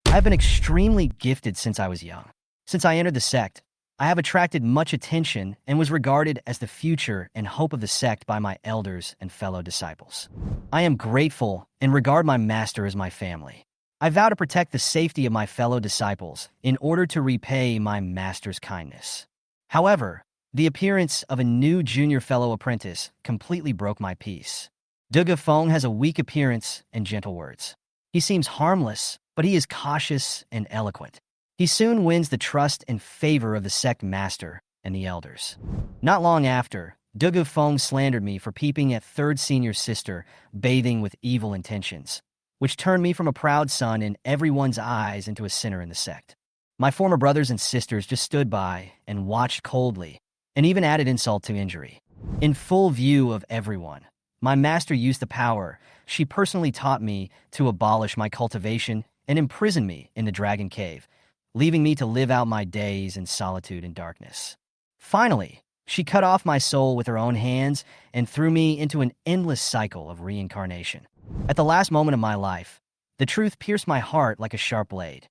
I have been extremely gifted since I was young. Since I entered the sect, I have attracted much attention and was regarded as the future and hope of the sect by my elders and fellow disciples. I am grateful and regard my master as my family. I vow to protect the safety of my fellow disciples in order to repay my master's kindness. However, the appearance of a new junior fellow apprentice completely broke my peace. Dugu Feng has a weak appearance and gentle words. He seems harmless, but he is cautious and eloquent. He soon wins the trust and favor of the sect master and the elders. Not long after, Dugu Feng slandered me for peeping at third senior sister bathing with evil intentions, which turned me from a proud son in everyone's eyes into a sinner in the sect. My former brothers and sisters just stood by and watched coldly, and even added insult to injury. In full view of everyone, my master used the power she personally taught me to abolish my cultivation and imprison me in the dragon cave, leaving me to live out my days in solitude and darkness. Finally, she cut off my soul with her own hands and threw me into an endless cycle of reincarnation. At the last moment of my life, the truth pierced my heart like a sharp blade.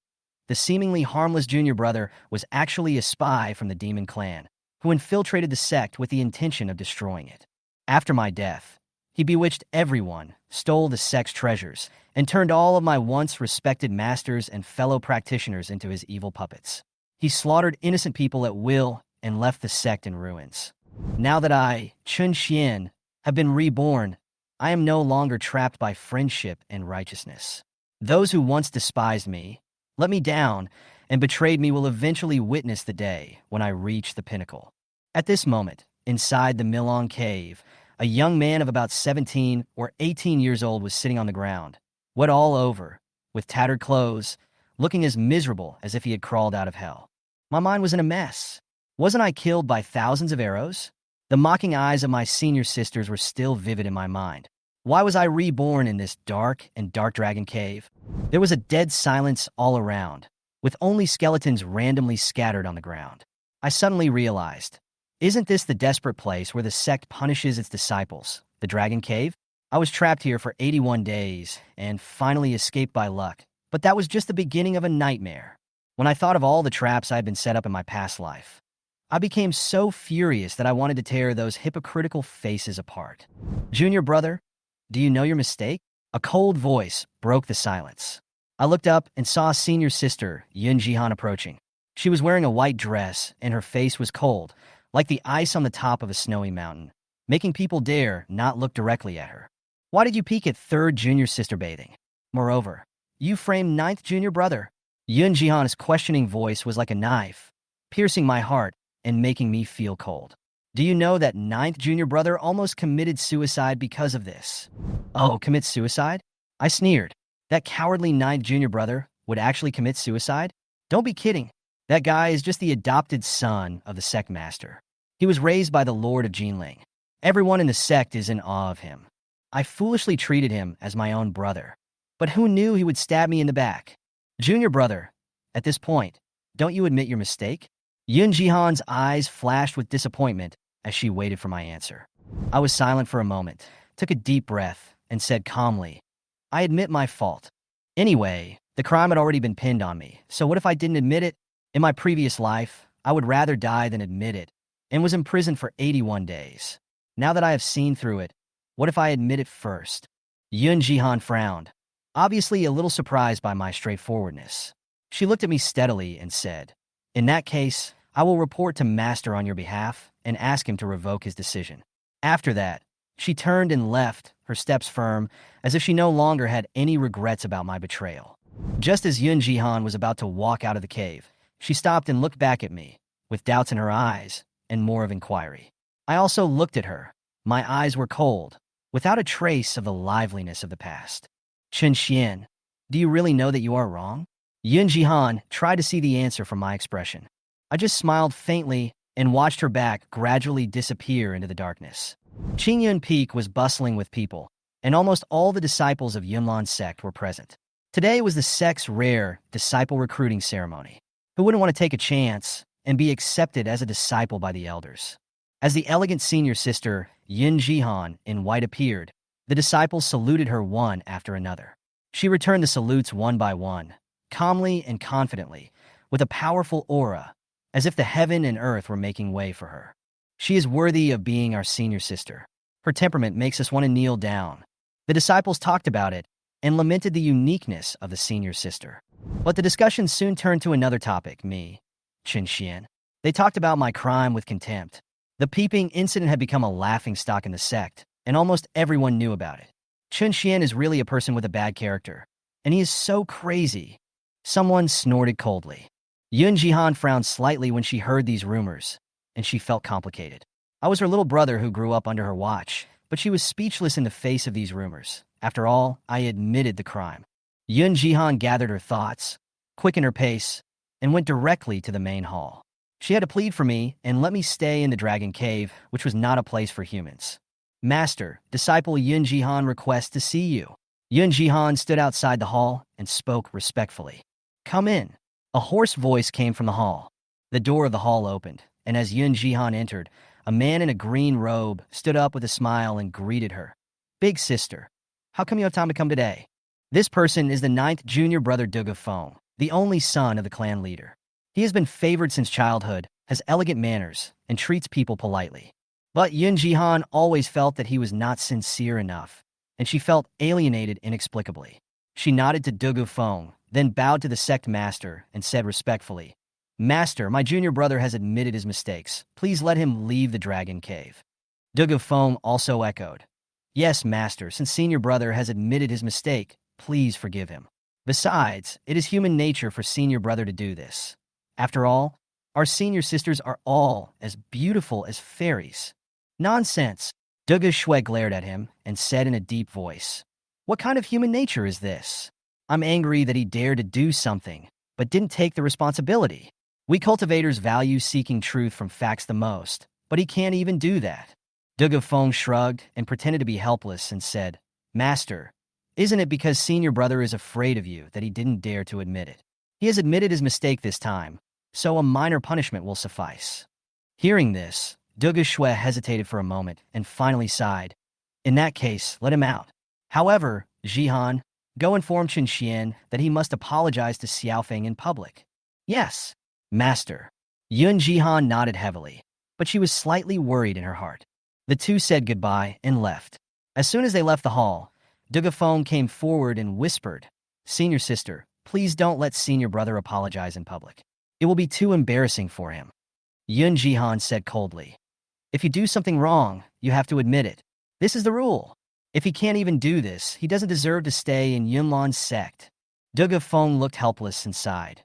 The seemingly harmless junior brother was actually a spy from the demon clan, who infiltrated the sect with the intention of destroying it. After my death, he bewitched everyone, stole the sect's treasures, and turned all of my once respected masters and fellow practitioners into his evil puppets. He slaughtered innocent people at will and left the sect in ruins. Now that I, Chun Shen, have been reborn, I am no longer trapped by friendship and righteousness. Those who once despised me, let me down, and betrayed me will eventually witness the day when I reach the pinnacle. At this moment, inside the Milong cave, a young man of about 17 or 18 years old was sitting on the ground, wet all over, with tattered clothes, looking as miserable as if he had crawled out of hell. My mind was in a mess. Wasn't I killed by thousands of arrows? The mocking eyes of my senior sisters were still vivid in my mind. Why was I reborn in this dark and dark dragon cave? There was a dead silence all around, with only skeletons randomly scattered on the ground. I suddenly realized, isn't this the desperate place where the sect punishes its disciples, the dragon cave? I was trapped here for 81 days and finally escaped by luck, but that was just the beginning of a nightmare. When I thought of all the traps I had been set up in my past life, I became so furious that I wanted to tear those hypocritical faces apart. Junior brother, do you know your mistake? A cold voice broke the silence. I looked up and saw senior sister Yun Jihan approaching. She was wearing a white dress and her face was cold, like the ice on the top of a snowy mountain, making people dare not look directly at her. Why did you peek at third junior sister bathing? Moreover, you framed ninth junior brother. Yun Jihan's questioning voice was like a knife, piercing my heart and making me feel cold. Do you know that ninth junior brother almost committed suicide because of this? Oh, commit suicide? I sneered. That cowardly ninth junior brother would actually commit suicide? Don't be kidding. That guy is just the adopted son of the sect master. He was raised by the Lord of Jinling. Everyone in the sect is in awe of him. I foolishly treated him as my own brother. But who knew he would stab me in the back? Junior brother, at this point, don't you admit your mistake? Yun Jihan's eyes flashed with disappointment as she waited for my answer. I was silent for a moment, took a deep breath, and said calmly, I admit my fault. Anyway, the crime had already been pinned on me, so what if I didn't admit it? In my previous life, I would rather die than admit it, and was imprisoned for 81 days. Now that I have seen through it, what if I admit it first? Yun Jihan frowned, obviously a little surprised by my straightforwardness. She looked at me steadily and said, in that case, I will report to Master on your behalf and ask him to revoke his decision. After that, she turned and left, her steps firm, as if she no longer had any regrets about my betrayal. Just as Yun Jihan was about to walk out of the cave, she stopped and looked back at me, with doubts in her eyes and more of inquiry. I also looked at her. My eyes were cold, without a trace of the liveliness of the past. Chun Shen, do you really know that you are wrong? Yun Jihan tried to see the answer from my expression. I just smiled faintly and watched her back gradually disappear into the darkness. Qingyun Peak was bustling with people, and almost all the disciples of Yunlan's sect were present. Today was the sect's rare disciple recruiting ceremony. Who wouldn't want to take a chance and be accepted as a disciple by the elders? As the elegant senior sister, Yun Jihan, in white appeared, the disciples saluted her one after another. She returned the salutes one by one, calmly and confidently, with a powerful aura, as if the heaven and earth were making way for her. She is worthy of being our senior sister. Her temperament makes us want to kneel down. The disciples talked about it and lamented the uniqueness of the senior sister. But the discussion soon turned to another topic, me, Chun Shen. They talked about my crime with contempt. The peeping incident had become a laughingstock in the sect, and almost everyone knew about it. Chun Shen is really a person with a bad character, and he is so crazy. Someone snorted coldly. Yun Jihan frowned slightly when she heard these rumors, and she felt complicated. I was her little brother who grew up under her watch, but she was speechless in the face of these rumors. After all, I admitted the crime. Yun Jihan gathered her thoughts, quickened her pace, and went directly to the main hall. She had to plead for me and let me stay in the Dragon Cave, which was not a place for humans. Master, disciple Yun Jihan requests to see you. Yun Jihan stood outside the hall and spoke respectfully. Come in. A hoarse voice came from the hall. The door of the hall opened, and as Yun Jihan entered, a man in a green robe stood up with a smile and greeted her. Big sister, how come you have time to come today? This person is the 9th junior brother Dugu Feng, the only son of the clan leader. He has been favored since childhood, has elegant manners, and treats people politely. But Yun Jihan always felt that he was not sincere enough, and she felt alienated inexplicably. She nodded to Dugu Feng, then bowed to the sect master and said respectfully, Master, my junior brother has admitted his mistakes. Please let him leave the Dragon Cave. Dugu Feng also echoed, Yes, master, since senior brother has admitted his mistake, please forgive him. Besides, it is human nature for senior brother to do this. After all, our senior sisters are all as beautiful as fairies. Nonsense. Dugu Shui glared at him and said in a deep voice, What kind of human nature is this? I'm angry that he dared to do something, but didn't take the responsibility. We cultivators value seeking truth from facts the most, but he can't even do that. Dugu Feng shrugged and pretended to be helpless and said, Master, isn't it because senior brother is afraid of you that he didn't dare to admit it? He has admitted his mistake this time, so a minor punishment will suffice. Hearing this, Dugu Shui hesitated for a moment and finally sighed. In that case, let him out. However, Jihan, go inform Chun Shen that he must apologize to Xiaofeng in public. Yes, master. Yun Jihan nodded heavily, but she was slightly worried in her heart. The two said goodbye and left. As soon as they left the hall, Dugu Feng came forward and whispered, Senior sister, please don't let senior brother apologize in public. It will be too embarrassing for him. Yun Jihan said coldly, If you do something wrong, you have to admit it. This is the rule. If he can't even do this, he doesn't deserve to stay in Yunlan's sect. Dugu Feng looked helpless and sighed.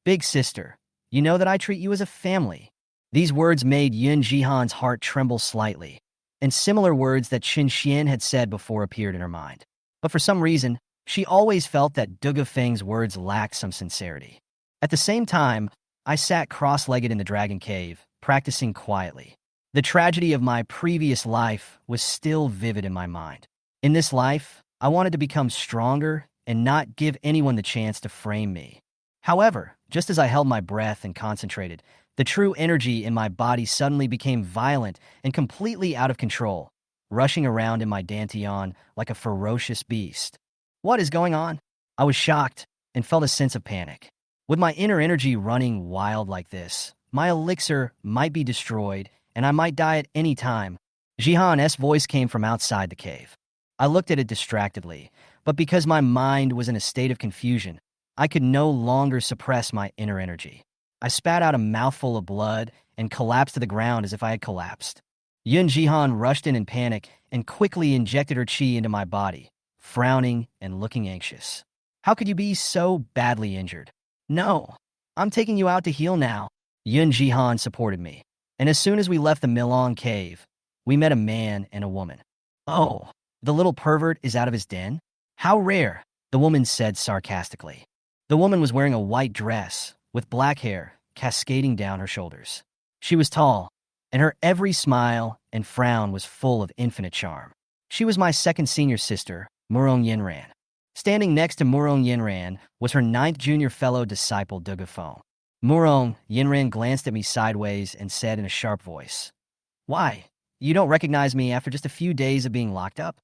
Big sister, you know that I treat you as a family. These words made Yun Jihan's heart tremble slightly, and similar words that Chun Shen had said before appeared in her mind. But for some reason, she always felt that Dugu Feng's words lacked some sincerity. At the same time, I sat cross-legged in the Dragon Cave, practicing quietly. The tragedy of my previous life was still vivid in my mind. In this life, I wanted to become stronger and not give anyone the chance to frame me. However, just as I held my breath and concentrated, the true energy in my body suddenly became violent and completely out of control, rushing around in my dantian like a ferocious beast. What is going on? I was shocked and felt a sense of panic. With my inner energy running wild like this, my elixir might be destroyed and I might die at any time. Jihan's voice came from outside the cave. I looked at it distractedly, but because my mind was in a state of confusion, I could no longer suppress my inner energy. I spat out a mouthful of blood and collapsed to the ground as if I had collapsed. Yun Jihan rushed in panic and quickly injected her chi into my body, frowning and looking anxious. How could you be so badly injured? No, I'm taking you out to heal now. Yun Jihan supported me, and as soon as we left the Milong cave, we met a man and a woman. Oh, the little pervert is out of his den? How rare, the woman said sarcastically. The woman was wearing a white dress, with black hair cascading down her shoulders. She was tall, and her every smile and frown was full of infinite charm. She was my second senior sister, Murong Yinran. Standing next to Murong Yinran was her 9th junior fellow disciple Dugu Feng. Murong Yinran glanced at me sideways and said in a sharp voice, Why, you don't recognize me after just a few days of being locked up?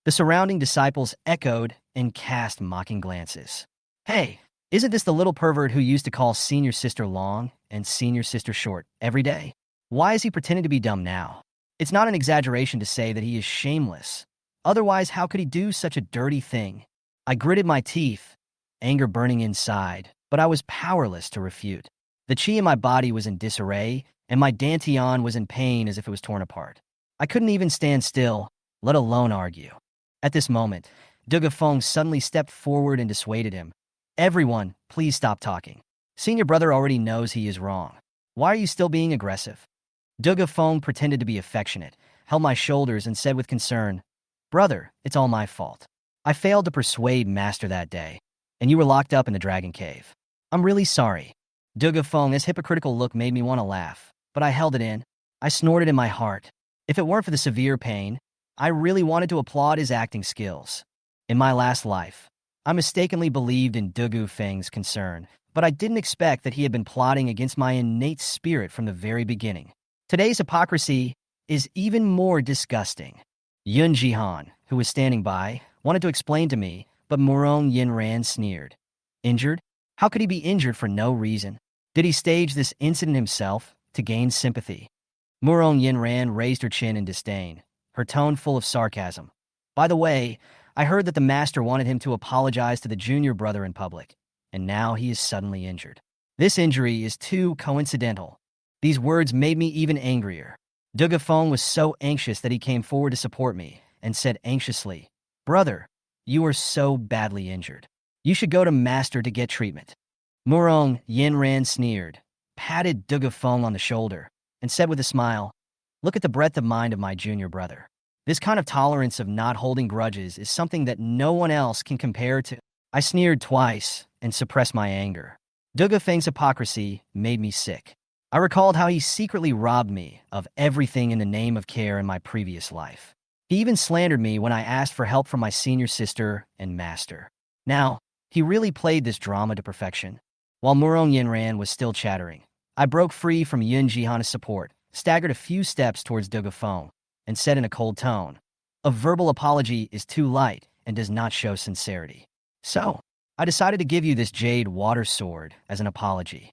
The surrounding disciples echoed and cast mocking glances. Hey, Isn't this the little pervert who used to call senior sister long and senior sister short every day? Why is he pretending to be dumb now? It's not an exaggeration to say that he is shameless. Otherwise, how could he do such a dirty thing? I gritted my teeth, anger burning inside, but I was powerless to refute. The chi in my body was in disarray, and my dantian was in pain as if it was torn apart. I couldn't even stand still, let alone argue. At this moment, Dugu Feng suddenly stepped forward and dissuaded him. Everyone, please stop talking. Senior brother already knows he is wrong. Why are you still being aggressive? Dugu Feng pretended to be affectionate, held my shoulders and said with concern, Brother, it's all my fault. I failed to persuade Master that day, and you were locked up in the Dragon Cave. I'm really sorry. Dugu Feng's hypocritical look made me want to laugh, but I held it in. I snorted in my heart. If it weren't for the severe pain, I really wanted to applaud his acting skills. In my last life, I mistakenly believed in Dugu Feng's concern, but I didn't expect that he had been plotting against my innate spirit from the very beginning. Today's hypocrisy is even more disgusting. Yun Jihan, who was standing by, wanted to explain to me, but Murong Yinran sneered. Injured? How could he be injured for no reason? Did he stage this incident himself to gain sympathy? Murong Yinran raised her chin in disdain, her tone full of sarcasm. By the way, I heard that the master wanted him to apologize to the junior brother in public, and now he is suddenly injured. This injury is too coincidental. These words made me even angrier. Dugu Feng was so anxious that he came forward to support me and said anxiously, Brother, you are so badly injured. You should go to Master to get treatment. Murong Yinran sneered, patted Dugu Feng on the shoulder, and said with a smile, Look at the breadth of mind of my junior brother. This kind of tolerance of not holding grudges is something that no one else can compare to. I sneered twice and suppressed my anger. Dugu Feng's hypocrisy made me sick. I recalled how he secretly robbed me of everything in the name of care in my previous life. He even slandered me when I asked for help from my senior sister and master. Now, he really played this drama to perfection. While Murong Yinran was still chattering, I broke free from Yun Jihan's support, staggered a few steps towards Dugu Feng, and said in a cold tone, A verbal apology is too light and does not show sincerity. So, I decided to give you this jade water sword as an apology.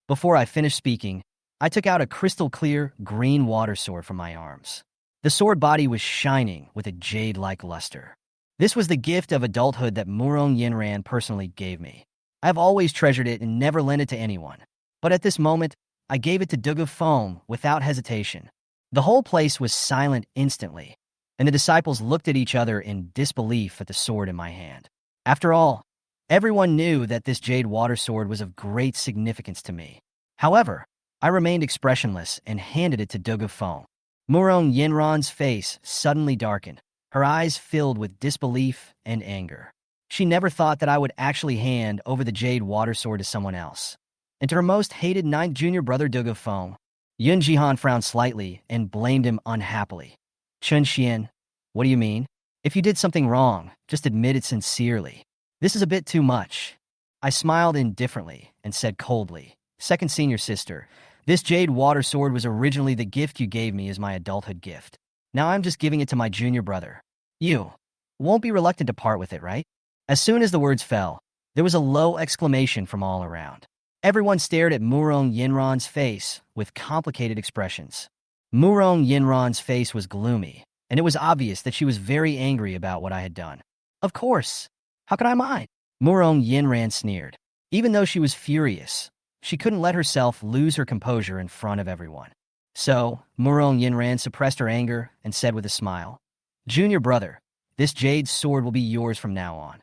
Before I finished speaking, I took out a crystal-clear green water sword from my arms. The sword body was shining with a jade-like luster. This was the gift of adulthood that Murong Yinran personally gave me. I have always treasured it and never lent it to anyone. But at this moment, I gave it to Dugu Feng without hesitation. The whole place was silent instantly, and the disciples looked at each other in disbelief at the sword in my hand. After all, everyone knew that this jade water sword was of great significance to me. However, I remained expressionless and handed it to Dugu Feng. Murong Yinran's face suddenly darkened, her eyes filled with disbelief and anger. She never thought that I would actually hand over the jade water sword to someone else. And to her most hated ninth junior brother Dugu Feng, Yun Jihan frowned slightly and blamed him unhappily. Chun Shen, what do you mean? If you did something wrong, just admit it sincerely. This is a bit too much. I smiled indifferently and said coldly, Second senior sister, this jade water sword was originally the gift you gave me as my adulthood gift. Now I'm just giving it to my junior brother. You won't be reluctant to part with it, right? As soon as the words fell, there was a low exclamation from all around. Everyone stared at Murong Yinran's face with complicated expressions. Murong Yinran's face was gloomy, and it was obvious that she was very angry about what I had done. Of course. How could I mind? Murong Yinran sneered. Even though she was furious, she couldn't let herself lose her composure in front of everyone. So, Murong Yinran suppressed her anger and said with a smile, Junior brother, this jade sword will be yours from now on.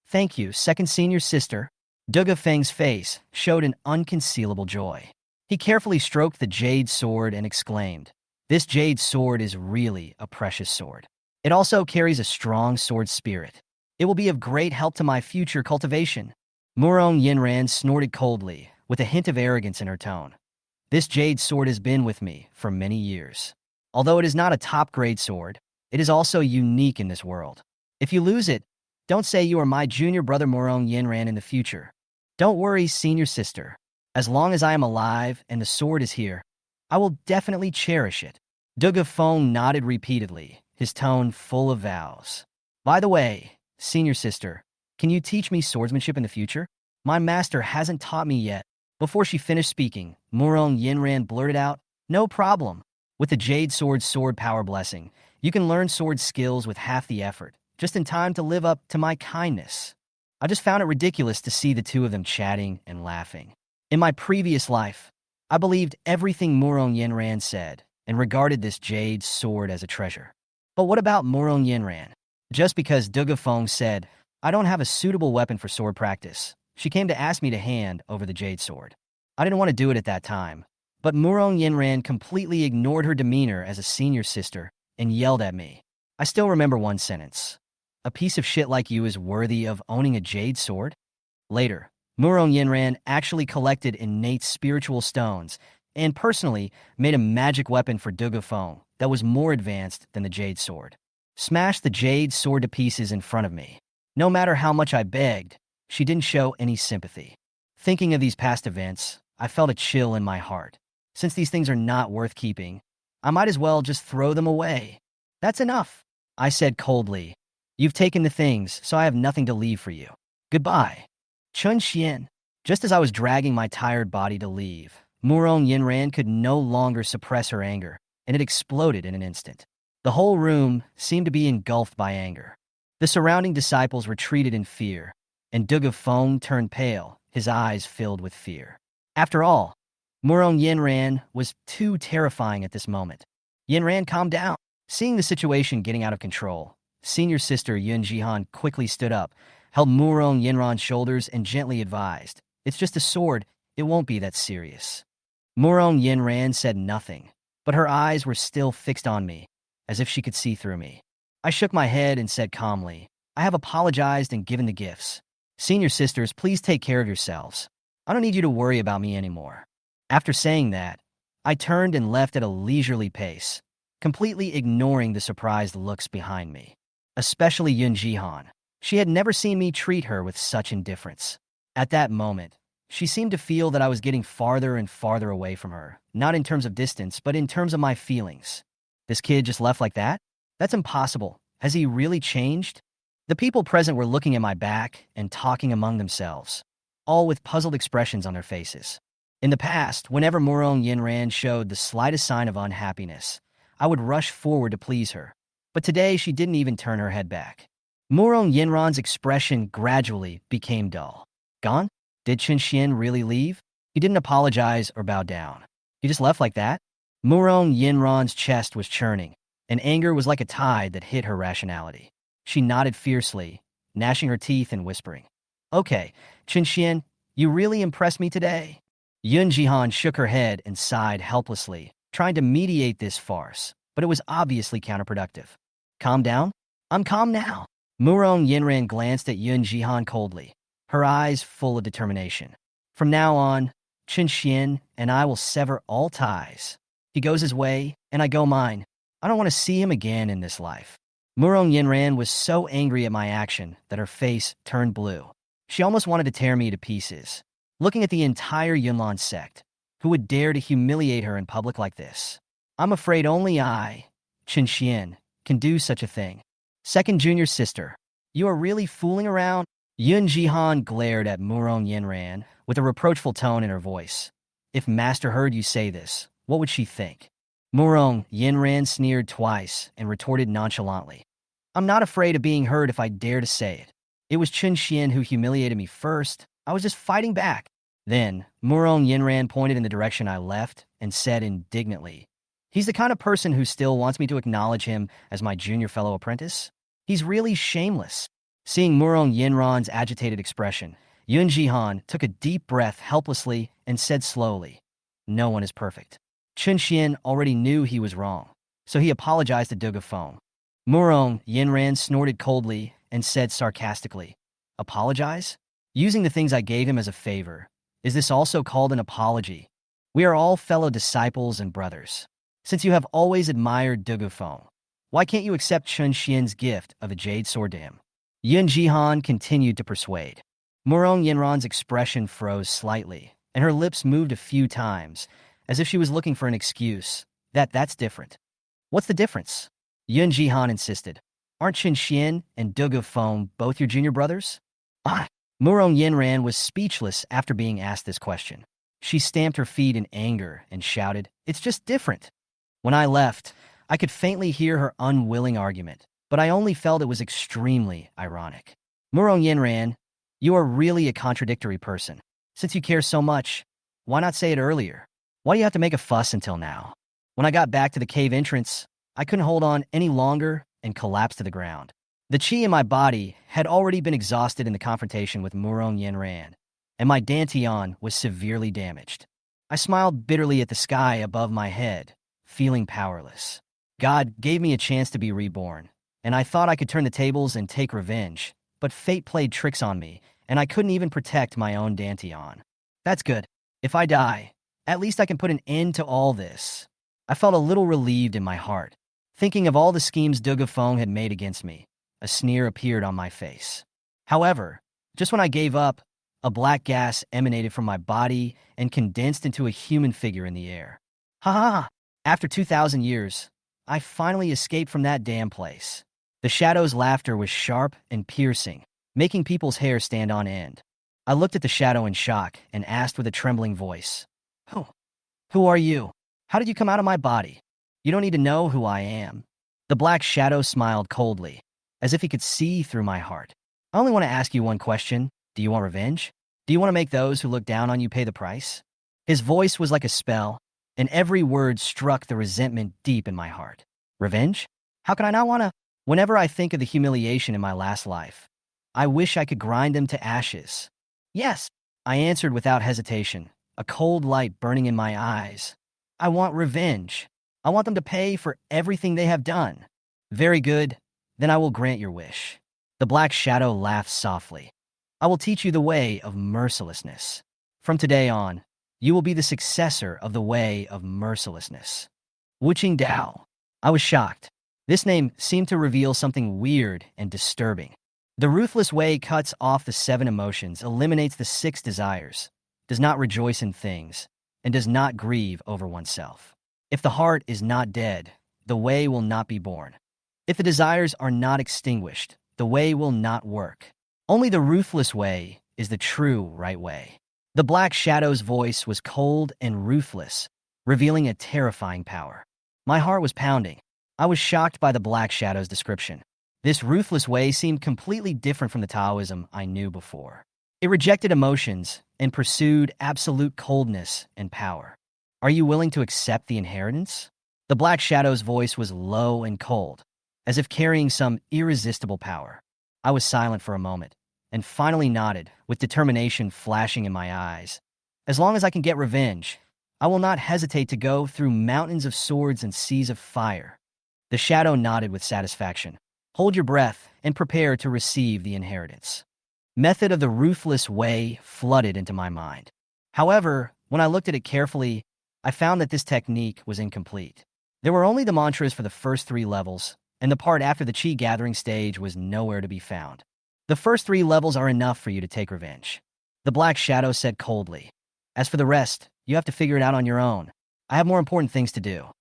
Thank you, second senior sister. Dugu Feng's face showed an unconcealable joy. He carefully stroked the jade sword and exclaimed, This jade sword is really a precious sword. It also carries a strong sword spirit. It will be of great help to my future cultivation. Murong Yinran snorted coldly, with a hint of arrogance in her tone. This jade sword has been with me for many years. Although it is not a top-grade sword, it is also unique in this world. If you lose it, don't say you are my junior brother Murong Yinran in the future. Don't worry, senior sister. As long as I am alive and the sword is here, I will definitely cherish it. Dugu Feng nodded repeatedly, his tone full of vows. By the way, senior sister, can you teach me swordsmanship in the future? My master hasn't taught me yet. Before she finished speaking, Murong Yinran blurted out, "No problem. With the Jade sword power blessing, you can learn sword skills with half the effort, just in time to live up to my kindness." I just found it ridiculous to see the two of them chatting and laughing. In my previous life, I believed everything Murong Yinran said and regarded this Jade sword as a treasure. But what about Murong Yinran? Just because Dugu Feng said, "I don't have a suitable weapon for sword practice," she came to ask me to hand over the Jade sword. I didn't want to do it at that time, but Murong Yinran completely ignored her demeanor as a senior sister and yelled at me. I still remember one sentence. "A piece of shit like you is worthy of owning a Jade sword?" Later, Murong Yinran actually collected innate spiritual stones and personally made a magic weapon for Dugu Feng that was more advanced than the Jade sword. Smashed the Jade sword to pieces in front of me. No matter how much I begged, she didn't show any sympathy. Thinking of these past events, I felt a chill in my heart. Since these things are not worth keeping, I might as well just throw them away. "That's enough," I said coldly. "You've taken the things, so I have nothing to leave for you. Goodbye." Chun Shen. Just as I was dragging my tired body to leave, Murong Yinran could no longer suppress her anger, and it exploded in an instant. The whole room seemed to be engulfed by anger. The surrounding disciples retreated in fear, and Dugu Feng turned pale, his eyes filled with fear. After all, Murong Yinran was too terrifying at this moment. Yinran, calm down. Seeing the situation getting out of control, senior sister Yun Jihan quickly stood up, held Murong Yinran's shoulders, and gently advised, "It's just a sword, it won't be that serious." Murong Yinran said nothing, but her eyes were still fixed on me, as if she could see through me. I shook my head and said calmly, "I have apologized and given the gifts. Senior sisters, please take care of yourselves. I don't need you to worry about me anymore." After saying that, I turned and left at a leisurely pace, completely ignoring the surprised looks behind me. Especially Yun Jihan. She had never seen me treat her with such indifference. At that moment, she seemed to feel that I was getting farther and farther away from her, not in terms of distance, but in terms of my feelings. This kid just left like that? That's impossible. Has he really changed? The people present were looking at my back and talking among themselves, all with puzzled expressions on their faces. In the past, whenever Murong Yinran showed the slightest sign of unhappiness, I would rush forward to please her. But today, she didn't even turn her head back. Murong Yinran's expression gradually became dull. Gone? Did Chun Shen really leave? He didn't apologize or bow down. He just left like that? Murong Yinran's chest was churning, and anger was like a tide that hit her rationality. She nodded fiercely, gnashing her teeth and whispering, "Okay, Chun Shen, you really impressed me today." Yun Jihan shook her head and sighed helplessly, trying to mediate this farce, but it was obviously counterproductive. "Calm down? I'm calm now." Murong Yinran glanced at Yun Jihan coldly, her eyes full of determination. "From now on, Chun Shen and I will sever all ties. He goes his way, and I go mine. I don't want to see him again in this life." Murong Yinran was so angry at my action that her face turned blue. She almost wanted to tear me to pieces. Looking at the entire Yunlan sect, who would dare to humiliate her in public like this? I'm afraid only I, Chun Shen, can do such a thing. Second junior sister, you are really fooling around? Yun Jihan glared at Murong Yinran with a reproachful tone in her voice. If Master heard you say this, what would she think? Murong Yinran sneered twice and retorted nonchalantly, "I'm not afraid of being heard if I dare to say it. It was Chun Shen who humiliated me first. I was just fighting back." Then, Murong Yinran pointed in the direction I left and said indignantly, "He's the kind of person who still wants me to acknowledge him as my junior fellow apprentice? He's really shameless." Seeing Murong Yinran's agitated expression, Yun Jihan took a deep breath helplessly and said slowly, "No one is perfect." Chun Shen already knew he was wrong, so he apologized to Dugu Feng. Murong Yinran snorted coldly and said sarcastically, "Apologize? Using the things I gave him as a favor. Is this also called an apology? We are all fellow disciples and brothers. Since you have always admired Dugu Feng, why can't you accept Chun Shen's gift of a jade sword to him?" Yun Jihan continued to persuade. Murong Yinran's expression froze slightly, and her lips moved a few times, as if she was looking for an excuse. That's different." "What's the difference?" Yun Jihan insisted. "Aren't Chun Shen and Dugu Feng both your junior brothers?" "Ah, Murong Yinran was speechless after being asked this question. She stamped her feet in anger and shouted, "It's just different." When I left, I could faintly hear her unwilling argument, but I only felt it was extremely ironic. Murong Yinran, you are really a contradictory person. Since you care so much, why not say it earlier? Why do you have to make a fuss until now? When I got back to the cave entrance, I couldn't hold on any longer and collapsed to the ground. The chi in my body had already been exhausted in the confrontation with Murong Yinran, and my dantian was severely damaged. I smiled bitterly at the sky above my head, feeling powerless. God gave me a chance to be reborn, and I thought I could turn the tables and take revenge, but fate played tricks on me, and I couldn't even protect my own dantian. That's good. If I die, at least I can put an end to all this. I felt a little relieved in my heart, thinking of all the schemes Dugu Feng had made against me. A sneer appeared on my face. However, just when I gave up, a black gas emanated from my body and condensed into a human figure in the air. Ha ha ha! After 2,000 years, I finally escaped from that damn place. The shadow's laughter was sharp and piercing, making people's hair stand on end. I looked at the shadow in shock and asked with a trembling voice, Who are you? How did you come out of my body? You don't need to know who I am." The black shadow smiled coldly, as if he could see through my heart. "I only want to ask you one question. Do you want revenge? Do you want to make those who look down on you pay the price?" His voice was like a spell, and every word struck the resentment deep in my heart. Revenge? How could I not want to? Whenever I think of the humiliation in my last life, I wish I could grind them to ashes. "Yes," I answered without hesitation, a cold light burning in my eyes. "I want revenge. I want them to pay for everything they have done." "Very good. Then I will grant your wish." The black shadow laughed softly. "I will teach you the way of mercilessness. From today on, you will be the successor of the way of mercilessness." Wuqing Dao. I was shocked. This name seemed to reveal something weird and disturbing. The ruthless way cuts off the 7 emotions, eliminates the 6 desires, does not rejoice in things, and does not grieve over oneself. If the heart is not dead, the way will not be born. If the desires are not extinguished, the way will not work. Only the ruthless way is the true right way. The black shadow's voice was cold and ruthless, revealing a terrifying power. My heart was pounding. I was shocked by the black shadow's description. This ruthless way seemed completely different from the Taoism I knew before. It rejected emotions and pursued absolute coldness and power. "Are you willing to accept the inheritance?" The black shadow's voice was low and cold, as if carrying some irresistible power. I was silent for a moment, and finally nodded, with determination flashing in my eyes. "As long as I can get revenge, I will not hesitate to go through mountains of swords and seas of fire." The shadow nodded with satisfaction. "Hold your breath and prepare to receive the inheritance." Method of the ruthless way flooded into my mind. However, when I looked at it carefully, I found that this technique was incomplete. There were only the mantras for the first 3 levels, and the part after the chi gathering stage was nowhere to be found. "The first 3 levels are enough for you to take revenge," the black shadow said coldly. "As for the rest, you have to figure it out on your own. I have more important things to do."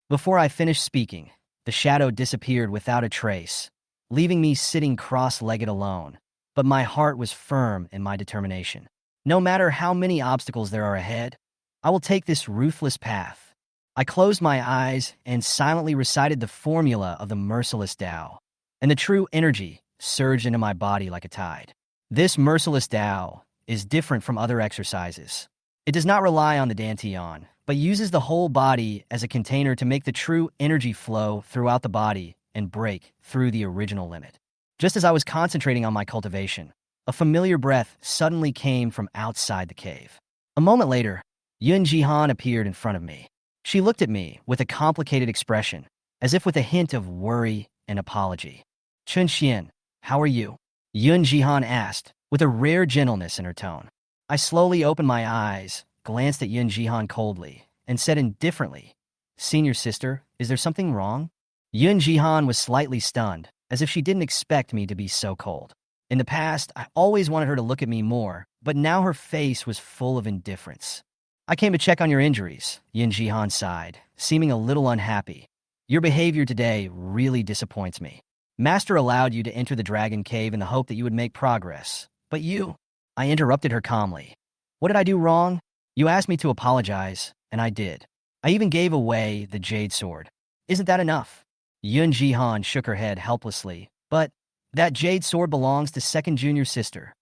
Before I finished speaking, the shadow disappeared without a trace, leaving me sitting cross-legged alone. But my heart was firm in my determination. No matter how many obstacles there are ahead, I will take this ruthless path. I closed my eyes and silently recited the formula of the merciless Tao, and the true energy surged into my body like a tide. This merciless Tao is different from other exercises. It does not rely on the dantian, but uses the whole body as a container to make the true energy flow throughout the body and break through the original limit. Just as I was concentrating on my cultivation, a familiar breath suddenly came from outside the cave. A moment later, Yun Jihan appeared in front of me. She looked at me with a complicated expression, as if with a hint of worry and apology. "Chun Shen, how are you?" Yun Jihan asked, with a rare gentleness in her tone. I slowly opened my eyes, glanced at Yun Jihan coldly, and said indifferently, "Senior sister, is there something wrong?" Yun Jihan was slightly stunned, as if she didn't expect me to be so cold. In the past, I always wanted her to look at me more, but now her face was full of indifference. "I came to check on your injuries," Yun Jihan sighed, seeming a little unhappy. "Your behavior today really disappoints me. Master allowed you to enter the dragon cave in the hope that you would make progress, but you I interrupted her calmly. What did I do wrong? You asked me to apologize, and I did. I even gave away the jade sword. Isn't that enough? Yun Jihan shook her head helplessly. But that jade sword belongs to second junior sister.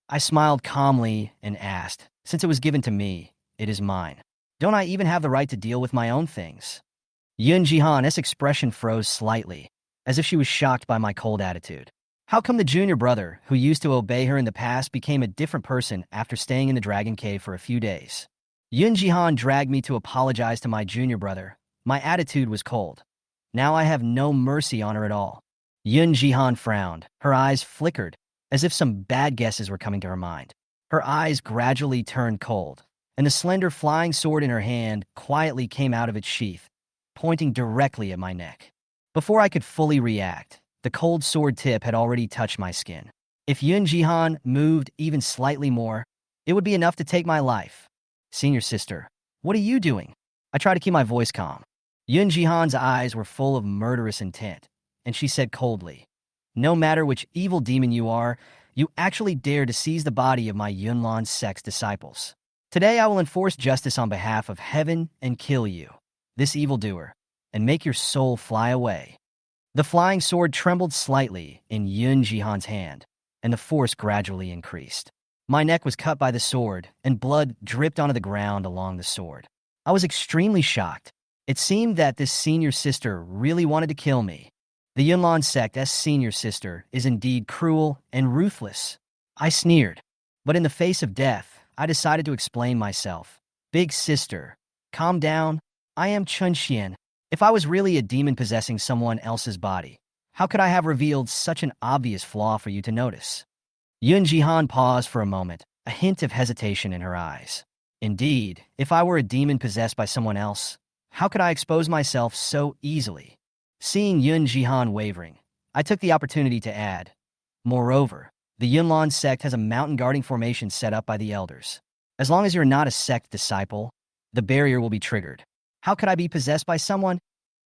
I smiled calmly and asked, since it was given to me, it is mine. Don't I even have the right to deal with my own things? Yun Jihan's expression froze slightly, as if she was shocked by my cold attitude. How come the junior brother, who used to obey her in the past, became a different person after staying in the Dragon Cave for a few days? Yun Jihan dragged me to apologize to my junior brother. My attitude was cold. Now I have no mercy on her at all. Yun Jihan frowned. Her eyes flickered, as if some bad guesses were coming to her mind. Her eyes gradually turned cold, and the slender flying sword in her hand quietly came out of its sheath, pointing directly at my neck. Before I could fully react, the cold sword tip had already touched my skin. If Yun Jihan moved even slightly more, it would be enough to take my life. Senior sister, what are you doing? I tried to keep my voice calm. Yun Jihan's eyes were full of murderous intent, and she said coldly, no matter which evil demon you are, you actually dare to seize the body of my Yunlan Sect's disciples. Today I will enforce justice on behalf of heaven and kill you, this evildoer, and make your soul fly away. The flying sword trembled slightly in Yun Jihan's hand, and the force gradually increased. My neck was cut by the sword, and blood dripped onto the ground along the sword. I was extremely shocked. It seemed that this senior sister really wanted to kill me. The Yunlan Sect's senior sister is indeed cruel and ruthless. I sneered. But in the face of death, I decided to explain myself. Big sister, calm down. I am Chun Shen. If I was really a demon possessing someone else's body, how could I have revealed such an obvious flaw for you to notice? Yun Jihan paused for a moment, a hint of hesitation in her eyes. Indeed, if I were a demon possessed by someone else, how could I expose myself so easily? Seeing Yun Jihan wavering, I took the opportunity to add, moreover, the Yunlan sect has a mountain guarding formation set up by the elders. As long as you're not a sect disciple, the barrier will be triggered. How could I be possessed by someone?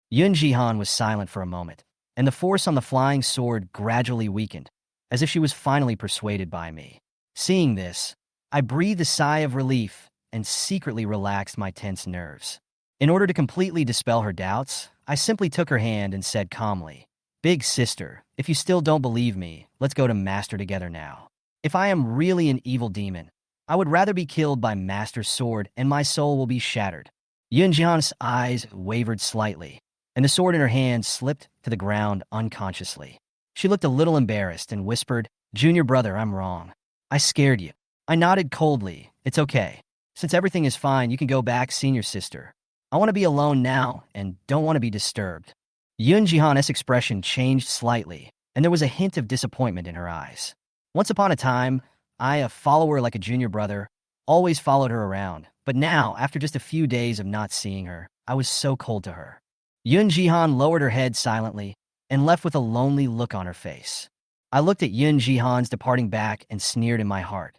Yun Jihan was silent for a moment, and the force on the flying sword gradually weakened, as if she was finally persuaded by me. Seeing this, I breathed a sigh of relief and secretly relaxed my tense nerves. In order to completely dispel her doubts, I simply took her hand and said calmly, Big sister, if you still don't believe me, let's go to Master together now. If I am really an evil demon, I would rather be killed by Master's sword and my soul will be shattered. Yun Jian's eyes wavered slightly, and the sword in her hand slipped to the ground unconsciously. She looked a little embarrassed and whispered, Junior brother, I'm wrong. I scared you. I nodded coldly. It's okay. Since everything is fine, you can go back, senior sister. I want to be alone now and don't want to be disturbed. Yun Jihan's expression changed slightly, and there was a hint of disappointment in her eyes. Once upon a time, I, a follower like a junior brother, always followed her around. But now, after just a few days of not seeing her, I was so cold to her. Yun Jihan lowered her head silently and left with a lonely look on her face. I looked at Yun Jihan's departing back and sneered in my heart.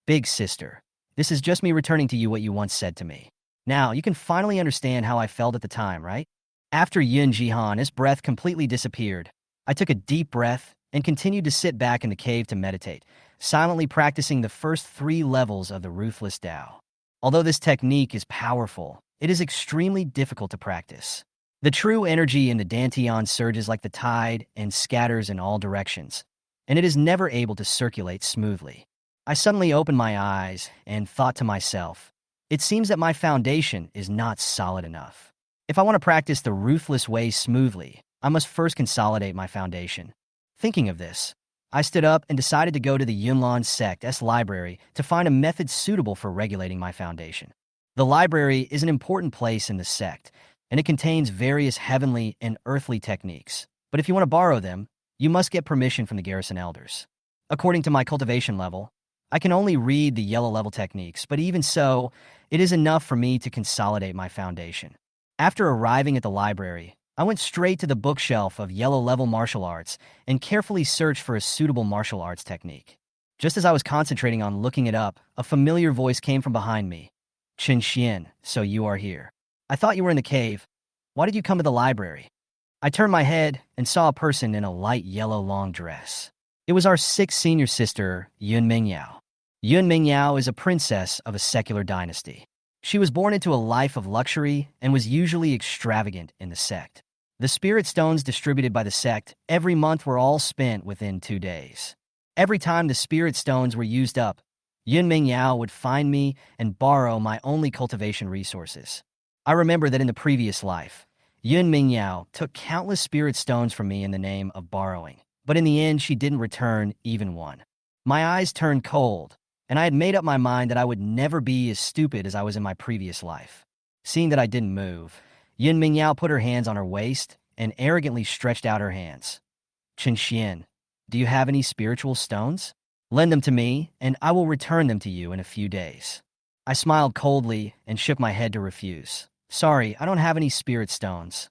Big sister, this is just me returning to you what you once said to me. Now, you can finally understand how I felt at the time, right? After Yun Jihan's breath completely disappeared, I took a deep breath and continued to sit back in the cave to meditate, silently practicing the first 3 levels of the Ruthless Tao. Although this technique is powerful, it is extremely difficult to practice. The true energy in the Dantian surges like the tide and scatters in all directions, and it is never able to circulate smoothly. I suddenly opened my eyes and thought to myself, it seems that my foundation is not solid enough. If I want to practice the ruthless way smoothly, I must first consolidate my foundation. Thinking of this, I stood up and decided to go to the Yunlan Sect's library to find a method suitable for regulating my foundation. The library is an important place in the sect, and it contains various heavenly and earthly techniques. But if you want to borrow them, you must get permission from the garrison elders. According to my cultivation level, I can only read the yellow level techniques, but even so, it is enough for me to consolidate my foundation. After arriving at the library, I went straight to the bookshelf of yellow level martial arts and carefully searched for a suitable martial arts technique. Just as I was concentrating on looking it up, a familiar voice came from behind me. Chun Shen, so you are here. I thought you were in the cave. Why did you come to the library? I turned my head and saw a person in a light yellow long dress. It was our 6th senior sister, Yun Mingyao. Yun Mingyao is a princess of a secular dynasty. She was born into a life of luxury and was usually extravagant in the sect. The spirit stones distributed by the sect every month were all spent within 2 days. Every time the spirit stones were used up, Yun Mingyao would find me and borrow my only cultivation resources. I remember that in the previous life, Yun Mingyao took countless spirit stones from me in the name of borrowing, but in the end she didn't return even one. My eyes turned cold, and I had made up my mind that I would never be as stupid as I was in my previous life. Seeing that I didn't move, Yun Mingyao put her hands on her waist and arrogantly stretched out her hands. Chun Shen, do you have any spiritual stones? Lend them to me, and I will return them to you in a few days. I smiled coldly and shook my head to refuse. Sorry, I don't have any spirit stones.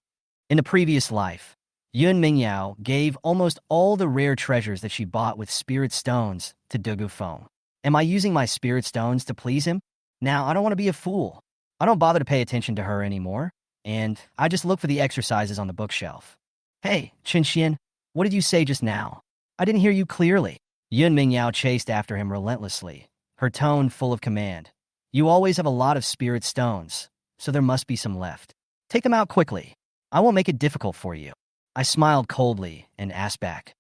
In the previous life, Yun Mingyao gave almost all the rare treasures that she bought with spirit stones to Dugu Feng. Am I using my spirit stones to please him? Now, I don't want to be a fool. I don't bother to pay attention to her anymore, and I just look for the exercises on the bookshelf. Hey, Chun Shen, what did you say just now? I didn't hear you clearly. Yun Mingyao chased after him relentlessly, her tone full of command. You always have a lot of spirit stones, so there must be some left. Take them out quickly. I won't make it difficult for you. I smiled coldly and asked back,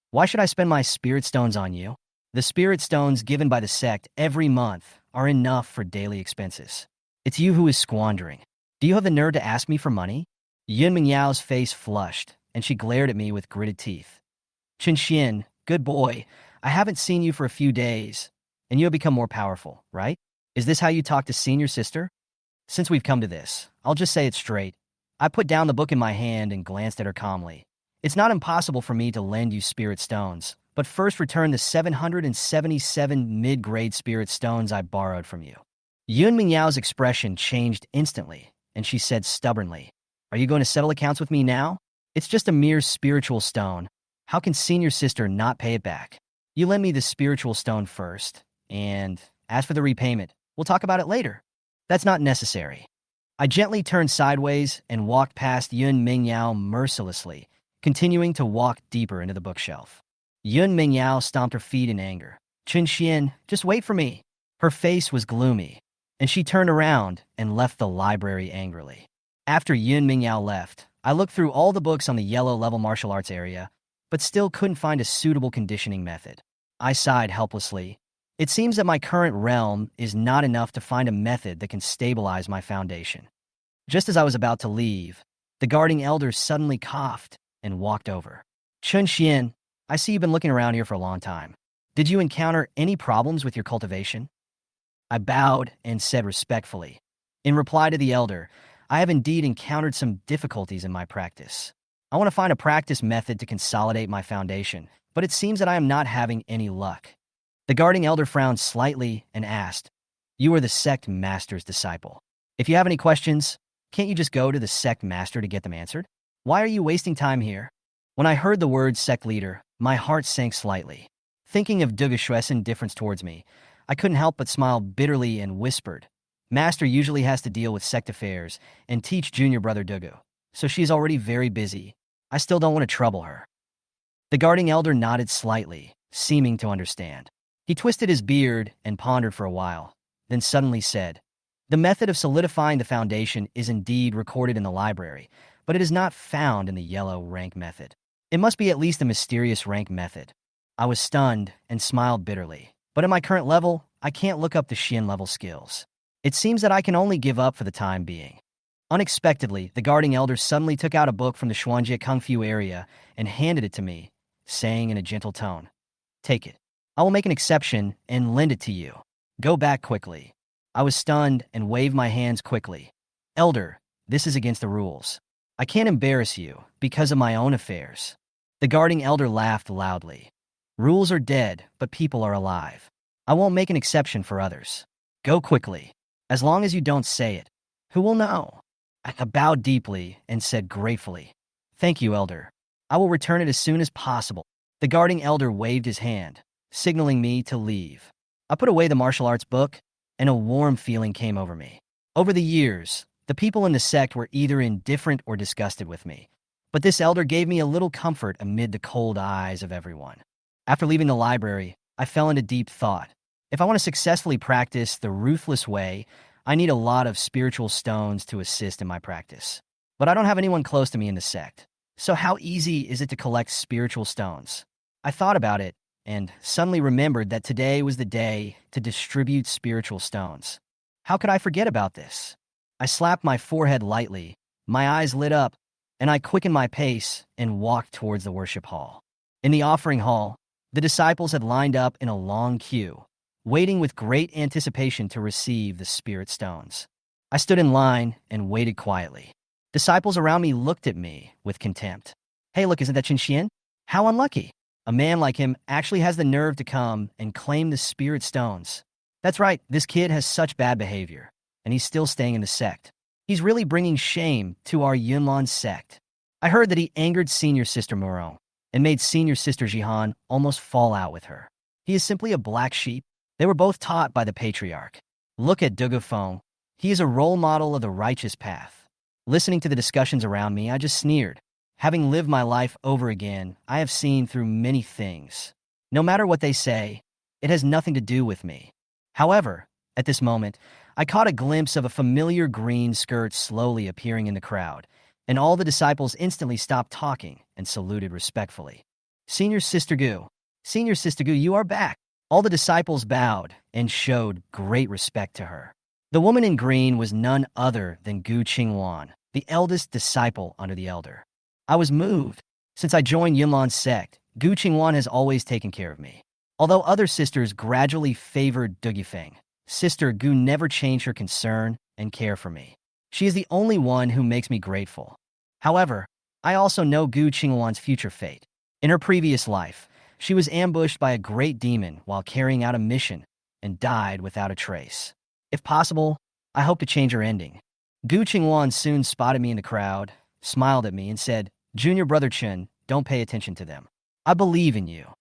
why should I spend my spirit stones on you? The spirit stones given by the sect every month are enough for daily expenses. It's you who is squandering. Do you have the nerve to ask me for money? Yun Mingyao's face flushed, and she glared at me with gritted teeth. Chun Shen, good boy, I haven't seen you for a few days, and you have become more powerful, right? Is this how you talk to senior sister? Since we've come to this, I'll just say it straight. I put down the book in my hand and glanced at her calmly. It's not impossible for me to lend you spirit stones, but first return the 777 mid-grade spirit stones I borrowed from you. Yun Mingyao's expression changed instantly, and she said stubbornly, are you going to settle accounts with me now? It's just a mere spiritual stone. How can senior sister not pay it back? You lend me the spiritual stone first, and as for the repayment, we'll talk about it later. That's not necessary. I gently turned sideways and walked past Yun Mingyao mercilessly, continuing to walk deeper into the bookshelf. Yun Mingyao stomped her feet in anger. Chun Shen, just wait for me. Her face was gloomy, and she turned around and left the library angrily. After Yun Mingyao left, I looked through all the books on the yellow-level martial arts area, but still couldn't find a suitable conditioning method. I sighed helplessly. It seems that my current realm is not enough to find a method that can stabilize my foundation. Just as I was about to leave, the guarding elder suddenly coughed and walked over. Chun Shen, I see you've been looking around here for a long time. Did you encounter any problems with your cultivation? I bowed and said respectfully. In reply to the elder, I have indeed encountered some difficulties in my practice. I want to find a practice method to consolidate my foundation, but it seems that I am not having any luck. The guarding elder frowned slightly and asked, you are the sect master's disciple. If you have any questions, can't you just go to the sect master to get them answered? Why are you wasting time here? When I heard the word sect leader, my heart sank slightly. Thinking of Dugu Feng's indifference towards me, I couldn't help but smile bitterly and whispered, Master usually has to deal with sect affairs and teach junior brother Dugu, so she's already very busy. I still don't want to trouble her. The guarding elder nodded slightly, seeming to understand. He twisted his beard and pondered for a while, then suddenly said, the method of solidifying the foundation is indeed recorded in the library, but it is not found in the yellow rank method. It must be at least a mysterious rank method. I was stunned and smiled bitterly, but at my current level, I can't look up the Shin level skills. It seems that I can only give up for the time being. Unexpectedly, the guarding elder suddenly took out a book from the Xuanjie Kung Fu area and handed it to me, saying in a gentle tone, take it. I will make an exception and lend it to you. Go back quickly. I was stunned and waved my hands quickly. Elder, this is against the rules. I can't embarrass you because of my own affairs. The guarding elder laughed loudly. Rules are dead, but people are alive. I won't make an exception for others. Go quickly. As long as you don't say it, who will know? I bowed deeply and said gratefully, thank you, elder. I will return it as soon as possible. The guarding elder waved his hand, signaling me to leave. I put away the martial arts book, and a warm feeling came over me. Over the years, the people in the sect were either indifferent or disgusted with me, but this elder gave me a little comfort amid the cold eyes of everyone. After leaving the library, I fell into deep thought. If I want to successfully practice the ruthless way, I need a lot of spiritual stones to assist in my practice. But I don't have anyone close to me in the sect. So how easy is it to collect spiritual stones? I thought about it and suddenly remembered that today was the day to distribute spiritual stones. How could I forget about this? I slapped my forehead lightly, my eyes lit up, and I quickened my pace and walked towards the worship hall. In the offering hall, the disciples had lined up in a long queue, waiting with great anticipation to receive the spirit stones. I stood in line and waited quietly. Disciples around me looked at me with contempt. Hey, look, isn't that Chun Shen? How unlucky. A man like him actually has the nerve to come and claim the spirit stones. That's right, this kid has such bad behavior, and he's still staying in the sect. He's really bringing shame to our Yunlan sect. I heard that he angered senior sister Moreau and made senior sister Jihan almost fall out with her. He is simply a black sheep. They were both taught by the patriarch. Look at Dugu Feng. He is a role model of the righteous path. Listening to the discussions around me, I just sneered. Having lived my life over again, I have seen through many things. No matter what they say, it has nothing to do with me. However, at this moment, I caught a glimpse of a familiar green skirt slowly appearing in the crowd, and all the disciples instantly stopped talking and saluted respectfully. Senior Sister Gu, you are back. All the disciples bowed and showed great respect to her. The woman in green was none other than Gu Qingwan, the eldest disciple under the elder. I was moved. Since I joined Yunlan's sect, Gu Qingwan has always taken care of me. Although other sisters gradually favored Dugu Feng, Sister Gu never changed her concern and care for me. She is the only one who makes me grateful. However, I also know Gu Qingwan's future fate. In her previous life, she was ambushed by a great demon while carrying out a mission and died without a trace. If possible, I hope to change her ending. Gu Qingwan soon spotted me in the crowd, smiled at me, and said, "Junior brother Chun, don't pay attention to them. I believe in you."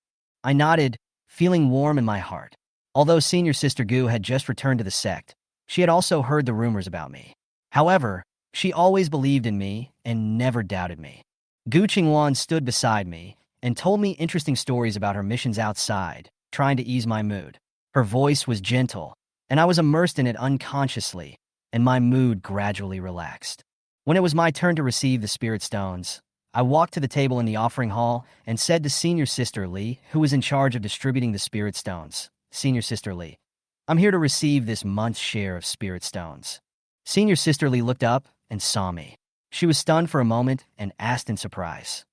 I nodded, feeling warm in my heart. Although senior sister Gu had just returned to the sect, she had also heard the rumors about me. However, she always believed in me and never doubted me. Gu Qingwan stood beside me and told me interesting stories about her missions outside, trying to ease my mood. Her voice was gentle, and I was immersed in it unconsciously, and my mood gradually relaxed. When it was my turn to receive the spirit stones, I walked to the table in the offering hall and said to Senior Sister Li, who was in charge of distributing the spirit stones, "Senior Sister Li, I'm here to receive this month's share of spirit stones." Senior Sister Li looked up and saw me. She was stunned for a moment and asked in surprise,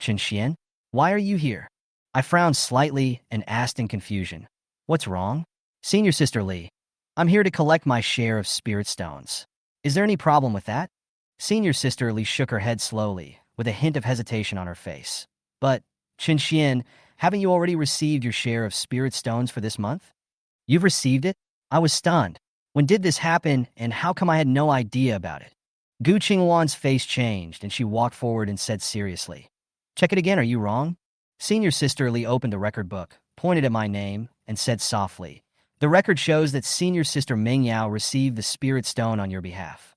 "Chun Shen, why are you here?" I frowned slightly and asked in confusion, "What's wrong?" "Senior Sister Li, I'm here to collect my share of spirit stones. Is there any problem with that?" Senior Sister Li shook her head slowly, with a hint of hesitation on her face. "But, Chun Shen, haven't you already received your share of spirit stones for this month?" "You've received it?" I was stunned. When did this happen, and how come I had no idea about it? Gu Qingwan's face changed, and she walked forward and said seriously, "Check it again, are you wrong?" Senior Sister Li opened the record book, pointed at my name, and said softly, "The record shows that Senior Sister Meng Yao received the spirit stone on your behalf."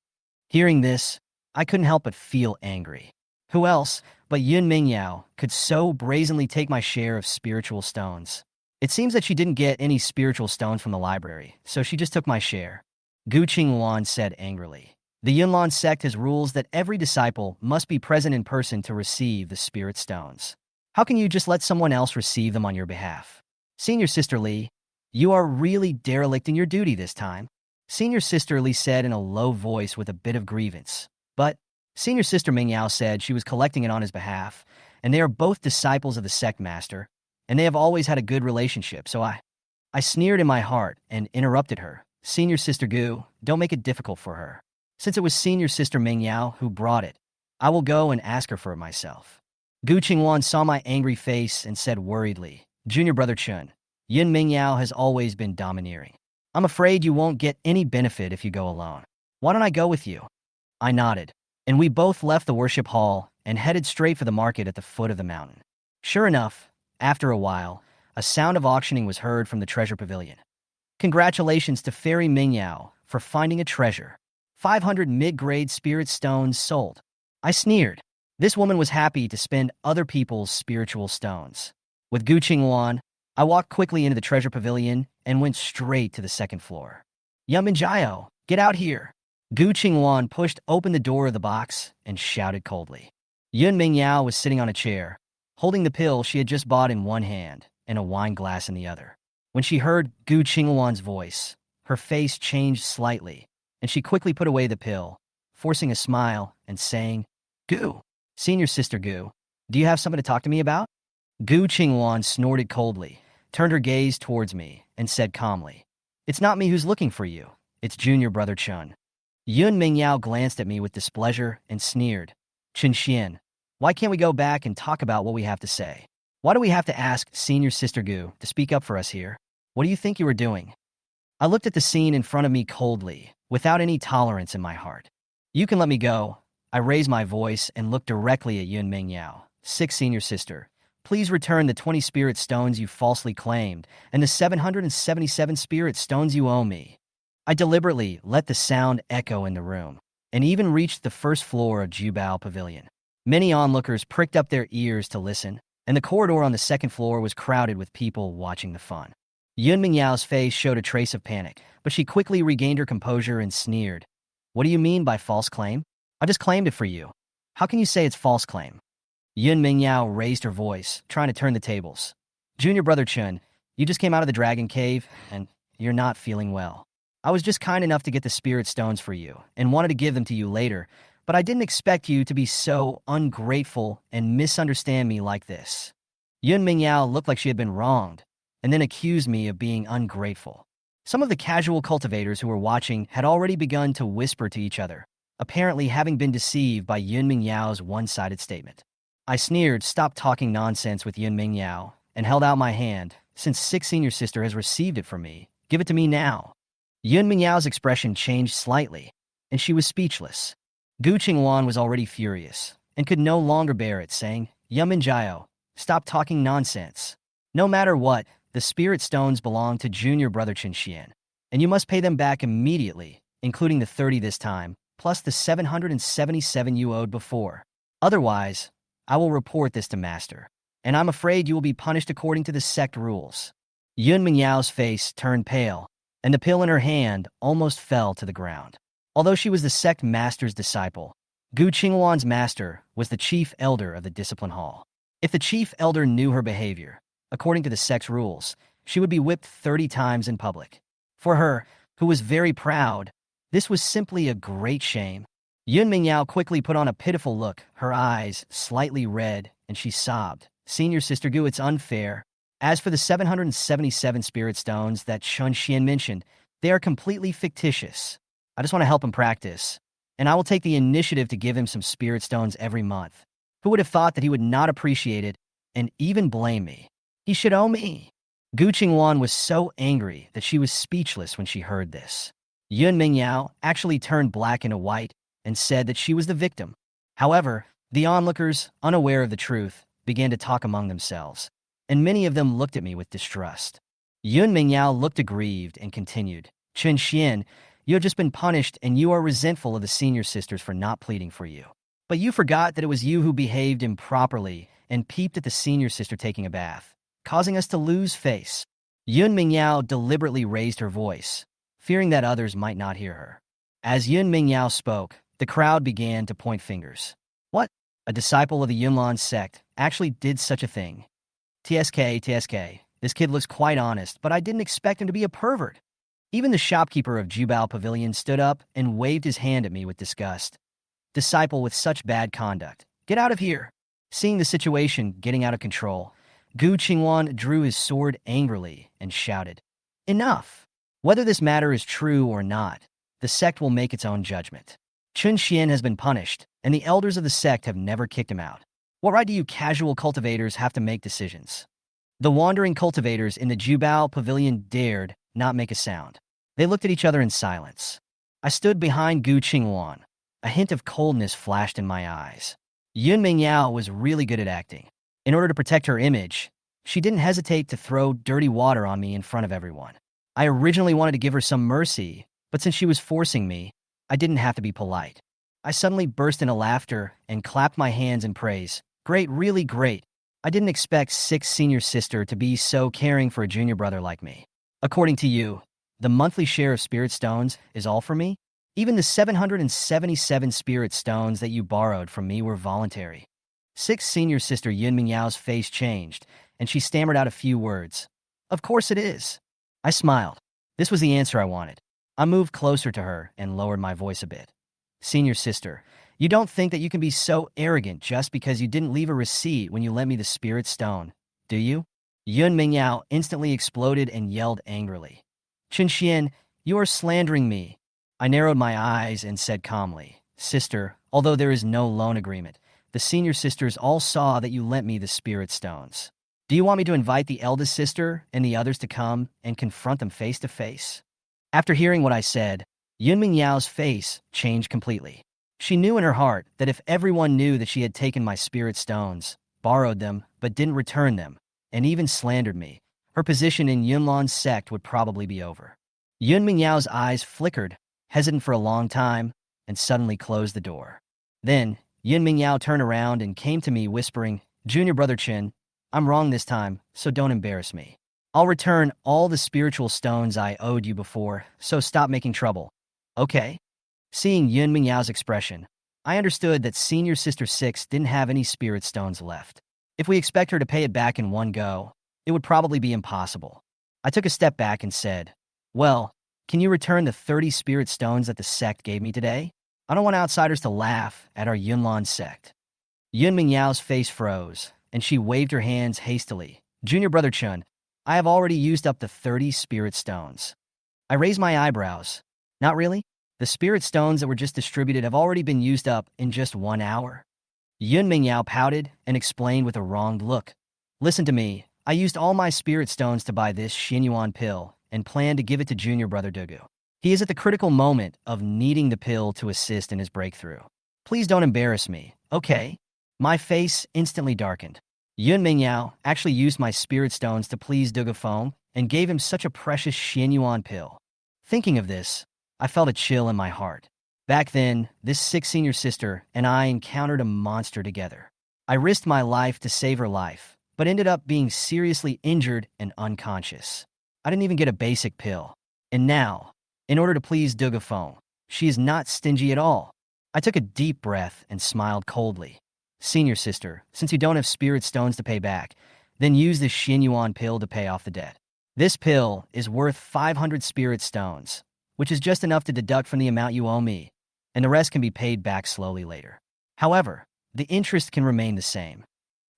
Hearing this, I couldn't help but feel angry. Who else but Yun Mingyao could so brazenly take my share of spiritual stones? It seems that she didn't get any spiritual stones from the library, so she just took my share. Gu Qingwan said angrily, "The Yunlan sect has rules that every disciple must be present in person to receive the spirit stones. How can you just let someone else receive them on your behalf?" "Senior Sister Li, you are really derelict in your duty this time," Senior Sister Li said in a low voice with a bit of grievance. But Senior Sister Mingyao said she was collecting it on his behalf, and they are both disciples of the sect master, and they have always had a good relationship, so I sneered in my heart and interrupted her. "Senior Sister Gu, don't make it difficult for her. Since it was Senior Sister Mingyao who brought it, I will go and ask her for it myself." Gu Qingwan saw my angry face and said worriedly, "Junior brother Chun, Yin Mingyao has always been domineering. I'm afraid you won't get any benefit if you go alone. Why don't I go with you?" I nodded, and we both left the worship hall and headed straight for the market at the foot of the mountain. Sure enough, after a while, a sound of auctioning was heard from the treasure pavilion. "Congratulations to Fairy Mingyao for finding a treasure. 500 mid-grade spirit stones sold." I sneered. This woman was happy to spend other people's spiritual stones. With Gu Qingwan, I walked quickly into the treasure pavilion and went straight to the second floor. Yun Jiao, get out here! Gu Qingwan pushed open the door of the box and shouted coldly. Yun Mingyao was sitting on a chair, holding the pill she had just bought in one hand and a wine glass in the other. When she heard Gu Qingwan's voice, her face changed slightly, and she quickly put away the pill, forcing a smile and saying, Gu, senior sister Gu, do you have something to talk to me about? Gu Qingwan snorted coldly, turned her gaze towards me, and said calmly, It's not me who's looking for you. It's junior brother Chun. Yun Mingyao glanced at me with displeasure and sneered, Chun Shen, why can't we go back and talk about what we have to say? Why do we have to ask senior sister Gu to speak up for us here? What do you think you are doing? I looked at the scene in front of me coldly, without any tolerance in my heart. You can let me go. I raised my voice and looked directly at Yun Mingyao, sixth senior sister. Please return the 20 spirit stones you falsely claimed and the 777 spirit stones you owe me. I deliberately let the sound echo in the room, and even reached the first floor of Jubao Pavilion. Many onlookers pricked up their ears to listen, and the corridor on the second floor was crowded with people watching the fun. Yun Mingyao's face showed a trace of panic, but she quickly regained her composure and sneered. What do you mean by false claim? I just claimed it for you. How can you say it's false claim? Yun Mingyao raised her voice, trying to turn the tables. Junior brother Chun, you just came out of the dragon cave, and you're not feeling well. I was just kind enough to get the spirit stones for you, and wanted to give them to you later, but I didn't expect you to be so ungrateful and misunderstand me like this. Yun Mingyao looked like she had been wronged, and then accused me of being ungrateful. Some of the casual cultivators who were watching had already begun to whisper to each other, apparently having been deceived by Yun Mingyao's one-sided statement. I sneered, Stop talking nonsense with Yun Mingyao, and held out my hand. Since sixth senior sister has received it from me, give it to me now. Yun Mingyao's expression changed slightly, and she was speechless. Gu Qingwan was already furious, and could no longer bear it, saying, Yun Mingyao, stop talking nonsense. No matter what, the spirit stones belong to junior brother Chun Shen, and you must pay them back immediately, including the 30 this time, plus the 777 you owed before. Otherwise, I will report this to master, and I'm afraid you will be punished according to the sect rules. Yun Mingyao's face turned pale, and the pill in her hand almost fell to the ground. Although she was the sect master's disciple, Gu Qingwan's master was the chief elder of the discipline hall. If the chief elder knew her behavior, according to the sect's rules, she would be whipped 30 times in public. For her, who was very proud, this was simply a great shame. Yun Mingyao quickly put on a pitiful look, her eyes slightly red, and she sobbed. Senior sister Gu, it's unfair. As for the 777 spirit stones that Chun Shen mentioned, they are completely fictitious. I just want to help him practice, and I will take the initiative to give him some spirit stones every month. Who would have thought that he would not appreciate it and even blame me? He should owe me. Gu Qingwan was so angry that she was speechless when she heard this. Yun Mingyao actually turned black into white and said that she was the victim. However, the onlookers, unaware of the truth, began to talk among themselves, and many of them looked at me with distrust. Yun Mingyao looked aggrieved and continued, Chun Shen, you have just been punished and you are resentful of the senior sisters for not pleading for you. But you forgot that it was you who behaved improperly and peeped at the senior sister taking a bath, causing us to lose face. Yun Mingyao deliberately raised her voice, fearing that others might not hear her. As Yun Mingyao spoke, the crowd began to point fingers. What? A disciple of the Yunlan sect actually did such a thing. TSK, this kid looks quite honest, but I didn't expect him to be a pervert. Even the shopkeeper of Jubao Pavilion stood up and waved his hand at me with disgust. Disciple with such bad conduct, get out of here. Seeing the situation getting out of control, Gu Qingwan drew his sword angrily and shouted, Enough! Whether this matter is true or not, the sect will make its own judgment. Chun Shen has been punished, and the elders of the sect have never kicked him out. What right do you casual cultivators have to make decisions? The wandering cultivators in the Jubao Pavilion dared not make a sound. They looked at each other in silence. I stood behind Gu Qingwan. A hint of coldness flashed in my eyes. Yun Mingyao was really good at acting. In order to protect her image, she didn't hesitate to throw dirty water on me in front of everyone. I originally wanted to give her some mercy, but since she was forcing me, I didn't have to be polite. I suddenly burst into laughter and clapped my hands in praise. Great, really great. I didn't expect sixth senior sister to be so caring for a junior brother like me. According to you, the monthly share of spirit stones is all for me? Even the 777 spirit stones that you borrowed from me were voluntary. Sixth senior sister Yun Mingyao's face changed, and she stammered out a few words. Of course it is. I smiled. This was the answer I wanted. I moved closer to her and lowered my voice a bit. Senior sister, you don't think that you can be so arrogant just because you didn't leave a receipt when you lent me the spirit stone, do you? Yun Mingyao instantly exploded and yelled angrily. Chun Shen, you are slandering me. I narrowed my eyes and said calmly, Sister, although there is no loan agreement, the senior sisters all saw that you lent me the spirit stones. Do you want me to invite the eldest sister and the others to come and confront them face to face? After hearing what I said, Yun Mingyao's face changed completely. She knew in her heart that if everyone knew that she had taken my spirit stones, borrowed them, but didn't return them, and even slandered me, her position in Yunlan's sect would probably be over. Yun Mingyao's eyes flickered, hesitant for a long time, and suddenly closed the door. Then, Yun Mingyao turned around and came to me whispering, Junior Brother Chin, I'm wrong this time, so don't embarrass me. I'll return all the spiritual stones I owed you before, so stop making trouble. Okay? Seeing Yun Mingyao's expression, I understood that Senior Sister 6 didn't have any spirit stones left. If we expect her to pay it back in one go, it would probably be impossible. I took a step back and said, Well, can you return the 30 spirit stones that the sect gave me today? I don't want outsiders to laugh at our Yunlan sect. Yun Mingyao's face froze, and she waved her hands hastily. Junior Brother Chun, I have already used up the 30 spirit stones. I raised my eyebrows. Not really? The spirit stones that were just distributed have already been used up in just 1 hour. Yun Mingyao pouted and explained with a wronged look. Listen to me, I used all my spirit stones to buy this Xinyuan pill and plan to give it to Junior Brother Dugu. He is at the critical moment of needing the pill to assist in his breakthrough. Please don't embarrass me, okay? My face instantly darkened. Yun Mingyao actually used my spirit stones to please Dugu Feng and gave him such a precious Xinyuan pill. Thinking of this, I felt a chill in my heart. Back then, this sixth senior sister and I encountered a monster together. I risked my life to save her life, but ended up being seriously injured and unconscious. I didn't even get a basic pill. And now, in order to please Dugu Feng, she is not stingy at all. I took a deep breath and smiled coldly. Senior sister, since you don't have spirit stones to pay back, then use this Xinyuan pill to pay off the debt. This pill is worth 500 spirit stones, which is just enough to deduct from the amount you owe me, and the rest can be paid back slowly later. However, the interest can remain the same.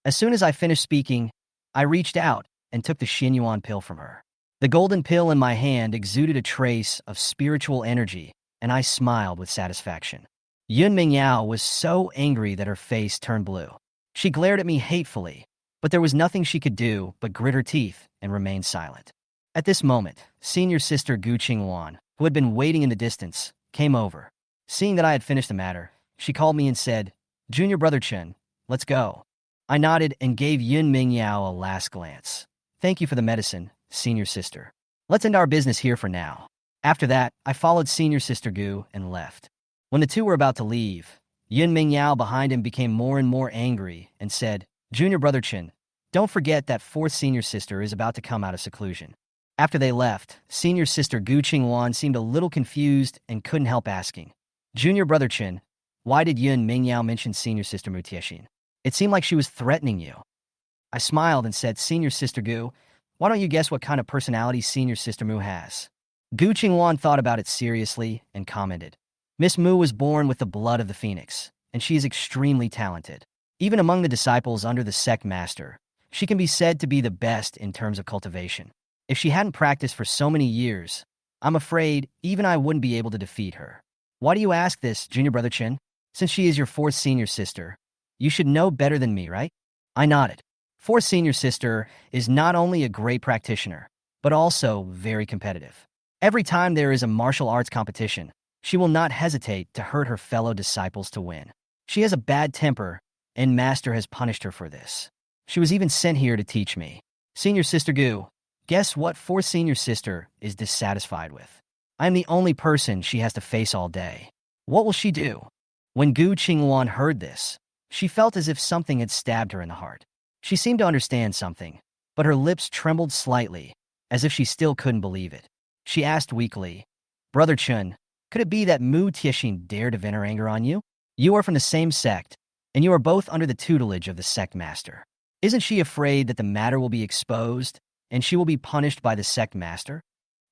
As soon as I finished speaking, I reached out and took the Xinyuan pill from her. The golden pill in my hand exuded a trace of spiritual energy, and I smiled with satisfaction. Yun Mingyao was so angry that her face turned blue. She glared at me hatefully, but there was nothing she could do but grit her teeth and remain silent. At this moment, senior sister Gu Qingwan, who had been waiting in the distance, came over. Seeing that I had finished the matter, she called me and said, Junior Brother Chen, let's go. I nodded and gave Yun Mingyao a last glance. Thank you for the medicine, senior sister. Let's end our business here for now. After that, I followed senior sister Gu and left. When the two were about to leave, Yun Mingyao behind him became more and more angry and said, Junior Brother Chen, don't forget that fourth senior sister is about to come out of seclusion. After they left, senior sister Gu Qingwan seemed a little confused and couldn't help asking, Junior Brother Chen, why did Yun Mingyao mention senior sister Mu Tiexin? It seemed like she was threatening you. I smiled and said, Senior sister Gu, why don't you guess what kind of personality senior sister Mu has? Gu Qingwan thought about it seriously and commented, Miss Mu was born with the blood of the phoenix, and she is extremely talented. Even among the disciples under the sect master, she can be said to be the best in terms of cultivation. If she hadn't practiced for so many years, I'm afraid even I wouldn't be able to defeat her. Why do you ask this, Junior Brother Chin? Since she is your fourth senior sister, you should know better than me, right? I nodded. Fourth senior sister is not only a great practitioner, but also very competitive. Every time there is a martial arts competition, she will not hesitate to hurt her fellow disciples to win. She has a bad temper, and Master has punished her for this. She was even sent here to teach me. Senior sister Gu, guess what fourth senior sister is dissatisfied with? I am the only person she has to face all day. What will she do? When Gu Qingwan heard this, she felt as if something had stabbed her in the heart. She seemed to understand something, but her lips trembled slightly, as if she still couldn't believe it. She asked weakly, Brother Chun, could it be that Mu Tianxin dared to vent her anger on you? You are from the same sect, and you are both under the tutelage of the sect master. Isn't she afraid that the matter will be exposed, and she will be punished by the sect master?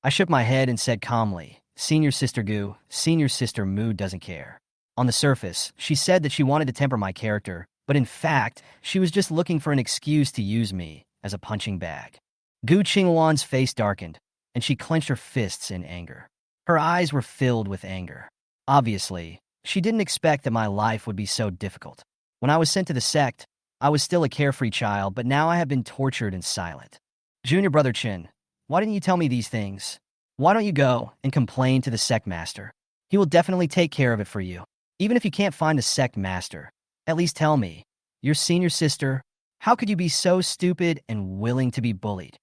I shook my head and said calmly, Senior Sister Gu, Senior Sister Mu doesn't care. On the surface, she said that she wanted to temper my character, but in fact, she was just looking for an excuse to use me as a punching bag. Gu Qingwan's face darkened, and she clenched her fists in anger. Her eyes were filled with anger. Obviously, she didn't expect that my life would be so difficult. When I was sent to the sect, I was still a carefree child, but now I have been tortured and silent. Junior Brother Chin, why didn't you tell me these things? Why don't you go and complain to the sect master? He will definitely take care of it for you. Even if you can't find the sect master, at least tell me. Your senior sister, how could you be so stupid and willing to be bullied?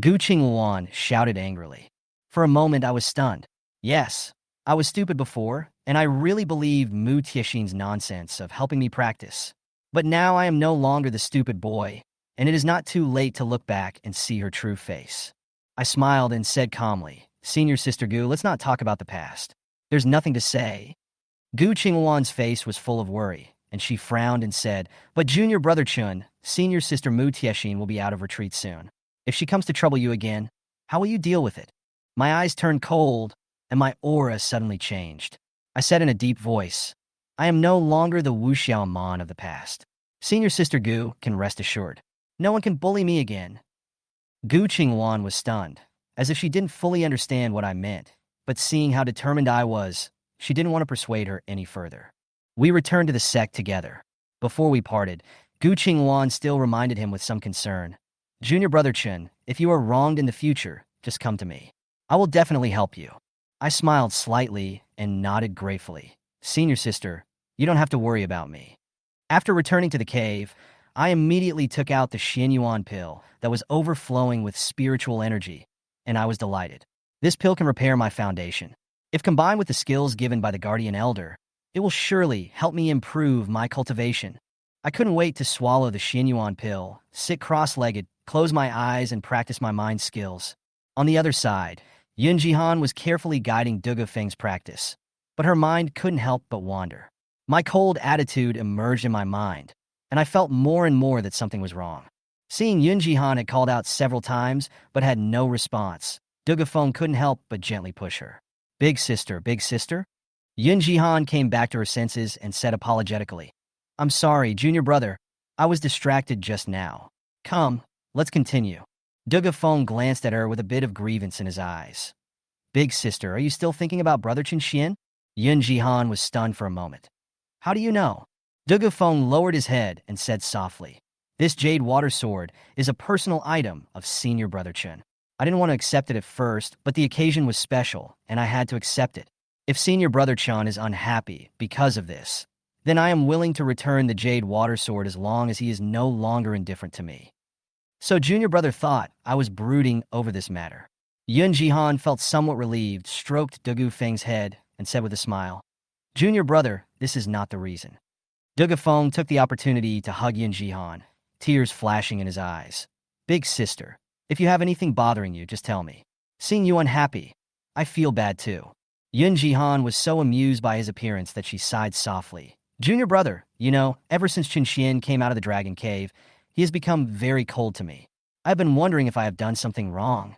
Gu Qingwan shouted angrily. For a moment I was stunned. Yes, I was stupid before, and I really believed Mu Tianxin's nonsense of helping me practice. But now I am no longer the stupid boy, and it is not too late to look back and see her true face. I smiled and said calmly, Senior Sister Gu, let's not talk about the past. There's nothing to say. Gu Qingwan's face was full of worry, and she frowned and said, But Junior Brother Chun, Senior Sister Mu Tianxin will be out of retreat soon. If she comes to trouble you again, how will you deal with it? My eyes turned cold, and my aura suddenly changed. I said in a deep voice, I am no longer the Wu Xiaoman of the past. Senior Sister Gu can rest assured. No one can bully me again. Gu Qingwan was stunned, as if she didn't fully understand what I meant, but seeing how determined I was, she didn't want to persuade her any further. We returned to the sect together. Before we parted, Gu Qingwan still reminded him with some concern, Junior Brother Chun, if you are wronged in the future, just come to me. I will definitely help you. I smiled slightly and nodded gratefully. Senior Sister, you don't have to worry about me. After returning to the cave, I immediately took out the Xianyuan pill that was overflowing with spiritual energy, and I was delighted. This pill can repair my foundation. If combined with the skills given by the Guardian Elder, it will surely help me improve my cultivation. I couldn't wait to swallow the Xianyuan pill, sit cross-legged, close my eyes, and practice my mind skills. On the other side, Yun Jihan was carefully guiding Dugu Feng's practice, but her mind couldn't help but wander. My cold attitude emerged in my mind, and I felt more and more that something was wrong. Seeing Yun Jihan had called out several times but had no response, Dugu Feng couldn't help but gently push her. Big sister, big sister? Yun Jihan came back to her senses and said apologetically, I'm sorry, junior brother. I was distracted just now. Come, let's continue. Dugu Feng glanced at her with a bit of grievance in his eyes. Big sister, are you still thinking about Brother Chun Shen? Yun Jihan was stunned for a moment. How do you know? Dugu Feng lowered his head and said softly, This jade water sword is a personal item of Senior Brother Chun. I didn't want to accept it at first, but the occasion was special, and I had to accept it. If Senior Brother Chun is unhappy because of this, then I am willing to return the jade water sword as long as he is no longer indifferent to me. So Junior Brother thought I was brooding over this matter. Yun Jihan felt somewhat relieved, stroked Dugu Feng's head, and said with a smile, Junior Brother, this is not the reason. Dugu Feng took the opportunity to hug Yun Jihan, tears flashing in his eyes. Big sister, if you have anything bothering you, just tell me. Seeing you unhappy, I feel bad too. Yun Jihan was so amused by his appearance that she sighed softly. Junior Brother, you know, ever since Chun Shen came out of the Dragon Cave, he has become very cold to me. I've been wondering if I have done something wrong.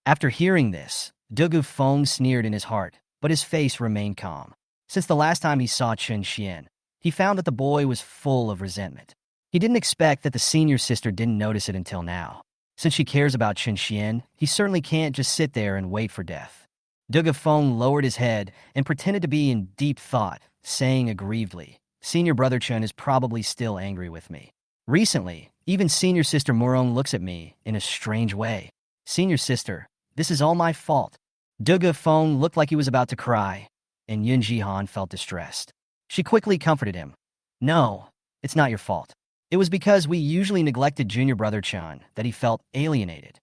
After hearing this, Dugu Feng sneered in his heart, but his face remained calm. Since the last time he saw Chun Shen, he found that the boy was full of resentment. He didn't expect that the senior sister didn't notice it until now. Since she cares about Chun Shen, he certainly can't just sit there and wait for death. Dugu Feng lowered his head and pretended to be in deep thought, saying aggrievedly, Senior Brother Chun is probably still angry with me. Recently, even Senior Sister Murong looks at me in a strange way. Senior Sister, this is all my fault. Dugu Feng looked like he was about to cry, and Yun Jihan felt distressed. She quickly comforted him. No, it's not your fault. It was because we usually neglected Junior Brother Chun that he felt alienated.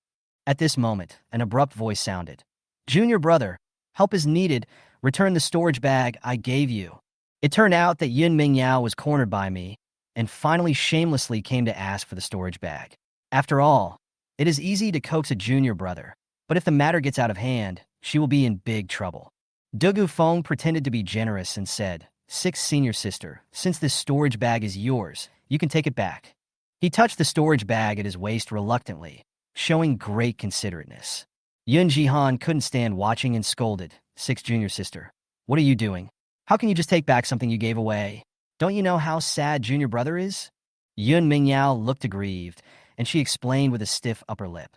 At this moment, an abrupt voice sounded. Junior Brother, help is needed. Return the storage bag I gave you. It turned out that Yun Mingyao was cornered by me, and finally shamelessly came to ask for the storage bag. After all, it is easy to coax a junior brother, but if the matter gets out of hand, she will be in big trouble. Dugu Feng pretended to be generous and said, "Sixth senior sister, since this storage bag is yours, you can take it back." He touched the storage bag at his waist reluctantly, showing great considerateness. Yun Jihan couldn't stand watching and scolded, "Sixth junior sister, what are you doing? How can you just take back something you gave away? Don't you know how sad junior brother is?" Yun Mingyao looked aggrieved, and she explained with a stiff upper lip.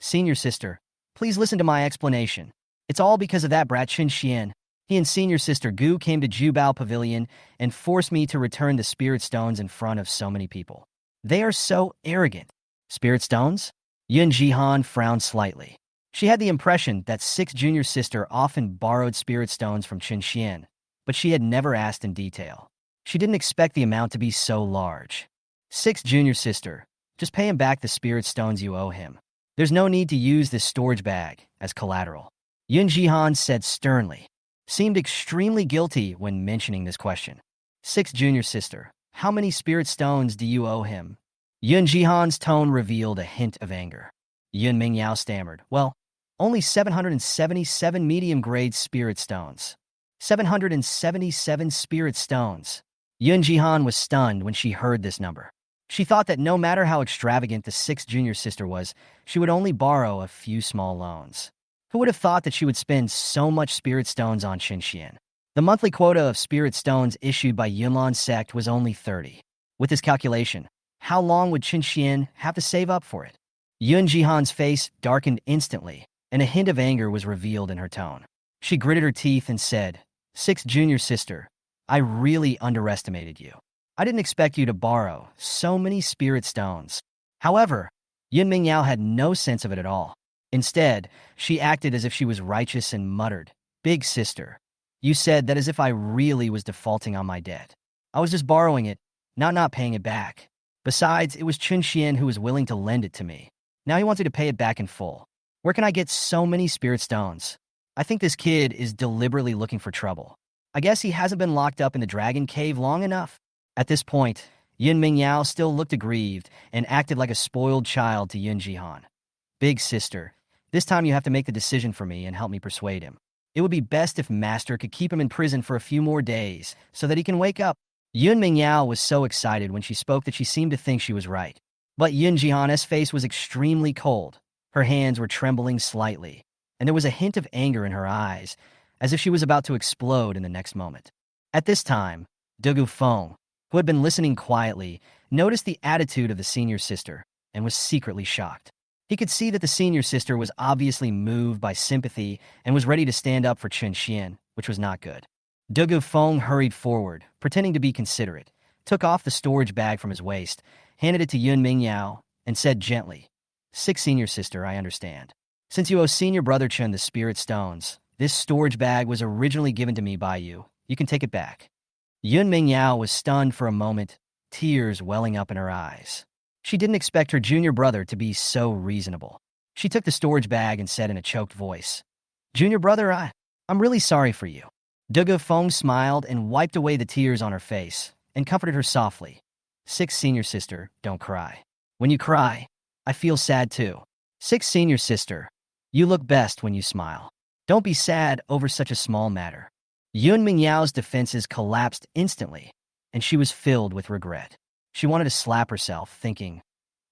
"Senior sister, please listen to my explanation. It's all because of that brat Chun Shen. He and senior sister Gu came to Jubao Pavilion and forced me to return the spirit stones in front of so many people. They are so arrogant." "Spirit stones?" Yun Jihan frowned slightly. She had the impression that sixth junior sister often borrowed spirit stones from Chun Shen, but she had never asked in detail. She didn't expect the amount to be so large. "Sixth junior sister, just pay him back the spirit stones you owe him. There's no need to use this storage bag as collateral," Yun Jihan said sternly. Seemed extremely guilty when mentioning this question. "Sixth junior sister, how many spirit stones do you owe him?" Yun Jihan's tone revealed a hint of anger. Yun Mingyao stammered, "Well, only 777 medium-grade spirit stones." 777 spirit stones. Yun Jihan was stunned when she heard this number. She thought that no matter how extravagant the sixth junior sister was, she would only borrow a few small loans. Who would have thought that she would spend so much spirit stones on Chun Shen? The monthly quota of spirit stones issued by Yunlan's sect was only 30. With this calculation, how long would Chun Shen have to save up for it? Yun Jihan's face darkened instantly, and a hint of anger was revealed in her tone. She gritted her teeth and said, "Sixth junior sister, I really underestimated you. I didn't expect you to borrow so many spirit stones." However, Yun Mingyao had no sense of it at all. Instead, she acted as if she was righteous and muttered, "Big sister, you said that as if I really was defaulting on my debt. I was just borrowing it, not paying it back. Besides, it was Chun Shen who was willing to lend it to me. Now he wants me to pay it back in full. Where can I get so many spirit stones? I think this kid is deliberately looking for trouble. I guess he hasn't been locked up in the Dragon Cave long enough." At this point, Yun Mingyao still looked aggrieved and acted like a spoiled child to Yun Jihan. "Big sister, this time you have to make the decision for me and help me persuade him. It would be best if Master could keep him in prison for a few more days so that he can wake up." Yun Mingyao was so excited when she spoke that she seemed to think she was right. But Yun Jihan's face was extremely cold. Her hands were trembling slightly, and there was a hint of anger in her eyes, as if she was about to explode in the next moment. At this time, Dugu Feng, who had been listening quietly, noticed the attitude of the senior sister and was secretly shocked. He could see that the senior sister was obviously moved by sympathy and was ready to stand up for Chun Shen, which was not good. Dugu Feng hurried forward, pretending to be considerate, took off the storage bag from his waist, handed it to Yun Mingyao, and said gently, "Sixth senior sister, I understand. Since you owe senior brother Chun the spirit stones, this storage bag was originally given to me by you. You can take it back." Yun Mingyao was stunned for a moment, tears welling up in her eyes. She didn't expect her junior brother to be so reasonable. She took the storage bag and said in a choked voice, "Junior brother, I'm really sorry for you." Dugu Feng smiled and wiped away the tears on her face and comforted her softly. "Sixth senior sister, don't cry. When you cry, I feel sad too. Sixth senior sister, you look best when you smile. Don't be sad over such a small matter." Yun Mingyao's defenses collapsed instantly, and she was filled with regret. She wanted to slap herself, thinking,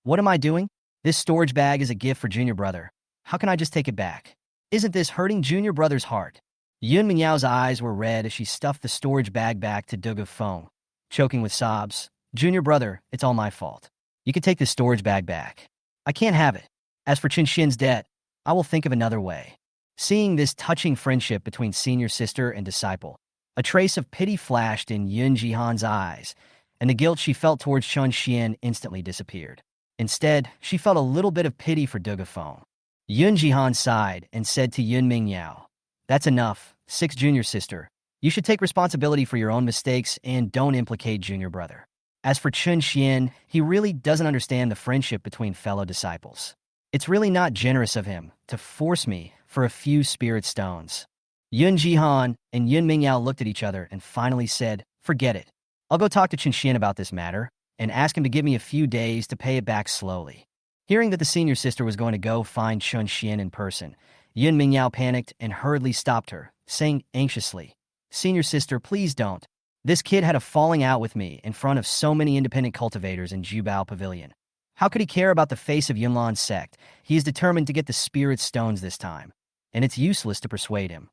"What am I doing? This storage bag is a gift for junior brother. How can I just take it back? Isn't this hurting junior brother's heart?" Yun Mingyao's eyes were red as she stuffed the storage bag back to Dugu Feng, choking with sobs. "Junior brother, it's all my fault. You can take this storage bag back. I can't have it. As for Chun Shen's debt, I will think of another way." Seeing this touching friendship between senior sister and disciple, a trace of pity flashed in Yun Jihan's eyes, and the guilt she felt towards Chun Shen instantly disappeared. Instead, she felt a little bit of pity for Dugu Feng. Yun Jihan sighed and said to Yun Mingyao, "That's enough, sixth junior sister. You should take responsibility for your own mistakes and don't implicate junior brother. As for Chun Shen, he really doesn't understand the friendship between fellow disciples. It's really not generous of him to force me for a few spirit stones." Yun Jihan and Yun Mingyao looked at each other and finally said, "Forget it. I'll go talk to Chun Shen about this matter. and ask him to give me a few days to pay it back slowly. Hearing that the senior sister was going to go find Chun Shen in person, Yun Mingyao panicked and hurriedly stopped her, saying anxiously, "Senior sister, please don't. This kid had a falling out with me in front of so many independent cultivators in Jubao Pavilion. How could he care about the face of Yunlan's sect? He is determined to get the spirit stones this time, and it's useless to persuade him."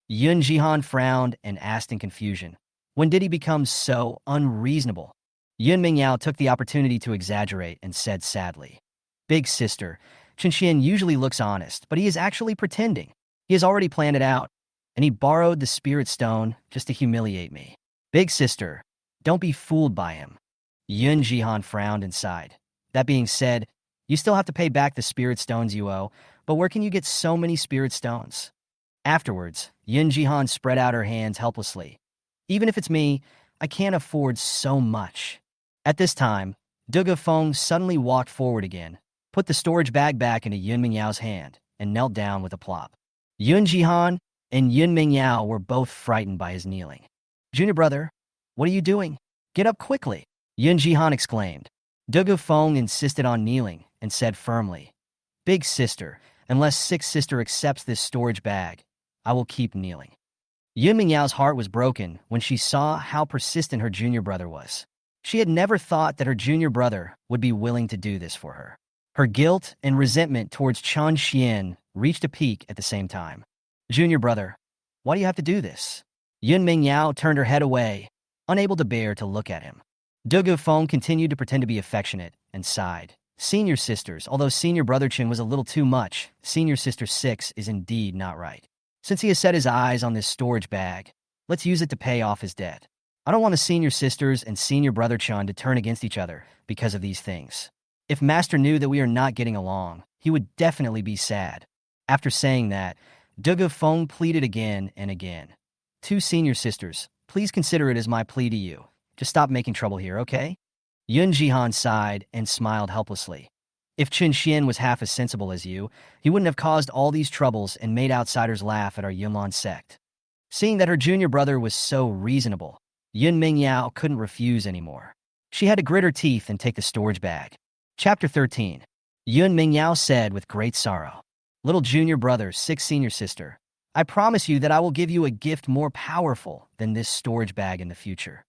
Yun Jihan frowned and asked in confusion, "When did he become so unreasonable?" Yun Mingyao took the opportunity to exaggerate and said sadly, "Big sister, Chun Shen usually looks honest, but he is actually pretending. He has already planned it out, and he borrowed the spirit stone just to humiliate me. Big sister, don't be fooled by him." Yun Jihan frowned and sighed. "That being said, you still have to pay back the spirit stones you owe, but where can you get so many spirit stones?" Afterwards, Yun Jihan spread out her hands helplessly. "Even if it's me, I can't afford so much." At this time, Dugu Feng suddenly walked forward again, put the storage bag back into Yun Mingyao's hand, and knelt down with a plop. Yun Jihan and Yun Mingyao were both frightened by his kneeling. "Junior brother, what are you doing? Get up quickly," Yun Jihan exclaimed. Dugu Feng insisted on kneeling and said firmly, "Big sister, unless Sixth sister accepts this storage bag, I will keep kneeling." Yun Mingyao's heart was broken when she saw how persistent her junior brother was. She had never thought that her junior brother would be willing to do this for her. Her guilt and resentment towards Chun Shen reached a peak at the same time. "Junior brother, why do you have to do this?" Yun Mingyao turned her head away, unable to bear to look at him. Dugu Feng continued to pretend to be affectionate and sighed. "Senior sisters, although senior brother Chin was a little too much, senior sister 6 is indeed not right. Since he has set his eyes on this storage bag, let's use it to pay off his debt. I don't want the senior sisters and senior brother Chun to turn against each other because of these things. If Master knew that we are not getting along, he would definitely be sad." After saying that, Dugu Feng pleaded again and again. "Two senior sisters, please consider it as my plea to you. Just stop making trouble here, okay?" Yun Jihan sighed and smiled helplessly. "If Chun Shen was half as sensible as you, he wouldn't have caused all these troubles and made outsiders laugh at our Yunlan sect." Seeing that her junior brother was so reasonable, Yun Mingyao couldn't refuse anymore. She had to grit her teeth and take the storage bag. Chapter 13. Yun Mingyao said with great sorrow, "Little junior brother, 6 senior sister, I promise you that I will give you a gift more powerful than this storage bag in the future.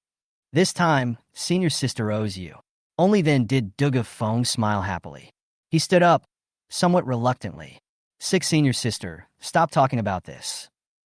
This time, senior sister owes you." Only then did Dugu Feng smile happily. He stood up, somewhat reluctantly. 6 senior sister, stop talking about this.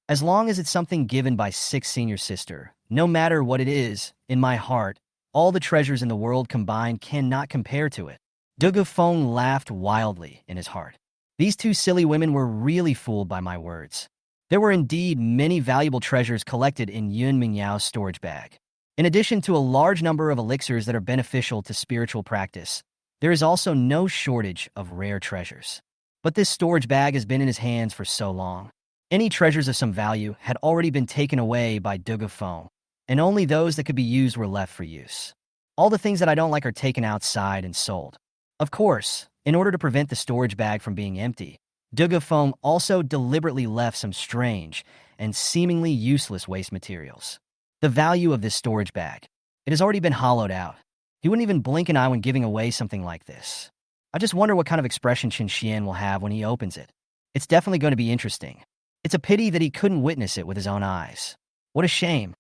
As long as it's something given by 6 senior sister, no matter what it is, in my heart, all the treasures in the world combined cannot compare to it. Dugu Feng laughed wildly in his heart. These 2 silly women were really fooled by my words. There were indeed many valuable treasures collected in Yun Mingyao's storage bag. In addition to a large number of elixirs that are beneficial to spiritual practice, there is also no shortage of rare treasures. But this storage bag has been in his hands for so long. Any treasures of some value had already been taken away by Dugu Feng, and only those that could be used were left for use. All the things that I don't like are taken outside and sold. Of course, in order to prevent the storage bag from being empty, Dugu Feng also deliberately left some strange and seemingly useless waste materials. The value of this storage bag, it has already been hollowed out. He wouldn't even blink an eye when giving away something like this. I just wonder what kind of expression Chun Shen will have when he opens it. It's definitely going to be interesting. It's a pity that he couldn't witness it with his own eyes. What a shame.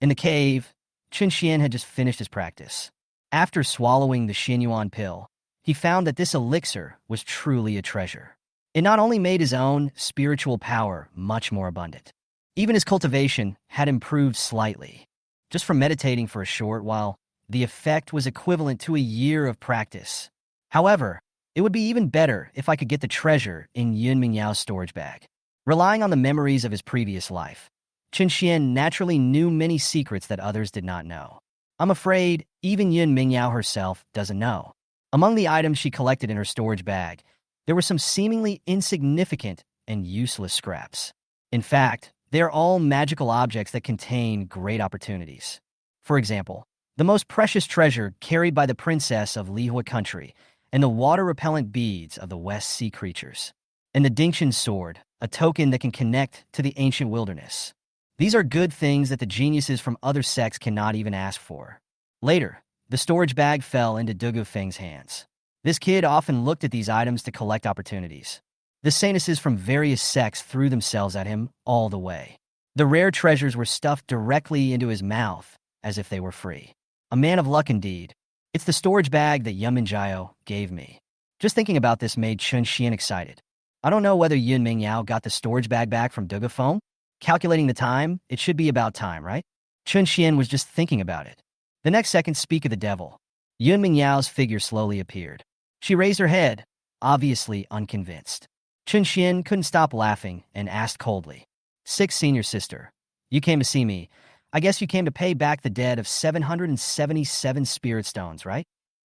In the cave, Chun Shen had just finished his practice. After swallowing the Xinyuan pill, he found that this elixir was truly a treasure. It not only made his own spiritual power much more abundant, even his cultivation had improved slightly. Just from meditating for a short while, the effect was equivalent to a year of practice. However, it would be even better if I could get the treasure in Yun Mingyao's storage bag. Relying on the memories of his previous life, Chun Shen naturally knew many secrets that others did not know. I'm afraid even Yun Mingyao herself doesn't know. Among the items she collected in her storage bag, there were some seemingly insignificant and useless scraps. In fact, they are all magical objects that contain great opportunities. For example, the most precious treasure carried by the princess of Lihua country, and the water-repellent beads of the West Sea creatures, and the Dingxian sword, a token that can connect to the ancient wilderness. These are good things that the geniuses from other sects cannot even ask for. Later, The storage bag fell into Dugu Feng's hands. This kid often looked at these items to collect opportunities. The saintesses from various sects threw themselves at him all the way. The rare treasures were stuffed directly into his mouth, as if they were free. A man of luck indeed. It's the storage bag that Yun Jihan gave me. Just thinking about this made Chun Shen excited. I don't know whether Yun Jihan got the storage bag back from Dugu Feng. Calculating the time, it should be about time, right? Chun Shen was just thinking about it. The next second, speak of the devil. Yun Jiao's figure slowly appeared. She raised her head, obviously unconvinced. Chun Shen couldn't stop laughing and asked coldly, "Sixth senior sister, you came to see me. I guess you came to pay back the debt of 777 spirit stones, right?"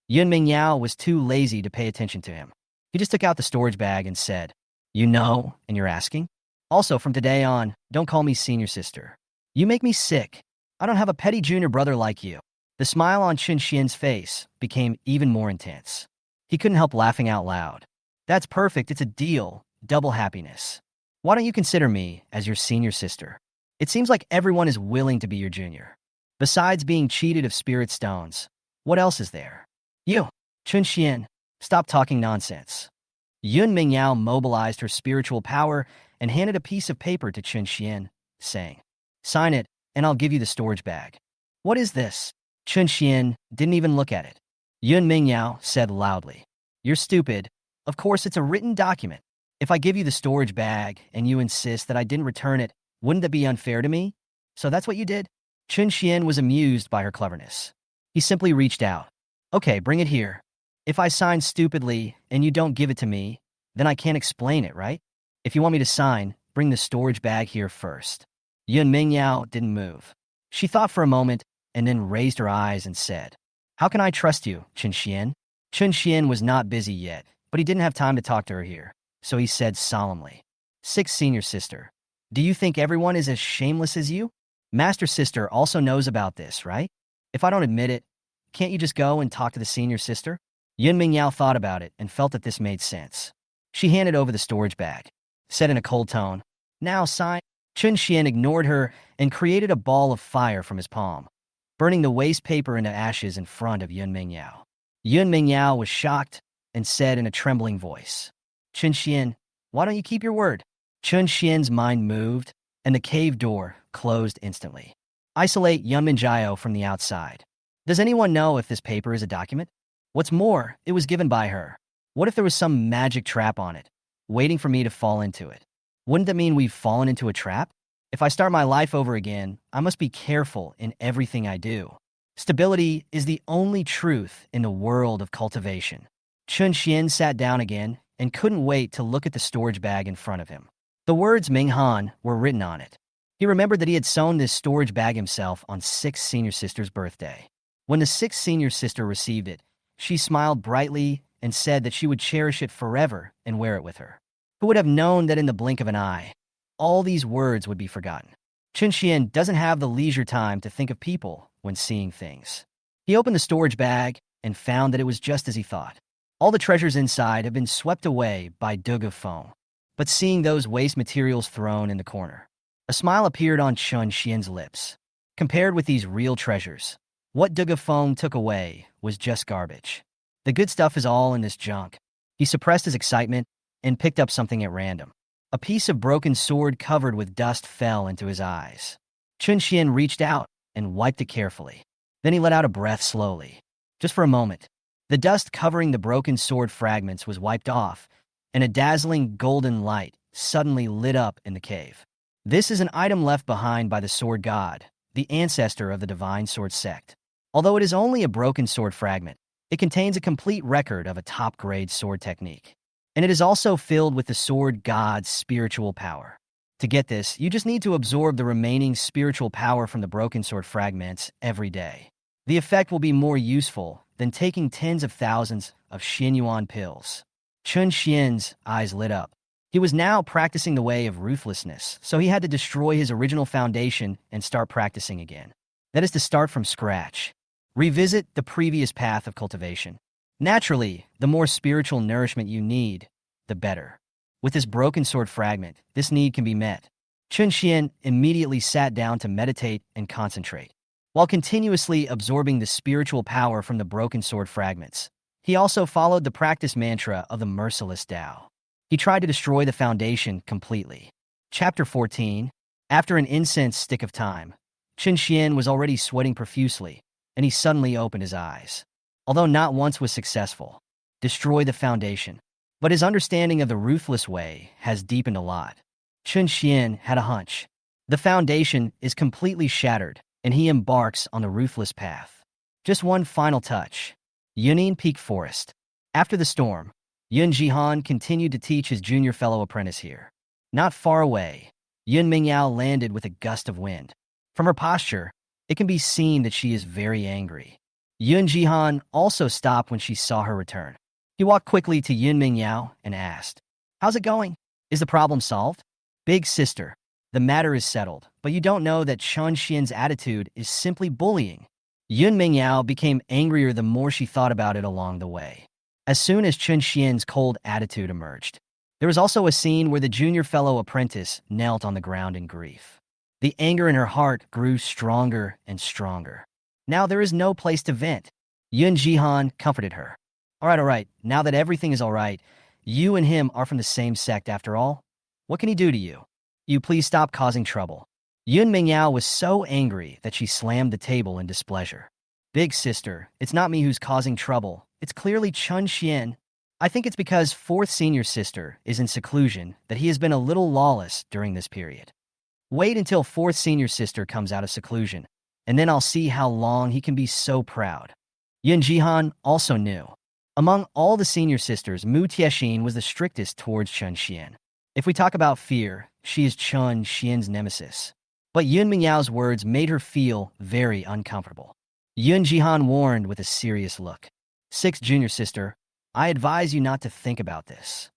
Yun Jiao was too lazy to pay attention to him. He just took out the storage bag and said, "You know, and you're asking? Also, from today on, don't call me senior sister. You make me sick. I don't have a petty junior brother like you." The smile on Chun Shen's face became even more intense. He couldn't help laughing out loud. "That's perfect. It's a deal. Double happiness. Why don't you consider me as your senior sister? It seems like everyone is willing to be your junior. Besides being cheated of spirit stones, what else is there? You, Chun Shen, stop talking nonsense." Yun Jiao mobilized her spiritual power and handed a piece of paper to Chun Shen, saying, "Sign it, and I'll give you the storage bag." "What is this?" Chun Shen didn't even look at it. Yun Jiao said loudly, "You're stupid. Of course it's a written document. If I give you the storage bag and you insist that I didn't return it, wouldn't that be unfair to me? So that's what you did?" Chun Shen was amused by her cleverness. He simply reached out. "Okay, bring it here. If I sign stupidly and you don't give it to me, then I can't explain it, right? If you want me to sign, bring the storage bag here first." Yun Jiao didn't move. She thought for a moment and then raised her eyes and said, "How can I trust you, Chun Shen?" Chun Shen was not busy yet, but he didn't have time to talk to her here, so he said solemnly, "Sixth senior sister, do you think everyone is as shameless as you? Master sister also knows about this, right? If I don't admit it, can't you just go and talk to the senior sister?" Yun Jiao thought about it and felt that this made sense. She handed over the storage bag, said in a cold tone, "Now sign." Chun Shen ignored her and created a ball of fire from his palm, burning the waste paper into ashes in front of Yun Jiao. Yun Jiao was shocked and said in a trembling voice, "Chun Shen, why don't you keep your word?" Chun Shen's mind moved, and the cave door closed instantly. Isolate Yun Jiao from the outside. Does anyone know if this paper is a document? What's more, it was given by her. What if there was some magic trap on it, waiting for me to fall into it? Wouldn't that mean we've fallen into a trap? If I start my life over again, I must be careful in everything I do. Stability is the only truth in the world of cultivation. Chun Shen sat down again and couldn't wait to look at the storage bag in front of him. The words Minghan were written on it. He remembered that he had sewn this storage bag himself on sixth senior sister's birthday. When the sixth senior sister received it, she smiled brightly and said that she would cherish it forever and wear it with her. Who would have known that in the blink of an eye, all these words would be forgotten? Chun Shen doesn't have the leisure time to think of people when seeing things. He opened the storage bag and found that it was just as he thought. All the treasures inside have been swept away by Dugu Feng. But seeing those waste materials thrown in the corner, a smile appeared on Chun Shen's lips. Compared with these real treasures, what Dugu Feng took away was just garbage. The good stuff is all in this junk. He suppressed his excitement and picked up something at random. A piece of broken sword covered with dust fell into his eyes. Chun Shen reached out and wiped it carefully. Then he let out a breath slowly. Just for a moment, the dust covering the broken sword fragments was wiped off, and a dazzling golden light suddenly lit up in the cave. This is an item left behind by the sword god, the ancestor of the divine sword sect. Although it is only a broken sword fragment, it contains a complete record of a top-grade sword technique. And it is also filled with the sword god's spiritual power. To get this, you just need to absorb the remaining spiritual power from the broken sword fragments every day. The effect will be more useful than taking tens of thousands of Xinyuan pills. Chun Shen's eyes lit up. He was now practicing the way of ruthlessness, so he had to destroy his original foundation and start practicing again. That is to start from scratch. Revisit the previous path of cultivation. Naturally, the more spiritual nourishment you need, the better. With this broken sword fragment, this need can be met. Chun Shen immediately sat down to meditate and concentrate. while continuously absorbing the spiritual power from the broken sword fragments. He also followed the practice mantra of the merciless Tao. He tried to destroy the foundation completely. Chapter 14. After an incense stick of time, Chun Shen was already sweating profusely, and he suddenly opened his eyes. Although not once was successful, destroy the foundation. But his understanding of the ruthless way has deepened a lot. Chun Shen had a hunch. The foundation is completely shattered, and he embarks on the ruthless path. Just one final touch. Yunin Peak Forest. After the storm, Yun Jihan continued to teach his junior fellow apprentice here. Not far away, Yun Mingyao landed with a gust of wind. From her posture, it can be seen that she is very angry. Yun Jihan also stopped when she saw her return. He walked quickly to Yun Mingyao and asked, "How's it going? Is the problem solved?" "Big sister, the matter is settled, but you don't know that Chun Shen's attitude is simply bullying." Yun Mingyao became angrier the more she thought about it along the way. As soon as Chun Shen's cold attitude emerged, there was also a scene where the junior fellow apprentice knelt on the ground in grief. The anger in her heart grew stronger and stronger. Now there is no place to vent. Yun Jihan comforted her. All right, now that everything is all right, you and him are from the same sect after all. What can he do to you? You please stop causing trouble." Yun Mingyao was so angry that she slammed the table in displeasure. "Big sister, it's not me who's causing trouble. It's clearly Chun Shen. I think it's because fourth senior sister is in seclusion that he has been a little lawless during this period. Wait until fourth senior sister comes out of seclusion, and then I'll see how long he can be so proud." Yun Jihan also knew. Among all the senior sisters, Mu Tiexin was the strictest towards Chun Shen. If we talk about fear, she is Chun Shen's nemesis. But Yun Mingyao's words made her feel very uncomfortable. Yun Jihan warned with a serious look. "Sixth junior sister, I advise you not to think about this.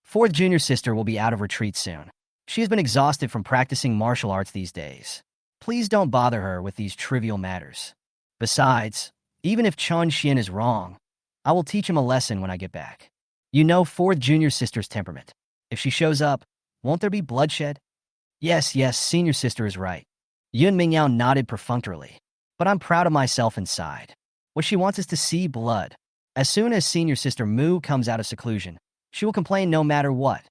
Fourth junior sister will be out of retreat soon. She has been exhausted from practicing martial arts these days. Please don't bother her with these trivial matters. Besides, even if Chun Shen is wrong, I will teach him a lesson when I get back. You know fourth junior sister's temperament. If she shows up, won't there be bloodshed?" Yes, senior sister is right." Yun Mingyao nodded perfunctorily. "But I'm proud of myself inside. What she wants is to see blood. As soon as senior sister Mu comes out of seclusion, she will complain no matter what."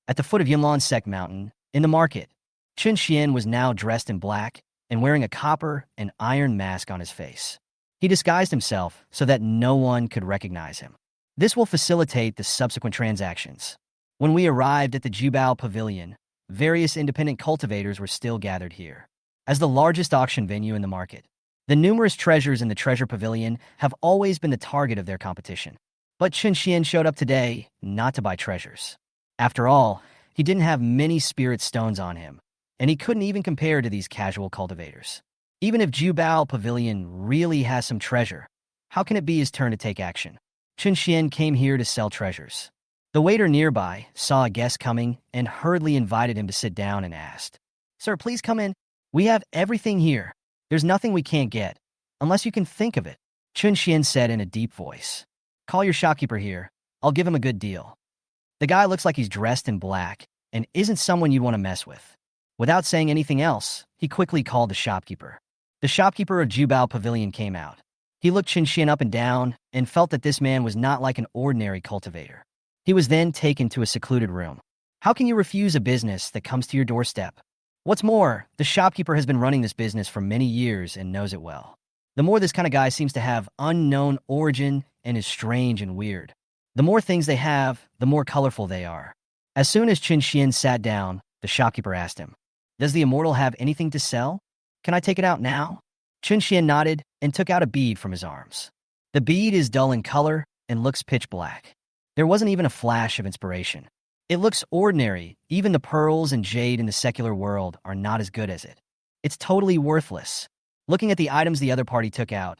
At the foot of Yunlan Sect Mountain, in the market, Chun Shen was now dressed in black and wearing a copper and iron mask on his face. He disguised himself so that no one could recognize him. This will facilitate the subsequent transactions. When we arrived at the Jubao Pavilion, various independent cultivators were still gathered here. As the largest auction venue in the market, the numerous treasures in the Treasure Pavilion have always been the target of their competition. But Chun Shen showed up today not to buy treasures. After all, he didn't have many spirit stones on him, and he couldn't even compare to these casual cultivators. Even if Jubao Pavilion really has some treasure, how can it be his turn to take action? Chun Shen came here to sell treasures. The waiter nearby saw a guest coming and hurriedly invited him to sit down and asked, "Sir, please come in. We have everything here. There's nothing we can't get, unless you can think of it." Chun Shen said in a deep voice, "Call your shopkeeper here. I'll give him a good deal." The guy looks like he's dressed in black and isn't someone you'd want to mess with. Without saying anything else, he quickly called the shopkeeper. The shopkeeper of Jubao Pavilion came out. He looked Chun Shen up and down and felt that this man was not like an ordinary cultivator. He was then taken to a secluded room. How can you refuse a business that comes to your doorstep? What's more, the shopkeeper has been running this business for many years and knows it well. The more this kind of guy seems to have unknown origin and is strange and weird, the more things they have, the more colorful they are. As soon as Chun Shen sat down, the shopkeeper asked him, "Does the immortal have anything to sell? Can I take it out now?" Chun Shen nodded and took out a bead from his arms. The bead is dull in color and looks pitch black. There wasn't even a flash of inspiration. It looks ordinary. Even the pearls and jade in the secular world are not as good as it. It's totally worthless. Looking at the items the other party took out,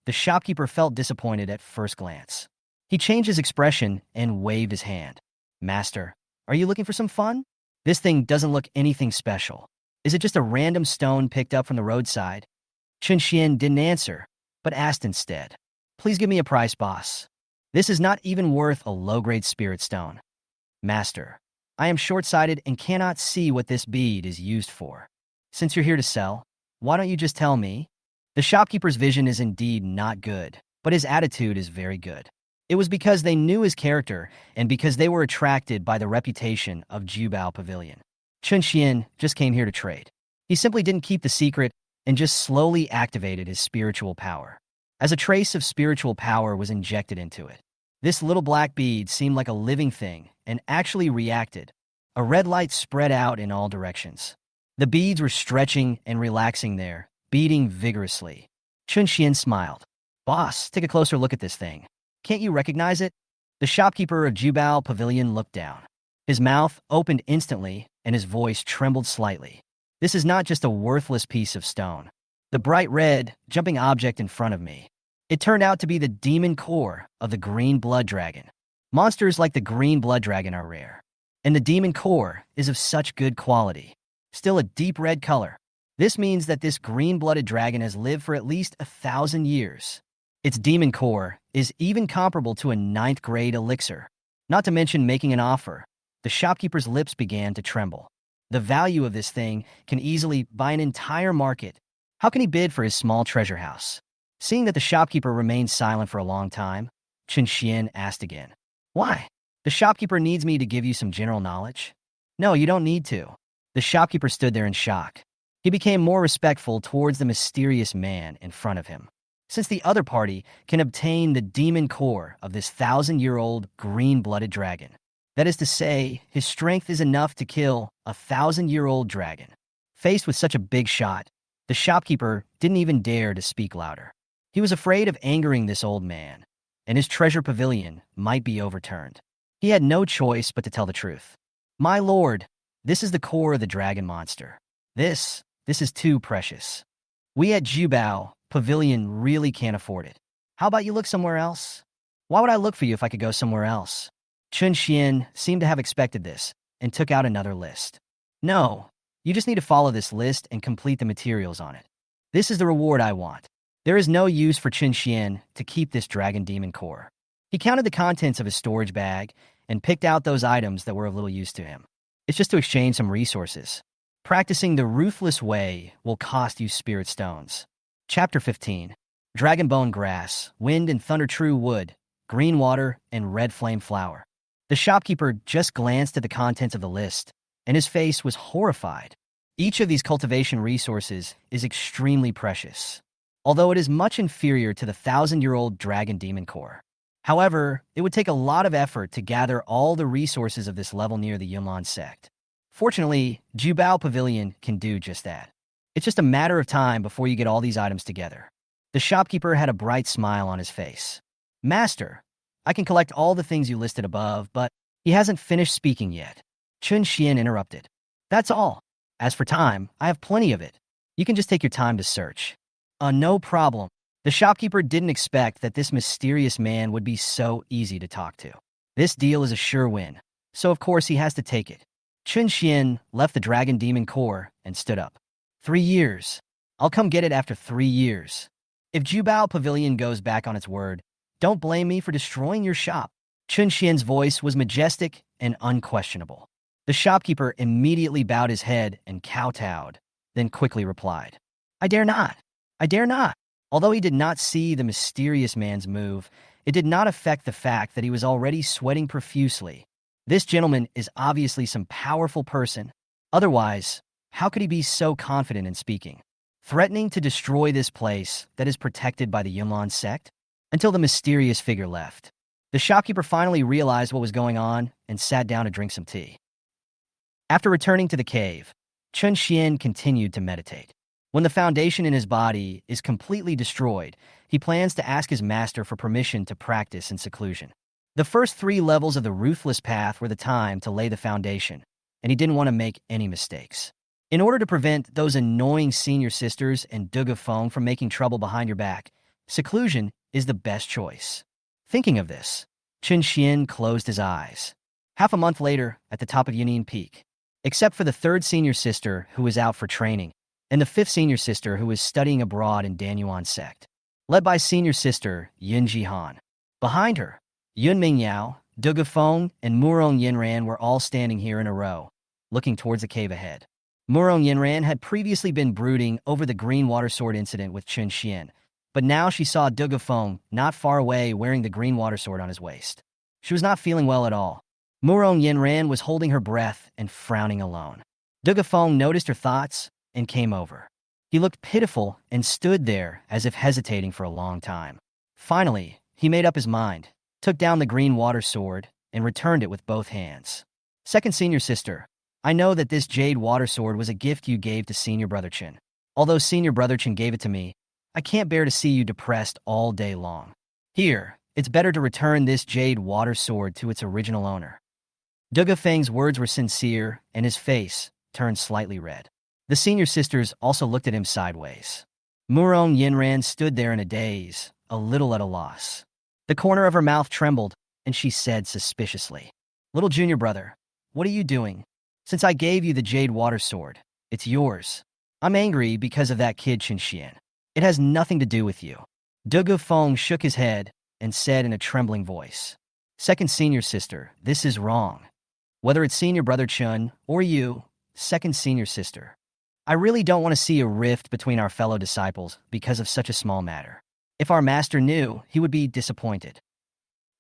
the shopkeeper felt disappointed at first glance. He changed his expression and waved his hand. "Master, are you looking for some fun? This thing doesn't look anything special. Is it just a random stone picked up from the roadside?" Chun Shen didn't answer, but asked instead, "Please give me a price, boss. This is not even worth a low-grade spirit stone." "Master, I am short-sighted and cannot see what this bead is used for. Since you're here to sell, Why don't you just tell me? The shopkeeper's vision is indeed not good, but his attitude is very good. It was because they knew his character and because they were attracted by the reputation of Jubao Pavilion. Chun Shen just came here to trade. He simply didn't keep the secret and just slowly activated his spiritual power. As a trace of spiritual power was injected into it, this little black bead seemed like a living thing and actually reacted. A red light spread out in all directions. The beads were stretching and relaxing there, beating vigorously. Chun Shen smiled. Boss, take a closer look at this thing. Can't you recognize it? The shopkeeper of Jubao Pavilion looked down. His mouth opened instantly and his voice trembled slightly. This is not just a worthless piece of stone. The bright red, jumping object in front of me. It turned out to be the demon core of the green blood dragon. Monsters like the green blood dragon are rare. And the demon core is of such good quality. Still a deep red color. This means that this green-blooded dragon has lived for at least 1,000 years. Its demon core is even comparable to a 9th-grade elixir. Not to mention making an offer. The shopkeeper's lips began to tremble. The value of this thing can easily buy an entire market. How can he bid for his small treasure house? Seeing that the shopkeeper remained silent for a long time, Chun Shen asked again. Why? The shopkeeper needs me to give you some general knowledge? No, you don't need to. The shopkeeper stood there in shock. He became more respectful towards the mysterious man in front of him. Since the other party can obtain the demon core of this 1,000-year-old green-blooded dragon. That is to say, his strength is enough to kill a 1,000-year-old dragon. Faced with such a big shot, the shopkeeper didn't even dare to speak louder. He was afraid of angering this old man, and his treasure pavilion might be overturned. He had no choice but to tell the truth. My lord, this is the core of the dragon monster. This is too precious. We at Jubao Pavilion really can't afford it. How about you look somewhere else? Why would I look for you if I could go somewhere else? Chun Shen seemed to have expected this and took out another list. No, you just need to follow this list and complete the materials on it. This is the reward I want. There is no use for Chun Shen to keep this dragon demon core. He counted the contents of his storage bag and picked out those items that were of little use to him. It's just to exchange some resources. Practicing the ruthless way will cost you spirit stones. Chapter 15. Dragon bone grass, wind and thunder true wood, green water, and red flame flower. The shopkeeper just glanced at the contents of the list, and his face was horrified. Each of these cultivation resources is extremely precious, although it is much inferior to the 1,000-year-old dragon demon core. However, it would take a lot of effort to gather all the resources of this level near the Yunlan Sect. Fortunately, Jubao Pavilion can do just that. It's just a matter of time before you get all these items together. The shopkeeper had a bright smile on his face. Master, I can collect all the things you listed above, but he hasn't finished speaking yet. Chun Shen interrupted. That's all. As for time, I have plenty of it. You can just take your time to search. No problem. The shopkeeper didn't expect that this mysterious man would be so easy to talk to. This deal is a sure win, so of course he has to take it. Chun Shen left the dragon demon core and stood up. 3 years. I'll come get it after 3 years. If Jubao Pavilion goes back on its word, don't blame me for destroying your shop. Chun Shen's voice was majestic and unquestionable. The shopkeeper immediately bowed his head and kowtowed, then quickly replied, I dare not. I dare not. Although he did not see the mysterious man's move, it did not affect the fact that he was already sweating profusely. This gentleman is obviously some powerful person. Otherwise, how could he be so confident in speaking? Threatening to destroy this place that is protected by the Yunlan Sect? Until the mysterious figure left. The shopkeeper finally realized what was going on and sat down to drink some tea. After returning to the cave, Chun Shen continued to meditate. When the foundation in his body is completely destroyed, he plans to ask his master for permission to practice in seclusion. The first 3 levels of the ruthless path were the time to lay the foundation, and he didn't want to make any mistakes. In order to prevent those annoying senior sisters and Dugu Feng from making trouble behind your back, seclusion is the best choice. Thinking of this, Chun Shen closed his eyes. Half a month later, at the top of Yunin Peak, except for the 3rd senior sister who was out for training, and the 5th senior sister who was studying abroad in Danyuan Sect, led by senior sister Yun Jihan. Behind her, Yun Mingyao, Dugu Feng, and Murong Yinran were all standing here in a row, looking towards the cave ahead. Murong Yinran had previously been brooding over the green water sword incident with Chun Shen, but now she saw Dugu Feng not far away wearing the green water sword on his waist. She was not feeling well at all. Murong Yinran was holding her breath and frowning alone. Dugu Feng noticed her thoughts and came over. He looked pitiful and stood there as if hesitating for a long time. Finally, he made up his mind, took down the green water sword, and returned it with both hands. Second senior sister, I know that this jade water sword was a gift you gave to senior brother Chen. Although senior brother Chen gave it to me, I can't bear to see you depressed all day long. Here, it's better to return this jade water sword to its original owner. Dugu Feng's words were sincere, and his face turned slightly red. The senior sisters also looked at him sideways. Murong Yinran stood there in a daze, a little at a loss. The corner of her mouth trembled, and she said suspiciously, "Little junior brother, what are you doing? Since I gave you the jade water sword, it's yours. I'm angry because of that kid Chun Shen. It has nothing to do with you." Dugu Feng shook his head and said in a trembling voice, "Second senior sister, this is wrong. Whether it's senior brother Chun or you, second senior sister, I really don't want to see a rift between our fellow disciples because of such a small matter. If our master knew, he would be disappointed.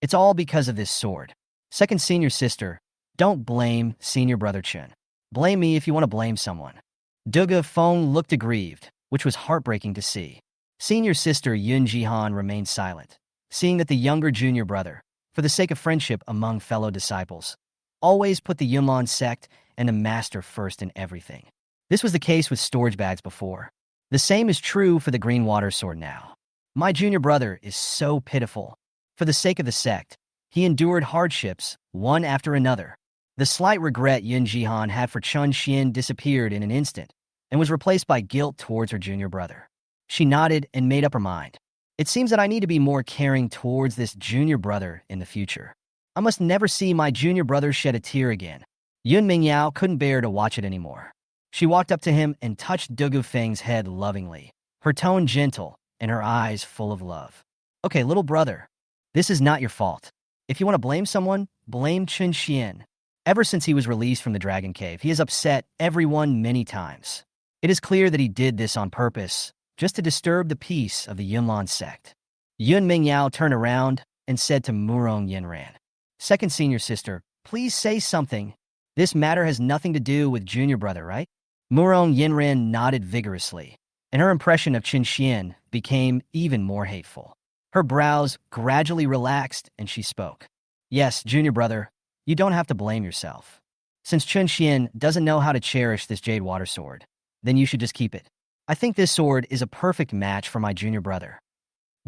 It's all because of this sword. Second senior sister, don't blame senior brother Chun. Blame me if you want to blame someone." Dugu Feng looked aggrieved, which was heartbreaking to see. Senior sister Yun Jihan remained silent, seeing that the younger junior brother, for the sake of friendship among fellow disciples, always put the Yunlan sect and the master first in everything. This was the case with storage bags before. The same is true for the green water sword now. My junior brother is so pitiful. For the sake of the sect, he endured hardships, one after another. The slight regret Yun Jihan had for Chun Shen disappeared in an instant and was replaced by guilt towards her junior brother. She nodded and made up her mind. It seems that I need to be more caring towards this junior brother in the future. I must never see my junior brother shed a tear again. Yun Mingyao couldn't bear to watch it anymore. She walked up to him and touched Dugu Feng's head lovingly, her tone gentle and her eyes full of love. "Okay, little brother, this is not your fault. If you want to blame someone, blame Chun Shen. Ever since he was released from the Dragon Cave, he has upset everyone many times. It is clear that he did this on purpose, just to disturb the peace of the Yunlan sect." Yun Mingyao turned around and said to Murong Yinran, "Second senior sister, please say something. This matter has nothing to do with junior brother, right?" Murong Yinran nodded vigorously, and her impression of Chun Shen became even more hateful. Her brows gradually relaxed, and she spoke. "Yes, junior brother, you don't have to blame yourself. Since Chun Shen doesn't know how to cherish this jade water sword, then you should just keep it. I think this sword is a perfect match for my junior brother."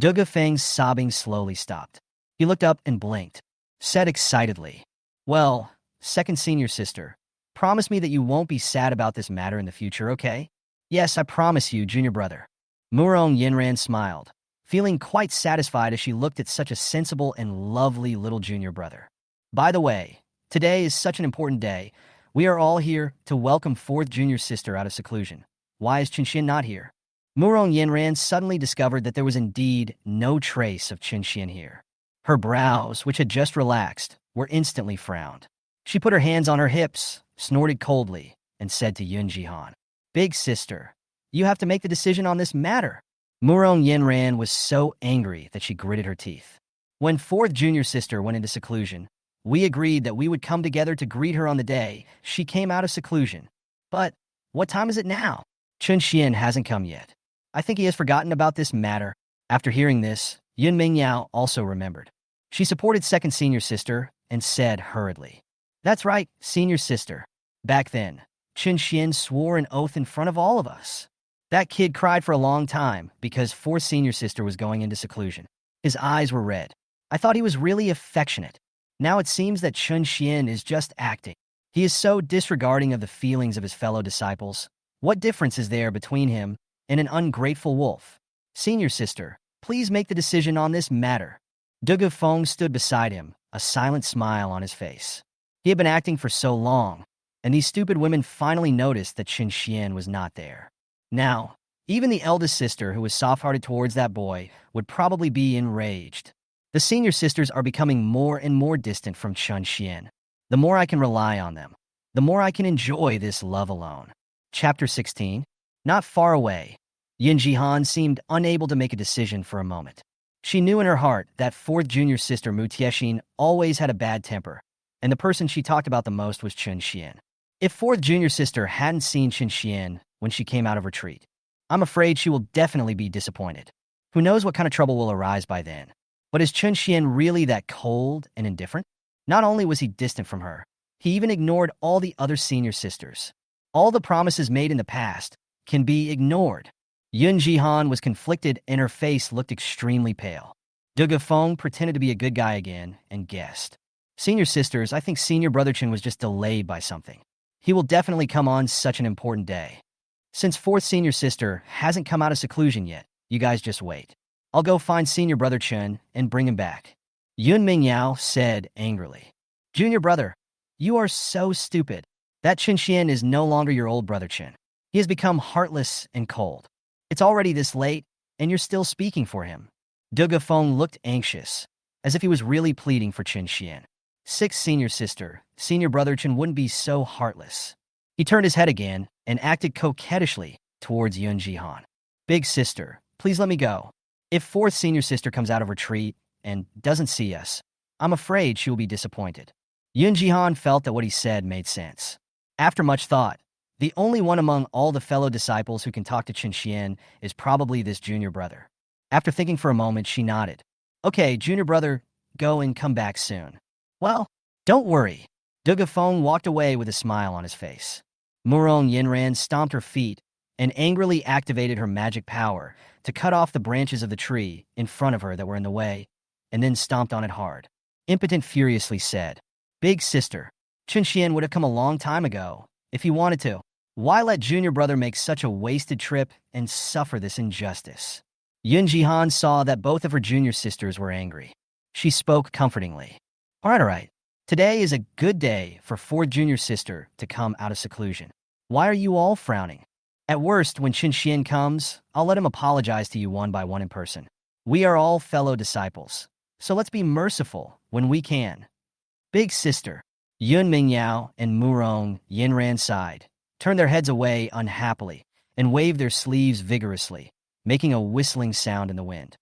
Dugu Feng's sobbing slowly stopped. He looked up and blinked, said excitedly, "Well, second senior sister, promise me that you won't be sad about this matter in the future, okay?" "Yes, I promise you, junior brother." Murong Yinran smiled, feeling quite satisfied as she looked at such a sensible and lovely little junior brother. "By the way, today is such an important day. We are all here to welcome fourth junior sister out of seclusion. Why is Chun Shen not here?" Murong Yinran suddenly discovered that there was indeed no trace of Chun Shen here. Her brows, which had just relaxed, were instantly frowned. She put her hands on her hips, snorted coldly, and said to Yun Jihan, "Big sister, you have to make the decision on this matter." Murong Yinran was so angry that she gritted her teeth. "When fourth junior sister went into seclusion, we agreed that we would come together to greet her on the day she came out of seclusion. But what time is it now? Chun Shen hasn't come yet. I think he has forgotten about this matter." After hearing this, Yun Mingyao also remembered. She supported second senior sister and said hurriedly, "That's right, senior sister. Back then, Chun Shen swore an oath in front of all of us. That kid cried for a long time because fourth senior sister was going into seclusion. His eyes were red. I thought he was really affectionate. Now it seems that Chun Shen is just acting. He is so disregarding of the feelings of his fellow disciples. What difference is there between him and an ungrateful wolf? Senior sister, please make the decision on this matter." Dugu Feng stood beside him, a silent smile on his face. He had been acting for so long, and these stupid women finally noticed that Chun Shen was not there. Now, even the eldest sister, who was soft-hearted towards that boy, would probably be enraged. The senior sisters are becoming more and more distant from Chun Shen. The more I can rely on them, the more I can enjoy this love alone. Chapter 16. Not far away, Yun Jihan seemed unable to make a decision for a moment. She knew in her heart that fourth junior sister Mu Tiexin always had a bad temper, and the person she talked about the most was Chun Shen. If fourth junior sister hadn't seen Chun Shen when she came out of retreat, I'm afraid she will definitely be disappointed. Who knows what kind of trouble will arise by then? But is Chun Shen really that cold and indifferent? Not only was he distant from her, he even ignored all the other senior sisters. All the promises made in the past can be ignored. Yun Jihan was conflicted and her face looked extremely pale. Dugu Feng pretended to be a good guy again and guessed. Senior sisters, I think senior brother Chun was just delayed by something. He will definitely come on such an important day. Since fourth senior sister hasn't come out of seclusion yet, you guys just wait. I'll go find senior brother Chun and bring him back. Yun Mingyao said angrily. Junior brother, you are so stupid. That Chun Shen is no longer your old brother Chun. He has become heartless and cold. It's already this late, and you're still speaking for him. Dugu Feng looked anxious, as if he was really pleading for Chun Shen. Sixth senior sister, senior brother Chun wouldn't be so heartless. He turned his head again and acted coquettishly towards Yun Jihan. Big sister, please let me go. If fourth senior sister comes out of retreat and doesn't see us, I'm afraid she will be disappointed. Yun Jihan felt that what he said made sense. After much thought, the only one among all the fellow disciples who can talk to Chun Shen is probably this junior brother. After thinking for a moment, she nodded. Okay, junior brother, go and come back soon. Well, don't worry. Dugu Feng walked away with a smile on his face. Murong Yinran stomped her feet and angrily activated her magic power to cut off the branches of the tree in front of her that were in the way, and then stomped on it hard. Impotent furiously said, Big sister, Chun Shen would have come a long time ago, if he wanted to. Why let junior brother make such a wasted trip and suffer this injustice? Yun Jihan saw that both of her junior sisters were angry. She spoke comfortingly. All right. Today is a good day for fourth junior sister to come out of seclusion. Why are you all frowning? At worst, when Chun Shen comes, I'll let him apologize to you one by one in person. We are all fellow disciples, so let's be merciful when we can. Big sister, Yun Mingyao and Murong Yinran sighed, turned their heads away unhappily, and waved their sleeves vigorously, making a whistling sound in the wind.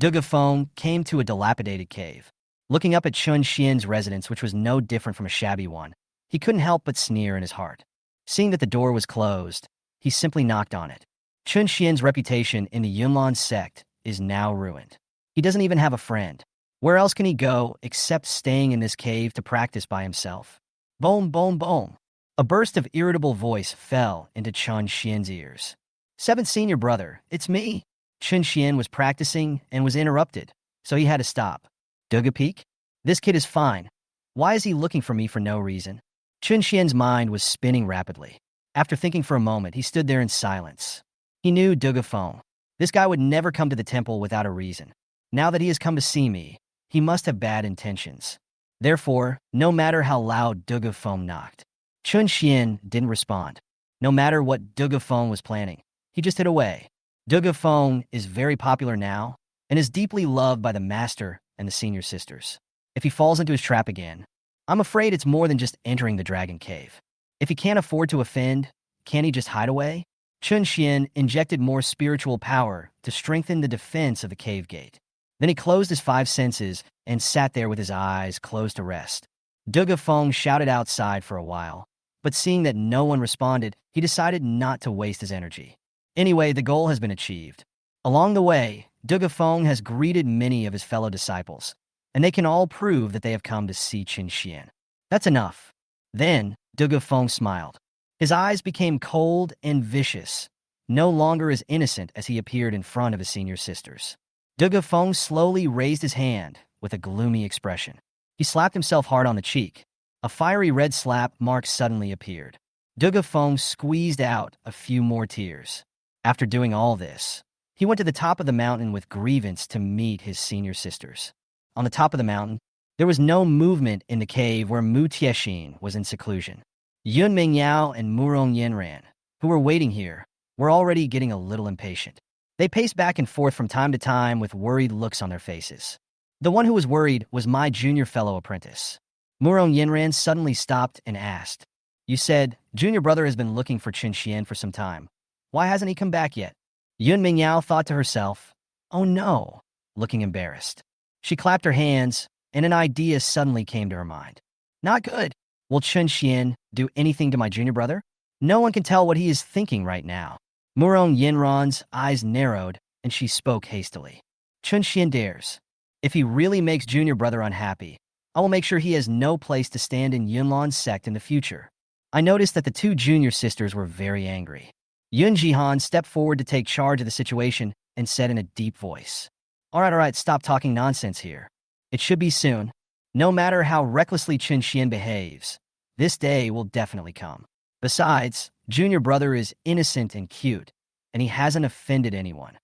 Dugu Feng came to a dilapidated cave. Looking up at Chun Shen's residence, which was no different from a shabby one, he couldn't help but sneer in his heart. Seeing that the door was closed, he simply knocked on it. Chun Shen's reputation in the Yunlan sect is now ruined. He doesn't even have a friend. Where else can he go except staying in this cave to practice by himself? Boom, boom, boom. A burst of irritable voice fell into Chun Shen's ears. Seventh senior brother, it's me. Chun Shen was practicing and was interrupted, so he had to stop. Dugu Peak? This kid is fine. Why is he looking for me for no reason? Chun Shen's mind was spinning rapidly. After thinking for a moment, he stood there in silence. He knew Dugu Feng. This guy would never come to the temple without a reason. Now that he has come to see me, he must have bad intentions. Therefore, no matter how loud Dugu Feng knocked, Chun Shen didn't respond. No matter what Dugu Feng was planning, he just hid away. Dugu Feng is very popular now and is deeply loved by the master and the senior sisters. If he falls into his trap again, I'm afraid it's more than just entering the dragon cave. If he can't afford to offend, can't he just hide away? Chun Shen injected more spiritual power to strengthen the defense of the cave gate. Then he closed his five senses and sat there with his eyes closed to rest. Dugu Feng shouted outside for a while, but seeing that no one responded, he decided not to waste his energy. Anyway, the goal has been achieved. Along the way, Dugu Feng has greeted many of his fellow disciples, and they can all prove that they have come to see Chun Shen. That's enough. Then, Dugu Feng smiled. His eyes became cold and vicious, no longer as innocent as he appeared in front of his senior sisters. Dugu Feng slowly raised his hand with a gloomy expression. He slapped himself hard on the cheek. A fiery red slap mark suddenly appeared. Dugu Feng squeezed out a few more tears. After doing all this, he went to the top of the mountain with grievance to meet his senior sisters. On the top of the mountain, there was no movement in the cave where Mu Tiexin was in seclusion. Yun Mingyao and Murong Yinran, who were waiting here, were already getting a little impatient. They paced back and forth from time to time with worried looks on their faces. The one who was worried was my junior fellow apprentice. Murong Yinran suddenly stopped and asked, You said, junior brother has been looking for Chun Shen for some time. Why hasn't he come back yet? Yun Mingyao thought to herself, oh no, looking embarrassed. She clapped her hands, and an idea suddenly came to her mind. Not good. Will Chun Shen do anything to my junior brother? No one can tell what he is thinking right now. Murong Yinran's eyes narrowed, and she spoke hastily. Chun Shen dares. If he really makes junior brother unhappy, I will make sure he has no place to stand in Yunlan's sect in the future. I noticed that the two junior sisters were very angry. Yun Jihan stepped forward to take charge of the situation and said in a deep voice, all right, stop talking nonsense here. It should be soon. No matter how recklessly Chun Shen behaves, this day will definitely come. Besides, junior brother is innocent and cute, and he hasn't offended anyone.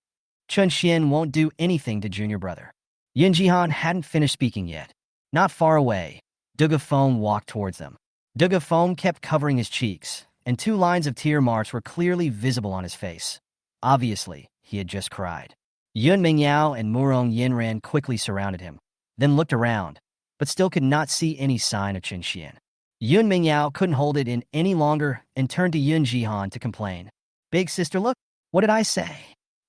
Chun Shen won't do anything to junior brother. Yun Jihan hadn't finished speaking yet. Not far away, Dugu Feng walked towards them. Dugu Feng kept covering his cheeks, and 2 lines of tear marks were clearly visible on his face. Obviously, he had just cried. Yun Mingyao and Murong Yinran quickly surrounded him, then looked around, but still could not see any sign of Chun Shen. Yun Mingyao couldn't hold it in any longer and turned to Yun Jihan to complain. Big sister, look, what did I say?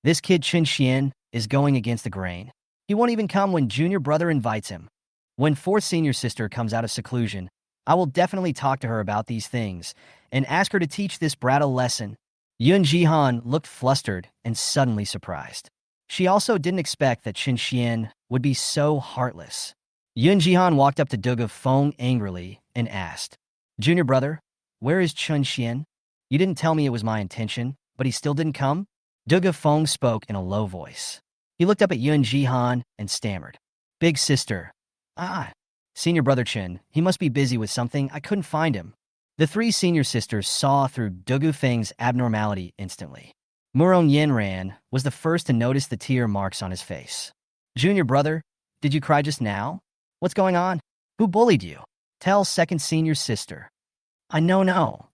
This kid Chun Shen is going against the grain. He won't even come when junior brother invites him. When 4th senior sister comes out of seclusion, I will definitely talk to her about these things and ask her to teach this brat a lesson. Yun Jihan looked flustered and suddenly surprised. She also didn't expect that Chun Shen would be so heartless. Yun Jihan walked up to Dugu Feng angrily and asked, junior brother, where is Chun Shen? You didn't tell me it was my intention, but he still didn't come? Dugu Feng spoke in a low voice. He looked up at Yun Jihan and stammered. Big sister. Senior brother Chun, he must be busy with something. I couldn't find him. The 3 senior sisters saw through Dugu Feng's abnormality instantly. Murong Yinran was the first to notice the tear marks on his face. Junior brother, did you cry just now? What's going on? Who bullied you? Tell 2nd senior sister. I no.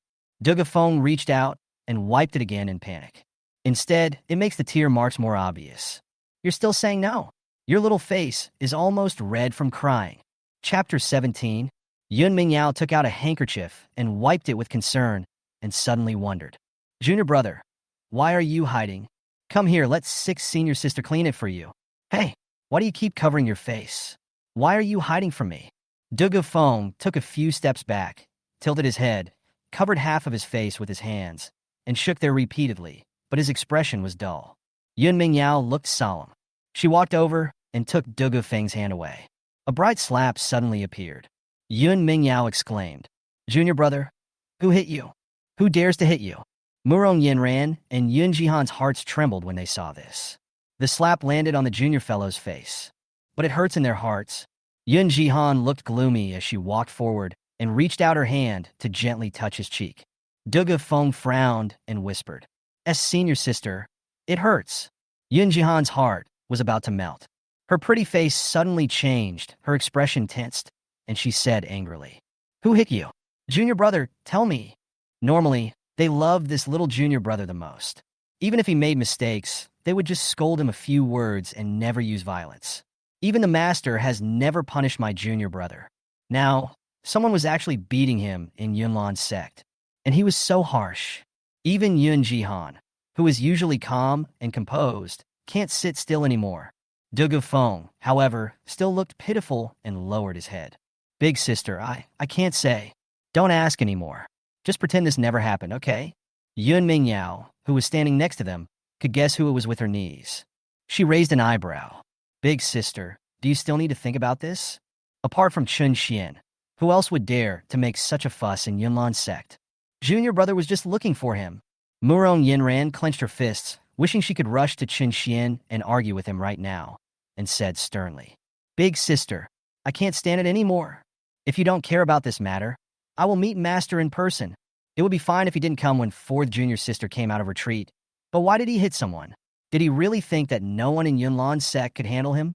Dugu Feng reached out and wiped it again in panic. Instead, it makes the tear marks more obvious. You're still saying no. Your little face is almost red from crying. Chapter 17. Yun Mingyao took out a handkerchief and wiped it with concern and suddenly wondered. Junior brother, why are you hiding? Come here, let 6th senior sister clean it for you. Hey, why do you keep covering your face? Why are you hiding from me? Dugu Feng took a few steps back, tilted his head, covered half of his face with his hands, and shook there repeatedly, but his expression was dull. Yun Mingyao looked solemn. She walked over and took Dugu Feng's hand away. A bright slap suddenly appeared. Yun Mingyao exclaimed, junior brother, who hit you? Who dares to hit you? Murong Yinran and Yun Jihan's hearts trembled when they saw this. The slap landed on the junior fellow's face. But it hurts in their hearts. Yun Jihan looked gloomy as she walked forward and reached out her hand to gently touch his cheek. Dugu Feng frowned and whispered, senior sister, it hurts. Yun Jihan's heart was about to melt. Her pretty face suddenly changed, her expression tensed, and she said angrily, who hit you? Junior brother, tell me. Normally, they loved this little junior brother the most. Even if he made mistakes, they would just scold him a few words and never use violence. Even the master has never punished my junior brother. Now, someone was actually beating him in Yunlan's sect, and he was so harsh. Even Yun Jihan, who is usually calm and composed, can't sit still anymore. Dugu Feng, however, still looked pitiful and lowered his head. Big sister, I can't say. Don't ask anymore. Just pretend this never happened, okay? Yun Mingyao, who was standing next to them, could guess who it was with her knees. She raised an eyebrow. Big sister, do you still need to think about this? Apart from Chun Shen, who else would dare to make such a fuss in Yunlan's sect? Junior brother was just looking for him. Murong Yinran clenched her fists, wishing she could rush to Chun Shen and argue with him right now, and said sternly, Big sister, I can't stand it anymore. If you don't care about this matter, I will meet Master in person. It would be fine if he didn't come when 4th junior sister came out of retreat. But why did he hit someone? Did he really think that no one in Yunlan's sect could handle him?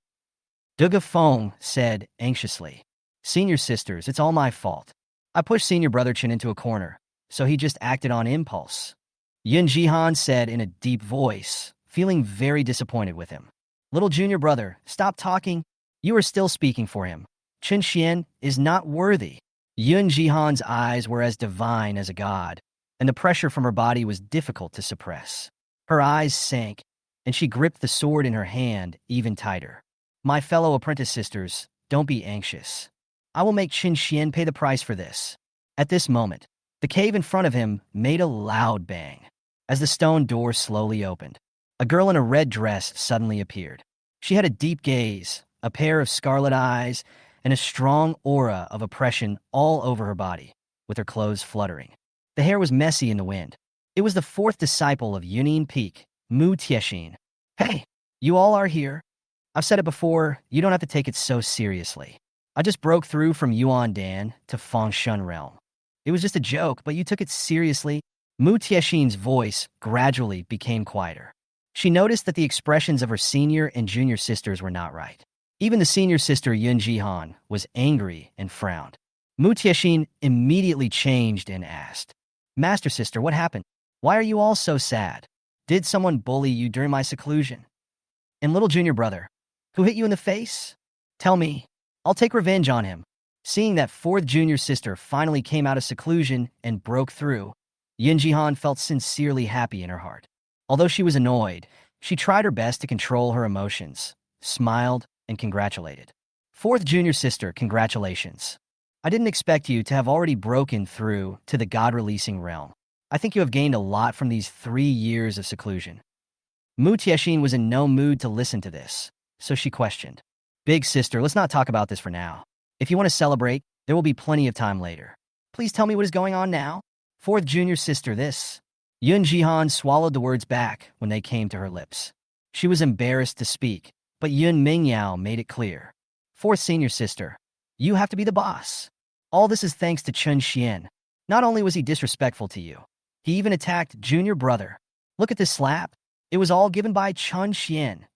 Dugu Feng said anxiously, Senior sisters, it's all my fault. I pushed senior brother Chen into a corner, so he just acted on impulse. Yun Jihan said in a deep voice, feeling very disappointed with him. Little junior brother, stop talking. You are still speaking for him. Chun Shen is not worthy. Yun Jihan's eyes were as divine as a god, and the pressure from her body was difficult to suppress. Her eyes sank, and she gripped the sword in her hand even tighter. My fellow apprentice sisters, don't be anxious. I will make Chun Shen pay the price for this. At this moment, the cave in front of him made a loud bang. As the stone door slowly opened, a girl in a red dress suddenly appeared. She had a deep gaze, a pair of scarlet eyes, and a strong aura of oppression all over her body, with her clothes fluttering. The hair was messy in the wind. It was the fourth disciple of Yunin Peak, Mu Tiexin. Hey, you all are here. I've said it before, you don't have to take it so seriously. I just broke through from Yuan Dan to Fengshan Realm. It was just a joke, but you took it seriously. Mu Tiexin's voice gradually became quieter. She noticed that the expressions of her senior and junior sisters were not right. Even the senior sister Yun Jihan was angry and frowned. Mu Tiexin immediately changed and asked, Master sister, what happened? Why are you all so sad? Did someone bully you during my seclusion? And little junior brother, who hit you in the face? Tell me, I'll take revenge on him. Seeing that fourth junior sister finally came out of seclusion and broke through, Yun Jihan felt sincerely happy in her heart. Although she was annoyed, she tried her best to control her emotions, smiled, and congratulated. Fourth junior sister, congratulations. I didn't expect you to have already broken through to the God-releasing realm. I think you have gained a lot from these 3 years of seclusion. Mu Tiexin was in no mood to listen to this, so she questioned. Big sister, let's not talk about this for now. If you want to celebrate, there will be plenty of time later. Please tell me what is going on now. Fourth junior sister, this. Yun Jihan swallowed the words back when they came to her lips. She was embarrassed to speak, but Yun Mingyao made it clear. Fourth senior sister, you have to be the boss. All this is thanks to Chun Shen. Not only was he disrespectful to you, he even attacked junior brother. Look at this slap. It was all given by Chun Shen.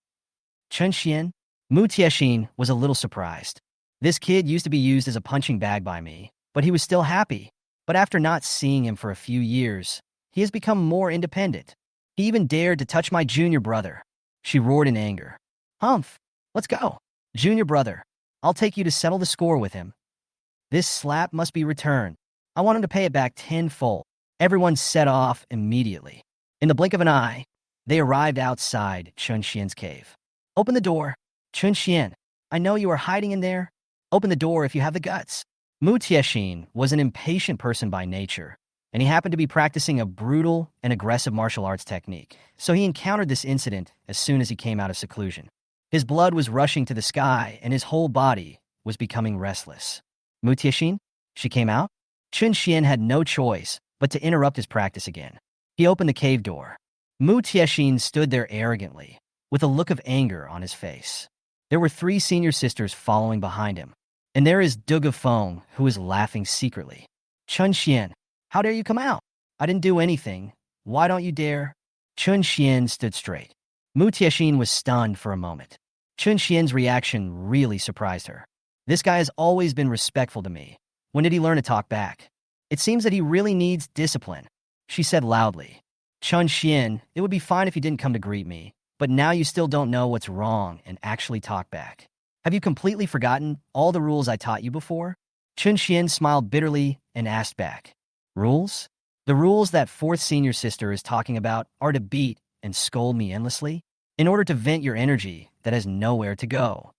Chun Shen? Mu Tiexin was a little surprised. This kid used to be used as a punching bag by me, but he was still happy. But after not seeing him for a few years, he has become more independent. He even dared to touch my junior brother. She roared in anger. Humph, let's go. Junior brother, I'll take you to settle the score with him. This slap must be returned. I want him to pay it back tenfold. Everyone set off immediately. In the blink of an eye, they arrived outside Chun Shen's cave. Open the door. Chun Shen, I know you are hiding in there. Open the door if you have the guts. Mu Tiexin was an impatient person by nature, and he happened to be practicing a brutal and aggressive martial arts technique, so he encountered this incident as soon as he came out of seclusion. His blood was rushing to the sky, and his whole body was becoming restless. Mu Tiexin? She came out? Chun Shen had no choice but to interrupt his practice again. He opened the cave door. Mu Tiexin stood there arrogantly, with a look of anger on his face. There were 3 senior sisters following behind him, and there is Dugu Feng, who is laughing secretly. Chun Shen, how dare you come out? I didn't do anything. Why don't you dare? Chun Shen stood straight. Mu Tiexin was stunned for a moment. Chun Shen's reaction really surprised her. This guy has always been respectful to me. When did he learn to talk back? It seems that he really needs discipline. She said loudly. Chun Shen, it would be fine if you didn't come to greet me, but now you still don't know what's wrong and actually talk back. Have you completely forgotten all the rules I taught you before? Chun Shen smiled bitterly and asked back. Rules? The rules that fourth senior sister is talking about are to beat and scold me endlessly in order to vent your energy that has nowhere to go.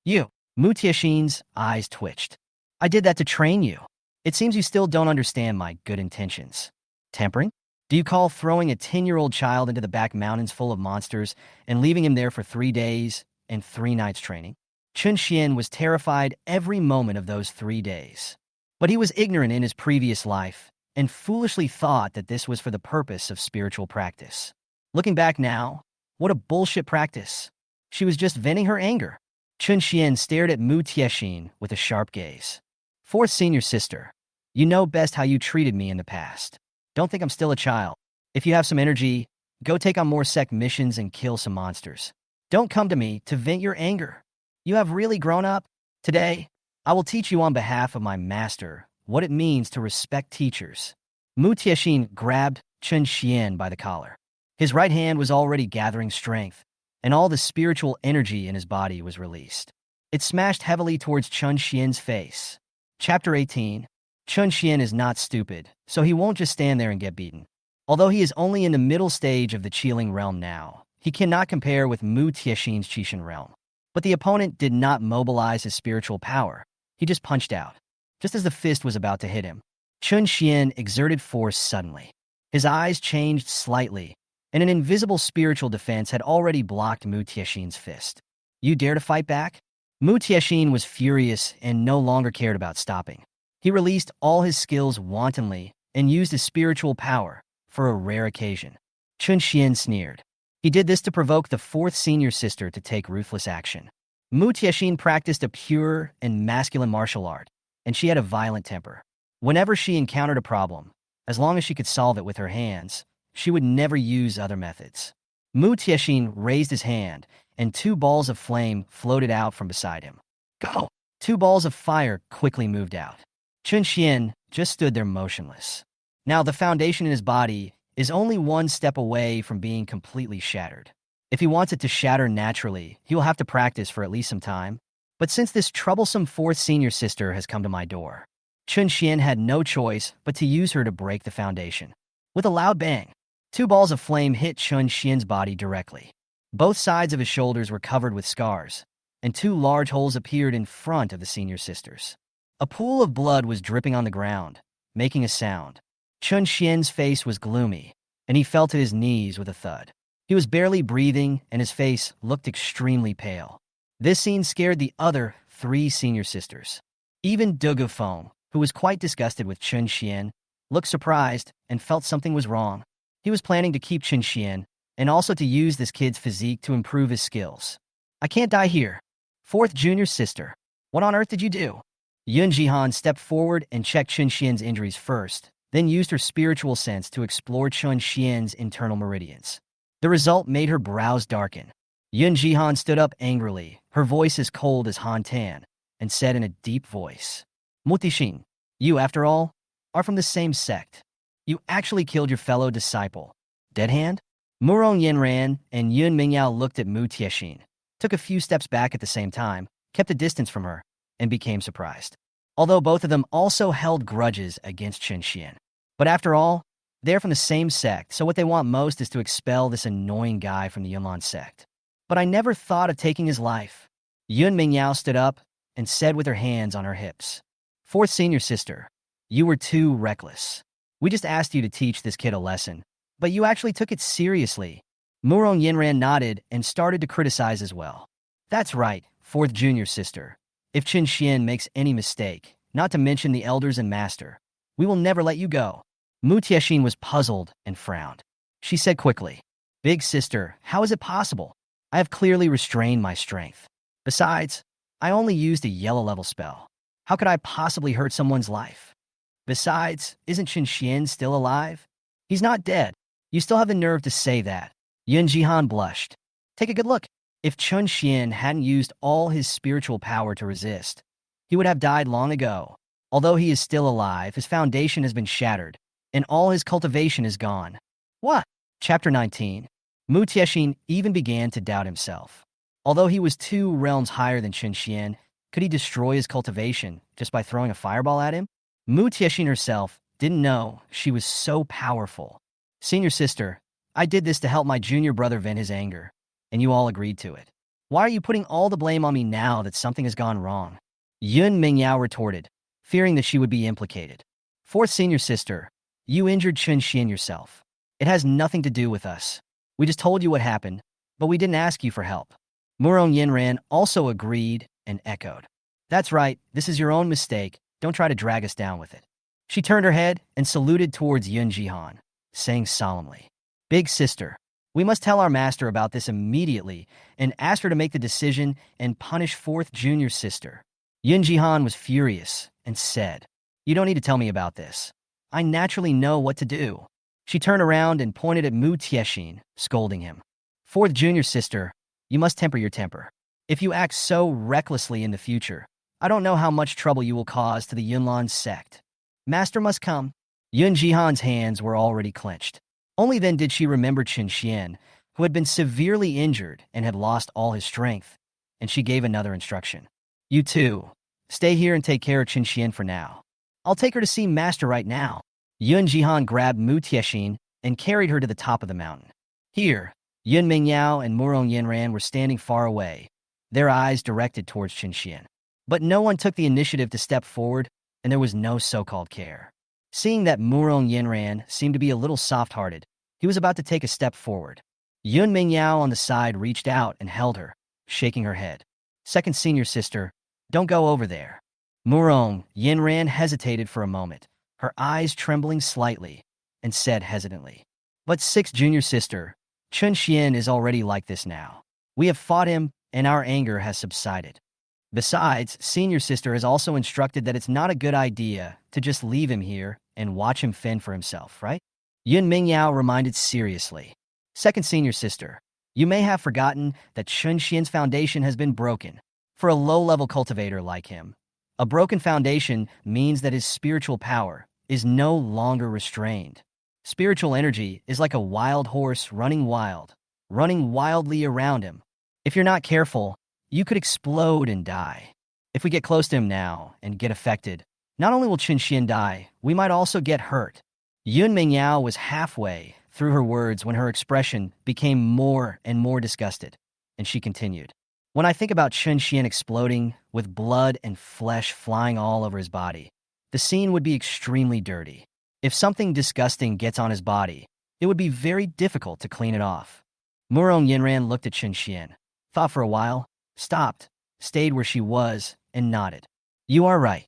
You, Mu Tiexin's eyes twitched. I did that to train you. It seems you still don't understand my good intentions. Tempering? Do you call throwing a 10-year-old child into the back mountains full of monsters and leaving him there for 3 days and 3 nights training? Chun Shen was terrified every moment of those 3 days. But he was ignorant in his previous life and foolishly thought that this was for the purpose of spiritual practice. Looking back now, what a bullshit practice. She was just venting her anger. Chun Shen stared at Mu Tiexin with a sharp gaze. Fourth senior sister, you know best how you treated me in the past. Don't think I'm still a child. If you have some energy, go take on more Sect missions and kill some monsters. Don't come to me to vent your anger. You have really grown up. Today, I will teach you on behalf of my master what it means to respect teachers. Mu Tiexin grabbed Chun Shen by the collar. His right hand was already gathering strength, and all the spiritual energy in his body was released. It smashed heavily towards Chun Shen's face. Chapter 18. Chun Shen is not stupid, so he won't just stand there and get beaten. Although he is only in the middle stage of the Qiling realm now, he cannot compare with Mu Tiexin's Qishan realm. But the opponent did not mobilize his spiritual power. He just punched out. Just as the fist was about to hit him, Chun Shen exerted force suddenly. His eyes changed slightly, and an invisible spiritual defense had already blocked Mu Tiexin's fist. You dare to fight back? Mu Tiexin was furious and no longer cared about stopping. He released all his skills wantonly and used his spiritual power for a rare occasion. Chun Shen sneered. He did this to provoke the fourth senior sister to take ruthless action. Mu Tiexin practiced a pure and masculine martial art, and she had a violent temper. Whenever she encountered a problem, as long as she could solve it with her hands, she would never use other methods. Mu Tiexin raised his hand, and 2 balls of flame floated out from beside him. Go! 2 balls of fire quickly moved out. Chun Shen just stood there motionless. Now the foundation in his body is only 1 step away from being completely shattered. If he wants it to shatter naturally, he will have to practice for at least some time. But since this troublesome fourth senior sister has come to my door, Chun Shen had no choice but to use her to break the foundation. With a loud bang, 2 balls of flame hit Chun Shen's body directly. Both sides of his shoulders were covered with scars, and 2 large holes appeared in front of the senior sisters. A pool of blood was dripping on the ground, making a sound. Chun Shen's face was gloomy, and he fell to his knees with a thud. He was barely breathing, and his face looked extremely pale. This scene scared the other 3 senior sisters. Even Dugu Feng, who was quite disgusted with Chun Shen, looked surprised and felt something was wrong. He was planning to keep Chun Shen and also to use this kid's physique to improve his skills. I can't die here. Fourth junior sister, what on earth did you do? Yun Jihan stepped forward and checked Chun Shen's injuries first, then used her spiritual sense to explore Chun Shen's internal meridians. The result made her brows darken. Yun Jihan stood up angrily, her voice as cold as Han Tan, and said in a deep voice, Mutixin, you, after all, are from the same sect. You actually killed your fellow disciple. Dead hand? Murong Yenran and Yun Mingyao looked at Mu Tiexin, took a few steps back at the same time, kept a distance from her, and became surprised. Although both of them also held grudges against Chun Shen. But after all, they're from the same sect, so what they want most is to expel this annoying guy from the Yunlan sect. But I never thought of taking his life. Yun Mingyao stood up and said with her hands on her hips, Fourth senior sister, you were too reckless. We just asked you to teach this kid a lesson, but you actually took it seriously. Murong Yenran nodded and started to criticize as well. That's right, fourth junior sister. If Chun Shen makes any mistake, not to mention the elders and master, we will never let you go. Mu Tiexin was puzzled and frowned. She said quickly, Big sister, how is it possible? I have clearly restrained my strength. Besides, I only used a yellow level spell. How could I possibly hurt someone's life? Besides, isn't Chun Shen still alive? He's not dead. You still have the nerve to say that. Yun Jihan blushed. Take a good look. If Chun Shen hadn't used all his spiritual power to resist, he would have died long ago. Although he is still alive, his foundation has been shattered, and all his cultivation is gone. What? Chapter 19. Mu Tiexin even began to doubt himself. Although he was 2 realms higher than Chun Shen, could he destroy his cultivation just by throwing a fireball at him? Mu Tiexin herself didn't know she was so powerful. Senior sister, I did this to help my junior brother vent his anger, and you all agreed to it. Why are you putting all the blame on me now that something has gone wrong? Yun Mingyao retorted, fearing that she would be implicated. Fourth senior sister, you injured Chun Shen yourself. It has nothing to do with us. We just told you what happened, but we didn't ask you for help. Murong Yenran also agreed and echoed. That's right, this is your own mistake. Don't try to drag us down with it. She turned her head and saluted towards Yun Jihan, saying solemnly, Big sister, we must tell our master about this immediately and ask her to make the decision and punish fourth junior sister. Yun Jihan was furious and said, You don't need to tell me about this. I naturally know what to do. She turned around and pointed at Mu Tiexin, scolding him. Fourth junior sister, you must temper your temper. If you act so recklessly in the future, I don't know how much trouble you will cause to the Yunlan sect. Master must come. Yun Jihan's hands were already clenched. Only then did she remember Chun Shen, who had been severely injured and had lost all his strength, and she gave another instruction. You two, stay here and take care of Chun Shen for now. I'll take her to see Master right now. Yun Jihan grabbed Mu Tiexin and carried her to the top of the mountain. Here, Yun Mingyao and Murong Yinran were standing far away, their eyes directed towards Chun Shen. But no one took the initiative to step forward, and there was no so-called care. Seeing that Murong Yinran seemed to be a little soft-hearted, he was about to take a step forward. Yun Mingyao on the side reached out and held her, shaking her head. Second senior sister, don't go over there. Murong Yinran hesitated for a moment, her eyes trembling slightly, and said hesitantly, but sixth junior sister, Chun Shen is already like this now. We have fought him, and our anger has subsided. Besides, senior sister has also instructed that it's not a good idea to just leave him here and watch him fend for himself, right? Yun Mingyao reminded seriously. Second senior sister, you may have forgotten that Chun Shen's foundation has been broken. For a low-level cultivator like him, a broken foundation means that his spiritual power is no longer restrained. Spiritual energy is like a wild horse running wildly around him. If you're not careful, you could explode and die. If we get close to him now and get affected, not only will Chun Shen die, we might also get hurt. Yun Mingyao was halfway through her words when her expression became more and more disgusted, and she continued. When I think about Chun Shen exploding with blood and flesh flying all over his body, the scene would be extremely dirty. If something disgusting gets on his body, it would be very difficult to clean it off. Murong Yinran looked at Chun Shen, thought for a while, stopped, stayed where she was, and nodded. You are right.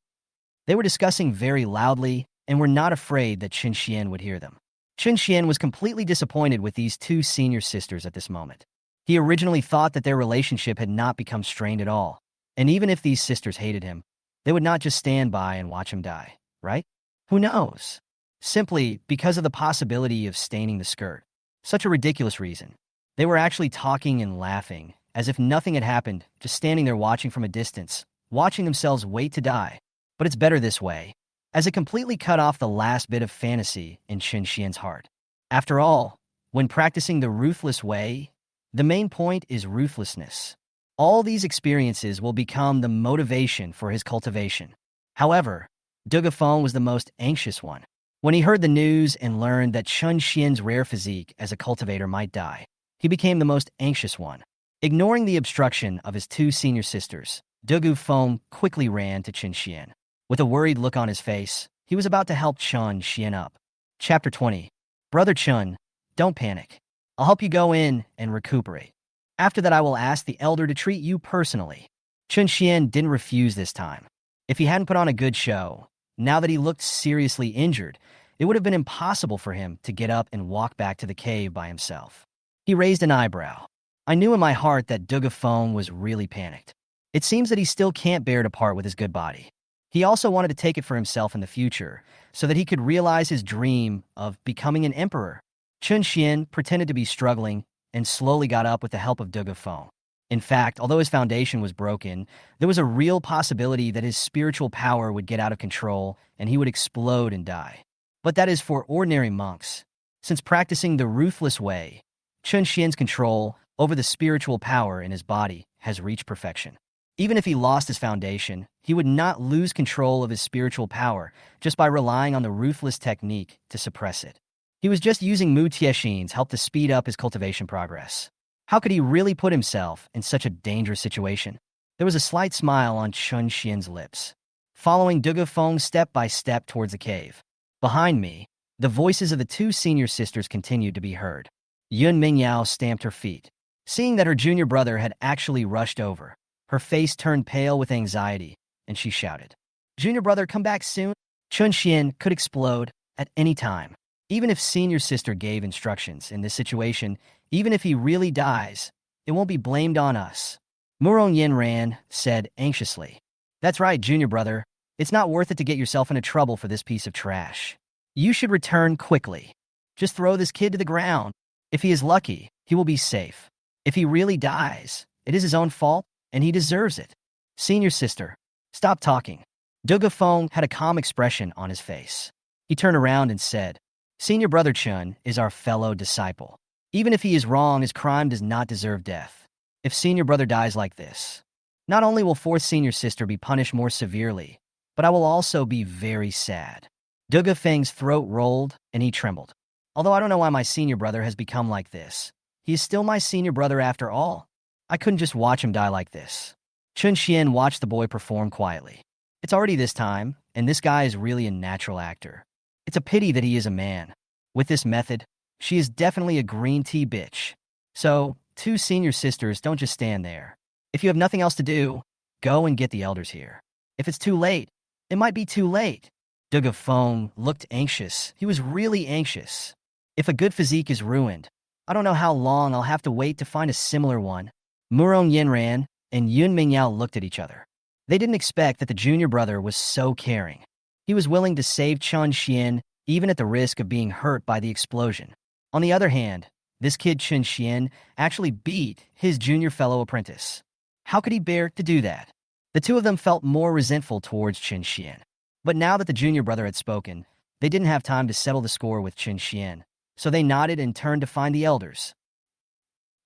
They were discussing very loudly and were not afraid that Chun Shen would hear them. Chun Shen was completely disappointed with these two senior sisters at this moment. He originally thought that their relationship had not become strained at all, and even if these sisters hated him, they would not just stand by and watch him die, right? Who knows? Simply because of the possibility of staining the skirt. Such a ridiculous reason. They were actually talking and laughing, as if nothing had happened, just standing there watching from a distance, watching themselves wait to die. But it's better this way, as it completely cut off the last bit of fantasy in Chun Shen's heart. After all, when practicing the ruthless way, the main point is ruthlessness. All these experiences will become the motivation for his cultivation. However, Dugu Feng was the most anxious one. When he heard the news and learned that Chun Shen's rare physique as a cultivator might die, he became the most anxious one. Ignoring the obstruction of his two senior sisters, Dugu Feng quickly ran to Chun Shen. With a worried look on his face, he was about to help Chun Shen up. Chapter 20. Brother Chun, don't panic. I'll help you go in and recuperate. After that, I will ask the elder to treat you personally. Chun Shen didn't refuse this time. If he hadn't put on a good show, now that he looked seriously injured, it would have been impossible for him to get up and walk back to the cave by himself. He raised an eyebrow. I knew in my heart that Dugu Feng was really panicked. It seems that he still can't bear to part with his good body. He also wanted to take it for himself in the future, so that he could realize his dream of becoming an emperor. Chun Shen pretended to be struggling and slowly got up with the help of Dugu Feng. In fact, although his foundation was broken, there was a real possibility that his spiritual power would get out of control and he would explode and die. But that is for ordinary monks. Since practicing the ruthless way, Chun Shen's control over the spiritual power in his body has reached perfection. Even if he lost his foundation, he would not lose control of his spiritual power just by relying on the ruthless technique to suppress it. He was just using Mu Tiexin's help to speed up his cultivation progress. How could he really put himself in such a dangerous situation? There was a slight smile on Chun Shen's lips, following Dugu Feng step by step towards the cave. Behind me, the voices of the two senior sisters continued to be heard. Yun Mingyao stamped her feet. Seeing that her junior brother had actually rushed over, her face turned pale with anxiety, and she shouted, "Junior brother, come back soon." Chun Shen could explode at any time. Even if senior sister gave instructions in this situation, even if he really dies, it won't be blamed on us. Murong Yinran said anxiously, "That's right, junior brother. It's not worth it to get yourself into trouble for this piece of trash. You should return quickly. Just throw this kid to the ground. If he is lucky, he will be safe. If he really dies, it is his own fault, and he deserves it." Senior sister, stop talking. Dugu Feng had a calm expression on his face. He turned around and said, "Senior brother Chun is our fellow disciple. Even if he is wrong, his crime does not deserve death. If senior brother dies like this, not only will fourth senior sister be punished more severely, but I will also be very sad. Dugu Feng's throat rolled, and he trembled. Although I don't know why my senior brother has become like this. He is still my senior brother after all. I couldn't just watch him die like this. Chun Shen watched the boy perform quietly. It's already this time, and this guy is really a natural actor. It's a pity that he is a man. With this method, she is definitely a green tea bitch. So, two senior sisters don't just stand there. If you have nothing else to do, go and get the elders here. If it's too late, it might be too late. Dugu Feng looked anxious. He was really anxious. If a good physique is ruined, I don't know how long I'll have to wait to find a similar one. Murong Yinran and Yun Mingyao looked at each other. They didn't expect that the junior brother was so caring. He was willing to save Chun Shen even at the risk of being hurt by the explosion. On the other hand, this kid Chun Shen actually beat his junior fellow apprentice. How could he bear to do that? The two of them felt more resentful towards Chun Shen. But now that the junior brother had spoken, they didn't have time to settle the score with Chun Shen, so they nodded and turned to find the elders.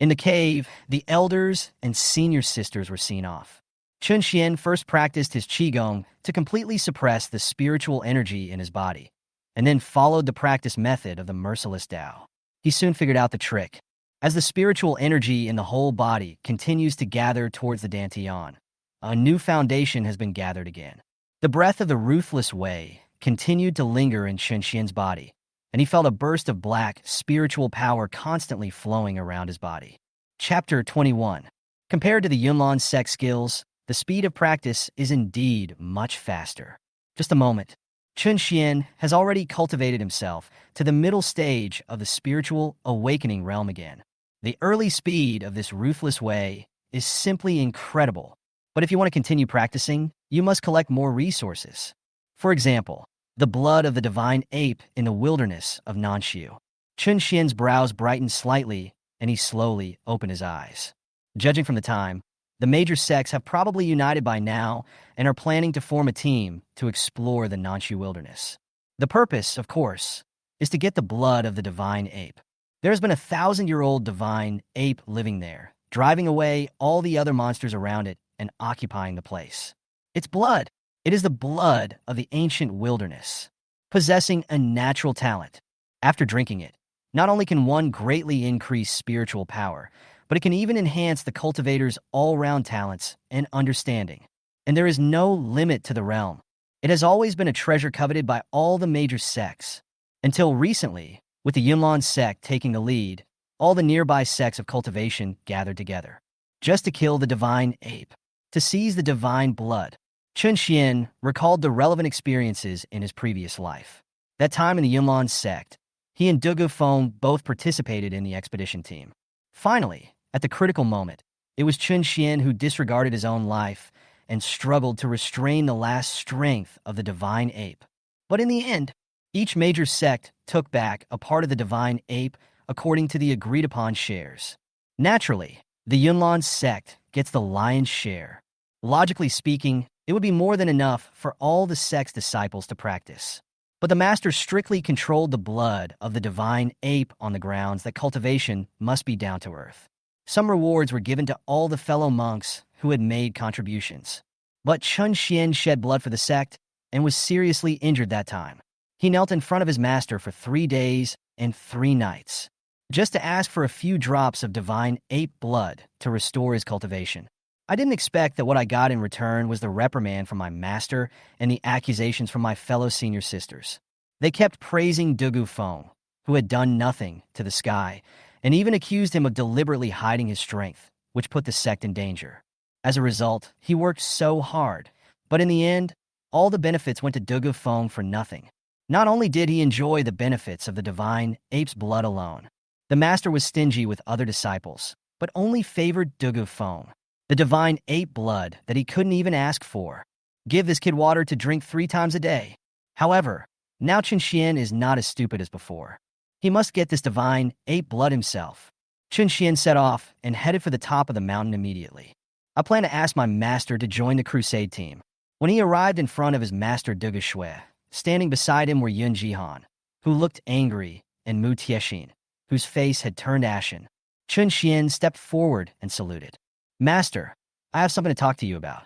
In the cave, the elders and senior sisters were seen off. Chun Shen first practiced his qigong to completely suppress the spiritual energy in his body, and then followed the practice method of the merciless Tao. He soon figured out the trick. As the spiritual energy in the whole body continues to gather towards the dantian, a new foundation has been gathered again. The breath of the ruthless way continued to linger in Chun Shen's body, and he felt a burst of black, spiritual power constantly flowing around his body. Chapter 21. Compared to the Yunlan Sect skills, the speed of practice is indeed much faster. Just a moment. Chun Shen has already cultivated himself to the middle stage of the spiritual awakening realm again. The early speed of this ruthless way is simply incredible. But if you want to continue practicing, you must collect more resources. For example, the blood of the divine ape in the wilderness of Nanshu. Chun Shen's brows brightened slightly, and he slowly opened his eyes. Judging from the time, the major sects have probably united by now and are planning to form a team to explore the Nanshu wilderness. The purpose, of course, is to get the blood of the divine ape. There has been a 1,000-year-old divine ape living there, driving away all the other monsters around it and occupying the place. Its blood. It is the blood of the ancient wilderness, possessing a natural talent. After drinking it, not only can one greatly increase spiritual power, but it can even enhance the cultivator's all-round talents and understanding. And there is no limit to the realm. It has always been a treasure coveted by all the major sects. Until recently, with the Yunlan sect taking the lead, all the nearby sects of cultivation gathered together, just to kill the divine ape, to seize the divine blood. Chun Shen recalled the relevant experiences in his previous life. That time in the Yunlan sect, he and Dugu Feng both participated in the expedition team. Finally, at the critical moment, it was Chun Shen who disregarded his own life and struggled to restrain the last strength of the divine ape. But in the end, each major sect took back a part of the divine ape according to the agreed-upon shares. Naturally, the Yunlan sect gets the lion's share. Logically speaking, it would be more than enough for all the sect's disciples to practice. But the master strictly controlled the blood of the divine ape on the grounds that cultivation must be down to earth. Some rewards were given to all the fellow monks who had made contributions. But Chun Shen shed blood for the sect and was seriously injured that time. He knelt in front of his master for 3 days and 3 nights, just to ask for a few drops of divine ape blood to restore his cultivation. I didn't expect that what I got in return was the reprimand from my master and the accusations from my fellow senior sisters. They kept praising Dugu Feng, who had done nothing to the sky, and even accused him of deliberately hiding his strength, which put the sect in danger. As a result, he worked so hard, but in the end, all the benefits went to Dugu Feng for nothing. Not only did he enjoy the benefits of the divine ape's blood alone, the master was stingy with other disciples, but only favored Dugu Feng, the divine ape blood that he couldn't even ask for. Give this kid water to drink 3 times a day. However, now Chun Shen is not as stupid as before. He must get this divine ape blood himself. Chun Shen set off and headed for the top of the mountain immediately. I plan to ask my master to join the Crusade team. When he arrived in front of his master Dugu Shui, standing beside him were Yun Jihan, who looked angry, and Mu Tiexin, whose face had turned ashen. Chun Shen stepped forward and saluted. Master, I have something to talk to you about.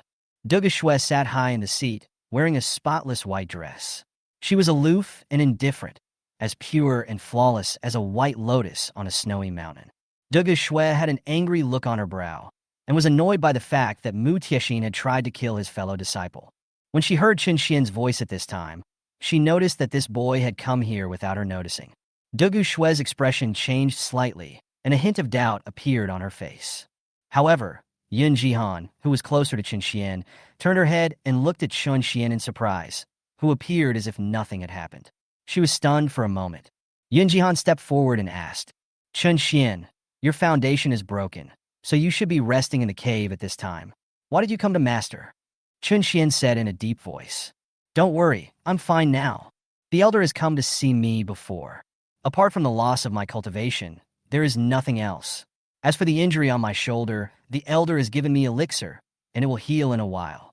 Dugu Shui sat high in the seat, wearing a spotless white dress. She was aloof and indifferent, as pure and flawless as a white lotus on a snowy mountain. Dugu Shui had an angry look on her brow and was annoyed by the fact that Mu Tiexin had tried to kill his fellow disciple. When she heard Chun Shen's voice at this time, she noticed that this boy had come here without her noticing. Dugu Shui's expression changed slightly, and a hint of doubt appeared on her face. However, Yun Jihan, who was closer to Chun Shen, turned her head and looked at Chun Shen in surprise, who appeared as if nothing had happened. She was stunned for a moment. Yun Jihan stepped forward and asked, Chun Shen, your foundation is broken, so you should be resting in the cave at this time. Why did you come to Master? Chun Shen said in a deep voice. Don't worry, I'm fine now. The elder has come to see me before. Apart from the loss of my cultivation, there is nothing else. As for the injury on my shoulder, the elder has given me elixir, and it will heal in a while.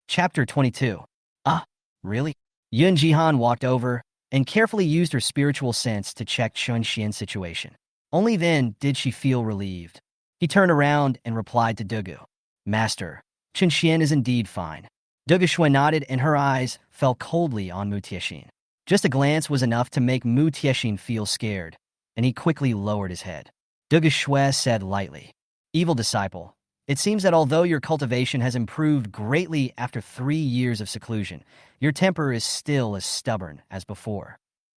Chapter 22. Ah, really? Yun Jihan walked over and carefully used her spiritual sense to check Chun Shen's situation. Only then did she feel relieved. He turned around and replied to Dugu. Master, Chun Shen is indeed fine. Dugu Shui nodded and her eyes fell coldly on Mu Tiexin. Just a glance was enough to make Mu Tiexin feel scared, and he quickly lowered his head. Dugu Shui said lightly, Evil disciple, it seems that although your cultivation has improved greatly after 3 years of seclusion, your temper is still as stubborn as before.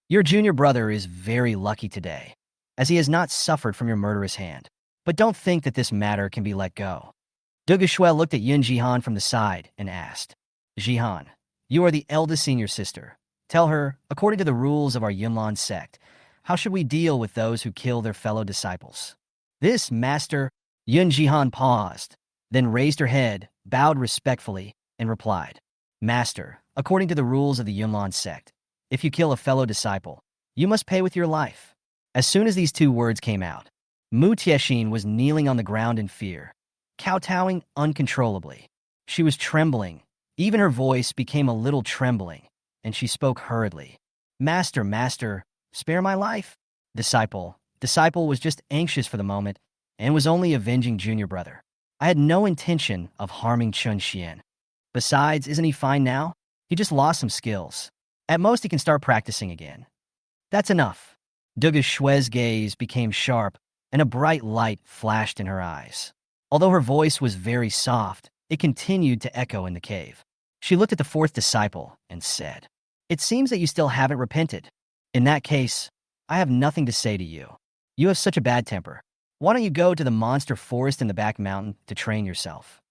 Your junior brother is very lucky today, as he has not suffered from your murderous hand. But don't think that this matter can be let go. Dugu Shui looked at Yun Jihan from the side and asked, Jihan, you are the eldest senior sister. Tell her, according to the rules of our Yunlan sect, how should we deal with those who kill their fellow disciples? This, Master. Yun Jihan paused, then raised her head, bowed respectfully, and replied, Master, according to the rules of the Yunlan sect, if you kill a fellow disciple, you must pay with your life. As soon as these 2 words came out, Mu Tiexin was kneeling on the ground in fear, kowtowing uncontrollably. She was trembling. Even her voice became a little trembling, and she spoke hurriedly. Master, Master, spare my life. Disciple was just anxious for the moment and was only avenging junior brother. I had no intention of harming Chun Shen. Besides, isn't he fine now? He just lost some skills. At most, he can start practicing again. That's enough. Dugu Shui's gaze became sharp, and a bright light flashed in her eyes. Although her voice was very soft, it continued to echo in the cave. She looked at the 4th disciple and said, It seems that you still haven't repented. In that case, I have nothing to say to you. You have such a bad temper. Why don't you go to the monster forest in the back mountain to train yourself?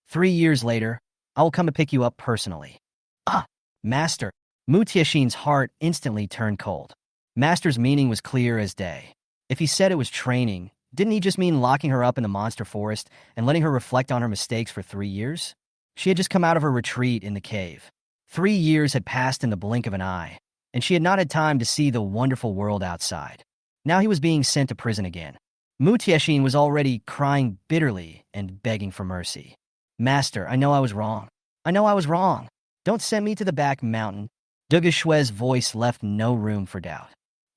3 years later, I will come to pick you up personally. Ah, Master. Mu Tiexin's heart instantly turned cold. Master's meaning was clear as day. If he said it was training, didn't he just mean locking her up in the monster forest and letting her reflect on her mistakes for 3 years? She had just come out of her retreat in the cave. 3 years had passed in the blink of an eye, and she had not had time to see the wonderful world outside. Now he was being sent to prison again. Mu Tiexin was already crying bitterly and begging for mercy. Master, I know I was wrong. I know I was wrong. Don't send me to the back mountain. Dugu Shui's voice left no room for doubt.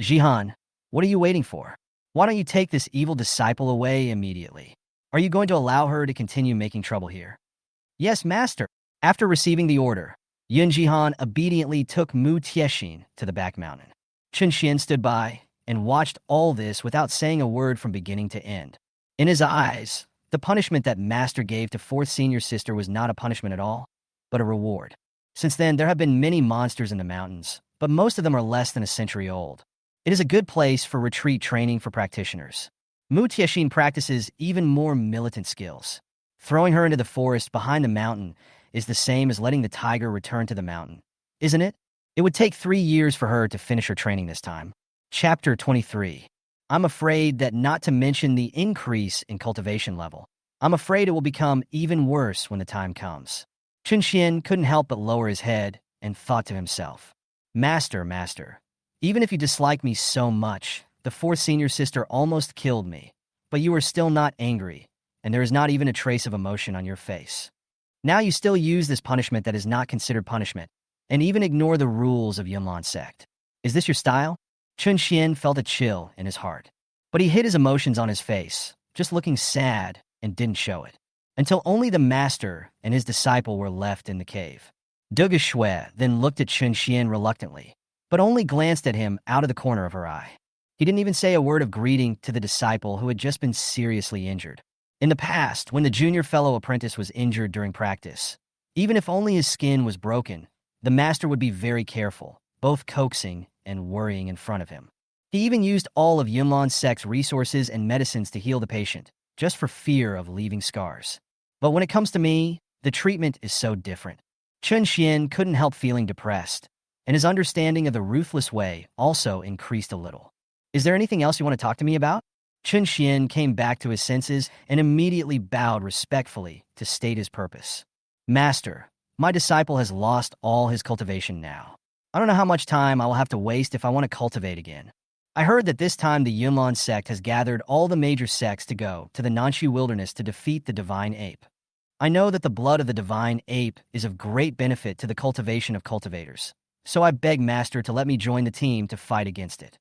Jihan, what are you waiting for? Why don't you take this evil disciple away immediately? Are you going to allow her to continue making trouble here? Yes, Master. After receiving the order, Yun Jihan obediently took Mu Tiexin to the back mountain. Chun Shen stood by and watched all this without saying a word from beginning to end. In his eyes, the punishment that Master gave to 4th senior sister was not a punishment at all, but a reward. Since then, there have been many monsters in the mountains, but most of them are less than a century old. It is a good place for retreat training for practitioners. Mu Tiexin practices even more militant skills. Throwing her into the forest behind the mountain is the same as letting the tiger return to the mountain, isn't it? It would take 3 years for her to finish her training this time. Chapter 23. I'm afraid that not to mention the increase in cultivation level, I'm afraid it will become even worse when the time comes. Chun Shen couldn't help but lower his head and thought to himself, Master, even if you dislike me so much, the 4th senior sister almost killed me, but you are still not angry, and there is not even a trace of emotion on your face. Now you still use this punishment that is not considered punishment, and even ignore the rules of Yunlan sect. Is this your style? Chun Shen felt a chill in his heart, but he hid his emotions on his face, just looking sad and didn't show it, until only the master and his disciple were left in the cave. Dugu Feng then looked at Chun Shen reluctantly, but only glanced at him out of the corner of her eye. He didn't even say a word of greeting to the disciple who had just been seriously injured. In the past, when the junior fellow apprentice was injured during practice, even if only his skin was broken, the master would be very careful, both coaxing and worrying in front of him. He even used all of Sect's resources and medicines to heal the patient, just for fear of leaving scars. But when it comes to me, the treatment is so different. Chun Shen couldn't help feeling depressed, and his understanding of the ruthless way also increased a little. Is there anything else you want to talk to me about? Chun Shen came back to his senses and immediately bowed respectfully to state his purpose. Master, my disciple has lost all his cultivation now. I don't know how much time I will have to waste if I want to cultivate again. I heard that this time the Yunlan sect has gathered all the major sects to go to the Nanshu wilderness to defeat the divine ape. I know that the blood of the divine ape is of great benefit to the cultivation of cultivators, so I beg Master to let me join the team to fight against it.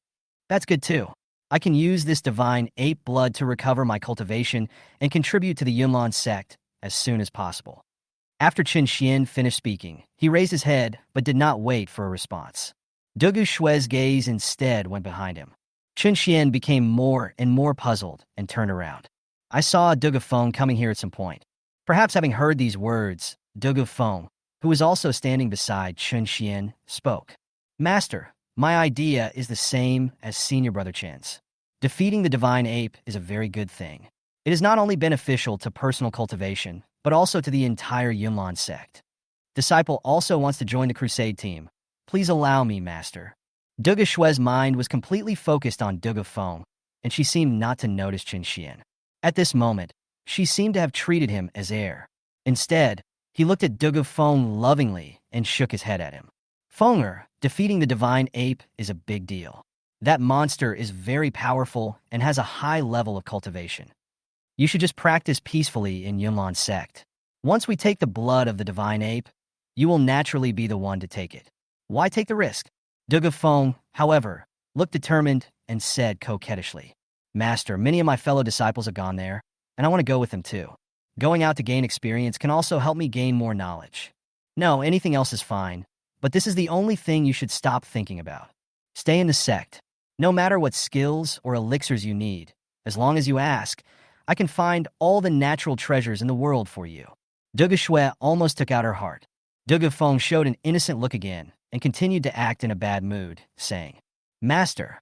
That's good too. I can use this divine ape blood to recover my cultivation and contribute to the Yunlan sect as soon as possible. After Chun Shen finished speaking, he raised his head but did not wait for a response. Dugu Feng's gaze instead went behind him. Chun Shen became more and more puzzled and turned around. I saw Dugu Feng coming here at some point. Perhaps having heard these words, Dugu Feng, who was also standing beside Chun Shen, spoke. Master, my idea is the same as Senior Brother Chen's. Defeating the divine ape is a very good thing. It is not only beneficial to personal cultivation, but also to the entire Yunlan sect. Disciple also wants to join the Crusade team. Please allow me, Master. Dugu Feng's mind was completely focused on Dugu Feng, and she seemed not to notice Chun Shen. At this moment, she seemed to have treated him as heir. Instead, he looked at Dugu Feng lovingly and shook his head at him. Fenger, defeating the divine ape is a big deal. That monster is very powerful and has a high level of cultivation. You should just practice peacefully in Yunlan sect. Once we take the blood of the divine ape, you will naturally be the one to take it. Why take the risk? Dugu Feng, however, looked determined and said coquettishly, Master, many of my fellow disciples have gone there, and I want to go with them too. Going out to gain experience can also help me gain more knowledge. No, anything else is fine, but this is the only thing you should stop thinking about. Stay in the sect. No matter what skills or elixirs you need, as long as you ask, I can find all the natural treasures in the world for you. Dugu Feng almost took out her heart. Dugu Feng showed an innocent look again and continued to act in a bad mood, saying, Master,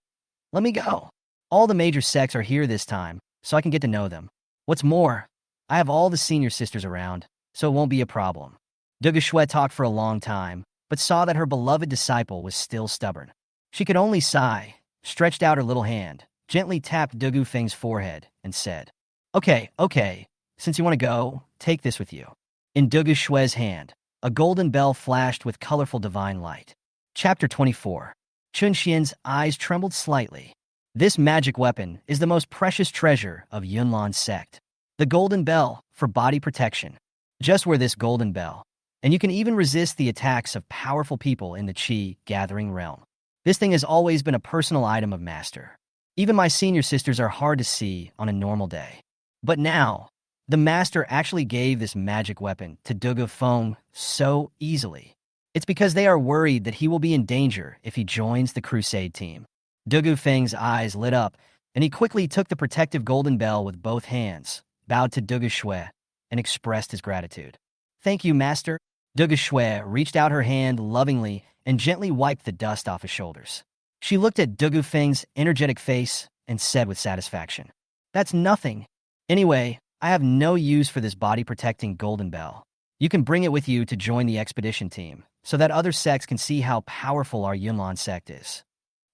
let me go. All the major sects are here this time, so I can get to know them. What's more, I have all the senior sisters around, so it won't be a problem. Dugu Feng talked for a long time, but saw that her beloved disciple was still stubborn. She could only sigh, stretched out her little hand, gently tapped Dugu Feng's forehead, and said, Okay, since you want to go, take this with you. In Dugu Feng's hand, a golden bell flashed with colorful divine light. Chapter 24. Chun Shen's eyes trembled slightly. This magic weapon is the most precious treasure of Yunlan sect. The golden bell for body protection. Just wear this golden bell, and you can even resist the attacks of powerful people in the Qi gathering realm. This thing has always been a personal item of Master. Even my senior sisters are hard to see on a normal day. But now, the Master actually gave this magic weapon to Dugu Feng so easily. It's because they are worried that he will be in danger if he joins the Crusade team. Dugu Feng's eyes lit up, and he quickly took the protective golden bell with both hands, bowed to Dugu Feng, and expressed his gratitude. Thank you, Master. Dugu Feng reached out her hand lovingly and gently wiped the dust off his shoulders. She looked at Dugu Feng's energetic face and said with satisfaction, That's nothing. Anyway, I have no use for this body-protecting golden bell. You can bring it with you to join the expedition team, so that other sects can see how powerful our Yunlan sect is.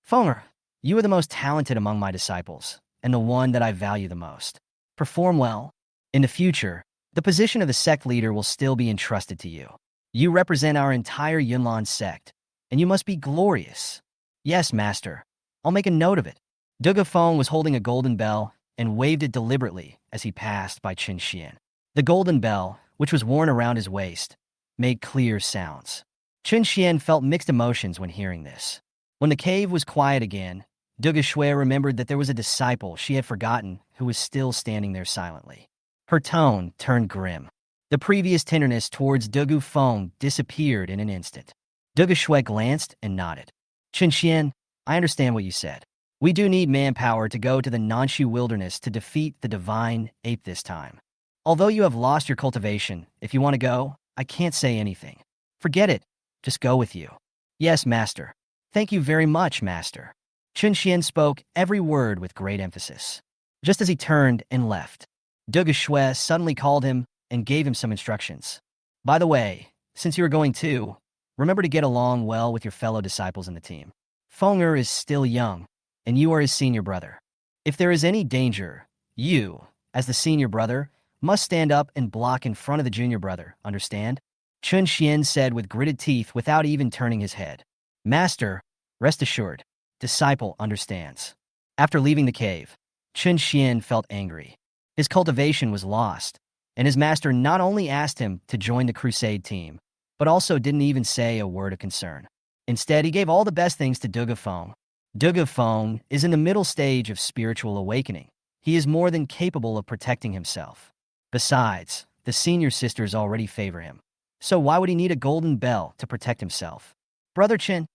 Fenger, you are the most talented among my disciples, and the one that I value the most. Perform well. In the future, the position of the sect leader will still be entrusted to you. You represent our entire Yunlan sect, and you must be glorious. Yes, Master. I'll make a note of it. Dugu Feng was holding a golden bell and waved it deliberately as he passed by Chun Shen. The golden bell, which was worn around his waist, made clear sounds. Chun Shen felt mixed emotions when hearing this. When the cave was quiet again, Dugu Feng remembered that there was a disciple she had forgotten who was still standing there silently. Her tone turned grim. The previous tenderness towards Dugu Feng disappeared in an instant. Dugu Shui glanced and nodded. Chun Shen, I understand what you said. We do need manpower to go to the Nanshu wilderness to defeat the divine ape this time. Although you have lost your cultivation, if you want to go, I can't say anything. Forget it. Just go with you. Yes, master. Thank you very much, master. Chun Shen spoke every word with great emphasis. Just as he turned and left, Dugu Shui suddenly called him and gave him some instructions. By the way, since you are going too, remember to get along well with your fellow disciples in the team. Fenger is still young, and you are his senior brother. If there is any danger, you, as the senior brother, must stand up and block in front of the junior brother, understand? Chun Shen said with gritted teeth without even turning his head. Master, rest assured, disciple understands. After leaving the cave, Chun Shen felt angry. His cultivation was lost, and his master not only asked him to join the Crusade team, but also didn't even say a word of concern. Instead, he gave all the best things to Dugu Feng. Dugu Feng is in the middle stage of spiritual awakening. He is more than capable of protecting himself. Besides, the senior sisters already favor him. So why would he need a golden bell to protect himself? Brother Chun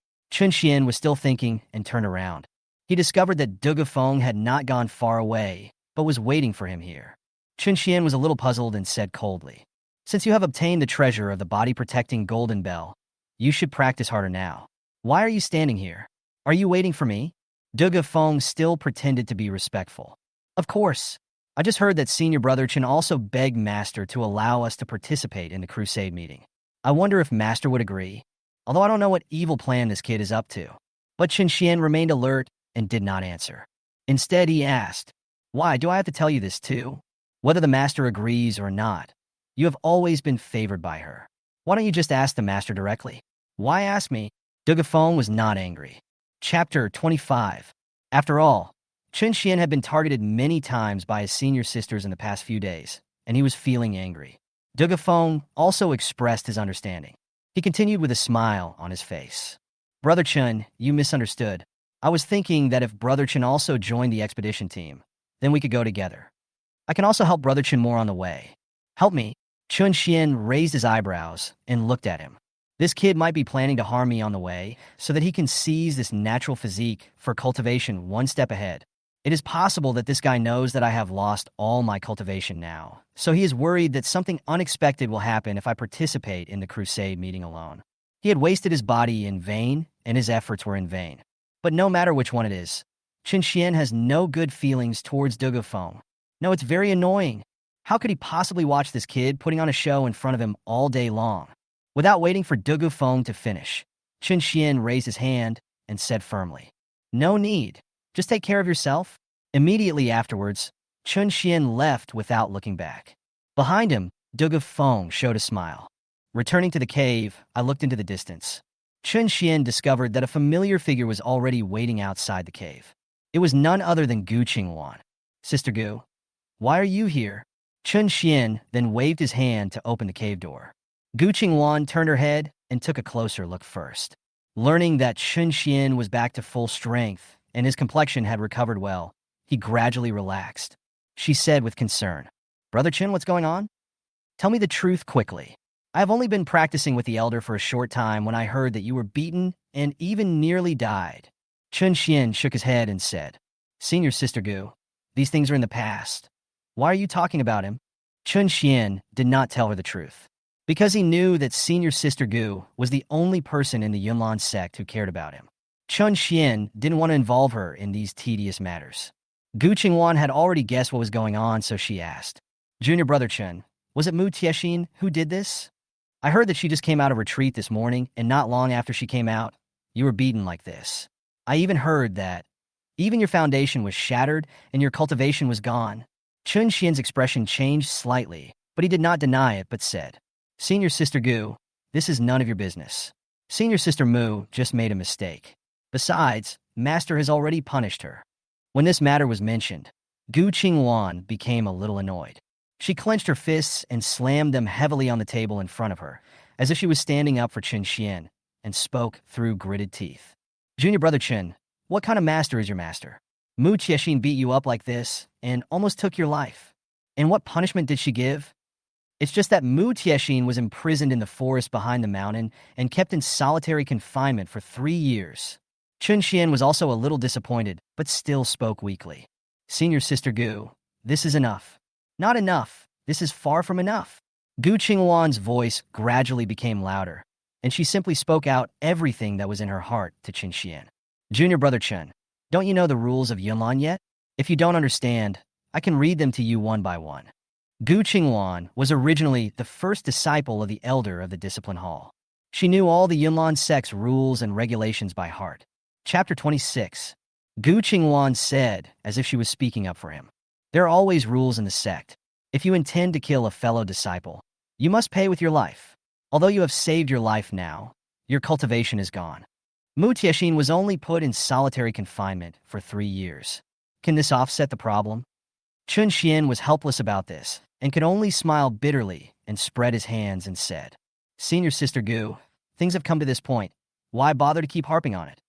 Shen was still thinking and turned around. He discovered that Dugu Feng had not gone far away, but was waiting for him here. Chun Shen was a little puzzled and said coldly, Since you have obtained the treasure of the body-protecting golden bell, you should practice harder now. Why are you standing here? Are you waiting for me? Dugu Feng still pretended to be respectful. Of course. I just heard that Senior Brother Chun also begged Master to allow us to participate in the Crusade meeting. I wonder if Master would agree, although I don't know what evil plan this kid is up to. But Chun Shen remained alert and did not answer. Instead, he asked, Why do I have to tell you this too? Whether the Master agrees or not, you have always been favored by her. Why don't you just ask the Master directly? Why ask me? Dugu Feng was not angry. Chapter 25. After all, Chun Shen had been targeted many times by his senior sisters in the past few days, and he was feeling angry. Dugu Feng also expressed his understanding. He continued with a smile on his face. Brother Chun, you misunderstood. I was thinking that if Brother Chun also joined the expedition team, then we could go together. I can also help Brother Chun more on the way. Help me? Chun Shen raised his eyebrows and looked at him. This kid might be planning to harm me on the way so that he can seize this natural physique for cultivation one step ahead. It is possible that this guy knows that I have lost all my cultivation now, so he is worried that something unexpected will happen if I participate in the Crusade meeting alone. He had wasted his body in vain, and his efforts were in vain. But no matter which one it is, Chun Shen has no good feelings towards Dugu Feng. No, it's very annoying. How could he possibly watch this kid putting on a show in front of him all day long? Without waiting for Dugu Feng to finish, Chun Shen raised his hand and said firmly, No need. Just take care of yourself. Immediately afterwards, Chun Shen left without looking back. Behind him, Dugu Feng showed a smile. Returning to the cave, I looked into the distance. Chun Shen discovered that a familiar figure was already waiting outside the cave. It was none other than Gu Qingwan. Sister Gu, why are you here? Chun Shen then waved his hand to open the cave door. Gu Qingwan turned her head and took a closer look first. Learning that Chun Shen was back to full strength and his complexion had recovered well, he gradually relaxed. She said with concern, Brother Chun, what's going on? Tell me the truth quickly. I have only been practicing with the elder for a short time when I heard that you were beaten and even nearly died. Chun Shen shook his head and said, Senior Sister Gu, these things are in the past. Why are you talking about him? Chun Shen did not tell her the truth, because he knew that Senior Sister Gu was the only person in the Yunlan sect who cared about him. Chun Shen didn't want to involve her in these tedious matters. Gu Qingwan had already guessed what was going on, so she asked, Junior Brother Chun, was it Mu Tiexin who did this? I heard that she just came out of retreat this morning, and not long after she came out, you were beaten like this. I even heard that even your foundation was shattered and your cultivation was gone. Chun Shen's expression changed slightly, but he did not deny it, but said, Senior Sister Gu, this is none of your business. Senior Sister Mu just made a mistake. Besides, Master has already punished her. When this matter was mentioned, Gu Qingwan became a little annoyed. She clenched her fists and slammed them heavily on the table in front of her, as if she was standing up for Chun Shen, and spoke through gritted teeth. Junior Brother Chun, what kind of master is your master? Mu Tiexin beat you up like this and almost took your life. And what punishment did she give? It's just that Mu Tiexin was imprisoned in the forest behind the mountain and kept in solitary confinement for 3 years. Chun Shen was also a little disappointed, but still spoke weakly. Senior Sister Gu, this is enough. Not enough. This is far from enough. Gu Qingwan's voice gradually became louder, and she simply spoke out everything that was in her heart to Chun Shen. Junior Brother Chun, don't you know the rules of Yunlan yet? If you don't understand, I can read them to you one by one. Gu Qingwan was originally the first disciple of the elder of the Discipline Hall. She knew all the Yunlan sect's rules and regulations by heart. Chapter 26. Gu Qingwan said, as if she was speaking up for him, there are always rules in the sect. If you intend to kill a fellow disciple, you must pay with your life. Although you have saved your life now, your cultivation is gone. Mu Tiexin was only put in solitary confinement for 3 years. Can this offset the problem? Chun Shen was helpless about this and could only smile bitterly and spread his hands and said, Senior Sister Gu, things have come to this point. Why bother to keep harping on it?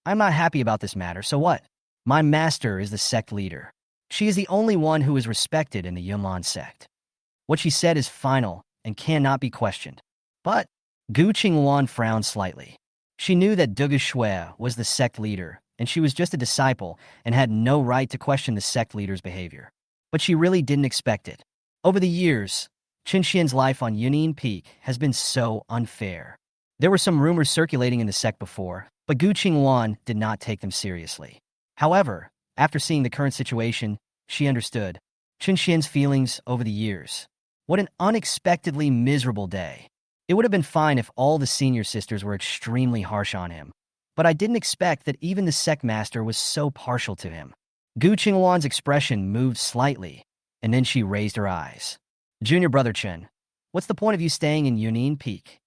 I'm not happy about this matter, so what? My master is the sect leader. She is the only one who is respected in the Yunlan sect. What she said is final and cannot be questioned. But Gu Qingwan frowned slightly. She knew that Dugu Feng was the sect leader, and she was just a disciple and had no right to question the sect leader's behavior. But she really didn't expect it. Over the years, Chun Shen's life on Yunin Peak has been so unfair. There were some rumors circulating in the sect before, but Gu Qingwan did not take them seriously. However, after seeing the current situation, she understood Chun Shen's feelings over the years. What an unexpectedly miserable day. It would have been fine if all the senior sisters were extremely harsh on him, but I didn't expect that even the sect master was so partial to him. Gu Qingwan's expression moved slightly, and then she raised her eyes. Junior Brother Chen, what's the point of you staying in Yunin Peak?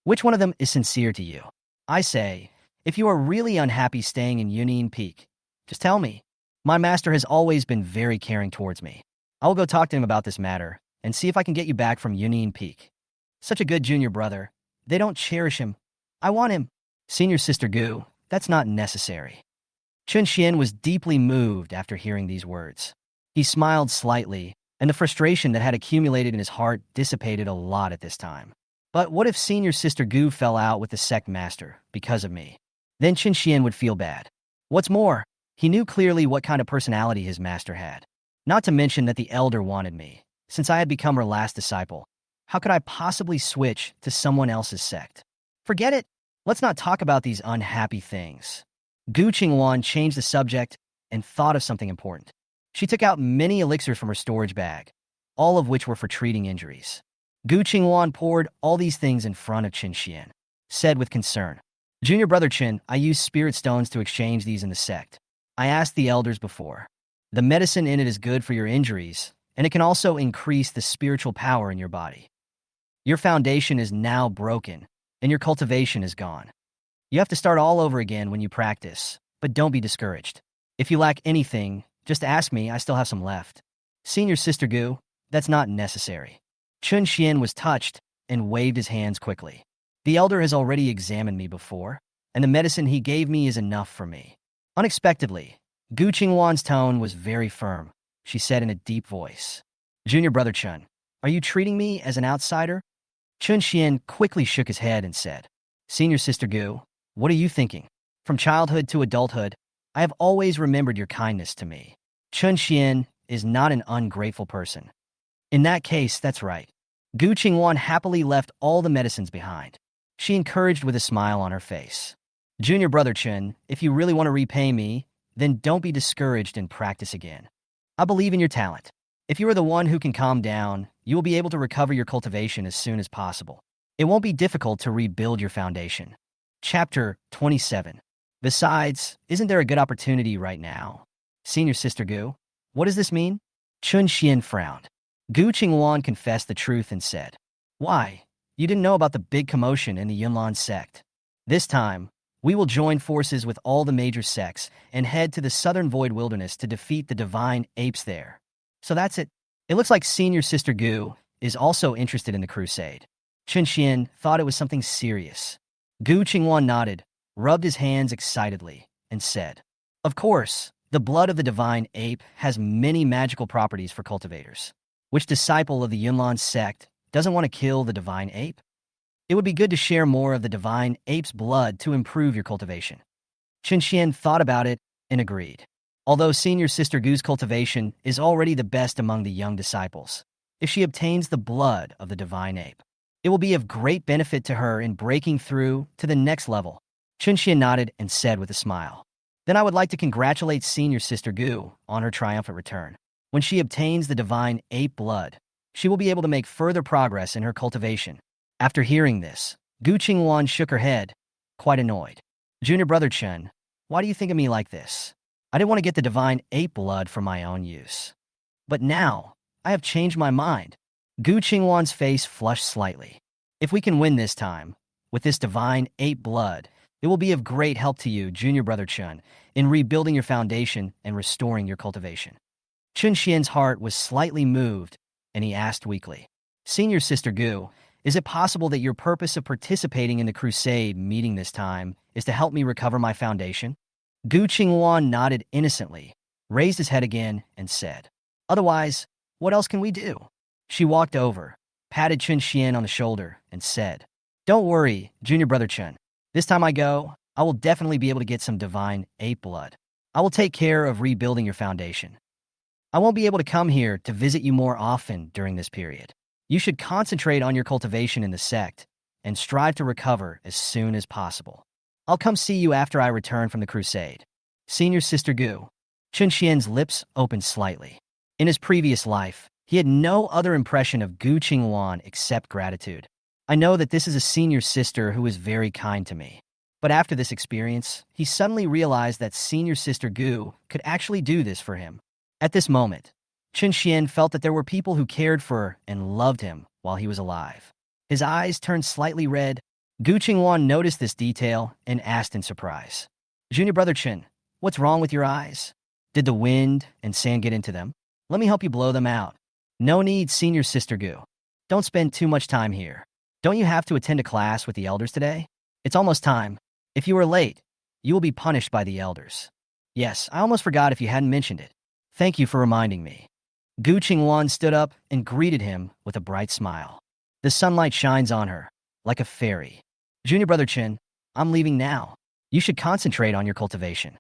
Which one of them is sincere to you? I say, if you are really unhappy staying in Yunin Peak, just tell me. My master has always been very caring towards me. I will go talk to him about this matter and see if I can get you back from Yunin Peak. Such a good junior brother. They don't cherish him. I want him. Senior Sister Gu, that's not necessary. Chun Shen was deeply moved after hearing these words. He smiled slightly, and the frustration that had accumulated in his heart dissipated a lot at this time. But what if Senior Sister Gu fell out with the sect master because of me? Then Chun Shen would feel bad. What's more, he knew clearly what kind of personality his master had. Not to mention that the elder wanted me. Since I had become her last disciple, how could I possibly switch to someone else's sect? Forget it. Let's not talk about these unhappy things. Gu Qingwan changed the subject and thought of something important. She took out many elixirs from her storage bag, all of which were for treating injuries. Gu Qingwan poured all these things in front of Chun Shen, said with concern, Junior Brother Chen, I use spirit stones to exchange these in the sect. I asked the elders before. The medicine in it is good for your injuries, and it can also increase the spiritual power in your body. Your foundation is now broken, and your cultivation is gone. You have to start all over again when you practice, but don't be discouraged. If you lack anything, just ask me, I still have some left. Senior Sister Gu, that's not necessary. Chun Shen was touched and waved his hands quickly. The elder has already examined me before, and the medicine he gave me is enough for me. Unexpectedly, Gu Qingwan's tone was very firm. She said in a deep voice, Junior Brother Chun, are you treating me as an outsider? Chun Shen quickly shook his head and said, Senior Sister Gu, what are you thinking? From childhood to adulthood, I have always remembered your kindness to me. Chun Shen is not an ungrateful person. In that case, that's right. Gu Qingwan happily left all the medicines behind. She encouraged with a smile on her face. Junior Brother Chun, if you really want to repay me, then don't be discouraged and practice again. I believe in your talent. If you are the one who can calm down, you will be able to recover your cultivation as soon as possible. It won't be difficult to rebuild your foundation. Chapter 27. Besides, isn't there a good opportunity right now? Senior Sister Gu, what does this mean? Chun Shen frowned. Gu Qingwan confessed the truth and said, Why? You didn't know about the big commotion in the Yunlan sect. This time, we will join forces with all the major sects and head to the southern Void Wilderness to defeat the divine apes there. So that's it. It looks like Senior Sister Gu is also interested in the Crusade. Chun Shen thought it was something serious. Gu Qingwan nodded, rubbed his hands excitedly, and said, Of course, the blood of the divine ape has many magical properties for cultivators. Which disciple of the Yunlan sect doesn't want to kill the divine ape? It would be good to share more of the divine ape's blood to improve your cultivation. Chun Shen thought about it and agreed. Although senior sister Gu's cultivation is already the best among the young disciples, if she obtains the blood of the divine ape, it will be of great benefit to her in breaking through to the next level. Chun Shen nodded and said with a smile, "Then I would like to congratulate senior sister Gu on her triumphant return. When she obtains the divine ape blood, she will be able to make further progress in her cultivation." After hearing this, Gu Qingwan shook her head, quite annoyed. "Junior brother Chun, why do you think of me like this? I didn't want to get the divine ape blood for my own use. But now, I have changed my mind." Gu Qingwan's face flushed slightly. "If we can win this time, with this divine ape blood, it will be of great help to you, junior brother Chun, in rebuilding your foundation and restoring your cultivation." Chun Shen's heart was slightly moved, and he asked weakly, "Senior sister Gu, is it possible that your purpose of participating in the Crusade meeting this time is to help me recover my foundation?" Gu Qingwan nodded innocently, raised his head again, and said, "Otherwise, what else can we do?" She walked over, patted Chun Shen on the shoulder, and said, "Don't worry, junior brother Chun. This time I go, I will definitely be able to get some divine ape blood. I will take care of rebuilding your foundation. I won't be able to come here to visit you more often during this period. You should concentrate on your cultivation in the sect and strive to recover as soon as possible. I'll come see you after I return from the Crusade." Senior sister Gu. Chun Shen's lips opened slightly. In his previous life, he had no other impression of Gu Qingwan except gratitude. "I know that this is a senior sister who is very kind to me." But after this experience, he suddenly realized that senior sister Gu could actually do this for him. At this moment, Chun Shen felt that there were people who cared for and loved him while he was alive. His eyes turned slightly red. Gu Qingwan noticed this detail and asked in surprise, "Junior brother Chun, what's wrong with your eyes? Did the wind and sand get into them? Let me help you blow them out." "No need, senior sister Gu. Don't spend too much time here. Don't you have to attend a class with the elders today? It's almost time. If you are late, you will be punished by the elders." "Yes, I almost forgot if you hadn't mentioned it. Thank you for reminding me." Gu Qingwan stood up and greeted him with a bright smile. The sunlight shines on her, like a fairy. "Junior brother Chun, I'm leaving now. You should concentrate on your cultivation."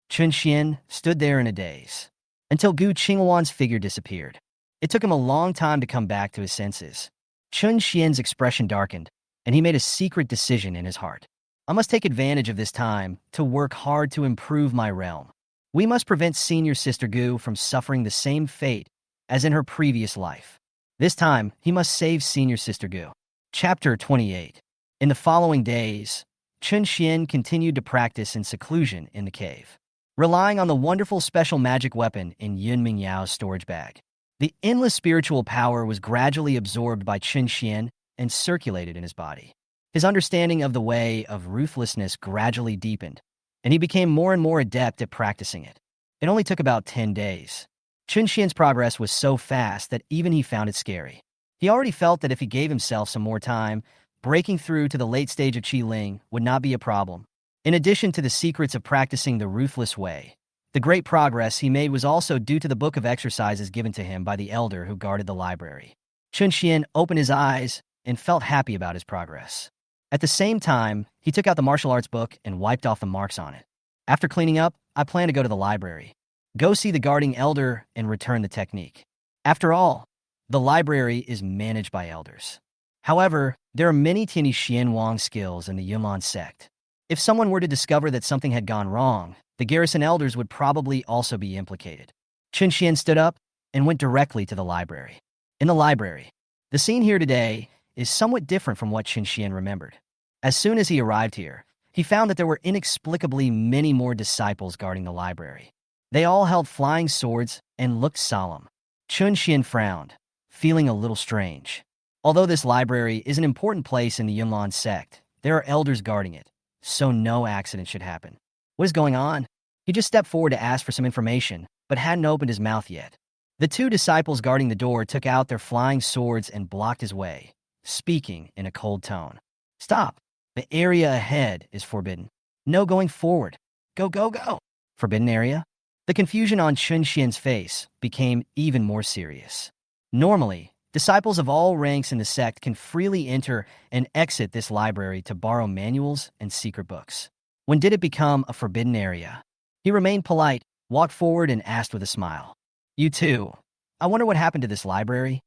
Chun Shen stood there in a daze, until Gu Qingwan's figure disappeared. It took him a long time to come back to his senses. Chun Shen's expression darkened, and he made a secret decision in his heart. "I must take advantage of this time to work hard to improve my realm. We must prevent senior sister Gu from suffering the same fate as in her previous life. This time, he must save senior sister Gu." Chapter 28. In the following days, Chun Shen continued to practice in seclusion in the cave, relying on the wonderful special magic weapon in Yun Mingyao's storage bag. The endless spiritual power was gradually absorbed by Chun Shen and circulated in his body. His understanding of the way of ruthlessness gradually deepened, and he became more and more adept at practicing it. It only took about 10 days. Chun Shen's progress was so fast that even he found it scary. He already felt that if he gave himself some more time, breaking through to the late stage of Qi Ling would not be a problem. In addition to the secrets of practicing the ruthless way, the great progress he made was also due to the book of exercises given to him by the elder who guarded the library. Chun Shen opened his eyes and felt happy about his progress. At the same time, he took out the martial arts book and wiped off the marks on it. "After cleaning up, I plan to go to the library, go see the guarding elder, and return the technique. After all, the library is managed by elders. However, there are many Tianyi Xianwang skills in the Yunlan sect. If someone were to discover that something had gone wrong, the garrison elders would probably also be implicated." Chun Shen stood up and went directly to the library. In the library, the scene here today is somewhat different from what Chun Shen remembered. As soon as he arrived here, he found that there were inexplicably many more disciples guarding the library. They all held flying swords and looked solemn. Chun Shen frowned, feeling a little strange. Although this library is an important place in the Yunlan sect, there are elders guarding it, so no accident should happen. What is going on? He just stepped forward to ask for some information, but hadn't opened his mouth yet. The two disciples guarding the door took out their flying swords and blocked his way, speaking in a cold tone. "Stop! The area ahead is forbidden. No going forward. Go, go, go!" Forbidden area? The confusion on Chun Shen's face became even more serious. Normally, Disciples of all ranks in the sect can freely enter and exit this library to borrow manuals and secret books. When did it become a forbidden area? He remained polite, walked forward, and asked with a smile. You too. I wonder what happened to this library?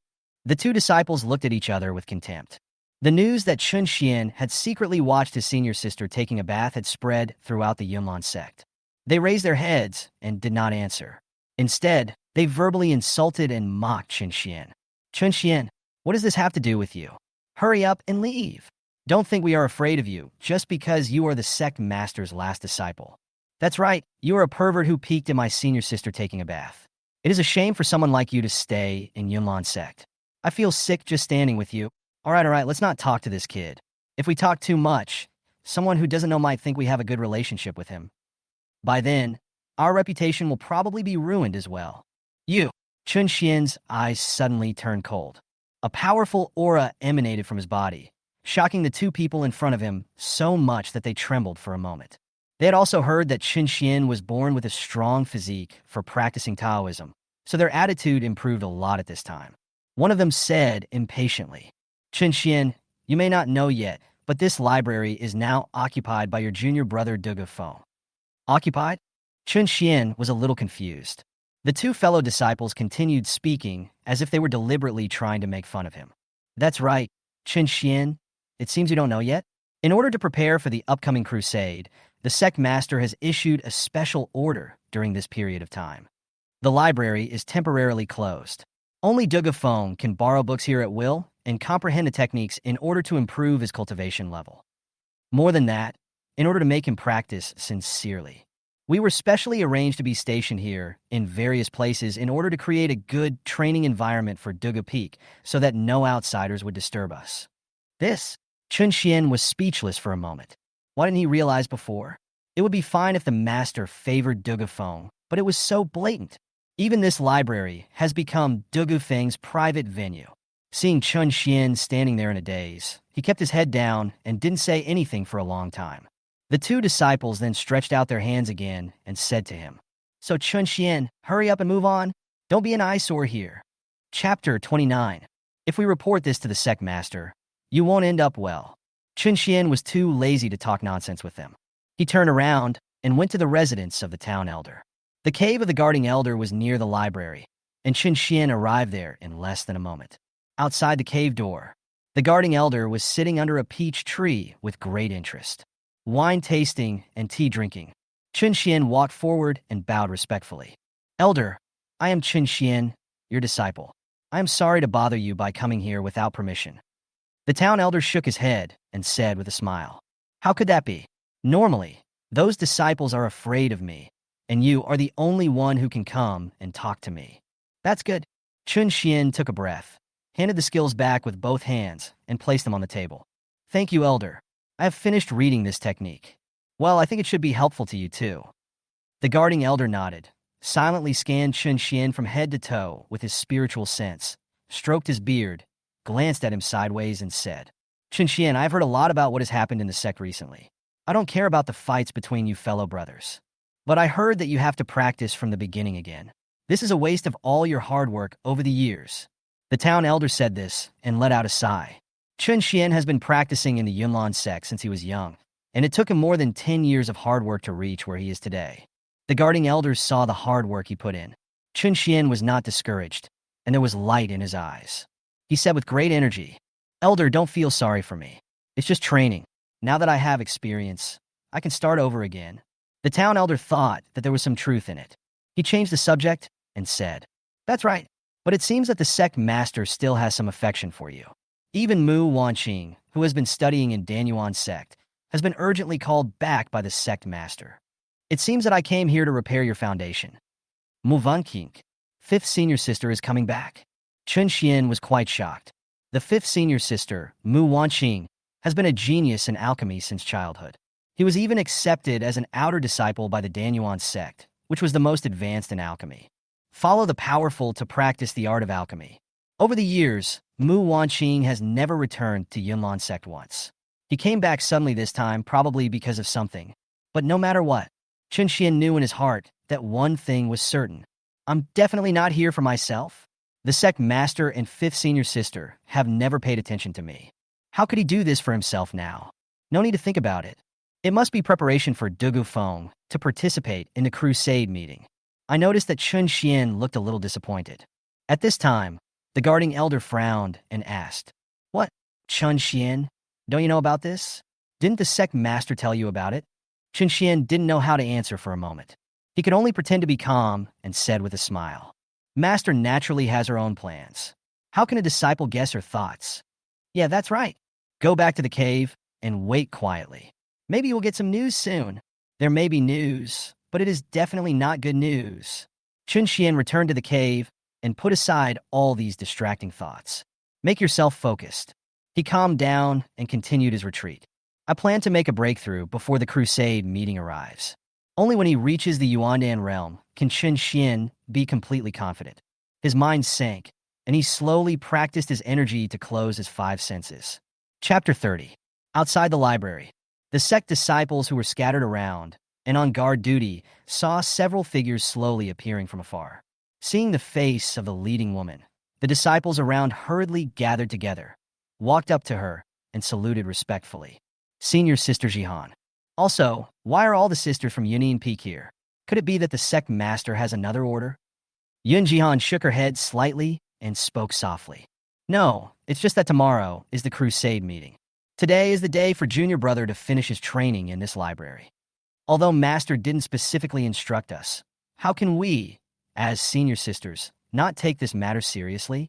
The two disciples looked at each other with contempt. The news that Chun Shen had secretly watched his senior sister taking a bath had spread throughout the Yunlan sect. They raised their heads and did not answer. Instead, they verbally insulted and mocked Chun Shen. Chun Shen, what does this have to do with you? Hurry up and leave. Don't think we are afraid of you just because you are the sect master's last disciple. That's right, you are a pervert who peeked at my senior sister taking a bath. It is a shame for someone like you to stay in Yunlan sect. I feel sick just standing with you. All right, let's not talk to this kid. If we talk too much, someone who doesn't know might think we have a good relationship with him. By then, our reputation will probably be ruined as well. You. Chun Shen's eyes suddenly turned cold. A powerful aura emanated from his body, shocking the two people in front of him so much that they trembled for a moment. They had also heard that Chun Shen was born with a strong physique for practicing Taoism, so their attitude improved a lot at this time. One of them said impatiently, Chun Shen, you may not know yet, but this library is now occupied by your junior brother Dugu Feng. Occupied? Chun Shen was a little confused. The two fellow disciples continued speaking as if they were deliberately trying to make fun of him. That's right, Chun Shen. It seems you don't know yet? In order to prepare for the upcoming crusade, the sect master has issued a special order during this period of time. The library is temporarily closed. Only Dugu Feng can borrow books here at will and comprehend the techniques in order to improve his cultivation level. More than that, in order to make him practice sincerely. We were specially arranged to be stationed here in various places in order to create a good training environment for Dugu Peak so that no outsiders would disturb us. Chun Shen was speechless for a moment. Why didn't he realize before? It would be fine if the master favored Dugu Feng, but it was so blatant. Even this library has become Dugu Feng's private venue. Seeing Chun Shen standing there in a daze, he kept his head down and didn't say anything for a long time. The two disciples then stretched out their hands again and said to him, So Chun Shen, hurry up and move on. Don't be an eyesore here. Chapter 29. If we report this to the sect master, you won't end up well. Chun Shen was too lazy to talk nonsense with them. He turned around and went to the residence of the town elder. The cave of the guarding elder was near the library, and Chun Shen arrived there in less than a moment. Outside the cave door, the guarding elder was sitting under a peach tree with great interest. Wine tasting and tea drinking. Chun Shen walked forward and bowed respectfully. Elder, I am Chun Shen, your disciple. I am sorry to bother you by coming here without permission. The town elder shook his head and said with a smile, How could that be? Normally, those disciples are afraid of me, and you are the only one who can come and talk to me. That's good. Chun Shen took a breath, handed the skills back with both hands, and placed them on the table. Thank you, Elder. I have finished reading this technique. Well, I think it should be helpful to you too. The guarding elder nodded, silently scanned Chun Shen from head to toe with his spiritual sense, stroked his beard, glanced at him sideways, and said, Chun Shen, I've heard a lot about what has happened in the sect recently. I don't care about the fights between you fellow brothers. But I heard that you have to practice from the beginning again. This is a waste of all your hard work over the years. The town elder said this and let out a sigh. Chun Shen has been practicing in the Yunlan sect since he was young, and it took him more than 10 years of hard work to reach where he is today. The guarding elders saw the hard work he put in. Chun Shen was not discouraged, and there was light in his eyes. He said with great energy, Elder, don't feel sorry for me. It's just training. Now that I have experience, I can start over again. The town elder thought that there was some truth in it. He changed the subject and said, That's right, but it seems that the sect master still has some affection for you. Even Mu Wanqing, who has been studying in Danyuan sect, has been urgently called back by the sect master. It seems that I came here to repair your foundation. Mu Wanqing, fifth senior sister, is coming back. Chun Shen was quite shocked. The fifth senior sister, Mu Wanqing, has been a genius in alchemy since childhood. He was even accepted as an outer disciple by the Danyuan sect, which was the most advanced in alchemy. Follow the powerful to practice the art of alchemy. Over the years, Mu Wanqing has never returned to Yunlan sect once. He came back suddenly this time, probably because of something. But no matter what, Chun Shen knew in his heart that one thing was certain. I'm definitely not here for myself. The sect master and fifth senior sister have never paid attention to me. How could he do this for himself now? No need to think about it. It must be preparation for Dugu Feng to participate in the Crusade meeting. I noticed that Chun Shen looked a little disappointed. At this time, the guarding elder frowned and asked, "What, Chun Shen? Don't you know about this? Didn't the sect master tell you about it?" Chun Shen didn't know how to answer for a moment. He could only pretend to be calm and said with a smile, "Master naturally has her own plans. How can a disciple guess her thoughts? Yeah, that's right. Go back to the cave and wait quietly. Maybe you'll get some news soon." There may be news, but it is definitely not good news. Chun Shen returned to the cave and put aside all these distracting thoughts. Make yourself focused. He calmed down and continued his retreat. I plan to make a breakthrough before the Crusade meeting arrives. Only when he reaches the Yuandan realm can Chun Shen be completely confident. His mind sank, and he slowly practiced his energy to close his five senses. Chapter 30. Outside the library, the sect disciples who were scattered around and on guard duty saw several figures slowly appearing from afar. Seeing the face of the leading woman, the disciples around hurriedly gathered together, walked up to her, and saluted respectfully. Senior Sister Jihan. Also, why are all the sisters from Yun Peak here? Could it be that the sect master has another order? Yun Jihan shook her head slightly and spoke softly. No, it's just that tomorrow is the Crusade meeting. Today is the day for Junior Brother to finish his training in this library. Although Master didn't specifically instruct us, how can we, as senior sisters, not take this matter seriously?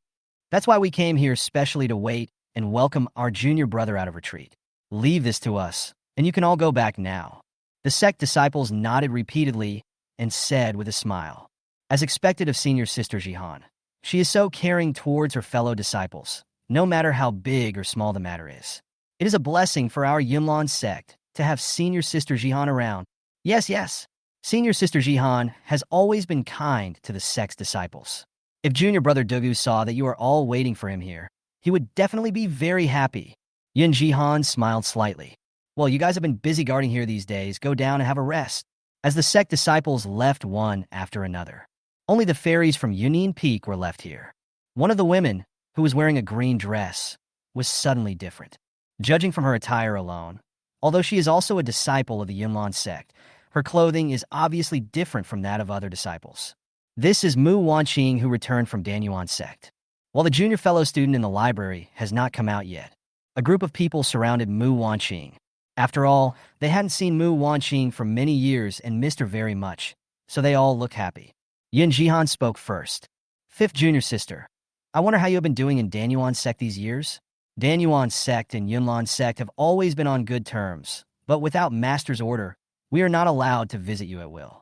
That's why we came here specially to wait and welcome our Junior Brother out of retreat. Leave this to us, and you can all go back now. The sect disciples nodded repeatedly and said with a smile, as expected of Senior Sister Jihan, she is so caring towards her fellow disciples, no matter how big or small the matter is. It is a blessing for our Yunlan sect to have Senior Sister Jihan around. Yes. Senior Sister Jihan has always been kind to the sect's disciples. If Junior Brother Dugu saw that you are all waiting for him here, he would definitely be very happy. Yun Jihan smiled slightly. Well, you guys have been busy guarding here these days. Go down and have a rest. As the sect disciples left one after another, only the fairies from Yunnan Peak were left here. One of the women, who was wearing a green dress, was suddenly different. Judging from her attire alone, although she is also a disciple of the Yunlan sect, her clothing is obviously different from that of other disciples. This is Mu Wanqing, who returned from Danyuan sect. While the junior fellow student in the library has not come out yet, a group of people surrounded Mu Wanqing. After all, they hadn't seen Mu Wanqing for many years and missed her very much, so they all look happy. Yun Jihan spoke first. Fifth junior sister, I wonder how you have been doing in Danyuan sect these years? Danyuan sect and Yunlan sect have always been on good terms, but without master's order, we are not allowed to visit you at will.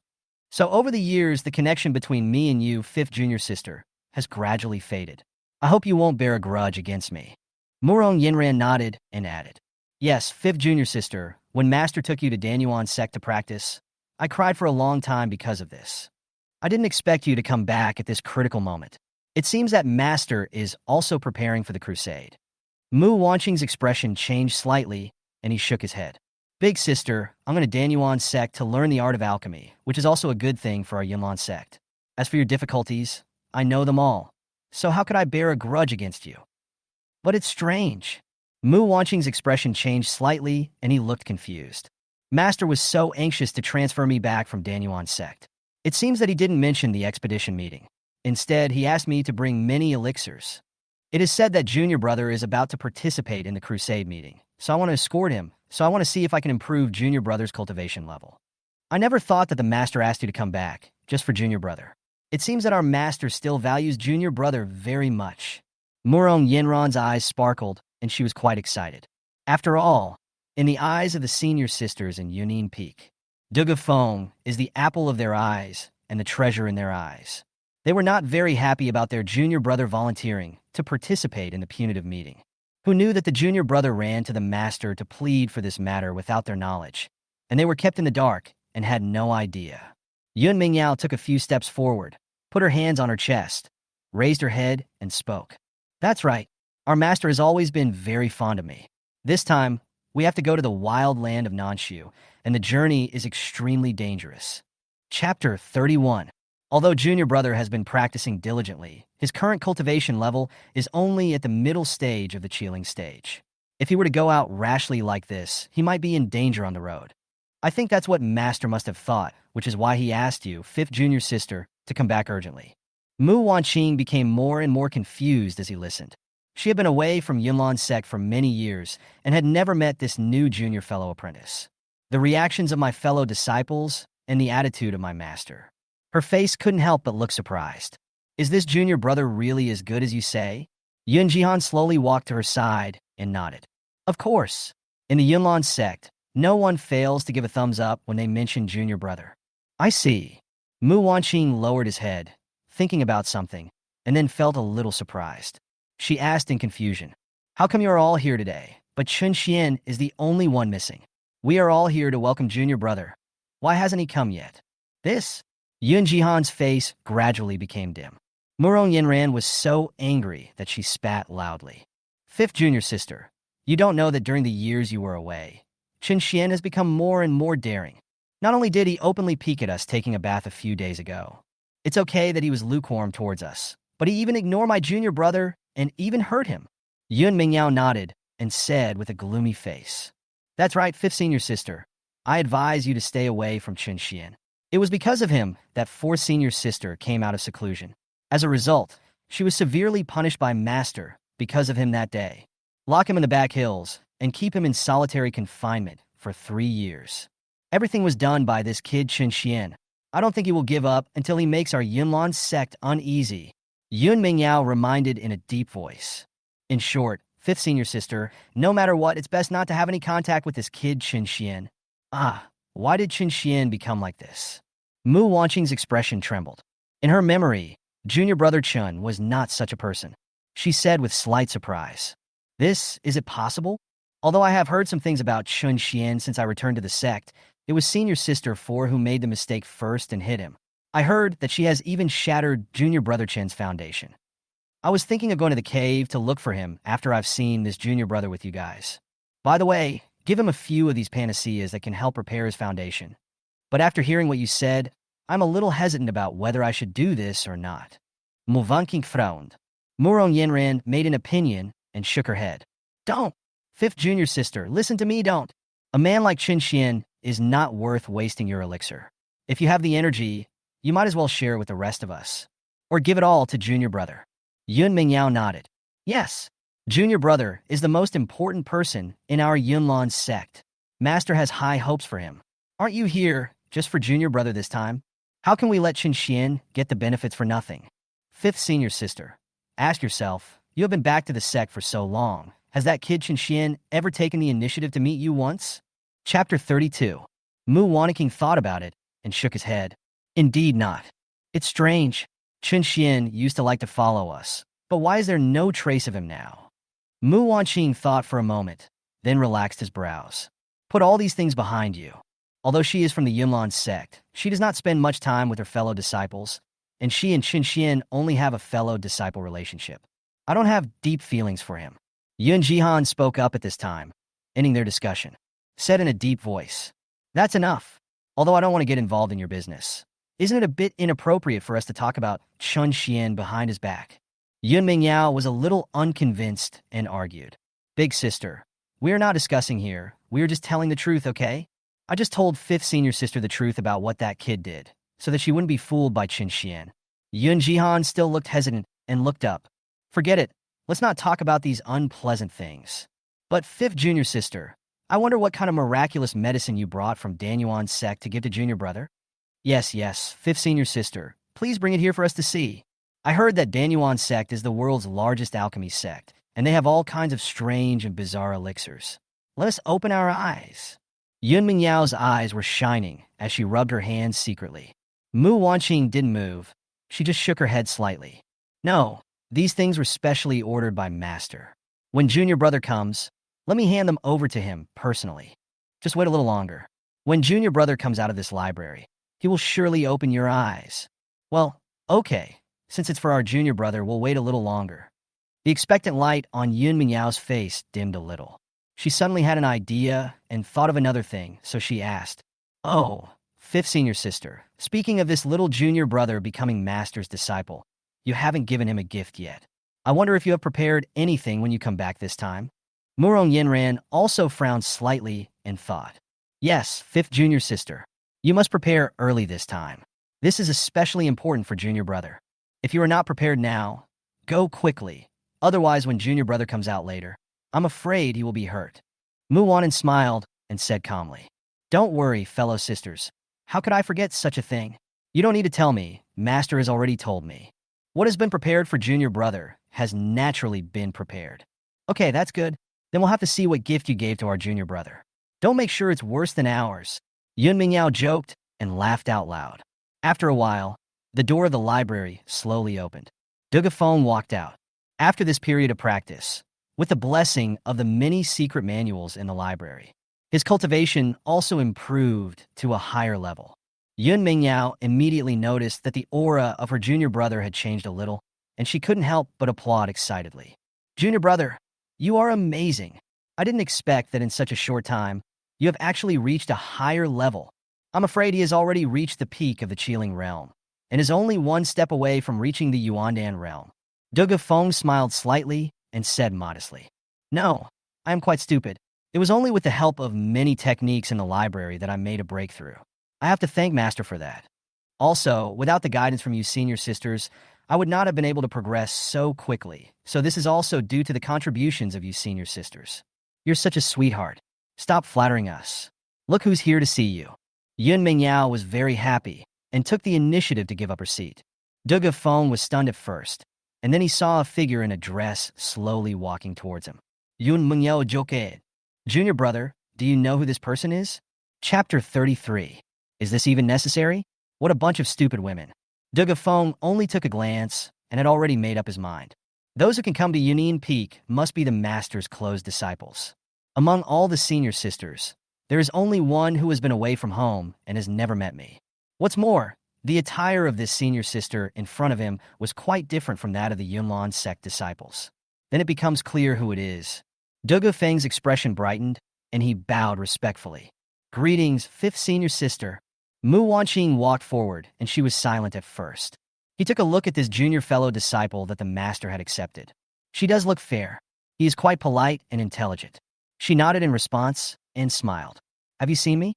So over the years, the connection between me and you, fifth junior sister, has gradually faded. I hope you won't bear a grudge against me. Murong Yinran nodded and added, Yes, fifth junior sister, when master took you to Danyuan sect to practice, I cried for a long time because of this. I didn't expect you to come back at this critical moment. It seems that master is also preparing for the crusade. Mu Wanqing's expression changed slightly, and he shook his head. Big sister, I'm going to Danyuan sect to learn the art of alchemy, which is also a good thing for our Yunlan sect. As for your difficulties, I know them all. So how could I bear a grudge against you? But it's strange. Mu Wanqing's expression changed slightly, and he looked confused. Master was so anxious to transfer me back from Danyuan sect. It seems that he didn't mention the expedition meeting. Instead, he asked me to bring many elixirs. It is said that Junior Brother is about to participate in the Crusade meeting, so I want to escort him, so I want to see if I can improve Junior Brother's cultivation level. I never thought that the Master asked you to come back, just for Junior Brother. It seems that our Master still values Junior Brother very much. Murong Yinran's eyes sparkled, and she was quite excited. After all, in the eyes of the senior sisters in Yunnan Peak, Dugu Feng is the apple of their eyes and the treasure in their eyes. They were not very happy about their Junior Brother volunteering to participate in the punitive meeting. Who knew that the Junior Brother ran to the Master to plead for this matter without their knowledge, and they were kept in the dark and had no idea. Yun Mingyao took a few steps forward, put her hands on her chest, raised her head, and spoke. That's right. Our Master has always been very fond of me. This time, we have to go to the wild land of Nanshu, and the journey is extremely dangerous. Chapter 31. Although junior brother has been practicing diligently, his current cultivation level is only at the middle stage of the chilling stage. If he were to go out rashly like this, he might be in danger on the road. I think that's what Master must have thought, which is why he asked you, fifth junior sister, to come back urgently. Mu Wanqing became more and more confused as he listened. She had been away from Yunlan's sect for many years and had never met this new junior fellow apprentice. The reactions of my fellow disciples and the attitude of my master. Her face couldn't help but look surprised. Is this junior brother really as good as you say? Yun Jihan slowly walked to her side and nodded. Of course. In the Yunlan sect, no one fails to give a thumbs up when they mention junior brother. I see. Mu Wanqing lowered his head, thinking about something, and then felt a little surprised. She asked in confusion, how come you are all here today, but Chun Shen is the only one missing? We are all here to welcome junior brother. Why hasn't he come yet? This? Yun Jihan's face gradually became dim. Murong Yinran was so angry that she spat loudly. Fifth junior sister, you don't know that during the years you were away, Chun Shen has become more and more daring. Not only did he openly peek at us taking a bath a few days ago, it's okay that he was lukewarm towards us, but he even ignored my junior brother and even hurt him. Yun Mingyao nodded and said with a gloomy face, that's right, fifth senior sister. I advise you to stay away from Chun Shen. It was because of him that fourth senior sister came out of seclusion. As a result, she was severely punished by Master because of him that day. Lock him in the back hills and keep him in solitary confinement for 3 years. Everything was done by this kid Chun Shen. I don't think he will give up until he makes our Yunlan sect uneasy. Yun Mingyao reminded in a deep voice. In short, fifth senior sister, no matter what, it's best not to have any contact with this kid Chun Shen. Why did Chun Shen become like this? Mu Wanqing's expression trembled. In her memory, junior brother Chun was not such a person. She said with slight surprise, is it possible? Although I have heard some things about Chun Shen since I returned to the sect, it was senior sister 4 who made the mistake first and hit him. I heard that she has even shattered junior brother Chen's foundation. I was thinking of going to the cave to look for him after I've seen this junior brother with you guys. By the way, give him a few of these panaceas that can help repair his foundation. But after hearing what you said, I'm a little hesitant about whether I should do this or not. Mu Wanqing frowned. Murong Yinran made an opinion and shook her head. Don't. Fifth junior sister, listen to me, don't. A man like Chun Shen is not worth wasting your elixir. If you have the energy, you might as well share it with the rest of us. Or give it all to junior brother. Yun Mingyao nodded. Yes, junior brother is the most important person in our Yunlan sect. Master has high hopes for him. Aren't you here just for junior brother this time? How can we let Chun Shen get the benefits for nothing? Fifth senior sister, ask yourself, you have been back to the sect for so long. Has that kid Chun Shen ever taken the initiative to meet you once? Chapter 32. Mu Wanqing thought about it and shook his head. Indeed not. It's strange. Chun Shen used to like to follow us, but why is there no trace of him now? Mu Wanqing thought for a moment, then relaxed his brows. Put all these things behind you. Although she is from the Yunlan sect, she does not spend much time with her fellow disciples, and she and Chun Shen only have a fellow disciple relationship. I don't have deep feelings for him. Yun Jihan spoke up at this time, ending their discussion. Said in a deep voice, that's enough. Although I don't want to get involved in your business. Isn't it a bit inappropriate for us to talk about Chun Shen behind his back? Yun Mingyao was a little unconvinced and argued. Big sister, we are not discussing here. We are just telling the truth, okay? I just told fifth senior sister the truth about what that kid did, so that she wouldn't be fooled by Chun Shen. Yun Jihan still looked hesitant and looked up. Forget it. Let's not talk about these unpleasant things. But fifth junior sister, I wonder what kind of miraculous medicine you brought from Danyuan's sect to give to junior brother? Yes, fifth senior sister, please bring it here for us to see. I heard that Danyuan's sect is the world's largest alchemy sect, and they have all kinds of strange and bizarre elixirs. Let us open our eyes. Yun Mingyao's eyes were shining as she rubbed her hands secretly. Mu Wanqing didn't move. She just shook her head slightly. No, these things were specially ordered by Master. When junior brother comes, let me hand them over to him personally. Just wait a little longer. When junior brother comes out of this library, he will surely open your eyes. Well, okay. Since it's for our junior brother, we'll wait a little longer. The expectant light on Yun Mingyao's face dimmed a little. She suddenly had an idea and thought of another thing, so she asked, Oh, fifth senior sister. Speaking of this little junior brother becoming master's disciple, you haven't given him a gift yet. I wonder if you have prepared anything when you come back this time? Murong Yenran also frowned slightly and thought. Yes, fifth junior sister. You must prepare early this time. This is especially important for junior brother. If you are not prepared now, go quickly. Otherwise, when junior brother comes out later, I'm afraid he will be hurt. Mu Wanan smiled and said calmly. Don't worry, fellow sisters. How could I forget such a thing? You don't need to tell me. Master has already told me. What has been prepared for junior brother has naturally been prepared. Okay, that's good. Then we'll have to see what gift you gave to our junior brother. Don't make sure it's worse than ours. Yun Mingyao joked and laughed out loud. After a while, the door of the library slowly opened. Dugu Feng walked out. After this period of practice, with the blessing of the many secret manuals in the library, his cultivation also improved to a higher level. Yun Mingyao immediately noticed that the aura of her junior brother had changed a little, and she couldn't help but applaud excitedly. Junior brother, you are amazing. I didn't expect that in such a short time, you have actually reached a higher level. I'm afraid he has already reached the peak of the Qiling realm, and is only one step away from reaching the Yuandan realm. Dugu Feng smiled slightly and said modestly, No, I am quite stupid. It was only with the help of many techniques in the library that I made a breakthrough. I have to thank Master for that. Also, without the guidance from you senior sisters, I would not have been able to progress so quickly. So this is also due to the contributions of you senior sisters. You're such a sweetheart. Stop flattering us. Look who's here to see you. Yun Mingyao was very happy and took the initiative to give up her seat. Dugu Feng was stunned at first, and then he saw a figure in a dress slowly walking towards him. Yun Mingyao Joke. Junior brother, do you know who this person is? Chapter 33. Is this even necessary? What a bunch of stupid women. Dugu Feng only took a glance and had already made up his mind. Those who can come to Yunin Peak must be the master's close disciples. Among all the senior sisters, there is only one who has been away from home and has never met me. What's more, the attire of this senior sister in front of him was quite different from that of the Yunlan Sect disciples. Then it becomes clear who it is. Dugu Feng's expression brightened, and he bowed respectfully. Greetings, fifth senior sister. Mu Wanqing walked forward, and she was silent at first. He took a look at this junior fellow disciple that the master had accepted. She does look fair. He is quite polite and intelligent. She nodded in response and smiled. Have you seen me?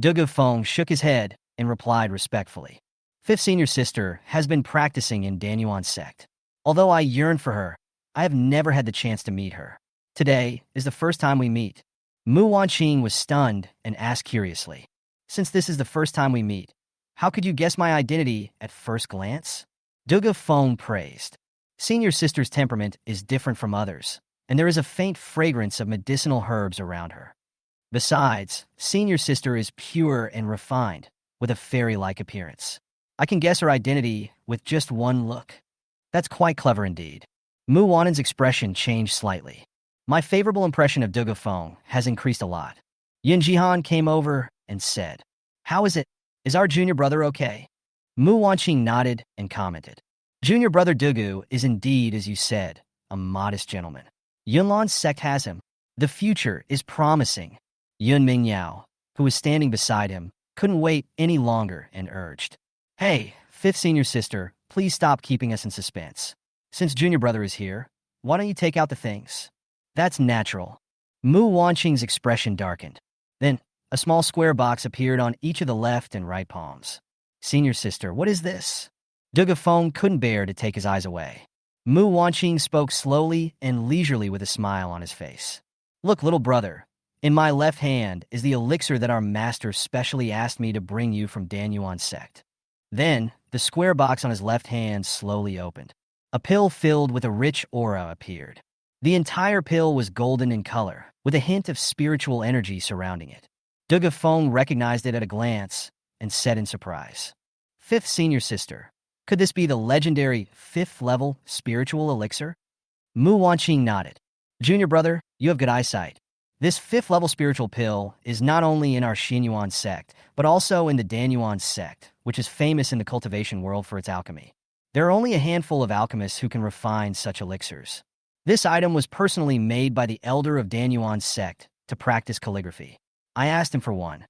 Dugu Feng shook his head and replied respectfully. Fifth senior sister has been practicing in Danyuan Sect. Although I yearn for her, I have never had the chance to meet her. Today is the first time we meet. Mu Wanqing was stunned and asked curiously. Since this is the first time we meet, how could you guess my identity at first glance? Dugu Feng praised. Senior sister's temperament is different from others, and there is a faint fragrance of medicinal herbs around her. Besides, senior sister is pure and refined, with a fairy-like appearance. I can guess her identity with just one look. That's quite clever indeed. Mu Wanan's expression changed slightly. My favorable impression of Dugu Feng has increased a lot. Yun Jihan came over and said, How is it? Is our junior brother okay? Mu Wanqing nodded and commented. Junior brother Dugu is indeed, as you said, a modest gentleman. Yunlan's sect has him. The future is promising. Yun Mingyao, who was standing beside him, couldn't wait any longer and urged. Hey, fifth senior sister, please stop keeping us in suspense. Since junior brother is here, why don't you take out the things? That's natural. Mu Wanqing's expression darkened. Then, a small square box appeared on each of the left and right palms. Senior sister, what is this? Dugu Feng couldn't bear to take his eyes away. Mu Wanqing spoke slowly and leisurely with a smile on his face. Look, little brother, in my left hand is the elixir that our master specially asked me to bring you from Danyuan Sect. Then, the square box on his left hand slowly opened. A pill filled with a rich aura appeared. The entire pill was golden in color, with a hint of spiritual energy surrounding it. Dugu Feng recognized it at a glance and said in surprise, Fifth senior sister, could this be the legendary fifth-level spiritual elixir? Mu Wanqing nodded. Junior brother, you have good eyesight. This fifth-level spiritual pill is not only in our Xinyuan sect, but also in the Danyuan sect, which is famous in the cultivation world for its alchemy. There are only a handful of alchemists who can refine such elixirs. This item was personally made by the elder of Danyuan sect to practice calligraphy. I asked him for one.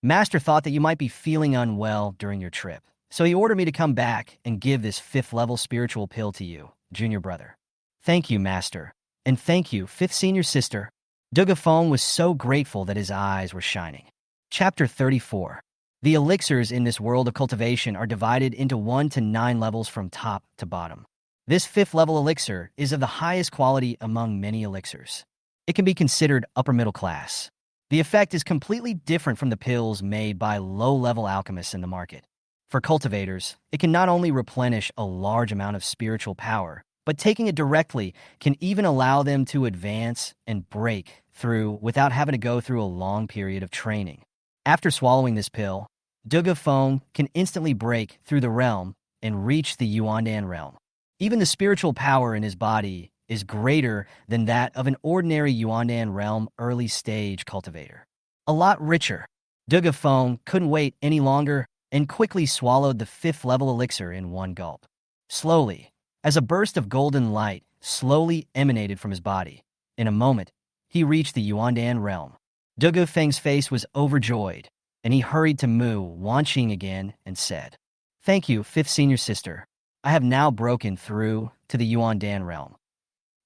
Master thought that you might be feeling unwell during your trip, so he ordered me to come back and give this 5th-level spiritual pill to you, junior brother. Thank you, Master. And thank you, 5th senior sister. Dugu Feng was so grateful that his eyes were shining. Chapter 34. The elixirs in this world of cultivation are divided into 1 to 9 levels from top to bottom. This 5th-level elixir is of the highest quality among many elixirs. It can be considered upper middle class. The effect is completely different from the pills made by low-level alchemists in the market. For cultivators, it can not only replenish a large amount of spiritual power, but taking it directly can even allow them to advance and break through without having to go through a long period of training. After swallowing this pill, Dugu Feng can instantly break through the realm and reach the Yuandan realm. Even the spiritual power in his body is greater than that of an ordinary Yuandan realm early-stage cultivator. A lot richer. Dugu Feng couldn't wait any longer and quickly swallowed the 5th-level elixir in one gulp. Slowly, as a burst of golden light slowly emanated from his body, in a moment, he reached the Yuandan realm. Dugu Feng's face was overjoyed, and he hurried to Mu Wanqing again and said, "Thank you, 5th senior sister. I have now broken through to the Yuandan realm."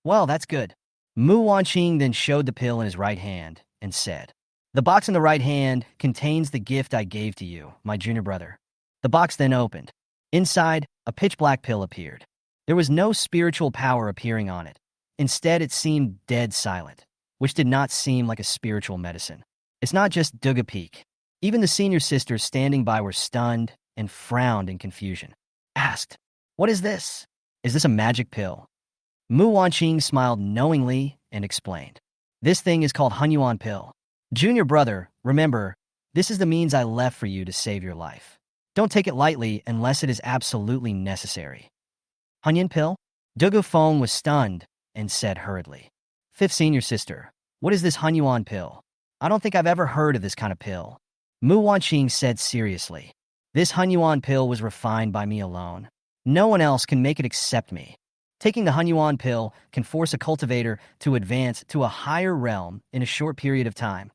"Well, that's good." Mu Wanqing then showed the pill in his right hand and said, "The box in the right hand contains the gift I gave to you, my junior brother." The box then opened. Inside, a pitch-black pill appeared. There was no spiritual power appearing on it. Instead, it seemed dead silent, which did not seem like a spiritual medicine. It's not just Dugu Peak. Even the senior sisters standing by were stunned and frowned in confusion. Asked, "What is this? Is this a magic pill?" Mu Wanqing smiled knowingly and explained, "This thing is called Hunyuan pill. Junior brother, remember, this is the means I left for you to save your life. Don't take it lightly unless it is absolutely necessary." "Hunyuan pill?" Dugu Feng was stunned and said hurriedly, "5th senior sister, what is this Hunyuan pill? I don't think I've ever heard of this kind of pill." Mu Wanqing said seriously, "This Hunyuan pill was refined by me alone. No one else can make it except me. Taking the Hunyuan pill can force a cultivator to advance to a higher realm in a short period of time.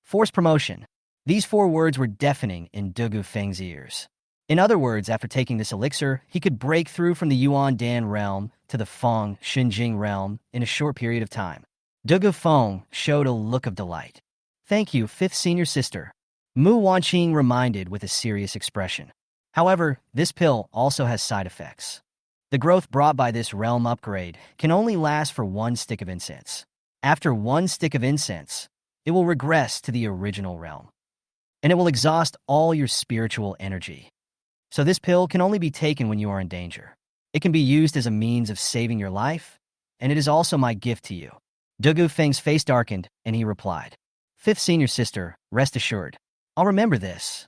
Force promotion." These 4 words were deafening in Dugu Feng's ears. In other words, after taking this elixir, he could break through from the Yuandan realm to the Feng Xinjing realm in a short period of time. Dugu Feng showed a look of delight. "Thank you, 5th senior sister." Mu Wanqing reminded with a serious expression. However, this pill also has side effects. The growth brought by this realm upgrade can only last for 1 stick of incense. After 1 stick of incense, it will regress to the original realm, and it will exhaust all your spiritual energy. So this pill can only be taken when you are in danger. It can be used as a means of saving your life, and it is also my gift to you. Dugu Feng's face darkened, and he replied, "5th senior sister, rest assured. I'll remember this."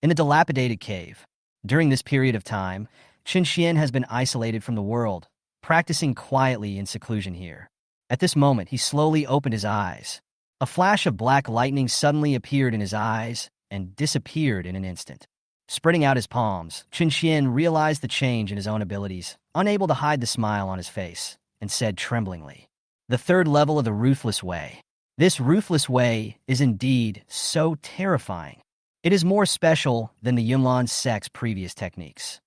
In the dilapidated cave, during this period of time, Chun Shen has been isolated from the world, practicing quietly in seclusion here. At this moment, he slowly opened his eyes. A flash of black lightning suddenly appeared in his eyes and disappeared in an instant. Spreading out his palms, Chun Shen realized the change in his own abilities, unable to hide the smile on his face, and said tremblingly, "The 3rd level of the ruthless way. This ruthless way is indeed so terrifying. It is more special than the Yunlan Sect's previous techniques.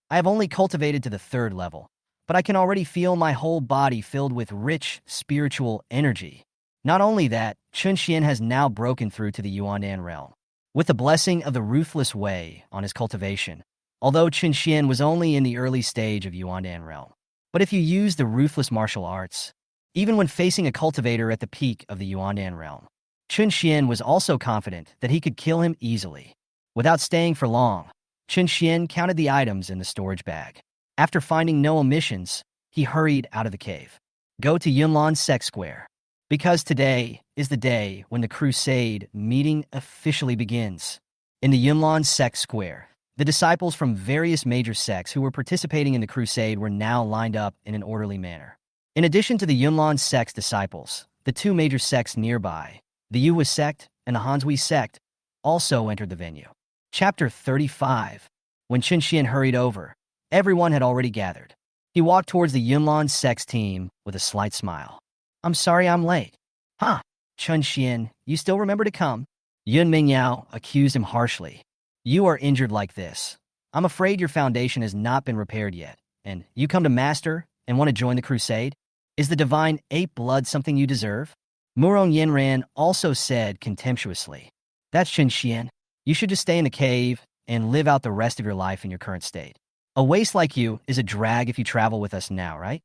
I have only cultivated to the 3rd level, but I can already feel my whole body filled with rich spiritual energy. Not only that, Chun Shen has now broken through to the Yuandan realm, with the blessing of the ruthless way on his cultivation, although Chun Shen was only in the early stage of Yuandan realm. But if you use the ruthless martial arts, even when facing a cultivator at the peak of the Yuandan realm, Chun Shen was also confident that he could kill him easily. Without staying for long, Chun Shen counted the items in the storage bag. After finding no omissions, he hurried out of the cave. Go to Yunlan Sect Square, because today is the day when the Crusade meeting officially begins. In the Yunlan Sect Square, the disciples from various major sects who were participating in the Crusade were now lined up in an orderly manner. In addition to the Yunlan Sect's disciples, the 2 major sects nearby, the Yuhua Sect and the Hanshui Sect, also entered the venue. Chapter 35. When Chun Shen hurried over, everyone had already gathered. He walked towards the Yunlan Sect's team with a slight smile. "I'm sorry I'm late." "Huh, Chun Shen, you still remember to come?" Yun Mingyao accused him harshly. You are injured like this. I'm afraid your foundation has not been repaired yet, and you come to master and want to join the Crusade? Is the divine ape blood something you deserve? Murong Yinran also said contemptuously. That's Chun Shen. You should just stay in the cave and live out the rest of your life in your current state. A waste like you is a drag if you travel with us now, right?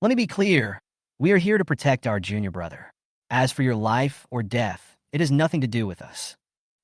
Let me be clear. We are here to protect our junior brother. As for your life or death, it has nothing to do with us.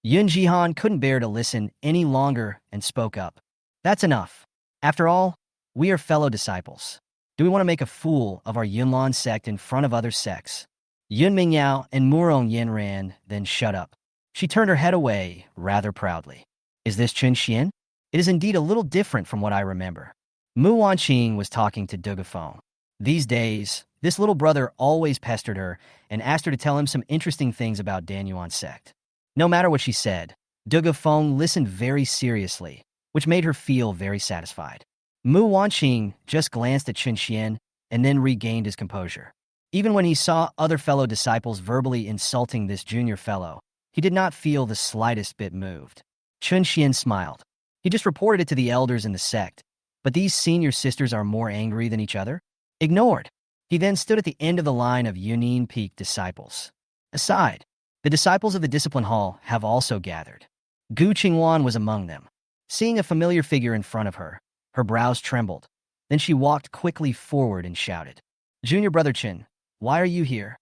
Yun Jihan couldn't bear to listen any longer and spoke up. That's enough. After all, we are fellow disciples. Do we want to make a fool of our Yunlan sect in front of other sects? Yun Mingyao and Murong Yinran then shut up. She turned her head away rather proudly. Is this Chun Shen? It is indeed a little different from what I remember. Mu Wanqing was talking to Dugu Feng. These days, this little brother always pestered her and asked her to tell him some interesting things about Danyuan sect. No matter what she said, Dugu Feng listened very seriously, which made her feel very satisfied. Mu Wanqing just glanced at Chun Shen and then regained his composure. Even when he saw other fellow disciples verbally insulting this junior fellow, he did not feel the slightest bit moved. Chun Shen smiled. He just reported it to the elders in the sect, but these senior sisters are more angry than each other? Ignored. He then stood at the end of the line of Yunin Peak disciples. Aside, the disciples of the discipline hall have also gathered. Gu Qingwan was among them. Seeing a familiar figure in front of her, her brows trembled. Then she walked quickly forward and shouted, Junior Brother Chun, why are you here?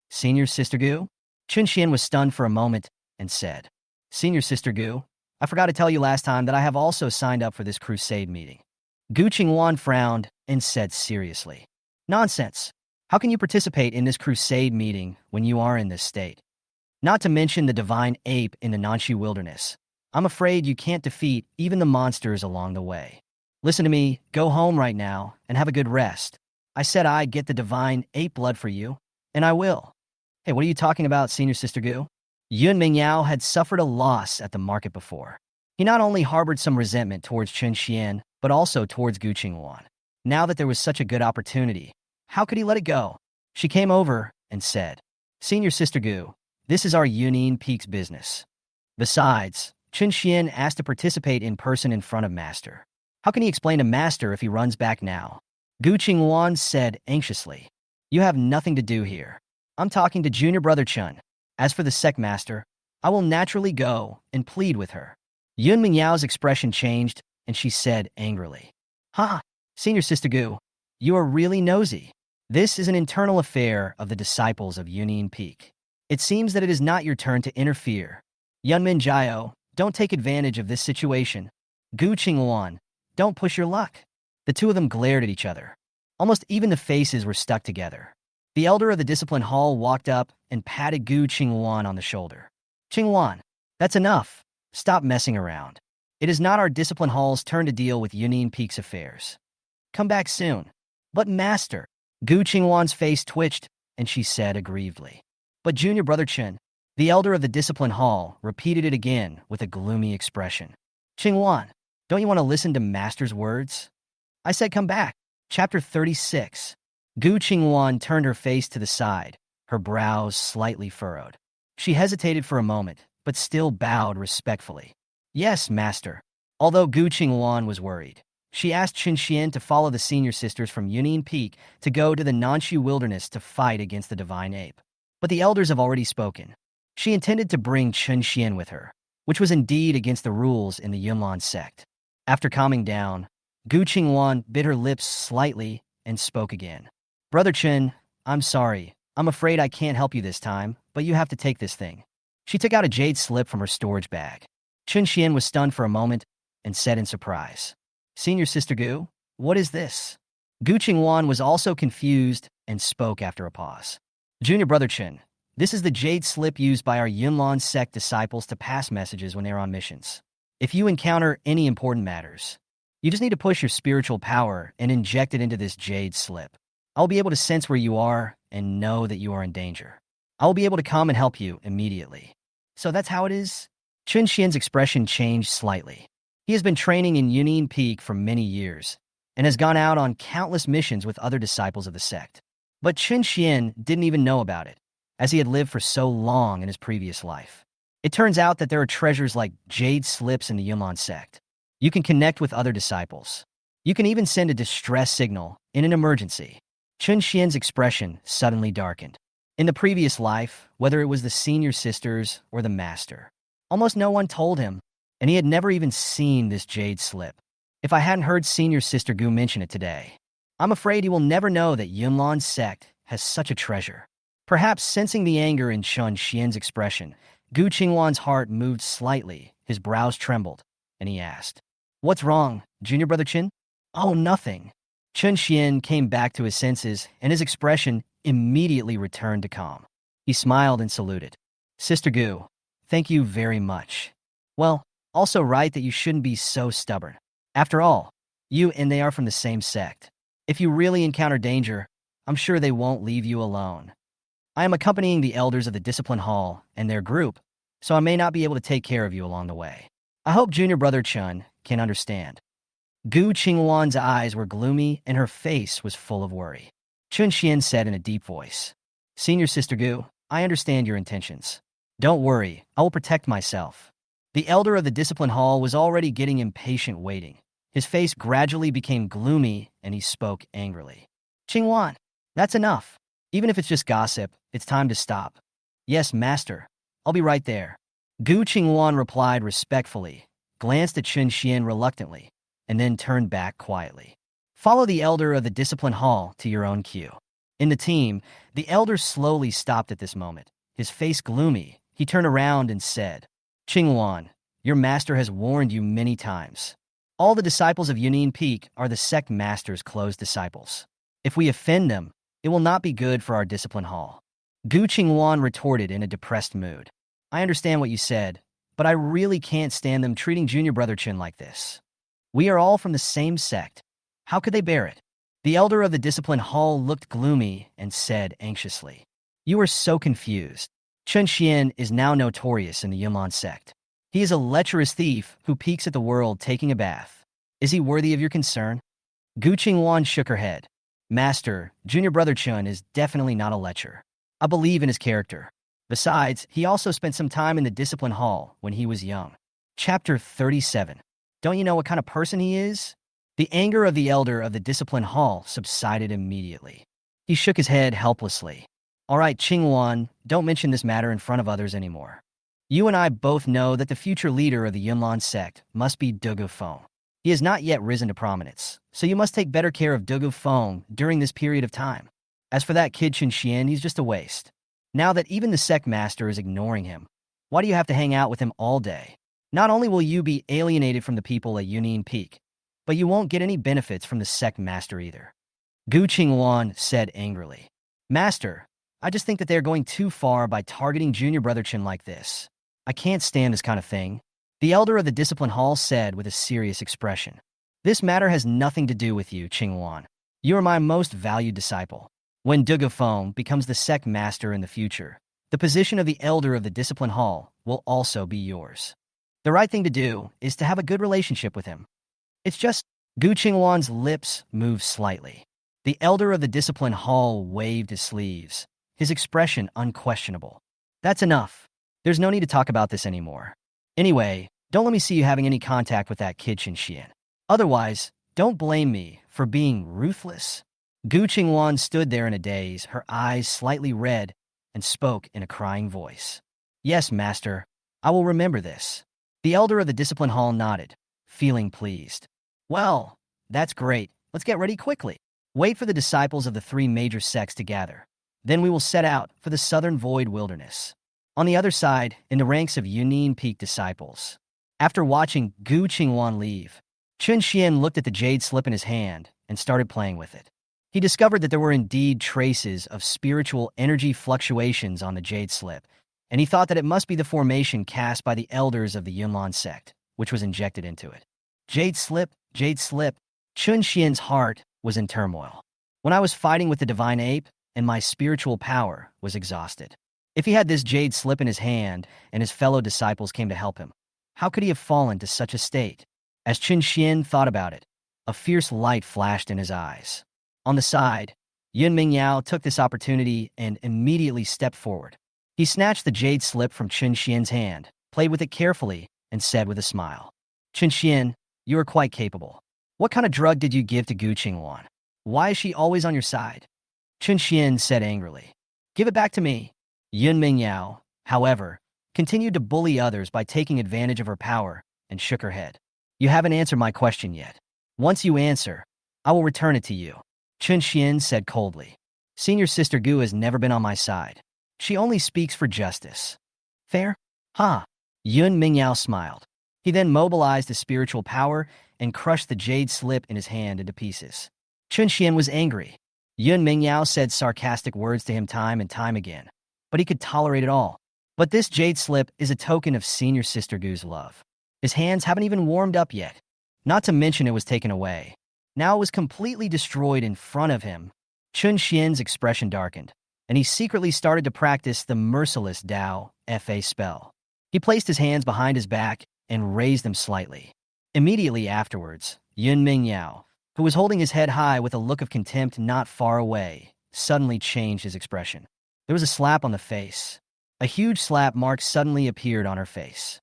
Senior Sister Gu? Chun Shen was stunned for a moment and said, Senior Sister Gu, I forgot to tell you last time that I have also signed up for this crusade meeting. Gu Qingwan frowned and said seriously, Nonsense. How can you participate in this crusade meeting when you are in this state? Not to mention the divine ape in the Nanxu wilderness. I'm afraid you can't defeat even the monsters along the way. Listen to me, go home right now and have a good rest. I said I'd get the divine ape blood for you, and I will. Hey, what are you talking about, Senior Sister Gu? Yun Mingyao had suffered a loss at the market before. He not only harbored some resentment towards Chun Shen, but also towards Gu Qingwan. Now that there was such a good opportunity, how could he let it go? She came over and said, Senior Sister Gu, this is our Yunin Peak's business. Besides, Chun Shen asked to participate in person in front of Master. How can he explain to Master if he runs back now? Gu Qingwan said anxiously, You have nothing to do here. I'm talking to Junior Brother Chun. As for the Sect Master, I will naturally go and plead with her. Yun Mingyao's expression changed, and she said angrily, Ha! Senior Sister Gu, you are really nosy. This is an internal affair of the disciples of Yunin Peak. It seems that it is not your turn to interfere. Yunmin Jiao, don't take advantage of this situation. Gu Qingwan, don't push your luck. The two of them glared at each other. Almost even the faces were stuck together. The elder of the discipline hall walked up and patted Gu Qingwan on the shoulder. Qingwan, that's enough. Stop messing around. It is not our discipline hall's turn to deal with Yunin Peak's affairs. Come back soon. But Master, Gu Qingwan's face twitched, and she said aggrievedly. But Junior Brother Chun, the elder of the discipline hall, repeated it again with a gloomy expression. Qingwan, don't you want to listen to Master's words? I said come back. Chapter 36. Gu Qingwan turned her face to the side, her brows slightly furrowed. She hesitated for a moment, but still bowed respectfully. Yes, Master. Although Gu Qingwan was worried, she asked Chun Shen to follow the senior sisters from Yunin Peak to go to the Nanxu wilderness to fight against the divine ape. But the elders have already spoken. She intended to bring Chun Shen with her, which was indeed against the rules in the Yunlan sect. After calming down, Gu Qingwan bit her lips slightly and spoke again. Brother Chun, I'm sorry. I'm afraid I can't help you this time, but you have to take this thing. She took out a jade slip from her storage bag. Chun Shen was stunned for a moment and said in surprise, Senior Sister Gu, what is this? Gu Qingwan was also confused and spoke after a pause. Junior Brother Chun, this is the jade slip used by our Yunlan sect disciples to pass messages when they're on missions. If you encounter any important matters, you just need to push your spiritual power and inject it into this jade slip. I'll be able to sense where you are and know that you are in danger. I will be able to come and help you immediately. So that's how it is? Chun Shen's expression changed slightly. He has been training in Yunin Peak for many years and has gone out on countless missions with other disciples of the sect. But Chun Shen didn't even know about it, as he had lived for so long in his previous life. It turns out that there are treasures like jade slips in the Yunlan sect. You can connect with other disciples. You can even send a distress signal in an emergency. Chun Shen's expression suddenly darkened. In the previous life, whether it was the senior sisters or the master, almost no one told him, and he had never even seen this jade slip. If I hadn't heard senior sister Gu mention it today, I'm afraid he will never know that Yunlan's sect has such a treasure. Perhaps sensing the anger in Chun Shen's expression, Gu Qingwan's heart moved slightly, his brows trembled, and he asked, "What's wrong, junior brother Chin?" "Oh, nothing." Chun Shen came back to his senses, and his expression immediately returned to calm. He smiled and saluted. "Sister Gu, thank you very much. Well, also right that you shouldn't be so stubborn. After all, you and they are from the same sect. If you really encounter danger, I'm sure they won't leave you alone. I am accompanying the elders of the Discipline Hall and their group, so I may not be able to take care of you along the way. I hope junior brother Chun can understand." Gu Qingwan's eyes were gloomy and her face was full of worry. Chun Shen said in a deep voice, "Senior sister Gu, I understand your intentions. Don't worry, I will protect myself." The elder of the Discipline Hall was already getting impatient waiting. His face gradually became gloomy and he spoke angrily. "Qingwan, that's enough. Even if it's just gossip, it's time to stop." "Yes, master. I'll be right there." Gu Qingwan replied respectfully, glanced at Chun Shen reluctantly, and then turned back quietly. "Follow the elder of the Discipline Hall to your own queue." In the team, the elder slowly stopped at this moment. His face gloomy, he turned around and said, "Qingwan, your master has warned you many times. All the disciples of Yunjihan Peak are the sect master's closed disciples. If we offend them, it will not be good for our Discipline Hall." Gu Qingwan retorted in a depressed mood. "I understand what you said, but I really can't stand them treating junior brother Chun like this. We are all from the same sect. How could they bear it?" The elder of the Discipline Hall looked gloomy and said anxiously, "You are so confused. Chun Shen is now notorious in the Yunlan sect. He is a lecherous thief who peeks at the world taking a bath. Is he worthy of your concern?" Gu Qingwan shook her head. "Master, junior brother Chun is definitely not a lecher. I believe in his character. Besides, he also spent some time in the Discipline Hall when he was young." Chapter 37. Don't you know what kind of person he is? The anger of the elder of the Discipline Hall subsided immediately. He shook his head helplessly. "All right, Qingwan, don't mention this matter in front of others anymore. You and I both know that the future leader of the Yunlan sect must be Dugu Feng. He has not yet risen to prominence, so you must take better care of Dugu Feng during this period of time. As for that kid Chun Shen, he's just a waste. Now that even the sect master is ignoring him, why do you have to hang out with him all day? Not only will you be alienated from the people at Yunjihan Peak, but you won't get any benefits from the sect master either." Gu Qingwan said angrily, "Master, I just think that they're going too far by targeting junior brother Chen like this. I can't stand this kind of thing." The elder of the Discipline Hall said with a serious expression, "This matter has nothing to do with you, Qingwan. You are my most valued disciple. When Dugu Feng becomes the sect master in the future, the position of the elder of the Discipline Hall will also be yours. The right thing to do is to have a good relationship with him. It's just..." Gu Qingwan's lips moved slightly. The elder of the Discipline Hall waved his sleeves, his expression unquestionable. "That's enough. There's no need to talk about this anymore. Anyway, don't let me see you having any contact with that kid Chun Shen. Otherwise, don't blame me for being ruthless." Gu Qingwan stood there in a daze, her eyes slightly red, and spoke in a crying voice. "Yes, master, I will remember this." The elder of the Discipline Hall nodded, feeling pleased. "Well, that's great. Let's get ready quickly. Wait for the disciples of the three major sects to gather. Then we will set out for the southern void wilderness. On the other side, in the ranks of Yunjihan Peak disciples." After watching Gu Qingwan leave, Chun Shen looked at the jade slip in his hand and started playing with it. He discovered that there were indeed traces of spiritual energy fluctuations on the jade slip, and he thought that it must be the formation cast by the elders of the Yunlan sect, which was injected into it. Jade slip, jade slip. Chun Shen's heart was in turmoil. "When I was fighting with the divine ape, and my spiritual power was exhausted. If he had this jade slip in his hand and his fellow disciples came to help him, how could he have fallen to such a state?" As Chun Shen thought about it, a fierce light flashed in his eyes. On the side, Yun Mingyao took this opportunity and immediately stepped forward. He snatched the jade slip from Chun Shen's hand played with it carefully, and said with a smile, Chun Shen, you are quite capable. What kind of drug did you give to Gu Qingwan? Why is she always on your side? Chun Shen said angrily, Give it back to me. Yun Mingyao, however, continued to bully others by taking advantage of her power and shook her head. You haven't answered my question yet. Once you answer, I will return it to you. Chun Shen said coldly. Senior Sister Gu has never been on my side. She only speaks for justice. Fair? Ha! Yun Mingyao smiled. He then mobilized his spiritual power and crushed the jade slip in his hand into pieces. Chun Shen was angry. Yun Mingyao said sarcastic words to him time and time again, but he could tolerate it all. But this jade slip is a token of Senior Sister Gu's love. His hands haven't even warmed up yet. Not to mention it was taken away. Now it was completely destroyed in front of him. Chun Shen's expression darkened, and he secretly started to practice the merciless Dao Fa spell. He placed his hands behind his back and raised them slightly. Immediately afterwards, Yun Mingyao, who was holding his head high with a look of contempt not far away, suddenly changed his expression. There was a slap on the face. A huge slap mark suddenly appeared on her face.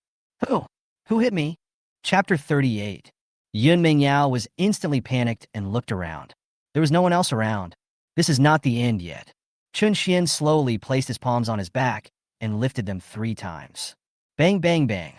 Who? Who hit me? Chapter 38. Yun Mingyao was instantly panicked and looked around. There was no one else around. This is not the end yet. Chun Shen slowly placed his palms on his back and lifted them 3 times. Bang, bang, bang.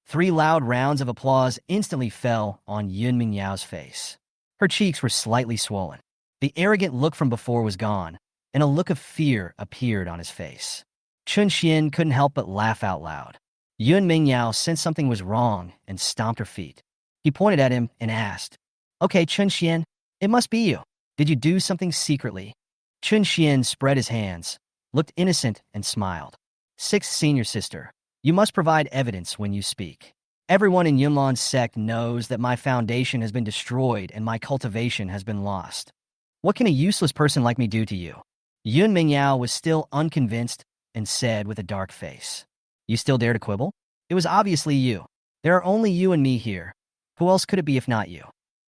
3 loud rounds of applause instantly fell on Yun Mingyao's face. Her cheeks were slightly swollen. The arrogant look from before was gone, and a look of fear appeared on his face. Chun Shen couldn't help but laugh out loud. Yun Mingyao sensed something was wrong and stomped her feet. He pointed at him and asked, Okay, Chun Shen, it must be you. Did you do something secretly? Chun Shen spread his hands, looked innocent, and smiled. 6th Senior Sister, you must provide evidence when you speak. Everyone in Yunlan's sect knows that my foundation has been destroyed and my cultivation has been lost. What can a useless person like me do to you? Yun Mingyao was still unconvinced and said with a dark face, You still dare to quibble? It was obviously you. There are only you and me here. Who else could it be if not you?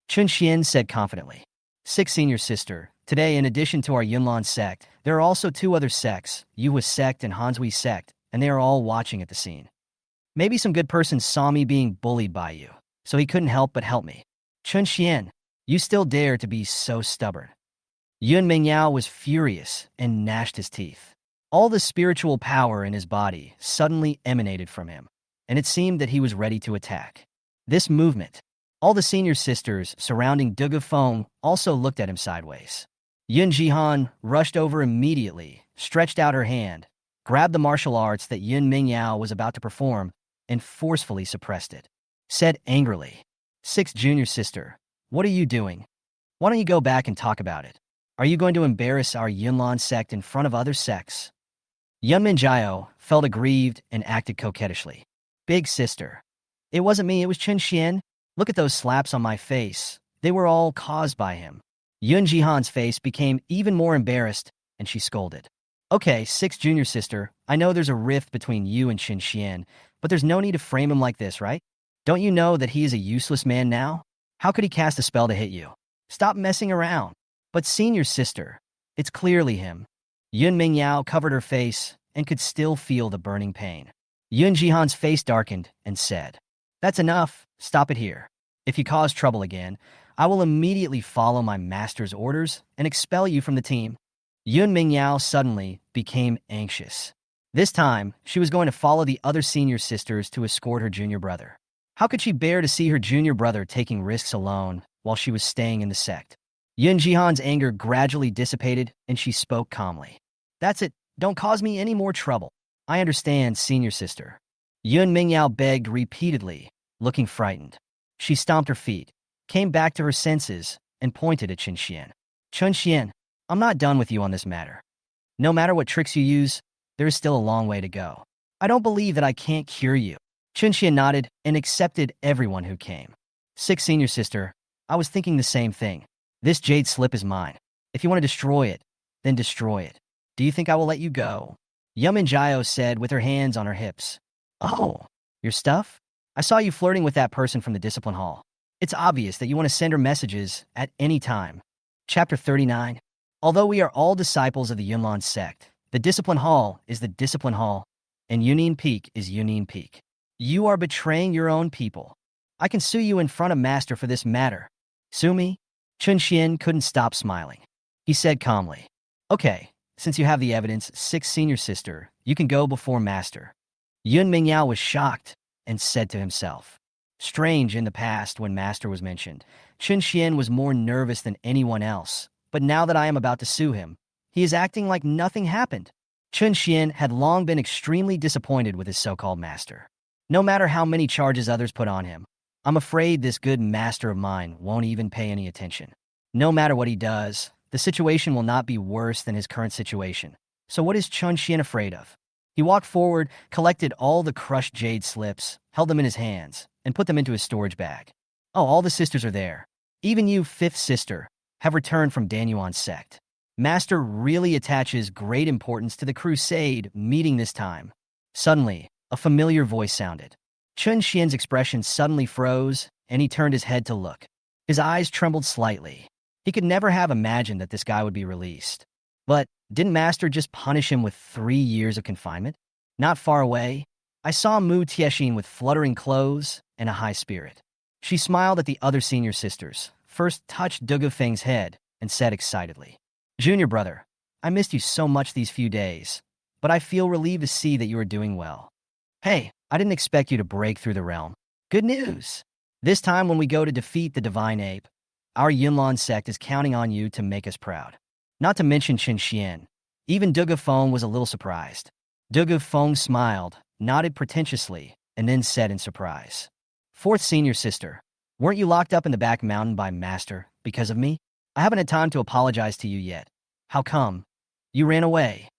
Chun Shen said confidently. 6th Senior Sister, today in addition to our Yunlan sect, there are also 2 other sects, Yuhua Sect and Hanshui Sect, and they are all watching at the scene. Maybe some good person saw me being bullied by you, so he couldn't help but help me. Chun Shen, you still dare to be so stubborn. Yun Mingyao was furious and gnashed his teeth. All the spiritual power in his body suddenly emanated from him, and it seemed that he was ready to attack. This movement, all the senior sisters surrounding Dugu Feng also looked at him sideways. Yun Jihan rushed over immediately, stretched out her hand, grabbed the martial arts that Yun Mingyao was about to perform, and forcefully suppressed it. Said angrily, 6th Junior Sister, what are you doing? Why don't you go back and talk about it? Are you going to embarrass our Yunlan sect in front of other sects? Yun Mingyao felt aggrieved and acted coquettishly. Big sister. It wasn't me, it was Chun Shen. Look at those slaps on my face. They were all caused by him. Yun Jihan's face became even more embarrassed, and she scolded. Okay, 6th Junior Sister, I know there's a rift between you and Chun Shen, but there's no need to frame him like this, right? Don't you know that he is a useless man now? How could he cast a spell to hit you? Stop messing around. But Senior Sister, it's clearly him. Yun Mingyao covered her face and could still feel the burning pain. Yun Jihan's face darkened and said, That's enough. Stop it here. If you cause trouble again, I will immediately follow my master's orders and expel you from the team. Yun Mingyao suddenly became anxious. This time, she was going to follow the other senior sisters to escort her junior brother. How could she bear to see her junior brother taking risks alone while she was staying in the sect? Yun Jihan's anger gradually dissipated, and she spoke calmly. That's it. Don't cause me any more trouble. I understand, senior sister. Yun Mingyao begged repeatedly, looking frightened. She stomped her feet, came back to her senses, and pointed at Chun Shen. Chun Shen, I'm not done with you on this matter. No matter what tricks you use, there is still a long way to go. I don't believe that I can't cure you. Chun Shen nodded and accepted everyone who came. 6th Senior Sister, I was thinking the same thing. This jade slip is mine. If you want to destroy it, then destroy it. Do you think I will let you go? Yun Mingyao said with her hands on her hips. Oh, your stuff? I saw you flirting with that person from the discipline hall. It's obvious that you want to send her messages at any time. Chapter 39. Although we are all disciples of the Yunlan sect, the discipline hall is the discipline hall, and Union Peak is Union Peak. You are betraying your own people. I can sue you in front of Master for this matter. Sue me? Chun Shen couldn't stop smiling. He said calmly, okay, since you have the evidence, sixth senior sister, you can go before Master. Yun Mingyao was shocked and said to himself, strange, in the past when Master was mentioned, Chun Shen was more nervous than anyone else, but now that I am about to sue him, he is acting like nothing happened. Chun Shen had long been extremely disappointed with his so-called master. No matter how many charges others put on him, I'm afraid this good master of mine won't even pay any attention. No matter what he does, the situation will not be worse than his current situation. So what is Chun Shen afraid of? He walked forward, collected all the crushed jade slips, held them in his hands, and put them into his storage bag. Oh, all the sisters are there. Even you, fifth sister, have returned from Danyuan's sect. Master really attaches great importance to the Crusade meeting this time. Suddenly, a familiar voice sounded. Chun Shen's expression suddenly froze, and he turned his head to look. His eyes trembled slightly. He could never have imagined that this guy would be released. But didn't Master just punish him with 3 years of confinement? Not far away, I saw Mu Tiexin with fluttering clothes and a high spirit. She smiled at the other senior sisters, first touched Dugu Feng's head, and said excitedly, Junior brother, I missed you so much these few days, but I feel relieved to see that you are doing well. Hey, I didn't expect you to break through the realm. Good news! This time when we go to defeat the Divine Ape, our Yunlan sect is counting on you to make us proud. Not to mention Chun Shen. Even Dugu Feng was a little surprised. Dugu Feng smiled, nodded pretentiously, and then said in surprise, Fourth senior sister, weren't you locked up in the back mountain by Master because of me? I haven't had time to apologize to you yet. How come? You ran away.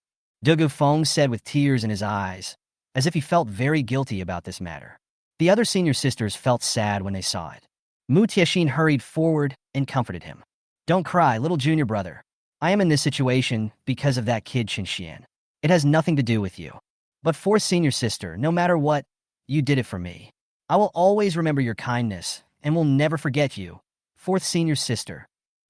Dugu Feng said with tears in his eyes, as if he felt very guilty about this matter. The other senior sisters felt sad when they saw it. Mu Tiexin hurried forward and comforted him. Don't cry, little junior brother. I am in this situation because of that kid Chun Shen. It has nothing to do with you. But fourth senior sister, no matter what, you did it for me. I will always remember your kindness and will never forget you. Fourth senior sister.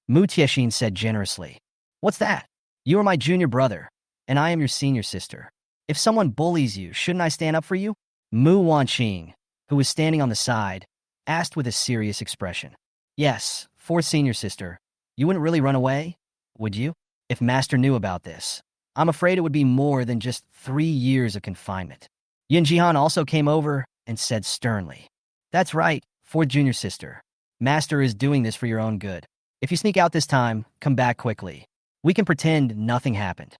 Mu Tiexin said generously. What's that? You are my junior brother, and I am your senior sister. If someone bullies you, shouldn't I stand up for you? Mu Wanqing, who was standing on the side, asked with a serious expression. Yes, fourth senior sister. You wouldn't really run away, would you? If Master knew about this, I'm afraid it would be more than just 3 years of confinement. Yun Jihan also came over and said sternly. That's right, fourth junior sister. Master is doing this for your own good. If you sneak out this time, come back quickly. We can pretend nothing happened.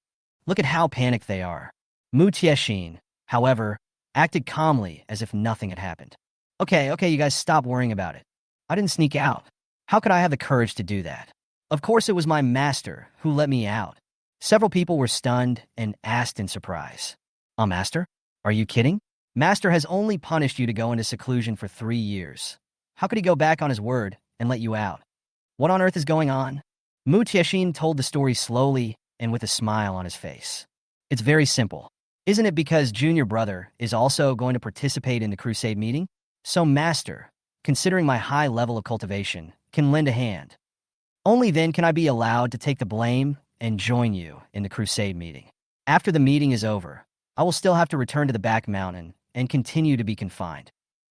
Look at how panicked they are. Mu Tiexin, however, acted calmly as if nothing had happened. Okay, you guys stop worrying about it. I didn't sneak out. How could I have the courage to do that? Of course it was my master who let me out. Several people were stunned and asked in surprise. Master? Are you kidding? Master has only punished you to go into seclusion for 3 years. How could he go back on his word and let you out? What on earth is going on? Mu Tiexin told the story slowly and with a smile on his face. It's very simple. Isn't it because junior brother is also going to participate in the Crusade meeting? So Master, considering my high level of cultivation, can lend a hand. Only then can I be allowed to take the blame and join you in the Crusade meeting. After the meeting is over, I will still have to return to the back mountain and continue to be confined.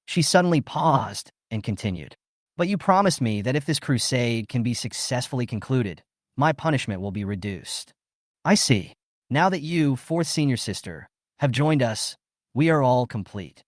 She suddenly paused and continued. But you promised me that if this crusade can be successfully concluded, my punishment will be reduced. I see. Now that you, fourth senior sister, have joined us, we are all complete.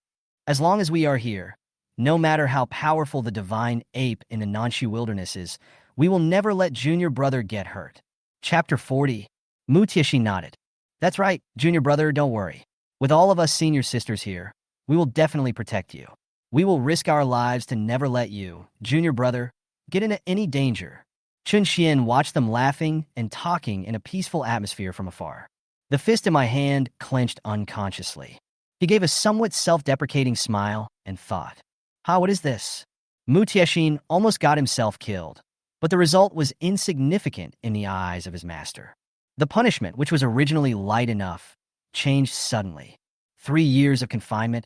As long as we are here, no matter how powerful the divine ape in the Nanshu wilderness is, we will never let junior brother get hurt. Chapter 40. Mu Tiexin nodded. That's right, junior brother, don't worry. With all of us senior sisters here, we will definitely protect you. We will risk our lives to never let you, junior brother, get into any danger. Chun Shen watched them laughing and talking in a peaceful atmosphere from afar. The fist in my hand clenched unconsciously. He gave a somewhat self-deprecating smile and thought, what is this? Mu Tiexin almost got himself killed, but the result was insignificant in the eyes of his master. The punishment, which was originally light enough, changed suddenly. 3 years of confinement,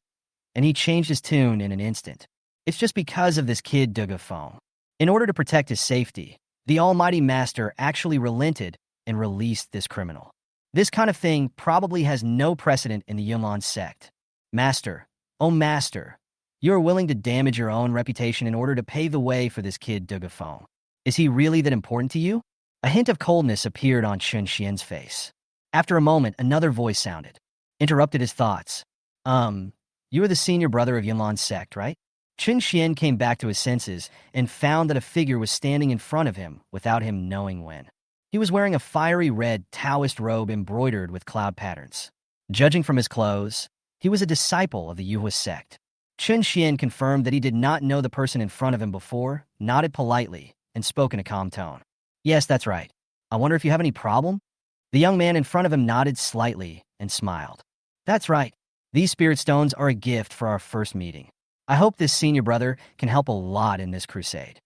and he changed his tune in an instant. It's just because of this kid Dugu Feng. In order to protect his safety, the Almighty Master actually relented and released this criminal. This kind of thing probably has no precedent in the Yunlan sect. Master, "Oh, master, you are willing to damage your own reputation in order to pave the way for this kid Dugu Feng. Is he really that important to you?" A hint of coldness appeared on Chun Shen's face. After a moment, another voice sounded, interrupted his thoughts. You are the senior brother of Yunlan's sect, right?" Chun Shen came back to his senses and found that a figure was standing in front of him without him knowing when. He was wearing a fiery red Taoist robe embroidered with cloud patterns. Judging from his clothes, he was a disciple of the Yuhua sect. Chun Shen confirmed that he did not know the person in front of him before, nodded politely, and spoke in a calm tone. "Yes, that's right. I wonder if you have any problem?" The young man in front of him nodded slightly and smiled. "That's right. These spirit stones are a gift for our first meeting. I hope this senior brother can help a lot in this crusade."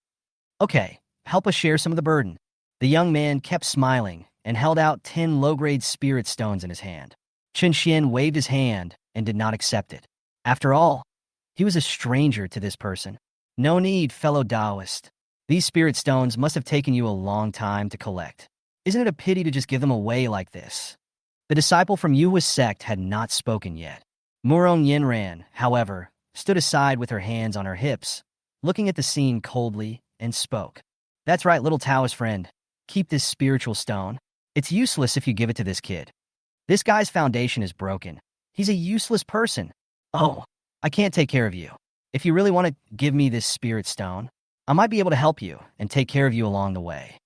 "Okay, help us share some of the burden." The young man kept smiling and held out 10 low-grade spirit stones in his hand. Chun Shen waved his hand and did not accept it. After all, he was a stranger to this person. "No need, fellow Taoist. These spirit stones must have taken you a long time to collect. Isn't it a pity to just give them away like this?" The disciple from Yuhua's sect had not spoken yet. Murong Yinran, however, stood aside with her hands on her hips, looking at the scene coldly, and spoke. "That's right, little Taoist friend. Keep this spiritual stone. It's useless if you give it to this kid. This guy's foundation is broken. He's a useless person. Oh, I can't take care of you. If you really want to give me this spirit stone, I might be able to help you and take care of you along the way."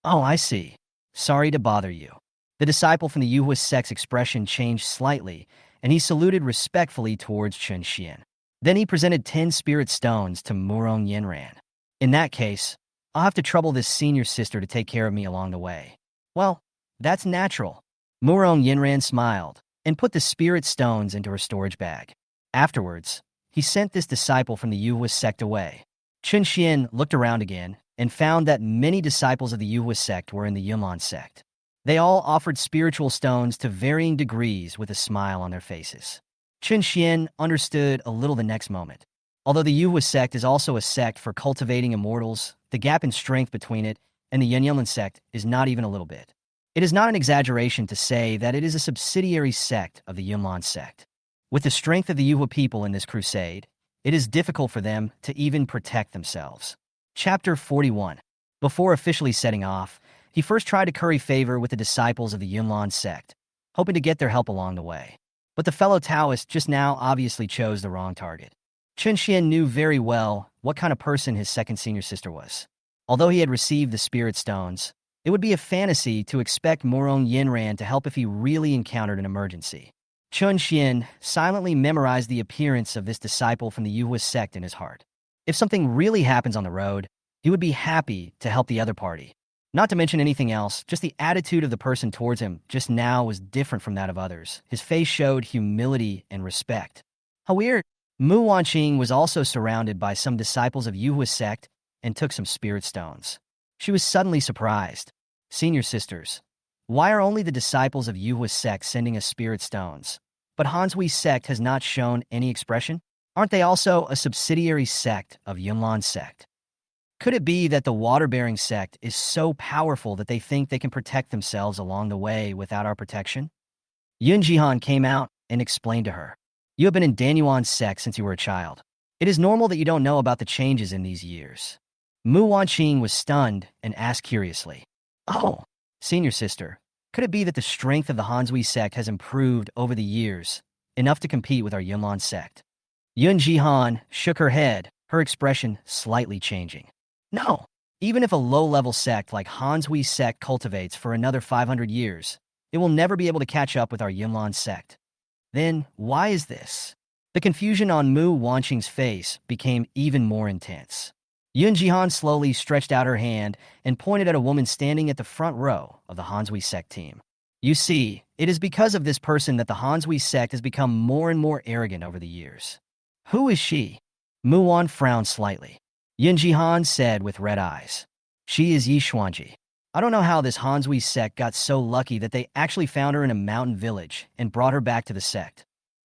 "Oh, I see. Sorry to bother you." The disciple from the Yuhua sect's expression changed slightly, and he saluted respectfully towards Chun Shen. Then he presented 10 spirit stones to Murong Yinran. "In that case, I'll have to trouble this senior sister to take care of me along the way." "Well, that's natural." Murong Yinran smiled and put the spirit stones into her storage bag. Afterwards, he sent this disciple from the Yuhua sect away. Chun Shen looked around again and found that many disciples of the Yuhua sect were in the Yunlan sect. They all offered spiritual stones to varying degrees with a smile on their faces. Chun Shen understood a little the next moment. Although the Yuhua sect is also a sect for cultivating immortals, the gap in strength between it and the Yunlan sect is not even a little bit. It is not an exaggeration to say that it is a subsidiary sect of the Yunlan sect. With the strength of the Yuhua people in this crusade, it is difficult for them to even protect themselves. Chapter 41. Before officially setting off, he first tried to curry favor with the disciples of the Yunlan sect, hoping to get their help along the way. But the fellow Taoist just now obviously chose the wrong target. Chun Shen knew very well what kind of person his second senior sister was. Although he had received the spirit stones, it would be a fantasy to expect Murong Yinran to help if he really encountered an emergency. Chun Shen silently memorized the appearance of this disciple from the Yuhua sect in his heart. If something really happens on the road, he would be happy to help the other party. Not to mention anything else, just the attitude of the person towards him just now was different from that of others. His face showed humility and respect. How weird. Mu Wanqing was also surrounded by some disciples of Yuhua sect and took some spirit stones. She was suddenly surprised. "Senior sisters, why are only the disciples of Yuhua sect sending us spirit stones? But Hanshui sect has not shown any expression? Aren't they also a subsidiary sect of Yunlan sect? Could it be that the water-bearing sect is so powerful that they think they can protect themselves along the way without our protection?" Yun Jihan came out and explained to her. "You have been in Danyuan's sect since you were a child. It is normal that you don't know about the changes in these years." Mu Wanqing was stunned and asked curiously, "Oh, senior sister, could it be that the strength of the Hanshui sect has improved over the years, enough to compete with our Yunlan sect?" Yun Jihan shook her head, her expression slightly changing. "No, even if a low-level sect like Hanshui sect cultivates for another 500 years, it will never be able to catch up with our Yunlan sect. Then why is this?" The confusion on Mu Wanqing's face became even more intense. Yun Jihan slowly stretched out her hand and pointed at a woman standing at the front row of the Hanshui sect team. "You see, it is because of this person that the Hanshui sect has become more and more arrogant over the years." "Who is she?" Mu Wan frowned slightly. Yun Jihan said with red eyes, "She is Yi Xuanji. I don't know how this Hanshui sect got so lucky that they actually found her in a mountain village and brought her back to the sect.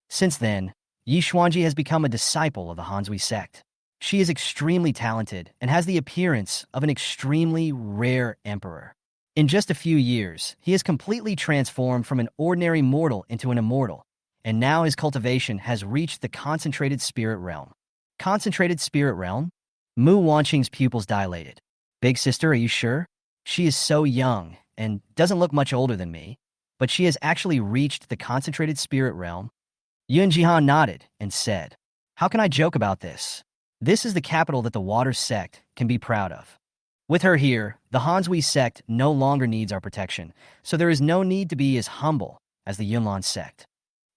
Since then, Yi Xuanji has become a disciple of the Hanshui sect. She is extremely talented and has the appearance of an extremely rare emperor. In just a few years, he has completely transformed from an ordinary mortal into an immortal, and now his cultivation has reached the concentrated spirit realm. Concentrated spirit realm? Mu Wanqing's pupils dilated. Big sister, are you sure? She is so young and doesn't look much older than me, but she has actually reached the concentrated spirit realm. Yun Jihan nodded and said, "How can I joke about this? This is the capital that the Water Sect can be proud of. With her here, the Hanshui Sect no longer needs our protection, so there is no need to be as humble as the Yunlan Sect."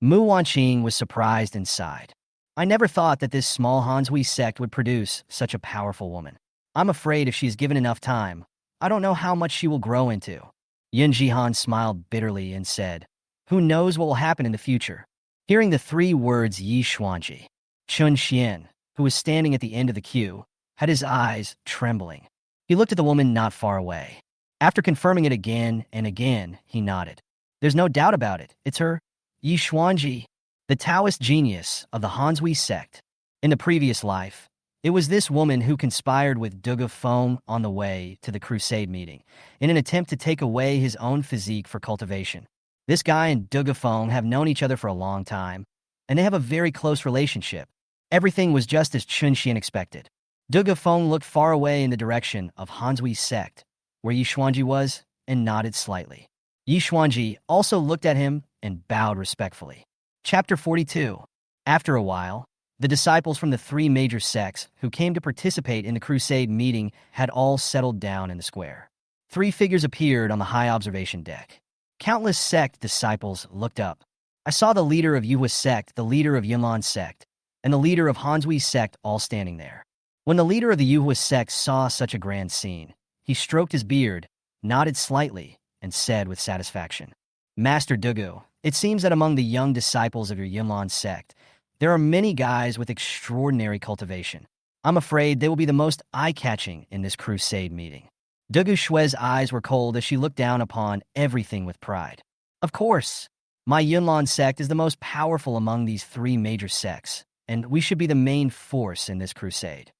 Mu Wanqing was surprised and sighed. "I never thought that this small Hanshui Sect would produce such a powerful woman. I'm afraid if she is given enough time, I don't know how much she will grow into." Yun Jihan smiled bitterly and said, "Who knows what will happen in the future?" Hearing the 3 words Yi Xuanji, Chun Shen, who was standing at the end of the queue, had his eyes trembling. He looked at the woman not far away. After confirming it again and again, he nodded. "There's no doubt about it. It's her, Yi Xuanji, the Taoist genius of the Hanshui Sect. In the previous life, it was this woman who conspired with Dugu Feng on the way to the Crusade meeting in an attempt to take away his own physique for cultivation. This guy and Dugu Feng have known each other for a long time, and they have a very close relationship. Everything was just as Chun Shen expected." Dugu Feng looked far away in the direction of Hanshui Sect, where Yi Xuanji was, and nodded slightly. Yi Xuanji also looked at him and bowed respectfully. Chapter 42. After a while, the disciples from the 3 major sects who came to participate in the Crusade meeting had all settled down in the square. 3 figures appeared on the high observation deck. Countless sect disciples looked up. I saw the leader of Yuhua Sect, the leader of Yunlan Sect, and the leader of Hanshui Sect all standing there. When the leader of the Yuhua Sect saw such a grand scene, he stroked his beard, nodded slightly, and said with satisfaction, "Master Dugu, it seems that among the young disciples of your Yunlan Sect, there are many guys with extraordinary cultivation. I'm afraid they will be the most eye-catching in this Crusade meeting." Dugu Shue's eyes were cold as she looked down upon everything with pride. "Of course, my Yunlan Sect is the most powerful among these 3 major sects, and we should be the main force in this crusade.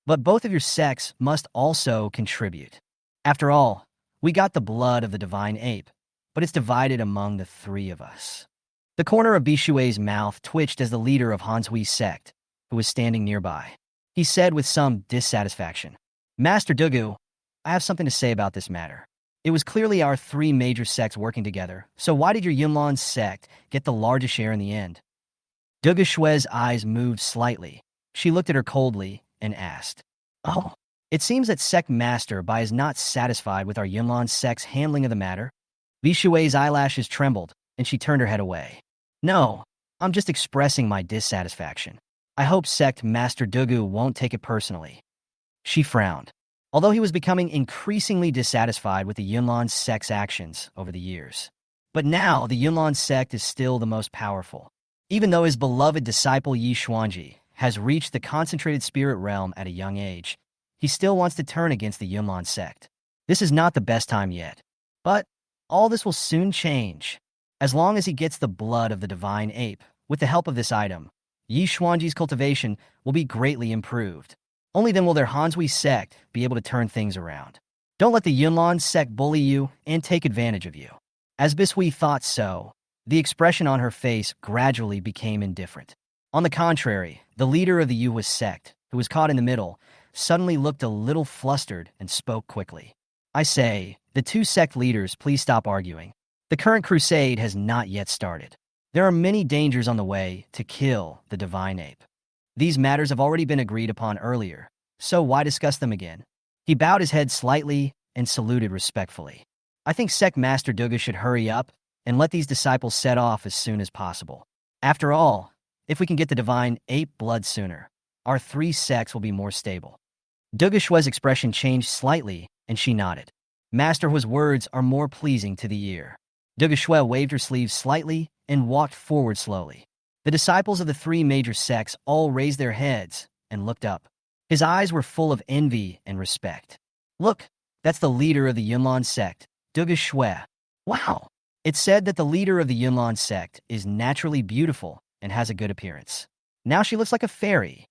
But both of your sects must also contribute. After all, we got the blood of the divine ape, but it's divided among the 3 of us." The corner of Bishui's mouth twitched as the leader of Hanshui Sect, who was standing nearby. He said with some dissatisfaction, "Master Dugu, I have something to say about this matter. It was clearly our 3 major sects working together, so why did your Yunlan Sect get the largest share in the end?" Dugu Shue's eyes moved slightly. She looked at her coldly and asked, "Oh, it seems that Sect Master Bai is not satisfied with our Yunlan Sect's handling of the matter." Bishui's eyelashes trembled, and she turned her head away. "No, I'm just expressing my dissatisfaction. I hope Sect Master Dugu won't take it personally." She frowned. Although he was becoming increasingly dissatisfied with the Yunlan Sect's actions over the years. But now the Yunlan Sect is still the most powerful. Even though his beloved disciple Yi Xuanji has reached the concentrated spirit realm at a young age, he still wants to turn against the Yunlan Sect. This is not the best time yet. But all this will soon change. As long as he gets the blood of the divine ape, with the help of this item, Yi Xuanji's cultivation will be greatly improved. Only then will their Hanshui Sect be able to turn things around. Don't let the Yunlan Sect bully you and take advantage of you. As Bishui thought so, the expression on her face gradually became indifferent. On the contrary, the leader of the Yuhua Sect, who was caught in the middle, suddenly looked a little flustered and spoke quickly. "I say, the 2 sect leaders, please stop arguing. The current crusade has not yet started. There are many dangers on the way to kill the divine ape. These matters have already been agreed upon earlier, so why discuss them again?" He bowed his head slightly and saluted respectfully. "I think Sect Master Dugu should hurry up and let these disciples set off as soon as possible. After all, if we can get the divine ape blood sooner, our 3 sects will be more stable." Dugu Shue's expression changed slightly, and she nodded. Master Hua's words are more pleasing to the ear. Dugu Shue waved her sleeves slightly and walked forward slowly. The disciples of the 3 major sects all raised their heads and looked up. His eyes were full of envy and respect. "Look, that's the leader of the Yunlan Sect, Dugu Shue. Wow!" It's said that the leader of the Yunlan Sect is naturally beautiful and has a good appearance. Now she looks like a fairy.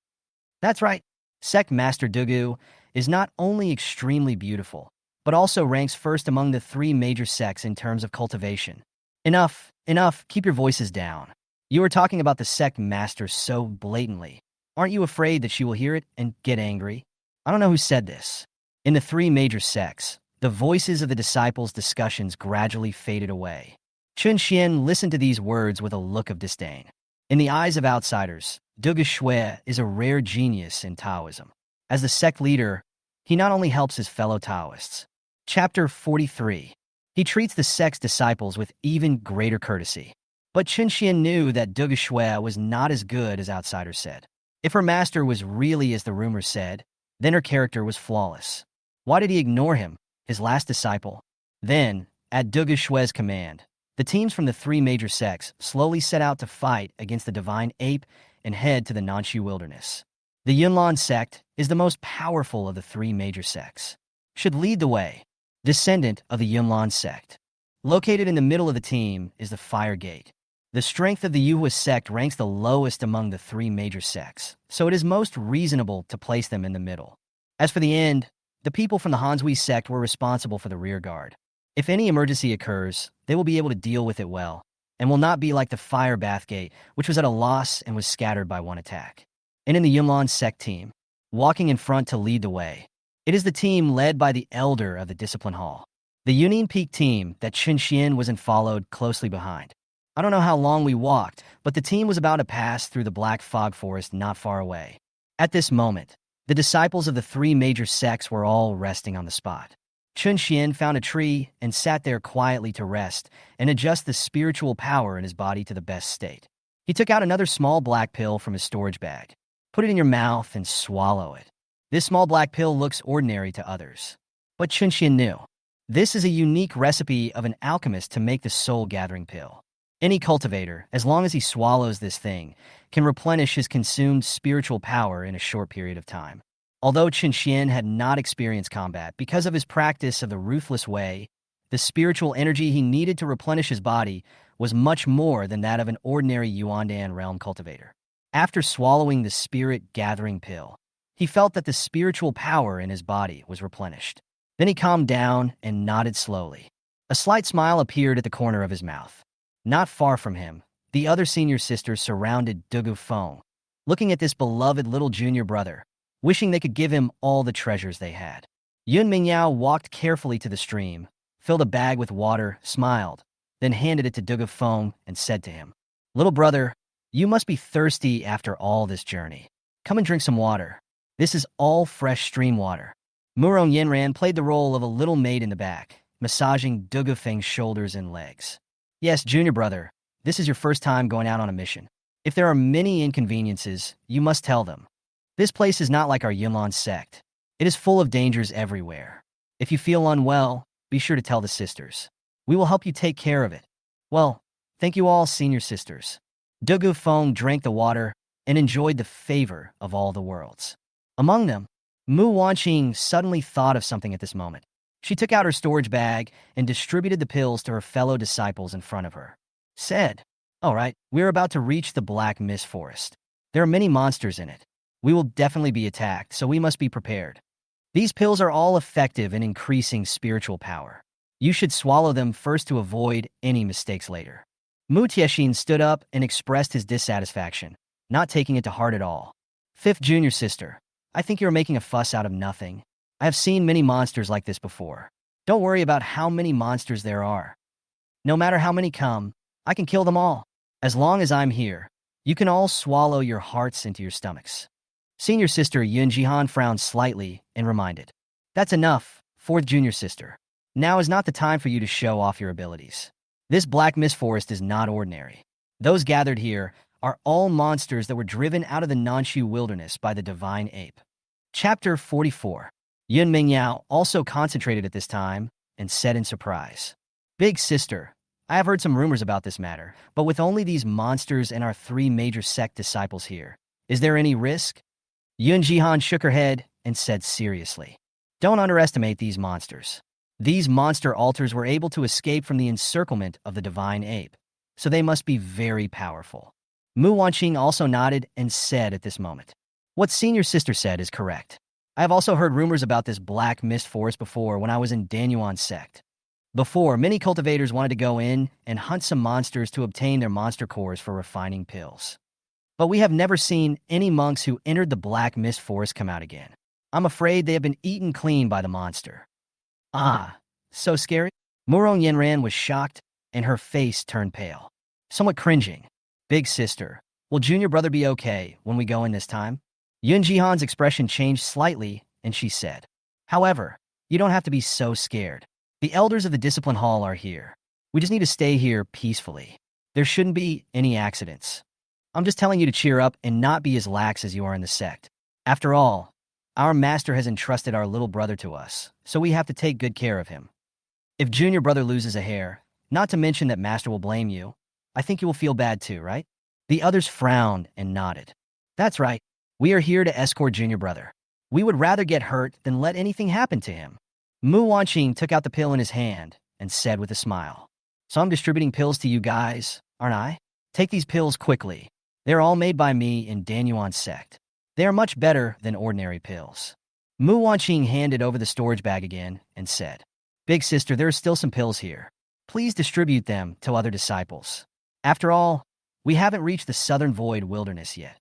That's right. Sect Master Dugu is not only extremely beautiful, but also ranks first among the 3 major sects in terms of cultivation. Enough, keep your voices down. You are talking about the sect master so blatantly. Aren't you afraid that she will hear it and get angry? I don't know who said this. In the three major sects, the voices of the disciples' discussions gradually faded away. Chun Shen listened to these words with a look of disdain. In the eyes of outsiders, Dugu Feng is a rare genius in Taoism. As the sect leader, he not only helps his fellow Taoists. Chapter 43. He treats the sect's disciples with even greater courtesy. But Chun Shen knew that Dugu Feng was not as good as outsiders said. If her master was really as the rumors said, then her character was flawless. Why did he ignore him, his last disciple? Then, at Dugu Feng's command, the teams from the three major sects slowly set out to fight against the divine ape and head to the Nanshu wilderness. The Yunlan sect is the most powerful of the three major sects. Should lead the way. Descendant of the Yunlan sect. Located in the middle of the team is the Fire Gate. The strength of the Yuhua sect ranks the lowest among the three major sects, so it is most reasonable to place them in the middle. As for the end, the people from the Hanshui sect were responsible for the rear guard. If any emergency occurs, they will be able to deal with it well, and will not be like the Fire Bathgate, which was at a loss and was scattered by one attack. And in the Yunlan sect team, walking in front to lead the way, it is the team led by the elder of the Discipline Hall. The Yunin Peak team that Chun Shen was and followed closely behind. I don't know how long we walked, but the team was about to pass through the black fog forest not far away. At this moment, the disciples of the three major sects were all resting on the spot. Chun Shen found a tree and sat there quietly to rest and adjust the spiritual power in his body to the best state. He took out another small black pill from his storage bag. Put it in your mouth and swallow it. This small black pill looks ordinary to others. But Chun Shen knew. This is a unique recipe of an alchemist to make the soul-gathering pill. Any cultivator, as long as he swallows this thing, can replenish his consumed spiritual power in a short period of time. Although Chun Shen had not experienced combat because of his practice of the ruthless way, the spiritual energy he needed to replenish his body was much more than that of an ordinary Yuandan realm cultivator. After swallowing the spirit-gathering pill, he felt that the spiritual power in his body was replenished. Then he calmed down and nodded slowly. A slight smile appeared at the corner of his mouth. Not far from him, the other senior sisters surrounded Dugu Feng, looking at this beloved little junior brother, wishing they could give him all the treasures they had. Yun Mingyao walked carefully to the stream, filled a bag with water, smiled, then handed it to Dugu Feng and said to him, "Little brother, you must be thirsty after all this journey. Come and drink some water. This is all fresh stream water." Murong Yenran played the role of a little maid in the back, massaging Dugu Feng's shoulders and legs. "Yes, junior brother, this is your first time going out on a mission. If there are many inconveniences, you must tell them. This place is not like our Yunlan sect. It is full of dangers everywhere. If you feel unwell, be sure to tell the sisters. We will help you take care of it." "Well, thank you all, senior sisters." Dugu Feng drank the water and enjoyed the favor of all the worlds. Among them, Mu Wanqing suddenly thought of something at this moment. She took out her storage bag and distributed the pills to her fellow disciples in front of her. Said, "All right, we're about to reach the Black Mist Forest. There are many monsters in it. We will definitely be attacked, so we must be prepared. These pills are all effective in increasing spiritual power. You should swallow them first to avoid any mistakes later." Mu Tiexin stood up and expressed his dissatisfaction, not taking it to heart at all. "Fifth junior sister, I think you're making a fuss out of nothing. I have seen many monsters like this before. Don't worry about how many monsters there are. No matter how many come, I can kill them all. As long as I'm here, you can all swallow your hearts into your stomachs." Senior sister Yun Jihan frowned slightly and reminded, "That's enough, fourth junior sister. Now is not the time for you to show off your abilities. This Black Mist Forest is not ordinary. Those gathered here are all monsters that were driven out of the Nanshu wilderness by the divine ape." Chapter 44. Yun Mingyao also concentrated at this time and said in surprise, "Big sister, I have heard some rumors about this matter, but with only these monsters and our three major sect disciples here, is there any risk?" Yun Jihan shook her head and said seriously, "Don't underestimate these monsters. These monster altars were able to escape from the encirclement of the divine ape, so they must be very powerful." Mu Wanqing also nodded and said at this moment, "What senior sister said is correct. I have also heard rumors about this Black Mist Forest before when I was in Danyuan sect. Before, many cultivators wanted to go in and hunt some monsters to obtain their monster cores for refining pills. But we have never seen any monks who entered the Black Mist Forest come out again. I'm afraid they have been eaten clean by the monster. Ah, so scary? Murong Yenran was shocked, and her face turned pale. Somewhat cringing. Big sister, will junior brother be okay when we go in this time? Yun Jihan's expression changed slightly, and she said, however, you don't have to be so scared. The elders of the discipline hall are here. We just need to stay here peacefully. There shouldn't be any accidents. I'm just telling you to cheer up and not be as lax as you are in the sect. After all, our master has entrusted our little brother to us, so we have to take good care of him. If junior brother loses a hair, not to mention that master will blame you, I think you will feel bad too, right? The others frowned and nodded. That's right. We are here to escort junior brother. We would rather get hurt than let anything happen to him. Mu Wanqing took out the pill in his hand and said with a smile, so I'm distributing pills to you guys, aren't I? Take these pills quickly. They're all made by me in Danyuan's sect. They are much better than ordinary pills. Mu Wanqing handed over the storage bag again and said, Big sister, there are still some pills here. Please distribute them to other disciples. After all, we haven't reached the southern void wilderness yet.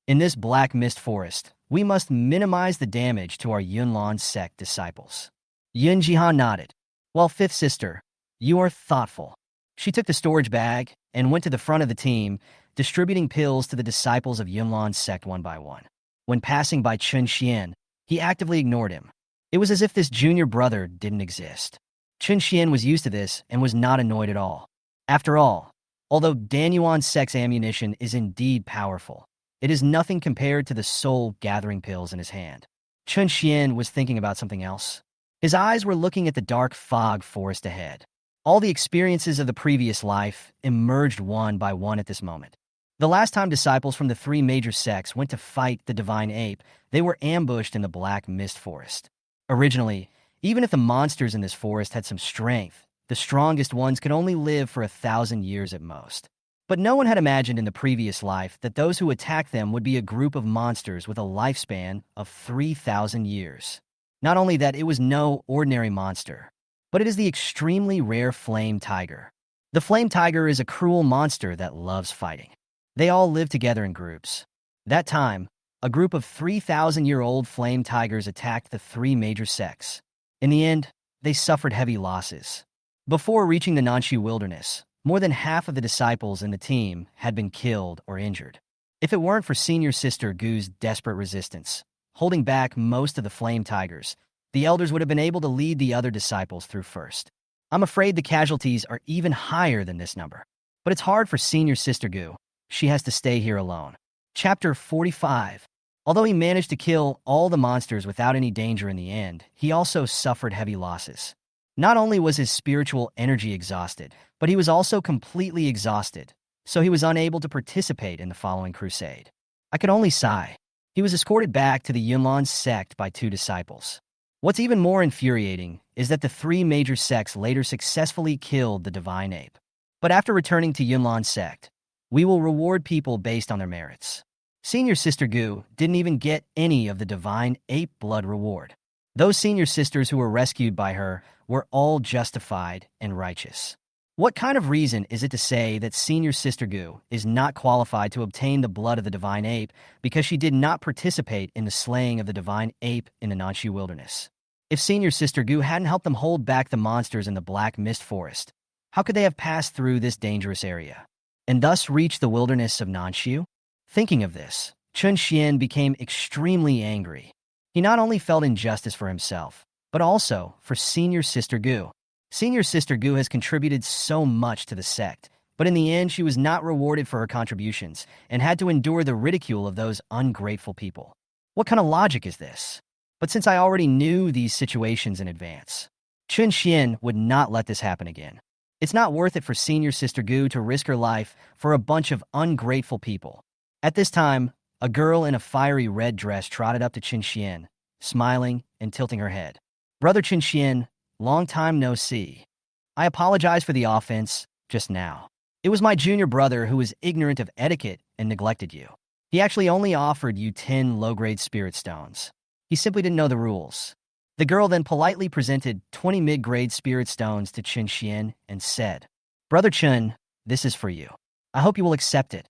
In this Black Mist Forest, we must minimize the damage to our Yunlan sect disciples. Yun Jihan nodded. Well, fifth sister, you are thoughtful. She took the storage bag and went to the front of the team, distributing pills to the disciples of Yunlan's sect one by one. When passing by Chun Shen, he actively ignored him. It was as if this junior brother didn't exist. Chun Shen was used to this and was not annoyed at all. After all, although Danyuan's sect's ammunition is indeed powerful, it is nothing compared to the soul-gathering pills in his hand. Chun Shen was thinking about something else. His eyes were looking at the dark fog forest ahead. All the experiences of the previous life emerged one by one at this moment. The last time disciples from the three major sects went to fight the divine ape, they were ambushed in the Black Mist Forest. Originally, even if the monsters in this forest had some strength, the strongest ones could only live for 1,000 years at most. But no one had imagined in the previous life that those who attacked them would be a group of monsters with a lifespan of 3,000 years. Not only that, it was no ordinary monster, but it is the extremely rare flame tiger. The flame tiger is a cruel monster that loves fighting. They all live together in groups. That time, a group of 3,000-year-old flame tigers attacked the three major sects. In the end, they suffered heavy losses. Before reaching the Nanshu wilderness, more than half of the disciples in the team had been killed or injured. If it weren't for senior sister Gu's desperate resistance, holding back most of the flame tigers, the elders would have been able to lead the other disciples through first. I'm afraid the casualties are even higher than this number. But it's hard for senior sister Gu. She has to stay here alone. Chapter 45. Although he managed to kill all the monsters without any danger in the end, he also suffered heavy losses. Not only was his spiritual energy exhausted, but he was also completely exhausted, so he was unable to participate in the following crusade. I could only sigh. He was escorted back to the Yunlan sect by 2 disciples. What's even more infuriating is that the 3 major sects later successfully killed the divine ape. But after returning to Yunlan sect, we will reward people based on their merits. Senior Sister Gu didn't even get any of the divine ape blood reward. Those senior sisters who were rescued by her were all justified and righteous. What kind of reason is it to say that Senior Sister Gu is not qualified to obtain the blood of the divine ape because she did not participate in the slaying of the divine ape in the Nanshu wilderness? If Senior Sister Gu hadn't helped them hold back the monsters in the Black Mist Forest, how could they have passed through this dangerous area and thus reached the wilderness of Nanshu? Thinking of this, Chun Shen became extremely angry. He not only felt injustice for himself, but also for Senior Sister Gu. Senior Sister Gu has contributed so much to the sect, but in the end she was not rewarded for her contributions and had to endure the ridicule of those ungrateful people. What kind of logic is this? But since I already knew these situations in advance, Chun Shen would not let this happen again. It's not worth it for Senior Sister Gu to risk her life for a bunch of ungrateful people. At this time, a girl in a fiery red dress trotted up to Chun Shen, smiling and tilting her head. Brother Chun Shen, long time no see. I apologize for the offense just now. It was my junior brother who was ignorant of etiquette and neglected you. He actually only offered you 10 low-grade spirit stones. He simply didn't know the rules. The girl then politely presented 20 mid-grade spirit stones to Chun Shen and said, "Brother Chun, this is for you. I hope you will accept it."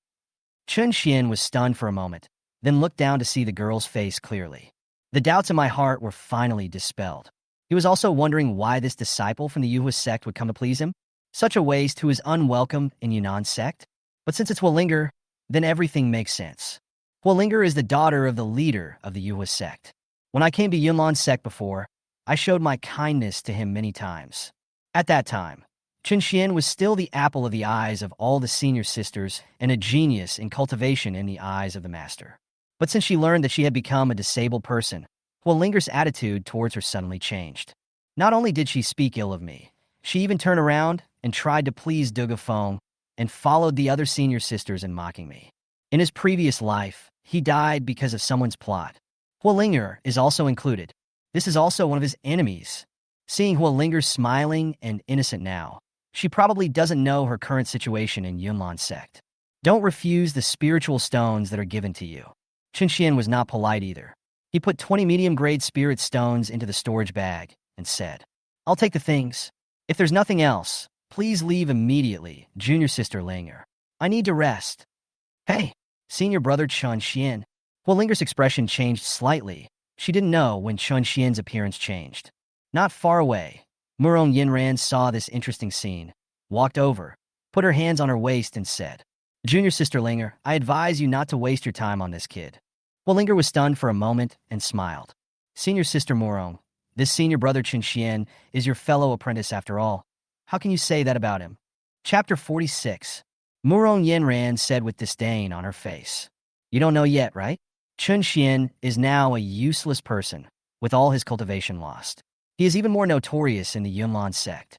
Chun Shen was stunned for a moment, then looked down to see the girl's face clearly. The doubts in my heart were finally dispelled. He was also wondering why this disciple from the Yuhua sect would come to please him. Such a waste who is unwelcome in Yunnan sect. But since it's Huolinger, then everything makes sense. Huolinger is the daughter of the leader of the Yuhua sect. When I came to Yunnan sect before, I showed my kindness to him many times. At that time, Chun Shen was still the apple of the eyes of all the senior sisters and a genius in cultivation in the eyes of the master. But since she learned that she had become a disabled person, Huolinger's attitude towards her suddenly changed. Not only did she speak ill of me, she even turned around and tried to please Dugu Feng and followed the other senior sisters in mocking me. In his previous life, he died because of someone's plot. Huolinger is also included. This is also one of his enemies. Seeing Huolinger smiling and innocent now, she probably doesn't know her current situation in Yunlan sect. Don't refuse the spiritual stones that are given to you. Chun Shen was not polite either. He put 20 medium-grade spirit stones into the storage bag and said, "I'll take the things. If there's nothing else, please leave immediately, junior sister Langer. I need to rest." "Hey, senior brother Chun Shen." Huolinger's expression changed slightly. She didn't know when Chun Shen's appearance changed. Not far away, Murong Yinran saw this interesting scene, walked over, put her hands on her waist and said, "Junior sister Langer, I advise you not to waste your time on this kid." Huolinger was stunned for a moment and smiled. "Senior sister Murong, this senior brother Chun Shen is your fellow apprentice after all. How can you say that about him?" Chapter 46. Murong Yinran said with disdain on her face, "You don't know yet, right? Chun Shen is now a useless person, with all his cultivation lost. He is even more notorious in the Yunlan sect.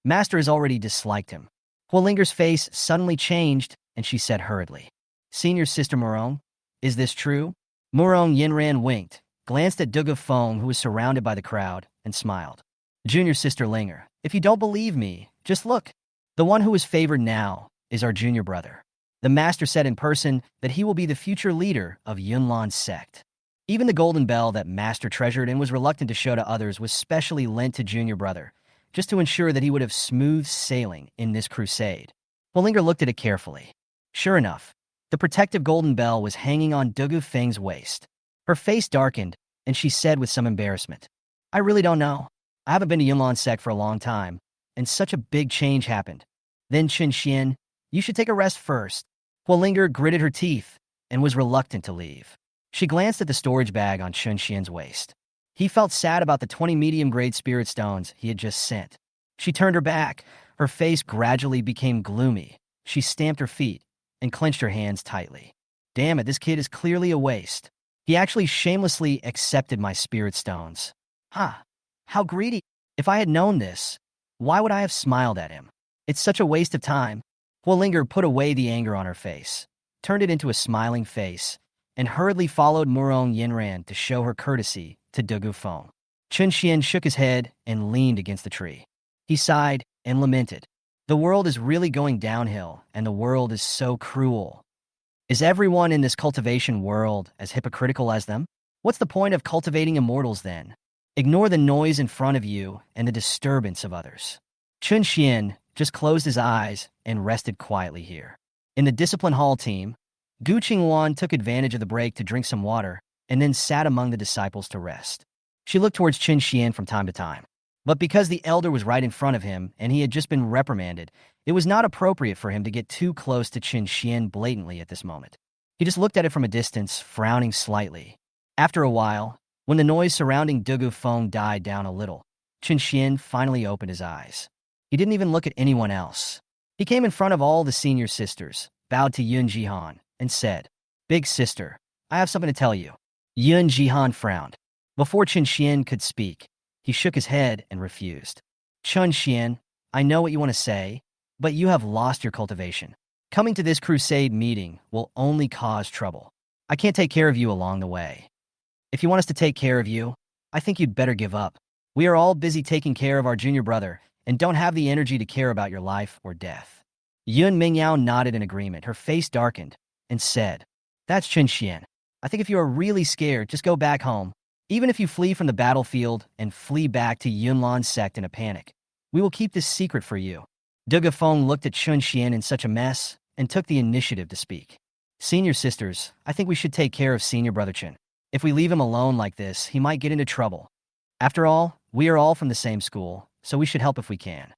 Master has already disliked him." Huolinger's face suddenly changed, and she said hurriedly, "Senior sister Murong, is this true?" Murong Yinran winked, glanced at Dugu Feng, who was surrounded by the crowd, and smiled. "Junior sister Langer, if you don't believe me, just look. The one who is favored now is our junior brother. The master said in person that he will be the future leader of Yunlan sect. Even the golden bell that master treasured and was reluctant to show to others was specially lent to junior brother, just to ensure that he would have smooth sailing in this crusade." Huolinger looked at it carefully. Sure enough, the protective golden bell was hanging on Dugu Feng's waist. Her face darkened, and she said with some embarrassment, "I really don't know. I haven't been to Yunlan sect for a long time, and such a big change happened. Then Chun Shen, you should take a rest first." Huolinger gritted her teeth and was reluctant to leave. She glanced at the storage bag on Chun Shen's waist. He felt sad about the 20 medium-grade spirit stones he had just sent. She turned her back. Her face gradually became gloomy. She stamped her feet and clenched her hands tightly. "Damn it, this kid is clearly a waste. He actually shamelessly accepted my spirit stones. Ha! How greedy. If I had known this, why would I have smiled at him? It's such a waste of time." Huolinger put away the anger on her face, turned it into a smiling face, and hurriedly followed Murong Yinran to show her courtesy to Dugu Feng. Chun Shen shook his head and leaned against the tree. He sighed and lamented. "The world is really going downhill, and the world is so cruel. Is everyone in this cultivation world as hypocritical as them? What's the point of cultivating immortals then? Ignore the noise in front of you and the disturbance of others." Chun Shen just closed his eyes and rested quietly here. In the discipline hall team, Gu Qingwan took advantage of the break to drink some water and then sat among the disciples to rest. She looked towards Chun Shen from time to time, but because the elder was right in front of him and he had just been reprimanded, it was not appropriate for him to get too close to Chun Shen blatantly at this moment. He just looked at it from a distance, frowning slightly. After a while, when the noise surrounding Dugu Feng died down a little, Chun Shen finally opened his eyes. He didn't even look at anyone else. He came in front of all the senior sisters, bowed to Yun Jihan, and said, "Big sister, I have something to tell you." Yun Jihan frowned. Before Chun Shen could speak, he shook his head and refused. "Chun Shen, I know what you want to say, but you have lost your cultivation. Coming to this crusade meeting will only cause trouble. I can't take care of you along the way. If you want us to take care of you, I think you'd better give up. We are all busy taking care of our junior brother and don't have the energy to care about your life or death." Yun Mingyao nodded in agreement. Her face darkened and said, "That's Chun Shen. I think if you are really scared, just go back home. Even if you flee from the battlefield and flee back to Yunlan's sect in a panic, we will keep this secret for you. Dugu Feng looked at Chun Shen in such a mess and took the initiative to speak. Senior sisters, I think we should take care of senior brother Chun. If we leave him alone like this, he might get into trouble. After all, we are all from the same school, so we should help if we can.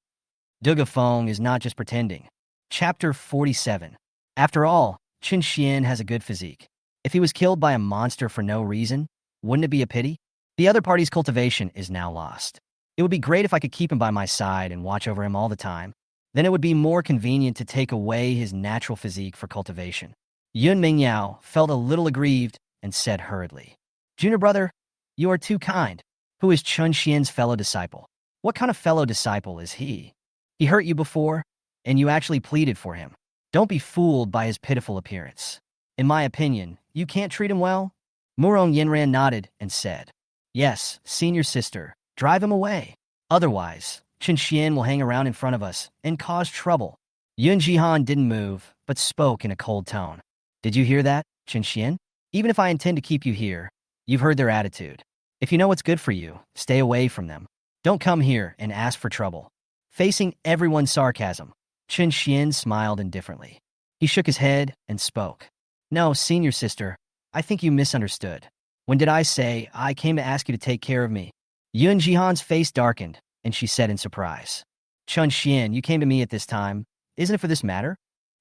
Dugu Feng is not just pretending. Chapter 47. After all, Chun Shen has a good physique. If he was killed by a monster for no reason, wouldn't it be a pity? The other party's cultivation is now lost. It would be great if I could keep him by my side and watch over him all the time. Then it would be more convenient to take away his natural physique for cultivation. Yun Mingyao felt a little aggrieved and said hurriedly, Junior brother, you are too kind. Who is Chun Shen's fellow disciple? What kind of fellow disciple is he? He hurt you before, and you actually pleaded for him. Don't be fooled by his pitiful appearance. In my opinion, you can't treat him well? Murong Yinran nodded and said, Yes, senior sister, drive him away. Otherwise, Chun Shen will hang around in front of us and cause trouble. Yun Jihan didn't move, but spoke in a cold tone. Did you hear that, Chun Shen? Even if I intend to keep you here, you've heard their attitude. If you know what's good for you, stay away from them. Don't come here and ask for trouble. Facing everyone's sarcasm, Chun Shen smiled indifferently. He shook his head and spoke. No, senior sister, I think you misunderstood. When did I say I came to ask you to take care of me? Yun Jihan's face darkened, and she said in surprise, Chun Shen, you came to me at this time. Isn't it for this matter?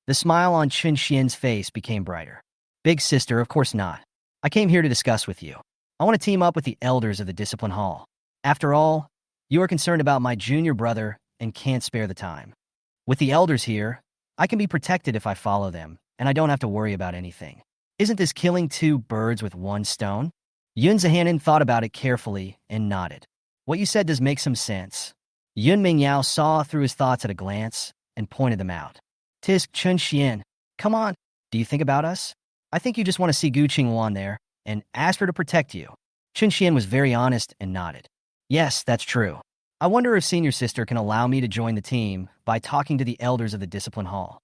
The smile on Chun Shen's face became brighter. Big sister, of course not. I came here to discuss with you. I want to team up with the elders of the Discipline Hall. After all, you are concerned about my junior brother and can't spare the time. With the elders here, I can be protected if I follow them, and I don't have to worry about anything. Isn't this killing two birds with one stone? Yun Zihanan thought about it carefully and nodded. What you said does make some sense. Yun Mingyao saw through his thoughts at a glance and pointed them out. Tisk Chun Shen, come on, do you think about us? I think you just want to see Gu Qingwan there and ask her to protect you. Chun Shen was very honest and nodded. Yes, that's true. I wonder if senior sister can allow me to join the team by talking to the elders of the Discipline Hall.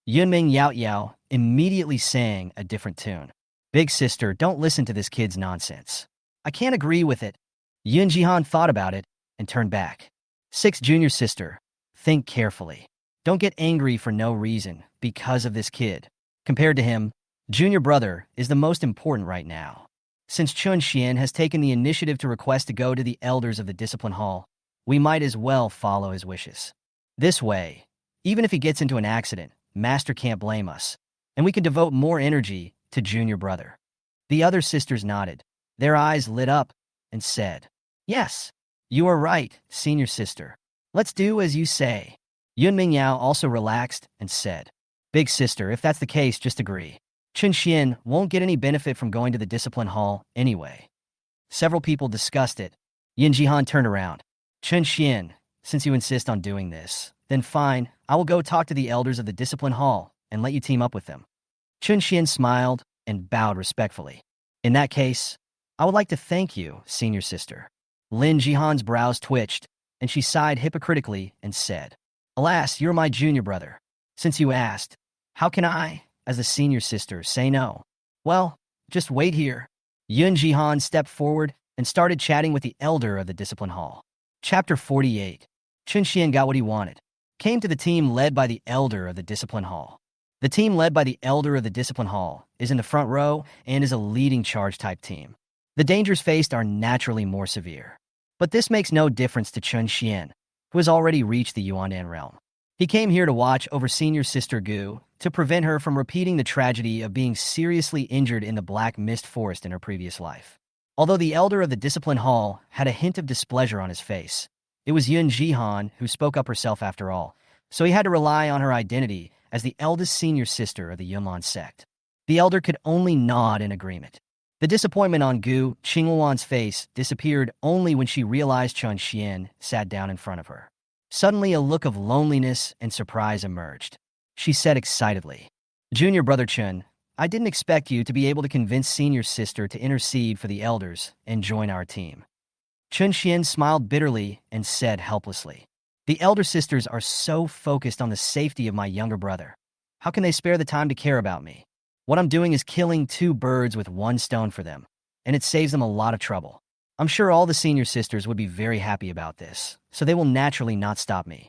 Yunming Yao Yao immediately sang a different tune. Big sister, don't listen to this kid's nonsense. I can't agree with it. Yun Jihan thought about it and turned back. 6 junior sister, think carefully. Don't get angry for no reason because of this kid. Compared to him, junior brother is the most important right now. Since Chun Shen has taken the initiative to request to go to the elders of the Discipline Hall, we might as well follow his wishes. This way, even if he gets into an accident, Master can't blame us, and we can devote more energy to junior brother. The other sisters nodded. Their eyes lit up and said, Yes, you are right, senior sister. Let's do as you say. Yun Mingyao also relaxed and said, Big sister, if that's the case, just agree. Chun Shen won't get any benefit from going to the Discipline Hall anyway. Several people discussed it. Yun Jihan turned around. Chun Shen, since you insist on doing this, then fine, I will go talk to the elders of the Discipline Hall and let you team up with them. Chun Shen smiled and bowed respectfully. In that case, I would like to thank you, senior sister. Lin Jihan's brows twitched, and she sighed hypocritically and said, Alas, you're my junior brother. Since you asked, how can I, as a senior sister, say no? Well, just wait here. Yun Jihan stepped forward and started chatting with the elder of the Discipline Hall. Chapter 48. Chun Shen got what he wanted. Came to the team led by the elder of the Discipline Hall. The team led by the elder of the Discipline Hall is in the front row and is a leading charge-type team. The dangers faced are naturally more severe. But this makes no difference to Chun Shen, who has already reached the Yuandan realm. He came here to watch over senior sister Gu to prevent her from repeating the tragedy of being seriously injured in the Black Mist Forest in her previous life. Although the elder of the Discipline Hall had a hint of displeasure on his face, it was Yun Jihan who spoke up herself after all, so he had to rely on her identity as the eldest senior sister of the Yunlan sect. The elder could only nod in agreement. The disappointment on Gu Qingwan's face disappeared only when she realized Chun Shen sat down in front of her. Suddenly a look of loneliness and surprise emerged. She said excitedly, Junior brother Chun, I didn't expect you to be able to convince senior sister to intercede for the elders and join our team. Chun Shen smiled bitterly and said helplessly, The elder sisters are so focused on the safety of my younger brother. How can they spare the time to care about me? What I'm doing is killing 2 birds with 1 stone for them, and it saves them a lot of trouble. I'm sure all the senior sisters would be very happy about this, so they will naturally not stop me.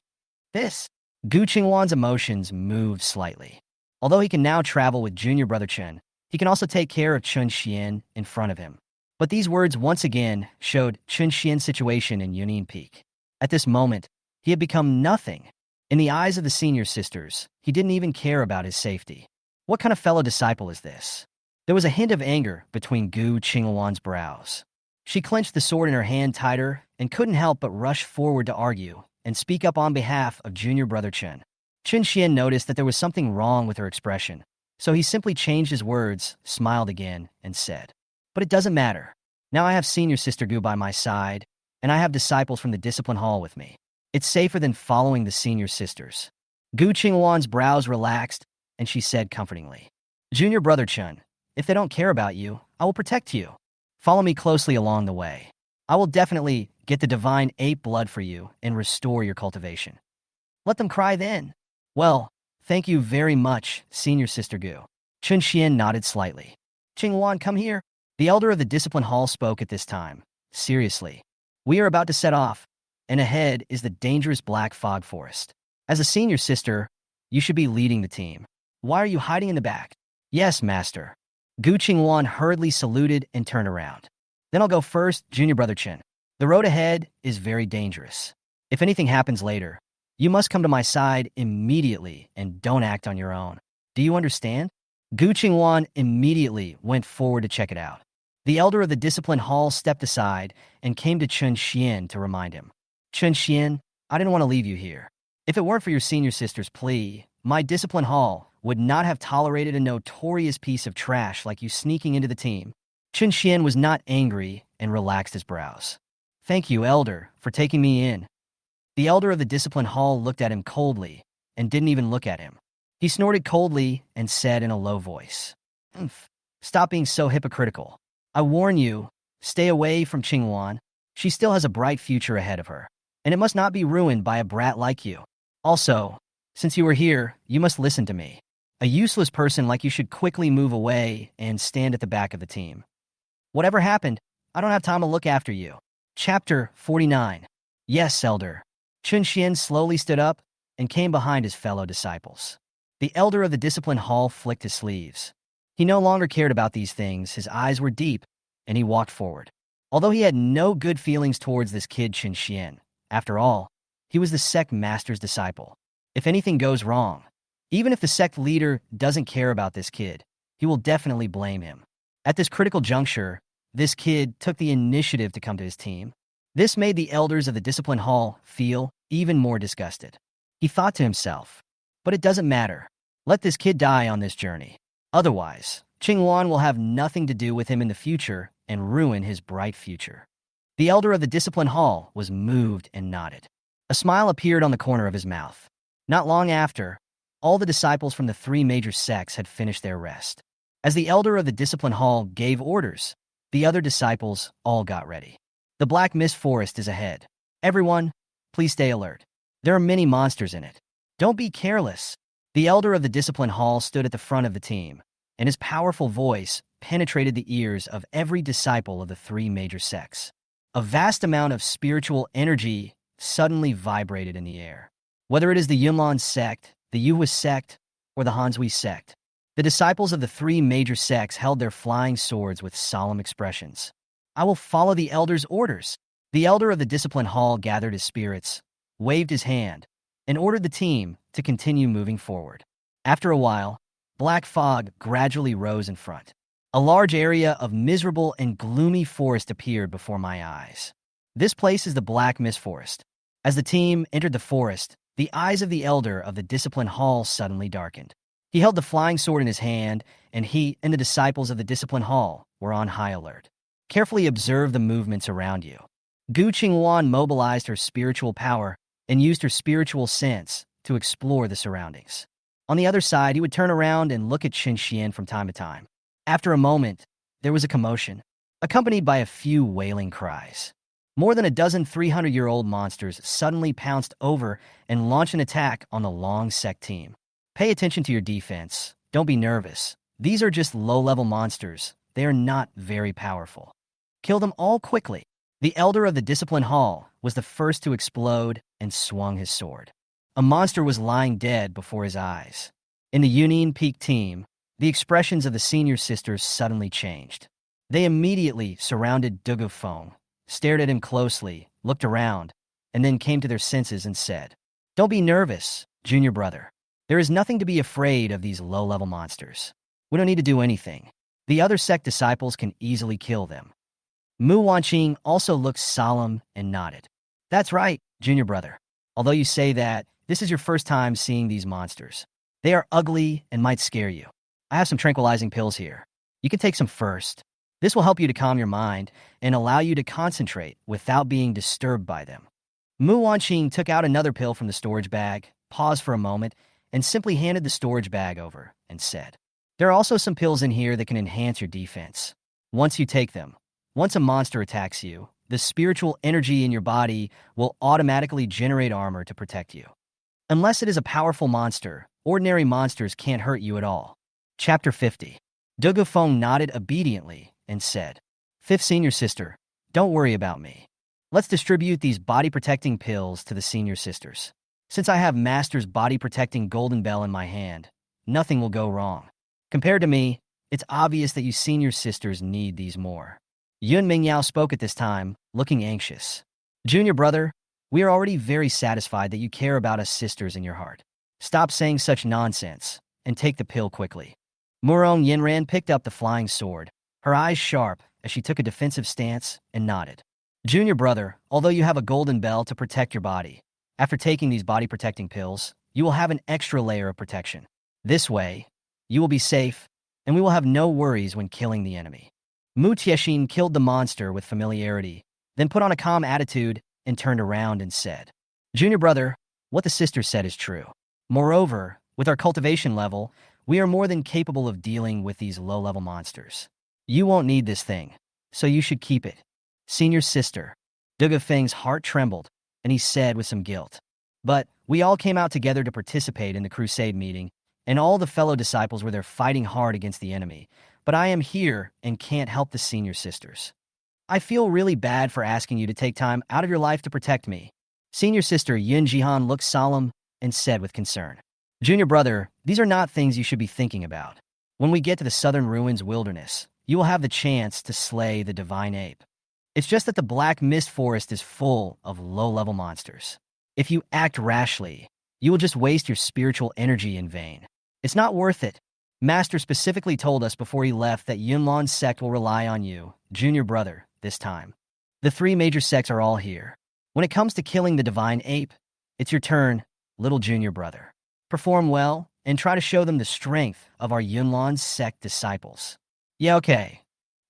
This. Gu Qingwan's emotions moved slightly. Although he can now travel with junior brother Chun, he can also take care of Chun Shen in front of him. But these words once again showed Chun Shen's situation in Union Peak. At this moment, he had become nothing. In the eyes of the senior sisters, he didn't even care about his safety. What kind of fellow disciple is this? There was a hint of anger between Gu Qingwan's brows. She clenched the sword in her hand tighter and couldn't help but rush forward to argue and speak up on behalf of junior brother Chun. Chun Shen noticed that there was something wrong with her expression, so he simply changed his words, smiled again, and said, "But it doesn't matter. Now I have senior sister Gu by my side, and I have disciples from the discipline hall with me. It's safer than following the senior sisters." Gu Qingwan's brows relaxed, and she said comfortingly, "Junior brother Chun, if they don't care about you, I will protect you. Follow me closely along the way. I will definitely get the divine ape blood for you and restore your cultivation." "Let them cry then." "Well, thank you very much, senior sister Gu." Chun Shen nodded slightly. "Qingwan, come here." The elder of the discipline hall spoke at this time. "Seriously, we are about to set off, and ahead is the dangerous black fog forest. As a senior sister, you should be leading the team. Why are you hiding in the back?" "Yes, master." Gu Qingwan hurriedly saluted and turned around. "Then I'll go first, junior brother Chen. The road ahead is very dangerous. If anything happens later, you must come to my side immediately and don't act on your own. Do you understand?" Gu Qingwan immediately went forward to check it out. The elder of the discipline hall stepped aside and came to Chun Shen to remind him. "Chun Shen, I didn't want to leave you here. If it weren't for your senior sister's plea, my discipline hall would not have tolerated a notorious piece of trash like you sneaking into the team." Chun Shen was not angry and relaxed his brows. "Thank you, elder, for taking me in." The elder of the discipline hall looked at him coldly and didn't even look at him. He snorted coldly and said in a low voice, "Umph, stop being so hypocritical. I warn you, stay away from Qingwan. She still has a bright future ahead of her, and it must not be ruined by a brat like you. Also, since you are here, you must listen to me. A useless person like you should quickly move away and stand at the back of the team. Whatever happened, I don't have time to look after you." Chapter 49. "Yes, elder." Chun Shen slowly stood up and came behind his fellow disciples. The elder of the discipline hall flicked his sleeves. He no longer cared about these things, his eyes were deep, and he walked forward. Although he had no good feelings towards this kid Chun Shen, after all, he was the sect master's disciple. If anything goes wrong, even if the sect leader doesn't care about this kid, he will definitely blame him. At this critical juncture, this kid took the initiative to come to his team. This made the elders of the discipline hall feel even more disgusted. He thought to himself, "But it doesn't matter. Let this kid die on this journey. Otherwise, Qingwan will have nothing to do with him in the future and ruin his bright future." The elder of the discipline hall was moved and nodded. A smile appeared on the corner of his mouth. Not long after, all the disciples from the three major sects had finished their rest. As the elder of the discipline hall gave orders, the other disciples all got ready. The black mist forest is ahead. Everyone, please stay alert. There are many monsters in it. Don't be careless. The elder of the discipline hall stood at the front of the team, and his powerful voice penetrated the ears of every disciple of the three major sects. A vast amount of spiritual energy suddenly vibrated in the air. Whether it is the Yunlan sect, the Yuhua sect, or the Hanshui sect, the disciples of the three major sects held their flying swords with solemn expressions. "I will follow the elder's orders." The elder of the discipline hall gathered his spirits, waved his hand, and ordered the team to continue moving forward. After a while, black fog gradually rose in front. A large area of miserable and gloomy forest appeared before my eyes. This place is the Black Mist Forest. As the team entered the forest, the eyes of the elder of the discipline hall suddenly darkened. He held the flying sword in his hand, and he and the disciples of the discipline hall were on high alert. Carefully observe the movements around you. Gu Qingwan mobilized her spiritual power and used her spiritual sense to explore the surroundings. On the other side, he would turn around and look at Chun Shen from time to time. After a moment, there was a commotion, accompanied by a few wailing cries. More than a dozen 300-year-old monsters suddenly pounced over and launched an attack on the Long Sect team. Pay attention to your defense. Don't be nervous. These are just low-level monsters. They are not very powerful. Kill them all quickly. The elder of the discipline hall was the first to explode and swung his sword. A monster was lying dead before his eyes. In the Union Peak team, the expressions of the senior sisters suddenly changed. They immediately surrounded Dugu Feng, stared at him closely, looked around, and then came to their senses and said, "Don't be nervous, junior brother. There is nothing to be afraid of these low-level monsters. We don't need to do anything. The other sect disciples can easily kill them." Mu Wanqing also looked solemn and nodded. "That's right, junior brother. Although you say that, this is your first time seeing these monsters. They are ugly and might scare you. I have some tranquilizing pills here. You can take some first. This will help you to calm your mind and allow you to concentrate without being disturbed by them." Mu Wanqing took out another pill from the storage bag, paused for a moment, and simply handed the storage bag over and said, "There are also some pills in here that can enhance your defense. Once you take them, once a monster attacks you, the spiritual energy in your body will automatically generate armor to protect you. Unless it is a powerful monster, ordinary monsters can't hurt you at all." Chapter 50. Dugu Feng nodded obediently and said, "Fifth senior sister, don't worry about me. Let's distribute these body-protecting pills to the senior sisters. Since I have Master's body-protecting golden bell in my hand, nothing will go wrong. Compared to me, it's obvious that you senior sisters need these more." Yun Mingyao spoke at this time, looking anxious. "Junior brother, we are already very satisfied that you care about us sisters in your heart. Stop saying such nonsense, and take the pill quickly." Murong Yinran picked up the flying sword, her eyes sharp as she took a defensive stance and nodded. "Junior brother, although you have a golden bell to protect your body, after taking these body-protecting pills, you will have an extra layer of protection. This way, you will be safe, and we will have no worries when killing the enemy." Mu Tiexin killed the monster with familiarity, then put on a calm attitude and turned around and said, "Junior brother, what the sister said is true. Moreover, with our cultivation level, we are more than capable of dealing with these low-level monsters. You won't need this thing, so you should keep it." Senior sister. Dugu Feng's heart trembled, and he said with some guilt, "But we all came out together to participate in the Crusade meeting, and all the fellow disciples were there fighting hard against the enemy. But I am here and can't help the senior sisters. I feel really bad for asking you to take time out of your life to protect me." Senior sister Yun Jihan looked solemn and said with concern, "Junior brother, these are not things you should be thinking about. When we get to the Southern Ruins Wilderness, you will have the chance to slay the divine ape. It's just that the Black Mist Forest is full of low-level monsters. If you act rashly, you will just waste your spiritual energy in vain. It's not worth it. Master specifically told us before he left that Yunlan's sect will rely on you, junior brother, this time. The three major sects are all here. When it comes to killing the divine ape, it's your turn, little junior brother. Perform well and try to show them the strength of our Yunlan's sect disciples." "Yeah, okay."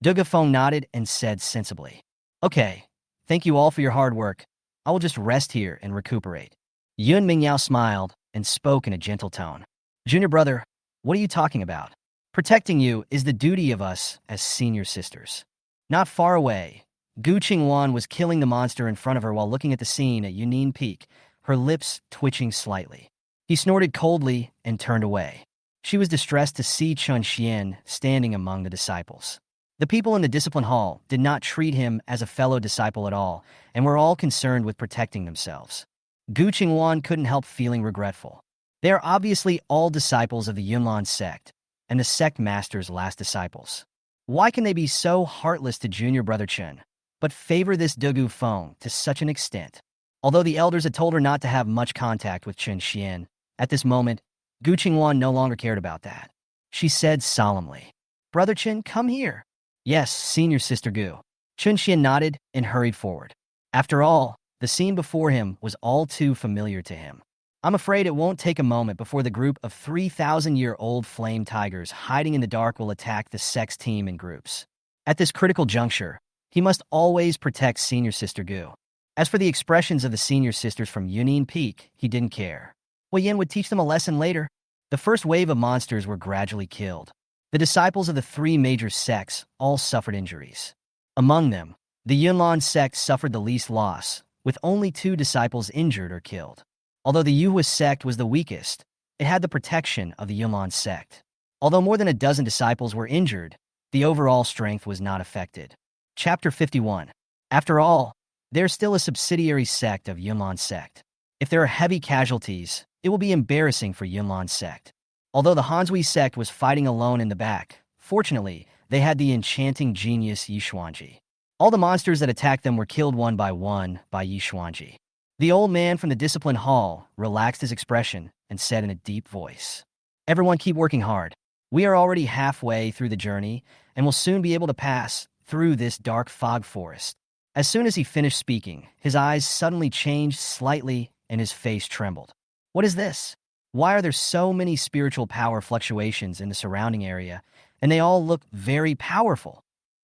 Dugu Feng nodded and said sensibly, "Okay, thank you all for your hard work. I will just rest here and recuperate." Yun Mingyao smiled and spoke in a gentle tone. "Junior brother, what are you talking about? Protecting you is the duty of us as senior sisters." Not far away, Gu Qingwan was killing the monster in front of her while looking at the scene at Yunin Peak, her lips twitching slightly. He snorted coldly and turned away. She was distressed to see Chun Shen standing among the disciples. The people in the discipline hall did not treat him as a fellow disciple at all, and were all concerned with protecting themselves. Gu Qingwan couldn't help feeling regretful. They are obviously all disciples of the Yunlan sect, and the sect master's last disciples. Why can they be so heartless to junior brother Chun, but favor this Dugu Feng to such an extent? Although the elders had told her not to have much contact with Chun Shen, at this moment, Gu Qingwan no longer cared about that. She said solemnly, "Brother Chun, come here." "Yes, senior sister Gu." Chun Shen nodded and hurried forward. After all, the scene before him was all too familiar to him. I'm afraid it won't take a moment before the group of 3,000-year-old flame tigers hiding in the dark will attack the Sect's team in groups. At this critical juncture, he must always protect senior sister Gu. As for the expressions of the senior sisters from Yunin Peak, he didn't care. Wei Yan would teach them a lesson later. The first wave of monsters were gradually killed. The disciples of the three major sects all suffered injuries. Among them, the Yunlan sect suffered the least loss, with only 2 disciples injured or killed. Although the Yuhua sect was the weakest, it had the protection of the Yunlan sect. Although more than a dozen disciples were injured, the overall strength was not affected. Chapter 51. After all, they're still a subsidiary sect of Yunlan's sect. If there are heavy casualties, it will be embarrassing for Yunlan's sect. Although the Hanshui sect was fighting alone in the back, fortunately, they had the enchanting genius Yi Xuanji. All the monsters that attacked them were killed one by Yi Xuanji. The old man from the discipline hall relaxed his expression and said in a deep voice, "Everyone keep working hard. We are already halfway through the journey and will soon be able to pass through this dark fog forest." As soon as he finished speaking, his eyes suddenly changed slightly and his face trembled. What is this? Why are there so many spiritual power fluctuations in the surrounding area, and they all look very powerful?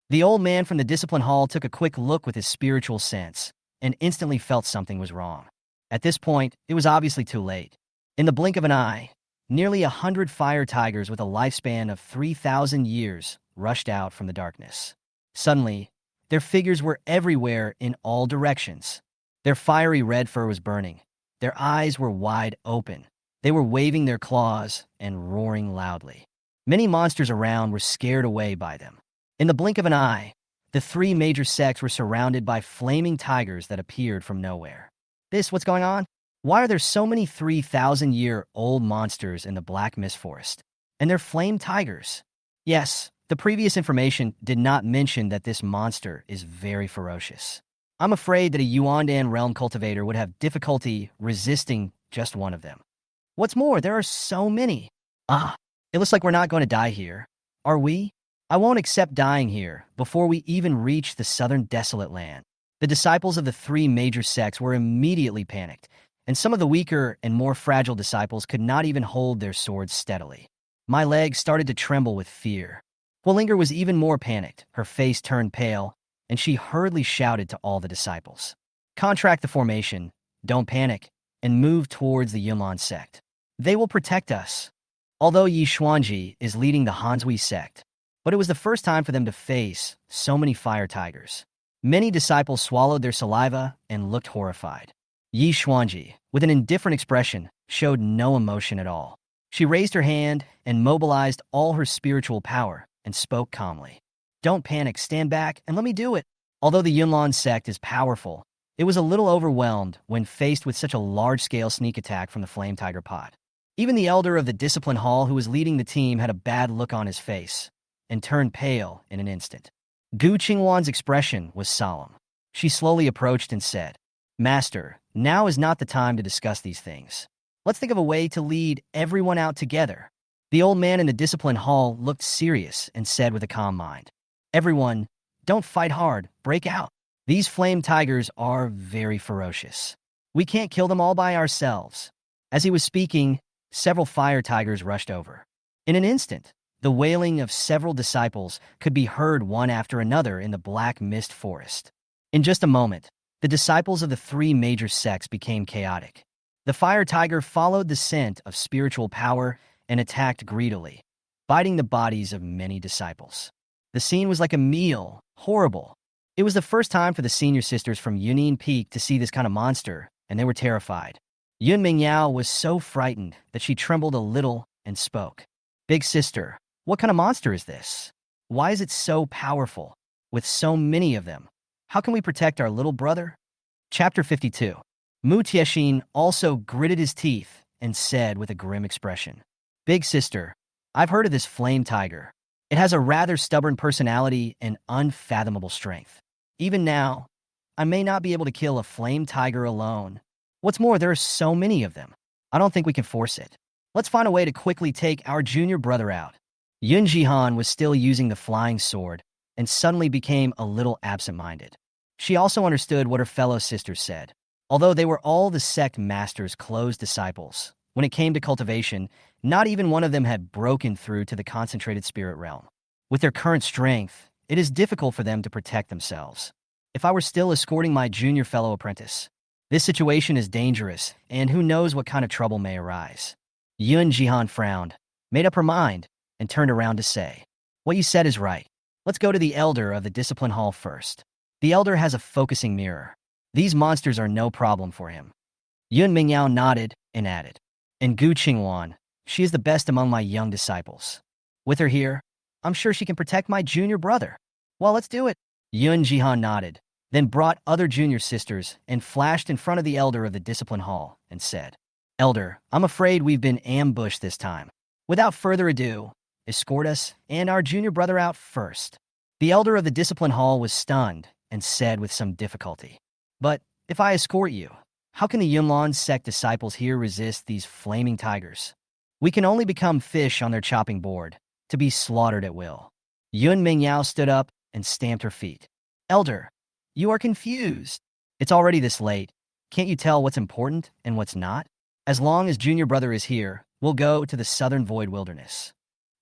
The old man from the discipline hall took a quick look with his spiritual sense and instantly felt something was wrong. At this point, it was obviously too late. In the blink of an eye, nearly 100 fire tigers with a lifespan of 3,000 years rushed out from the darkness. Suddenly, their figures were everywhere in all directions. Their fiery red fur was burning. Their eyes were wide open. They were waving their claws and roaring loudly. Many monsters around were scared away by them. In the blink of an eye, the three major sects were surrounded by flaming tigers that appeared from nowhere. What's going on? Why are there so many 3,000-year-old monsters in the Black Mist Forest? And they're flame tigers. Yes, the previous information did not mention that this monster is very ferocious. I'm afraid that a Yuandan realm cultivator would have difficulty resisting just one of them. What's more, there are so many. It looks like we're not going to die here. Are we? I won't accept dying here before we even reach the southern desolate land. The disciples of the three major sects were immediately panicked, and some of the weaker and more fragile disciples could not even hold their swords steadily. My legs started to tremble with fear. Huolinger was even more panicked. Her face turned pale, and she hurriedly shouted to all the disciples, "Contract the formation, don't panic, and move towards the Yunlan sect. They will protect us." Although Yi Xuanji is leading the Hanshui sect, but it was the first time for them to face so many fire tigers. Many disciples swallowed their saliva and looked horrified. Yi Xuanji, with an indifferent expression, showed no emotion at all. She raised her hand and mobilized all her spiritual power and spoke calmly. "Don't panic, stand back, and let me do it." Although the Yunlan sect is powerful, it was a little overwhelmed when faced with such a large-scale sneak attack from the Flame Tiger pod. Even the elder of the discipline hall who was leading the team had a bad look on his face and turned pale in an instant. Gu Qingwan's expression was solemn. She slowly approached and said, "Master, now is not the time to discuss these things. Let's think of a way to lead everyone out together." The old man in the discipline hall looked serious and said with a calm mind, "Everyone, don't fight hard, break out. These flame tigers are very ferocious. We can't kill them all by ourselves." As he was speaking, several fire tigers rushed over. In an instant, the wailing of several disciples could be heard one after another in the Black Mist Forest. In just a moment, the disciples of the three major sects became chaotic. The fire tiger followed the scent of spiritual power and attacked greedily, biting the bodies of many disciples. The scene was like a meal, horrible. It was the first time for the senior sisters from Yunin Peak to see this kind of monster, and they were terrified. Yun Mingyao was so frightened that she trembled a little and spoke. "Big sister, what kind of monster is this? Why is it so powerful? With so many of them, how can we protect our little brother?" Chapter 52. Mu Tiexin also gritted his teeth and said with a grim expression, "Big sister, I've heard of this flame tiger. It has a rather stubborn personality and unfathomable strength. Even now, I may not be able to kill a flame tiger alone. What's more, there are so many of them. I don't think we can force it. Let's find a way to quickly take our junior brother out." Yun Jihan was still using the flying sword and suddenly became a little absent-minded. She also understood what her fellow sisters said. Although they were all the sect master's close disciples, when it came to cultivation, not even one of them had broken through to the concentrated spirit realm. With their current strength, it is difficult for them to protect themselves. If I were still escorting my junior fellow apprentice, this situation is dangerous, and who knows what kind of trouble may arise. Yun Jihan frowned, made up her mind, and turned around to say, "What you said is right. Let's go to the elder of the discipline hall first. The elder has a focusing mirror. These monsters are no problem for him." Yun Mingyao nodded and added, "And Gu Qingwan, she is the best among my young disciples. With her here, I'm sure she can protect my junior brother. Well, let's do it." Yun Jihan nodded, then brought other junior sisters and flashed in front of the elder of the discipline hall and said, "Elder, I'm afraid we've been ambushed this time. Without further ado, escort us and our junior brother out first." The elder of the discipline hall was stunned and said with some difficulty, "But if I escort you, how can the Yunlan sect disciples here resist these flaming tigers? We can only become fish on their chopping board, to be slaughtered at will." Yun Mingyao stood up and stamped her feet. "Elder, you are confused. It's already this late. Can't you tell what's important and what's not? As long as junior brother is here, we'll go to the southern void wilderness.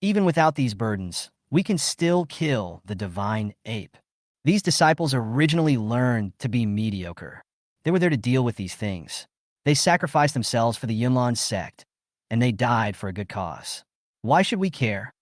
Even without these burdens, we can still kill the divine ape. These disciples originally learned to be mediocre. They were there to deal with these things. They sacrificed themselves for the Yunlan sect, and they died for a good cause. Why should we care?"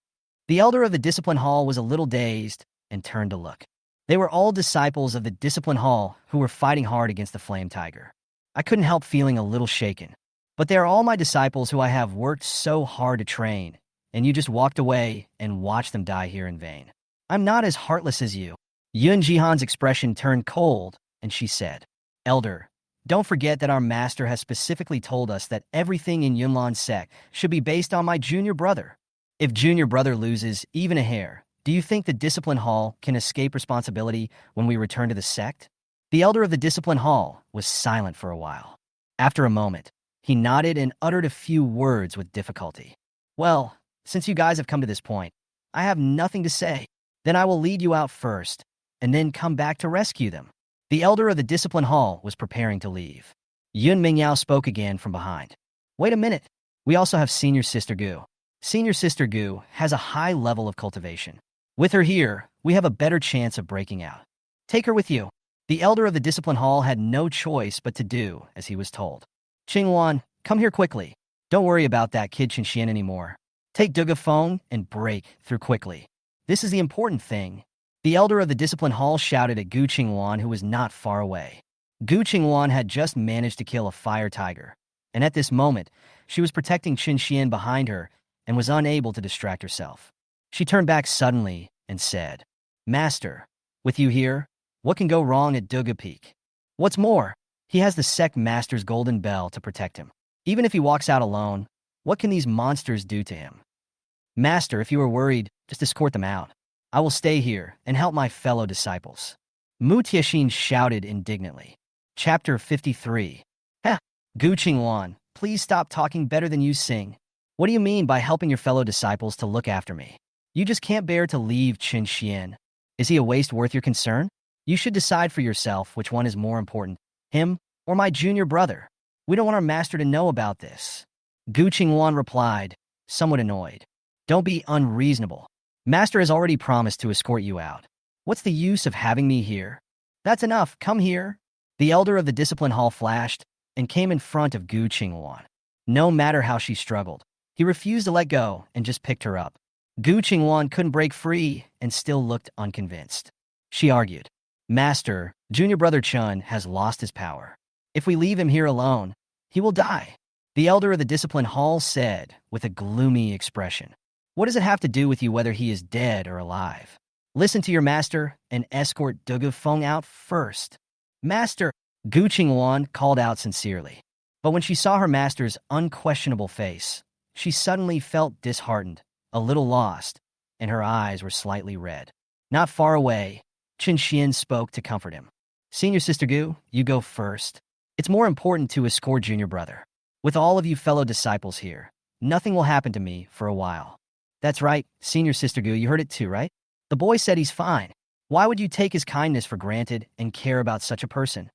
The elder of the discipline hall was a little dazed and turned to look. They were all disciples of the discipline hall who were fighting hard against the flame tiger. I couldn't help feeling a little shaken. But they are all my disciples who I have worked so hard to train, and you just walked away and watched them die here in vain. I'm not as heartless as you. Yun Jihan's expression turned cold, and she said, "Elder, don't forget that our master has specifically told us that everything in Yunlan sect should be based on my junior brother. If junior brother loses even a hair, do you think the discipline hall can escape responsibility when we return to the sect?" The elder of the discipline hall was silent for a while. After a moment, he nodded and uttered a few words with difficulty. "Well, since you guys have come to this point, I have nothing to say. Then I will lead you out first, and then come back to rescue them." The elder of the discipline hall was preparing to leave. Yun Mingyao spoke again from behind. "Wait a minute. We also have senior sister Gu. Senior sister Gu has a high level of cultivation. With her here, we have a better chance of breaking out. Take her with you." The elder of the discipline hall had no choice but to do as he was told. "Qingwan, come here quickly. Don't worry about that kid Chun Shen anymore. Take Dugu Feng and break through quickly. This is the important thing." The elder of the discipline hall shouted at Gu Qingwan, who was not far away. Gu Qingwan had just managed to kill a fire tiger, and at this moment, she was protecting Chun Shen behind her and was unable to distract herself. She turned back suddenly and said, "Master, with you here, what can go wrong at Dugu Peak? What's more, he has the sect master's golden bell to protect him. Even if he walks out alone, what can these monsters do to him? Master, if you are worried, just escort them out. I will stay here and help my fellow disciples." Mu Tianxin shouted indignantly. Chapter 53. Heh, Gu Qingwan, please stop talking better than you sing. What do you mean by helping your fellow disciples to look after me? You just can't bear to leave Chun Shen. Is he a waste worth your concern? You should decide for yourself which one is more important, him or my junior brother. We don't want our master to know about this." Gu Qingwan replied, somewhat annoyed. "Don't be unreasonable. Master has already promised to escort you out. What's the use of having me here? That's enough, come here." The elder of the discipline hall flashed and came in front of Gu Qingwan. No matter how she struggled, he refused to let go and just picked her up. Gu Qingwan couldn't break free and still looked unconvinced. She argued, "Master, junior brother Chun has lost his power. If we leave him here alone, he will die." The elder of the discipline hall said with a gloomy expression, "What does it have to do with you whether he is dead or alive? Listen to your master and escort Dugu Feng out first." "Master," Gu Qingwan called out sincerely. But when she saw her master's unquestionable face, she suddenly felt disheartened, a little lost, and her eyes were slightly red. Not far away, Chun Shen spoke to comfort him. "Senior sister Gu, you go first. It's more important to escort junior brother. With all of you fellow disciples here, nothing will happen to me for a while." "That's right, senior sister Gu, you heard it too, right? The boy said he's fine. Why would you take his kindness for granted and care about such a person?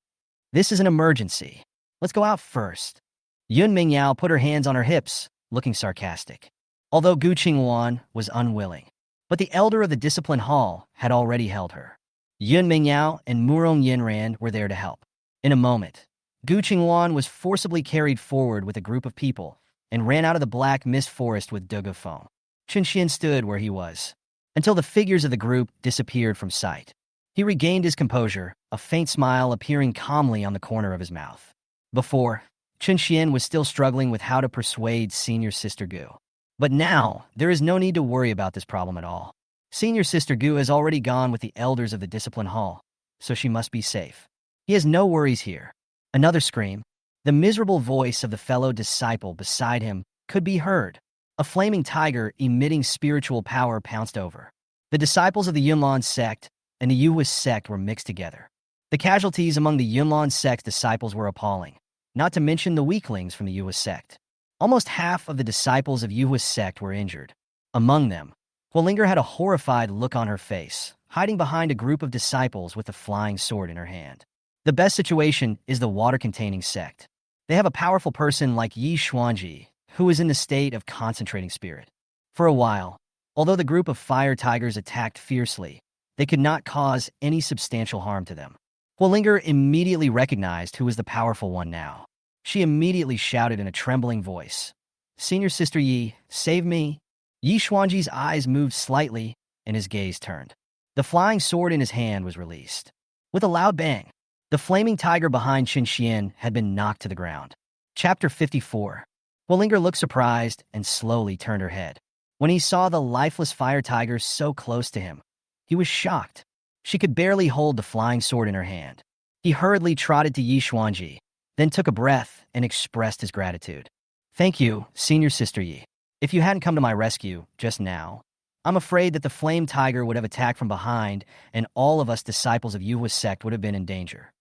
This is an emergency. Let's go out first." Yun Mingyao put her hands on her hips, looking sarcastic. Although Gu Qingwan was unwilling, but the elder of the discipline hall had already held her. Yun Mingyao and Murong Yinran were there to help. In a moment, Gu Qingwan was forcibly carried forward with a group of people and ran out of the black mist forest with Dugu Feng. Chun Shen stood where he was, until the figures of the group disappeared from sight. He regained his composure, a faint smile appearing calmly on the corner of his mouth. Before, Chun Shen was still struggling with how to persuade senior sister Gu. But now, there is no need to worry about this problem at all. Senior sister Gu has already gone with the elders of the discipline hall, so she must be safe. He has no worries here. Another scream. The miserable voice of the fellow disciple beside him could be heard. A flaming tiger emitting spiritual power pounced over. The disciples of the Yunlan sect and the Yuhua sect were mixed together. The casualties among the Yunlan sect disciples were appalling, not to mention the weaklings from the Yuhua sect. Almost half of the disciples of Yuhua sect were injured. Among them, Huolinger had a horrified look on her face, hiding behind a group of disciples with a flying sword in her hand. The best situation is the water-containing sect. They have a powerful person like Yi Xuanji, who is in the state of concentrating spirit. For a while, although the group of fire tigers attacked fiercely, they could not cause any substantial harm to them. Huolinger immediately recognized who was the powerful one now. She immediately shouted in a trembling voice, "Senior Sister Yi, save me!" Yi Xuanji's eyes moved slightly, and his gaze turned. The flying sword in his hand was released. With a loud bang, the flaming tiger behind Chun Shen had been knocked to the ground. Chapter 54. Huolinger looked surprised and slowly turned her head. When he saw the lifeless fire tiger so close to him, he was shocked. She could barely hold the flying sword in her hand. He hurriedly trotted to Yi Xuanji, then took a breath and expressed his gratitude. "Thank you, Senior Sister Yi. If you hadn't come to my rescue just now, I'm afraid that the flame tiger would have attacked from behind and all of us disciples of Yuhua sect would have been in danger."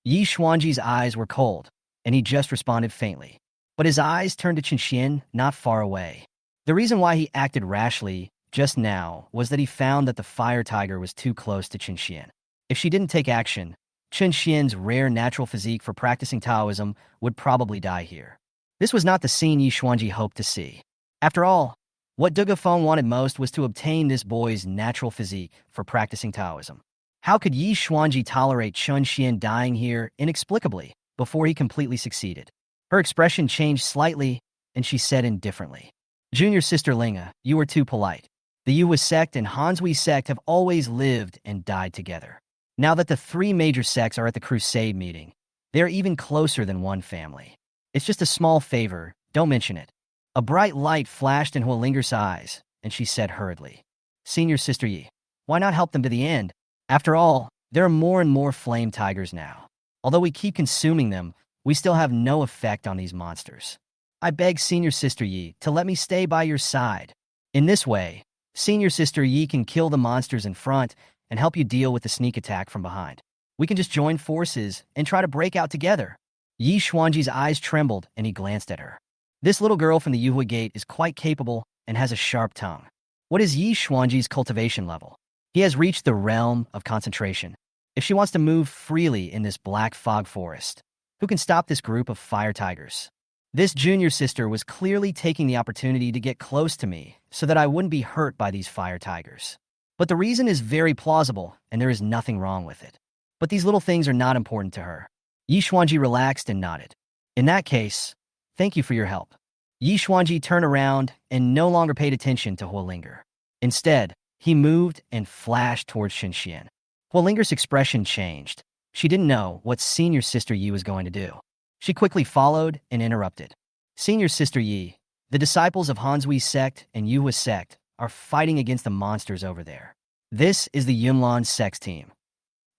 Yi Xuanji's eyes were cold, and he just responded faintly. But his eyes turned to Chun Shen not far away. The reason why he acted rashly just now was that he found that the fire tiger was too close to Chun Shen. If she didn't take action, Chun Shen's rare natural physique for practicing Taoism would probably die here. This was not the scene Yi Xuanji hoped to see. After all, what Dugu Feng wanted most was to obtain this boy's natural physique for practicing Taoism. How could Yi Xuanji tolerate Chun Shen dying here inexplicably before he completely succeeded? Her expression changed slightly, and she said indifferently, "Junior Sister Linga, you are too polite. The Yuhua sect and Hanshui sect have always lived and died together. Now that the three major sects are at the Crusade meeting, they are even closer than one family. It's just a small favor, don't mention it." A bright light flashed in Huolinger's eyes, and she said hurriedly, "Senior Sister Yi, why not help them to the end? After all, there are more and more flame tigers now. Although we keep consuming them, we still have no effect on these monsters. I beg Senior Sister Yi to let me stay by your side. In this way, Senior Sister Yi can kill the monsters in front and help you deal with the sneak attack from behind. We can just join forces and try to break out together." Yi Xuanji's eyes trembled, and he glanced at her. This little girl from the Yuhua Gate is quite capable and has a sharp tongue. What is Yi Xuanji's cultivation level? He has reached the realm of concentration. If she wants to move freely in this black fog forest, who can stop this group of fire tigers? This junior sister was clearly taking the opportunity to get close to me so that I wouldn't be hurt by these fire tigers. But the reason is very plausible, and there is nothing wrong with it. But these little things are not important to her. Yi Xuanji relaxed and nodded. "In that case, thank you for your help." Yi Xuanji turned around and no longer paid attention to Huolinger. Instead, he moved and flashed towards Chun Shen. Huolinger's expression changed. She didn't know what Senior Sister Yi was going to do. She quickly followed and interrupted. "Senior Sister Yi, the disciples of Hanshui sect and Yuhua sect are fighting against the monsters over there. This is the Yunlan sect's team.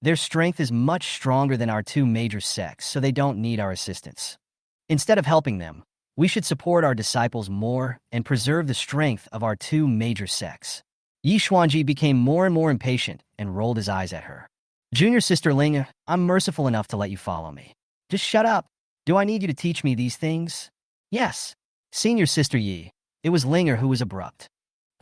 Their strength is much stronger than our two major sects, so they don't need our assistance. Instead of helping them, we should support our disciples more and preserve the strength of our two major sects." Yi Xuanji became more and more impatient and rolled his eyes at her. "Junior Sister Ling, I'm merciful enough to let you follow me. Just shut up. Do I need you to teach me these things?" "Yes." Senior Sister Yi. It was Linger who was abrupt.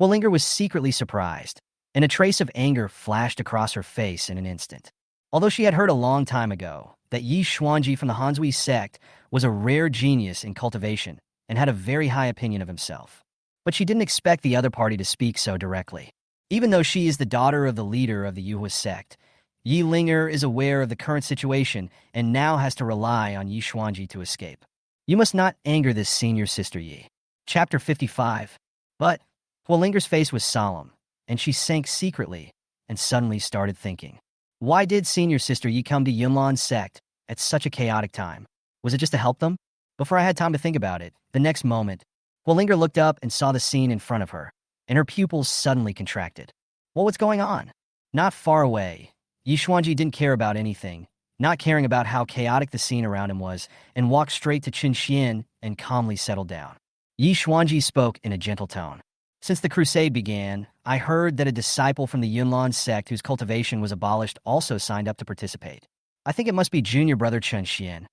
Huolinger was secretly surprised, and a trace of anger flashed across her face in an instant. Although she had heard a long time ago that Yi Xuanji from the Hanshui sect was a rare genius in cultivation and had a very high opinion of himself. But she didn't expect the other party to speak so directly. Even though she is the daughter of the leader of the Yuhua sect, Yi Linger is aware of the current situation and now has to rely on Yi Xuanji to escape. You must not anger this Senior Sister Yi. Chapter 55. But Huolinger's face was solemn, and she sank secretly and suddenly started thinking. Why did Senior Sister Yi come to Yunlan sect at such a chaotic time? Was it just to help them? Before I had time to think about it, the next moment, Huolinger looked up and saw the scene in front of her, and her pupils suddenly contracted. What was going on? Not far away, Yi Xuanji didn't care about anything, not caring about how chaotic the scene around him was, and walked straight to Chun Shen and calmly settled down. Yi Xuanji spoke in a gentle tone. Since the Crusade began, I heard that a disciple from the Yunlan sect whose cultivation was abolished also signed up to participate. I think it must be junior brother Chun Shen.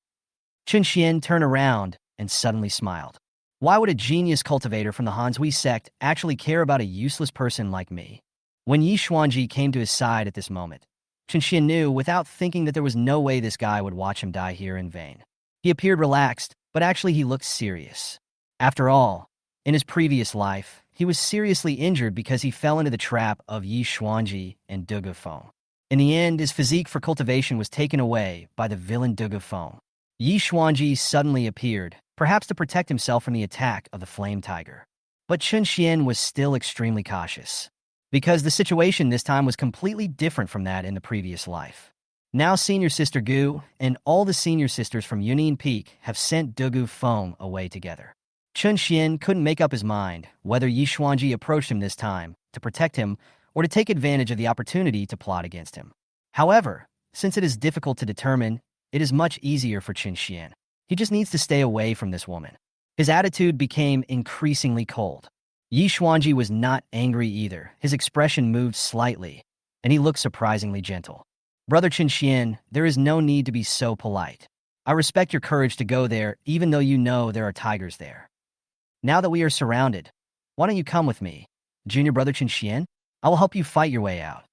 Chun Shen turned around and suddenly smiled. Why would a genius cultivator from the Hanshui sect actually care about a useless person like me? When Yi Xuanji came to his side at this moment, Chun Shen knew without thinking that there was no way this guy would watch him die here in vain. He appeared relaxed, but actually he looked serious. After all, in his previous life, he was seriously injured because he fell into the trap of Yi Xuanji and Dugu Feng. In the end, his physique for cultivation was taken away by the villain Dugu Feng. Yi Xuanji suddenly appeared, perhaps to protect himself from the attack of the flame tiger. But Chun Shen was still extremely cautious, because the situation this time was completely different from that in the previous life. Now Senior Sister Gu and all the senior sisters from Yunjian Peak have sent Dugu Feng away together. Chun Shen couldn't make up his mind whether Yi Xuanji approached him this time to protect him or to take advantage of the opportunity to plot against him. However, since it is difficult to determine, it is much easier for Chun Shen. He just needs to stay away from this woman. His attitude became increasingly cold. Yi Xuanji was not angry either. His expression moved slightly, and he looked surprisingly gentle. Brother Chun Shen, there is no need to be so polite. I respect your courage to go there even though you know there are tigers there. Now that we are surrounded, why don't you come with me, junior brother Chun Shen? I will help you fight your way out.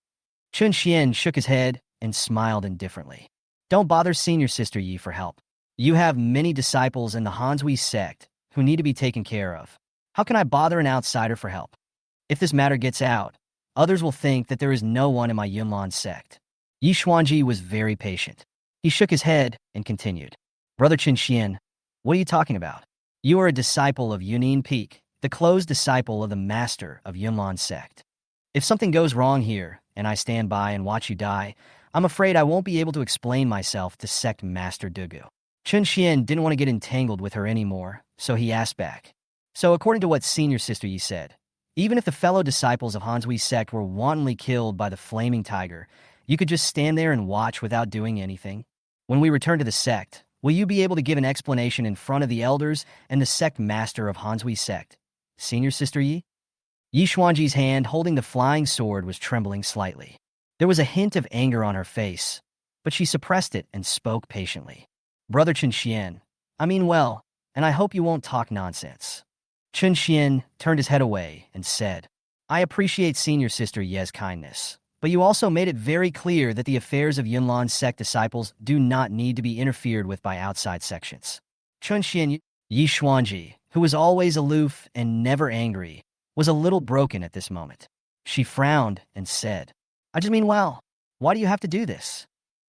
Chun Shen shook his head and smiled indifferently. Don't bother senior sister Yi for help. You have many disciples in the Hanshui sect who need to be taken care of. How can I bother an outsider for help? If this matter gets out, others will think that there is no one in my Yunlan sect. Yi Xuanji was very patient. He shook his head and continued. Brother Chun Shen, what are you talking about? You are a disciple of Yunjian Peak, the closed disciple of the master of Yunlan sect. If something goes wrong here, and I stand by and watch you die, I'm afraid I won't be able to explain myself to sect master Dugu. Chun Shen didn't want to get entangled with her anymore, so he asked back. So according to what senior sister Yi said, even if the fellow disciples of Hanshui sect were wantonly killed by the flaming tiger, you could just stand there and watch without doing anything? When we return to the sect, will you be able to give an explanation in front of the elders and the sect master of Hanshui sect? Senior sister Yi? Yi Xuanji's hand holding the flying sword was trembling slightly. There was a hint of anger on her face, but she suppressed it and spoke patiently. Brother Chun Shen, I mean well, and I hope you won't talk nonsense. Chun Shen turned his head away and said, I appreciate senior sister Ye's kindness, but you also made it very clear that the affairs of Yunlan sect disciples do not need to be interfered with by outside sections. Chun Shen, Yi Xuanji, who was always aloof and never angry, was a little broken at this moment. She frowned and said, I just mean well, why do you have to do this?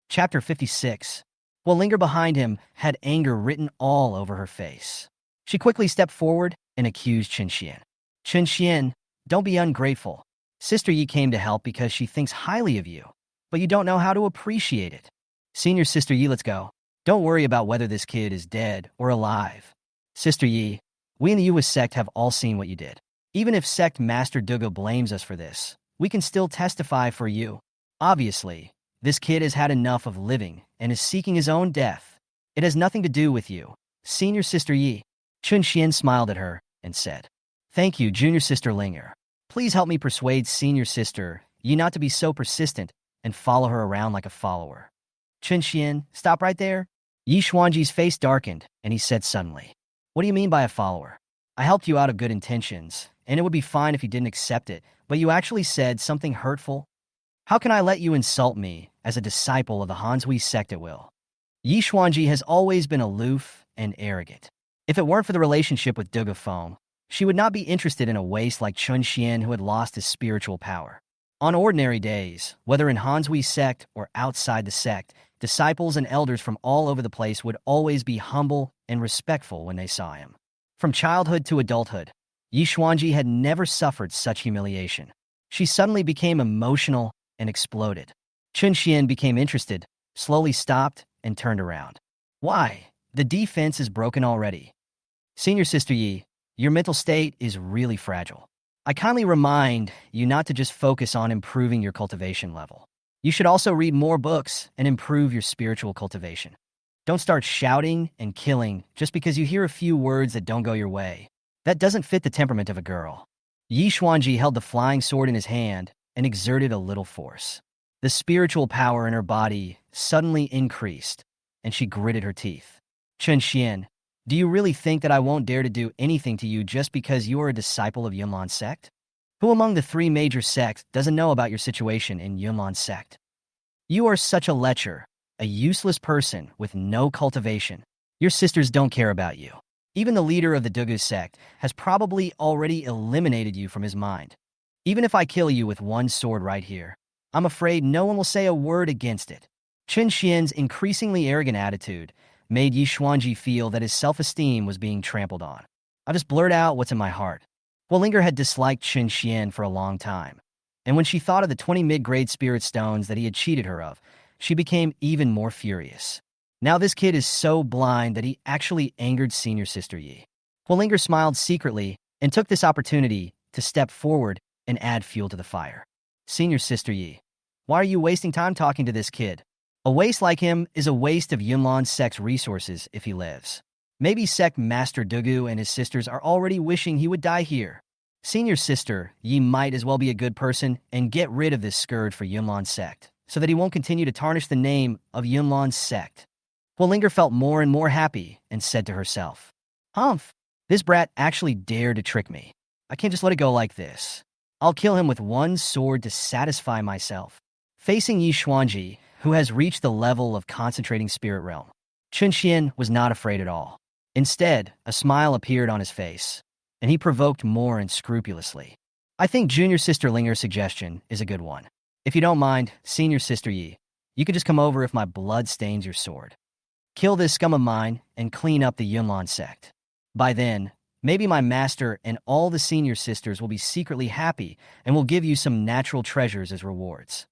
Chapter 56. What lingered behind him had anger written all over her face. She quickly stepped forward and accused Chun Shen. Chun Shen, don't be ungrateful. Sister Yi came to help because she thinks highly of you, but you don't know how to appreciate it. Senior Sister Yi, let's go. Don't worry about whether this kid is dead or alive. Sister Yi, we in the Yue sect have all seen what you did. Even if sect master Dugu blames us for this, we can still testify for you. Obviously, this kid has had enough of living and is seeking his own death. It has nothing to do with you. Senior Sister Yi. Chun Shen smiled at her and said, Thank you, Junior Sister Linger. Please help me persuade Senior Sister Yi not to be so persistent and follow her around like a follower. Chun Shen, stop right there. Yi Xuanji's face darkened, and he said suddenly, What do you mean by a follower? I helped you out of good intentions, and it would be fine if you didn't accept it, but you actually said something hurtful? How can I let you insult me as a disciple of the Hanshui sect at will? Yi Xuanji has always been aloof and arrogant. If it weren't for the relationship with Dugu Feng, she would not be interested in a waste like Chun Shen who had lost his spiritual power. On ordinary days, whether in Hanshui sect or outside the sect, disciples and elders from all over the place would always be humble and respectful when they saw him. From childhood to adulthood, Yi Xuanji had never suffered such humiliation. She suddenly became emotional and exploded. Chun Shen became interested, slowly stopped, and turned around. Why? The defense is broken already. Senior Sister Yi, your mental state is really fragile. I kindly remind you not to just focus on improving your cultivation level. You should also read more books and improve your spiritual cultivation. Don't start shouting and killing just because you hear a few words that don't go your way. That doesn't fit the temperament of a girl. Yi Xuanji held the flying sword in his hand and exerted a little force. The spiritual power in her body suddenly increased, and she gritted her teeth. Chun Shen, do you really think that I won't dare to do anything to you just because you are a disciple of Yunlan's sect? Who among the three major sects doesn't know about your situation in Yunlan's sect? You are such a lecher, a useless person with no cultivation. Your sisters don't care about you. Even the leader of the Dugu sect has probably already eliminated you from his mind. Even if I kill you with one sword right here, I'm afraid no one will say a word against it. Chun Shen's increasingly arrogant attitude made Yi Xuanji feel that his self-esteem was being trampled on. I just blurt out what's in my heart. Huolinger had disliked Chun Shen for a long time, and when she thought of the 20 mid-grade spirit stones that he had cheated her of, she became even more furious. Now this kid is so blind that he actually angered senior sister Yi. Huolinger smiled secretly and took this opportunity to step forward and add fuel to the fire. Senior sister Yi, why are you wasting time talking to this kid? A waste like him is a waste of Yunlan's sect's resources if he lives. Maybe sect master Dugu and his sisters are already wishing he would die here. Senior sister Yi might as well be a good person and get rid of this scourge for Yunlan's sect, so that he won't continue to tarnish the name of Yunlan's sect. Huolinger felt more and more happy and said to herself, Humph, this brat actually dared to trick me. I can't just let it go like this. I'll kill him with one sword to satisfy myself. Facing Yi Xuanji, who has reached the level of concentrating spirit realm, Chun Shen was not afraid at all. Instead, a smile appeared on his face, and he provoked more unscrupulously. I think junior sister Linger's suggestion is a good one. If you don't mind, senior sister Yi, you could just come over if my blood stains your sword. Kill this scum of mine and clean up the Yunlan sect. By then, maybe my master and all the senior sisters will be secretly happy and will give you some natural treasures as rewards.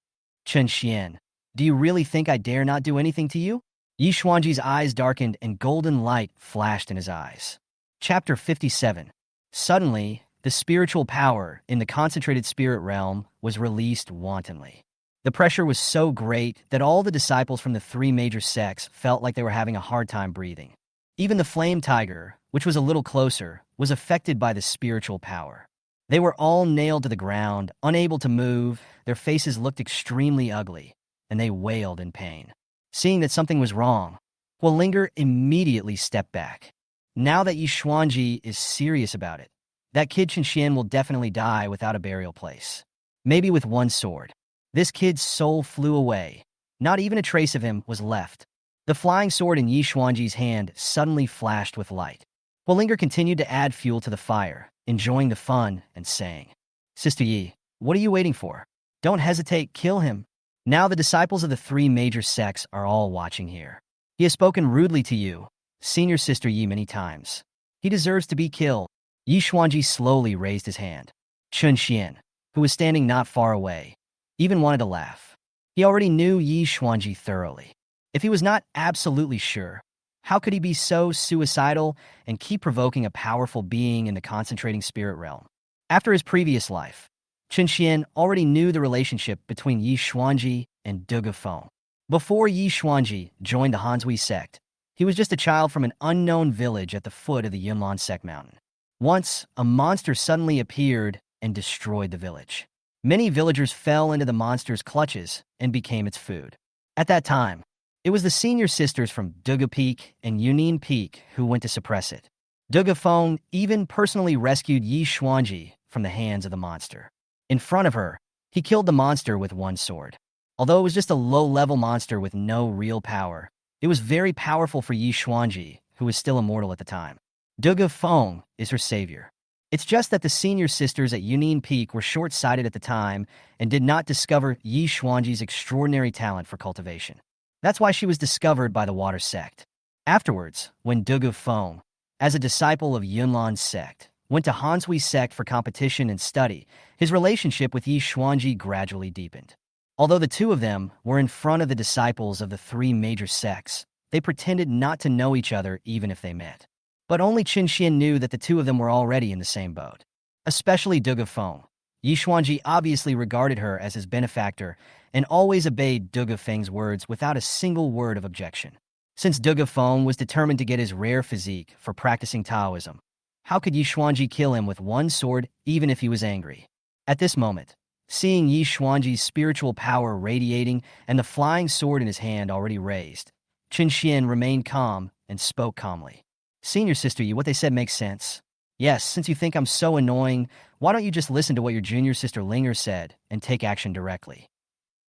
Chun Shen, do you really think I dare not do anything to you? Yi Xuanji's eyes darkened and golden light flashed in his eyes. Chapter 57. Suddenly, the spiritual power in the concentrated spirit realm was released wantonly. The pressure was so great that all the disciples from the three major sects felt like they were having a hard time breathing. Even the flame tiger, which was a little closer, was affected by the spiritual power. They were all nailed to the ground, unable to move, their faces looked extremely ugly, and they wailed in pain. Seeing that something was wrong, Huolinger immediately stepped back. Now that Yi Xuanji is serious about it, that kid Chun Shen will definitely die without a burial place. Maybe with one sword. This kid's soul flew away. Not even a trace of him was left. The flying sword in Yi Xuanji's hand suddenly flashed with light. Huolinger continued to add fuel to the fire, enjoying the fun and saying, Sister Yi, what are you waiting for? Don't hesitate, kill him. Now the disciples of the three major sects are all watching here. He has spoken rudely to you, senior sister Yi, many times. He deserves to be killed. Yi Xuanji slowly raised his hand. Chun Shen, who was standing not far away, even wanted to laugh. He already knew Yi Xuanji thoroughly. If he was not absolutely sure, how could he be so suicidal and keep provoking a powerful being in the concentrating spirit realm? After his previous life, Chun Shen already knew the relationship between Yi Xuanji and Dugu Feng. Before Yi Xuanji joined the Hanshui sect, he was just a child from an unknown village at the foot of the Yunlan sect mountain. Once, a monster suddenly appeared and destroyed the village. Many villagers fell into the monster's clutches and became its food. At that time, it was the senior sisters from Dugu Peak and Yunin Peak who went to suppress it. Dugu Feng even personally rescued Yi Xuanji from the hands of the monster. In front of her, he killed the monster with one sword. Although it was just a low-level monster with no real power, it was very powerful for Yi Xuanji, who was still immortal at the time. Dugu Feng is her savior. It's just that the senior sisters at Yunin Peak were short-sighted at the time and did not discover Yi Xuanji's extraordinary talent for cultivation. That's why she was discovered by the Water Sect. Afterwards, when Dugu Feng, as a disciple of Yunlan's sect, went to Hanshui sect for competition and study, his relationship with Yi Xuanji gradually deepened. Although the two of them were in front of the disciples of the three major sects, they pretended not to know each other even if they met. But only Chun Shen knew that the two of them were already in the same boat. Especially Dugu Feng. Yi Xuanji obviously regarded her as his benefactor and always obeyed Dugu Feng's words without a single word of objection. Since Dugu Feng was determined to get his rare physique for practicing Taoism, how could Yi Xuanji kill him with one sword even if he was angry? At this moment, seeing Yi Xuanji's spiritual power radiating and the flying sword in his hand already raised, Chun Shen remained calm and spoke calmly. Senior Sister Yi, what they said makes sense. Yes, since you think I'm so annoying, why don't you just listen to what your junior sister Linger said and take action directly?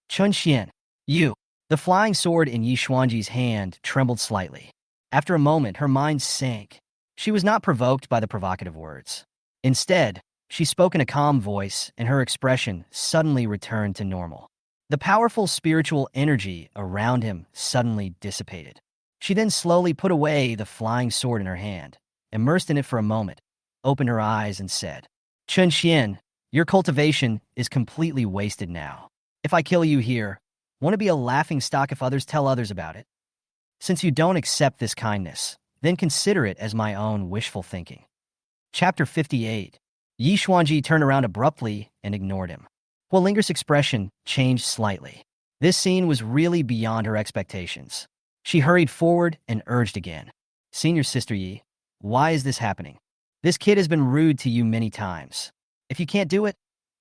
Chun Shen, you. The flying sword in Yi Xuanji's hand trembled slightly. After a moment, her mind sank. She was not provoked by the provocative words. Instead, she spoke in a calm voice, and her expression suddenly returned to normal. The powerful spiritual energy around him suddenly dissipated. She then slowly put away the flying sword in her hand, immersed in it for a moment, opened her eyes and said, Chun Shen, your cultivation is completely wasted now. If I kill you here, won't it be a laughingstock if others tell others about it? Since you don't accept this kindness, then consider it as my own wishful thinking. Chapter 58. Yi Xuanji turned around abruptly and ignored him. Hua Linger's expression changed slightly. This scene was really beyond her expectations. She hurried forward and urged again. Senior Sister Yi, why is this happening? This kid has been rude to you many times. If you can't do it,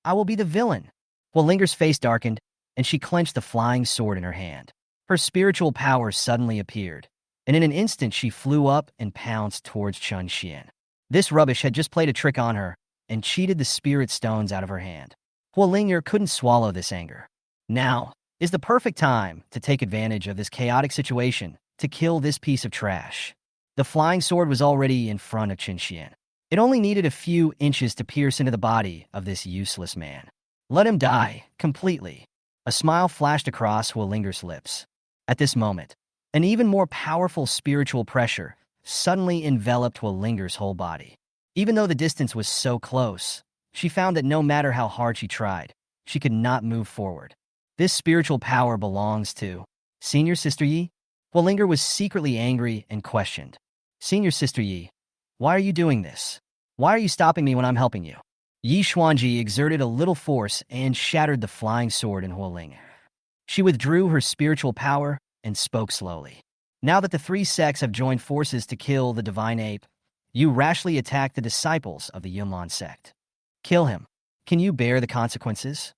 I will be the villain. Hua Linger's face darkened, and she clenched the flying sword in her hand. Her spiritual power suddenly appeared, and in an instant she flew up and pounced towards Chun Shen. This rubbish had just played a trick on her and cheated the spirit stones out of her hand. Hua Linger couldn't swallow this anger. Now is the perfect time to take advantage of this chaotic situation to kill this piece of trash. The flying sword was already in front of Chun Shen. It only needed a few inches to pierce into the body of this useless man. Let him die, completely. A smile flashed across Hua Linger's lips. At this moment, an even more powerful spiritual pressure suddenly enveloped Hua Linger's whole body. Even though the distance was so close, she found that no matter how hard she tried, she could not move forward. This spiritual power belongs to Senior Sister Yi? Hua Linger was secretly angry and questioned. Senior Sister Yi, why are you doing this? Why are you stopping me when I'm helping you? Yi Xuanji exerted a little force and shattered the flying sword in Hua Linger. She withdrew her spiritual power and spoke slowly. Now that the three sects have joined forces to kill the divine ape, you rashly attack the disciples of the Yunlan sect. Kill him. Can you bear the consequences?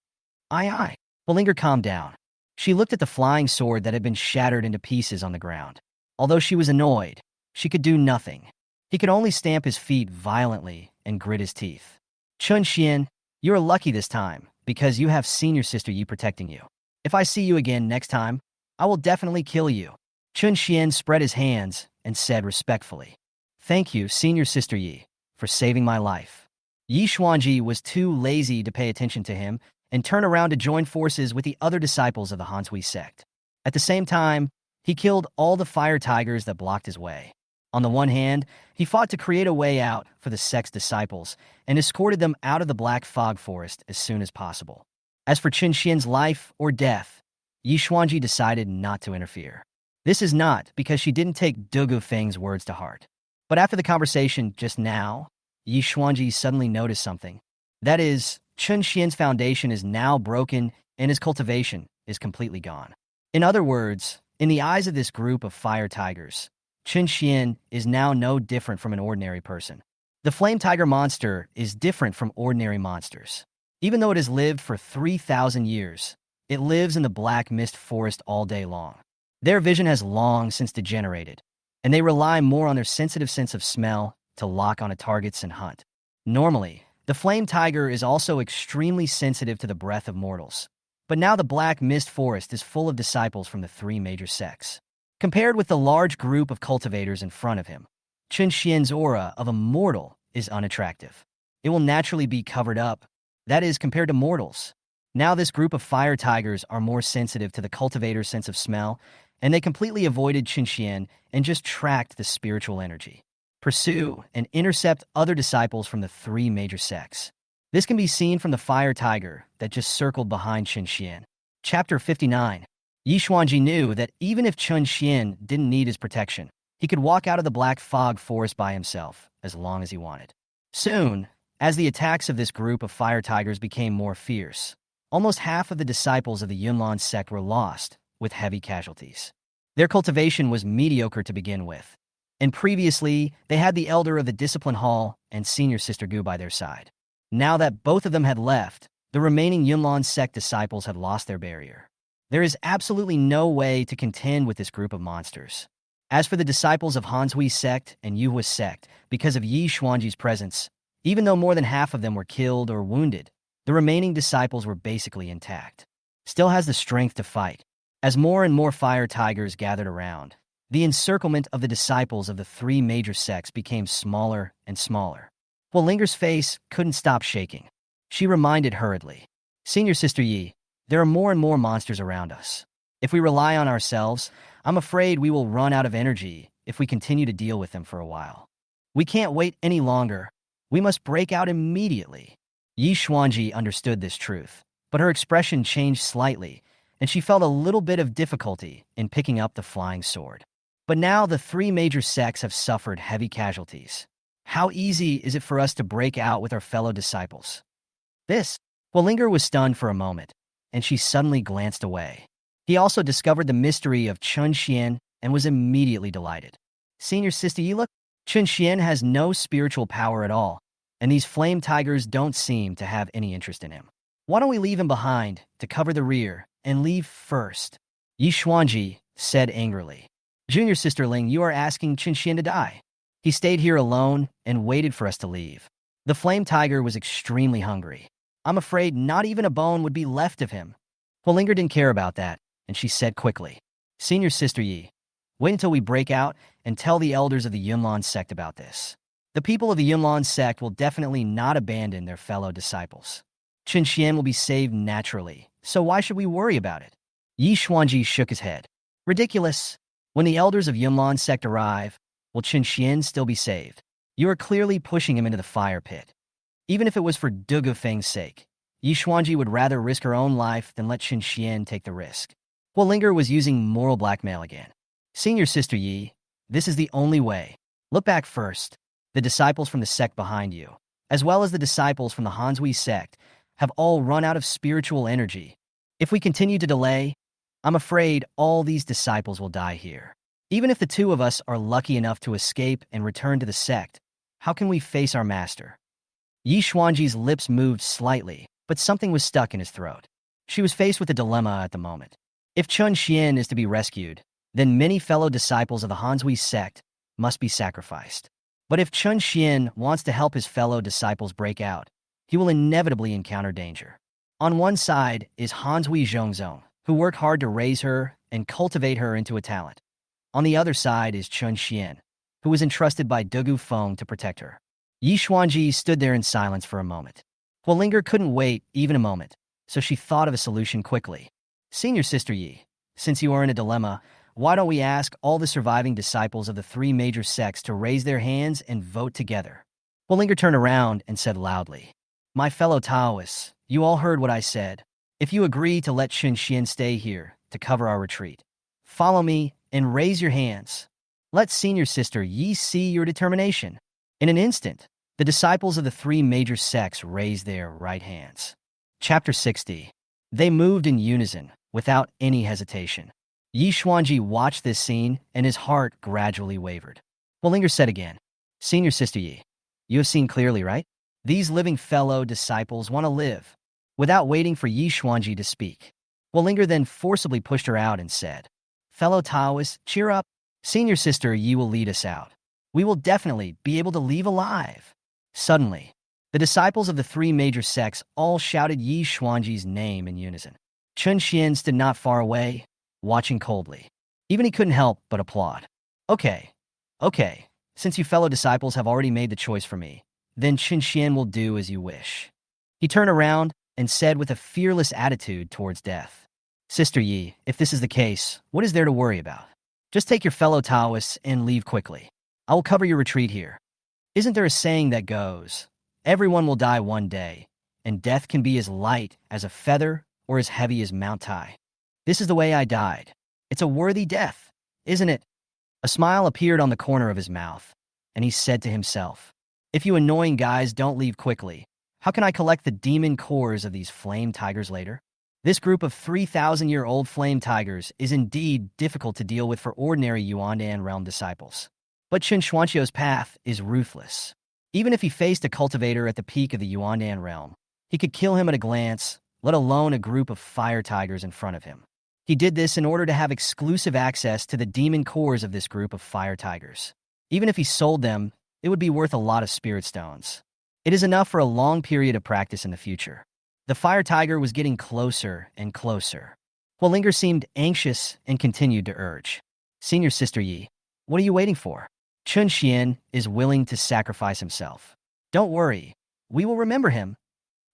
Aye. Hua Linger calmed down. She looked at the flying sword that had been shattered into pieces on the ground. Although she was annoyed, she could do nothing. He could only stamp his feet violently and grit his teeth. Chun Shen, you're lucky this time, because you have Senior Sister Yi protecting you. If I see you again next time, I will definitely kill you. Chun Shen spread his hands and said respectfully, Thank you, Senior Sister Yi, for saving my life. Yi Xuanji was too lazy to pay attention to him and turn around to join forces with the other disciples of the Hanshui sect. At the same time, he killed all the fire tigers that blocked his way. On the one hand, he fought to create a way out for the sect's disciples and escorted them out of the black fog forest as soon as possible. As for Chun Shen's life or death, Yi Xuanji decided not to interfere. This is not because she didn't take Dugu Feng's words to heart. But after the conversation just now, Yi Xuanji suddenly noticed something. That is, Chun Shen's foundation is now broken and his cultivation is completely gone. In other words, in the eyes of this group of fire tigers, Chun Shen is now no different from an ordinary person. The flame tiger monster is different from ordinary monsters. Even though it has lived for 3,000 years, it lives in the black mist forest all day long. Their vision has long since degenerated, and they rely more on their sensitive sense of smell to lock onto targets and hunt. Normally, the flame tiger is also extremely sensitive to the breath of mortals. But now the black mist forest is full of disciples from the three major sects. Compared with the large group of cultivators in front of him, Chun Shen's aura of a mortal is unattractive. It will naturally be covered up, that is, compared to mortals. Now this group of fire tigers are more sensitive to the cultivator's sense of smell, and they completely avoided Chun Shen and just tracked the spiritual energy. Pursue and intercept other disciples from the three major sects. This can be seen from the fire tiger that just circled behind Chun Shen. Chapter 59. Yi Xuanji knew that even if Chun Shen didn't need his protection, he could walk out of the black fog forest by himself as long as he wanted. Soon, as the attacks of this group of fire tigers became more fierce, Almost half of the disciples of the Yunlan sect were lost, with heavy casualties. Their cultivation was mediocre to begin with, and previously they had the elder of the discipline hall and senior sister Gu by their side. Now that both of them had left, the remaining Yunlan sect disciples had lost their barrier. There is absolutely no way to contend with this group of monsters. As for the disciples of Hanhui sect and Yuhua sect, because of Yi Xuanji's presence, even though more than half of them were killed or wounded, the remaining disciples were basically intact. Still has the strength to fight. As more and more fire tigers gathered around, the encirclement of the disciples of the three major sects became smaller and smaller. While Linger's face couldn't stop shaking, she reminded hurriedly, "Senior Sister Yi, there are more and more monsters around us. If we rely on ourselves, I'm afraid we will run out of energy if we continue to deal with them for a while. We can't wait any longer. We must break out immediately." Yi Xuanji understood this truth, but her expression changed slightly, and she felt a little bit of difficulty in picking up the flying sword. But now the three major sects have suffered heavy casualties. How easy is it for us to break out with our fellow disciples? Linger was stunned for a moment, and she suddenly glanced away. He also discovered the mystery of Chun Shen and was immediately delighted. "Senior Sister Yi, look, Chun Shen has no spiritual power at all, and these flame tigers don't seem to have any interest in him. Why don't we leave him behind to cover the rear and leave first?" Yi Xuanji said angrily. "Junior Sister Ling, you are asking Chun Shen to die. He stayed here alone and waited for us to leave. The flame tiger was extremely hungry. I'm afraid not even a bone would be left of him." Linger didn't care about that, and she said quickly, "Senior Sister Yi, wait until we break out and tell the elders of the Yunlan sect about this. The people of the Yunlan sect will definitely not abandon their fellow disciples. Chun Shen will be saved naturally, so why should we worry about it?" Yi Xuanji shook his head. "Ridiculous. When the elders of Yunlan sect arrive, will Chun Shen still be saved? You are clearly pushing him into the fire pit. Even if it was for Dugu Feng's sake, Yi Xuanji would rather risk her own life than let Chun Shen take the risk." Linger was using moral blackmail again. "Senior Sister Yi, this is the only way. Look back first. The disciples from the sect behind you, as well as the disciples from the Hanhui sect, have all run out of spiritual energy. If we continue to delay, I'm afraid all these disciples will die here. Even if the two of us are lucky enough to escape and return to the sect, how can we face our master?" Yi Xuanji's lips moved slightly, but something was stuck in his throat. She was faced with a dilemma at the moment. If Chun Shen is to be rescued, then many fellow disciples of the Hanhui sect must be sacrificed. But if Chun Shen wants to help his fellow disciples break out, he will inevitably encounter danger. On one side is Hanhui Zhongzong, who worked hard to raise her and cultivate her into a talent. On the other side is Chun Shen, who was entrusted by Dugu Feng to protect her. Yi Xuanji stood there in silence for a moment. Linger couldn't wait even a moment, so she thought of a solution quickly. "Senior Sister Yi, since you are in a dilemma, why don't we ask all the surviving disciples of the three major sects to raise their hands and vote together?" Linger turned around and said loudly, "My fellow Taoists, you all heard what I said. If you agree to let Chun Shen stay here to cover our retreat, follow me and raise your hands. Let Senior Sister Yi see your determination." In an instant, the disciples of the three major sects raised their right hands. Chapter 60. They moved in unison, without any hesitation. Yi Xuanji watched this scene, and his heart gradually wavered. Linger said again, "Senior Sister Yi, you have seen clearly, right? These living fellow disciples want to live." Without waiting for Yi Xuanji to speak, Linger then forcibly pushed her out and said, "Fellow Taoists, cheer up. Senior Sister Yi will lead us out. We will definitely be able to leave alive." Suddenly, the disciples of the three major sects all shouted Yi Xuanji's name in unison. Chun Shen stood not far away, watching coldly. Even he couldn't help but applaud. Okay, since you fellow disciples have already made the choice for me, then Chun Shen will do as you wish." He turned around and said with a fearless attitude towards death, "Sister Yi, if this is the case, what is there to worry about? Just take your fellow Taoists and leave quickly. I will cover your retreat here. Isn't there a saying that goes, everyone will die one day, and death can be as light as a feather or as heavy as Mount Tai. This is the way I died. It's a worthy death, isn't it?" A smile appeared on the corner of his mouth, and he said to himself, "If you annoying guys don't leave quickly, how can I collect the demon cores of these flame tigers later?" This group of 3,000-year-old flame tigers is indeed difficult to deal with for ordinary Yuandan realm disciples. But Chun Shen's path is ruthless. Even if he faced a cultivator at the peak of the Yuandan realm, he could kill him at a glance, let alone a group of fire tigers in front of him. He did this in order to have exclusive access to the demon cores of this group of fire tigers. Even if he sold them, it would be worth a lot of spirit stones. It is enough for a long period of practice in the future. The fire tiger was getting closer and closer. Hualinger seemed anxious and continued to urge. Senior Sister Yi, what are you waiting for? Chun Shen is willing to sacrifice himself. Don't worry, we will remember him.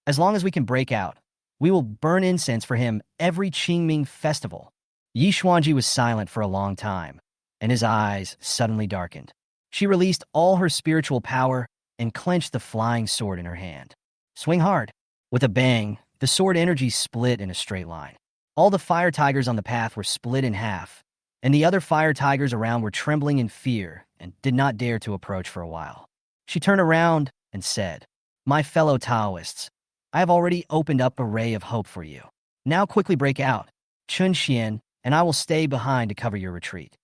As long as we can break out, we will burn incense for him every Qingming festival. Yi Xuanji was silent for a long time, and his eyes suddenly darkened. She released all her spiritual power and clenched the flying sword in her hand. Swing hard. With a bang, the sword energy split in a straight line. All the fire tigers on the path were split in half, and the other fire tigers around were trembling in fear and did not dare to approach for a while. She turned around and said, "My fellow Taoists, I have already opened up a ray of hope for you. Now quickly break out, Chun Shen, and I will stay behind to cover your retreat."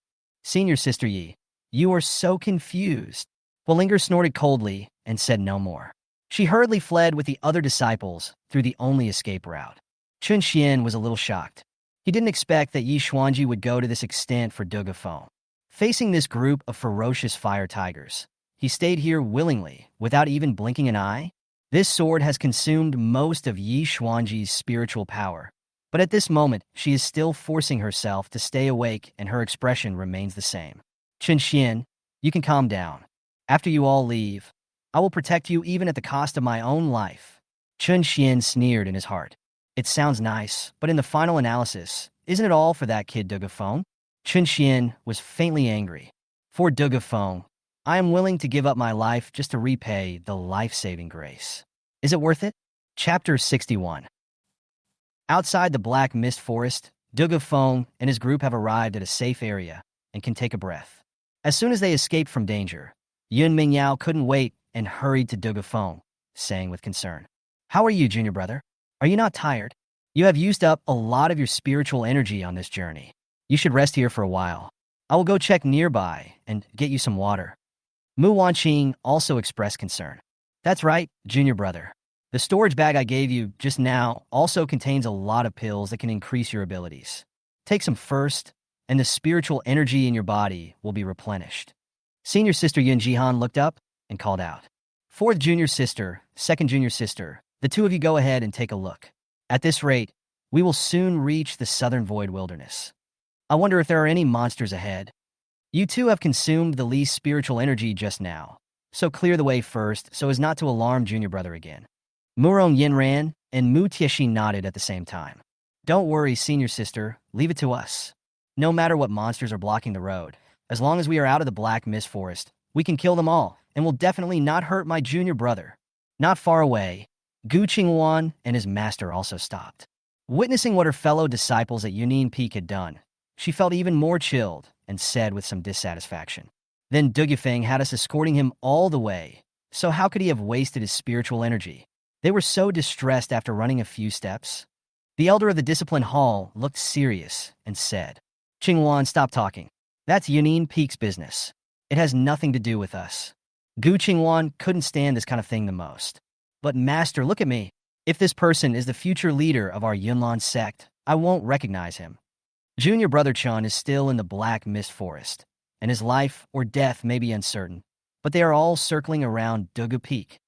Senior Sister Yi, you are so confused. Hualinger snorted coldly and said no more. She hurriedly fled with the other disciples through the only escape route. Chun Shen was a little shocked. He didn't expect that Yi Xuanji would go to this extent for Dugu Feng. Facing this group of ferocious fire tigers, he stayed here willingly, without even blinking an eye. This sword has consumed most of Yi Xuanji's spiritual power, but at this moment, she is still forcing herself to stay awake and her expression remains the same. Chun Shen, you can calm down. After you all leave, I will protect you even at the cost of my own life. Chun Shen sneered in his heart. It sounds nice, but in the final analysis, isn't it all for that kid Dugu Feng? Chun Shen was faintly angry. For Dugu Feng, I am willing to give up my life just to repay the life-saving grace. Is it worth it? Chapter 61. Outside the Black Mist Forest, Dugu Feng and his group have arrived at a safe area and can take a breath. As soon as they escaped from danger, Yun Mingyao couldn't wait and hurried to Dugu Feng, saying with concern, "How are you, junior brother? Are you not tired? You have used up a lot of your spiritual energy on this journey. You should rest here for a while. I will go check nearby and get you some water." Mu Wanqing also expressed concern. "That's right, junior brother. The storage bag I gave you just now also contains a lot of pills that can increase your abilities. Take some first, and the spiritual energy in your body will be replenished." Senior Sister Yun Jihan looked up and called out, "Fourth junior sister, second junior sister, the two of you go ahead and take a look. At this rate, we will soon reach the southern void wilderness. I wonder if there are any monsters ahead. You two have consumed the least spiritual energy just now, so clear the way first so as not to alarm junior brother again." Murong Yinran and Mu Tieshi nodded at the same time. "Don't worry, senior sister, leave it to us. No matter what monsters are blocking the road, as long as we are out of the Black Mist Forest, we can kill them all, and will definitely not hurt my junior brother." Not far away, Gu Qingwan and his master also stopped. Witnessing what her fellow disciples at Yunin Peak had done, she felt even more chilled and said with some dissatisfaction, "Then Dugu Feng had us escorting him all the way, so how could he have wasted his spiritual energy?" They were so distressed after running a few steps. The elder of the discipline hall looked serious and said, "Qingwan, stop talking. That's Yunin Peak's business. It has nothing to do with us." Gu Qingwan couldn't stand this kind of thing the most. "But master, look at me. If this person is the future leader of our Yunlan sect, I won't recognize him. Junior brother Chun is still in the Black Mist Forest, and his life or death may be uncertain, but they are all circling around Dugu Peak."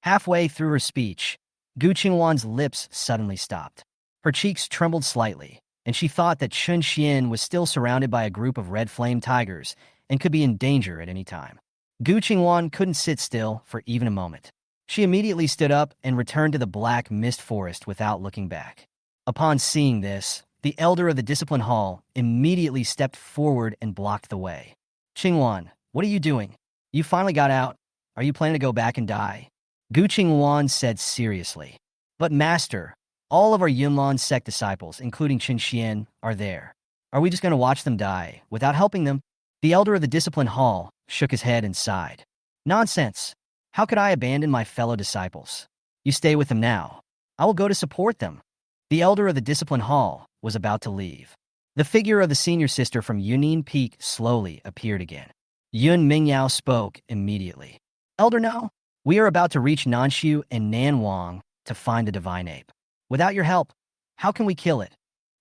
Halfway through her speech, Gu Qingwan's lips suddenly stopped. Her cheeks trembled slightly, and she thought that Chun Shen was still surrounded by a group of red flame tigers and could be in danger at any time. Gu Qingwan couldn't sit still for even a moment. She immediately stood up and returned to the Black Mist Forest without looking back. Upon seeing this, the elder of the discipline hall immediately stepped forward and blocked the way. "Qingwan, what are you doing? You finally got out. Are you planning to go back and die?" Gu Qingwan said seriously. "But master, all of our Yunlan sect disciples, including Chun Shen, are there. Are we just going to watch them die without helping them?" The elder of the discipline hall shook his head and sighed. "Nonsense. How could I abandon my fellow disciples? You stay with them now. I will go to support them." The elder of the discipline hall was about to leave. The figure of the senior sister from Yunin Peak slowly appeared again. Yun Mingyao spoke immediately. Elder, no. We are about to reach Nanshu and Nanwang to find the divine ape. Without your help, how can we kill it?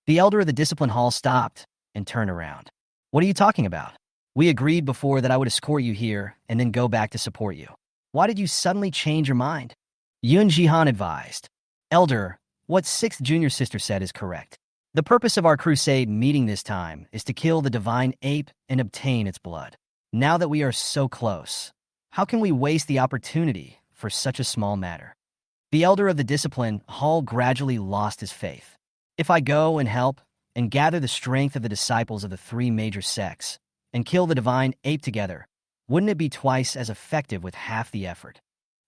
The elder of the discipline hall stopped and turned around. What are you talking about? We agreed before that I would escort you here and then go back to support you. Why did you suddenly change your mind? Yun Jihan advised. Elder, what sixth junior sister said is correct. The purpose of our crusade meeting this time is to kill the divine ape and obtain its blood. Now that we are so close, how can we waste the opportunity for such a small matter? The elder of the discipline hall gradually lost his faith. If I go and help and gather the strength of the disciples of the three major sects and kill the divine ape together, wouldn't it be twice as effective with half the effort?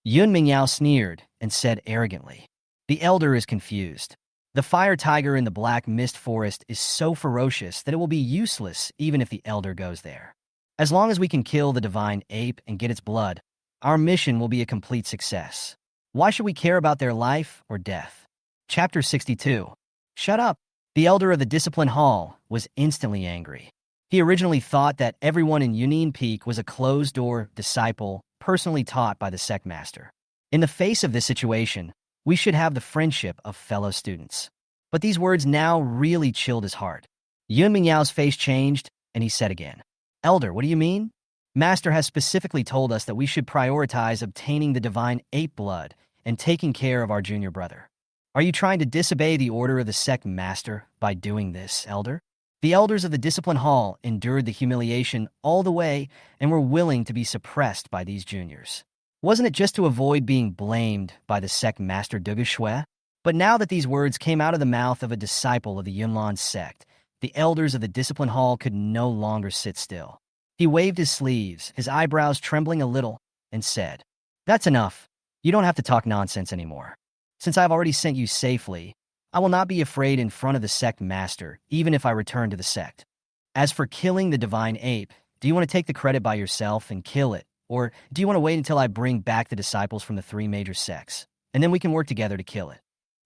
Yun Mingyao sneered and said arrogantly. The elder is confused. The fire tiger in the black mist forest is so ferocious that it will be useless even if the elder goes there. As long as we can kill the divine ape and get its blood, our mission will be a complete success. Why should we care about their life or death? Chapter 62. Shut up. The elder of the discipline hall was instantly angry. He originally thought that everyone in Yunin Peak was a closed-door disciple personally taught by the sect master. In the face of this situation, we should have the friendship of fellow students. But these words now really chilled his heart. Yun Mingyao's face changed, and he said again, Elder, what do you mean? Master has specifically told us that we should prioritize obtaining the divine ape blood and taking care of our junior brother. Are you trying to disobey the order of the sect master by doing this, Elder? The elders of the discipline hall endured the humiliation all the way and were willing to be suppressed by these juniors. Wasn't it just to avoid being blamed by the sect master Dugu Feng? But now that these words came out of the mouth of a disciple of the Yunlan sect, the elders of the discipline hall could no longer sit still. He waved his sleeves, his eyebrows trembling a little, and said, That's enough. You don't have to talk nonsense anymore. Since I've already sent you safely, I will not be afraid in front of the sect master, even if I return to the sect. As for killing the divine ape, do you want to take the credit by yourself and kill it? Or do you want to wait until I bring back the disciples from the three major sects, and then we can work together to kill it?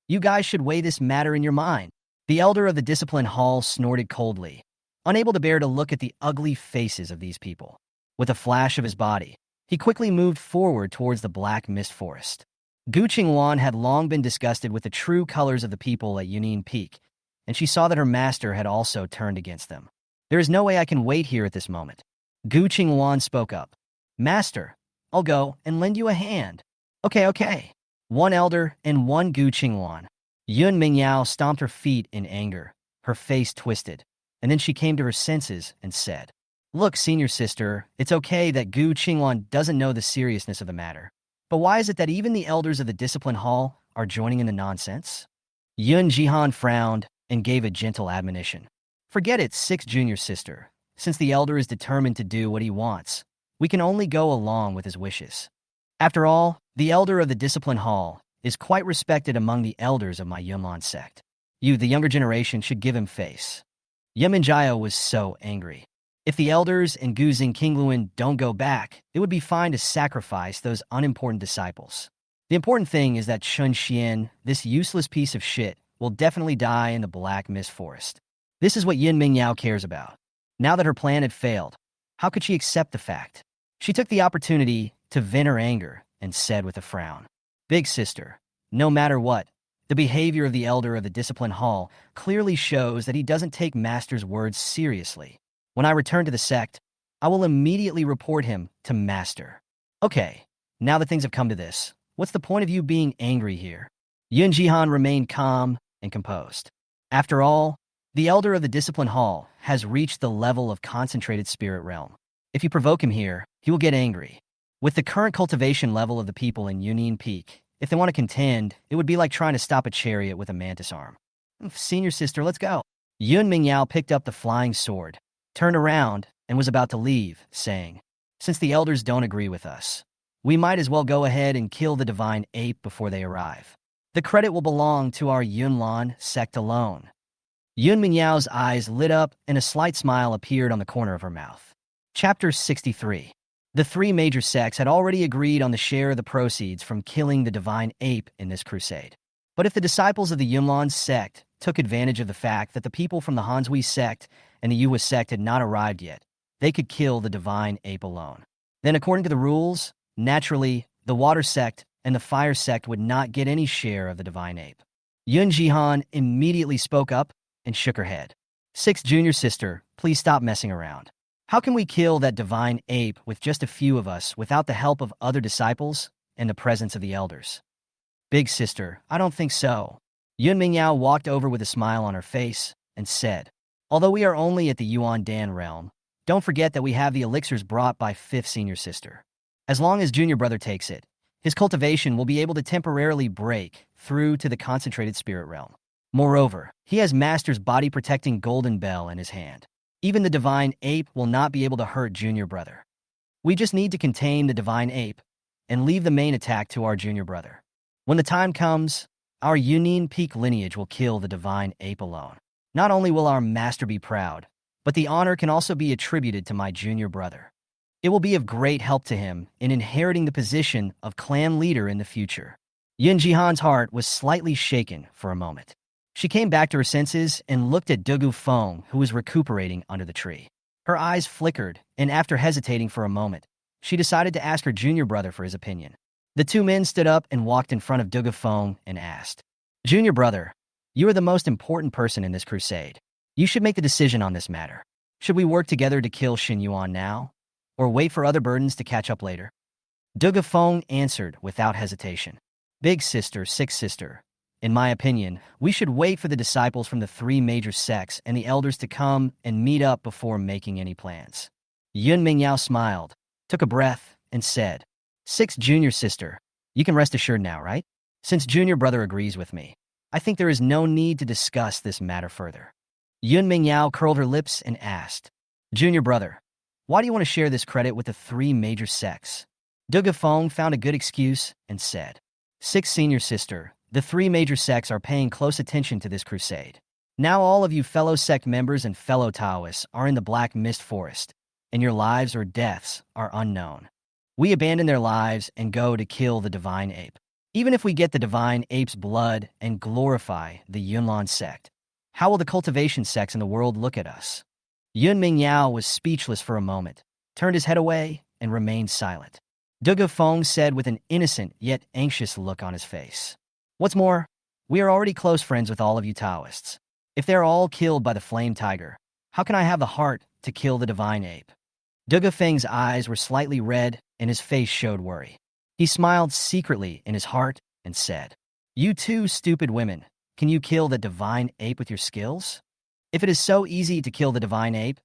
You guys should weigh this matter in your mind. The elder of the discipline hall snorted coldly, unable to bear to look at the ugly faces of these people. With a flash of his body, he quickly moved forward towards the black mist forest. Gu Qingwan had long been disgusted with the true colors of the people at Yunin Peak, and she saw that her master had also turned against them. There is no way I can wait here at this moment. Gu Qingwan spoke up. Master, I'll go and lend you a hand. Okay. One elder and one Gu Qingwan. Yun Mingyao stomped her feet in anger, her face twisted, and then she came to her senses and said, Look, senior sister, it's okay that Gu Qingwan doesn't know the seriousness of the matter. But why is it that even the elders of the discipline hall are joining in the nonsense? Yun Jihan frowned and gave a gentle admonition. Forget it, sixth junior sister. Since the elder is determined to do what he wants, we can only go along with his wishes. After all, the elder of the discipline hall is quite respected among the elders of my Yunlan sect. You, the younger generation, should give him face. Yeminjaya was so angry. If the elders and Gu Qingluan don't go back, it would be fine to sacrifice those unimportant disciples. The important thing is that Chun Shen, this useless piece of shit, will definitely die in the black mist forest. This is what Yin Mingyao cares about. Now that her plan had failed, how could she accept the fact? She took the opportunity to vent her anger and said with a frown, Big sister, no matter what, the behavior of the elder of the discipline hall clearly shows that he doesn't take master's words seriously. When I return to the sect, I will immediately report him to master. Okay, now that things have come to this, what's the point of you being angry here? Yun Jihan remained calm and composed. After all, the elder of the discipline hall has reached the level of concentrated spirit realm. If you provoke him here, he will get angry. With the current cultivation level of the people in Yunin Peak, if they want to contend, it would be like trying to stop a chariot with a mantis arm. Senior sister, let's go. Yun Mingyao picked up the flying sword, turned around, and was about to leave, saying, Since the elders don't agree with us, we might as well go ahead and kill the divine ape before they arrive. The credit will belong to our Yunlan sect alone. Yun Mingyao's eyes lit up and a slight smile appeared on the corner of her mouth. Chapter 63. The three major sects had already agreed on the share of the proceeds from killing the divine ape in this crusade. But if the disciples of the Yunlan sect took advantage of the fact that the people from the Hanshui sect and the Yuhua sect had not arrived yet, they could kill the divine ape alone. Then, according to the rules, naturally, the water sect and the fire sect would not get any share of the divine ape. Yun Jihan immediately spoke up and shook her head. Sixth junior sister, please stop messing around. How can we kill that divine ape with just a few of us without the help of other disciples and the presence of the elders? Big sister, I don't think so. Yun Mingyao walked over with a smile on her face and said, although we are only at the Yuan Dan realm, don't forget that we have the elixirs brought by fifth senior sister. As long as junior brother takes it, his cultivation will be able to temporarily break through to the concentrated spirit realm. Moreover, he has Master's body-protecting golden bell in his hand. Even the divine ape will not be able to hurt junior brother. We just need to contain the divine ape and leave the main attack to our junior brother. When the time comes, our Yunin peak lineage will kill the divine ape alone. Not only will our master be proud, but the honor can also be attributed to my junior brother. It will be of great help to him in inheriting the position of clan leader in the future. Yun Jihan's heart was slightly shaken for a moment. She came back to her senses and looked at Dugu Feng, who was recuperating under the tree. Her eyes flickered, and after hesitating for a moment, she decided to ask her junior brother for his opinion. The two men stood up and walked in front of Dugu Feng and asked, Junior brother, you are the most important person in this crusade. You should make the decision on this matter. Should we work together to kill Xin Yuan now, or wait for other burdens to catch up later? Dugu Feng answered without hesitation. Big sister, sixth sister, in my opinion, we should wait for the disciples from the three major sects and the elders to come and meet up before making any plans. Yun Mingyao smiled, took a breath, and said, Sixth junior sister, you can rest assured now, right? Since junior brother agrees with me, I think there is no need to discuss this matter further. Yun Mingyao curled her lips and asked, Junior brother, why do you want to share this credit with the three major sects? Dugu Feng found a good excuse and said, Sixth senior sister, the three major sects are paying close attention to this crusade. Now all of you fellow sect members and fellow Taoists are in the Black Mist Forest, and your lives or deaths are unknown. We abandon their lives and go to kill the divine ape. Even if we get the divine ape's blood and glorify the Yunlan sect, how will the cultivation sects in the world look at us? Yun Mingyao was speechless for a moment, turned his head away, and remained silent. Dugu Feng said with an innocent yet anxious look on his face, What's more, we are already close friends with all of you Taoists. If they're all killed by the flame tiger, how can I have the heart to kill the divine ape? Dugu Feng's eyes were slightly red and his face showed worry. He smiled secretly in his heart and said, You two stupid women, can you kill the divine ape with your skills? If it is so easy to kill the divine ape,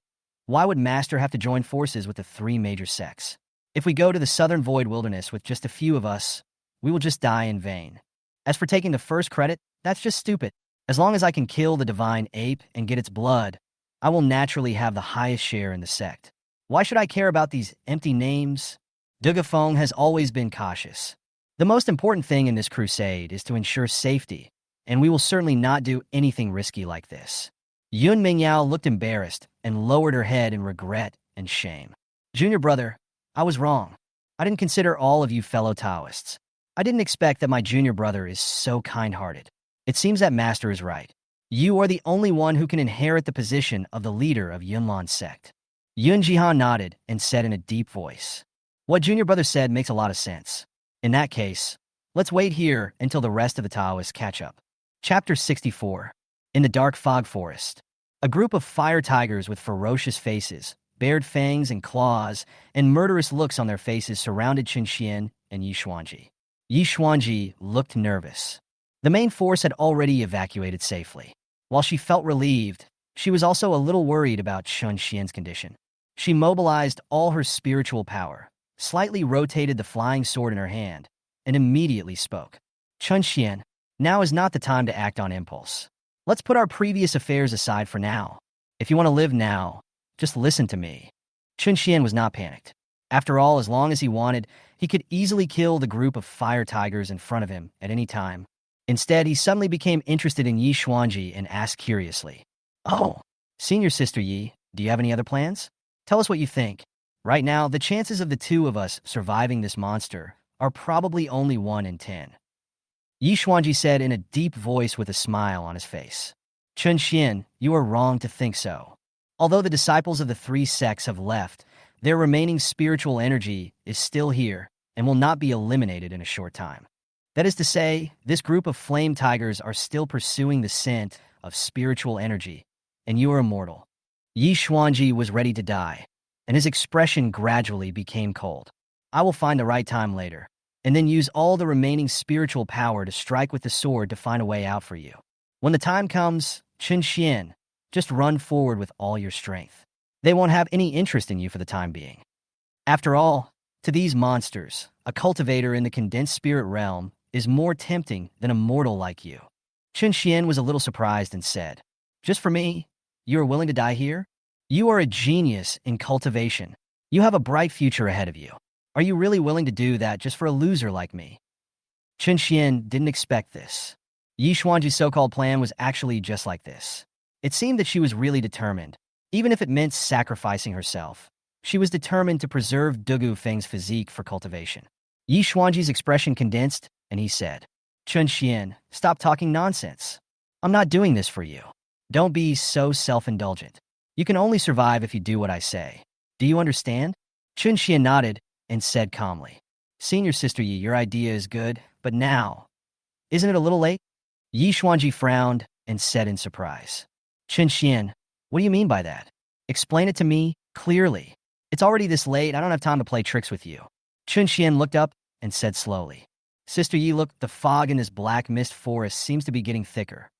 why would Master have to join forces with the three major sects? If we go to the southern void wilderness with just a few of us, we will just die in vain. As for taking the first credit, that's just stupid. As long as I can kill the divine ape and get its blood, I will naturally have the highest share in the sect. Why should I care about these empty names? Dugu Feng has always been cautious. The most important thing in this crusade is to ensure safety, and we will certainly not do anything risky like this. Yun Mingyao looked embarrassed and lowered her head in regret and shame. Junior brother, I was wrong. I didn't consider all of you fellow Taoists. I didn't expect that my junior brother is so kind-hearted. It seems that Master is right. You are the only one who can inherit the position of the leader of Yunlan sect. Yun Jihan nodded and said in a deep voice, What junior brother said makes a lot of sense. In that case, let's wait here until the rest of the Taoists catch up. Chapter 64. In the dark fog forest, a group of fire tigers with ferocious faces, bared fangs and claws, and murderous looks on their faces surrounded Chun Shen and Yi Xuanji. Yi Xuanji looked nervous. The main force had already evacuated safely. While she felt relieved, she was also a little worried about Chun Shen's condition. She mobilized all her spiritual power, slightly rotated the flying sword in her hand, and immediately spoke. Chun Shen, now is not the time to act on impulse. Let's put our previous affairs aside for now. If you want to live now, just listen to me. Chun Shen was not panicked. After all, as long as he wanted, he could easily kill the group of fire tigers in front of him at any time. Instead, he suddenly became interested in Yi Xuanji and asked curiously, Oh, senior sister Yi, do you have any other plans? Tell us what you think. Right now, the chances of the two of us surviving this monster are probably only 1 in 10. Yi Xuanji said in a deep voice with a smile on his face. Chun Shen, you are wrong to think so. Although the disciples of the three sects have left, their remaining spiritual energy is still here and will not be eliminated in a short time. That is to say, this group of flame tigers are still pursuing the scent of spiritual energy, and you are immortal. Yi Xuanji was ready to die, and his expression gradually became cold. I will find the right time later, and then use all the remaining spiritual power to strike with the sword to find a way out for you. When the time comes, Chun Shen, just run forward with all your strength. They won't have any interest in you for the time being. After all, to these monsters, a cultivator in the condensed spirit realm is more tempting than a mortal like you. Chun Shen was a little surprised and said, just for me, you are willing to die here? You are a genius in cultivation. You have a bright future ahead of you. Are you really willing to do that just for a loser like me? Chun Shen didn't expect this. Yi Xuanji's so-called plan was actually just like this. It seemed that she was really determined, even if it meant sacrificing herself. She was determined to preserve Dugu Feng's physique for cultivation. Yi Xuanji's expression condensed, and he said, Chun Shen, stop talking nonsense. I'm not doing this for you. Don't be so self-indulgent. You can only survive if you do what I say. Do you understand? Chun Shen nodded and said calmly, Senior Sister Yi, your idea is good, but now, isn't it a little late? Yi Xuanji frowned and said in surprise, Chun Shen, what do you mean by that? Explain it to me clearly. It's already this late, I don't have time to play tricks with you. Chun Shen looked up and said slowly, Sister Yi, look, the fog in this black mist forest seems to be getting thicker.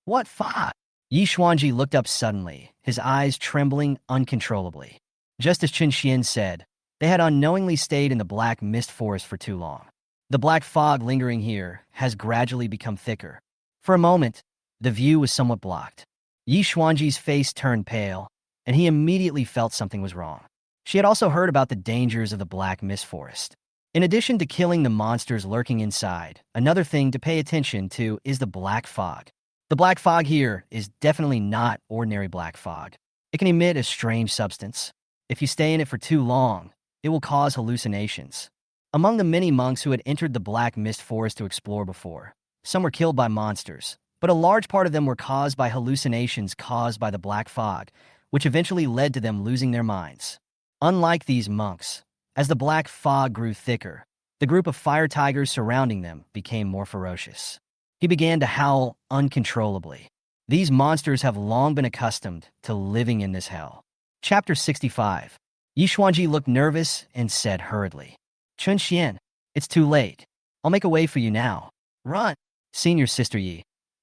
What fog? Yi Xuanji looked up suddenly, his eyes trembling uncontrollably. Just as Chun Shen said, they had unknowingly stayed in the black mist forest for too long. The black fog lingering here has gradually become thicker. For a moment, the view was somewhat blocked. Yi Xuanji's face turned pale, and he immediately felt something was wrong. She had also heard about the dangers of the black mist forest. In addition to killing the monsters lurking inside, another thing to pay attention to is the black fog. The black fog here is definitely not ordinary black fog. It can emit a strange substance. If you stay in it for too long, it will cause hallucinations. Among the many monks who had entered the black mist forest to explore before, some were killed by monsters, but a large part of them were caused by hallucinations caused by the black fog, which eventually led to them losing their minds. Unlike these monks, as the black fog grew thicker, the group of fire tigers surrounding them became more ferocious. He began to howl uncontrollably. These monsters have long been accustomed to living in this hell. Chapter 65. Yi Xuanji looked nervous and said hurriedly, Chun Shen, it's too late. I'll make a way for you now. Run! Senior Sister Yi,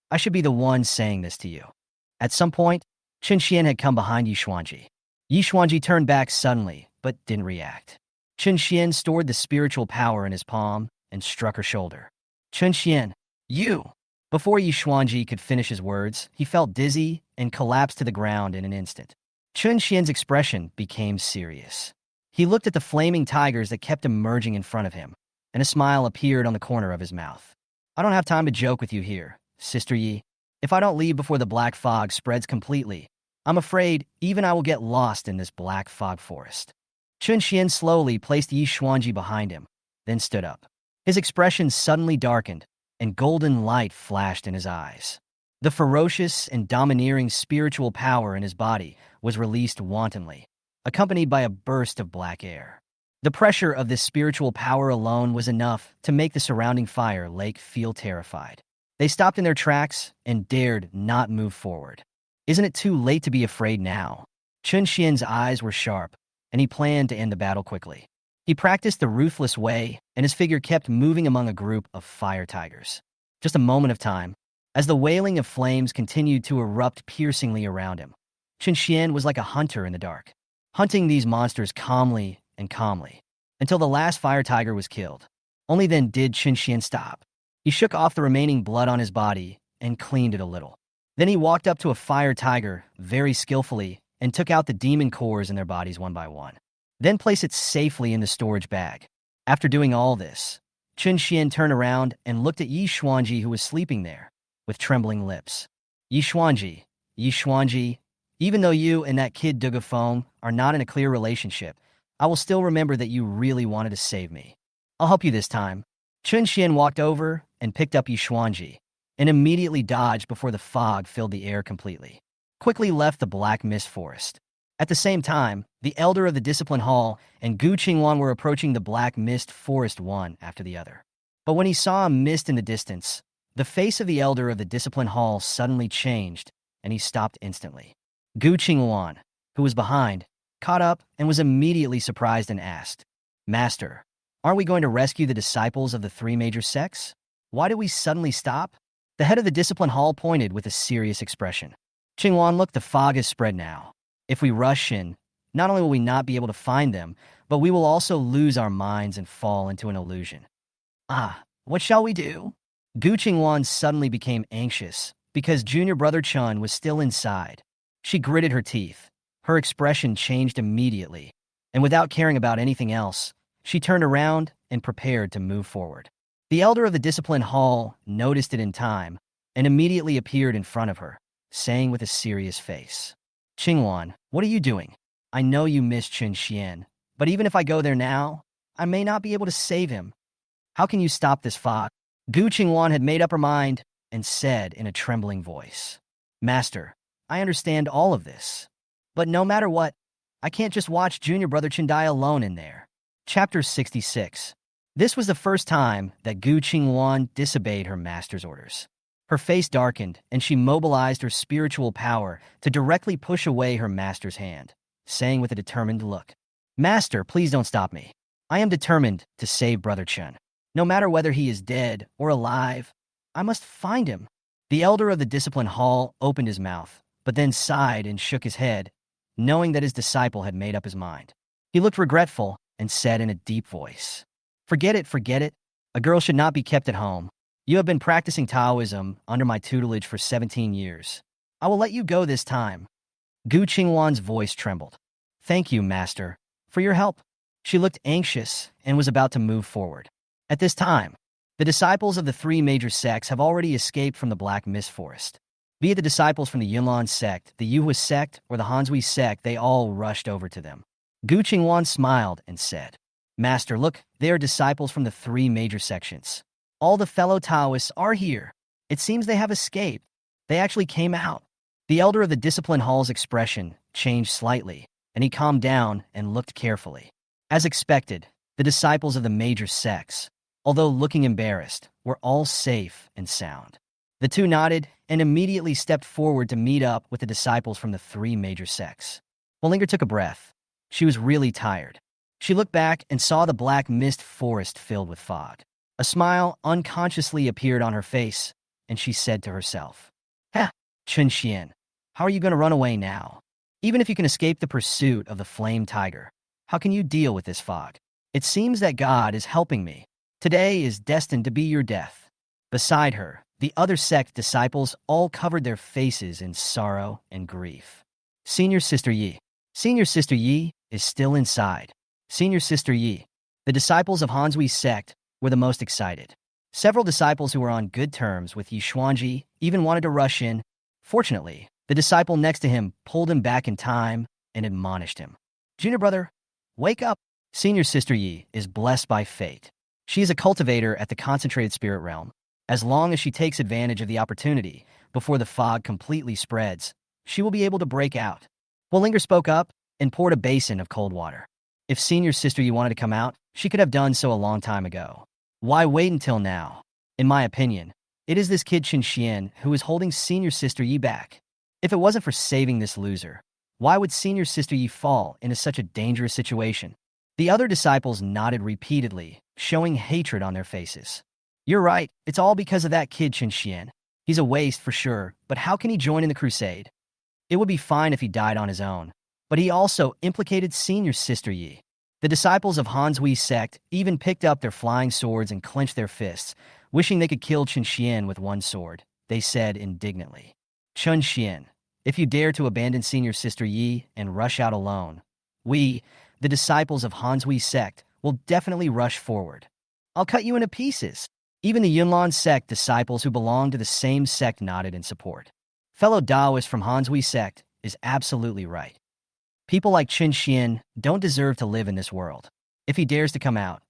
I should be the one saying this to you. At some point, Chun Shen had come behind Yi Xuanji. Yi Xuanji turned back suddenly, but didn't react. Chun Shen stored the spiritual power in his palm and struck her shoulder. Chun Shen, you! Before Yi Xuanji could finish his words, he felt dizzy and collapsed to the ground in an instant. Chun Shen's expression became serious. He looked at the flaming tigers that kept emerging in front of him, and a smile appeared on the corner of his mouth. I don't have time to joke with you here, Sister Yi. If I don't leave before the black fog spreads completely, I'm afraid even I will get lost in this black fog forest. Chun Shen slowly placed Yi Xuanji behind him, then stood up. His expression suddenly darkened, and golden light flashed in his eyes. The ferocious and domineering spiritual power in his body was released wantonly, accompanied by a burst of black air. The pressure of this spiritual power alone was enough to make the surrounding fire lake feel terrified. They stopped in their tracks and dared not move forward. Isn't it too late to be afraid now? Chun Shen's eyes were sharp, and he planned to end the battle quickly. He practiced the ruthless way, and his figure kept moving among a group of fire tigers. Just a moment of time, as the wailing of flames continued to erupt piercingly around him. Chun Shen was like a hunter in the dark, hunting these monsters calmly, until the last fire tiger was killed. Only then did Chun Shen stop. He shook off the remaining blood on his body and cleaned it a little. Then he walked up to a fire tiger very skillfully and took out the demon cores in their bodies one by one. Then placed it safely in the storage bag. After doing all this, Chun Shen turned around and looked at Yi Xuanji, who was sleeping there, with trembling lips. Yi Xuanji, even though you and that kid Dugu Feng are not in a clear relationship, I will still remember that you really wanted to save me. I'll help you this time. Chun Shen walked over and picked up Yishuanji, and immediately dodged before the fog filled the air completely. Quickly left the black mist forest. At the same time, the elder of the discipline hall and Gu Qingwan were approaching the black mist forest one after the other. But when he saw a mist in the distance, the face of the elder of the discipline hall suddenly changed, and he stopped instantly. Gu Qingwan, who was behind, caught up and was immediately surprised and asked, "Master, aren't we going to rescue the disciples of the three major sects? Why did we suddenly stop?" The head of the discipline hall pointed with a serious expression. "Qingwan, look, the fog has spread now. If we rush in, not only will we not be able to find them, but we will also lose our minds and fall into an illusion. Ah, what shall we do?" Gu Qingwan suddenly became anxious because junior brother Chun was still inside. She gritted her teeth. Her expression changed immediately, and without caring about anything else, she turned around and prepared to move forward. The elder of the discipline hall noticed it in time and immediately appeared in front of her, saying with a serious face, "Qingwan, what are you doing? I know you miss Chun Shen, but even if I go there now, I may not be able to save him. How can you stop this fog?" Gu Qingwan had made up her mind and said in a trembling voice, "Master, I understand all of this, but no matter what, I can't just watch junior brother Chun die alone in there." Chapter 66. This was the first time that Gu Qingwan disobeyed her master's orders. Her face darkened, and she mobilized her spiritual power to directly push away her master's hand, saying with a determined look, "Master, please don't stop me. I am determined to save Brother Chun. No matter whether he is dead or alive, I must find him." The elder of the discipline hall opened his mouth, but then sighed and shook his head, knowing that his disciple had made up his mind. He looked regretful and said in a deep voice, forget it. A girl should not be kept at home. You have been practicing Taoism under my tutelage for 17 years. I will let you go this time." Gu Qingwan's voice trembled. "Thank you, master, for your help." She looked anxious and was about to move forward. At this time, the disciples of the three major sects have already escaped from the Black Mist Forest. Be it the disciples from the Yunlan sect, the Yuhua sect, or the Hanshui sect, they all rushed over to them. Gu Qingwan smiled and said, "Master, look, they are disciples from the three major sections. All the fellow Taoists are here. It seems they have escaped. They actually came out." The elder of the discipline hall's expression changed slightly, and he calmed down and looked carefully. As expected, the disciples of the major sects, although looking embarrassed, were all safe and sound. The two nodded and immediately stepped forward to meet up with the disciples from the three major sects. Wallinger took a breath. She was really tired. She looked back and saw the black mist forest filled with fog. A smile unconsciously appeared on her face, and she said to herself, "Ha, Chun Shen, how are you going to run away now? Even if you can escape the pursuit of the flame tiger, how can you deal with this fog? It seems that God is helping me. Today is destined to be your death." Beside her, the other sect disciples all covered their faces in sorrow and grief. Senior Sister Yi. Senior Sister Yi is still inside. Senior Sister Yi. The disciples of Hanshui sect were the most excited. Several disciples who were on good terms with Yishuanji even wanted to rush in. Fortunately, the disciple next to him pulled him back in time and admonished him. "Junior brother, wake up." Senior Sister Yi is blessed by fate. She is a cultivator at the concentrated spirit realm. As long as she takes advantage of the opportunity before the fog completely spreads, she will be able to break out. Wallinger spoke up and poured a basin of cold water. If Senior Sister Yi wanted to come out, she could have done so a long time ago. Why wait until now? In my opinion, it is this kid Chun Shen who is holding Senior Sister Yi back. If it wasn't for saving this loser, why would Senior Sister Yi fall into such a dangerous situation? The other disciples nodded repeatedly, showing hatred on their faces. "You're right, it's all because of that kid Chun Shen. He's a waste for sure, but how can he join in the crusade? It would be fine if he died on his own, but he also implicated Senior Sister Yi." The disciples of Hanshui sect even picked up their flying swords and clenched their fists, wishing they could kill Chun Shen with one sword. They said indignantly, "Chun Shen, if you dare to abandon Senior Sister Yi and rush out alone, we, the disciples of Hanshui sect, will definitely rush forward. I'll cut you into pieces." Even the Yunlan sect disciples who belonged to the same sect nodded in support. Fellow Taoist from Hanshui sect is absolutely right. People like Chun Shen don't deserve to live in this world. If he dares to come out,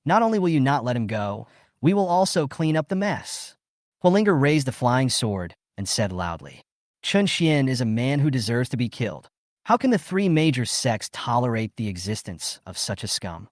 not only will you not let him go, We will also clean up the mess. Huolinger raised the flying sword and said loudly, Chun Shen is a man who deserves to be killed. How can the three major sects tolerate the existence of such a scum?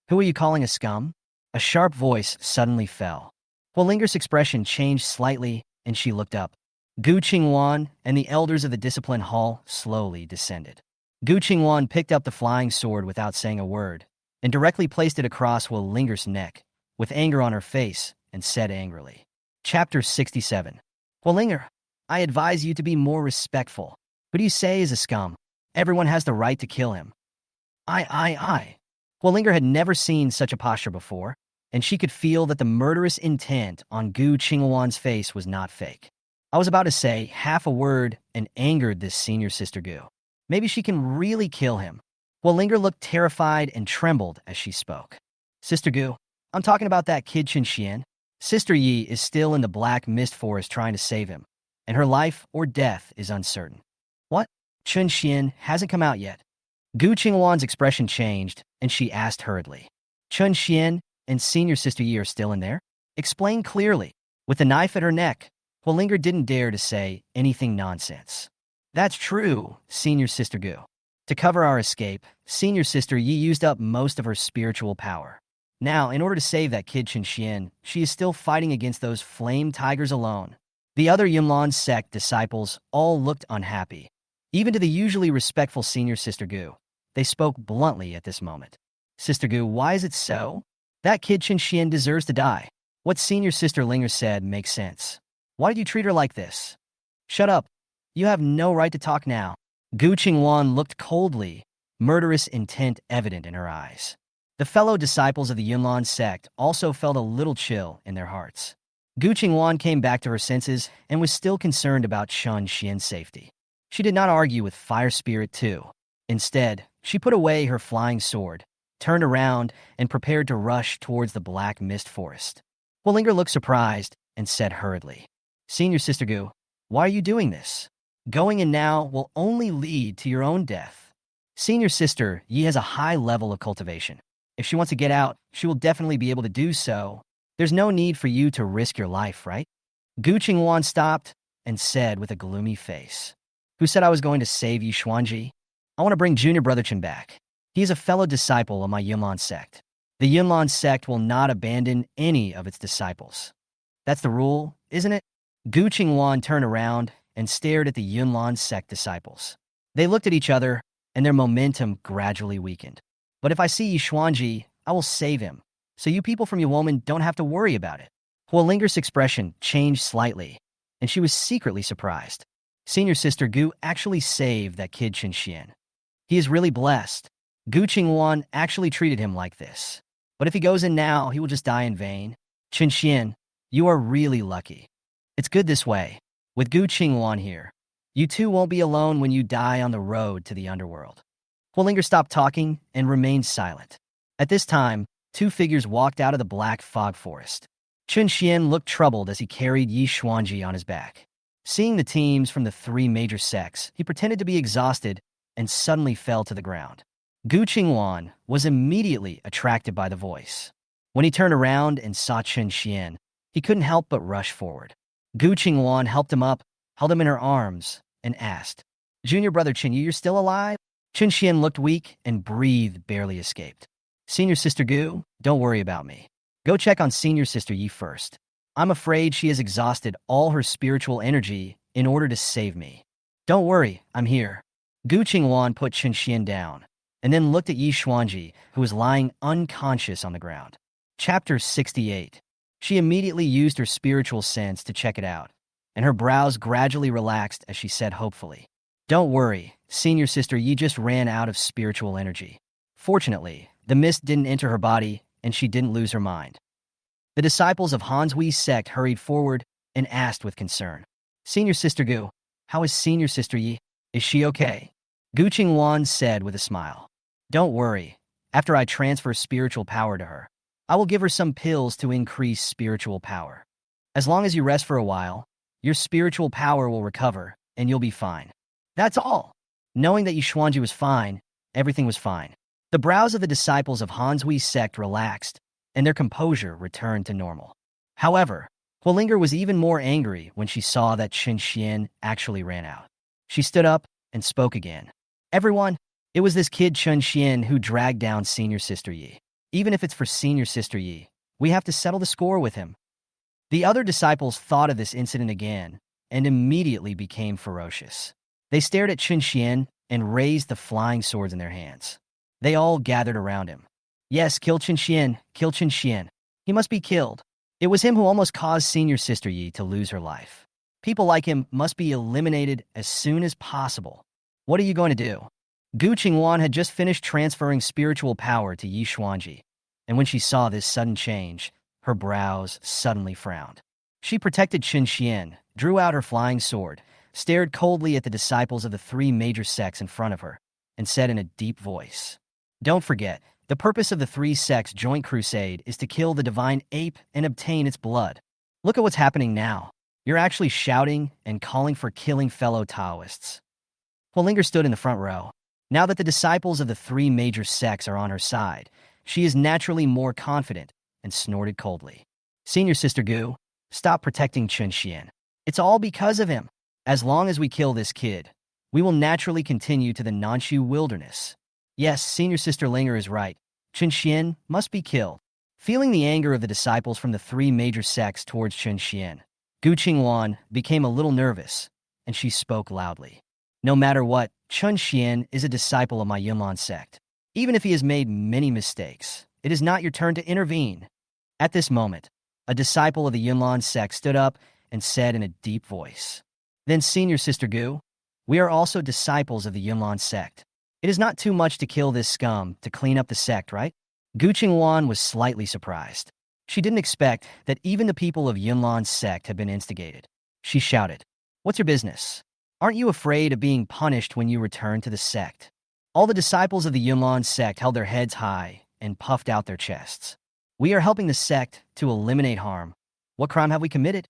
Who are you calling a scum? A sharp voice suddenly fell. Huolinger's expression changed slightly, and she looked up. Gu Qingwan and the elders of the discipline hall slowly descended. Gu Qingwan picked up the flying sword without saying a word, and directly placed it across Huolinger's neck, with anger on her face, and said angrily. Chapter 67. Huolinger, I advise you to be more respectful. Who do you say is a scum? Everyone has the right to kill him. I. Huolinger had never seen such a posture before, and she could feel that the murderous intent on Gu Qingwan's face was not fake. I was about to say half a word and angered this senior sister Gu. Maybe she can really kill him. Huolinger looked terrified and trembled as she spoke. Sister Gu, I'm talking about that kid Chun Shen. Sister Yi is still in the black mist forest trying to save him, and her life or death is uncertain. What? Chun Shen hasn't come out yet. Gu Qingwan's expression changed, and she asked hurriedly. Chun Shen and senior sister Yi are still in there? Explain clearly. With the knife at her neck, Huolinger didn't dare to say anything nonsense. That's true, senior sister Gu. To cover our escape, senior sister Yi used up most of her spiritual power. Now, in order to save that kid Chun Shen, she is still fighting against those flame tigers alone. The other Yunlan sect disciples all looked unhappy. Even to the usually respectful senior sister Gu, they spoke bluntly at this moment. Sister Gu, why is it so? That kid Chun Shen deserves to die. What senior sister Linger said makes sense. Why did you treat her like this? Shut up. You have no right to talk now. Gu Qingwan looked coldly, murderous intent evident in her eyes. The fellow disciples of the Yunlan sect also felt a little chill in their hearts. Gu Qingwan came back to her senses and was still concerned about Chun Shen's safety. She did not argue with Fire Spirit 2. Instead, she put away her flying sword, turned around, and prepared to rush towards the black mist forest. Huolinger looked surprised and said hurriedly, Senior Sister Gu, why are you doing this? Going in now will only lead to your own death. Senior Sister Yi has a high level of cultivation. If she wants to get out, she will definitely be able to do so. There's no need for you to risk your life, right? Gu Qingwan stopped and said with a gloomy face, Who said I was going to save Yi Xuanji? I want to bring Junior Brother Chen back. He is a fellow disciple of my Yunlan sect. The Yunlan sect will not abandon any of its disciples. That's the rule, isn't it? Gu Qingwan turned around and stared at the Yunlan sect disciples. They looked at each other, and their momentum gradually weakened. But if I see Yi Xuanji, I will save him, so you people from Yuwoman don't have to worry about it. Huolinger's expression changed slightly, and she was secretly surprised. Senior Sister Gu actually saved that kid Chun Shen. He is really blessed. Gu Qingwan actually treated him like this. But if he goes in now, he will just die in vain. Chun Shen, you are really lucky. It's good this way. With Gu Qingwan here, you two won't be alone when you die on the road to the underworld. Huolinger stopped talking and remained silent. At this time, two figures walked out of the black fog forest. Chun Shen looked troubled as he carried Yi Xuanji on his back. Seeing the teams from the three major sects, he pretended to be exhausted and suddenly fell to the ground. Gu Qingwan was immediately attracted by the voice. When he turned around and saw Chun Shen, he couldn't help but rush forward. Gu Qingwan helped him up, held him in her arms, and asked, Junior Brother Chen, you're still alive? Chun Shen looked weak and breathe barely escaped. Senior Sister Gu, don't worry about me. Go check on Senior Sister Yi first. I'm afraid she has exhausted all her spiritual energy in order to save me. Don't worry, I'm here. Gu Qingwan put Chun Shen down, and then looked at Yi Xuanji, who was lying unconscious on the ground. Chapter 68. She immediately used her spiritual sense to check it out, and her brows gradually relaxed as she said hopefully, Don't worry, Senior Sister Yi just ran out of spiritual energy. Fortunately, the mist didn't enter her body, and she didn't lose her mind. The disciples of Hanzui's sect hurried forward and asked with concern, Senior Sister Gu, how is Senior Sister Yi? Is she okay? Gu Qingwan said with a smile, Don't worry, after I transfer spiritual power to her, I will give her some pills to increase spiritual power. As long as you rest for a while, your spiritual power will recover, and you'll be fine. That's all. Knowing that Yi Xuanji was fine, everything was fine. The brows of the disciples of Hanzui's sect relaxed, and their composure returned to normal. However, Huolinger was even more angry when she saw that Chun Shen actually ran out. She stood up and spoke again. Everyone, it was this kid Chun Shen who dragged down Senior Sister Yi. Even if it's for Senior Sister Yi, we have to settle the score with him. The other disciples thought of this incident again and immediately became ferocious. They stared at Chun Shen and raised the flying swords in their hands. They all gathered around him. Yes, kill Chun Shen, kill Chun Shen. He must be killed. It was him who almost caused Senior Sister Yi to lose her life. People like him must be eliminated as soon as possible. What are you going to do? Gu Qingwan had just finished transferring spiritual power to Yi Xuanji, and when she saw this sudden change, her brows suddenly frowned. She protected Chun Shen, drew out her flying sword, stared coldly at the disciples of the three major sects in front of her, and said in a deep voice, "Don't forget, the purpose of the three sects' joint crusade is to kill the divine ape and obtain its blood. Look at what's happening now. You're actually shouting and calling for killing fellow Taoists." Huolinger stood in the front row. Now that the disciples of the three major sects are on her side, she is naturally more confident and snorted coldly. "Senior Sister Gu, stop protecting Chun Shen. It's all because of him. As long as we kill this kid, we will naturally continue to the Nanshu wilderness. Yes, Senior Sister Linger is right. Chun Shen must be killed." Feeling the anger of the disciples from the three major sects towards Chun Shen, Gu Qingwan became a little nervous, and she spoke loudly. "No matter what, Chun Shen is a disciple of my Yunlan sect. Even if he has made many mistakes, it is not your turn to intervene." At this moment, a disciple of the Yunlan sect stood up and said in a deep voice, "Then, Senior Sister Gu, we are also disciples of the Yunlan sect. It is not too much to kill this scum to clean up the sect, right?" Gu Qingwan was slightly surprised. She didn't expect that even the people of Yunlan's sect had been instigated. She shouted, "What's your business? Aren't you afraid of being punished when you return to the sect?" All the disciples of the Yunlan sect held their heads high and puffed out their chests. "We are helping the sect to eliminate harm. What crime have we committed?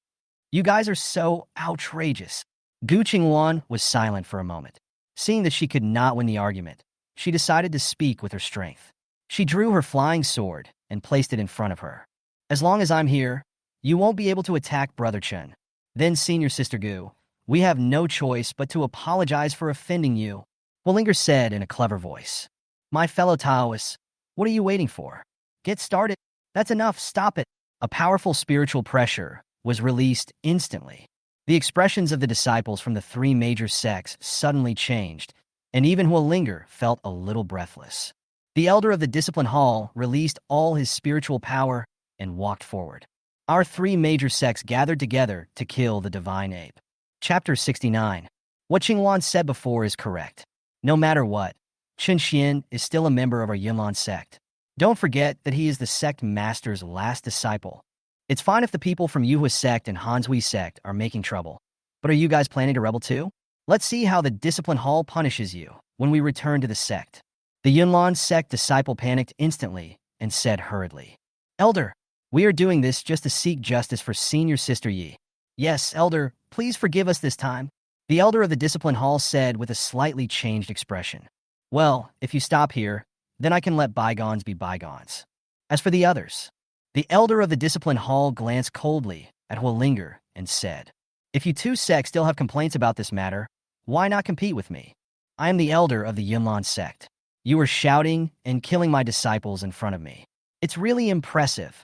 You guys are so outrageous." Gu Qingwan was silent for a moment. Seeing that she could not win the argument, she decided to speak with her strength. She drew her flying sword and placed it in front of her. "As long as I'm here, you won't be able to attack Brother Chen. Then, Senior Sister Gu, we have no choice but to apologize for offending you," Huolinger said in a clever voice. "My fellow Taoists, what are you waiting for? Get started. That's enough, stop it." A powerful spiritual pressure was released instantly. The expressions of the disciples from the three major sects suddenly changed, and even Huolinger felt a little breathless. The elder of the discipline hall released all his spiritual power and walked forward. Our three major sects gathered together to kill the divine ape. Chapter 69. What Qingwan said before is correct. No matter what, Chun Shen is still a member of our Yunlan sect. Don't forget that he is the sect master's last disciple. It's fine if the people from Yuhua sect and Hanshui sect are making trouble, but are you guys planning to rebel too? Let's see how the discipline hall punishes you when we return to the sect. The Yunlan sect disciple panicked instantly and said hurriedly, "Elder, we are doing this just to seek justice for Senior Sister Yi." "Yes, Elder, please forgive us this time," the elder of the discipline hall said with a slightly changed expression. "Well, if you stop here, then I can let bygones be bygones. As for the others," the elder of the discipline hall glanced coldly at Huolinger and said, "If you two sects still have complaints about this matter, why not compete with me? I am the elder of the Yunlan sect. You are shouting and killing my disciples in front of me. It's really impressive."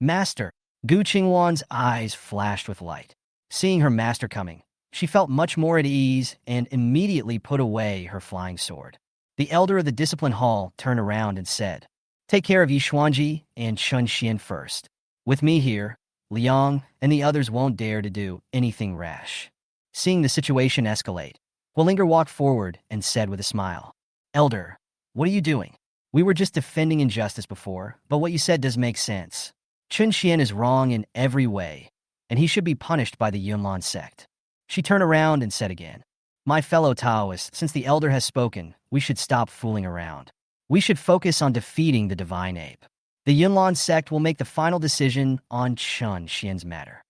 "Master," Gu Qingwan's eyes flashed with light. Seeing her master coming, she felt much more at ease and immediately put away her flying sword. The elder of the discipline hall turned around and said, "Take care of Yi Xuanji and Chun Shen first. With me here, Liang and the others won't dare to do anything rash." Seeing the situation escalate, Huolinger walked forward and said with a smile, "Elder, what are you doing? We were just defending injustice before, but what you said does make sense. Chun Shen is wrong in every way, and he should be punished by the Yunlan sect." She turned around and said again, "My fellow Taoists, since the elder has spoken, we should stop fooling around. We should focus on defeating the divine ape. The Yunlan sect will make the final decision on Chun Shen's matter."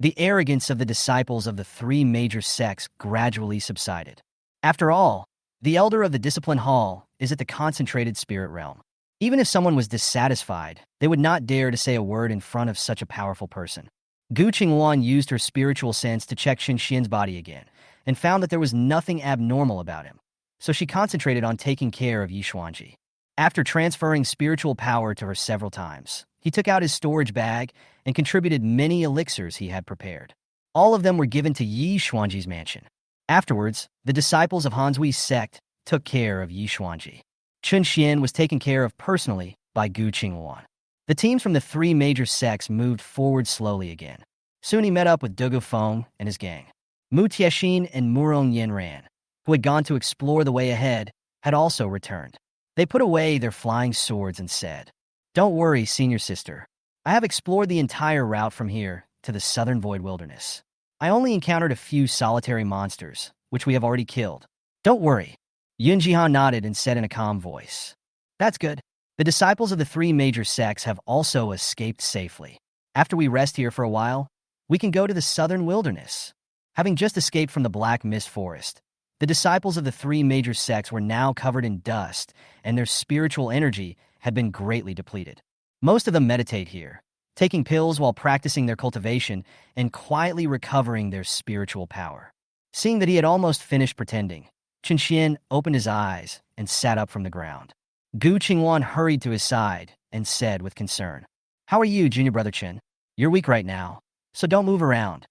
The arrogance of the disciples of the three major sects gradually subsided. After all, the elder of the discipline hall is at the concentrated spirit realm. Even if someone was dissatisfied, they would not dare to say a word in front of such a powerful person. Gu Qingwan used her spiritual sense to check Chun Shen's body again, and found that there was nothing abnormal about him. So she concentrated on taking care of Yi Xuanji. After transferring spiritual power to her several times, he took out his storage bag and contributed many elixirs he had prepared. All of them were given to Yi Xuanji's mansion. Afterwards, the disciples of Hanzui's sect took care of Yi Xuanji. Chun Shen was taken care of personally by Gu Qingwan. The teams from the three major sects moved forward slowly again. Soon he met up with Dugu Feng and his gang. Mu Tiexin and Murong Yanran, who had gone to explore the way ahead, had also returned. They put away their flying swords and said, "Don't worry, senior sister. I have explored the entire route from here to the southern void wilderness. I only encountered a few solitary monsters, which we have already killed. Don't worry." Yun Jihan nodded and said in a calm voice, "That's good. The disciples of the three major sects have also escaped safely. After we rest here for a while, we can go to the southern wilderness." Having just escaped from the Black Mist Forest, the disciples of the three major sects were now covered in dust, and their spiritual energy had been greatly depleted. Most of them meditate here, taking pills while practicing their cultivation and quietly recovering their spiritual power. Seeing that he had almost finished pretending, Chun Shen opened his eyes and sat up from the ground. Gu Qingwan hurried to his side and said with concern, "How are you, junior brother Chen? You're weak right now, so don't move around.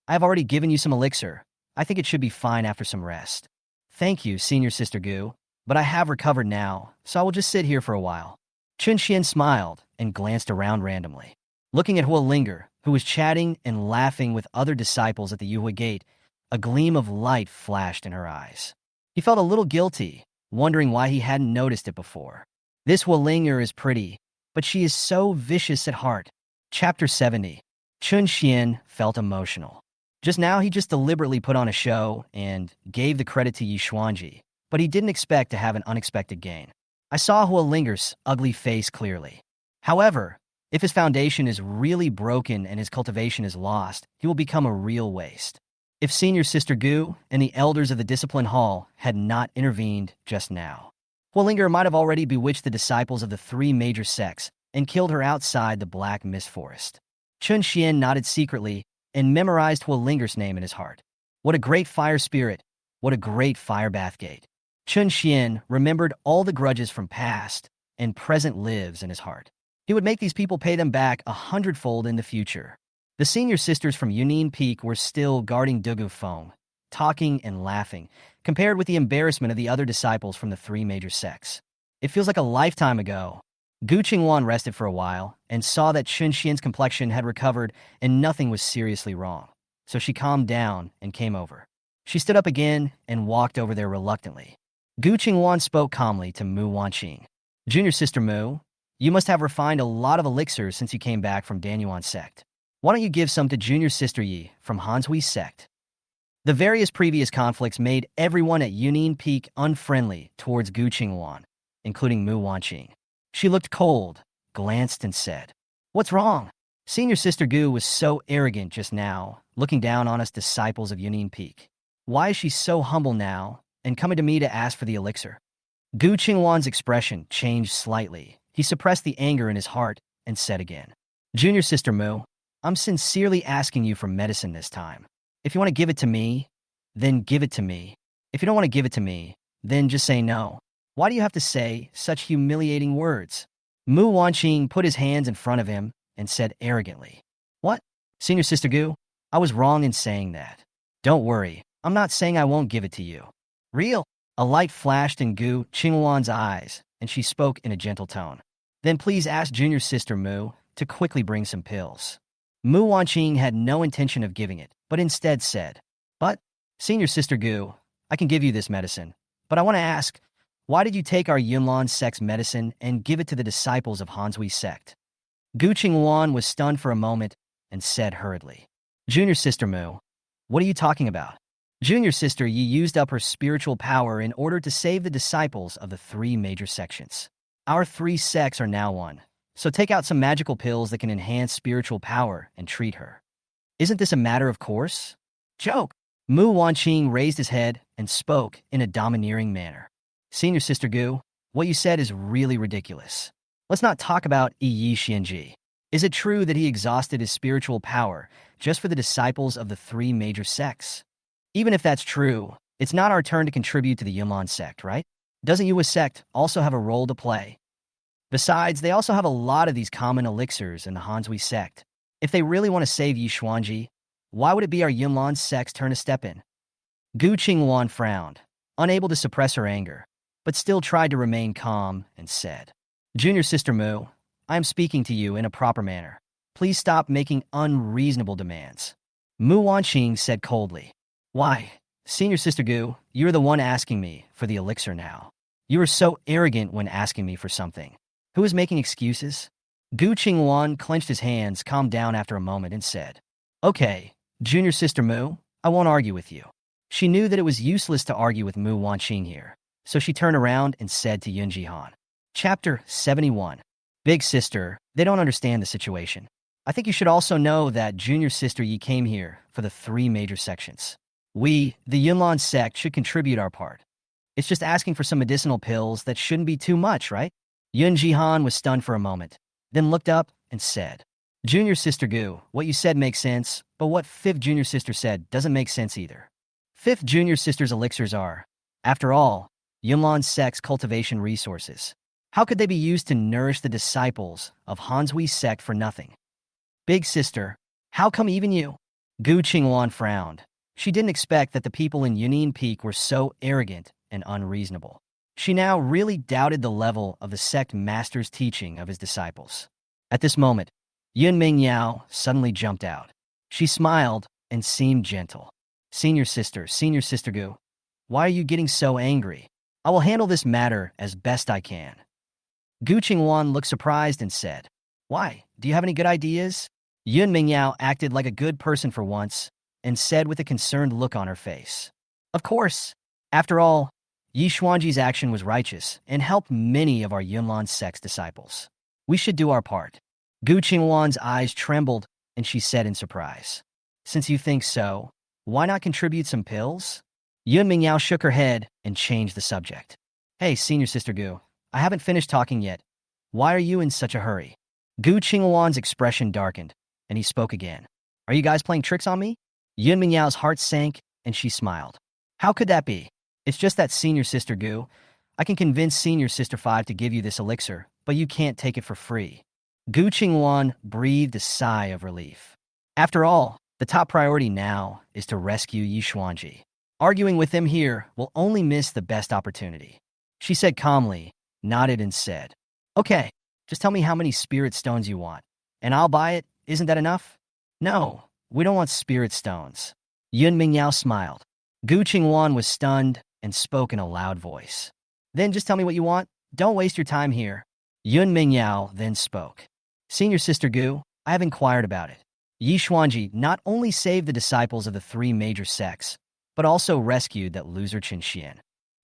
I have already given you some elixir. I think it should be fine after some rest." "Thank you, senior sister Gu, but I have recovered now, so I will just sit here for a while." Chun Shen smiled and glanced around randomly. Looking at Hua Linger, who was chatting and laughing with other disciples at the Yuhui Gate, a gleam of light flashed in her eyes. He felt a little guilty, wondering why he hadn't noticed it before. This Hua Linger is pretty, but she is so vicious at heart. Chapter 70. Chun Shen felt emotional. Just now he just deliberately put on a show and gave the credit to Yi Xuanji, but he didn't expect to have an unexpected gain. I saw Hua Linger's ugly face clearly. However, if his foundation is really broken and his cultivation is lost, he will become a real waste. If Senior Sister Gu and the elders of the Discipline Hall had not intervened just now, Hua Linger might have already bewitched the disciples of the three major sects and killed her outside the Black Mist Forest. Chun Shen nodded secretly and memorized Hua Linger's name in his heart. What a great fire spirit! What a great fire bath gate! Chun Shen remembered all the grudges from past and present lives in his heart. He would make these people pay them back 100-fold in the future. The senior sisters from Yunin Peak were still guarding Dugu Feng, talking and laughing, compared with the embarrassment of the other disciples from the three major sects. It feels like a lifetime ago. Gu Qingwan rested for a while and saw that Chun Shen's complexion had recovered and nothing was seriously wrong, so she calmed down and came over. She stood up again and walked over there reluctantly. Gu Qingwan spoke calmly to Mu Wanqing. "Junior sister Mu, you must have refined a lot of elixirs since you came back from Danyuan's sect. Why don't you give some to junior sister Yi from Hanzui's sect?" The various previous conflicts made everyone at Yunin Peak unfriendly towards Gu Qingwan, including Mu Wanqing. She looked cold, glanced, and said, "What's wrong?" Senior Sister Gu was so arrogant just now, looking down on us disciples of Yunin Peak. Why is she so humble now and coming to me to ask for the elixir? Gu Qingwan's expression changed slightly. He suppressed the anger in his heart and said again, "Junior Sister Mu, I'm sincerely asking you for medicine this time. If you want to give it to me, then give it to me. If you don't want to give it to me, then just say no. Why do you have to say such humiliating words?" Mu Wanqing put his hands in front of him and said arrogantly, "What? Senior Sister Gu, I was wrong in saying that. Don't worry, I'm not saying I won't give it to you." "Real?" A light flashed in Gu Qingwan's eyes, and she spoke in a gentle tone. "Then please ask Junior Sister Mu to quickly bring some pills." Mu Wanqing had no intention of giving it, but instead said, "But, Senior Sister Gu, I can give you this medicine, but I want to ask, why did you take our Yunlan sect's medicine and give it to the disciples of Hanzui's sect?" Gu Qingwan was stunned for a moment and said hurriedly, "Junior Sister Mu, what are you talking about? Junior Sister Yi used up her spiritual power in order to save the disciples of the three major sections. Our three sects are now one, so take out some magical pills that can enhance spiritual power and treat her. Isn't this a matter of course?" "Joke!" Mu Wanqing raised his head and spoke in a domineering manner. "Senior Sister Gu, what you said is really ridiculous. Let's not talk about Yi Xianji. Is it true that he exhausted his spiritual power just for the disciples of the three major sects? Even if that's true, it's not our turn to contribute to the Yunlan sect, right? Doesn't Yu's sect also have a role to play? Besides, they also have a lot of these common elixirs in the Hanshui sect. If they really want to save Yi Xuanji, why would it be our Yunlan sect's turn to step in? Gu Qingwan frowned, unable to suppress her anger, but still tried to remain calm and said, Junior Sister Mu, I am speaking to you in a proper manner. Please stop making unreasonable demands. Mu Wanqing said coldly, Why, Senior Sister Gu, you're the one asking me for the elixir now. You are so arrogant when asking me for something. Who is making excuses? Gu Qingwan clenched his hands, calmed down after a moment, and said, Okay, Junior Sister Mu, I won't argue with you. She knew that it was useless to argue with Mu Wanqing here, so she turned around and said to Yun Jihan. Chapter 71. Big Sister, they don't understand the situation. I think you should also know that Junior Sister Yi came here for the three major sections. We, the Yunlan sect, should contribute our part. It's just asking for some medicinal pills that shouldn't be too much, right? Yun Jihan was stunned for a moment, then looked up and said, Junior Sister Gu, what you said makes sense, but what Fifth Junior Sister said doesn't make sense either. Fifth Junior Sister's elixirs are, after all, Yunlan sect's cultivation resources. How could they be used to nourish the disciples of Hanshui sect for nothing? Big Sister, how come even you? Gu Qingwan frowned. She didn't expect that the people in Yunin Peak were so arrogant and unreasonable. She now really doubted the level of the sect master's teaching of his disciples. At this moment, Yun Mingyao suddenly jumped out. She smiled and seemed gentle. Senior Sister Gu, why are you getting so angry? I will handle this matter as best I can. Gu Qingwan looked surprised and said, Why? Do you have any good ideas? Yun Mingyao acted like a good person for once and said with a concerned look on her face, Of course. After all, Yi Xuanji's action was righteous and helped many of our Yunlan sect's disciples. We should do our part. Gu Qingwan's eyes trembled, and she said in surprise, Since you think so, why not contribute some pills? Yun Mingyao shook her head and changed the subject. Hey, Senior Sister Gu, I haven't finished talking yet. Why are you in such a hurry? Gu Qingwan's expression darkened, and he spoke again. Are you guys playing tricks on me? Yun Mingyao's heart sank, and she smiled. How could that be? It's just that Senior Sister Gu. I can convince Senior Sister 5 to give you this elixir, but you can't take it for free. Gu Qingwan breathed a sigh of relief. After all, the top priority now is to rescue Yi Xuanji. Arguing with him here will only miss the best opportunity. She said calmly, nodded and said, Okay, just tell me how many spirit stones you want, and I'll buy it. Isn't that enough? No, we don't want spirit stones. Yun Mingyao smiled. Gu Qingwan was stunned and spoke in a loud voice. Then just tell me what you want. Don't waste your time here. Yun Mingyao then spoke. Senior Sister Gu, I have inquired about it. Yi Xuanji not only saved the disciples of the three major sects, but also rescued that loser Chun Shen.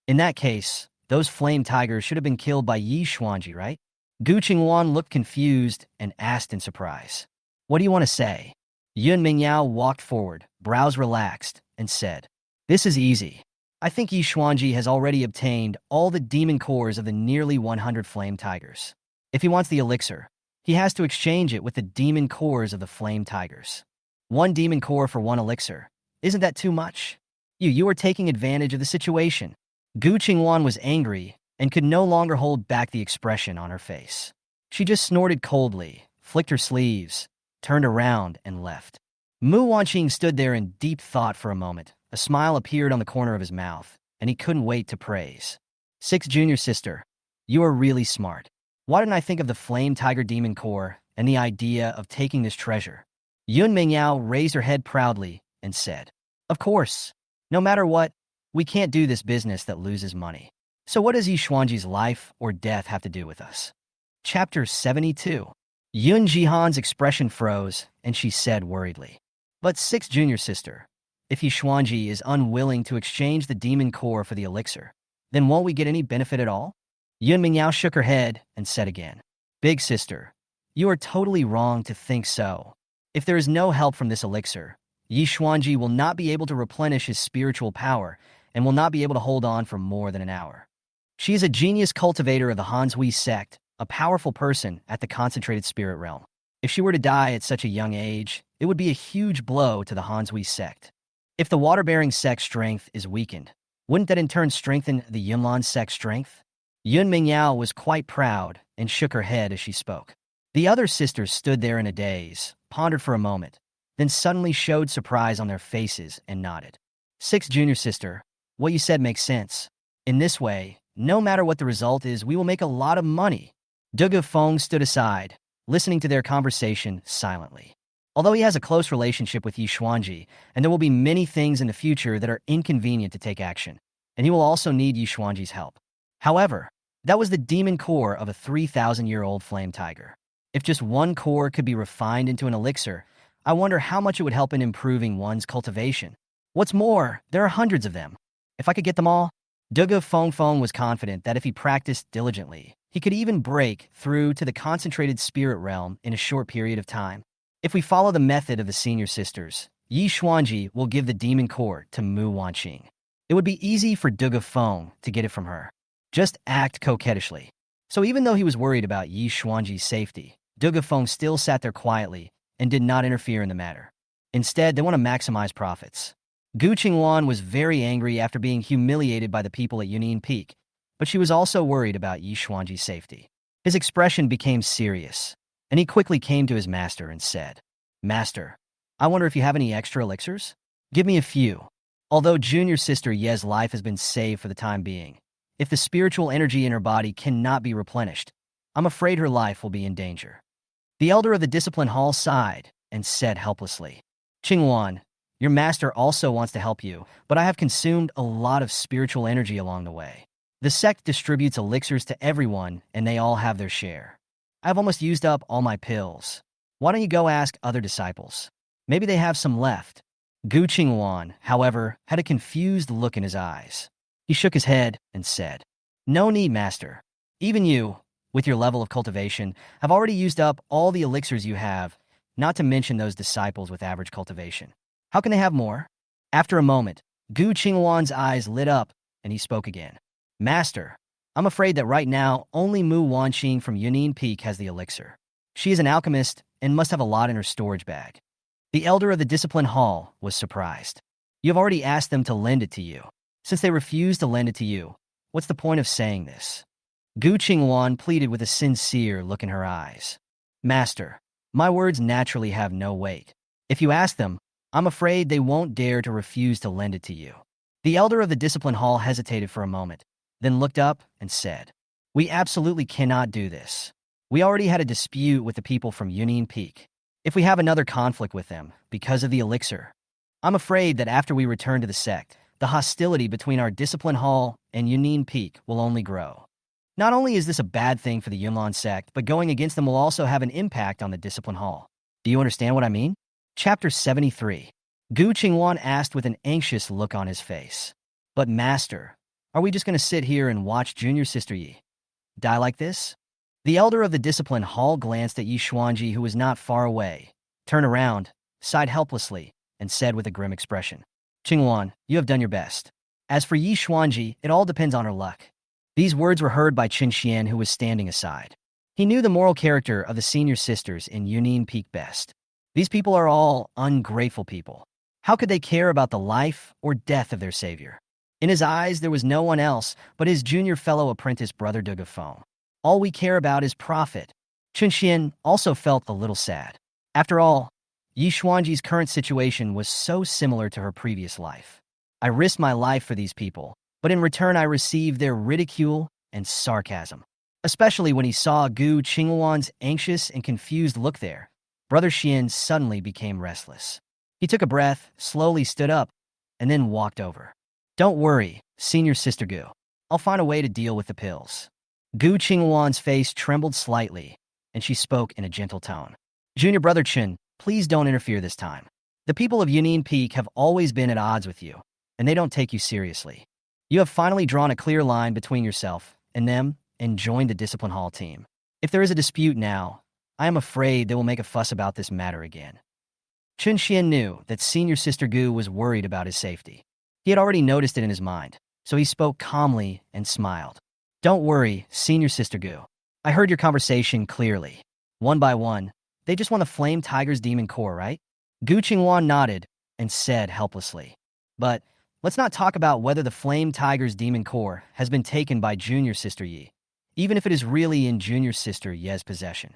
In that case, those flame tigers should have been killed by Yi Xuanji, right? Gu Qingwan looked confused and asked in surprise. What do you want to say? Yun Mingyao walked forward, brows relaxed, and said, This is easy. I think Yi Xuanji has already obtained all the demon cores of the nearly 100 flame tigers. If he wants the elixir, he has to exchange it with the demon cores of the flame tigers. One demon core for one elixir. Isn't that too much? You are taking advantage of the situation. Gu Qingwan was angry and could no longer hold back the expression on her face. She just snorted coldly, flicked her sleeves, turned around, and left. Mu Wanqing stood there in deep thought for a moment. A smile appeared on the corner of his mouth, and he couldn't wait to praise. Sixth Junior Sister, you are really smart. Why didn't I think of the Flame Tiger Demon Core and the idea of taking this treasure? Yun Mingyao raised her head proudly and said, Of course. No matter what, we can't do this business that loses money. So what does Yi Xuanji's life or death have to do with us? Chapter 72. Yun Jihan's expression froze, and she said worriedly, But Sixth Junior Sister, if Yi Xuanji is unwilling to exchange the demon core for the elixir, then won't we get any benefit at all? Yun Mingyao shook her head and said again, Big Sister, you are totally wrong to think so. If there is no help from this elixir, Yi Xuanji will not be able to replenish his spiritual power and will not be able to hold on for more than an hour. She is a genius cultivator of the Hanshui sect, a powerful person at the concentrated spirit realm. If she were to die at such a young age, it would be a huge blow to the Hanshui sect. If the water-bearing sect's strength is weakened, wouldn't that in turn strengthen the Yunlan sect's strength? Yun Mingyao was quite proud and shook her head as she spoke. The other sisters stood there in a daze, pondered for a moment, then suddenly showed surprise on their faces and nodded. Sixth junior sister, what you said makes sense. In this way, no matter what the result is, we will make a lot of money. Dugu Feng stood aside, listening to their conversation silently. Although he has a close relationship with Yi Xuanji, and there will be many things in the future that are inconvenient to take action, and he will also need Yi Xuanji's help. However, that was the demon core of a 3,000-year-old flame tiger. If just one core could be refined into an elixir, I wonder how much it would help in improving one's cultivation. What's more, there are hundreds of them. If I could get them all, Dugu Feng was confident that if he practiced diligently, he could even break through to the concentrated spirit realm in a short period of time. If we follow the method of the senior sisters, Yi Xuanji will give the demon core to Mu Wanqing. It would be easy for Dugu Feng to get it from her. Just act coquettishly. So even though he was worried about Yi Xuanji's safety, Dugu Feng still sat there quietly and did not interfere in the matter. Instead, they want to maximize profits. Gu Qingwan was very angry after being humiliated by the people at Yunin Peak, but she was also worried about Yi Xuanji's safety. His expression became serious, and he quickly came to his master and said, "Master, I wonder if you have any extra elixirs? Give me a few." Although junior sister Ye's life has been saved for the time being, if the spiritual energy in her body cannot be replenished, I'm afraid her life will be in danger. The elder of the discipline hall sighed and said helplessly, "Qingwan, your master also wants to help you, but I have consumed a lot of spiritual energy along the way. The sect distributes elixirs to everyone, and they all have their share. I've almost used up all my pills. Why don't you go ask other disciples? Maybe they have some left." Gu Qingwan, however, had a confused look in his eyes. He shook his head and said, "No need, master. Even you, with your level of cultivation, have already used up all the elixirs you have, not to mention those disciples with average cultivation. How can they have more?" After a moment, Gu Qingwan's eyes lit up, and he spoke again. "Master, I'm afraid that right now only Mu Wanqing from Yunin Peak has the elixir. She is an alchemist and must have a lot in her storage bag." The elder of the discipline hall was surprised. "You have already asked them to lend it to you. Since they refuse to lend it to you, what's the point of saying this?" Gu Qingwan pleaded with a sincere look in her eyes. "Master, my words naturally have no weight. If you ask them, I'm afraid they won't dare to refuse to lend it to you." The elder of the discipline hall hesitated for a moment, then looked up and said, "We absolutely cannot do this. We already had a dispute with the people from Yunin Peak. If we have another conflict with them because of the elixir, I'm afraid that after we return to the sect, the hostility between our discipline hall and Yunin Peak will only grow. Not only is this a bad thing for the Yunlan sect, but going against them will also have an impact on the discipline hall. Do you understand what I mean?" Chapter 73. Gu Qingwan asked with an anxious look on his face. "But master, are we just going to sit here and watch junior sister Yi die like this?" The elder of the discipline hall glanced at Yi Xuanji, who was not far away, turned around, sighed helplessly, and said with a grim expression, "Qingwan, you have done your best. As for Yi Xuanji, it all depends on her luck." These words were heard by Chun Shen, who was standing aside. He knew the moral character of the senior sisters in Yunin Peak best. These people are all ungrateful people. How could they care about the life or death of their savior? In his eyes, there was no one else but his junior fellow apprentice brother Dugu Feng. All we care about is profit. Chun Shen also felt a little sad. After all, Yi Xuanji's current situation was so similar to her previous life. I risked my life for these people, but in return I received their ridicule and sarcasm. Especially when he saw Gu Qingwan's anxious and confused look there, Brother Xian suddenly became restless. He took a breath, slowly stood up, and then walked over. "Don't worry, senior sister Gu. I'll find a way to deal with the pills." Gu Qingwan's face trembled slightly, and she spoke in a gentle tone. "Junior brother Chun, please don't interfere this time. The people of Yunin Peak have always been at odds with you, and they don't take you seriously. You have finally drawn a clear line between yourself and them and joined the discipline hall team. If there is a dispute now, I am afraid they will make a fuss about this matter again." Chun Shen knew that senior sister Gu was worried about his safety. He had already noticed it in his mind, so he spoke calmly and smiled. Don't worry, senior sister Gu. I heard your conversation clearly. One by one, they just want the Flame Tiger's demon core, right? Gu Qinghuan nodded and said helplessly. But let's not talk about whether the Flame Tiger's demon core has been taken by Junior Sister Yi, even if it is really in Junior Sister Ye's possession.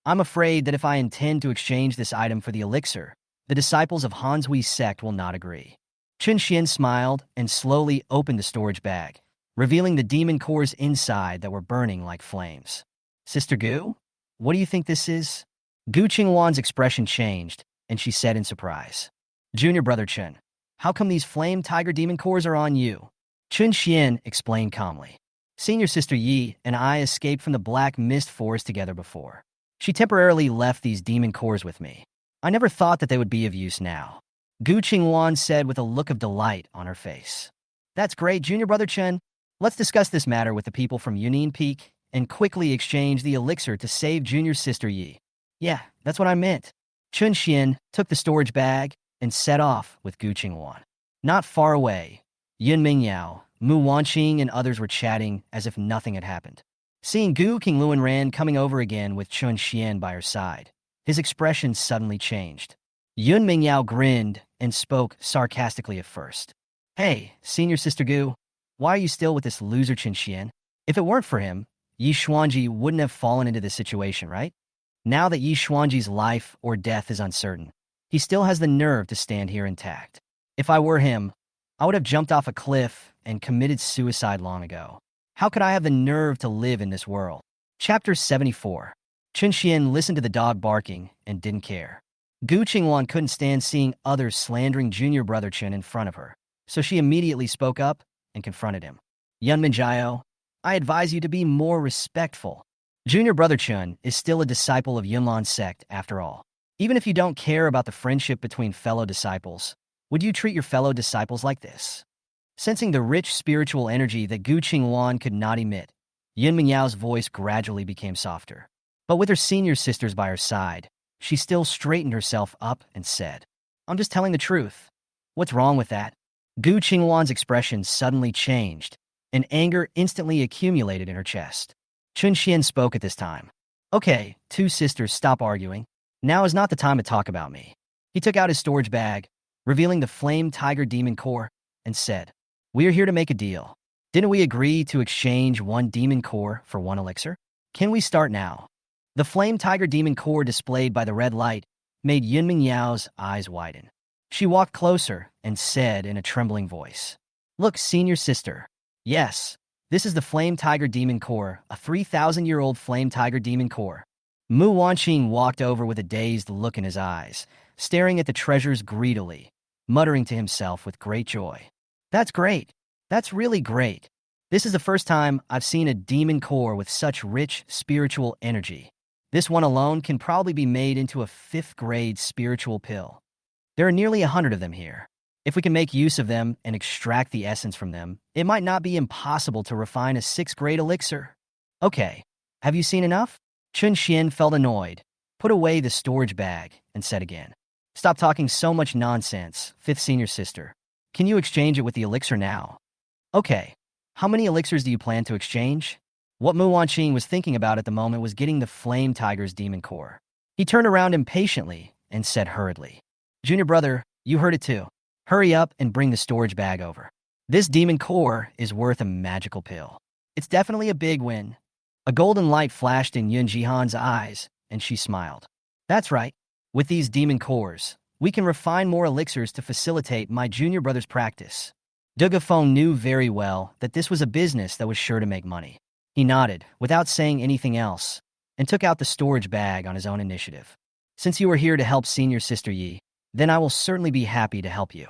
I'm afraid that if I intend to exchange this item for the elixir, the disciples of Hanzui's sect will not agree. Chun Shen smiled and slowly opened the storage bag, revealing the demon cores inside that were burning like flames. Sister Gu, what do you think this is? Gu Qinghuan's expression changed, and she said in surprise. Junior brother Chun, how come these flame tiger demon cores are on you? Chun Shen explained calmly. Senior sister Yi and I escaped from the Black Mist Forest together before. She temporarily left these demon cores with me. I never thought that they would be of use now. Gu Qinghuan said with a look of delight on her face. That's great, Junior brother Chun. Let's discuss this matter with the people from Yunin Peak and quickly exchange the elixir to save Junior Sister Yi. Yeah, that's what I meant. Chun Shen took the storage bag and set off with Gu Qinghuan. Not far away, Yun Mingyao, Mu Wanqing, and others were chatting as if nothing had happened. Seeing Gu Qingluan coming over again with Chun Shen by her side, his expression suddenly changed. Yun Mingyao grinned and spoke sarcastically at first. Hey, senior sister Gu, why are you still with this loser Chun Shen? If it weren't for him, Yi Xuanji wouldn't have fallen into this situation, right? Now that Yi Xuanji's life or death is uncertain, he still has the nerve to stand here intact. If I were him, I would have jumped off a cliff and committed suicide long ago. How could I have the nerve to live in this world? Chapter 74. Chun Shen listened to the dog barking and didn't care. Gu Qinghuan couldn't stand seeing others slandering junior brother Chun in front of her, so she immediately spoke up and confronted him. Yun Minjiao, I advise you to be more respectful. Junior brother Chun is still a disciple of Yunlan's sect after all. Even if you don't care about the friendship between fellow disciples, would you treat your fellow disciples like this? Sensing the rich spiritual energy that Gu Qinghuan could not emit, Yun Mingyao's voice gradually became softer. But with her senior sisters by her side, she still straightened herself up and said, I'm just telling the truth. What's wrong with that? Gu Qinghuan's expression suddenly changed, and anger instantly accumulated in her chest. Chun Shen spoke at this time. Okay, two sisters, stop arguing. Now is not the time to talk about me. He took out his storage bag, revealing the Flame Tiger Demon Core, and said, We are here to make a deal. Didn't we agree to exchange one demon core for one elixir? Can we start now? The Flame Tiger Demon Core displayed by the red light made Yun Mingyao's eyes widen. She walked closer and said in a trembling voice, Look, senior sister. Yes, this is the Flame Tiger Demon Core, a 3,000-year-old Flame Tiger Demon Core. Mu Wanqing walked over with a dazed look in his eyes, staring at the treasures greedily, muttering to himself with great joy. That's great. That's really great. This is the first time I've seen a demon core with such rich spiritual energy. This one alone can probably be made into a 5th-grade spiritual pill. There are nearly 100 of them here. If we can make use of them and extract the essence from them, it might not be impossible to refine a 6th-grade elixir. Okay, have you seen enough? Chun Shen felt annoyed, put away the storage bag, and said again, Stop talking so much nonsense, 5th senior sister. Can you exchange it with the elixir now? Okay, how many elixirs do you plan to exchange? What Mu Wanqing was thinking about at the moment was getting the Flame Tiger's demon core. He turned around impatiently and said hurriedly, Junior brother, you heard it too. Hurry up and bring the storage bag over. This demon core is worth a magical pill. It's definitely a big win. A golden light flashed in Yun Jihan's eyes, and she smiled. That's right. With these demon cores, we can refine more elixirs to facilitate my junior brother's practice. Dugu Feng knew very well that this was a business that was sure to make money. He nodded, without saying anything else, and took out the storage bag on his own initiative. Since you are here to help senior sister Yi, then I will certainly be happy to help you.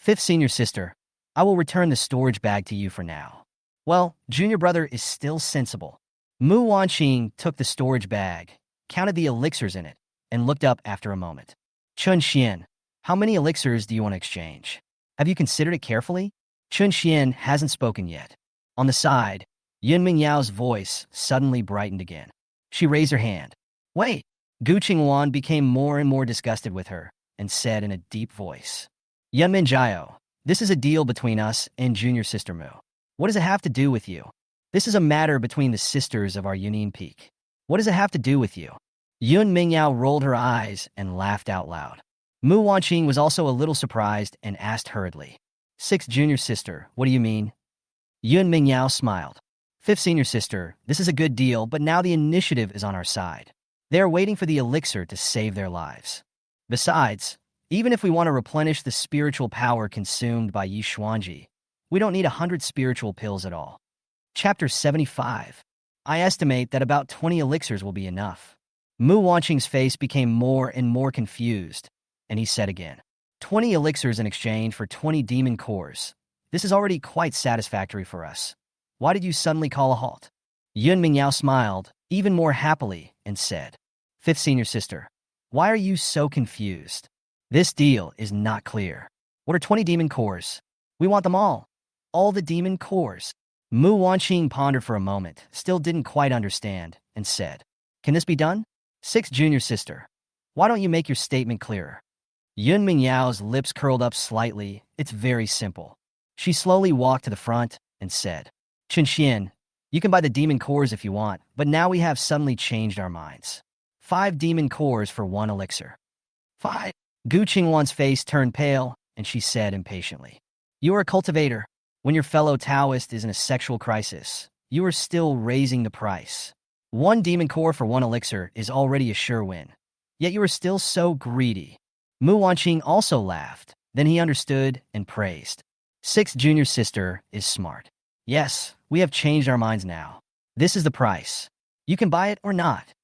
5th senior sister, I will return the storage bag to you for now. Well, junior brother is still sensible. Mu Wanqing took the storage bag, counted the elixirs in it, and looked up after a moment. Chun Shen, how many elixirs do you want to exchange? Have you considered it carefully? Chun Shen hasn't spoken yet. On the side, Yun Mingyao's voice suddenly brightened again. She raised her hand. Wait! Gu Qinghuan became more and more disgusted with her and said in a deep voice, Yun Minjiao, this is a deal between us and junior sister Mu. What does it have to do with you? This is a matter between the sisters of our Yunin Peak. What does it have to do with you? Yun Mingyao rolled her eyes and laughed out loud. Mu Wanqing was also a little surprised and asked hurriedly, "Sixth junior sister, what do you mean?" Yun Mingyao smiled. "Fifth senior sister, this is a good deal, but now the initiative is on our side. They are waiting for the elixir to save their lives. Besides, even if we want to replenish the spiritual power consumed by Yi Xuanji, we don't need 100 spiritual pills at all." Chapter 75. I estimate that about 20 elixirs will be enough. Mu Wanqing's face became more and more confused, and he said again, 20 elixirs in exchange for 20 demon cores. This is already quite satisfactory for us. Why did you suddenly call a halt? Yun Mingyao smiled, even more happily, and said, "Fifth senior sister, why are you so confused? This deal is not clear. What are 20 demon cores? We want them all. All the demon cores." Mu Wanqing pondered for a moment, still didn't quite understand, and said, "Can this be done? Sixth junior sister, why don't you make your statement clearer?" Yun Mingyao's lips curled up slightly. "It's very simple." She slowly walked to the front and said, "Chun Shen, you can buy the demon cores if you want, but now we have suddenly changed our minds. 5 demon cores for 1 elixir." 5. Gu Qingwan's face turned pale, and she said impatiently, "You are a cultivator. When your fellow Taoist is in a sexual crisis, you are still raising the price. 1 demon core for 1 elixir is already a sure win. Yet you are still so greedy." Mu Wanqing also laughed. Then he understood and praised. "Sixth junior sister is smart. Yes, we have changed our minds now. This is the price. You can buy it or not."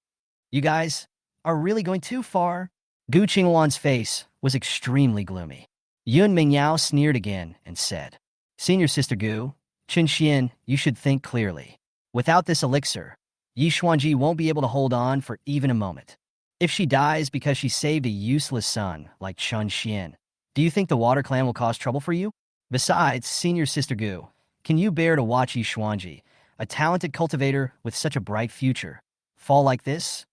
"You guys are really going too far." Gu Qingwan's face was extremely gloomy. Yun Mingyao sneered again and said, "Senior sister Gu, Chun Shen, you should think clearly. Without this elixir, Yi Xuanji won't be able to hold on for even a moment. If she dies because she saved a useless son like Chun Shen, do you think the water clan will cause trouble for you? Besides, senior sister Gu, can you bear to watch Yi Xuanji, a talented cultivator with such a bright future, fall like this?"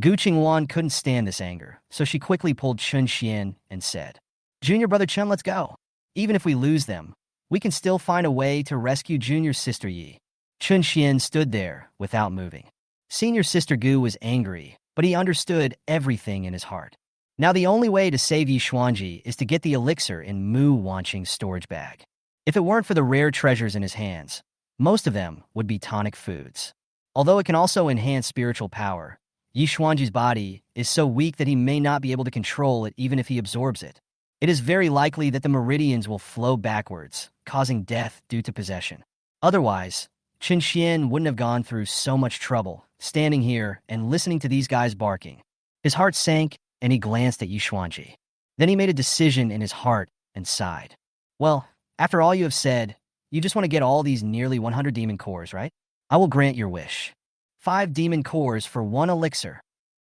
Gu Qingwan couldn't stand this anger, so she quickly pulled Chun Shen and said, "Junior brother Chun, let's go. Even if we lose them, we can still find a way to rescue junior sister Yi." Chun Shen stood there without moving. Senior sister Gu was angry, but he understood everything in his heart. Now the only way to save Yi Xuanji is to get the elixir in Mu Wanqing's storage bag. If it weren't for the rare treasures in his hands, most of them would be tonic foods. Although it can also enhance spiritual power, Yi Xuanji's body is so weak that he may not be able to control it even if he absorbs it. It is very likely that the meridians will flow backwards, causing death due to possession. Otherwise, Chun Shen wouldn't have gone through so much trouble, standing here and listening to these guys barking. His heart sank, and he glanced at Yi Xuanji. Then he made a decision in his heart and sighed. "Well, after all you have said, you just want to get all these nearly 100 demon cores, right? I will grant your wish. 5 demon cores for 1 elixir."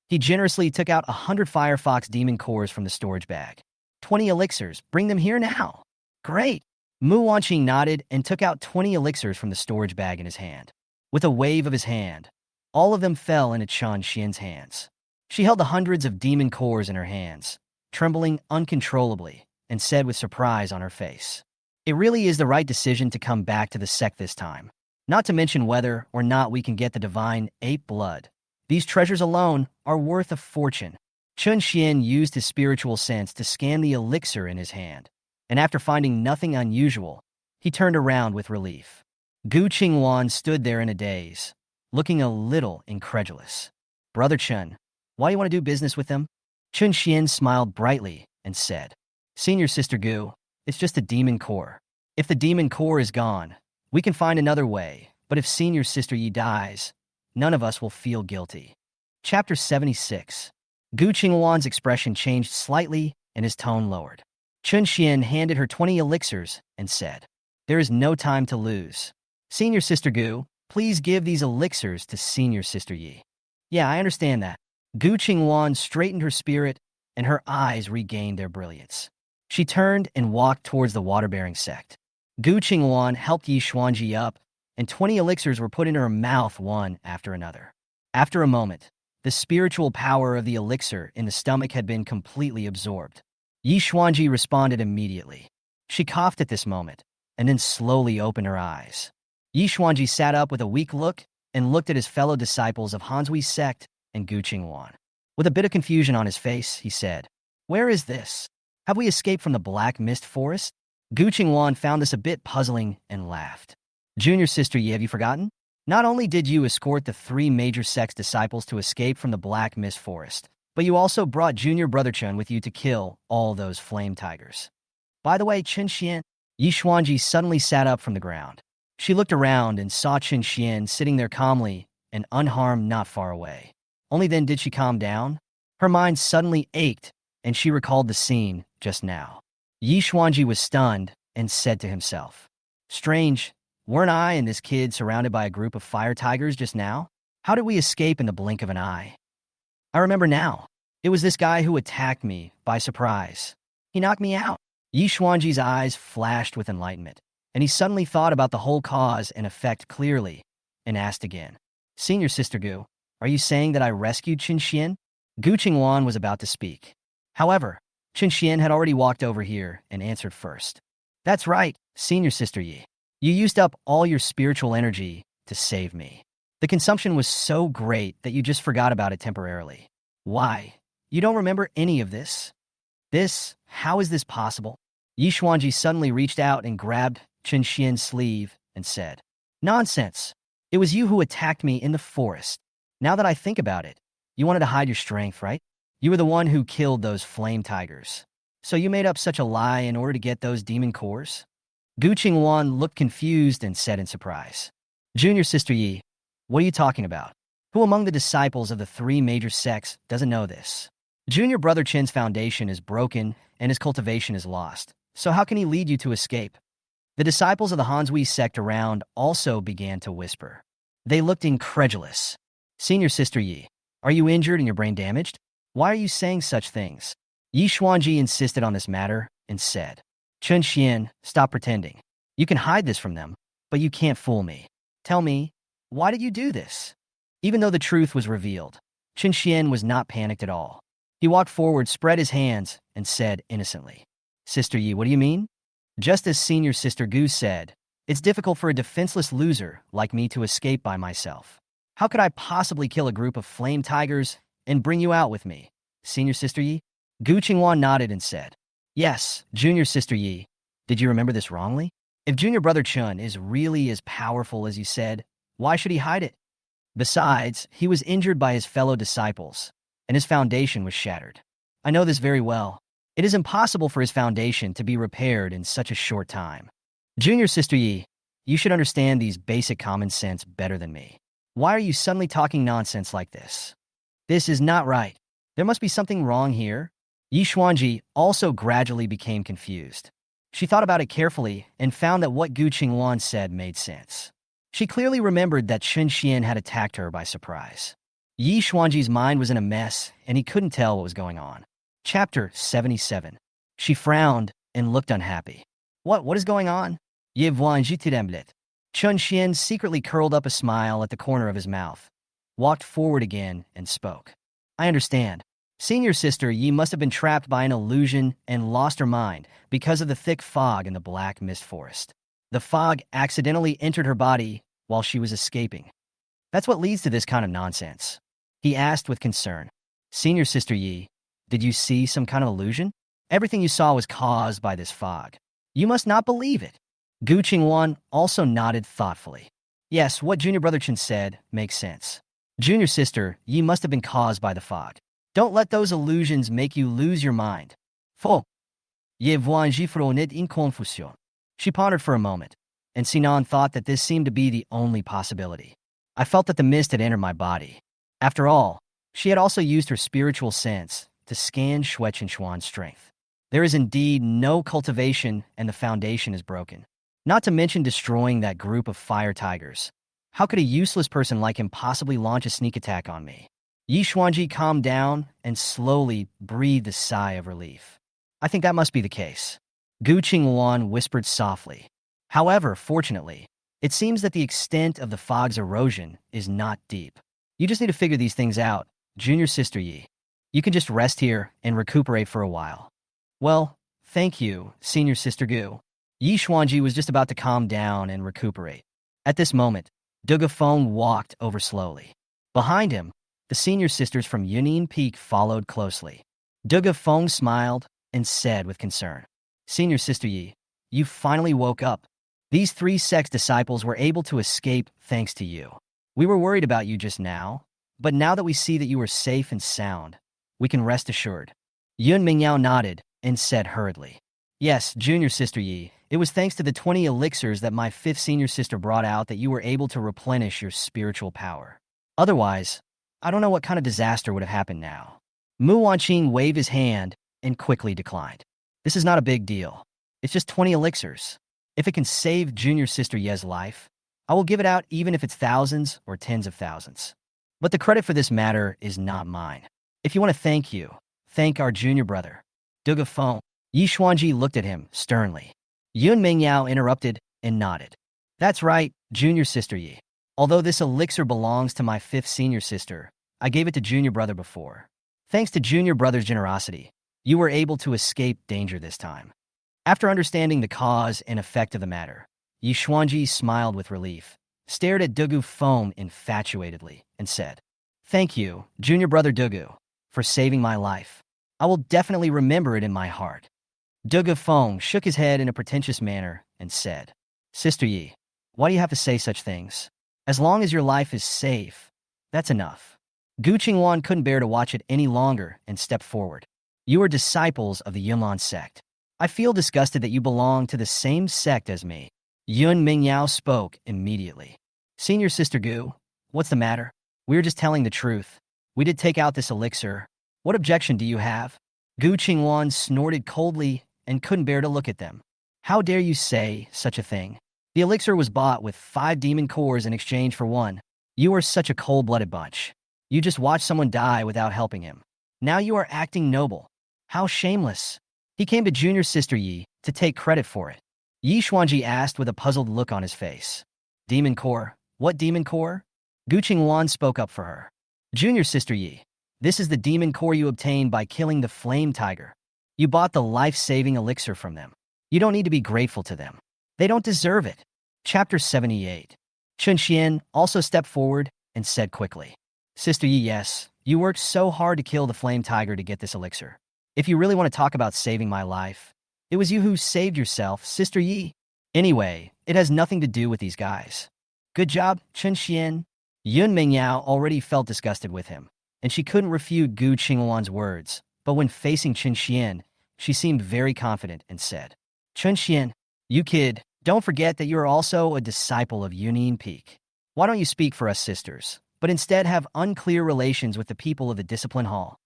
He generously took out 100 Firefox demon cores from the storage bag. 20 elixirs, bring them here now." "Great." Mu Wanqing nodded and took out 20 elixirs from the storage bag in his hand. With a wave of his hand, all of them fell into Chun Shen's hands. She held the hundreds of demon cores in her hands, trembling uncontrollably, and said with surprise on her face, "It really is the right decision to come back to the sect this time. Not to mention whether or not we can get the divine ape blood. These treasures alone are worth a fortune." Chun Shen used his spiritual sense to scan the elixir in his hand, and after finding nothing unusual, he turned around with relief. Gu Qingwan stood there in a daze, looking a little incredulous. "Brother Chun, why do you want to do business with them?" Chun Shen smiled brightly and said, "Senior sister Gu, it's just a demon core. If the demon core is gone, we can find another way, but if senior sister Yi dies, none of us will feel guilty." Chapter 76. Gu Qingwan's expression changed slightly and his tone lowered. Chun Shen handed her 20 elixirs and said, "There is no time to lose. Senior sister Gu, please give these elixirs to senior sister Yi." "Yeah, I understand that." Gu Qingwan straightened her spirit and her eyes regained their brilliance. She turned and walked towards the water-bearing sect. Gu Qingwan helped Yi Xuanji up, and 20 elixirs were put into her mouth one after another. After a moment, the spiritual power of the elixir in the stomach had been completely absorbed. Yi Xuanji responded immediately. She coughed at this moment, and then slowly opened her eyes. Yi Xuanji sat up with a weak look and looked at his fellow disciples of Hanzui's sect and Gu Qingwan. With a bit of confusion on his face, he said, "Where is this? Have we escaped from the Black Mist Forest?" Gu Qingwan found this a bit puzzling and laughed. "Junior sister Yi, have you forgotten? Not only did you escort the 3 major sect's disciples to escape from the Black Mist Forest, but you also brought junior brother Chun with you to kill all those flame tigers. By the way, Chun Shen." Yi Xuanji suddenly sat up from the ground. She looked around and saw Chun Shen sitting there calmly and unharmed not far away. Only then did she calm down. Her mind suddenly ached, and she recalled the scene just now. Yi Xuanji was stunned and said to himself, "Strange, weren't I and this kid surrounded by a group of fire tigers just now? How did we escape in the blink of an eye? I remember now. It was this guy who attacked me by surprise. He knocked me out." Yi Xuanji's eyes flashed with enlightenment, and he suddenly thought about the whole cause and effect clearly, and asked again, "Senior Sister Gu, are you saying that I rescued Chun Shen?" Gu Qingwan was about to speak. However, Chun Shen had already walked over here and answered first. "That's right, Senior Sister Yi. You used up all your spiritual energy to save me. The consumption was so great that you just forgot about it temporarily. Why? You don't remember any of this? How is this possible?" Yi Xuanji suddenly reached out and grabbed Chun Shen's sleeve and said, "Nonsense. It was you who attacked me in the forest. Now that I think about it, you wanted to hide your strength, right? You were the one who killed those flame tigers. So you made up such a lie in order to get those demon cores?" Gu Qingwan looked confused and said in surprise, "Junior Sister Yi, what are you talking about? Who among the disciples of the 3 major sects doesn't know this? Junior Brother Chen's foundation is broken and his cultivation is lost, so how can he lead you to escape?" The disciples of the Hanzui sect around also began to whisper. They looked incredulous. "Senior Sister Yi, are you injured and your brain damaged? Why are you saying such things?" Yi Xuanji insisted on this matter and said, "Chun Shen, stop pretending. You can hide this from them, but you can't fool me. Tell me, why did you do this?" Even though the truth was revealed, Chun Shen was not panicked at all. He walked forward, spread his hands, and said innocently, "Sister Yi, what do you mean?" Just as Senior Sister Gu said, "It's difficult for a defenseless loser like me to escape by myself. How could I possibly kill a group of flame tigers and bring you out with me, Senior Sister Yi?" Gu Qingwan nodded and said, "Yes, Junior Sister Yi. Did you remember this wrongly? If Junior Brother Chun is really as powerful as you said, why should he hide it? Besides, he was injured by his fellow disciples, and his foundation was shattered. I know this very well. It is impossible for his foundation to be repaired in such a short time. Junior Sister Yi, you should understand these basic common sense better than me. Why are you suddenly talking nonsense like this? This is not right. There must be something wrong here." Yi Xuanji also gradually became confused. She thought about it carefully and found that what Gu Qingwan said made sense. She clearly remembered that Chun Shen had attacked her by surprise. Yi Xuanji's mind was in a mess, and he couldn't tell what was going on. Chapter 77. She frowned and looked unhappy. What is going on? Ye voin jitidemblet. Chun Shen secretly curled up a smile at the corner of his mouth, walked forward again, and spoke. "I understand. Senior Sister Yi must have been trapped by an illusion and lost her mind because of the thick fog in the Black Mist Forest. The fog accidentally entered her body while she was escaping. That's what leads to this kind of nonsense." He asked with concern, "Senior Sister Yi, did you see some kind of illusion? Everything you saw was caused by this fog. You must not believe it." Gu Qingwan also nodded thoughtfully. "Yes, what Junior Brother Chen said makes sense. Junior Sister Yi must have been caused by the fog. Don't let those illusions make you lose your mind. Fo. Ye voin jifronit in confusion." She pondered for a moment, and Sinan thought that this seemed to be the only possibility. "I felt that the mist had entered my body." After all, she had also used her spiritual sense to scan Xue Qinshuan's strength. There is indeed no cultivation, and the foundation is broken. Not to mention destroying that group of fire tigers. How could a useless person like him possibly launch a sneak attack on me? Yi Xuanji calmed down and slowly breathed a sigh of relief. "I think that must be the case." Gu Qingwan whispered softly. "However, fortunately, it seems that the extent of the fog's erosion is not deep. You just need to figure these things out, Junior Sister Yi. You can just rest here and recuperate for a while." "Well, thank you, Senior Sister Gu." Yi Xuanji was just about to calm down and recuperate. At this moment, Dugu Feng walked over slowly. Behind him, the senior sisters from Yunjihan Peak followed closely. Dugu Feng smiled and said with concern, "Senior Sister Yi, you finally woke up. These 3 Sect's disciples were able to escape thanks to you. We were worried about you just now, but now that we see that you are safe and sound, we can rest assured." Yun Mingyao nodded and said hurriedly, "Yes, Junior Sister Yi, it was thanks to the 20 elixirs that my 5th senior sister brought out that you were able to replenish your spiritual power. Otherwise, I don't know what kind of disaster would have happened now." Mu Wanqing waved his hand and quickly declined. "This is not a big deal. It's just 20 elixirs. If it can save Junior Sister Ye's life, I will give it out even if it's thousands or tens of thousands. But the credit for this matter is not mine. If you want to thank our junior brother, Dugu Feng." Yi Xuanji looked at him sternly. Yun Mingyao interrupted and nodded. "That's right, Junior Sister Yi. Although this elixir belongs to my 5th senior sister, I gave it to Junior Brother before. Thanks to Junior Brother's generosity, you were able to escape danger this time." After understanding the cause and effect of the matter, Yi Xuanji smiled with relief, stared at Dugu Feng infatuatedly, and said, "Thank you, Junior Brother Dugu, for saving my life. I will definitely remember it in my heart." Dugu Feng shook his head in a pretentious manner and said, "Sister Yi, why do you have to say such things? As long as your life is safe, that's enough." Gu Qingwan couldn't bear to watch it any longer and stepped forward. "You are disciples of the Yunlan sect. I feel disgusted that you belong to the same sect as me." Yun Mingyao spoke immediately. "Senior Sister Gu, what's the matter? We're just telling the truth. We did take out this elixir. What objection do you have?" Gu Qingwan snorted coldly and couldn't bear to look at them. "How dare you say such a thing? The elixir was bought with 5 demon cores in exchange for 1. You are such a cold-blooded bunch. You just watched someone die without helping him. Now you are acting noble. How shameless." He came to Junior Sister Yi to take credit for it. Yi Xuanji asked with a puzzled look on his face. "Demon core? What demon core?" Gu Qingwan spoke up for her. "Junior Sister Yi, this is the demon core you obtained by killing the flame tiger. You bought the life-saving elixir from them. You don't need to be grateful to them. They don't deserve it." Chapter 78. Chun Shen also stepped forward and said quickly, "Sister Yi, yes, you worked so hard to kill the flame tiger to get this elixir. If you really want to talk about saving my life, it was you who saved yourself, Sister Yi. Anyway, it has nothing to do with these guys. Good job, Chun Shen." Yun Mingyao already felt disgusted with him, and she couldn't refute Gu Qingwan's words, but when facing Chun Shen, she seemed very confident and said, "Chun Shen, you kid, don't forget that you are also a disciple of Yunjihan Peak. Why don't you speak for us sisters, but instead have unclear relations with the people of the Discipline Hall?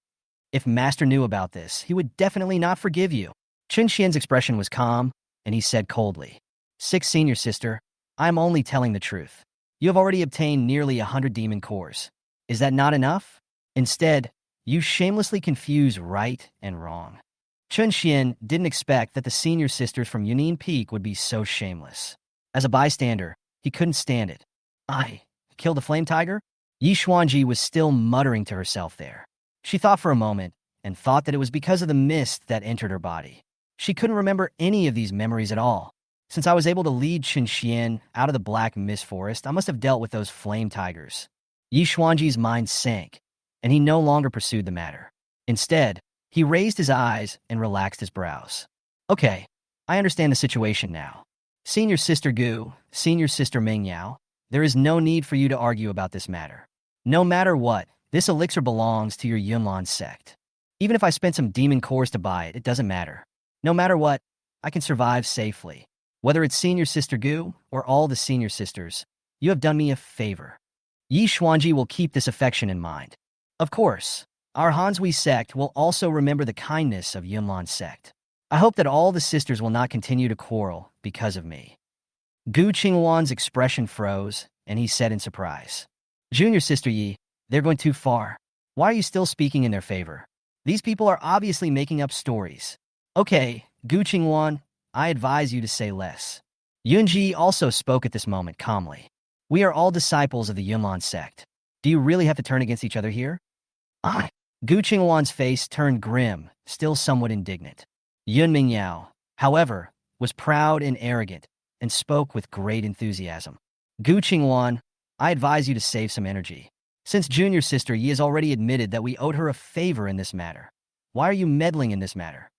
If Master knew about this, he would definitely not forgive you." Chun Shen's expression was calm, and he said coldly, "Sixth senior sister, I am only telling the truth. You have already obtained nearly 100 demon cores. Is that not enough? Instead, you shamelessly confuse right and wrong." Chun Shen didn't expect that the senior sisters from Yunjihan Peak would be so shameless. As a bystander, he couldn't stand it. "I killed the flame tiger?" Yi Xuanji was still muttering to herself there. She thought for a moment and thought that it was because of the mist that entered her body. She couldn't remember any of these memories at all. Since I was able to lead Chun Shen out of the black mist forest, I must have dealt with those flame tigers. Yi Xuanji's mind sank, and he no longer pursued the matter. Instead, he raised his eyes and relaxed his brows. "Okay, I understand the situation now. Senior Sister Gu, Senior Sister Mingyao, there is no need for you to argue about this matter. No matter what, this elixir belongs to your Yunlan sect. Even if I spent some demon cores to buy it, it doesn't matter. No matter what, I can survive safely. Whether it's Senior Sister Gu or all the senior sisters, you have done me a favor. Yi Xuanji will keep this affection in mind. Of course, our Hanshui sect will also remember the kindness of Yunlan sect. I hope that all the sisters will not continue to quarrel because of me." Gu Qingwan's expression froze, and he said in surprise, "Junior Sister Yi, they're going too far. Why are you still speaking in their favor? These people are obviously making up stories." "Okay, Gu Qingwan, I advise you to say less." Yunji also spoke at this moment calmly. "We are all disciples of the Yunlan sect. Do you really have to turn against each other here?" Gu Qingwan's face turned grim, still somewhat indignant. Yun Mingyao, however, was proud and arrogant and spoke with great enthusiasm. Gu Qingwan, I advise you to save some energy. Since junior sister Yi has already admitted that we owed her a favor in this matter. Why are you meddling in this matter?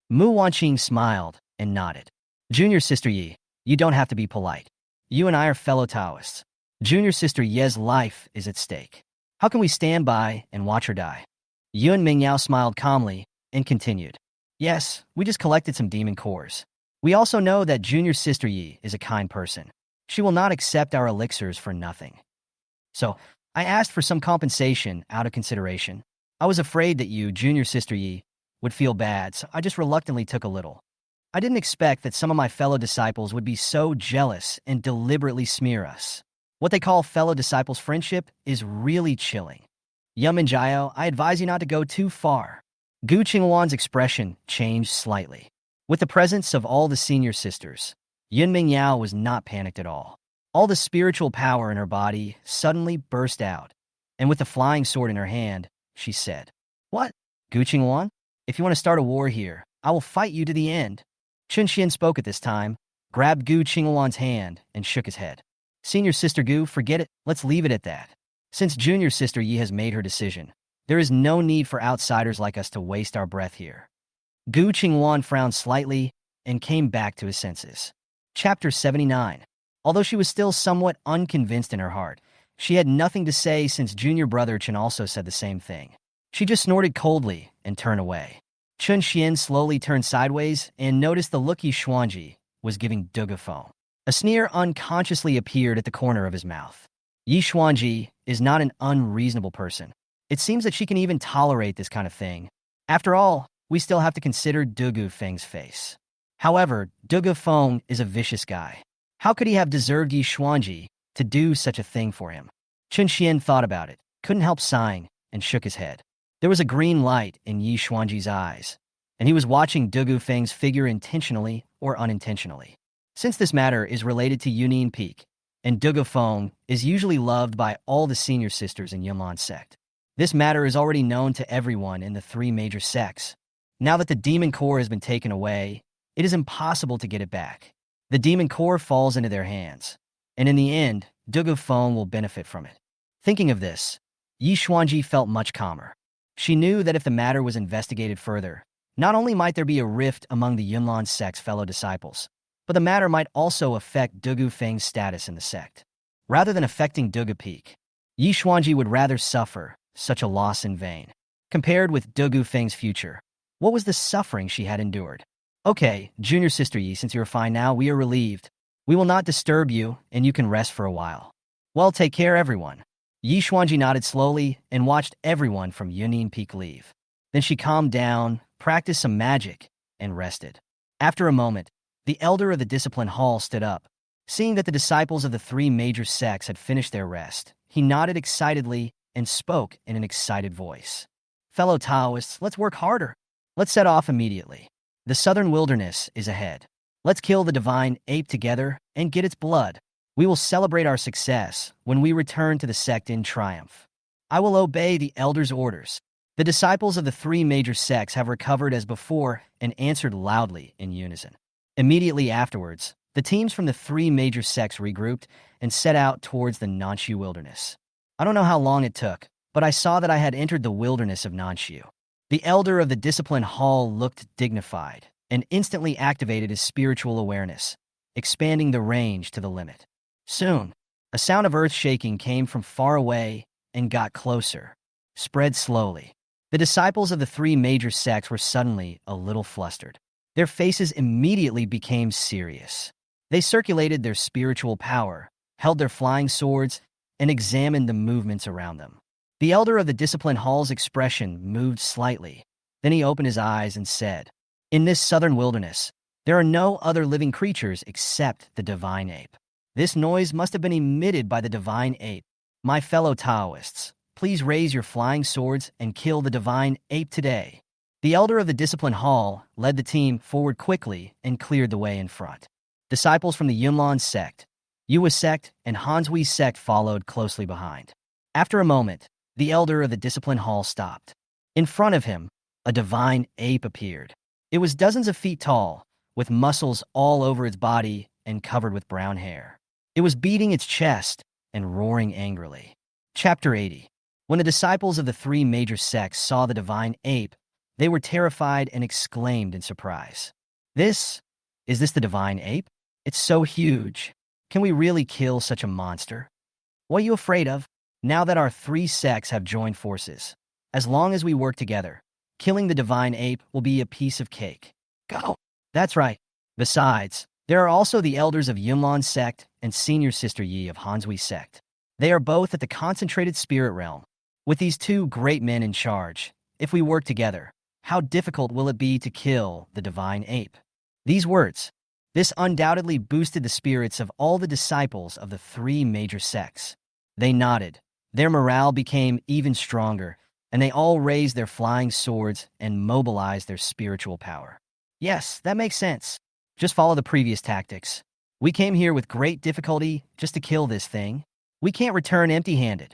Mu Wanqing smiled and nodded. Junior sister Yi, you don't have to be polite. You and I are fellow Taoists. Junior sister Ye's life is at stake. How can we stand by and watch her die? Yun Mingyao smiled calmly and continued. Yes, we just collected some demon cores. We also know that junior sister Yi is a kind person. She will not accept our elixirs for nothing. So, I asked for some compensation out of consideration. I was afraid that you, junior sister Yi, would feel bad, so I just reluctantly took a little. I didn't expect that some of my fellow disciples would be so jealous and deliberately smear us. What they call fellow disciples' friendship is really chilling. Yamanjiao, I advise you not to go too far. Gu Qingwan's expression changed slightly. With the presence of all the senior sisters, Yun Mingyao was not panicked at all. All the spiritual power in her body suddenly burst out, and with the flying sword in her hand, she said, What? Gu Qingwan? If you want to start a war here, I will fight you to the end. Chun Shen spoke at this time, grabbed Gu Qingwan's hand, and shook his head. Senior sister Gu, forget it, let's leave it at that. Since junior sister Yi has made her decision, there is no need for outsiders like us to waste our breath here. Gu Qingwan frowned slightly and came back to his senses. Chapter 79. Although she was still somewhat unconvinced in her heart, she had nothing to say since junior brother Chen also said the same thing. She just snorted coldly and turned away. Chun Shen slowly turned sideways and noticed the look Yi Xuanji was giving Dugu Feng. A sneer unconsciously appeared at the corner of his mouth. Yi Xuanji is not an unreasonable person. It seems that she can even tolerate this kind of thing. After all, we still have to consider Dugu Feng's face. However, Dugu Feng is a vicious guy. How could he have deserved Yi Xuanji to do such a thing for him? Chun Shen thought about it, couldn't help sighing, and shook his head. There was a green light in Yi Xuanji's eyes, and he was watching Dugu Feng's figure intentionally or unintentionally. Since this matter is related to Yunyin Peak, and Dugu Feng is usually loved by all the senior sisters in Yunlan Sect, this matter is already known to everyone in the three major sects. Now that the demon core has been taken away, it is impossible to get it back. The demon core falls into their hands, and in the end, Dugu Feng will benefit from it. Thinking of this, Yi Xuanji felt much calmer. She knew that if the matter was investigated further, not only might there be a rift among the Yunlan sect's fellow disciples, but the matter might also affect Dugu Feng's status in the sect. Rather than affecting Dugu Peak, Yi Xuanji would rather suffer such a loss in vain. Compared with Dugu Feng's future, what was the suffering she had endured? Okay, junior sister Yi, since you're fine now, we are relieved. We will not disturb you, and you can rest for a while. Well, take care, everyone. Yi Xuanji nodded slowly and watched everyone from Yunyin Peak leave. Then she calmed down, practiced some magic, and rested. After a moment, the elder of the discipline hall stood up. Seeing that the disciples of the three major sects had finished their rest, he nodded excitedly and spoke in an excited voice. Fellow Taoists, let's work harder. Let's set off immediately. The southern wilderness is ahead. Let's kill the divine ape together and get its blood. We will celebrate our success when we return to the sect in triumph. I will obey the elders' orders. The disciples of the three major sects have recovered as before and answered loudly in unison. Immediately afterwards, the teams from the three major sects regrouped and set out towards the Nanshu wilderness. I don't know how long it took, but I saw that I had entered the wilderness of Nanshu. The elder of the discipline hall looked dignified and instantly activated his spiritual awareness, expanding the range to the limit. Soon, a sound of earth shaking came from far away and got closer, spread slowly. The disciples of the three major sects were suddenly a little flustered. Their faces immediately became serious. They circulated their spiritual power, held their flying swords, and examined the movements around them. The elder of the discipline hall's expression moved slightly. Then he opened his eyes and said, In this southern wilderness, there are no other living creatures except the divine ape. This noise must have been emitted by the divine ape. My fellow Taoists, please raise your flying swords and kill the divine ape today. The elder of the discipline hall led the team forward quickly and cleared the way in front. Disciples from the Yunlan sect, Yue sect, and Hanshui sect followed closely behind. After a moment, the elder of the discipline hall stopped. In front of him, a divine ape appeared. It was dozens of feet tall, with muscles all over its body and covered with brown hair. It was beating its chest and roaring angrily. Chapter 80. When the disciples of the three major sects saw the divine ape, they were terrified and exclaimed in surprise. Is this the divine ape? It's so huge. Can we really kill such a monster? What are you afraid of? Now that our three sects have joined forces, as long as we work together, killing the divine ape will be a piece of cake. Go! That's right. Besides, there are also the elders of Yunlan Sect and senior sister Yi of Hansui Sect. They are both at the concentrated spirit realm. With these two great men in charge, if we work together, how difficult will it be to kill the divine ape? These words, this undoubtedly boosted the spirits of all the disciples of the three major sects. They nodded. Their morale became even stronger, and they all raised their flying swords and mobilized their spiritual power. Yes, that makes sense. Just follow the previous tactics. We came here with great difficulty just to kill this thing. We can't return empty-handed.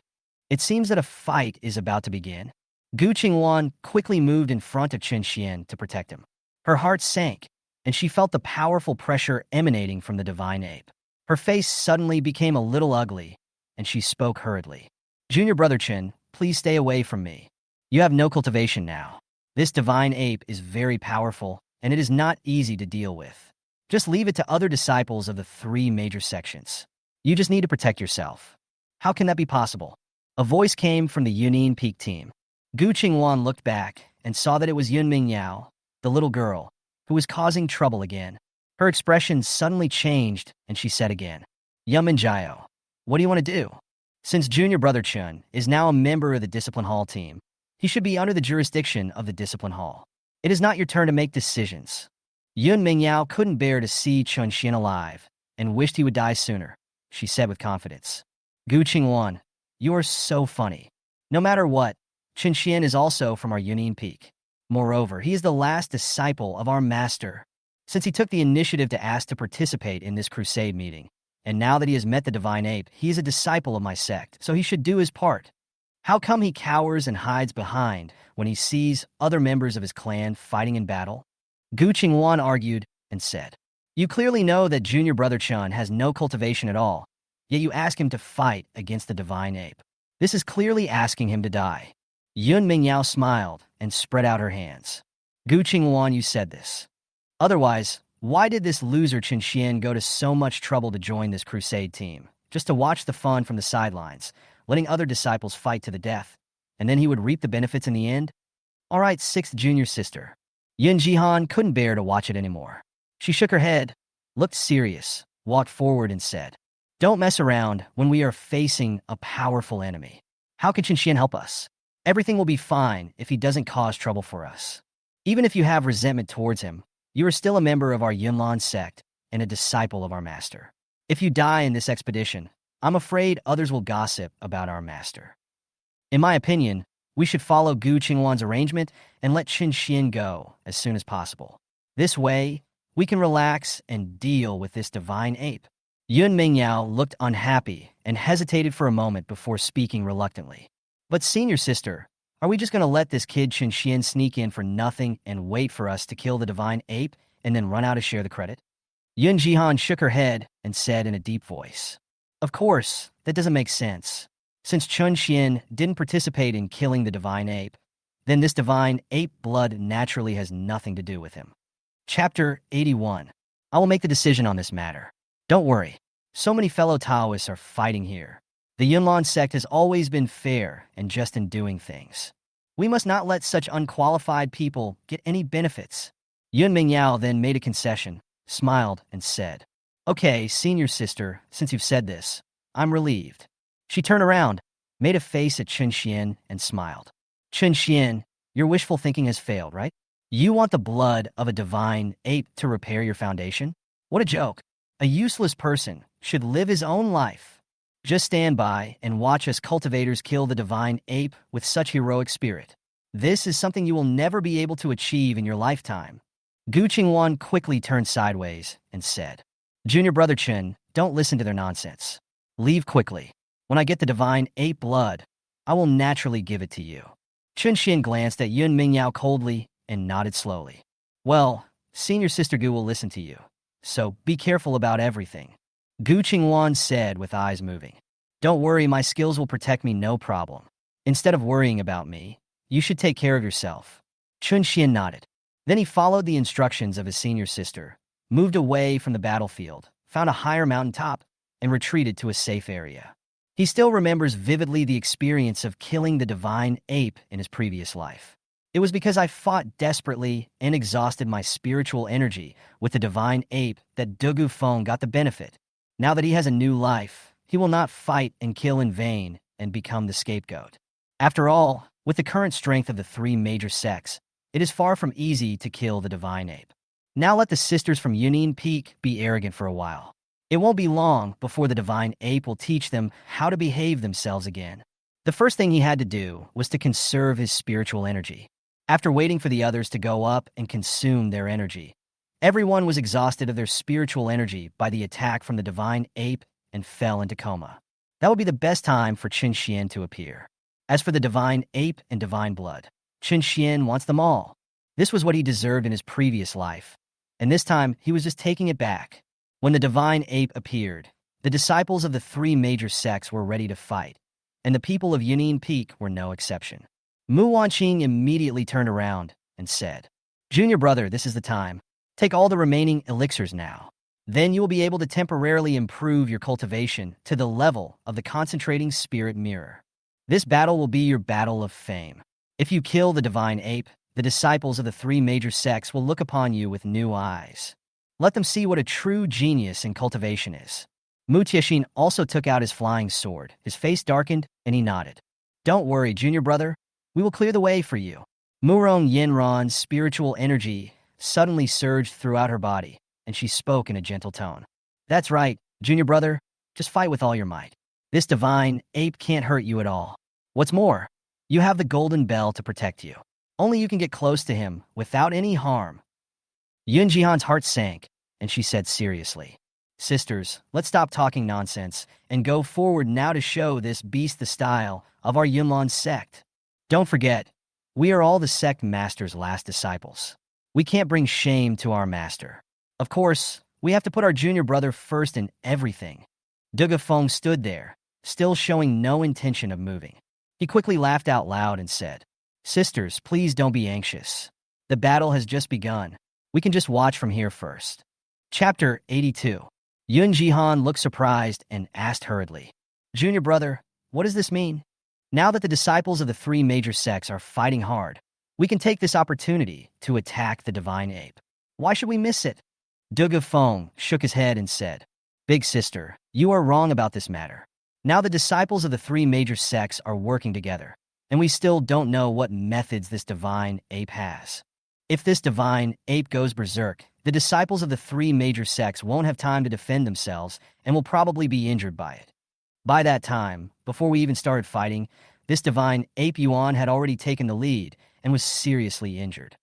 It seems that a fight is about to begin. Gu Qingwan quickly moved in front of Chun Shen to protect him. Her heart sank, and she felt the powerful pressure emanating from the divine ape. Her face suddenly became a little ugly, and she spoke hurriedly. Junior brother Chen, please stay away from me. You have no cultivation now. This divine ape is very powerful, and it is not easy to deal with. Just leave it to other disciples of the three major sections. You just need to protect yourself. How can that be possible? A voice came from the Yunin Peak team. Gu Qingwan looked back and saw that it was Yun Mingyao, the little girl, who was causing trouble again. Her expression suddenly changed, and she said again, Yun Mingyao, what do you want to do? Since junior brother Chun is now a member of the Discipline Hall team, he should be under the jurisdiction of the Discipline Hall. It is not your turn to make decisions. Yun Mingyao couldn't bear to see Chun Shen alive and wished he would die sooner, she said with confidence. Gu Qingwan, you are so funny. No matter what, Chun Shen is also from our Yunin Peak. Moreover, he is the last disciple of our master. Since he took the initiative to ask to participate in this crusade meeting, and now that he has met the divine ape, he is a disciple of my sect, so he should do his part. How come he cowers and hides behind when he sees other members of his clan fighting in battle? Gu Qingwan argued and said, You clearly know that junior brother Chun has no cultivation at all, yet you ask him to fight against the divine ape. This is clearly asking him to die. Yun Mingyao smiled and spread out her hands. Gu Qingwan, you said this. Otherwise, why did this loser Chun Shen go to so much trouble to join this crusade team, just to watch the fun from the sidelines, letting other disciples fight to the death, and then he would reap the benefits in the end? All right, sixth junior sister. Yun Jihan couldn't bear to watch it anymore. She shook her head, looked serious, walked forward and said, Don't mess around when we are facing a powerful enemy. How can Chun Shen help us? Everything will be fine if he doesn't cause trouble for us. Even if you have resentment towards him, you are still a member of our Yunlan sect and a disciple of our master. If you die in this expedition, I'm afraid others will gossip about our master. In my opinion, we should follow Gu Qingwan's arrangement and let Chun Shen go as soon as possible. This way, we can relax and deal with this divine ape. Yun Mingyao looked unhappy and hesitated for a moment before speaking reluctantly. But senior sister, are we just going to let this kid Chun Shen sneak in for nothing and wait for us to kill the divine ape and then run out to share the credit? Yun Jihan shook her head and said in a deep voice, Of course, that doesn't make sense. Since Chun Shen didn't participate in killing the divine ape, then this divine ape blood naturally has nothing to do with him. Chapter 81. I will make the decision on this matter. Don't worry. So many fellow Taoists are fighting here. The Yunlan sect has always been fair and just in doing things. We must not let such unqualified people get any benefits. Yun Mingyao then made a concession, smiled, and said, Okay, senior sister, since you've said this, I'm relieved. She turned around, made a face at Chun Shen, and smiled. Chun Shen, your wishful thinking has failed, right? You want the blood of a divine ape to repair your foundation? What a joke. A useless person should live his own life. Just stand by and watch us cultivators kill the divine ape with such heroic spirit. This is something you will never be able to achieve in your lifetime. Gu Qingwan quickly turned sideways and said, Junior brother Chen, don't listen to their nonsense. Leave quickly. When I get the divine ape blood, I will naturally give it to you. Chun Shen glanced at Yun Mingyao coldly and nodded slowly. Well, senior sister Gu will listen to you, so be careful about everything. Gu Qingwan said with eyes moving. Don't worry, my skills will protect me no problem. Instead of worrying about me, you should take care of yourself. Chun Shen nodded. Then he followed the instructions of his senior sister, moved away from the battlefield, found a higher mountaintop, and retreated to a safe area. He still remembers vividly the experience of killing the divine ape in his previous life. It was because I fought desperately and exhausted my spiritual energy with the divine ape that Dugu Feng got the benefit. Now that he has a new life, he will not fight and kill in vain and become the scapegoat. After all, with the current strength of the three major sects, it is far from easy to kill the divine ape. Now let the sisters from Yunjihan Peak be arrogant for a while. It won't be long before the divine ape will teach them how to behave themselves again. The first thing he had to do was to conserve his spiritual energy. After waiting for the others to go up and consume their energy, everyone was exhausted of their spiritual energy by the attack from the divine ape and fell into coma. That would be the best time for Chun Shen to appear. As for the divine ape and divine blood, Chun Shen wants them all. This was what he deserved in his previous life, and this time he was just taking it back. When the divine ape appeared, the disciples of the three major sects were ready to fight, and the people of Yunjihan Peak were no exception. Mu Wanqing immediately turned around and said, Junior brother, this is the time. Take all the remaining elixirs now. Then you will be able to temporarily improve your cultivation to the level of the concentrating spirit mirror. This battle will be your battle of fame. If you kill the divine ape, the disciples of the three major sects will look upon you with new eyes. Let them see what a true genius in cultivation is. Mu Tiexin also took out his flying sword. His face darkened, and he nodded. Don't worry, junior brother. We will clear the way for you. Murong Yenron's spiritual energy suddenly surged throughout her body, and she spoke in a gentle tone. That's right, junior brother. Just fight with all your might. This divine ape can't hurt you at all. What's more, you have the golden bell to protect you. Only you can get close to him without any harm. Yun Jihan's heart sank, and she said seriously, Sisters, let's stop talking nonsense and go forward now to show this beast the style of our Yunlan sect. Don't forget, we are all the sect master's last disciples. We can't bring shame to our master. Of course, we have to put our junior brother first in everything. Dugu Feng stood there, still showing no intention of moving. He quickly laughed out loud and said, Sisters, please don't be anxious. The battle has just begun. We can just watch from here first. Chapter 82. Yun Jihan looked surprised and asked hurriedly, Junior brother, what does this mean? Now that the disciples of the three major sects are fighting hard, we can take this opportunity to attack the divine ape. Why should we miss it? Dugu Feng shook his head and said, Big sister, you are wrong about this matter. Now the disciples of the three major sects are working together, and we still don't know what methods this divine ape has. If this divine ape goes berserk, the disciples of the three major sects won't have time to defend themselves and will probably be injured by it. By that time, before we even started fighting, this divine ape Yuan had already taken the lead and was seriously injured.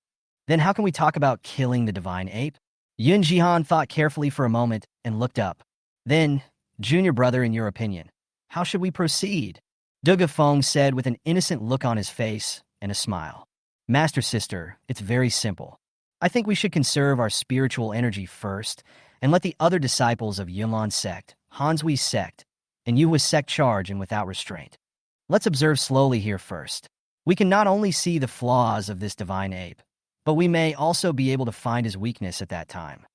Then how can we talk about killing the divine ape? Yun Jihan thought carefully for a moment and looked up. Then, junior brother, in your opinion, how should we proceed? Dugu Feng said with an innocent look on his face and a smile. Master sister, it's very simple. I think we should conserve our spiritual energy first and let the other disciples of Yunlan sect, Hansui sect, and Yuhua sect charge in without restraint. Let's observe slowly here first. We can not only see the flaws of this divine ape, but we may also be able to find his weakness at that time.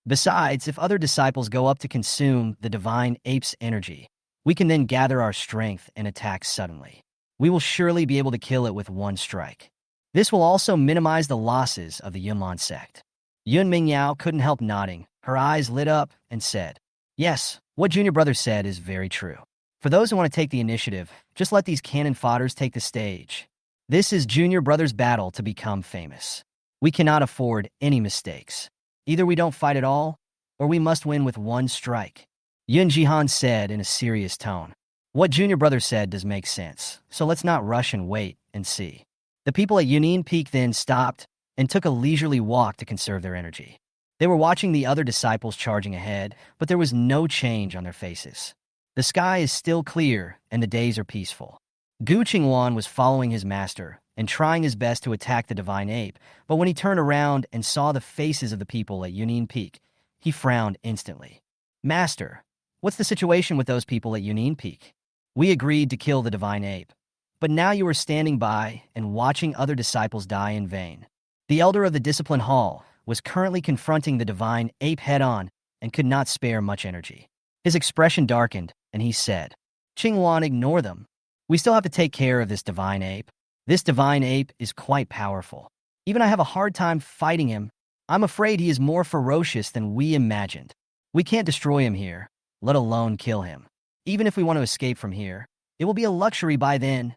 Besides, if other disciples go up to consume the divine ape's energy, we can then gather our strength and attack suddenly. We will surely be able to kill it with one strike. This will also minimize the losses of the Yunlan sect. Yun Mingyao couldn't help nodding. Her eyes lit up and said, Yes, what junior brother said is very true. For those who want to take the initiative, just let these cannon fodders take the stage. This is junior brother's battle to become famous. We cannot afford any mistakes. Either we don't fight at all, or we must win with one strike. Yun Jihan said in a serious tone. What junior brother said does make sense, so let's not rush and wait and see. The people at Yunjihan Peak then stopped and took a leisurely walk to conserve their energy. They were watching the other disciples charging ahead, but there was no change on their faces. The sky is still clear and the days are peaceful. Gu Qingwan was following his master and trying his best to attack the divine ape, but when he turned around and saw the faces of the people at Yunjihan Peak, he frowned instantly. Master, What's the situation with those people at Union Peak? We agreed to kill the divine ape, but now you are standing by and watching other disciples die in vain. The elder of the discipline hall was currently confronting the divine ape head-on and could not spare much energy. His expression darkened, and he said, Qingwan, ignore them. We still have to take care of this divine ape. This divine ape is quite powerful. Even I have a hard time fighting him. I'm afraid he is more ferocious than we imagined. We can't destroy him here, let alone kill him. Even if we want to escape from here, it will be a luxury by then.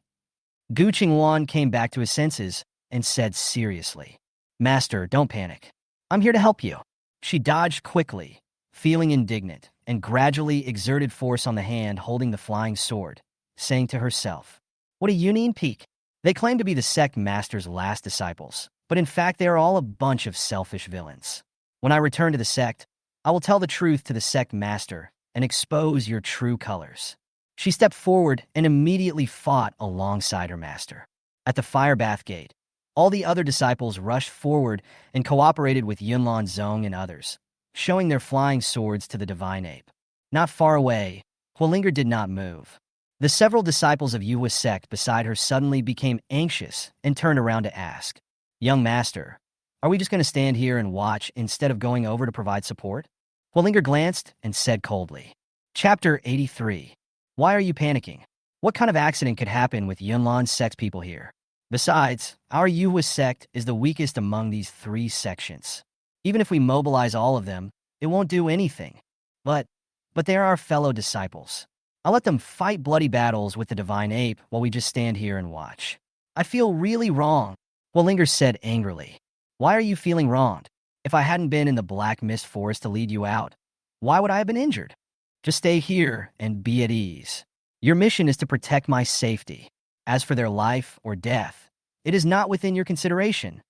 Gu Qingwan came back to his senses and said seriously, Master, don't panic. I'm here to help you. She dodged quickly, feeling indignant, and gradually exerted force on the hand holding the flying sword, saying to herself, What a Union Peak. They claim to be the Sect Master's last disciples, but in fact they are all a bunch of selfish villains. When I return to the Sect, I will tell the truth to the Sect Master and expose your true colors. She stepped forward and immediately fought alongside her master. At the fire bath gate, all the other disciples rushed forward and cooperated with Yunlan Zong and others, showing their flying swords to the divine ape. Not far away, Huolinger did not move. The several disciples of Yuhua's sect beside her suddenly became anxious and turned around to ask, Young master, are we just going to stand here and watch instead of going over to provide support? Huolinger glanced and said coldly, Chapter 83. Why are you panicking? What kind of accident could happen with Yunlan's sect people here? Besides, our Yuhua sect is the weakest among these three sections. Even if we mobilize all of them, it won't do anything. But they're our fellow disciples. I'll let them fight bloody battles with the divine ape while we just stand here and watch. I feel really wronged, Huolinger said angrily. Why are you feeling wronged? If I hadn't been in the Black Mist Forest to lead you out, why would I have been injured? Just stay here and be at ease. Your mission is to protect my safety. As for their life or death, it is not within your consideration.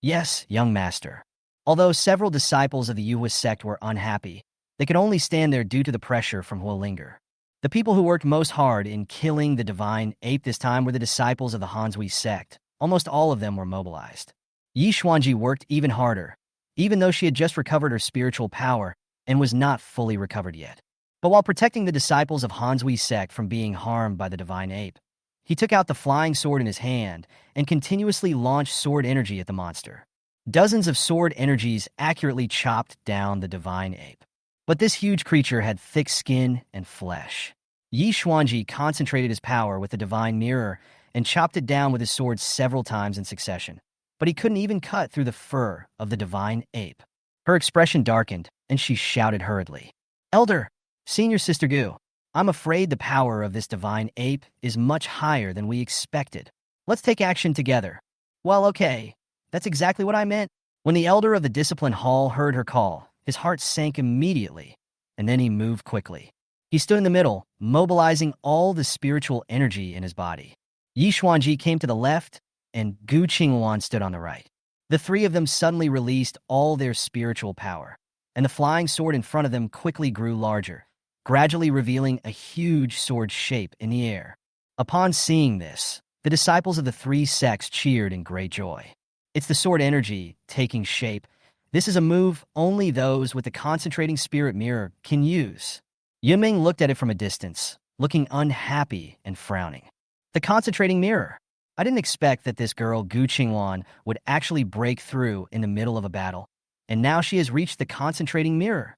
Yes, young master. Although several disciples of the Yuhua sect were unhappy, they could only stand there due to the pressure from Huolinger. The people who worked most hard in killing the divine ape this time were the disciples of the Hanshui sect. Almost all of them were mobilized. Yi Xuanji worked even harder, even though she had just recovered her spiritual power and was not fully recovered yet. But while protecting the disciples of Hanshui sect from being harmed by the divine ape, he took out the flying sword in his hand and continuously launched sword energy at the monster. Dozens of sword energies accurately chopped down the divine ape. But this huge creature had thick skin and flesh. Yi Xuanji concentrated his power with the divine mirror and chopped it down with his sword several times in succession. But he couldn't even cut through the fur of the divine ape. Her expression darkened, and she shouted hurriedly, Elder, Senior Sister Gu, I'm afraid the power of this divine ape is much higher than we expected. Let's take action together. Well, okay. That's exactly what I meant. When the elder of the discipline hall heard her call, his heart sank immediately, and then he moved quickly. He stood in the middle, mobilizing all the spiritual energy in his body. Yi Xuanji came to the left, and Gu Qingwan stood on the right. The three of them suddenly released all their spiritual power, and the flying sword in front of them quickly grew larger, gradually revealing a huge sword shape in the air. Upon seeing this, the disciples of the three sects cheered in great joy. It's the sword energy taking shape. This is a move only those with the concentrating spirit mirror can use. Yunming looked at it from a distance, looking unhappy and frowning. The concentrating mirror. I didn't expect that this girl, Gu Qingwan, would actually break through in the middle of a battle, and now she has reached the concentrating mirror.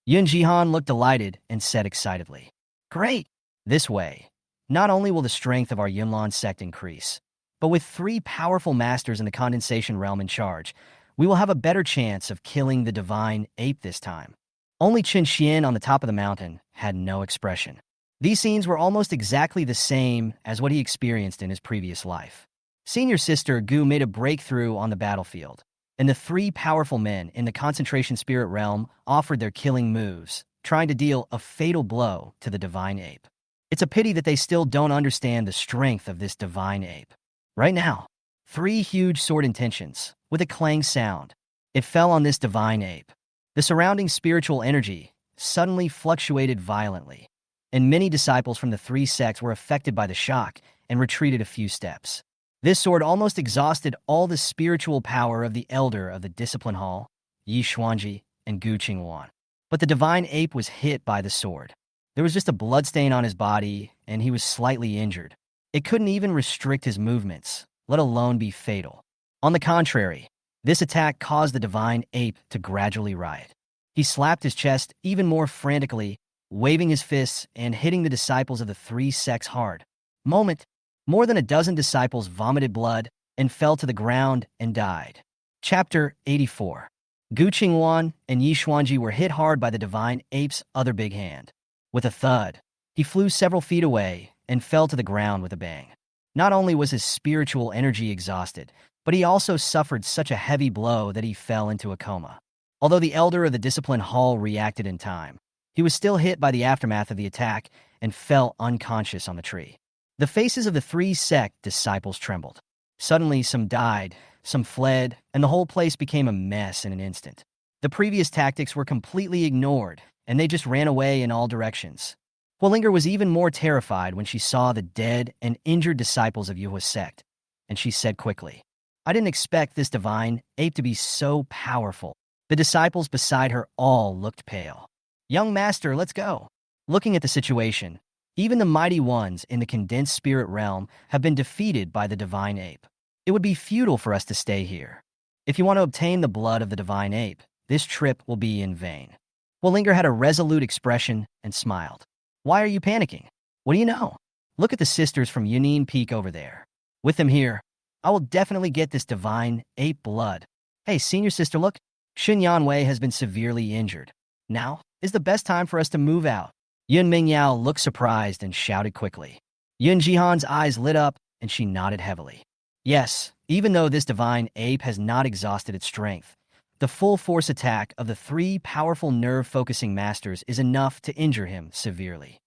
Yun Jihan looked delighted and said excitedly, Great! This way, not only will the strength of our Yunlan sect increase, but with three powerful masters in the condensation realm in charge, we will have a better chance of killing the divine ape this time. Only Chun Shen on the top of the mountain had no expression. These scenes were almost exactly the same as what he experienced in his previous life. Senior Sister Gu made a breakthrough on the battlefield, and the three powerful men in the concentration spirit realm offered their killing moves, trying to deal a fatal blow to the divine ape. It's a pity that they still don't understand the strength of this divine ape. Right now, three huge sword intentions, with a clang sound. It fell on this divine ape. The surrounding spiritual energy suddenly fluctuated violently, and many disciples from the three sects were affected by the shock and retreated a few steps. This sword almost exhausted all the spiritual power of the elder of the discipline hall, Yi Xuanji and Gu Qingwan. But the divine ape was hit by the sword. There was just a bloodstain on his body, and he was slightly injured. It couldn't even restrict his movements, let alone be fatal. On the contrary, this attack caused the divine ape to gradually riot. He slapped his chest even more frantically, waving his fists and hitting the disciples of the three sects hard. Moment, more than a dozen disciples vomited blood and fell to the ground and died. Chapter 84. Gu Qingwan and Yi Xuanji were hit hard by the divine ape's other big hand. With a thud, he flew several feet away and fell to the ground with a bang. Not only was his spiritual energy exhausted, but he also suffered such a heavy blow that he fell into a coma. Although the elder of the discipline hall reacted in time, he was still hit by the aftermath of the attack and fell unconscious on the tree. The faces of the three sect disciples trembled. Suddenly, some died, some fled, and the whole place became a mess in an instant. The previous tactics were completely ignored, and they just ran away in all directions. Huolinger was even more terrified when she saw the dead and injured disciples of Yuhua's sect, and she said quickly, "I didn't expect this divine ape to be so powerful." The disciples beside her all looked pale. "Young master, let's go." Looking at the situation, even the mighty ones in the condensed spirit realm have been defeated by the divine ape. It would be futile for us to stay here. If you want to obtain the blood of the divine ape, this trip will be in vain. Huolinger had a resolute expression and smiled. "Why are you panicking? What do you know? Look at the sisters from Yunin Peak over there. With them here, I will definitely get this divine ape blood. Hey, senior sister, look. Xun Yanwei has been severely injured. Now is the best time for us to move out." Yun Mingyao looked surprised and shouted quickly. Yun Jihan's eyes lit up, and she nodded heavily. Yes, even though this divine ape has not exhausted its strength, the full force attack of the three powerful nerve-focusing masters is enough to injure him severely.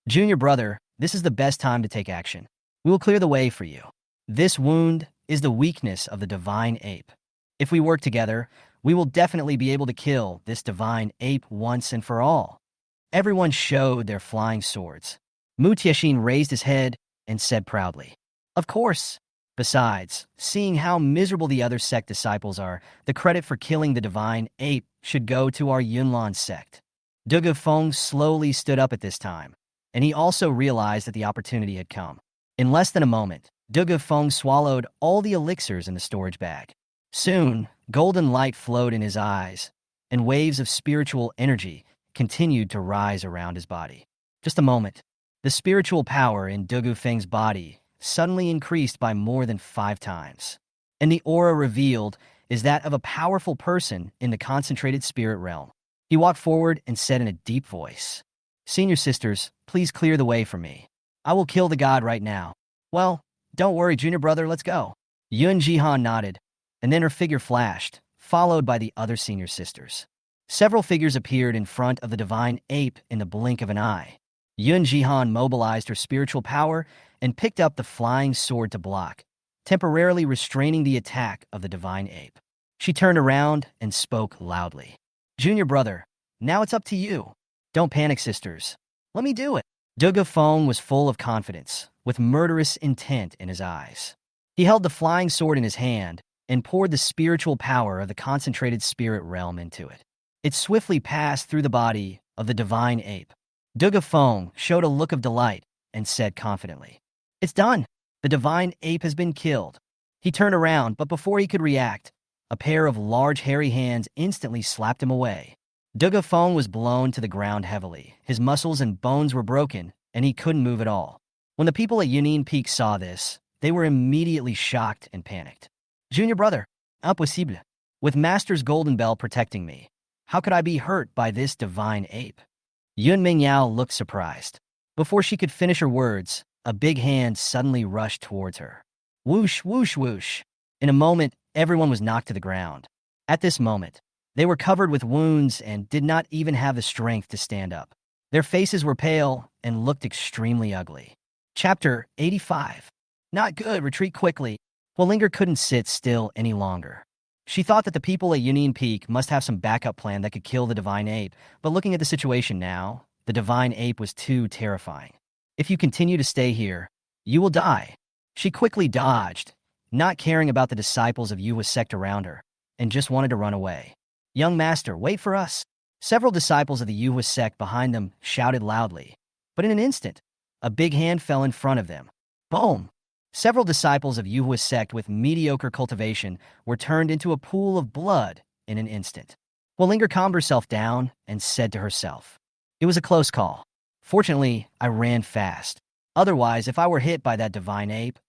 Junior brother, this is the best time to take action. We will clear the way for you. This wound is the weakness of the divine ape. If we work together, we will definitely be able to kill this divine ape once and for all. Everyone showed their flying swords. Mu Tiexin raised his head and said proudly, "Of course." Besides, seeing how miserable the other sect disciples are, the credit for killing the divine ape should go to our Yunlan sect. Dugu Feng slowly stood up at this time, and he also realized that the opportunity had come. In less than a moment, Dugu Feng swallowed all the elixirs in the storage bag. Soon, golden light flowed in his eyes, and waves of spiritual energy continued to rise around his body. Just a moment, the spiritual power in Dugu Feng's body suddenly increased by more than 5 times. And the aura revealed is that of a powerful person in the concentrated spirit realm. He walked forward and said in a deep voice, "Senior sisters, please clear the way for me. I will kill the god right now." "Well, don't worry, junior brother, let's go." Yun Jihan nodded, and then her figure flashed, followed by the other senior sisters. Several figures appeared in front of the divine ape in the blink of an eye. Yun Jihan mobilized her spiritual power and picked up the flying sword to block, temporarily restraining the attack of the divine ape. She turned around and spoke loudly. "Junior brother, now it's up to you. Don't panic, sisters. Let me do it." Dugu Feng was full of confidence, with murderous intent in his eyes. He held the flying sword in his hand and poured the spiritual power of the concentrated spirit realm into it. It swiftly passed through the body of the divine ape. Dugu Feng showed a look of delight and said confidently, "It's done. The divine ape has been killed." He turned around, but before he could react, a pair of large hairy hands instantly slapped him away. Dugu Feng was blown to the ground heavily. His muscles and bones were broken, and he couldn't move at all. When the people at Yunin Peak saw this, they were immediately shocked and panicked. "Junior brother, impossible. With Master's golden bell protecting me, how could I be hurt by this divine ape?" Yun Mingyao looked surprised. Before she could finish her words, a big hand suddenly rushed towards her. Whoosh, whoosh, whoosh. In a moment, everyone was knocked to the ground. At this moment, they were covered with wounds and did not even have the strength to stand up. Their faces were pale and looked extremely ugly. Chapter 85. Not good, retreat quickly. Huolinger couldn't sit still any longer. She thought that the people at Yunin Peak must have some backup plan that could kill the divine ape, but looking at the situation now, the divine ape was too terrifying. "If you continue to stay here, you will die." She quickly dodged, not caring about the disciples of Yuhua's sect around her, and just wanted to run away. "Young master, wait for us." Several disciples of the Yuhua sect behind them shouted loudly, but in an instant, a big hand fell in front of them. Boom! Several disciples of Yuhua sect with mediocre cultivation were turned into a pool of blood in an instant. Huolinger calmed herself down and said to herself, "It was a close call. Fortunately, I ran fast. Otherwise, if I were hit by that divine ape,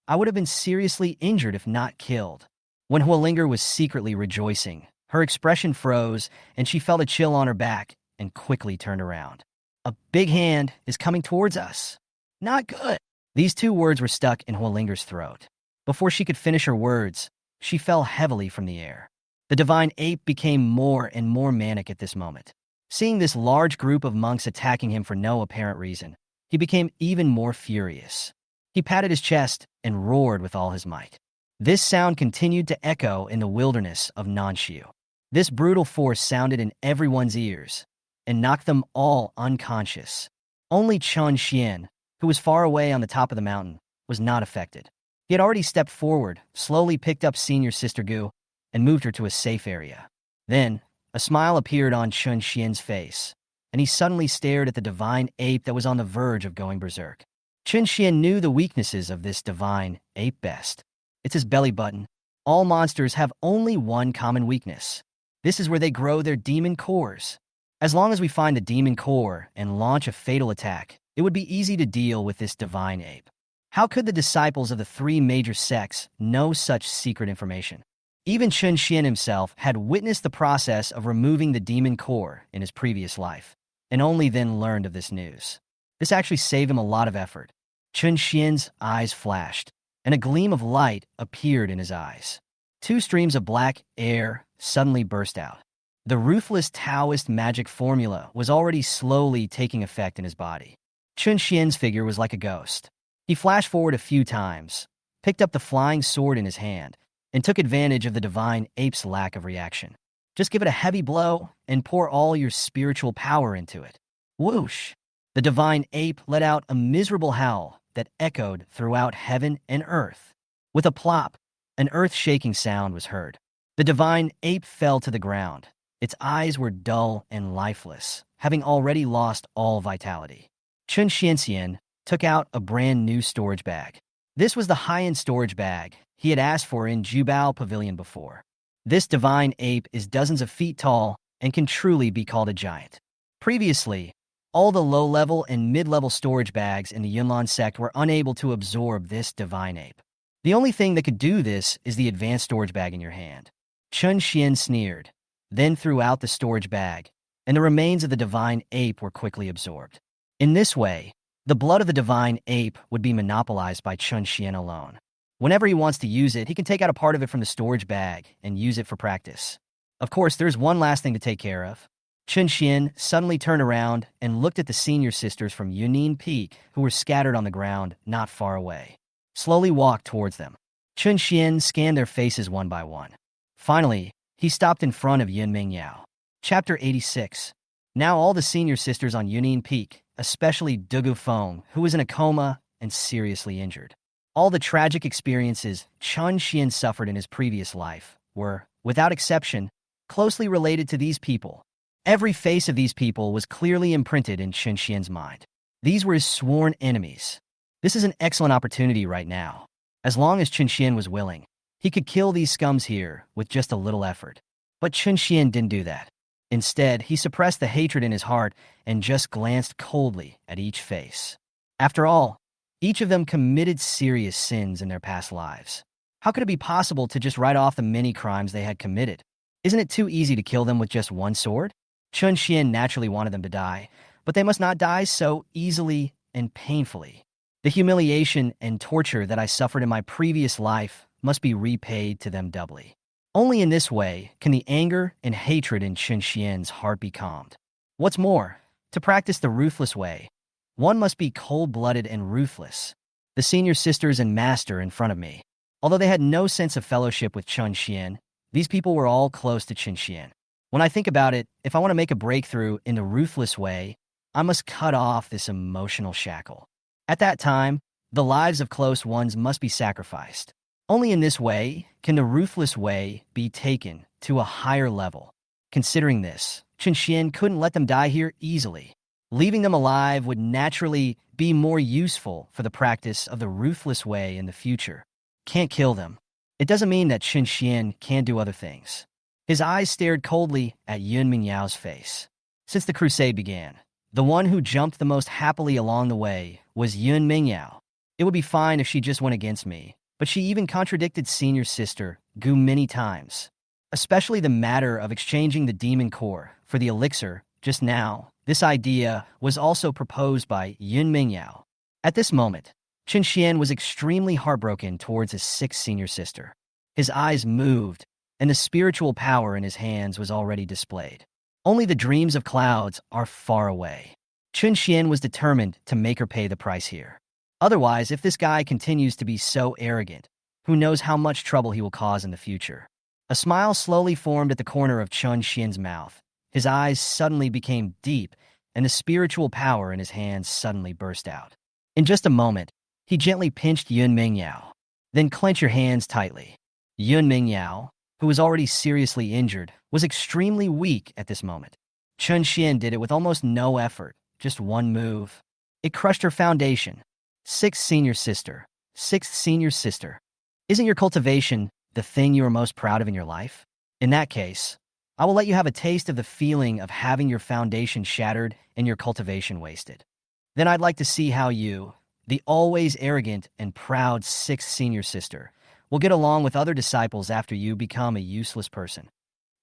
I would have been seriously injured if not killed." When Huolinger was secretly rejoicing, her expression froze and she felt a chill on her back and quickly turned around. "A big hand is coming towards us. Not good." These two words were stuck in Huolinger's throat. Before she could finish her words, she fell heavily from the air. The divine ape became more and more manic at this moment. Seeing this large group of monks attacking him for no apparent reason, he became even more furious. He patted his chest and roared with all his might. This sound continued to echo in the wilderness of Nanshiu. This brutal force sounded in everyone's ears and knocked them all unconscious. Only Chun Shen, who was far away on the top of the mountain, was not affected. He had already stepped forward, slowly picked up senior sister Gu, and moved her to a safe area. Then, a smile appeared on Chun Shen's face, and he suddenly stared at the divine ape that was on the verge of going berserk. Chun Shen knew the weaknesses of this divine ape best. It's his belly button. All monsters have only one common weakness. This is where they grow their demon cores. As long as we find the demon core and launch a fatal attack, it would be easy to deal with this divine ape. How could the disciples of the three major sects know such secret information? Even Chun Shen himself had witnessed the process of removing the demon core in his previous life, and only then learned of this news. This actually saved him a lot of effort. Chun Shen's eyes flashed, and a gleam of light appeared in his eyes. Two streams of black air suddenly burst out. The ruthless Taoist magic formula was already slowly taking effect in his body. Chun Shen's figure was like a ghost. He flashed forward a few times, picked up the flying sword in his hand, and took advantage of the divine ape's lack of reaction. Just give it a heavy blow and pour all your spiritual power into it. Whoosh! The divine ape let out a miserable howl that echoed throughout heaven and earth. With a plop, an earth-shaking sound was heard. The divine ape fell to the ground. Its eyes were dull and lifeless, having already lost all vitality. Chun Shen took out a brand new storage bag. This was the high-end storage bag he had asked for in Jubao Pavilion before. This divine ape is dozens of feet tall and can truly be called a giant. Previously, all the low-level and mid-level storage bags in the Yunlan sect were unable to absorb this divine ape. The only thing that could do this is the advanced storage bag in your hand. Chun Shen sneered, then threw out the storage bag, and the remains of the divine ape were quickly absorbed. In this way, the blood of the divine ape would be monopolized by Chun Shen alone. Whenever he wants to use it, he can take out a part of it from the storage bag and use it for practice. Of course, there's one last thing to take care of. Chun Shen suddenly turned around and looked at the senior sisters from Yunin Peak who were scattered on the ground not far away. Slowly walked towards them. Chun Shen scanned their faces one by one. Finally, he stopped in front of Yunming Yao. Chapter 86. Now all the senior sisters on Yunin Peak, especially Dugu Feng, who was in a coma and seriously injured. All the tragic experiences Chun Shen suffered in his previous life were, without exception, closely related to these people. Every face of these people was clearly imprinted in Chun Shen's mind. These were his sworn enemies. This is an excellent opportunity right now. As long as Chun Shen was willing, he could kill these scums here with just a little effort. But Chun Shen didn't do that. Instead, he suppressed the hatred in his heart and just glanced coldly at each face. After all, each of them committed serious sins in their past lives. How could it be possible to just write off the many crimes they had committed? Isn't it too easy to kill them with just one sword? Chun Shen naturally wanted them to die, but they must not die so easily and painfully. The humiliation and torture that I suffered in my previous life must be repaid to them doubly. Only in this way can the anger and hatred in Chun Shen's heart be calmed. What's more, to practice the ruthless way, one must be cold-blooded and ruthless. The senior sisters and master in front of me. Although they had no sense of fellowship with Chun Shen, these people were all close to Chun Shen. When I think about it, if I want to make a breakthrough in the ruthless way, I must cut off this emotional shackle. At that time, the lives of close ones must be sacrificed. Only in this way can the ruthless way be taken to a higher level. Considering this, Chun Shen couldn't let them die here easily. Leaving them alive would naturally be more useful for the practice of the ruthless way in the future. Can't kill them. It doesn't mean that Chun Shen can't do other things. His eyes stared coldly at Yun Mingyao's face. Since the Crusade began, the one who jumped the most happily along the way was Yun Mingyao. It would be fine if she just went against me, but she even contradicted senior sister Gu many times. Especially the matter of exchanging the demon core for the elixir just now. This idea was also proposed by Yun Mingyao. At this moment, Chun Shen was extremely heartbroken towards his sixth senior sister. His eyes moved, and the spiritual power in his hands was already displayed. Only the dreams of clouds are far away. Chun Shen was determined to make her pay the price here. Otherwise, if this guy continues to be so arrogant, who knows how much trouble he will cause in the future. A smile slowly formed at the corner of Chun Shen's mouth. His eyes suddenly became deep, and the spiritual power in his hands suddenly burst out. In just a moment, he gently pinched Yun Mingyao. Then clench your hands tightly. Yun Mingyao, who was already seriously injured, was extremely weak at this moment. Chun Shen did it with almost no effort, just one move. It crushed her foundation. Sixth senior sister. Sixth senior sister. Isn't your cultivation the thing you are most proud of in your life? In that case, I will let you have a taste of the feeling of having your foundation shattered and your cultivation wasted. Then I'd like to see how you, the always arrogant and proud sixth senior sister, will get along with other disciples after you become a useless person.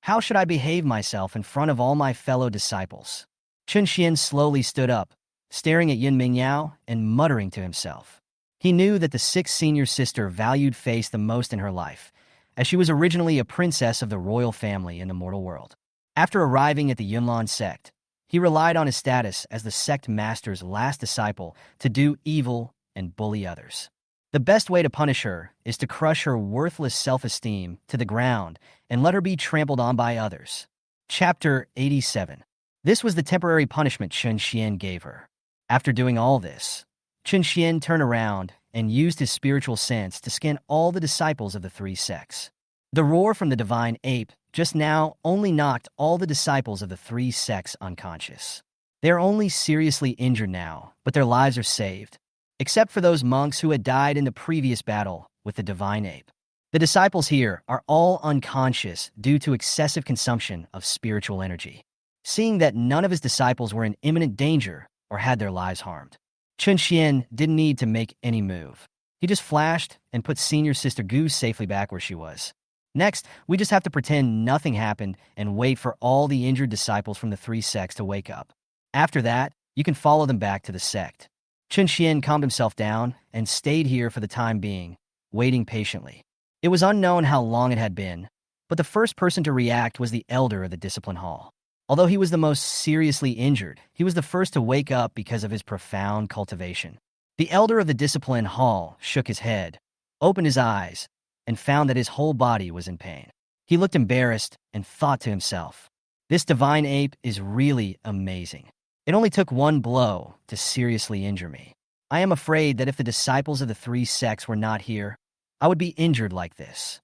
How should I behave myself in front of all my fellow disciples? Chun Shen slowly stood up, staring at Yun Mingyao and muttering to himself. He knew that the sixth senior sister valued face the most in her life, as she was originally a princess of the royal family in the mortal world. After arriving at the Yunlan sect, he relied on his status as the sect master's last disciple to do evil and bully others. The best way to punish her is to crush her worthless self-esteem to the ground and let her be trampled on by others. Chapter 87. This was the temporary punishment Chun Shen gave her. After doing all this, Chun Shen turned around and used his spiritual sense to scan all the disciples of the three sects. The roar from the divine ape just now only knocked all the disciples of the three sects unconscious. They are only seriously injured now, but their lives are saved, except for those monks who had died in the previous battle with the divine ape. The disciples here are all unconscious due to excessive consumption of spiritual energy. Seeing that none of his disciples were in imminent danger or had their lives harmed, Chun Shen didn't need to make any move. He just flashed and put senior sister Gu safely back where she was. Next, we just have to pretend nothing happened and wait for all the injured disciples from the three sects to wake up. After that, you can follow them back to the sect. Chun Shen calmed himself down and stayed here for the time being, waiting patiently. It was unknown how long it had been, but the first person to react was the elder of the discipline hall. Although he was the most seriously injured, he was the first to wake up because of his profound cultivation. The elder of the discipline hall shook his head, opened his eyes, and found that his whole body was in pain. He looked embarrassed and thought to himself, "This divine ape is really amazing. It only took one blow to seriously injure me. I am afraid that if the disciples of the three sects were not here, I would be injured like this."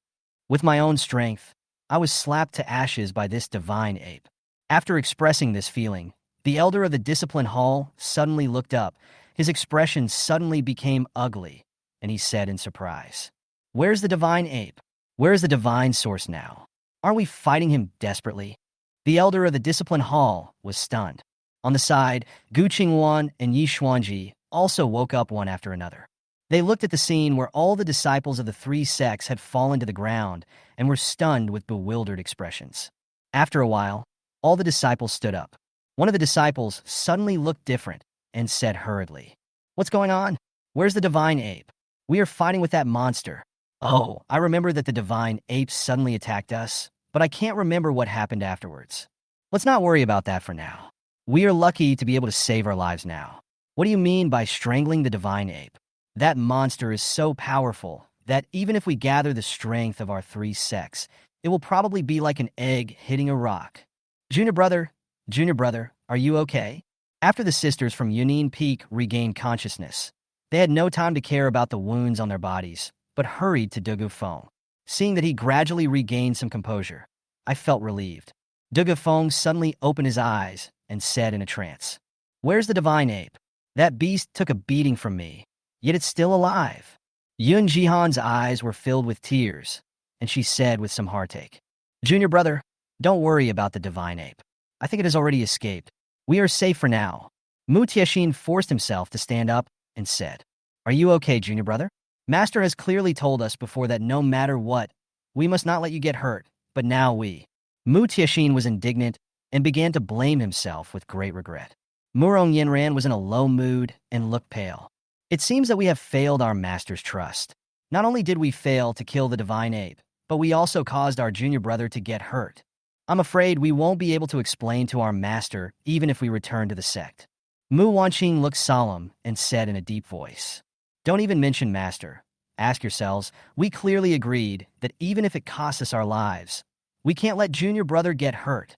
With my own strength, I was slapped to ashes by this divine ape. After expressing this feeling, the elder of the discipline hall suddenly looked up. His expression suddenly became ugly, and he said in surprise, "Where's the divine ape? Where's the divine source now? Aren't we fighting him desperately?" The elder of the discipline hall was stunned. On the side, Gu Qingwan and Yi Xuanji also woke up one after another. They looked at the scene where all the disciples of the three sects had fallen to the ground and were stunned with bewildered expressions. After a while, all the disciples stood up. One of the disciples suddenly looked different and said hurriedly, "What's going on? Where's the divine ape? We are fighting with that monster." "Oh, I remember that the divine ape suddenly attacked us, but I can't remember what happened afterwards. Let's not worry about that for now. We are lucky to be able to save our lives now." "What do you mean by strangling the divine ape?" "That monster is so powerful that even if we gather the strength of our three sects, it will probably be like an egg hitting a rock." Junior brother, are you okay?" After the sisters from Yunin Peak regained consciousness, they had no time to care about the wounds on their bodies, but hurried to Dugu Feng. Seeing that he gradually regained some composure, I felt relieved. Dugu Feng suddenly opened his eyes and said in a trance, "Where's the divine ape? That beast took a beating from me, yet it's still alive." Yun Jihan's eyes were filled with tears, and she said with some heartache, "Junior brother, don't worry about the divine ape. I think it has already escaped. We are safe for now." Mu Tianxin forced himself to stand up and said, "Are you okay, junior brother? Master has clearly told us before that no matter what, we must not let you get hurt, but now we—" Mu Tianxin was indignant and began to blame himself with great regret. Murong Yinran was in a low mood and looked pale. "It seems that we have failed our master's trust. Not only did we fail to kill the divine ape, but we also caused our junior brother to get hurt. I'm afraid we won't be able to explain to our master even if we return to the sect." Mu Wanqing looked solemn and said in a deep voice, "Don't even mention master. Ask yourselves, we clearly agreed that even if it costs us our lives, we can't let junior brother get hurt.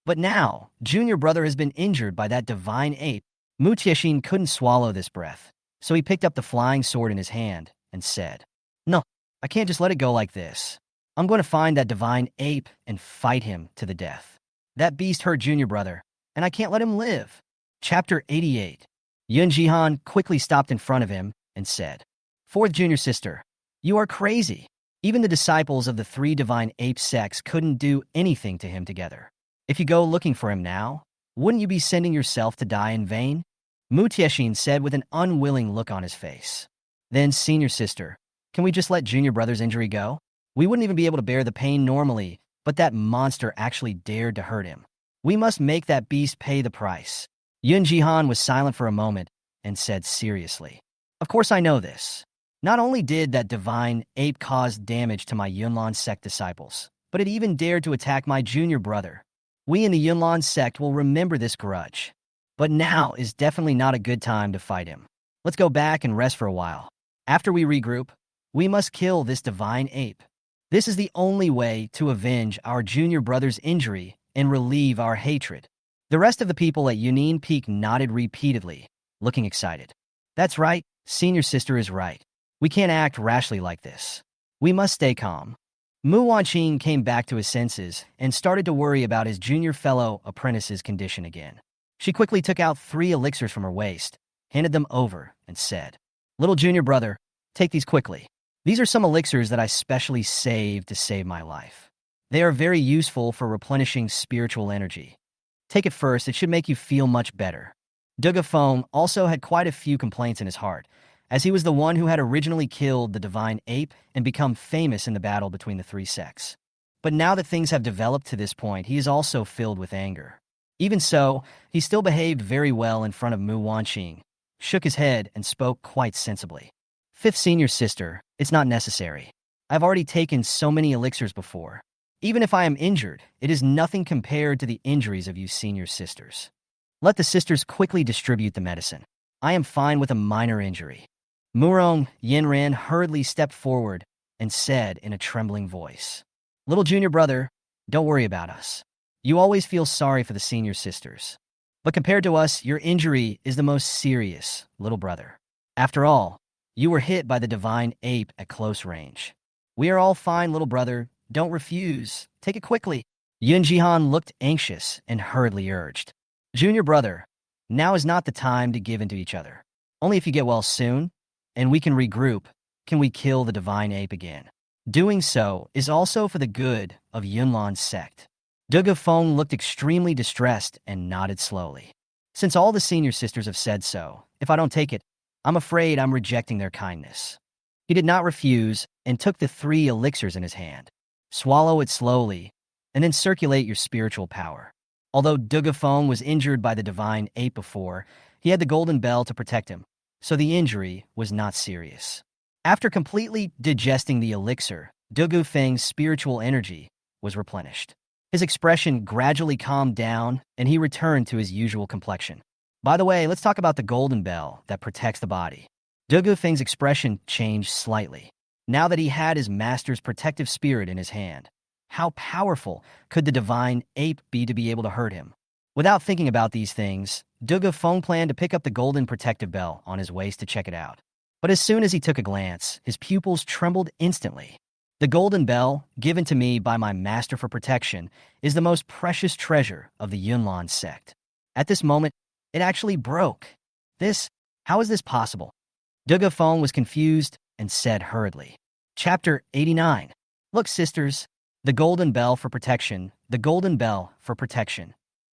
But now, junior brother has been injured by that divine ape." Mu Tianxin couldn't swallow this breath, so he picked up the flying sword in his hand and said, "No, I can't just let it go like this. I'm going to find that divine ape and fight him to the death. That beast hurt junior brother, and I can't let him live." Chapter 88. Yun Jihan quickly stopped in front of him and said, "Fourth junior sister, you are crazy. Even the disciples of the three divine ape sects couldn't do anything to him together. If you go looking for him now, wouldn't you be sending yourself to die in vain?" Mu Tianxin said with an unwilling look on his face. "Then, senior sister, can we just let junior brother's injury go? We wouldn't even be able to bear the pain normally, but that monster actually dared to hurt him. We must make that beast pay the price." Yun Jihan was silent for a moment and said seriously, "Of course I know this. Not only did that divine ape cause damage to my Yunlan sect disciples, but it even dared to attack my junior brother. We in the Yunlan sect will remember this grudge. But now is definitely not a good time to fight him. Let's go back and rest for a while. After we regroup, we must kill this divine ape. This is the only way to avenge our junior brother's injury and relieve our hatred." The rest of the people at Yunin Peak nodded repeatedly, looking excited. "That's right, senior sister is right. We can't act rashly like this. We must stay calm." Mu Wanqing came back to his senses and started to worry about his junior fellow apprentice's condition again. She quickly took out 3 elixirs from her waist, handed them over, and said, "Little junior brother, take these quickly. These are some elixirs that I specially saved to save my life. They are very useful for replenishing spiritual energy. Take it first, it should make you feel much better." Dugu Feng also had quite a few complaints in his heart, as he was the one who had originally killed the divine ape and become famous in the battle between the 3 sects. But now that things have developed to this point, he is also filled with anger. Even so, he still behaved very well in front of Mu Wanqing, shook his head, and spoke quite sensibly. "Fifth senior sister, it's not necessary. I've already taken so many elixirs before. Even if I am injured, it is nothing compared to the injuries of you senior sisters. Let the sisters quickly distribute the medicine. I am fine with a minor injury." Murong Yinran hurriedly stepped forward and said in a trembling voice, "Little junior brother, don't worry about us. You always feel sorry for the senior sisters. But compared to us, your injury is the most serious, little brother. After all, you were hit by the divine ape at close range. We are all fine, little brother. Don't refuse. Take it quickly." Yun Jihan looked anxious and hurriedly urged, "Junior brother, now is not the time to give in to each other. Only if you get well soon, and we can regroup, can we kill the divine ape again. Doing so is also for the good of Yunlan's sect." Dugu Feng looked extremely distressed and nodded slowly. "Since all the senior sisters have said so, if I don't take it, I'm afraid I'm rejecting their kindness." He did not refuse and took the 3 elixirs in his hand. "Swallow it slowly, and then circulate your spiritual power." Although Dugu Feng was injured by the divine ape before, he had the golden bell to protect him, so the injury was not serious. After completely digesting the elixir, Dugu Feng's spiritual energy was replenished. His expression gradually calmed down, and he returned to his usual complexion. "By the way, let's talk about the golden bell that protects the body." Dugu Feng's expression changed slightly. Now that he had his master's protective spirit in his hand, how powerful could the divine ape be to be able to hurt him? Without thinking about these things, Dugu Feng planned to pick up the golden protective bell on his waist to check it out. But as soon as he took a glance, his pupils trembled instantly. The golden bell, given to me by my master for protection, is the most precious treasure of the Yunlan sect. At this moment, it actually broke. How is this possible? Dugu Feng was confused and said hurriedly. Chapter 89. Look, sisters, the golden bell for protection, the golden bell for protection.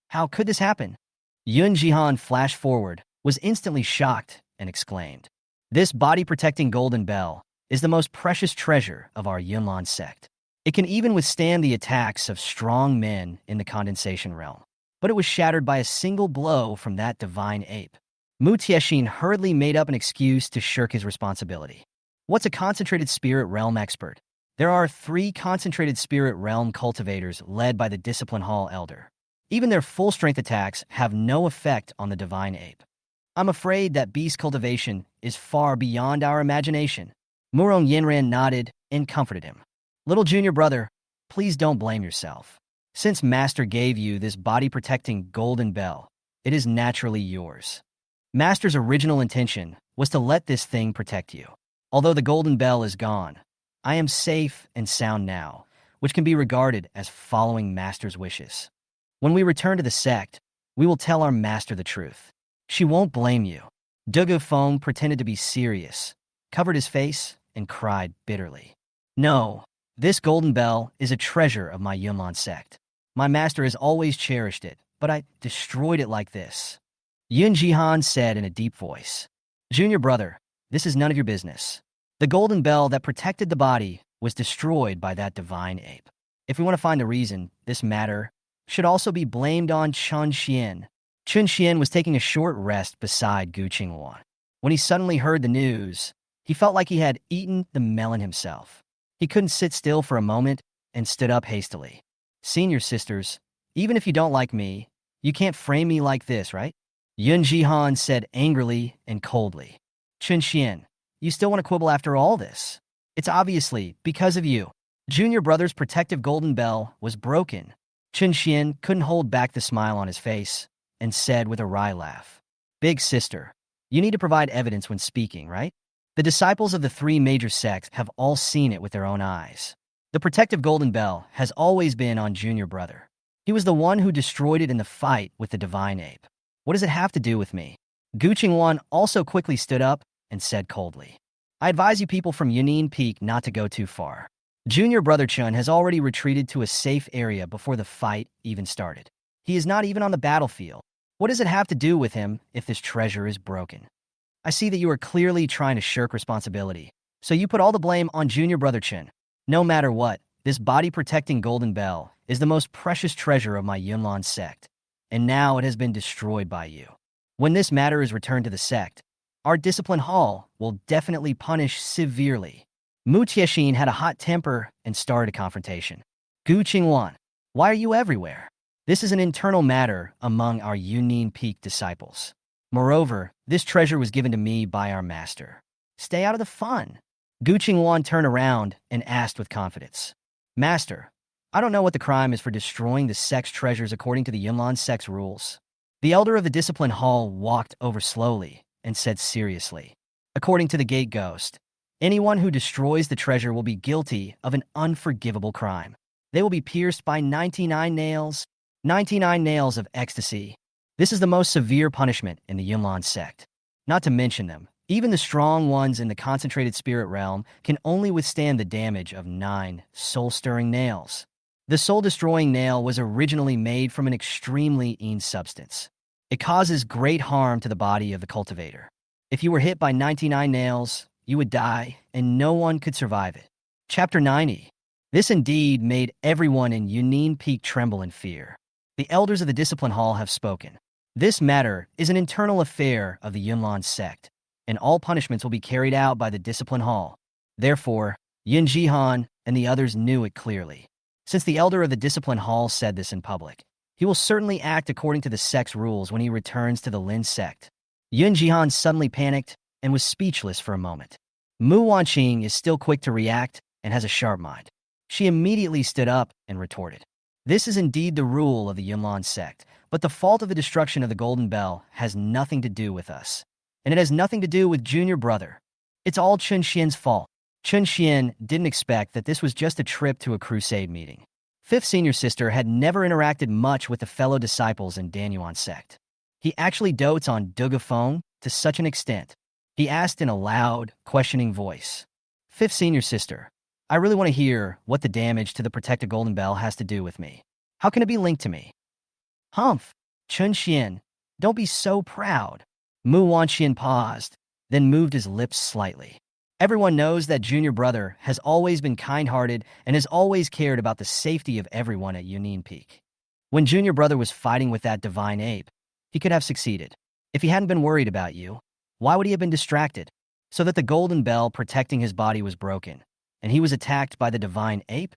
How could this happen? Yun Jihan flashed forward, was instantly shocked, and exclaimed. This body-protecting golden bell is the most precious treasure of our Yunlan sect. It can even withstand the attacks of strong men in the condensation realm. But it was shattered by a single blow from that divine ape. Mu Tiexin hurriedly made up an excuse to shirk his responsibility. What's a concentrated spirit realm expert? There are 3 concentrated spirit realm cultivators led by the Discipline Hall Elder. Even their full-strength attacks have no effect on the divine ape. I'm afraid that beast cultivation is far beyond our imagination. Murong Yinran nodded and comforted him. Little junior brother, please don't blame yourself. Since Master gave you this body-protecting golden bell, it is naturally yours. Master's original intention was to let this thing protect you. Although the golden bell is gone, I am safe and sound now, which can be regarded as following Master's wishes. When we return to the sect, we will tell our Master the truth. She won't blame you. Dugu Feng pretended to be serious, covered his face, and cried bitterly. No, this golden bell is a treasure of my Yunlan sect. My master has always cherished it, but I destroyed it like this. Yun Jihan said in a deep voice. Junior brother, this is none of your business. The golden bell that protected the body was destroyed by that divine ape. If we want to find the reason, this matter should also be blamed on Chun Shen. Chun Shen was taking a short rest beside Gu Qingwan. When he suddenly heard the news, he felt like he had eaten the melon himself. He couldn't sit still for a moment and stood up hastily. Senior sisters, even if you don't like me, you can't frame me like this, right? Yun Jihan said angrily and coldly. Chun Shen, you still want to quibble after all this? It's obviously because of you. Junior brother's protective golden bell was broken. Chun Shen couldn't hold back the smile on his face and said with a wry laugh. Big sister, you need to provide evidence when speaking, right? The disciples of the 3 major sects have all seen it with their own eyes. The protective golden bell has always been on junior brother. He was the one who destroyed it in the fight with the divine ape. What does it have to do with me? Gu Qingwan also quickly stood up and said coldly. I advise you people from Yunin Peak not to go too far. Junior brother Chun has already retreated to a safe area before the fight even started. He is not even on the battlefield. What does it have to do with him if this treasure is broken? I see that you are clearly trying to shirk responsibility, so you put all the blame on junior brother Chun. No matter what, this body-protecting golden bell is the most precious treasure of my Yunlan sect, and now it has been destroyed by you. When this matter is returned to the sect, our discipline hall will definitely punish severely. Mu Tiexin had a hot temper and started a confrontation. Gu Qingwan, why are you everywhere? This is an internal matter among our Yunin Peak disciples. Moreover, this treasure was given to me by our master. Stay out of the fun. Gu Qingwan turned around and asked with confidence. Master, I don't know what the crime is for destroying the sect's treasures according to the Yunlan sect's rules. The elder of the discipline hall walked over slowly and said seriously. According to the gate ghost, anyone who destroys the treasure will be guilty of an unforgivable crime. They will be pierced by 99 nails of ecstasy. This is the most severe punishment in the Yunlan sect. Not to mention them, even the strong ones in the concentrated spirit realm can only withstand the damage of 9 soul-stirring nails. The soul-destroying nail was originally made from an extremely mean substance. It causes great harm to the body of the cultivator. If you were hit by 99 nails, you would die, and no one could survive it. Chapter 90. This indeed made everyone in Yunin Peak tremble in fear. The elders of the discipline hall have spoken. This matter is an internal affair of the Yunlan sect, and all punishments will be carried out by the discipline hall. Therefore, Yun Jihan and the others knew it clearly. Since the elder of the discipline hall said this in public, he will certainly act according to the sect's rules when he returns to the Lin sect. Yun Jihan suddenly panicked and was speechless for a moment. Mu Wanqing is still quick to react and has a sharp mind. She immediately stood up and retorted. This is indeed the rule of the Yunlan sect, but the fault of the destruction of the Golden Bell has nothing to do with us. And it has nothing to do with junior brother. It's all Chun Shen's fault. Chun Shen didn't expect that this was just a trip to a Crusade meeting. Fifth senior sister had never interacted much with the fellow disciples in Danyuan sect. He actually dotes on Dugu Feng to such an extent. He asked in a loud, questioning voice. Fifth senior sister, I really want to hear what the damage to the protected golden bell has to do with me. How can it be linked to me? Humph! Chun Shen, don't be so proud. Mu Wanxian paused, then moved his lips slightly. Everyone knows that junior brother has always been kind-hearted and has always cared about the safety of everyone at Yunin Peak. When junior brother was fighting with that divine ape, he could have succeeded. If he hadn't been worried about you, why would he have been distracted? So that the golden bell protecting his body was broken, and he was attacked by the divine ape?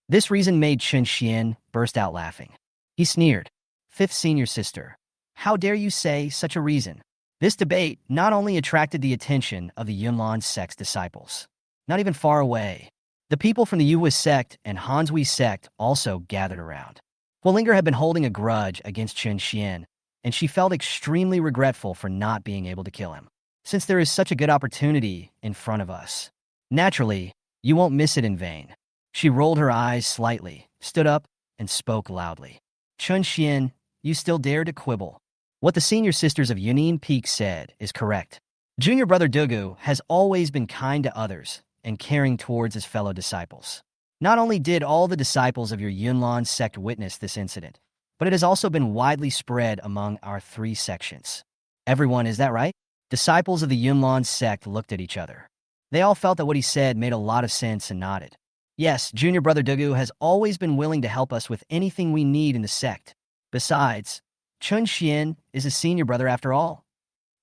This reason made Chun Shen burst out laughing. He sneered. Fifth senior sister, how dare you say such a reason? This debate not only attracted the attention of the Yunlan sect's disciples. Not even far away, the people from the Yuhua sect and Hanshui sect also gathered around. Huolinger had been holding a grudge against Chun Shen, and she felt extremely regretful for not being able to kill him. Since there is such a good opportunity in front of us, naturally, you won't miss it in vain. She rolled her eyes slightly, stood up, and spoke loudly. Chun Shen, you still dare to quibble. What the senior sisters of Yunin Peak said is correct. Junior brother Dugu has always been kind to others and caring towards his fellow disciples. Not only did all the disciples of your Yunlan sect witness this incident, but it has also been widely spread among our 3 sections. Everyone, is that right? Disciples of the Yunlan sect looked at each other. They all felt that what he said made a lot of sense and nodded. Yes, junior brother Dugu has always been willing to help us with anything we need in the sect. Besides, Chun Shen is a senior brother after all.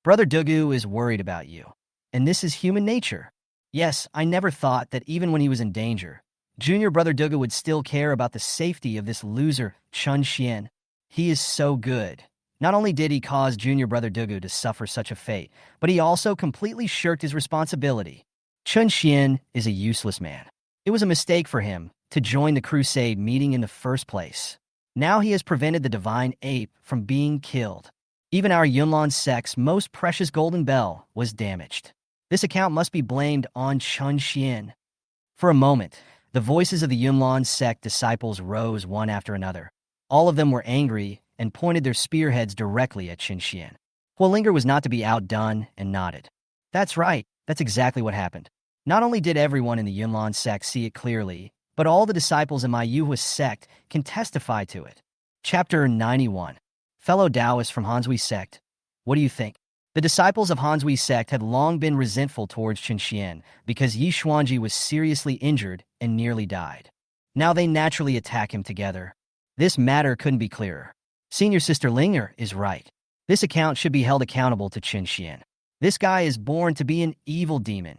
Brother Dugu is worried about you, and this is human nature. Yes, I never thought that even when he was in danger, junior brother Dugu would still care about the safety of this loser, Chun Shen. He is so good. Not only did he cause junior brother Dugu to suffer such a fate, but he also completely shirked his responsibility. Chun Shen is a useless man. It was a mistake for him to join the Crusade meeting in the first place. Now he has prevented the divine ape from being killed. Even our Yunlan sect's most precious golden bell was damaged. This account must be blamed on Chun Shen. For a moment, the voices of the Yunlan sect disciples rose one after another. All of them were angry and pointed their spearheads directly at Chun Shen. Huolinger was not to be outdone and nodded. That's right, that's exactly what happened. Not only did everyone in the Yunlan sect see it clearly, but all the disciples in my Yuhua sect can testify to it. Chapter 91. Fellow Taoists from Hanshui sect, what do you think? The disciples of Hanshui sect had long been resentful towards Chun Shen because Yi Xuanji was seriously injured and nearly died. Now they naturally attack him together. This matter couldn't be clearer. Senior Sister Linger is right. This account should be held accountable to Chun Shen. This guy is born to be an evil demon.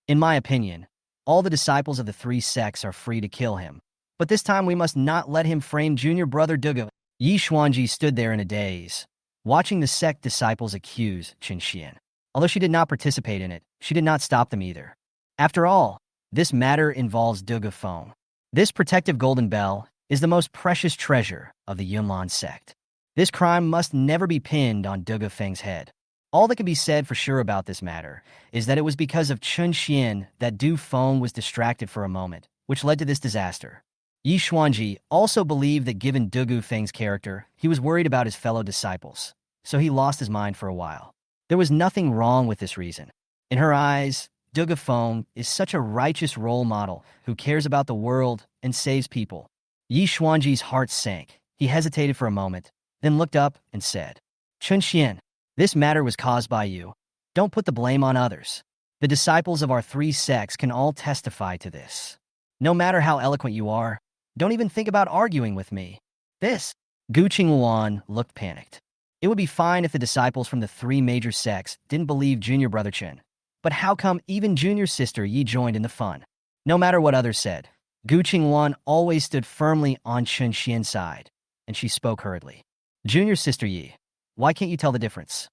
In my opinion, all the disciples of the 3 sects are free to kill him. But this time we must not let him frame junior brother Dugu. Yi Xuanji stood there in a daze, watching the sect disciples accuse Chun Shen. Although she did not participate in it, she did not stop them either. After all, this matter involves Dugu Feng. This protective golden bell is the most precious treasure of the Yunlan sect. This crime must never be pinned on Dugu Feng's head. All that can be said for sure about this matter is that it was because of Chun Shen that Du Feng was distracted for a moment, which led to this disaster. Yi Xuanji also believed that given Dugu Feng's character, he was worried about his fellow disciples, so he lost his mind for a while. There was nothing wrong with this reason. In her eyes, Dugu Feng is such a righteous role model who cares about the world and saves people. Yi Xuanji's heart sank. He hesitated for a moment, then looked up and said, Chun Shen, this matter was caused by you. Don't put the blame on others. The disciples of our 3 sects can all testify to this. No matter how eloquent you are, don't even think about arguing with me. This. Gu Qingluan looked panicked. It would be fine if the disciples from the 3 major sects didn't believe junior brother Chen. But how come even junior sister Yi joined in the fun? No matter what others said, Gu Qingluan always stood firmly on Chun Shen's side, and she spoke hurriedly. Junior sister Yi, why can't you tell the difference?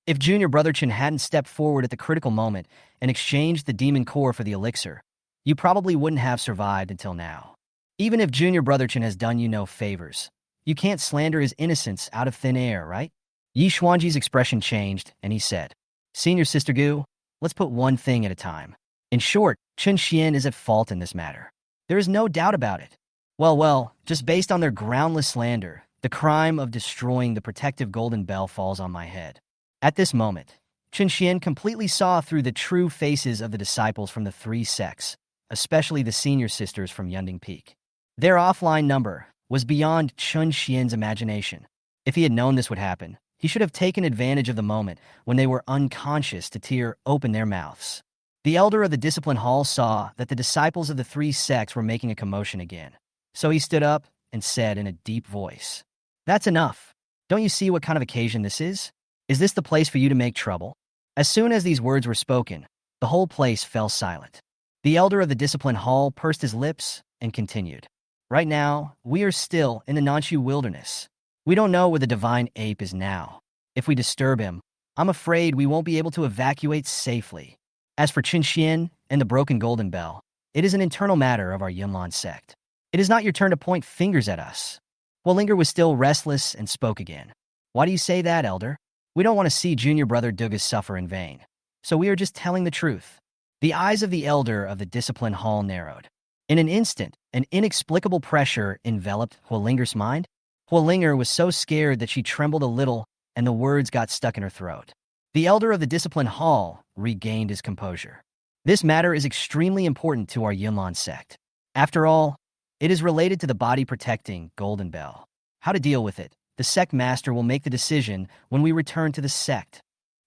If junior brother Chen hadn't stepped forward at the critical moment and exchanged the demon core for the elixir, you probably wouldn't have survived until now. Even if junior brother Chen has done you no favors, you can't slander his innocence out of thin air, right? Yi Xuanji's expression changed, and he said, Senior Sister Gu, let's put one thing at a time. In short, Chun Shen is at fault in this matter. There is no doubt about it. Well, just based on their groundless slander, the crime of destroying the protective golden bell falls on my head. At this moment, Chun Shen completely saw through the true faces of the disciples from the three sects, especially the senior sisters from Yunding Peak. Their offline number was beyond Chun Shen's imagination. If he had known this would happen, he should have taken advantage of the moment when they were unconscious to tear open their mouths. The elder of the discipline hall saw that the disciples of the three sects were making a commotion again. So he stood up and said in a deep voice, "That's enough. Don't you see what kind of occasion this is? Is this the place for you to make trouble?" As soon as these words were spoken, the whole place fell silent. The elder of the discipline hall pursed his lips and continued, "Right now, we are still in the Nanshu wilderness. We don't know where the divine ape is now. If we disturb him, I'm afraid we won't be able to evacuate safely. As for Chun Shen and the broken golden bell, it is an internal matter of our Yunlan sect. It is not your turn to point fingers at us." Huolinger was still restless and spoke again. "Why do you say that, elder? We don't want to see junior brother Dugu suffer in vain. So we are just telling the truth." The eyes of the elder of the discipline hall narrowed. In an instant, an inexplicable pressure enveloped Huolinger's mind. Huolinger was so scared that she trembled a little and the words got stuck in her throat. The elder of the discipline hall regained his composure. "This matter is extremely important to our Yunlan sect. After all, it is related to the body-protecting golden bell. How to deal with it, the sect master will make the decision when we return to the sect.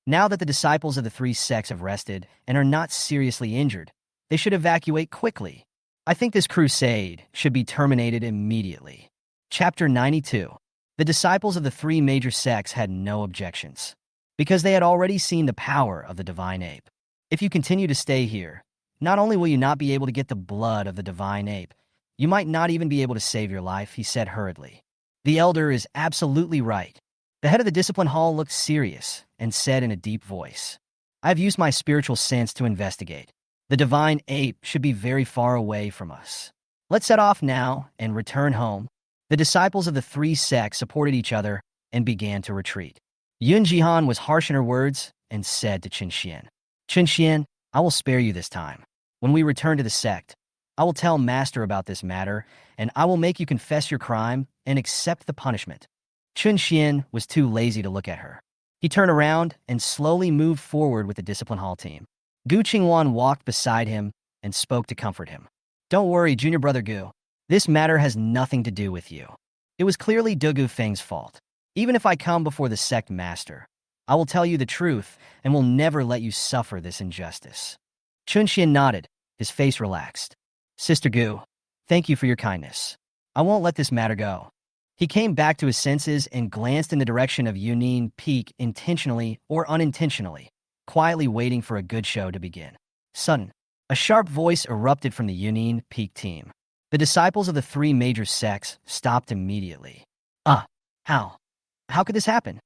Now that the disciples of the three sects have rested and are not seriously injured, they should evacuate quickly. I think this crusade should be terminated immediately." Chapter 92. The disciples of the three major sects had no objections, because they had already seen the power of the divine ape. "If you continue to stay here, not only will you not be able to get the blood of the divine ape, you might not even be able to save your life," he said hurriedly. "The elder is absolutely right." The head of the discipline hall looked serious and said in a deep voice, "I have used my spiritual sense to investigate. The divine ape should be very far away from us. Let's set off now and return home." The disciples of the three sects supported each other and began to retreat. Yun Jihan was harsh in her words and said to Chun Shen, "Chun Shen, I will spare you this time. When we return to the sect, I will tell Master about this matter, and I will make you confess your crime and accept the punishment." Chun Shen was too lazy to look at her. He turned around and slowly moved forward with the discipline hall team. Gu Qingwan walked beside him and spoke to comfort him. "Don't worry, junior brother Gu. This matter has nothing to do with you. It was clearly Dugu Feng's fault. Even if I come before the sect master, I will tell you the truth and will never let you suffer this injustice." Chun Shen nodded, his face relaxed. "Sister Gu, thank you for your kindness. I won't let this matter go." He came back to his senses and glanced in the direction of Yunning Peak intentionally or unintentionally, quietly waiting for a good show to begin. Sudden, a sharp voice erupted from the Yunning Peak team. The disciples of the three major sects stopped immediately. How? How could this happen?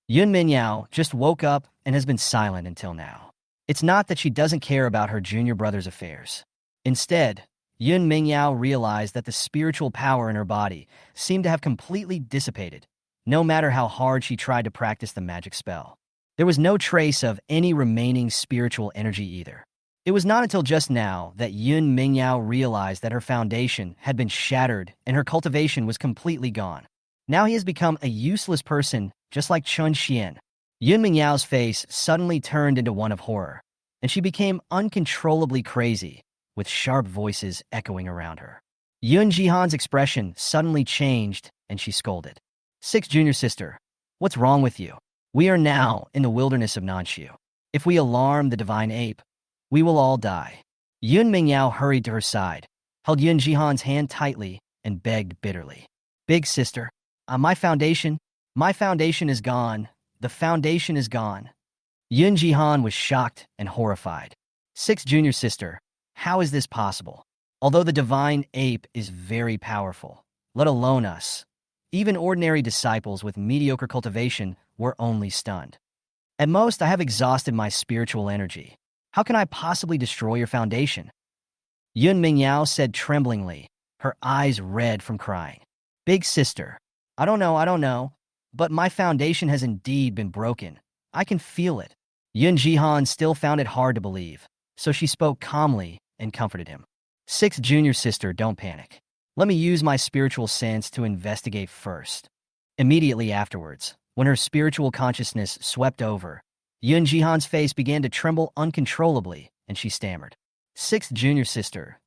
Yun Mingyao just woke up and has been silent until now. It's not that she doesn't care about her junior brother's affairs. Instead, Yun Mingyao realized that the spiritual power in her body seemed to have completely dissipated, no matter how hard she tried to practice the magic spell. There was no trace of any remaining spiritual energy either. It was not until just now that Yun Mingyao realized that her foundation had been shattered and her cultivation was completely gone. Now he has become a useless person, just like Chun Shen. Yun Mingyao's face suddenly turned into one of horror, and she became uncontrollably crazy, with sharp voices echoing around her. Yun Jihan's expression suddenly changed, and she scolded. "Sixth junior sister, what's wrong with you? We are now in the wilderness of Nanshu. If we alarm the divine ape, we will all die." Yun Mingyao hurried to her side, held Yun Jihan's hand tightly, and begged bitterly. "Big sister, my foundation is gone. The foundation is gone." Yun Jihan was shocked and horrified. "Sixth junior sister, how is this possible? Although the divine ape is very powerful, let alone us, even ordinary disciples with mediocre cultivation were only stunned. At most, I have exhausted my spiritual energy. How can I possibly destroy your foundation?" Yun Mingyao said tremblingly, her eyes red from crying. "Big sister, I don't know, but my foundation has indeed been broken. I can feel it." Yun Jihan still found it hard to believe, so she spoke calmly and comforted him. Sixth junior sister, don't panic. Let me use my spiritual sense to investigate first. Immediately afterwards, when her spiritual consciousness swept over, Yun Jihan's face began to tremble uncontrollably, and she stammered. Sixth junior sister,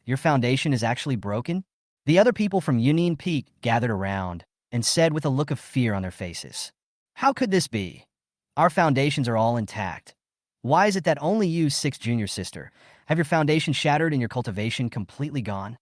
your foundation is actually broken? The other people from Union Peak gathered around and said with a look of fear on their faces. How could this be? Our foundations are all intact. Why is it that only you, sixth junior sister, have your foundation shattered and your cultivation completely gone?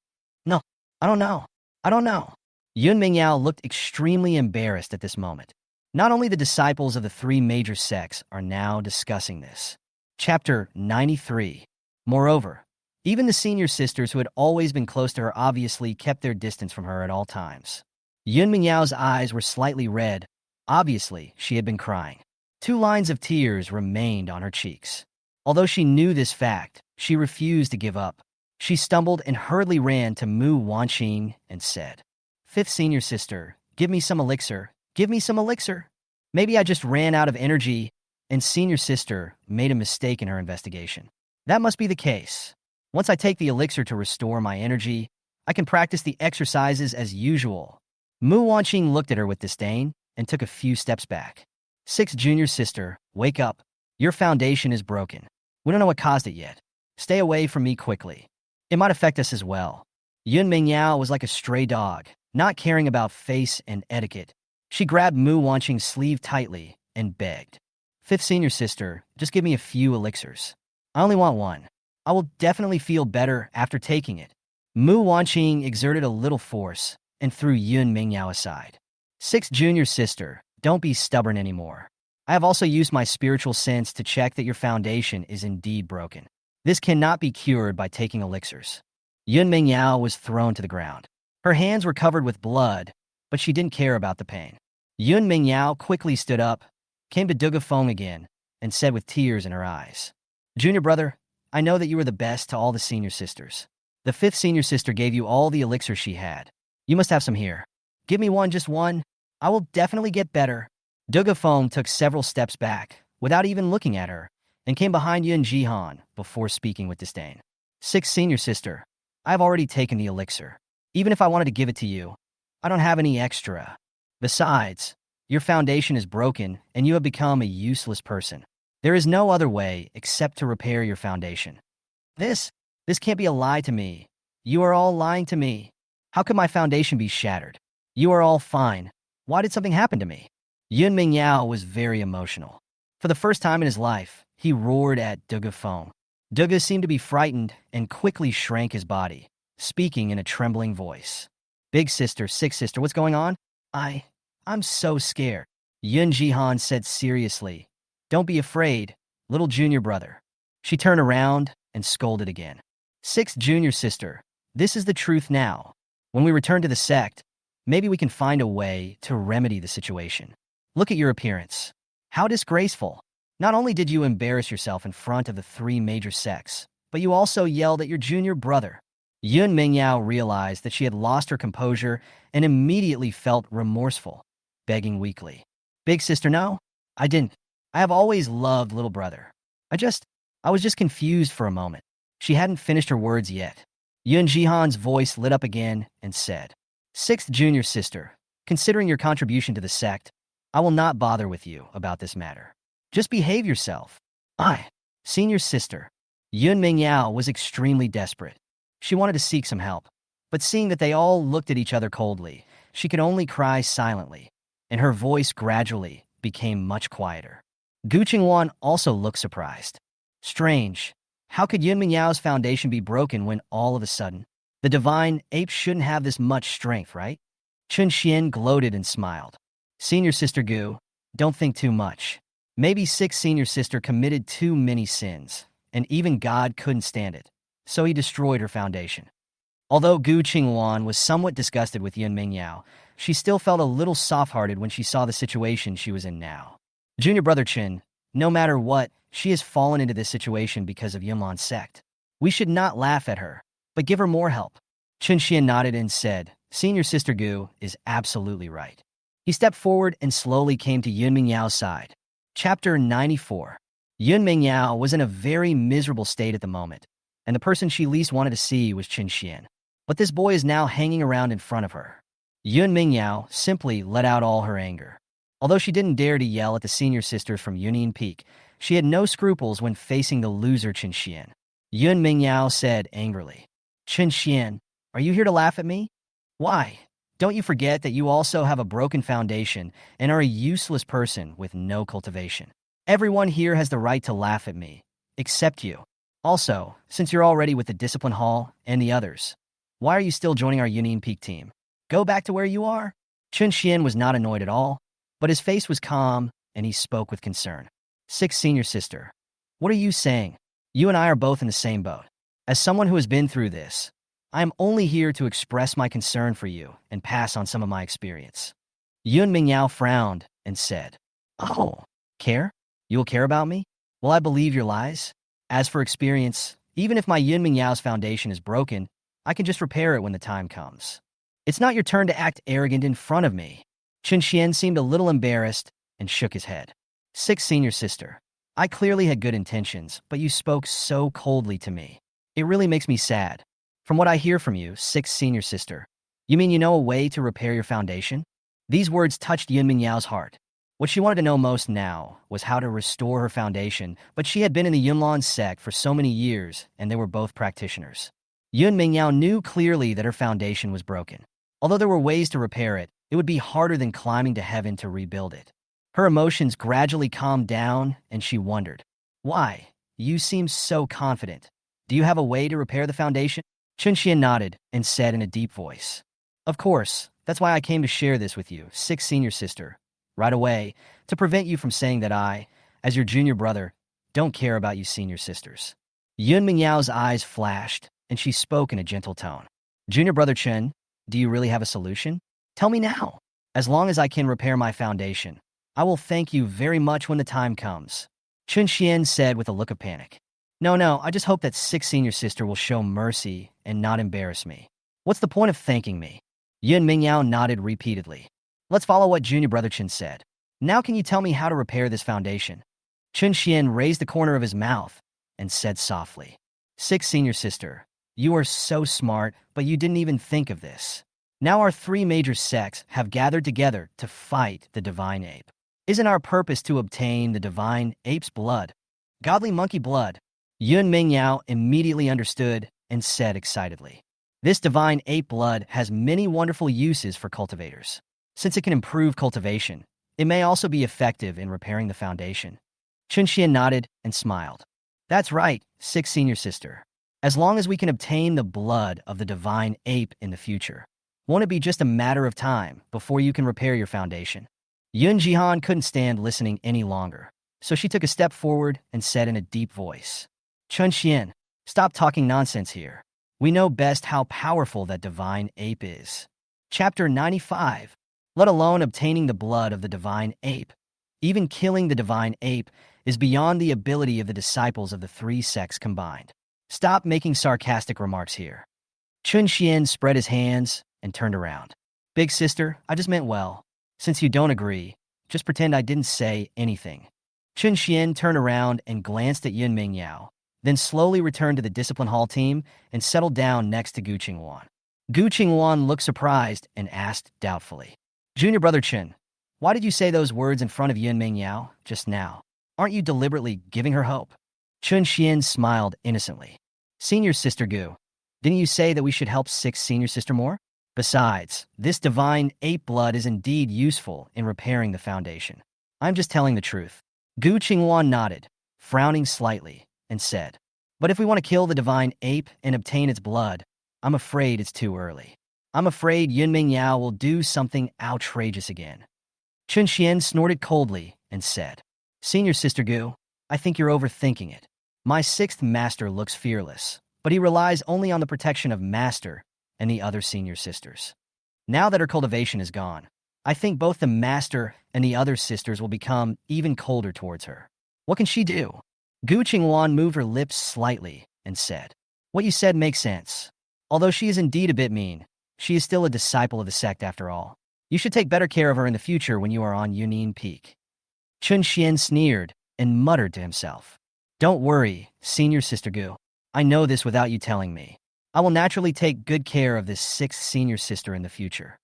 No, I don't know. I don't know. Yun Mingyao looked extremely embarrassed at this moment. Not only the disciples of the three major sects are now discussing this. Chapter 93. Moreover, even the senior sisters who had always been close to her obviously kept their distance from her at all times. Yun Mingyao's eyes were slightly red. Obviously, she had been crying. 2 lines of tears remained on her cheeks. Although she knew this fact, she refused to give up. She stumbled and hurriedly ran to Mu Wanqing and said, Fifth senior sister, give me some elixir. Give me some elixir. Maybe I just ran out of energy, and senior sister made a mistake in her investigation. That must be the case. Once I take the elixir to restore my energy, I can practice the exercises as usual. Mu Wanqing looked at her with disdain and took a few steps back. Sixth junior sister, wake up. Your foundation is broken. We don't know what caused it yet. Stay away from me quickly. It might affect us as well. Yun Mingyao was like a stray dog, not caring about face and etiquette. She grabbed Mu Wanqing's sleeve tightly and begged. Fifth senior sister, just give me a few elixirs. I only want one. I will definitely feel better after taking it. Mu Wanqing exerted a little force and threw Yun Mingyao aside. Sixth junior sister, don't be stubborn anymore. I have also used my spiritual sense to check that your foundation is indeed broken. This cannot be cured by taking elixirs. Yun Mingyao was thrown to the ground. Her hands were covered with blood, but she didn't care about the pain. Yun Mingyao quickly stood up, came to Dugu Feng again, and said with tears in her eyes, Junior brother, I know that you were the best to all the senior sisters. The fifth senior sister gave you all the elixir she had. You must have some here. Give me one, just one. I will definitely get better. Dugu Feng took several steps back, without even looking at her, and came behind Yun Jihan before speaking with disdain. Sixth senior sister, I have already taken the elixir. Even if I wanted to give it to you, I don't have any extra. Besides, your foundation is broken and you have become a useless person. There is no other way except to repair your foundation. This can't be a lie to me. You are all lying to me. How could my foundation be shattered? You are all fine. Why did something happen to me? Yun Mingyao was very emotional. For the first time in his life, he roared at Dugu Feng. Dugu seemed to be frightened and quickly shrank his body, speaking in a trembling voice. Big sister, sixth sister, what's going on? I'm so scared. Yun Jihan said seriously, Don't be afraid, little junior brother. She turned around and scolded again. Sixth junior sister, this is the truth now. When we return to the sect, maybe we can find a way to remedy the situation. Look at your appearance. How disgraceful. Not only did you embarrass yourself in front of the 3 major sects, but you also yelled at your junior brother. Yun Mingyao realized that she had lost her composure and immediately felt remorseful, begging weakly. Big sister, no, I didn't. I have always loved little brother. I was just confused for a moment. She hadn't finished her words yet. Yun Jihan's voice lit up again and said, Sixth junior sister, considering your contribution to the sect, I will not bother with you about this matter. Just behave yourself. Senior sister. Yun Mingyao was extremely desperate. She wanted to seek some help, but seeing that they all looked at each other coldly, she could only cry silently, and her voice gradually became much quieter. Gu Qingwan also looked surprised. Strange. How could Yun Mingyao's foundation be broken when all of a sudden, the divine ape shouldn't have this much strength, right? Chun Shen gloated and smiled. Senior sister Gu, don't think too much. Maybe sixth senior sister committed too many sins, and even God couldn't stand it, so he destroyed her foundation. Although Gu Qingwan was somewhat disgusted with Yun Mingyao, she still felt a little soft-hearted when she saw the situation she was in now. Junior brother Chin, no matter what, she has fallen into this situation because of Yunlan's sect. We should not laugh at her, but give her more help. Chun Shen nodded and said, Senior sister Gu is absolutely right. He stepped forward and slowly came to Yun Mingyao's side. Chapter 94. Yun Mingyao was in a very miserable state at the moment, and the person she least wanted to see was Chun Shen. But this boy is now hanging around in front of her. Yun Mingyao simply let out all her anger. Although she didn't dare to yell at the senior sisters from Union Peak, she had no scruples when facing the loser Chun Shen. Yun Mingyao said angrily, "Chun Shen, are you here to laugh at me? Why? Don't you forget that you also have a broken foundation and are a useless person with no cultivation. Everyone here has the right to laugh at me, except you. Also, since you're already with the Discipline Hall and the others, why are you still joining our Union Peak team? Go back to where you are." Chun Shen was not annoyed at all, but his face was calm and he spoke with concern. "Sixth senior sister, what are you saying? You and I are both in the same boat. As someone who has been through this, I am only here to express my concern for you and pass on some of my experience." Yun Mingyao frowned and said, "Oh, care? You will care about me? Will I believe your lies? As for experience, even if my Yun Mingyao's foundation is broken, I can just repair it when the time comes. It's not your turn to act arrogant in front of me." Chun Shen seemed a little embarrassed and shook his head. "Sixth senior sister, I clearly had good intentions, but you spoke so coldly to me. It really makes me sad. From what I hear from you, sixth senior sister, you mean you know a way to repair your foundation?" These words touched Yun Mingyao's heart. What she wanted to know most now was how to restore her foundation, but she had been in the Yunlan sect for so many years, and they were both practitioners. Yun Mingyao knew clearly that her foundation was broken. Although there were ways to repair it, it would be harder than climbing to heaven to rebuild it. Her emotions gradually calmed down, and she wondered, "Why? You seem so confident. Do you have a way to repair the foundation?" Chun Shen nodded and said in a deep voice, "Of course, that's why I came to share this with you, sixth senior sister, right away, to prevent you from saying that I, as your junior brother, don't care about you senior sisters." Yun Mingyao's eyes flashed, and she spoke in a gentle tone. "Junior brother Chun, do you really have a solution? Tell me now. As long as I can repair my foundation, I will thank you very much when the time comes." Chun Shen said with a look of panic. No, I just hope that sixth senior sister will show mercy and not embarrass me. What's the point of thanking me?" Yun Mingyao nodded repeatedly. "Let's follow what junior brother Chun said. Now can you tell me how to repair this foundation?" Chun Shen raised the corner of his mouth and said softly, "Sixth senior sister, you are so smart, but you didn't even think of this. Now our three major sects have gathered together to fight the divine ape. Isn't our purpose to obtain the divine ape's blood? Godly monkey blood." Yun Mingyao immediately understood and said excitedly, "This divine ape blood has many wonderful uses for cultivators. Since it can improve cultivation, it may also be effective in repairing the foundation." Chun Shen nodded and smiled. "That's right, sixth senior sister. As long as we can obtain the blood of the divine ape in the future, won't it be just a matter of time before you can repair your foundation?" Yun Jihan couldn't stand listening any longer, so she took a step forward and said in a deep voice, "Chun Shen, stop talking nonsense here. We know best how powerful that divine ape is." Chapter 95. Let alone obtaining the blood of the divine ape. Even killing the divine ape is beyond the ability of the disciples of the three sects combined. Stop making sarcastic remarks here. Chun Shen spread his hands and turned around. "Big sister, I just meant well. Since you don't agree, just pretend I didn't say anything." Chun Shen turned around and glanced at Yun Mingyao, then slowly returned to the Discipline Hall team and settled down next to Gu Qingwan. Gu Qingwan looked surprised and asked doubtfully, "Junior brother Chun, why did you say those words in front of Yun Mingyao just now? Aren't you deliberately giving her hope?" Chun Shen smiled innocently. "Senior sister Gu, didn't you say that we should help sixth senior sister more? Besides, this divine ape blood is indeed useful in repairing the foundation. I'm just telling the truth." Gu Qingwan nodded, frowning slightly, and said, "But if we want to kill the divine ape and obtain its blood, I'm afraid it's too early. I'm afraid Yun Mingyao will do something outrageous again." Chun Shen snorted coldly and said, "Senior sister Gu, I think you're overthinking it. My sixth master looks fearless, but he relies only on the protection of master and the other senior sisters. Now that her cultivation is gone, I think both the master and the other sisters will become even colder towards her. What can she do?" Gu Qingwan moved her lips slightly and said, "What you said makes sense. Although she is indeed a bit mean, she is still a disciple of the sect after all. You should take better care of her in the future when you are on Union Peak." Chun Shen sneered and muttered to himself. Don't worry, senior sister Gu. I know this without you telling me. I will naturally take good care of this sixth senior sister in the future.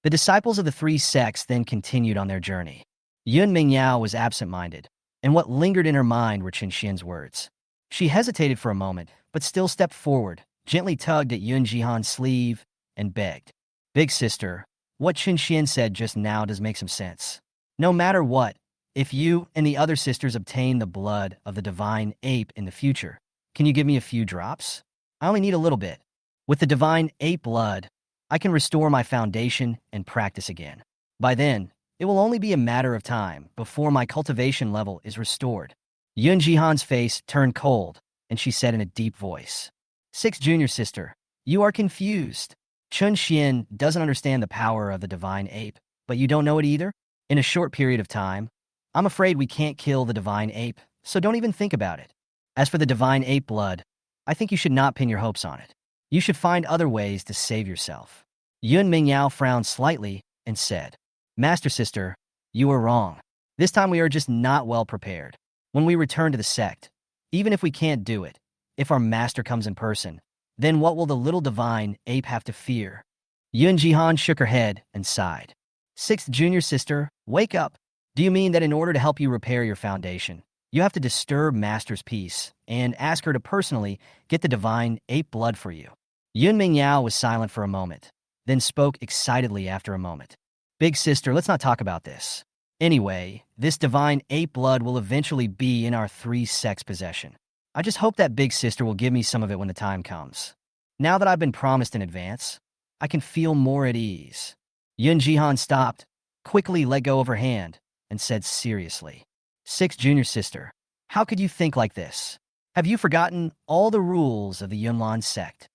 The disciples of the three sects then continued on their journey. Yun Mingyao was absent-minded, and what lingered in her mind were Chun Shen's words. She hesitated for a moment, but still stepped forward, gently tugged at Yun Jihan's sleeve, and begged. Big sister, what Chun Shen said just now does make some sense. No matter what, if you and the other sisters obtain the blood of the divine ape in the future, can you give me a few drops? I only need a little bit. With the divine ape blood, I can restore my foundation and practice again. By then, it will only be a matter of time before my cultivation level is restored. Yun Jihan's face turned cold, and she said in a deep voice, Sixth junior sister, you are confused. Chun Shen doesn't understand the power of the divine ape, but you don't know it either? In a short period of time, I'm afraid we can't kill the divine ape, so don't even think about it. As for the divine ape blood, I think you should not pin your hopes on it. You should find other ways to save yourself. Yun Mingyao frowned slightly and said, Master sister, you are wrong. This time we are just not well prepared. When we return to the sect, even if we can't do it, if our master comes in person, then what will the little divine ape have to fear? Yun Jihan shook her head and sighed. Sixth junior sister, wake up. Do you mean that in order to help you repair your foundation, you have to disturb Master's peace and ask her to personally get the divine ape blood for you? Yun Mingyao was silent for a moment, then spoke excitedly after a moment. Big sister, let's not talk about this. Anyway, this divine ape blood will eventually be in our three sects' possession. I just hope that big sister will give me some of it when the time comes. Now that I've been promised in advance, I can feel more at ease. Yun Jihan stopped, quickly let go of her hand, and said seriously, Sixth junior sister, how could you think like this? Have you forgotten all the rules of the Yunlan sect?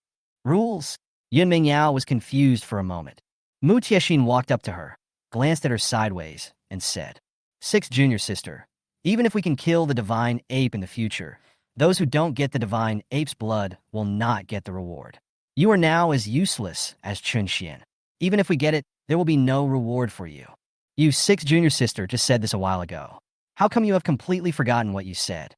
Rules? Yun Mingyao was confused for a moment. Mu Tiexin walked up to her, glanced at her sideways, and said, Sixth junior sister, even if we can kill the divine ape in the future, those who don't get the divine ape's blood will not get the reward. You are now as useless as Chun Shen. Even if we get it, there will be no reward for you. You sixth junior sister just said this a while ago. How come you have completely forgotten what you said?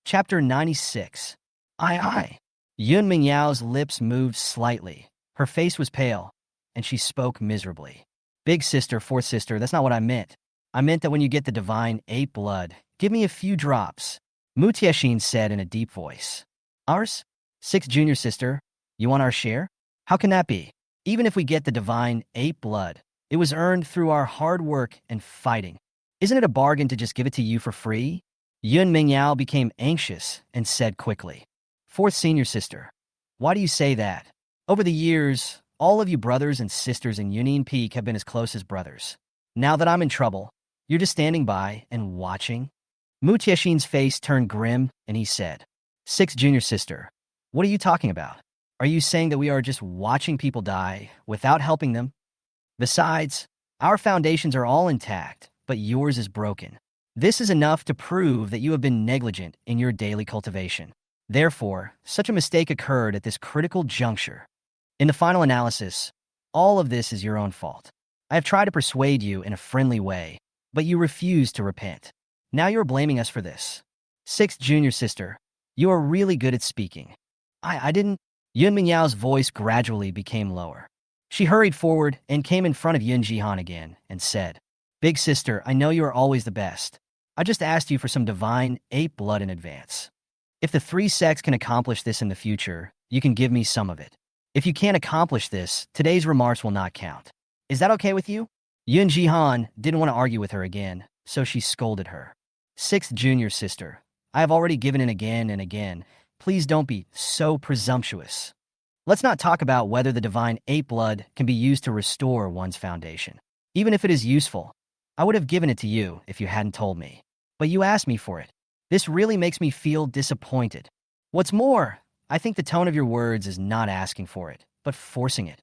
Chapter 96. Aye. Yun Mingyao's lips moved slightly. Her face was pale, and she spoke miserably. Big sister, fourth sister, that's not what I meant. I meant that when you get the divine ape blood, give me a few drops. Mu Tiexin said in a deep voice. Ours? Sixth junior sister, you want our share? How can that be? Even if we get the divine ape blood, it was earned through our hard work and fighting. Isn't it a bargain to just give it to you for free? Yun Mingyao became anxious and said quickly, Fourth senior sister, why do you say that? Over the years, all of you brothers and sisters in Union Peak have been as close as brothers. Now that I'm in trouble, you're just standing by and watching? Mu Tiexin's face turned grim, and he said, Sixth junior sister, what are you talking about? Are you saying that we are just watching people die without helping them? Besides, our foundations are all intact, but yours is broken. This is enough to prove that you have been negligent in your daily cultivation. Therefore, such a mistake occurred at this critical juncture. In the final analysis, all of this is your own fault. I have tried to persuade you in a friendly way, but you refused to repent. Now you are blaming us for this. Sixth junior sister, you are really good at speaking. I didn't. Yun Mingyao's voice gradually became lower. She hurried forward and came in front of Yun Jihan again and said, Big sister, I know you are always the best. I just asked you for some divine ape blood in advance. If the three sects can accomplish this in the future, you can give me some of it. If you can't accomplish this, today's remarks will not count. Is that okay with you? Yun Jihan didn't want to argue with her again, so she scolded her. Sixth junior sister, I have already given in again and again. Please don't be so presumptuous. Let's not talk about whether the divine ape blood can be used to restore one's foundation. Even if it is useful, I would have given it to you if you hadn't told me. But you asked me for it. This really makes me feel disappointed. What's more, I think the tone of your words is not asking for it, but forcing it.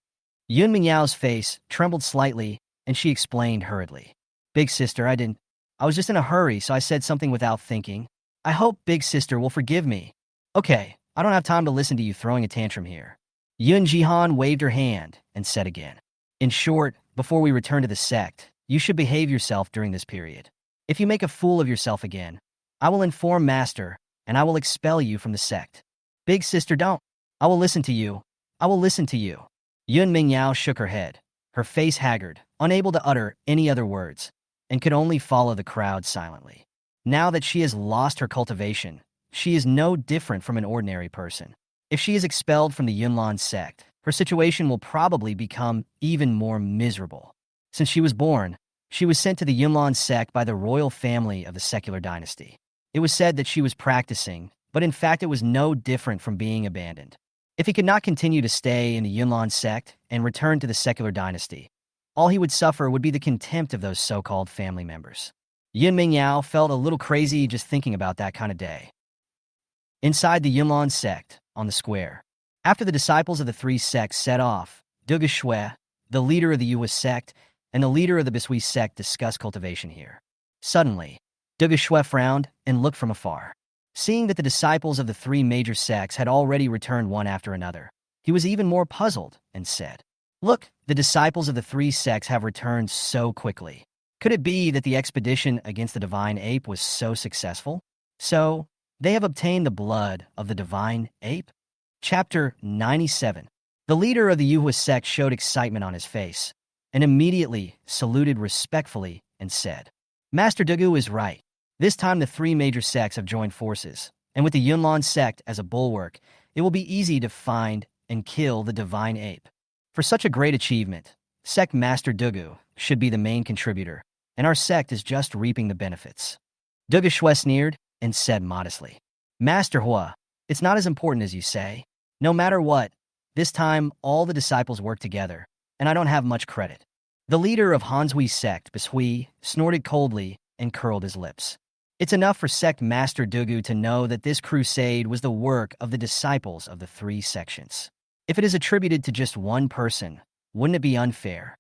Yun Mingyao's face trembled slightly, and she explained hurriedly. Big sister, I was just in a hurry, so I said something without thinking. I hope Big sister will forgive me. Okay, I don't have time to listen to you throwing a tantrum here. Yun Jihan waved her hand and said again. In short, before we return to the sect, you should behave yourself during this period. If you make a fool of yourself again, I will inform Master, and I will expel you from the sect. Big sister, don't. I will listen to you. I will listen to you. Yun Mingyao shook her head, her face haggard, unable to utter any other words, and could only follow the crowd silently. Now that she has lost her cultivation, she is no different from an ordinary person. If she is expelled from the Yunlan sect, her situation will probably become even more miserable. Since she was born, she was sent to the Yunlan sect by the royal family of the secular dynasty. It was said that she was practicing, but in fact it was no different from being abandoned. If he could not continue to stay in the Yunlan sect and return to the secular dynasty, all he would suffer would be the contempt of those so-called family members. Yun Mingyao felt a little crazy just thinking about that kind of day. Inside the Yunlan sect, on the square, after the disciples of the three sects set off, Dugu Feng, the leader of the Yue sect, and the leader of the Bisui sect discussed cultivation here. Suddenly, Dugu Feng frowned and looked from afar. Seeing that the disciples of the three major sects had already returned one after another, he was even more puzzled and said, "Look, the disciples of the three sects have returned so quickly. Could it be that the expedition against the divine ape was so successful? So, they have obtained the blood of the divine ape?" Chapter 97. The leader of the Yue sect showed excitement on his face, and immediately saluted respectfully and said, "Master Dugu is right. This time the three major sects have joined forces, and with the Yunlan sect as a bulwark, it will be easy to find and kill the divine ape. For such a great achievement, Sect Master Dugu should be the main contributor, and our sect is just reaping the benefits." Dugu Feng sneered and said modestly, "Master Hua, it's not as important as you say. No matter what, this time all the disciples work together, and I don't have much credit." The leader of Hanzui's sect, Bisui, snorted coldly and curled his lips. It's enough for Sect Master Dugu to know that this crusade was the work of the disciples of the three sections. If it is attributed to just one person, wouldn't it be unfair?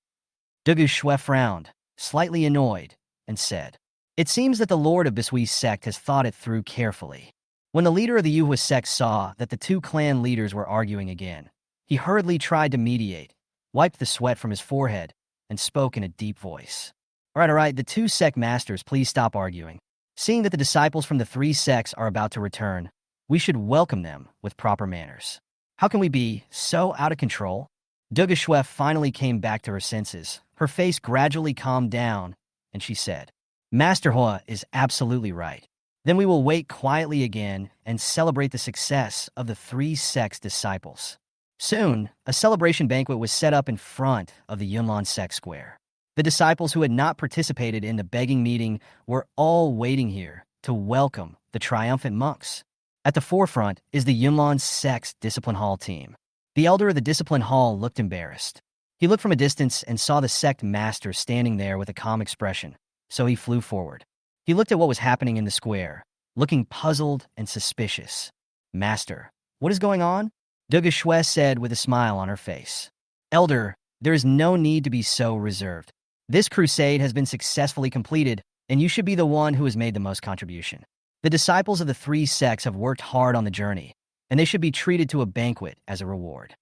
Dugu Feng frowned, slightly annoyed, and said, "It seems that the lord of Bisui's sect has thought it through carefully." When the leader of the Yue sect saw that the two clan leaders were arguing again, he hurriedly tried to mediate, wiped the sweat from his forehead, and spoke in a deep voice. All right, the two sect masters, please stop arguing. Seeing that the disciples from the three sects are about to return, we should welcome them with proper manners. How can we be so out of control? Dugu Feng finally came back to her senses. Her face gradually calmed down, and she said, "Master Hua is absolutely right. Then we will wait quietly again and celebrate the success of the three sects' disciples." Soon, a celebration banquet was set up in front of the Yunlan sect square. The disciples who had not participated in the begging meeting were all waiting here to welcome the triumphant monks. At the forefront is the Yunlan sect's discipline hall team. The elder of the discipline hall looked embarrassed. He looked from a distance and saw the sect master standing there with a calm expression, so he flew forward. He looked at what was happening in the square, looking puzzled and suspicious. "Master, what is going on?" Dugu Feng said with a smile on her face. "Elder, there is no need to be so reserved. This crusade has been successfully completed, and you should be the one who has made the most contribution. The disciples of the three sects have worked hard on the journey, and they should be treated to a banquet as a reward."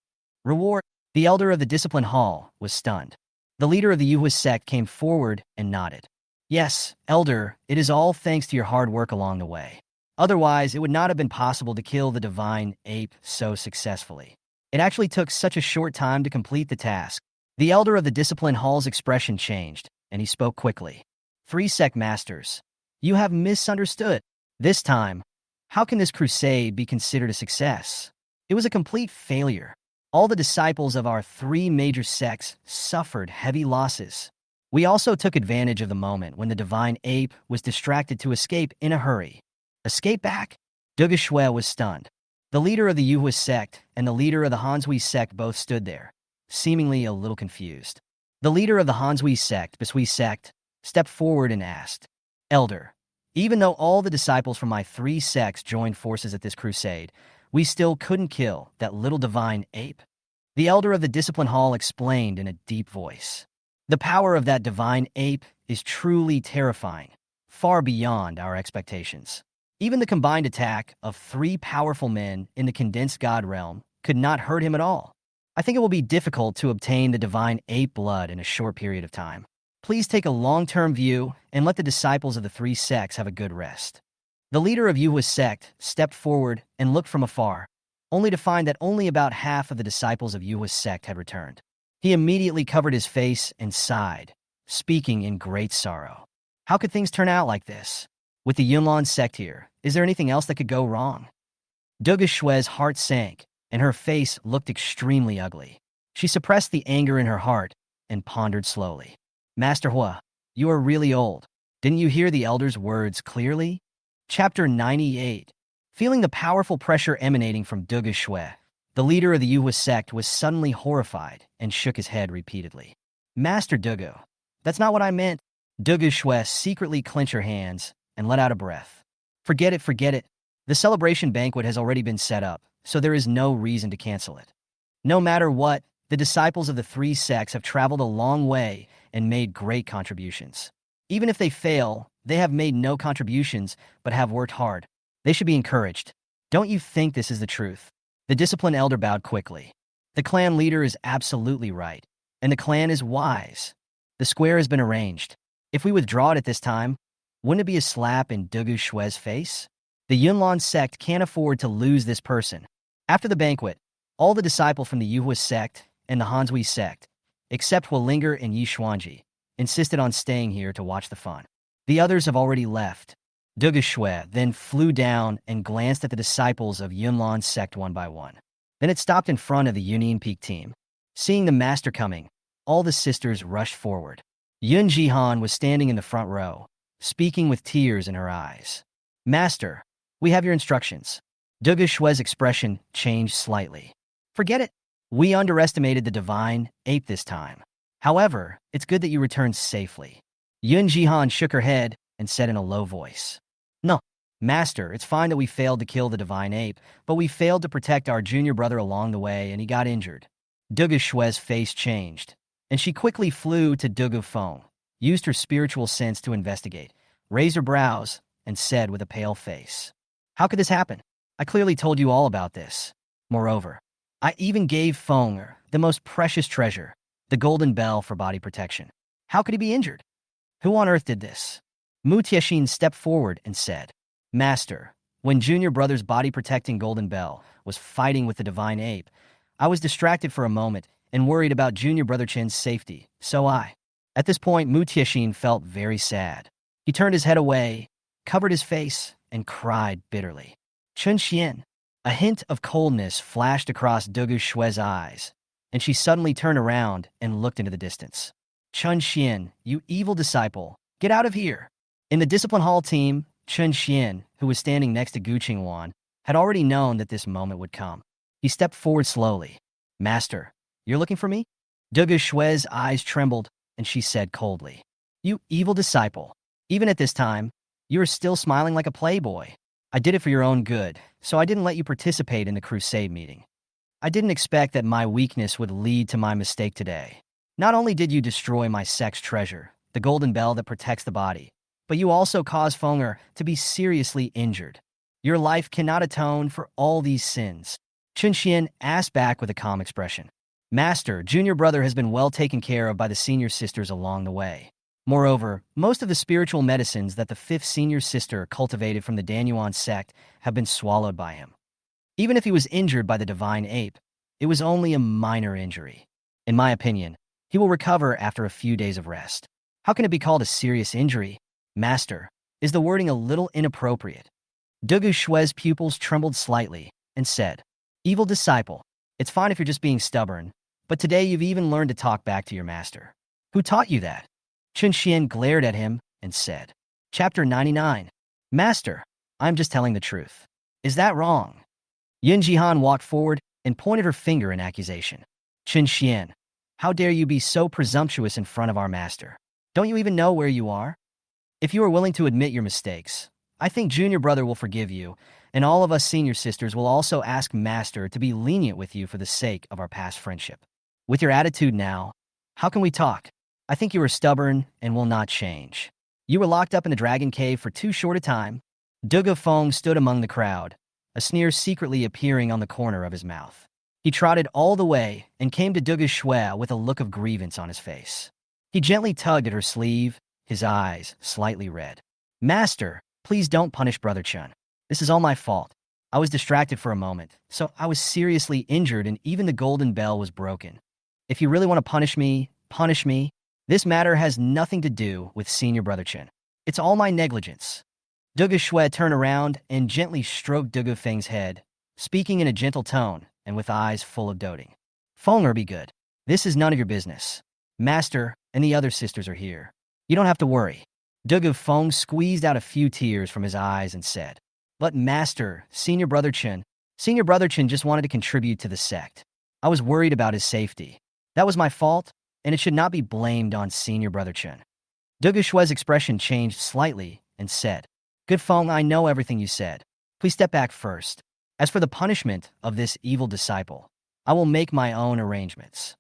Reward? The elder of the discipline hall was stunned. The leader of the Yue sect came forward and nodded. "Yes, elder, it is all thanks to your hard work along the way. Otherwise, it would not have been possible to kill the divine ape so successfully. It actually took such a short time to complete the task." The elder of the discipline hall's expression changed, and he spoke quickly. "Three sect masters, you have misunderstood. This time, how can this crusade be considered a success? It was a complete failure. All the disciples of our three major sects suffered heavy losses. We also took advantage of the moment when the divine ape was distracted to escape in a hurry." "Escape back?" Dugu Feng was stunned. The leader of the Yue sect and the leader of the Hanzui sect both stood there, seemingly a little confused. The leader of the Hanzui sect, Bisui sect, stepped forward and asked, "Elder, even though all the disciples from my three sects joined forces at this crusade, we still couldn't kill that little divine ape?" The elder of the discipline hall explained in a deep voice. "The power of that divine ape is truly terrifying, far beyond our expectations. Even the combined attack of three powerful men in the condensed god realm could not hurt him at all. I think it will be difficult to obtain the divine ape blood in a short period of time. Please take a long-term view and let the disciples of the three sects have a good rest." The leader of Yuhua's sect stepped forward and looked from afar, only to find that only about half of the disciples of Yuhua's sect had returned. He immediately covered his face and sighed, speaking in great sorrow. How could things turn out like this? With the Yunlan sect here, is there anything else that could go wrong? Dugu Shue's heart sank, and her face looked extremely ugly. She suppressed the anger in her heart and pondered slowly. Master Hua, you are really old. Didn't you hear the elder's words clearly? Chapter 98. Feeling the powerful pressure emanating from Dugu Shui, the leader of the Yuhua sect was suddenly horrified and shook his head repeatedly. Master Dugu, that's not what I meant. Dugu Shui secretly clenched her hands and let out a breath. Forget it, forget it. The celebration banquet has already been set up, so there is no reason to cancel it. No matter what, the disciples of the three sects have traveled a long way and made great contributions. Even if they fail, they have made no contributions but have worked hard. They should be encouraged. Don't you think this is the truth? The disciplined elder bowed quickly. The clan leader is absolutely right, and the clan is wise. The square has been arranged. If we withdraw it at this time, wouldn't it be a slap in Dugu Shue's face? The Yunlan sect can't afford to lose this person. After the banquet, all the disciples from the Yuhua sect and the Hanzui sect, except Hualinger and Yi Xuanji, insisted on staying here to watch the fun. The others have already left. Dugu Shui then flew down and glanced at the disciples of Yunlan sect one by one. Then it stopped in front of the Union Peak team. Seeing the master coming, all the sisters rushed forward. Yun Jihan was standing in the front row, speaking with tears in her eyes. Master, we have your instructions. Dugu Shue's expression changed slightly. Forget it. We underestimated the divine ape this time. However, it's good that you returned safely. Yun Jihan shook her head and said in a low voice. No, Master, it's fine that we failed to kill the divine ape, but we failed to protect our junior brother along the way and he got injured. Dugu Shue's face changed, and she quickly flew to Dugu Feng, used her spiritual sense to investigate, raised her brows, and said with a pale face. How could this happen? I clearly told you all about this. Moreover, I even gave Feng the most precious treasure, the golden bell for body protection. How could he be injured? Who on earth did this? Mu Tiexin stepped forward and said, Master, when junior brother's body-protecting golden bell was fighting with the divine ape, I was distracted for a moment and worried about junior brother Chen's safety, so At this point, Mu Tiexin felt very sad. He turned his head away, covered his face, and cried bitterly. Chun Shen. A hint of coldness flashed across Dugu Shue's eyes, and she suddenly turned around and looked into the distance. Chun Shen, you evil disciple, get out of here. In the discipline hall team, Chun Shen, who was standing next to Gu Qingwan, had already known that this moment would come. He stepped forward slowly. Master, you're looking for me? Dugu Shue's eyes trembled, and she said coldly, You evil disciple, even at this time, you are still smiling like a playboy. I did it for your own good, so I didn't let you participate in the Crusade meeting. I didn't expect that my weakness would lead to my mistake today. Not only did you destroy my sect's treasure, the golden bell that protects the body, but you also caused Fenger to be seriously injured. Your life cannot atone for all these sins. Chun Shen asked back with a calm expression. Master, junior brother has been well taken care of by the senior sisters along the way. Moreover, most of the spiritual medicines that the fifth senior sister cultivated from the Danyuan sect have been swallowed by him. Even if he was injured by the divine ape, it was only a minor injury. In my opinion, he will recover after a few days of rest. How can it be called a serious injury? Master, is the wording a little inappropriate? Dugu Shue's pupils trembled slightly and said, Evil disciple, it's fine if you're just being stubborn, but today you've even learned to talk back to your master. Who taught you that? Chun Shen glared at him and said, Chapter 99. Master, I'm just telling the truth. Is that wrong? Yun Jihan walked forward and pointed her finger in accusation. Chun Shen, how dare you be so presumptuous in front of our master? Don't you even know where you are? If you are willing to admit your mistakes, I think junior brother will forgive you, and all of us senior sisters will also ask master to be lenient with you for the sake of our past friendship. With your attitude now, how can we talk? I think you are stubborn and will not change. You were locked up in the dragon cave for too short a time. Dugu Feng stood among the crowd, a sneer secretly appearing on the corner of his mouth. He trotted all the way and came to Dugu Shui with a look of grievance on his face. He gently tugged at her sleeve, his eyes slightly red. Master, Please don't punish Brother Chun. This is all my fault. I was distracted for a moment, so I was seriously injured and even the golden bell was broken. If you really want to punish me, punish me. This matter has nothing to do with Senior Brother Chun. It's all my negligence. Dugu Shui turned around and gently stroked Dugu Feng's head, speaking in a gentle tone and with eyes full of doting. Fenger, be good. This is none of your business. Master and the other sisters are here. You don't have to worry. Dugu Feng squeezed out a few tears from his eyes and said, But Master, Senior Brother Chun just wanted to contribute to the sect. I was worried about his safety. That was my fault, and it should not be blamed on Senior Brother Chun. Dugu Shui's expression changed slightly and said, Good Feng, I know everything you said. Please step back first. As for the punishment of this evil disciple, I will make my own arrangements.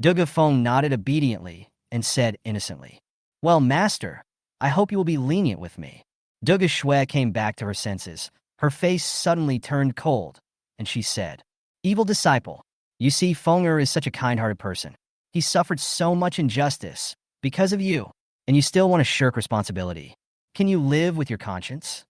Dugu Feng nodded obediently and said innocently, Well, Master, I hope you will be lenient with me. Dugu Shui came back to her senses. Her face suddenly turned cold, and she said, Evil disciple, you see, Fenger is such a kind-hearted person. He suffered so much injustice because of you, and you still want to shirk responsibility. Can you live with your conscience?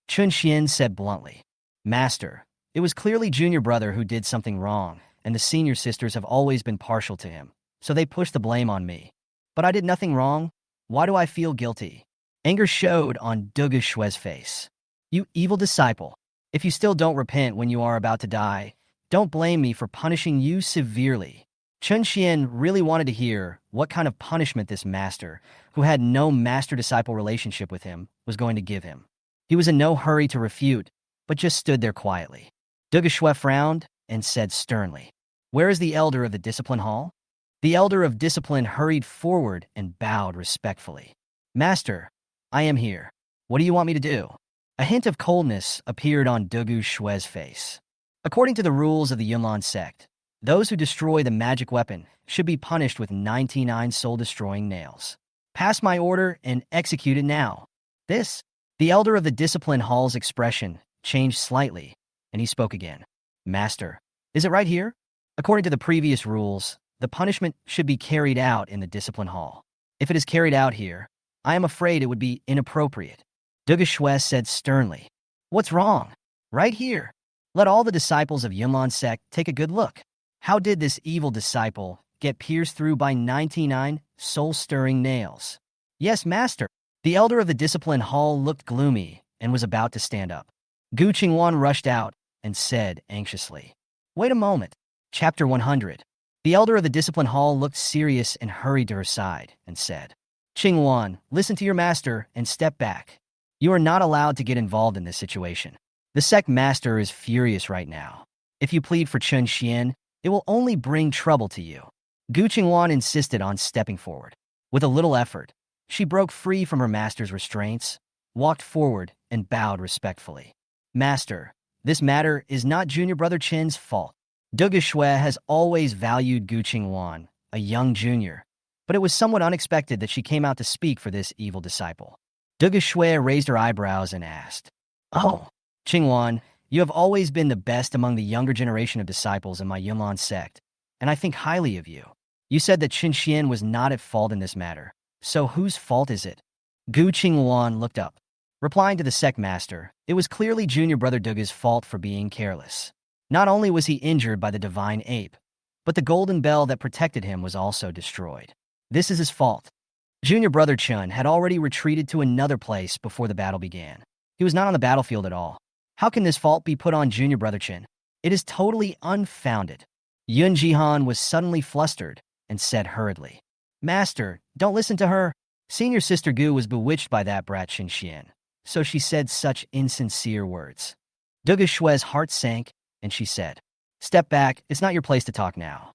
Chun Shen said bluntly, Master, it was clearly Junior Brother who did something wrong, and the senior sisters have always been partial to him, so they pushed the blame on me. But I did nothing wrong. Why do I feel guilty? Anger showed on Dugu Shui's face. You evil disciple, if you still don't repent when you are about to die, don't blame me for punishing you severely. Chun Shen really wanted to hear what kind of punishment this master, who had no master-disciple relationship with him, was going to give him. He was in no hurry to refute, but just stood there quietly. Dugu Shui frowned and said sternly, Where is the elder of the discipline hall? The elder of discipline hurried forward and bowed respectfully. Master, I am here. What do you want me to do? A hint of coldness appeared on Dugu Shui's face. According to the rules of the Yunlan sect, those who destroy the magic weapon should be punished with 99 soul-destroying nails. Pass my order and execute it now. The elder of the discipline hall's expression changed slightly, and he spoke again. Master, is it right here? According to the previous rules, the punishment should be carried out in the discipline hall. If it is carried out here, I am afraid it would be inappropriate. Dugu Shui said sternly, What's wrong? Right here. Let all the disciples of Yunlan sect take a good look. How did this evil disciple get pierced through by 99 soul-stirring nails? Yes, Master. The elder of the discipline hall looked gloomy and was about to stand up. Gu Qingwan rushed out and said anxiously, Wait a moment. Chapter 100. The elder of the discipline hall looked serious and hurried to her side and said, Qingwan, listen to your master and step back. You are not allowed to get involved in this situation. The sect master is furious right now. If you plead for Chun Shen, it will only bring trouble to you. Gu Qingwan insisted on stepping forward. With a little effort, she broke free from her master's restraints, walked forward, and bowed respectfully. Master, this matter is not Junior Brother Chen's fault. Dugu Shui has always valued Gu Qingwan, a young junior, but it was somewhat unexpected that she came out to speak for this evil disciple. Dugu Shui raised her eyebrows and asked, Oh, Qingwan, you have always been the best among the younger generation of disciples in my Yunlan sect, and I think highly of you. You said that Chun Shen was not at fault in this matter, so whose fault is it? Gu Qingwan looked up. Replying to the sect master, it was clearly Junior Brother Dugu's fault for being careless. Not only was he injured by the divine ape, but the golden bell that protected him was also destroyed. This is his fault. Junior Brother Chun had already retreated to another place before the battle began. He was not on the battlefield at all. How can this fault be put on Junior Brother Chun? It is totally unfounded. Yun Jihan was suddenly flustered and said hurriedly, Master, don't listen to her. Senior Sister Gu was bewitched by that brat Chun Shen, so she said such insincere words. Dugu Shui's heart sank, and she said, Step back, it's not your place to talk now.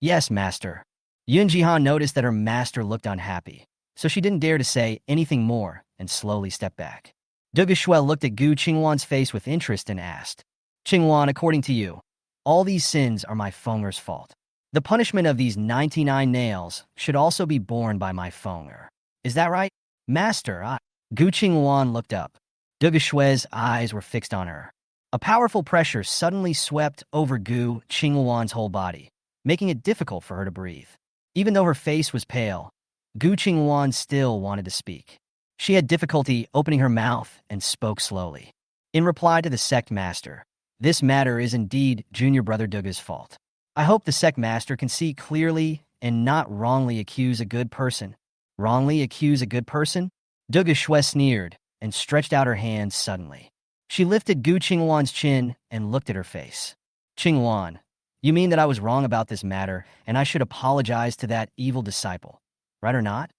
Yes, Master. Yun Jihan noticed that her master looked unhappy, so she didn't dare to say anything more and slowly stepped back. Dugu Shui looked at Gu Qingwan's face with interest and asked, Qingwan, according to you, all these sins are my Fenger's fault. The punishment of these 99 nails should also be borne by my Fenger. Is that right? Master, Gu Qingwan looked up. Dugu Shui's eyes were fixed on her. A powerful pressure suddenly swept over Gu Qingwan's whole body, making it difficult for her to breathe. Even though her face was pale, Gu Qingwan still wanted to speak. She had difficulty opening her mouth and spoke slowly. In reply to the sect master, "This matter is indeed junior brother Dugu's fault. I hope the sect master can see clearly and not wrongly accuse a good person." Wrongly accuse a good person? Dugu Shui sneered and stretched out her hands suddenly. She lifted Gu Qingwan's chin and looked at her face. "Qingwan, you mean that I was wrong about this matter and I should apologize to that evil disciple, right or not?"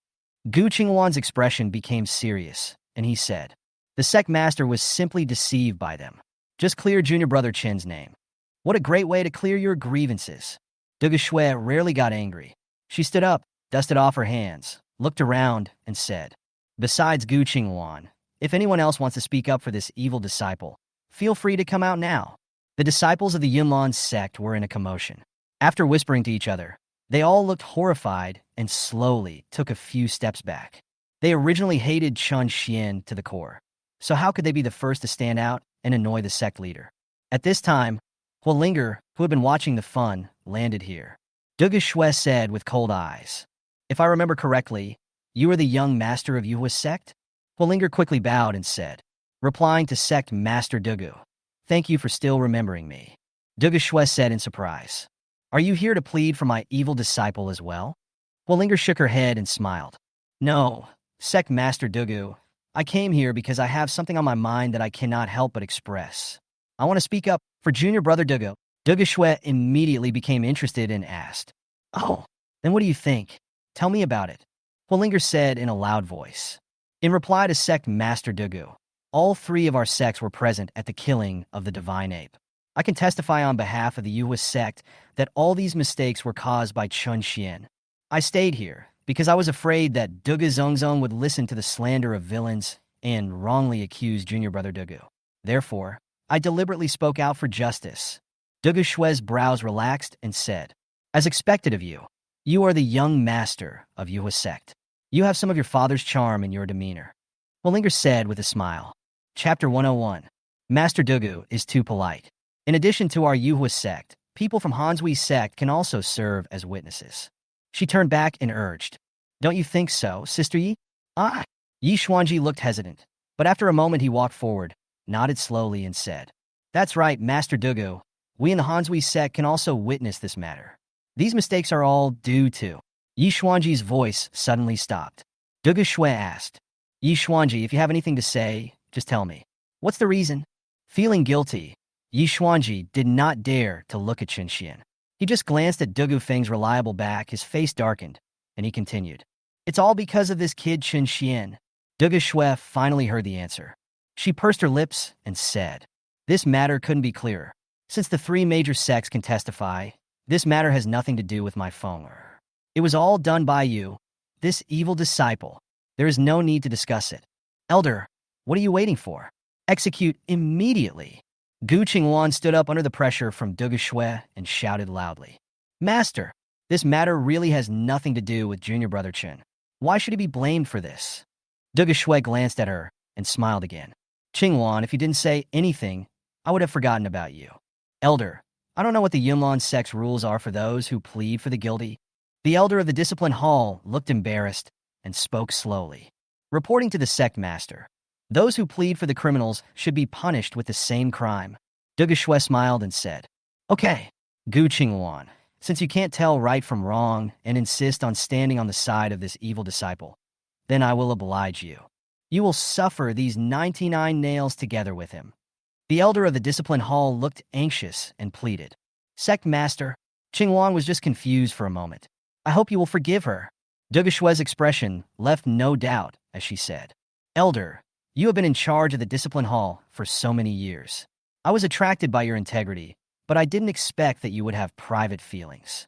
Gu Qingwan's expression became serious, and he said, "The sect master was simply deceived by them. Just clear junior brother Chen's name. What a great way to clear your grievances." Dugu Shui rarely got angry. She stood up, dusted off her hands, looked around, and said, "Besides Gu Qingwan, if anyone else wants to speak up for this evil disciple, feel free to come out now." The disciples of the Yunlan sect were in a commotion. After whispering to each other, they all looked horrified and slowly took a few steps back. They originally hated Chun Shen to the core, so how could they be the first to stand out and annoy the sect leader? At this time, Huolinger, who had been watching the fun, landed here. Dugu Shui said with cold eyes, "If I remember correctly, you are the young master of Yuhua's sect?" Huolinger quickly bowed and said, replying to sect master Dugu, "Thank you for still remembering me." Dugu Shui said in surprise, "Are you here to plead for my evil disciple as well?" Huolinger shook her head and smiled. "No, sect master Dugu, I came here because I have something on my mind that I cannot help but express. I want to speak up for junior brother Dugu." Dugu Shui immediately became interested and asked, "Oh, then what do you think? Tell me about it." Huolinger said in a loud voice. In reply to sect master Dugu, "All three of our sects were present at the killing of the divine ape. I can testify on behalf of the Yuhua sect that all these mistakes were caused by Chun Shen. I stayed here because I was afraid that Dugu Zongzong would listen to the slander of villains and wrongly accuse junior brother Dugu. Therefore, I deliberately spoke out for justice." Dugu Shui's brows relaxed and said, "As expected of you, you are the young master of Yuhua sect. You have some of your father's charm in your demeanor." Huolinger said with a smile. Chapter 101. Master Dugu is too polite. In addition to our Yuhua sect, people from Hanshui sect can also serve as witnesses. She turned back and urged, "Don't you think so, Sister Yi?" "Ah." Yi Xuanji looked hesitant, but after a moment he walked forward, nodded slowly and said, "That's right, Master Dugu. We in the Hanshui sect can also witness this matter. These mistakes are all due to—" Yi Xuanji's voice suddenly stopped. Dugu Shui asked, "Yi Xuanji, if you have anything to say, just tell me. What's the reason?" Feeling guilty, Yi Xuanji did not dare to look at Chun Shen. He just glanced at Dugu Feng's reliable back, his face darkened, and he continued, "It's all because of this kid Chun Shen." Dugu Shui finally heard the answer. She pursed her lips and said, "This matter couldn't be clearer. Since the three major sects can testify, this matter has nothing to do with my Feng. It was all done by you, this evil disciple. There is no need to discuss it. Elder, what are you waiting for? Execute immediately." Gu Qingwan stood up under the pressure from Dugu Shui and shouted loudly, "Master, this matter really has nothing to do with junior brother Chen. Why should he be blamed for this?" Dugu Shui glanced at her and smiled again. "Qingwan, if you didn't say anything, I would have forgotten about you. Elder, I don't know what the Yunlan sect's rules are for those who plead for the guilty." The elder of the discipline hall looked embarrassed and spoke slowly. Reporting to the sect master, "Those who plead for the criminals should be punished with the same crime." Dugu Shui smiled and said, "Okay, Gu Qingwan, since you can't tell right from wrong and insist on standing on the side of this evil disciple, then I will oblige you. You will suffer these 99 nails together with him." The elder of the discipline hall looked anxious and pleaded, "Sect master." Qingwan was just confused for a moment. "I hope you will forgive her." Dugu Shui's expression left no doubt as she said, "Elder, you have been in charge of the discipline hall for so many years. I was attracted by your integrity, but I didn't expect that you would have private feelings."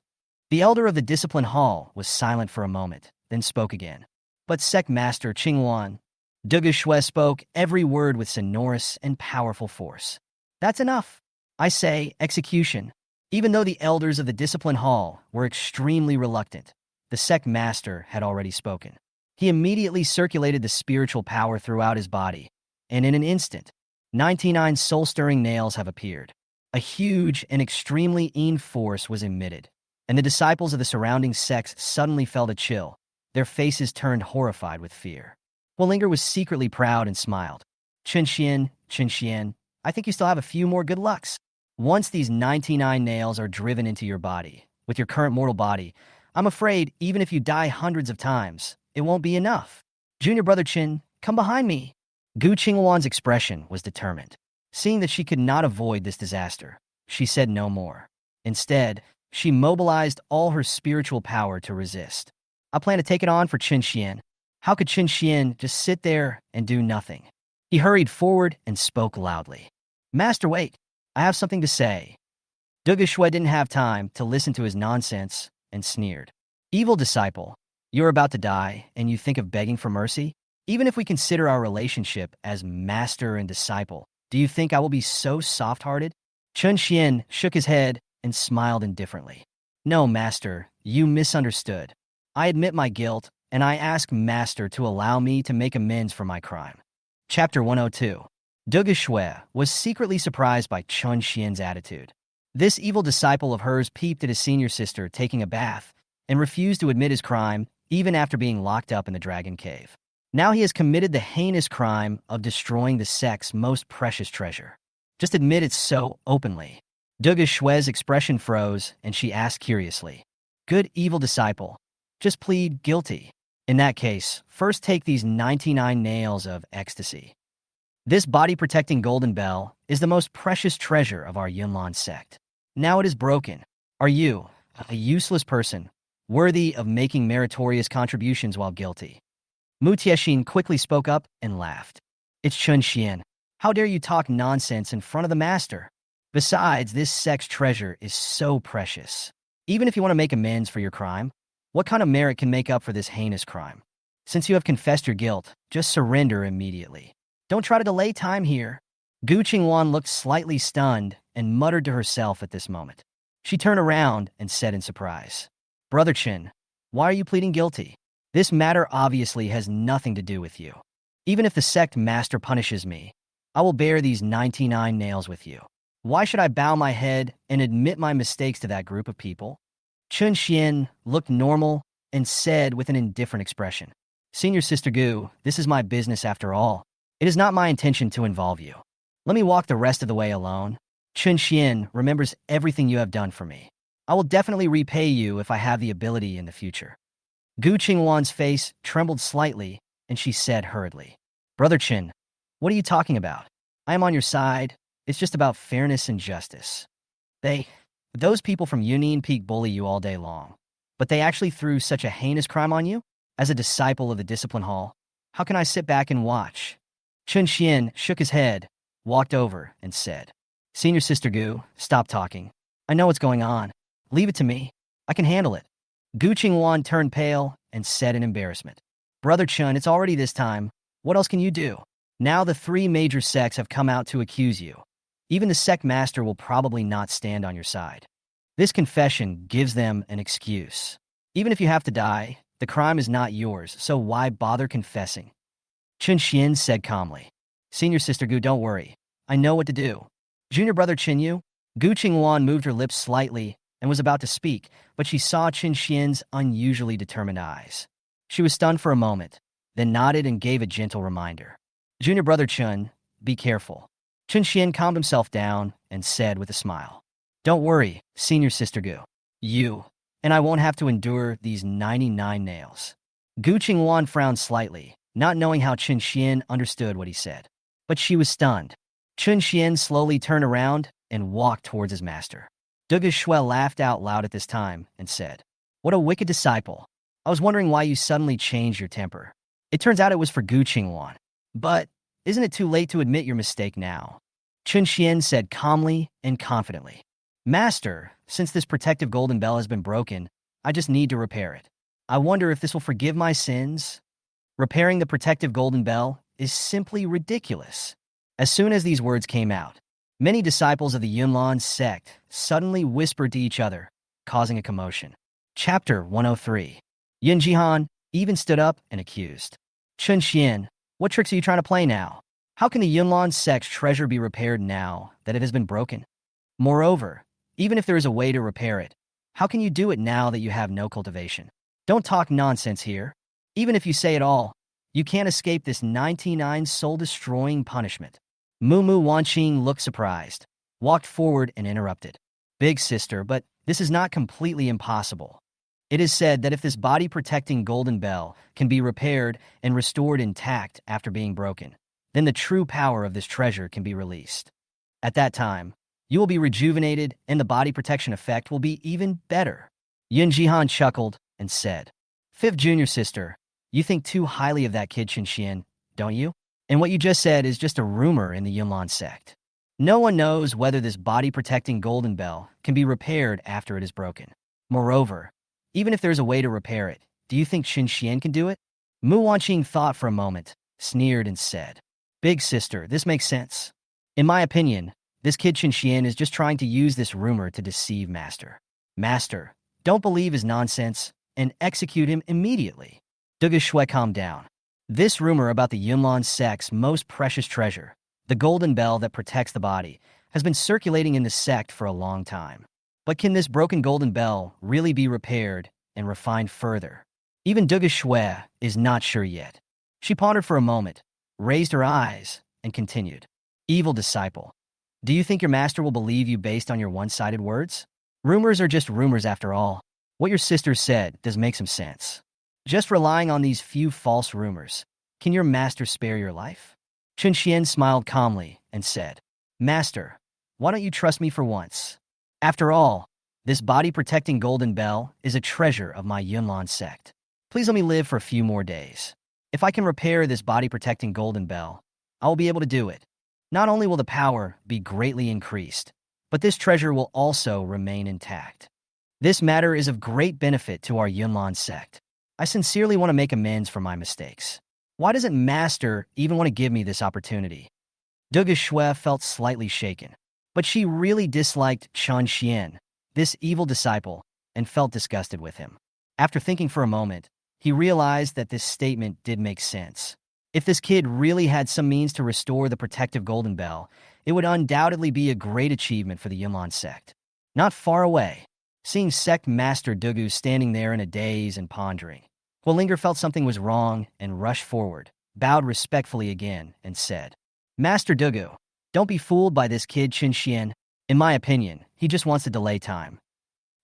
The elder of the discipline hall was silent for a moment, then spoke again. "But sect master Qingwan." Dugu Shui spoke every word with sonorous and powerful force. "That's enough. I say execution." Even though the elders of the discipline hall were extremely reluctant, the sect master had already spoken. He immediately circulated the spiritual power throughout his body, and in an instant, 99 soul-stirring nails have appeared. A huge and extremely keen force was emitted, and the disciples of the surrounding sects suddenly felt a chill. Their faces turned horrified with fear. Wallinger was secretly proud and smiled. Chun Shen, I think you still have a few more good lucks. Once these 99 nails are driven into your body, with your current mortal body, I'm afraid even if you die hundreds of times, it won't be enough. Junior brother Chin, come behind me. Gu Qingwan's expression was determined. Seeing that she could not avoid this disaster, she said no more. Instead, she mobilized all her spiritual power to resist. I plan to take it on for Chun Shen. How could Chun Shen just sit there and do nothing? He hurried forward and spoke loudly. Master, wait. I have something to say. Dugu Feng didn't have time to listen to his nonsense and sneered. Evil disciple, you're about to die and you think of begging for mercy? Even if we consider our relationship as master and disciple, do you think I will be so soft-hearted? Chun Shen shook his head and smiled indifferently. No, master, you misunderstood. I admit my guilt, and I ask master to allow me to make amends for my crime. Chapter 102. Dugu Feng was secretly surprised by Chun Shen's attitude. This evil disciple of hers peeped at his senior sister taking a bath and refused to admit his crime even after being locked up in the Dragon Cave. Now he has committed the heinous crime of destroying the sect's most precious treasure. Just admit it so openly. Dugu Feng's expression froze, and she asked curiously, Good evil disciple, just plead guilty. In that case, first take these 99 nails of ecstasy. This body-protecting golden bell is the most precious treasure of our Yunlan sect. Now it is broken. Are you, a useless person, worthy of making meritorious contributions while guilty? Mu Tiexin quickly spoke up and laughed. It's Chun Shen. How dare you talk nonsense in front of the master? Besides, this sect's treasure is so precious. Even if you want to make amends for your crime, what kind of merit can make up for this heinous crime? Since you have confessed your guilt, just surrender immediately. Don't try to delay time here. Gu Qingwan looked slightly stunned and muttered to herself at this moment. She turned around and said in surprise, Brother Chin, why are you pleading guilty? This matter obviously has nothing to do with you. Even if the sect master punishes me, I will bear these 99 nails with you. Why should I bow my head and admit my mistakes to that group of people? Chun Shen looked normal and said with an indifferent expression, Senior Sister Gu, this is my business after all. It is not my intention to involve you. Let me walk the rest of the way alone. Chun Shen remembers everything you have done for me. I will definitely repay you if I have the ability in the future. Gu Qingwan's face trembled slightly, and she said hurriedly, Brother Chin, what are you talking about? I am on your side. It's just about fairness and justice. Those people from Union Peak bully you all day long, but they actually threw such a heinous crime on you? As a disciple of the Discipline Hall, how can I sit back and watch? Chun Shen shook his head, walked over, and said, Senior Sister Gu, stop talking. I know what's going on. Leave it to me. I can handle it. Gu Qingwan turned pale and said in embarrassment, Brother Chun, it's already this time. What else can you do? Now the three major sects have come out to accuse you. Even the sect master will probably not stand on your side. This confession gives them an excuse. Even if you have to die, the crime is not yours, so why bother confessing? Chun Shen said calmly, Senior Sister Gu, don't worry. I know what to do. Junior brother Chin Yu? Gu Qingwan moved her lips slightly and was about to speak, but she saw Chun Shen's unusually determined eyes. She was stunned for a moment, then nodded and gave a gentle reminder. Junior brother Chun, be careful. Chun Shen calmed himself down and said with a smile, Don't worry, Senior Sister Gu. You and I won't have to endure these 99 nails. Gu Qingwan frowned slightly, not knowing how Chun Shen understood what he said. But she was stunned. Chun Shen slowly turned around and walked towards his master. Dugu Feng laughed out loud at this time and said, What a wicked disciple. I was wondering why you suddenly changed your temper. It turns out it was for Gu Qingwan. But isn't it too late to admit your mistake now? Chun Shen said calmly and confidently, Master, since this protective golden bell has been broken, I just need to repair it. I wonder if this will forgive my sins? Repairing the protective golden bell is simply ridiculous. As soon as these words came out, many disciples of the Yunlan sect suddenly whispered to each other, causing a commotion. Chapter 103. Yun Jihan even stood up and accused. Chun Shen, what tricks are you trying to play now? How can the Yunlan sect's treasure be repaired now that it has been broken? Moreover, even if there is a way to repair it, how can you do it now that you have no cultivation? Don't talk nonsense here. Even if you say it all, You can't escape this 99 soul-destroying punishment. Mumu Wanqing looked surprised, walked forward and interrupted. Big sister, but this is not completely impossible. It is said that if this body-protecting golden bell can be repaired and restored intact after being broken, then the true power of this treasure can be released. At that time, you will be rejuvenated and the body protection effect will be even better. Yun Jihan chuckled and said, Fifth junior sister, you think too highly of that kid Chun Shen, don't you? And what you just said is just a rumor in the Yunlan sect. No one knows whether this body-protecting golden bell can be repaired after it is broken. Moreover, even if there's a way to repair it, do you think Chun Shen can do it? Mu Wanqing thought for a moment, sneered and said, Big sister, this makes sense. In my opinion, this kid Chun Shen is just trying to use this rumor to deceive Master. Master, don't believe his nonsense and execute him immediately. Dugu Shui calmed down. This rumor about the Yunlan sect's most precious treasure, the golden bell that protects the body, has been circulating in the sect for a long time. But can this broken golden bell really be repaired and refined further? Even Dugu Shui is not sure yet. She pondered for a moment, raised her eyes, and continued. Evil disciple, do you think your master will believe you based on your one-sided words? Rumors are just rumors after all. What your sister said does make some sense. Just relying on these few false rumors, can your master spare your life? Chun Shen smiled calmly and said, Master, why don't you trust me for once? After all, this body-protecting golden bell is a treasure of my Yunlan sect. Please let me live for a few more days. If I can repair this body-protecting golden bell, I will be able to do it. Not only will the power be greatly increased, but this treasure will also remain intact. This matter is of great benefit to our Yunlan sect. I sincerely want to make amends for my mistakes. Why doesn't Master even want to give me this opportunity? Dugu Shui felt slightly shaken, but she really disliked Chun Shen, this evil disciple, and felt disgusted with him. After thinking for a moment, he realized that this statement did make sense. If this kid really had some means to restore the protective golden bell, it would undoubtedly be a great achievement for the Yunlan sect. Not far away, seeing Sect Master Dugu standing there in a daze and pondering, Huolinger felt something was wrong and rushed forward, bowed respectfully again, and said, Master Dugu, don't be fooled by this kid Chun Shen. In my opinion, he just wants to delay time.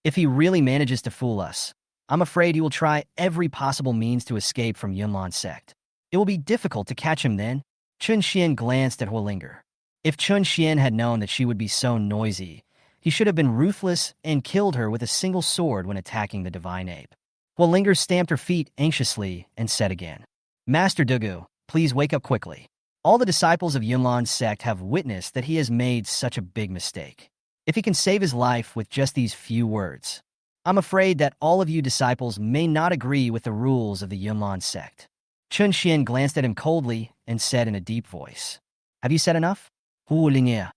If he really manages to fool us, I'm afraid he will try every possible means to escape from Yunlan sect. It will be difficult to catch him then. Chun Shen glanced at Huolinger. If Chun Shen had known that she would be so noisy, he should have been ruthless and killed her with a single sword when attacking the divine ape. Huolinger stamped her feet anxiously and said again, Master Dugu, please wake up quickly. All the disciples of Yunlan's sect have witnessed that he has made such a big mistake. If he can save his life with just these few words, I'm afraid that all of you disciples may not agree with the rules of the Yunlan sect. Chun Shen glanced at him coldly and said in a deep voice, Have you said enough? Huolinger.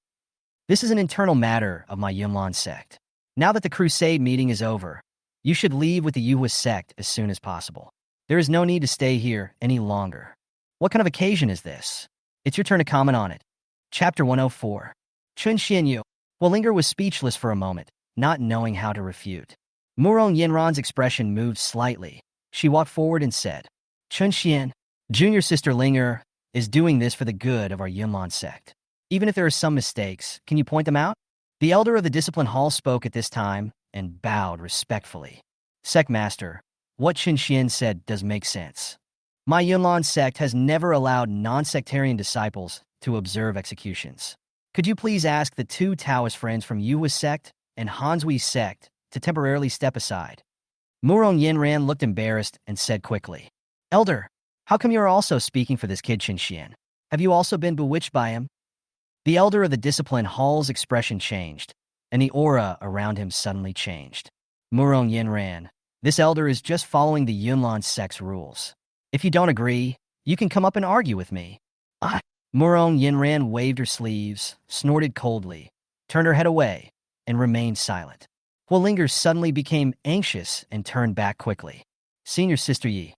This is an internal matter of my Yunlan sect. Now that the Crusade meeting is over, you should leave with the Yuhua sect as soon as possible. There is no need to stay here any longer. What kind of occasion is this? It's your turn to comment on it. Chapter 104. Chun Shen Yu. Huolinger was speechless for a moment, not knowing how to refute. Murong Yinran's expression moved slightly. She walked forward and said, Chun Shen, junior sister Linger, is doing this for the good of our Yunlan sect. Even if there are some mistakes, can you point them out? The elder of the discipline hall spoke at this time and bowed respectfully. Sect Master, what Chun Shen said does make sense. My Yunlan sect has never allowed non-sectarian disciples to observe executions. Could you please ask the two Taoist friends from Yuhua sect and Hansui sect to temporarily step aside? Murong Yinran looked embarrassed and said quickly, Elder, how come you are also speaking for this kid Chun Shen? Have you also been bewitched by him? The elder of the discipline hall's expression changed, and the aura around him suddenly changed. Murong Yinran, this elder is just following the Yunlan sect's rules. If you don't agree, you can come up and argue with me. Murong Yinran waved her sleeves, snorted coldly, turned her head away, and remained silent. Huolinger suddenly became anxious and turned back quickly. Senior Sister Yi,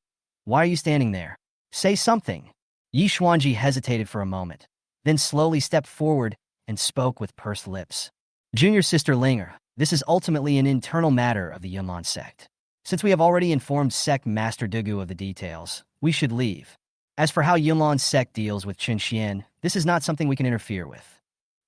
why are you standing there? Say something. Yi Xuanji hesitated for a moment, then slowly stepped forward and spoke with pursed lips. Junior Sister Linger, this is ultimately an internal matter of the Yunlan sect. Since we have already informed Sect Master Dugu of the details, we should leave. As for how Yunlan's sect deals with Chun Shen, this is not something we can interfere with.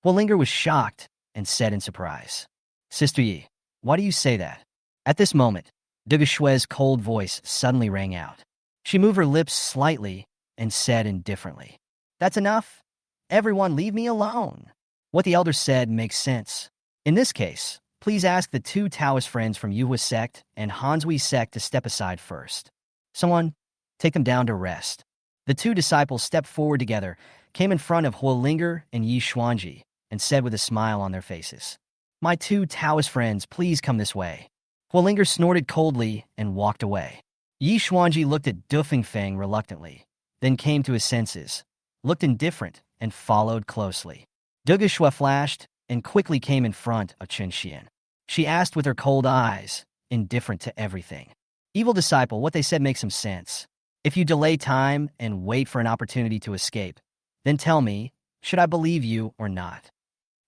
Huolinger was shocked and said in surprise, Sister Yi, why do you say that? At this moment, Dugu Shui's cold voice suddenly rang out. She moved her lips slightly and said indifferently, That's enough. Everyone leave me alone. What the elder said makes sense. In this case, please ask the two Taoist friends from Yuhua Sect and Hansui Sect to step aside first. Someone, take them down to rest. The two disciples stepped forward together, came in front of Huolinger and Yi Xuanji, and said with a smile on their faces, My two Taoist friends, please come this way. Huolinger snorted coldly and walked away. Yi Xuanji looked at Dugu Feng reluctantly, then came to his senses, looked indifferent, and followed closely. Dugu Shui flashed and quickly came in front of Chun Shen. She asked with her cold eyes, indifferent to everything. Evil disciple, what they said makes some sense. If you delay time and wait for an opportunity to escape, then tell me, should I believe you or not?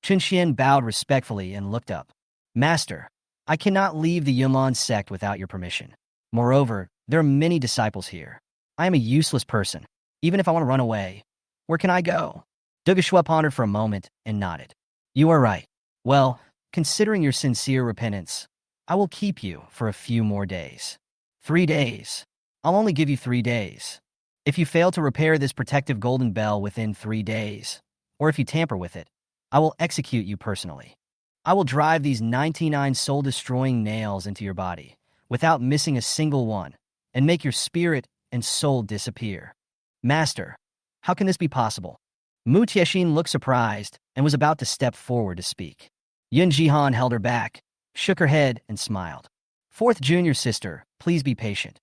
Chun Shen bowed respectfully and looked up. Master, I cannot leave the Yunlan sect without your permission. Moreover, there are many disciples here. I am a useless person. Even if I want to run away, where can I go? Dugu Shui pondered for a moment and nodded. You are right. Well, considering your sincere repentance, I will keep you for a few more days. 3 days. I'll only give you 3 days. If you fail to repair this protective golden bell within 3 days, or if you tamper with it, I will execute you personally. I will drive these 99 soul-destroying nails into your body, without missing a single one, and make your spirit and soul disappear. Master, how can this be possible? Mu Tiexin looked surprised and was about to step forward to speak. Yun Jihan held her back, shook her head, and smiled. Fourth junior sister, please be patient.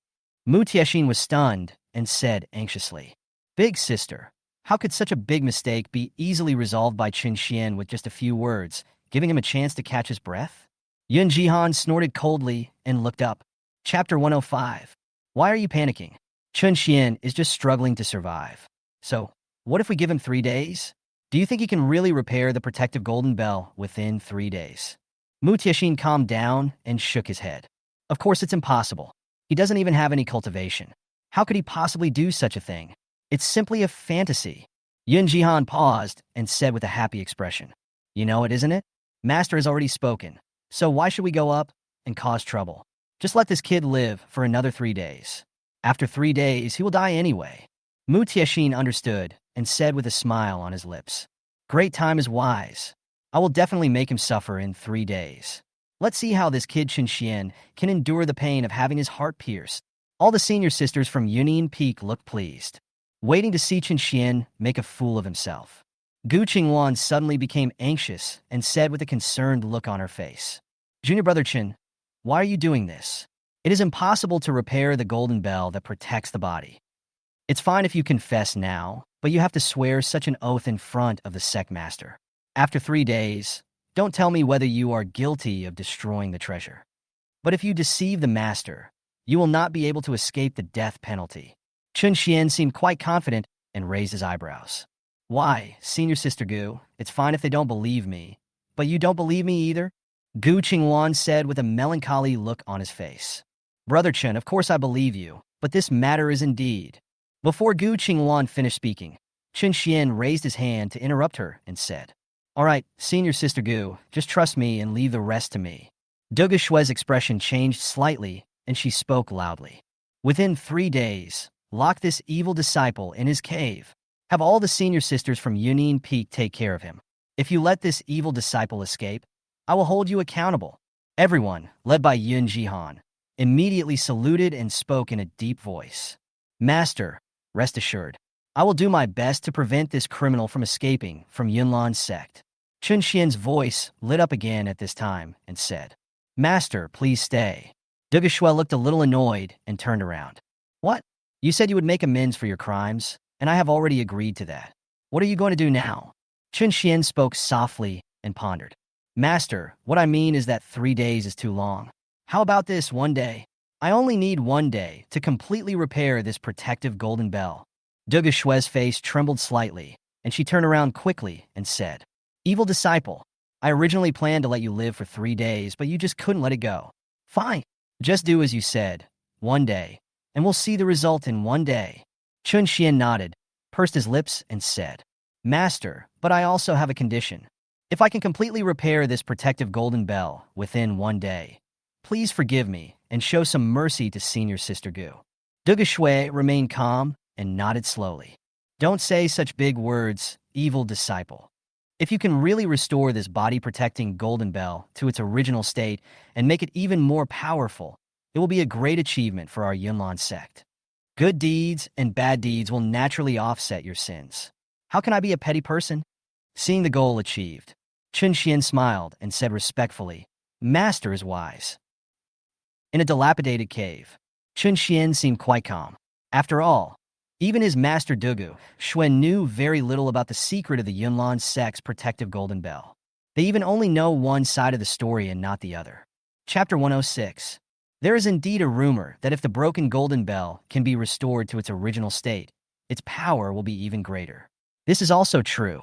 Mu Tiexin was stunned and said anxiously, Big sister, how could such a big mistake be easily resolved by Chun Shen with just a few words, giving him a chance to catch his breath? Yun Jihan snorted coldly and looked up. Chapter 105. Why are you panicking? Chun Shen is just struggling to survive. So, what if we give him 3 days? Do you think he can really repair the protective golden bell within 3 days? Mu Tiexin calmed down and shook his head. Of course it's impossible. He doesn't even have any cultivation. How could he possibly do such a thing? It's simply a fantasy. Yun Jihan paused and said with a happy expression, You know it, isn't it? Master has already spoken, so why should we go up and cause trouble? Just let this kid live for another 3 days. After 3 days, he will die anyway. Mu Tiexin understood and said with a smile on his lips, Great time is wise. I will definitely make him suffer in 3 days. Let's see how this kid Chun Shen can endure the pain of having his heart pierced. All the senior sisters from Yunnan Peak looked pleased, waiting to see Chun Shen make a fool of himself. Gu Qingwan suddenly became anxious and said with a concerned look on her face, Junior brother Chen, why are you doing this? It is impossible to repair the golden bell that protects the body. It's fine if you confess now, but you have to swear such an oath in front of the sect master. After 3 days, don't tell me whether you are guilty of destroying the treasure. But if you deceive the master, you will not be able to escape the death penalty. Chun Shen seemed quite confident and raised his eyebrows. Why, senior sister Gu, it's fine if they don't believe me. But you don't believe me either? Gu Qingwan said with a melancholy look on his face. Brother Chen, of course I believe you, but this matter is indeed. Before Gu Qingwan finished speaking, Chun Shen raised his hand to interrupt her and said, All right, senior sister Gu, just trust me and leave the rest to me. Dugu Shui's expression changed slightly, and she spoke loudly. Within 3 days, lock this evil disciple in his cave. Have all the senior sisters from Yunnan Peak take care of him. If you let this evil disciple escape, I will hold you accountable. Everyone, led by Yun Jihan, immediately saluted and spoke in a deep voice. Master, rest assured, I will do my best to prevent this criminal from escaping from Yunlan's sect. Chun Shen's voice lit up again at this time and said, Master, please stay. Dugu Shui looked a little annoyed and turned around. What? You said you would make amends for your crimes, and I have already agreed to that. What are you going to do now? Chun Shen spoke softly and pondered. Master, what I mean is that 3 days is too long. How about this 1 day? I only need 1 day to completely repair this protective golden bell. Dugu Shui's face trembled slightly, and she turned around quickly and said, Evil disciple, I originally planned to let you live for 3 days, but you just couldn't let it go. Fine. Just do as you said, 1 day, and we'll see the result in 1 day. Chun Shen nodded, pursed his lips, and said, Master, but I also have a condition. If I can completely repair this protective golden bell within 1 day, please forgive me and show some mercy to senior sister Gu. Dugu Shui remained calm and nodded slowly. Don't say such big words, evil disciple. If you can really restore this body-protecting golden bell to its original state and make it even more powerful, it will be a great achievement for our Yunlan sect. Good deeds and bad deeds will naturally offset your sins. How can I be a petty person? Seeing the goal achieved, Chun Shen smiled and said respectfully, Master is wise. In a dilapidated cave, Chun Shen seemed quite calm. After all, even his master Dugu Feng knew very little about the secret of the Yunlan sect's protective golden bell. They even only know one side of the story and not the other. Chapter 106. There is indeed a rumor that if the broken golden bell can be restored to its original state, its power will be even greater. This is also true,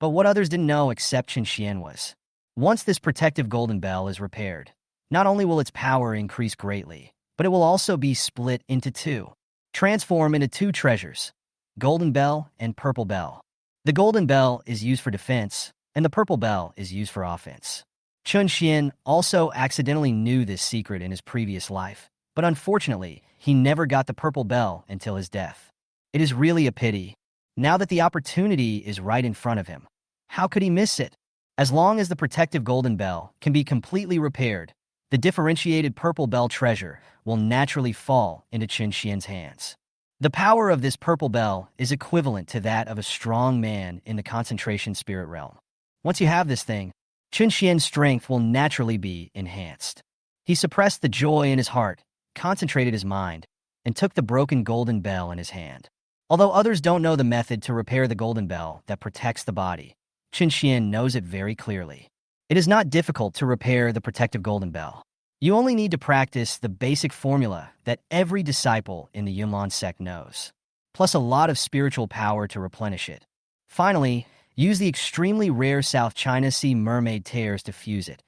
but what others didn't know except Chun Shen was, once this protective golden bell is repaired, not only will its power increase greatly, but it will also be split into two. Transform into two treasures, golden bell and purple bell. The golden bell is used for defense, and the purple bell is used for offense. Chun Shen also accidentally knew this secret in his previous life, but unfortunately, he never got the purple bell until his death. It is really a pity. Now that the opportunity is right in front of him, how could he miss it? As long as the protective golden bell can be completely repaired, the differentiated purple bell treasure will naturally fall into Chun Shen's hands. The power of this purple bell is equivalent to that of a strong man in the concentration spirit realm. Once you have this thing, Chun Shen's strength will naturally be enhanced. He suppressed the joy in his heart, concentrated his mind, and took the broken golden bell in his hand. Although others don't know the method to repair the golden bell that protects the body, Chun Shen knows it very clearly. It is not difficult to repair the protective golden bell. You only need to practice the basic formula that every disciple in the Yunlan sect knows, plus a lot of spiritual power to replenish it. Finally, use the extremely rare South China Sea mermaid tears to fuse it,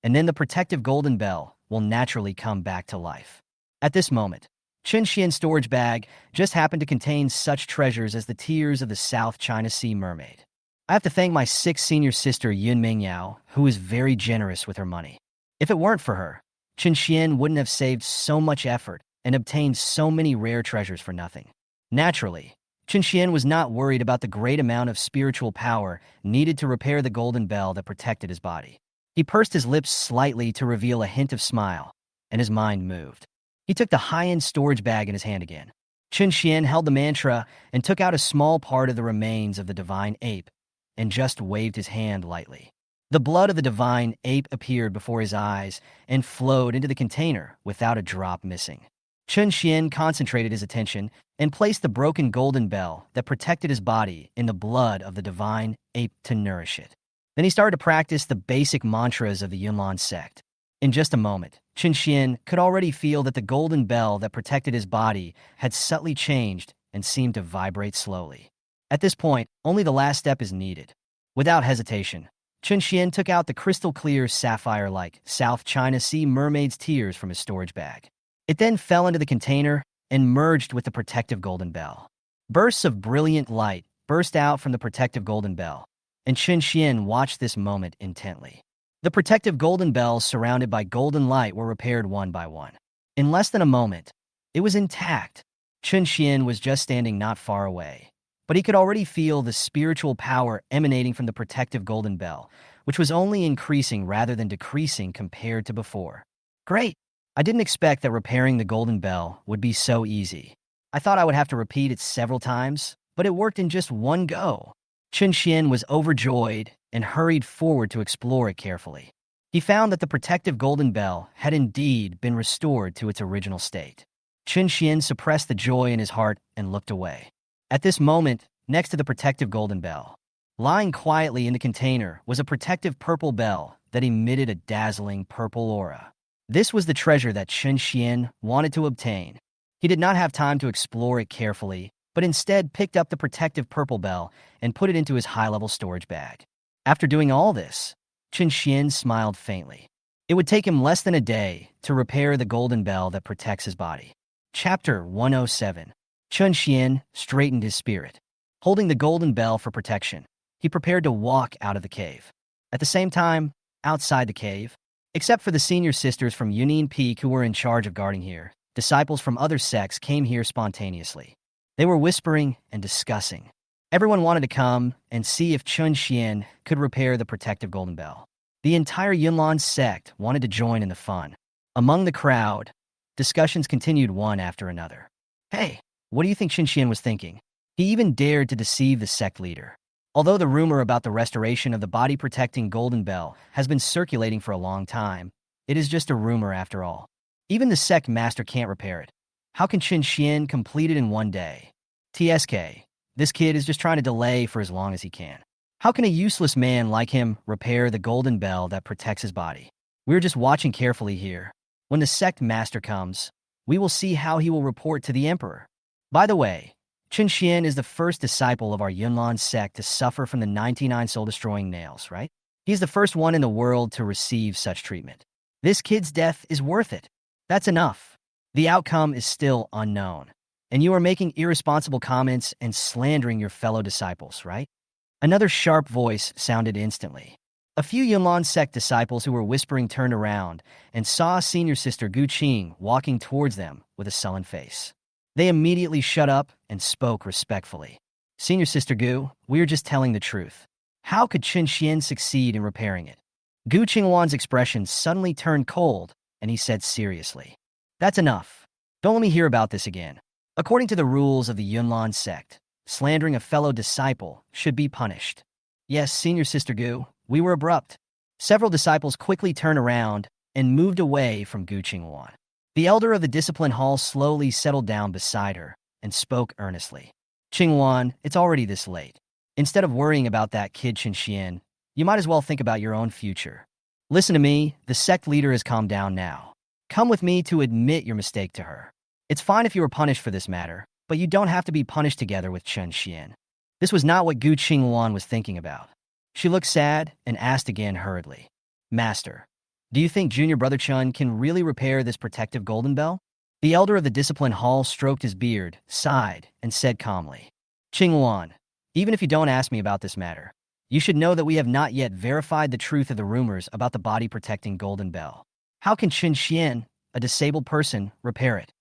and then the protective golden bell will naturally come back to life. At this moment, Chun Shen's storage bag just happened to contain such treasures as the tears of the South China Sea mermaid. I have to thank my 6th senior sister Yun Mingyao, who is very generous with her money. If it weren't for her, Chun Shen wouldn't have saved so much effort and obtained so many rare treasures for nothing. Naturally, Chun Shen was not worried about the great amount of spiritual power needed to repair the golden bell that protected his body. He pursed his lips slightly to reveal a hint of smile, and his mind moved. He took the high-end storage bag in his hand again. Chun Shen held the mantra and took out a small part of the remains of the divine ape and just waved his hand lightly. The blood of the divine ape appeared before his eyes and flowed into the container without a drop missing. Chun Shen concentrated his attention and placed the broken golden bell that protected his body in the blood of the divine ape to nourish it. Then he started to practice the basic mantras of the Yunlan sect. In just a moment, Chun Shen could already feel that the golden bell that protected his body had subtly changed and seemed to vibrate slowly. At this point, only the last step is needed. Without hesitation, Chun Shen took out the crystal-clear sapphire-like South China Sea mermaid's tears from his storage bag. It then fell into the container and merged with the protective golden bell. Bursts of brilliant light burst out from the protective golden bell, and Chun Shen watched this moment intently. The protective golden bells surrounded by golden light were repaired one by one. In less than a moment, it was intact. Chun Shen was just standing not far away, but he could already feel the spiritual power emanating from the protective golden bell, which was only increasing rather than decreasing compared to before. Great! I didn't expect that repairing the golden bell would be so easy. I thought I would have to repeat it several times, but it worked in just one go. Chun Shen was overjoyed and hurried forward to explore it carefully. He found that the protective golden bell had indeed been restored to its original state. Chun Shen suppressed the joy in his heart and looked away. At this moment, next to the protective golden bell, lying quietly in the container was a protective purple bell that emitted a dazzling purple aura. This was the treasure that Chun Shen wanted to obtain. He did not have time to explore it carefully, but instead picked up the protective purple bell and put it into his high-level storage bag. After doing all this, Chun Shen smiled faintly. It would take him less than a day to repair the golden bell that protects his body. Chapter 107. Chun Shen straightened his spirit. Holding the golden bell for protection, he prepared to walk out of the cave. At the same time, outside the cave, except for the senior sisters from Union Peak who were in charge of guarding here, disciples from other sects came here spontaneously. They were whispering and discussing. Everyone wanted to come and see if Chun Shen could repair the protective golden bell. The entire Yunlan sect wanted to join in the fun. Among the crowd, discussions continued one after another. Hey, what do you think Chun Shen was thinking? He even dared to deceive the sect leader. Although the rumor about the restoration of the body-protecting golden bell has been circulating for a long time, it is just a rumor after all. Even the sect master can't repair it. How can Chun Shen complete it in one day? TSK, this kid is just trying to delay for as long as he can. How can a useless man like him repair the golden bell that protects his body? We're just watching carefully here. When the sect master comes, we will see how he will report to the emperor. By the way, Chun Shen is the first disciple of our Yunlan sect to suffer from the 99 soul-destroying nails, right? He's the first one in the world to receive such treatment. This kid's death is worth it. That's enough. The outcome is still unknown. And you are making irresponsible comments and slandering your fellow disciples, right? Another sharp voice sounded instantly. A few Yunlan sect disciples who were whispering turned around and saw senior sister Gu Qing walking towards them with a sullen face. They immediately shut up and spoke respectfully. Senior sister Gu, we are just telling the truth. How could Chun Shen succeed in repairing it? Gu Qingwan's expression suddenly turned cold, and he said seriously, "That's enough. Don't let me hear about this again. According to the rules of the Yunlan sect, slandering a fellow disciple should be punished." Yes, senior sister Gu, we were abrupt. Several disciples quickly turned around and moved away from Gu Qingwan. The elder of the discipline hall slowly settled down beside her and spoke earnestly. "Qingwan, it's already this late. Instead of worrying about that kid Chun Shen, you might as well think about your own future. Listen to me, the sect leader has calmed down now. Come with me to admit your mistake to her. It's fine if you were punished for this matter, but you don't have to be punished together with Chun Shen." This was not what Gu Qingwan was thinking about. She looked sad and asked again hurriedly, "Master, do you think junior brother Chun can really repair this protective golden bell?" The elder of the discipline hall stroked his beard, sighed, and said calmly, "Qingwan, even if you don't ask me about this matter, you should know that we have not yet verified the truth of the rumors about the body-protecting golden bell. How can Chun Shen, a disabled person, repair it?"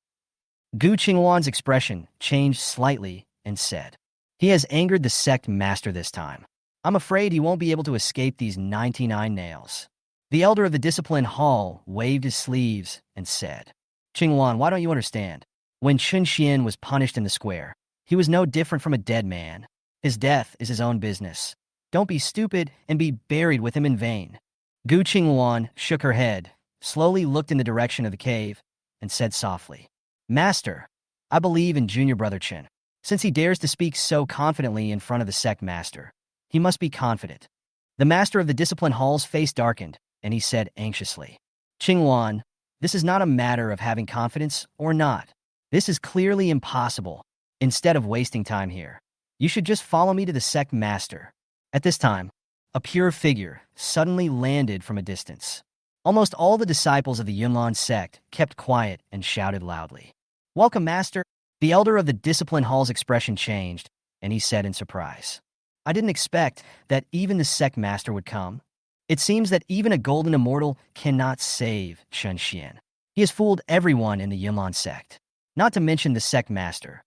Gu Qingwan's expression changed slightly and said, "He has angered the sect master this time. I'm afraid he won't be able to escape these 99 nails." The elder of the discipline hall waved his sleeves and said, "Qingwan, why don't you understand? When Chun Shen was punished in the square, he was no different from a dead man. His death is his own business. Don't be stupid and be buried with him in vain." Gu Qingwan shook her head, slowly looked in the direction of the cave, and said softly, "Master, I believe in junior brother Chen. Since he dares to speak so confidently in front of the sect master, he must be confident." The master of the discipline hall's face darkened, and he said anxiously, "Qingwan, this is not a matter of having confidence or not. This is clearly impossible. Instead of wasting time here, you should just follow me to the sect master." At this time, a pure figure suddenly landed from a distance. Almost all the disciples of the Yunlan sect kept quiet and shouted loudly, "Welcome, master." The elder of the discipline hall's expression changed, and he said in surprise, "I didn't expect that even the sect master would come. It seems that even a golden immortal cannot save Chun Shen. He has fooled everyone in the Yunlan sect, not to mention the sect master.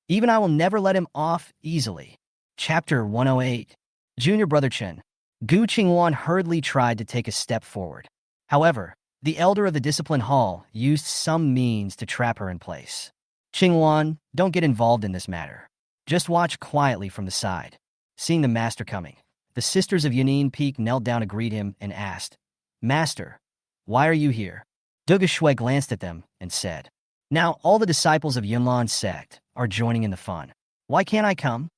Even I will never let him off easily." Chapter 108. Junior Brother Chen. Gu Qingwan hurriedly tried to take a step forward. However, the elder of the discipline hall used some means to trap her in place. "Qingwan, don't get involved in this matter. Just watch quietly from the side." Seeing the master coming, the sisters of Union Peak knelt down to greet him and asked, "Master, why are you here?" Dugu Feng glanced at them and said, "Now all the disciples of Yunlan sect are joining in the fun. Why can't I come?"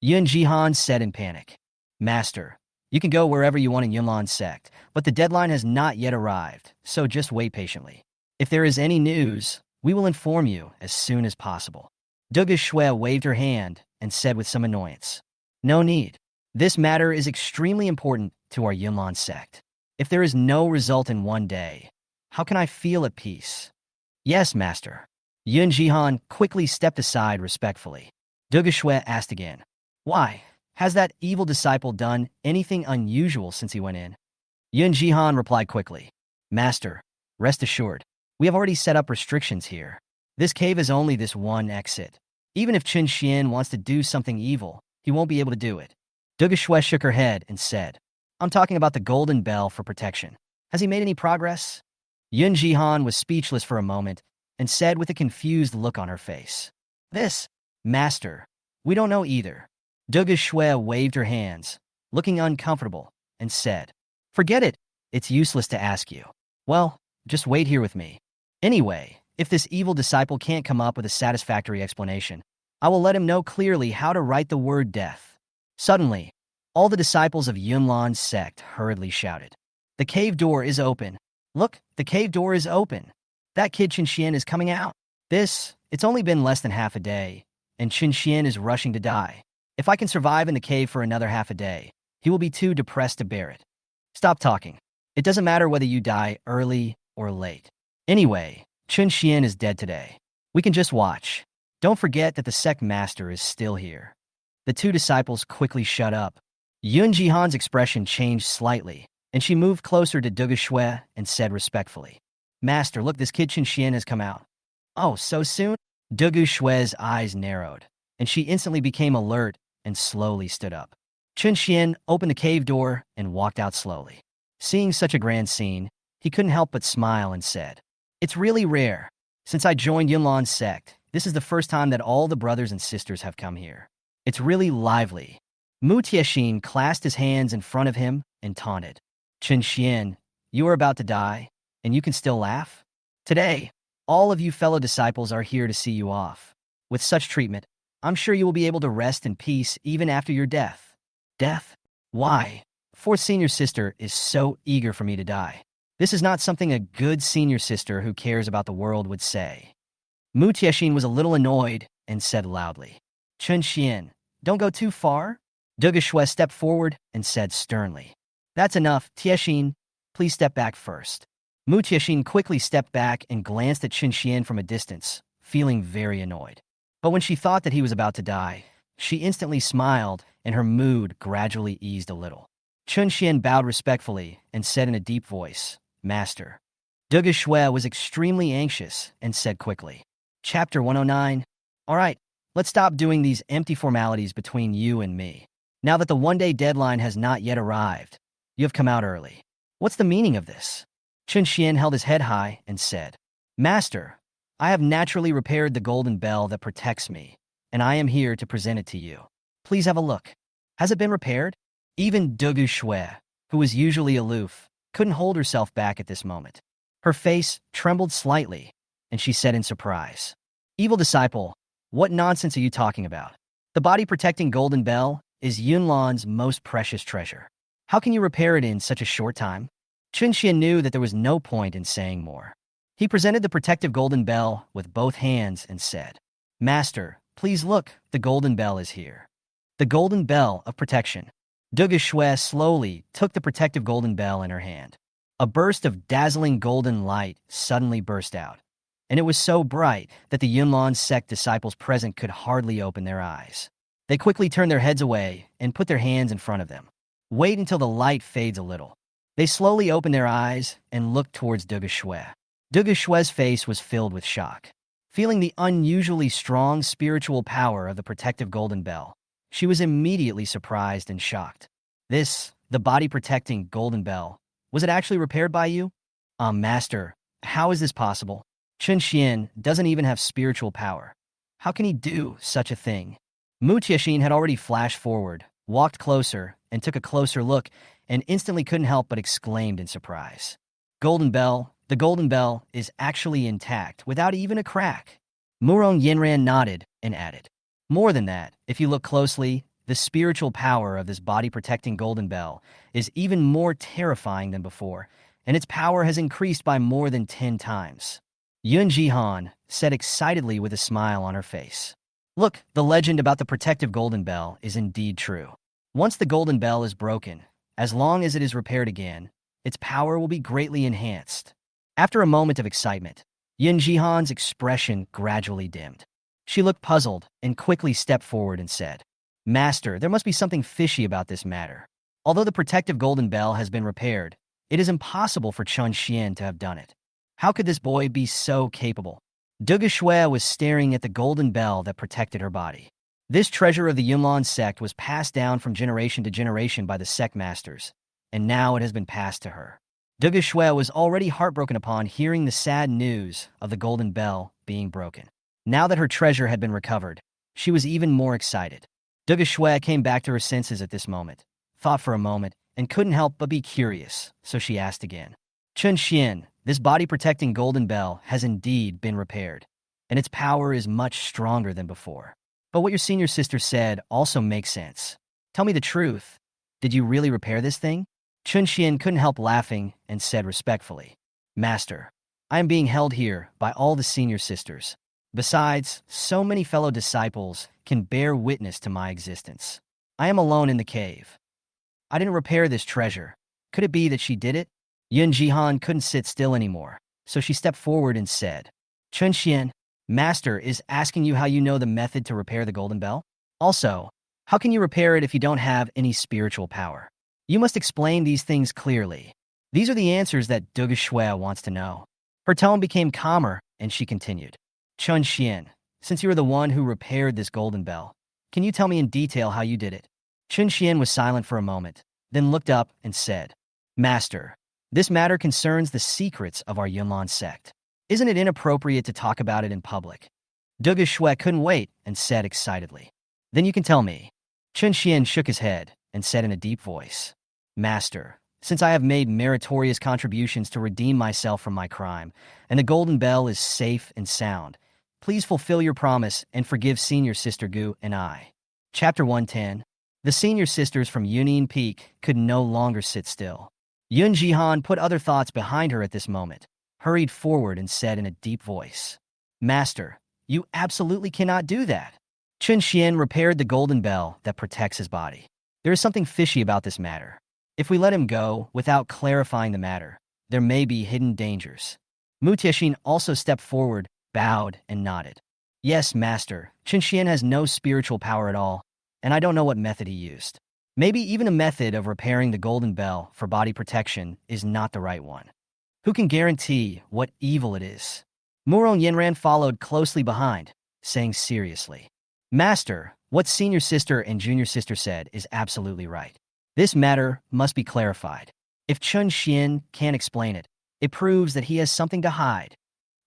Yun Jihan said in panic, "Master, you can go wherever you want in Yunlan sect, but the deadline has not yet arrived, so just wait patiently. If there is any news, we will inform you as soon as possible." Dugu Feng waved her hand and said with some annoyance, "No need. This matter is extremely important to our Yunlan sect. If there is no result in one day, how can I feel at peace?" "Yes, master." Yun Jihan quickly stepped aside respectfully. Dugu asked again, "Why? Has that evil disciple done anything unusual since he went in?" Yun Jihan replied quickly, "Master, rest assured, we have already set up restrictions here. This cave is only this one exit. Even if Chun Shen wants to do something evil, he won't be able to do it." Dugu shook her head and said, "I'm talking about the golden bell for protection. Has he made any progress?" Yun Jihan was speechless for a moment and said with a confused look on her face, "This, Master, we don't know either." Dugu waved her hands, looking uncomfortable, and said, "Forget it. It's useless to ask you. Well, just wait here with me. Anyway, if this evil disciple can't come up with a satisfactory explanation, I will let him know clearly how to write the word death." Suddenly, all the disciples of Yunlan's sect hurriedly shouted, "The cave door is open. Look, the cave door is open. That kid Chun Shen is coming out. It's only been less than half a day, and Chun Shen is rushing to die. If I can survive in the cave for another half a day, he will be too depressed to bear it. Stop talking. It doesn't matter whether you die early or late. Anyway, Chun Shen is dead today. We can just watch. Don't forget that the sect master is still here." The two disciples quickly shut up. Yun Jihan's expression changed slightly, and she moved closer to Dugu and said respectfully, "Master, look, this kid Chun Shen has come out." "Oh, so soon?" Dugu eyes narrowed, and she instantly became alert and slowly stood up. Chun Shen opened the cave door and walked out slowly. Seeing such a grand scene, he couldn't help but smile and said, "It's really rare. Since I joined Yunlan's sect, this is the first time that all the brothers and sisters have come here. It's really lively." Mu Tiexin clasped his hands in front of him and taunted, "Chun Shen, you are about to die, and you can still laugh? Today, all of you fellow disciples are here to see you off. With such treatment, I'm sure you will be able to rest in peace even after your death." "Death? Why? Fourth senior sister is so eager for me to die. This is not something a good senior sister who cares about the world would say." Mu Tiexin was a little annoyed and said loudly, "Chun Shen, don't go too far." Dugu stepped forward and said sternly, "That's enough. Tiexin, please step back first." Mu Tiexin quickly stepped back and glanced at Chun Shen from a distance, feeling very annoyed. But when she thought that he was about to die, she instantly smiled and her mood gradually eased a little. Chun Shen bowed respectfully and said in a deep voice, "Master." Dugu was extremely anxious and said quickly, "Chapter 109. All right, let's stop doing these empty formalities between you and me. Now that the one-day deadline has not yet arrived, you have come out early. What's the meaning of this?" Chun Shen held his head high and said, "Master, I have naturally repaired the golden bell that protects me, and I am here to present it to you. Please have a look. Has it been repaired?" Even Dugu who was usually aloof, couldn't hold herself back at this moment. Her face trembled slightly, and she said in surprise, "Evil disciple, what nonsense are you talking about? The body-protecting golden bell is Yunlan's most precious treasure. How can you repair it in such a short time?" Chun Shen knew that there was no point in saying more. He presented the protective golden bell with both hands and said, "Master, please look, the golden bell is here." The golden bell of protection. Dugu slowly took the protective golden bell in her hand. A burst of dazzling golden light suddenly burst out, and it was so bright that the Yunlan sect disciples present could hardly open their eyes. They quickly turned their heads away and put their hands in front of them. Wait until the light fades a little. They slowly opened their eyes and looked towards Dugu. Dugu's face was filled with shock. Feeling the unusually strong spiritual power of the protective golden bell, she was immediately surprised and shocked. The body-protecting golden bell, was it actually repaired by you? Master, how is this possible? Chun Shen doesn't even have spiritual power. How can he do such a thing? Mu Tiexin had already flashed forward, walked closer, and took a closer look, and instantly couldn't help but exclaimed in surprise. The golden bell is actually intact, without even a crack. Murong Yinran nodded and added, "More than that, if you look closely, the spiritual power of this body-protecting golden bell is even more terrifying than before, and its power has increased by more than 10 times. Yun Jihan said excitedly with a smile on her face, "Look, the legend about the protective golden bell is indeed true. Once the golden bell is broken, as long as it is repaired again, its power will be greatly enhanced." After a moment of excitement, Yun Jihan's expression gradually dimmed. She looked puzzled and quickly stepped forward and said, Master, there must be something fishy about this matter. Although the protective golden bell has been repaired, it is impossible for Chun Shen to have done it. How could this boy be so capable? Dugu Feng was staring at the golden bell that protected her body. This treasure of the Yunlan sect was passed down from generation to generation by the sect masters, and now it has been passed to her. Dugu Feng was already heartbroken upon hearing the sad news of the golden bell being broken. Now that her treasure had been recovered, she was even more excited. Dugu Feng came back to her senses at this moment, thought for a moment, and couldn't help but be curious, so she asked again. Chun Shen, this body-protecting golden bell has indeed been repaired, and its power is much stronger than before. But what your senior sister said also makes sense. Tell me the truth. Did you really repair this thing? Chun Shen couldn't help laughing and said respectfully, Master, I am being held here by all the senior sisters. Besides, so many fellow disciples can bear witness to my existence. I am alone in the cave. I didn't repair this treasure. Could it be that she did it? Yun Jihan couldn't sit still anymore, so she stepped forward and said, Chun Shen, Master is asking you how you know the method to repair the golden bell? Also, how can you repair it if you don't have any spiritual power? You must explain these things clearly. These are the answers that Dugu Feng wants to know. Her tone became calmer, and she continued. Chun Shen, since you are the one who repaired this golden bell, can you tell me in detail how you did it? Chun Shen was silent for a moment, then looked up and said, Master, this matter concerns the secrets of our Yunlan sect. Isn't it inappropriate to talk about it in public? Dugu Feng couldn't wait and said excitedly, Then you can tell me. Chun Shen shook his head and said in a deep voice, Master, since I have made meritorious contributions to redeem myself from my crime, and the golden bell is safe and sound, please fulfill your promise and forgive senior sister Gu and I. Chapter 110. The senior sisters from Union Peak could no longer sit still. Yun Jihan put other thoughts behind her at this moment, hurried forward and said in a deep voice, Master, you absolutely cannot do that. Chun Shen repaired the golden bell that protects his body. There is something fishy about this matter. If we let him go without clarifying the matter, there may be hidden dangers. Mu Tiexin also stepped forward, bowed, and nodded. Yes, Master, Chun Shen has no spiritual power at all, and I don't know what method he used. Maybe even a method of repairing the golden bell for body protection is not the right one. Who can guarantee what evil it is? Murong Yenran followed closely behind, saying seriously, Master, what senior sister and junior sister said is absolutely right. This matter must be clarified. If Chun Shen can't explain it, it proves that he has something to hide.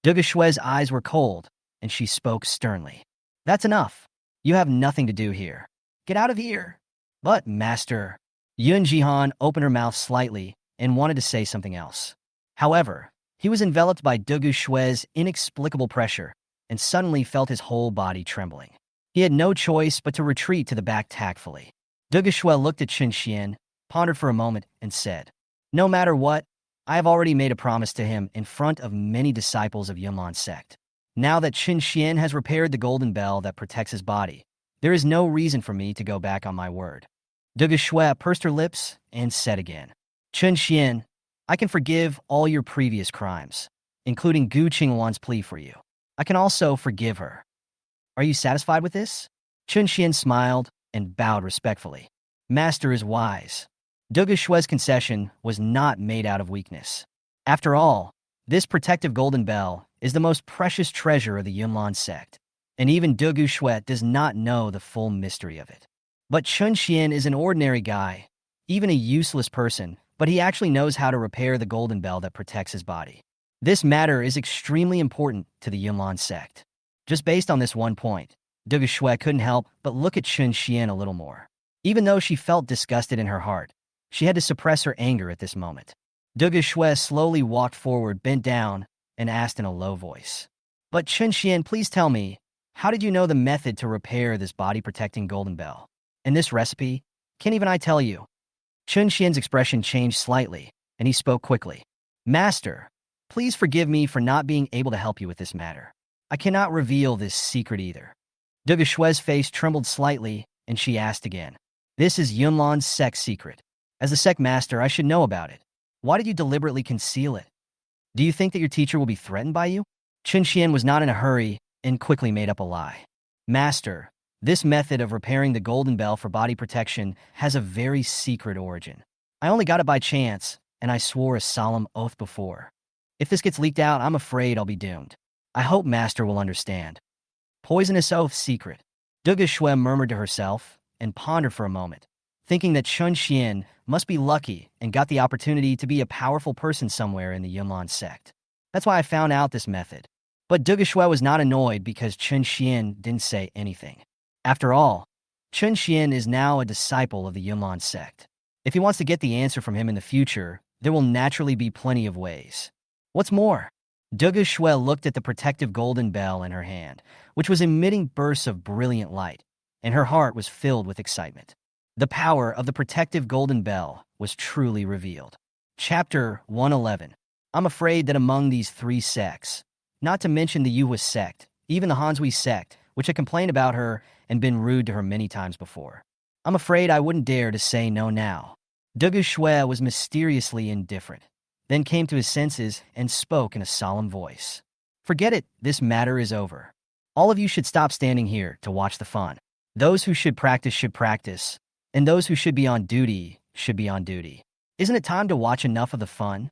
Dugu Feng's eyes were cold, and she spoke sternly. That's enough. You have nothing to do here. Get out of here. But, Master, Yun Jihan opened her mouth slightly and wanted to say something else. However, he was enveloped by Dugu Feng's inexplicable pressure and suddenly felt his whole body trembling. He had no choice but to retreat to the back tactfully. Dugu Feng looked at Chun Shen, pondered for a moment, and said, No matter what, I have already made a promise to him in front of many disciples of Yunlan sect. Now that Chun Shen has repaired the golden bell that protects his body, there is no reason for me to go back on my word. Dugu Feng pursed her lips and said again, Chun Shen, I can forgive all your previous crimes, including Gu Qingwan's plea for you. I can also forgive her. Are you satisfied with this? Chun Shen smiled and bowed respectfully. Master is wise. Dugu Feng's concession was not made out of weakness. After all, this protective golden bell is the most precious treasure of the Yunlan sect, and even Dugu Feng does not know the full mystery of it. But Chun Shen is an ordinary guy, even a useless person, but he actually knows how to repair the golden bell that protects his body. This matter is extremely important to the Yunlan sect. Just based on this one point, Dugu Feng couldn't help but look at Chun Shen a little more. Even though she felt disgusted in her heart, she had to suppress her anger at this moment. Dugu Feng slowly walked forward, bent down, and asked in a low voice, But Chun Shen, please tell me, how did you know the method to repair this body-protecting golden bell? And this recipe? Can't even I tell you? Chun Shen's expression changed slightly, and he spoke quickly. Master, please forgive me for not being able to help you with this matter. I cannot reveal this secret either. Dugu Feng's face trembled slightly, and she asked again. This is Yunlan's Sect's secret. As the Sect Master, I should know about it. Why did you deliberately conceal it? Do you think that your teacher will be threatened by you? Chun Shen was not in a hurry and quickly made up a lie. Master, this method of repairing the golden bell for body protection has a very secret origin. I only got it by chance, and I swore a solemn oath before. If this gets leaked out, I'm afraid I'll be doomed. I hope Master will understand. Poisonous oath secret. Dugu Feng murmured to herself and pondered for a moment, thinking that Chun Shen must be lucky and got the opportunity to be a powerful person somewhere in the Yunlan sect. That's why I found out this method. But Dugu Feng was not annoyed because Chun Shen didn't say anything. After all, Chun Shen is now a disciple of the Yunlan sect. If he wants to get the answer from him in the future, there will naturally be plenty of ways. What's more, Dugu Feng looked at the protective golden bell in her hand, which was emitting bursts of brilliant light, and her heart was filled with excitement. The power of the protective golden bell was truly revealed. Chapter 111. I'm afraid that among these three sects, not to mention the Yuhua sect, even the Hansui sect, which had complained about her and been rude to her many times before, I'm afraid I wouldn't dare to say no now. Dugu Feng was mysteriously indifferent, then came to his senses and spoke in a solemn voice. Forget it, this matter is over. All of you should stop standing here to watch the fun. Those who should practice, and those who should be on duty should be on duty. Isn't it time to watch enough of the fun?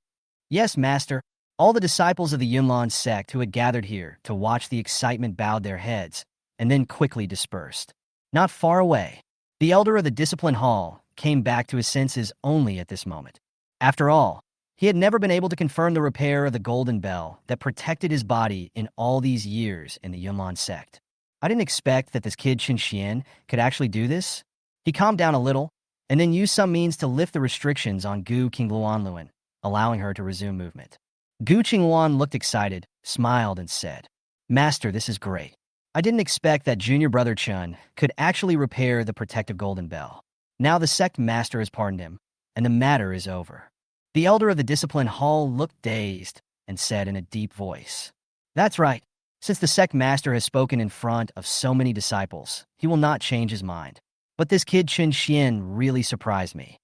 Yes, Master. All the disciples of the Yunlan sect who had gathered here to watch the excitement bowed their heads and then quickly dispersed. Not far away, the elder of the discipline hall came back to his senses only at this moment. After all, he had never been able to confirm the repair of the golden bell that protected his body in all these years in the Yunlan sect. I didn't expect that this kid Chun Shen could actually do this. He calmed down a little and then used some means to lift the restrictions on Gu Qingluanluan, allowing her to resume movement. Gu Qingluan looked excited, smiled, and said, Master, this is great. I didn't expect that junior brother Chun could actually repair the protective golden bell. Now the sect master has pardoned him, and the matter is over. The elder of the discipline hall looked dazed and said in a deep voice, That's right. Since the sect master has spoken in front of so many disciples, he will not change his mind. But this kid Chun Shen really surprised me.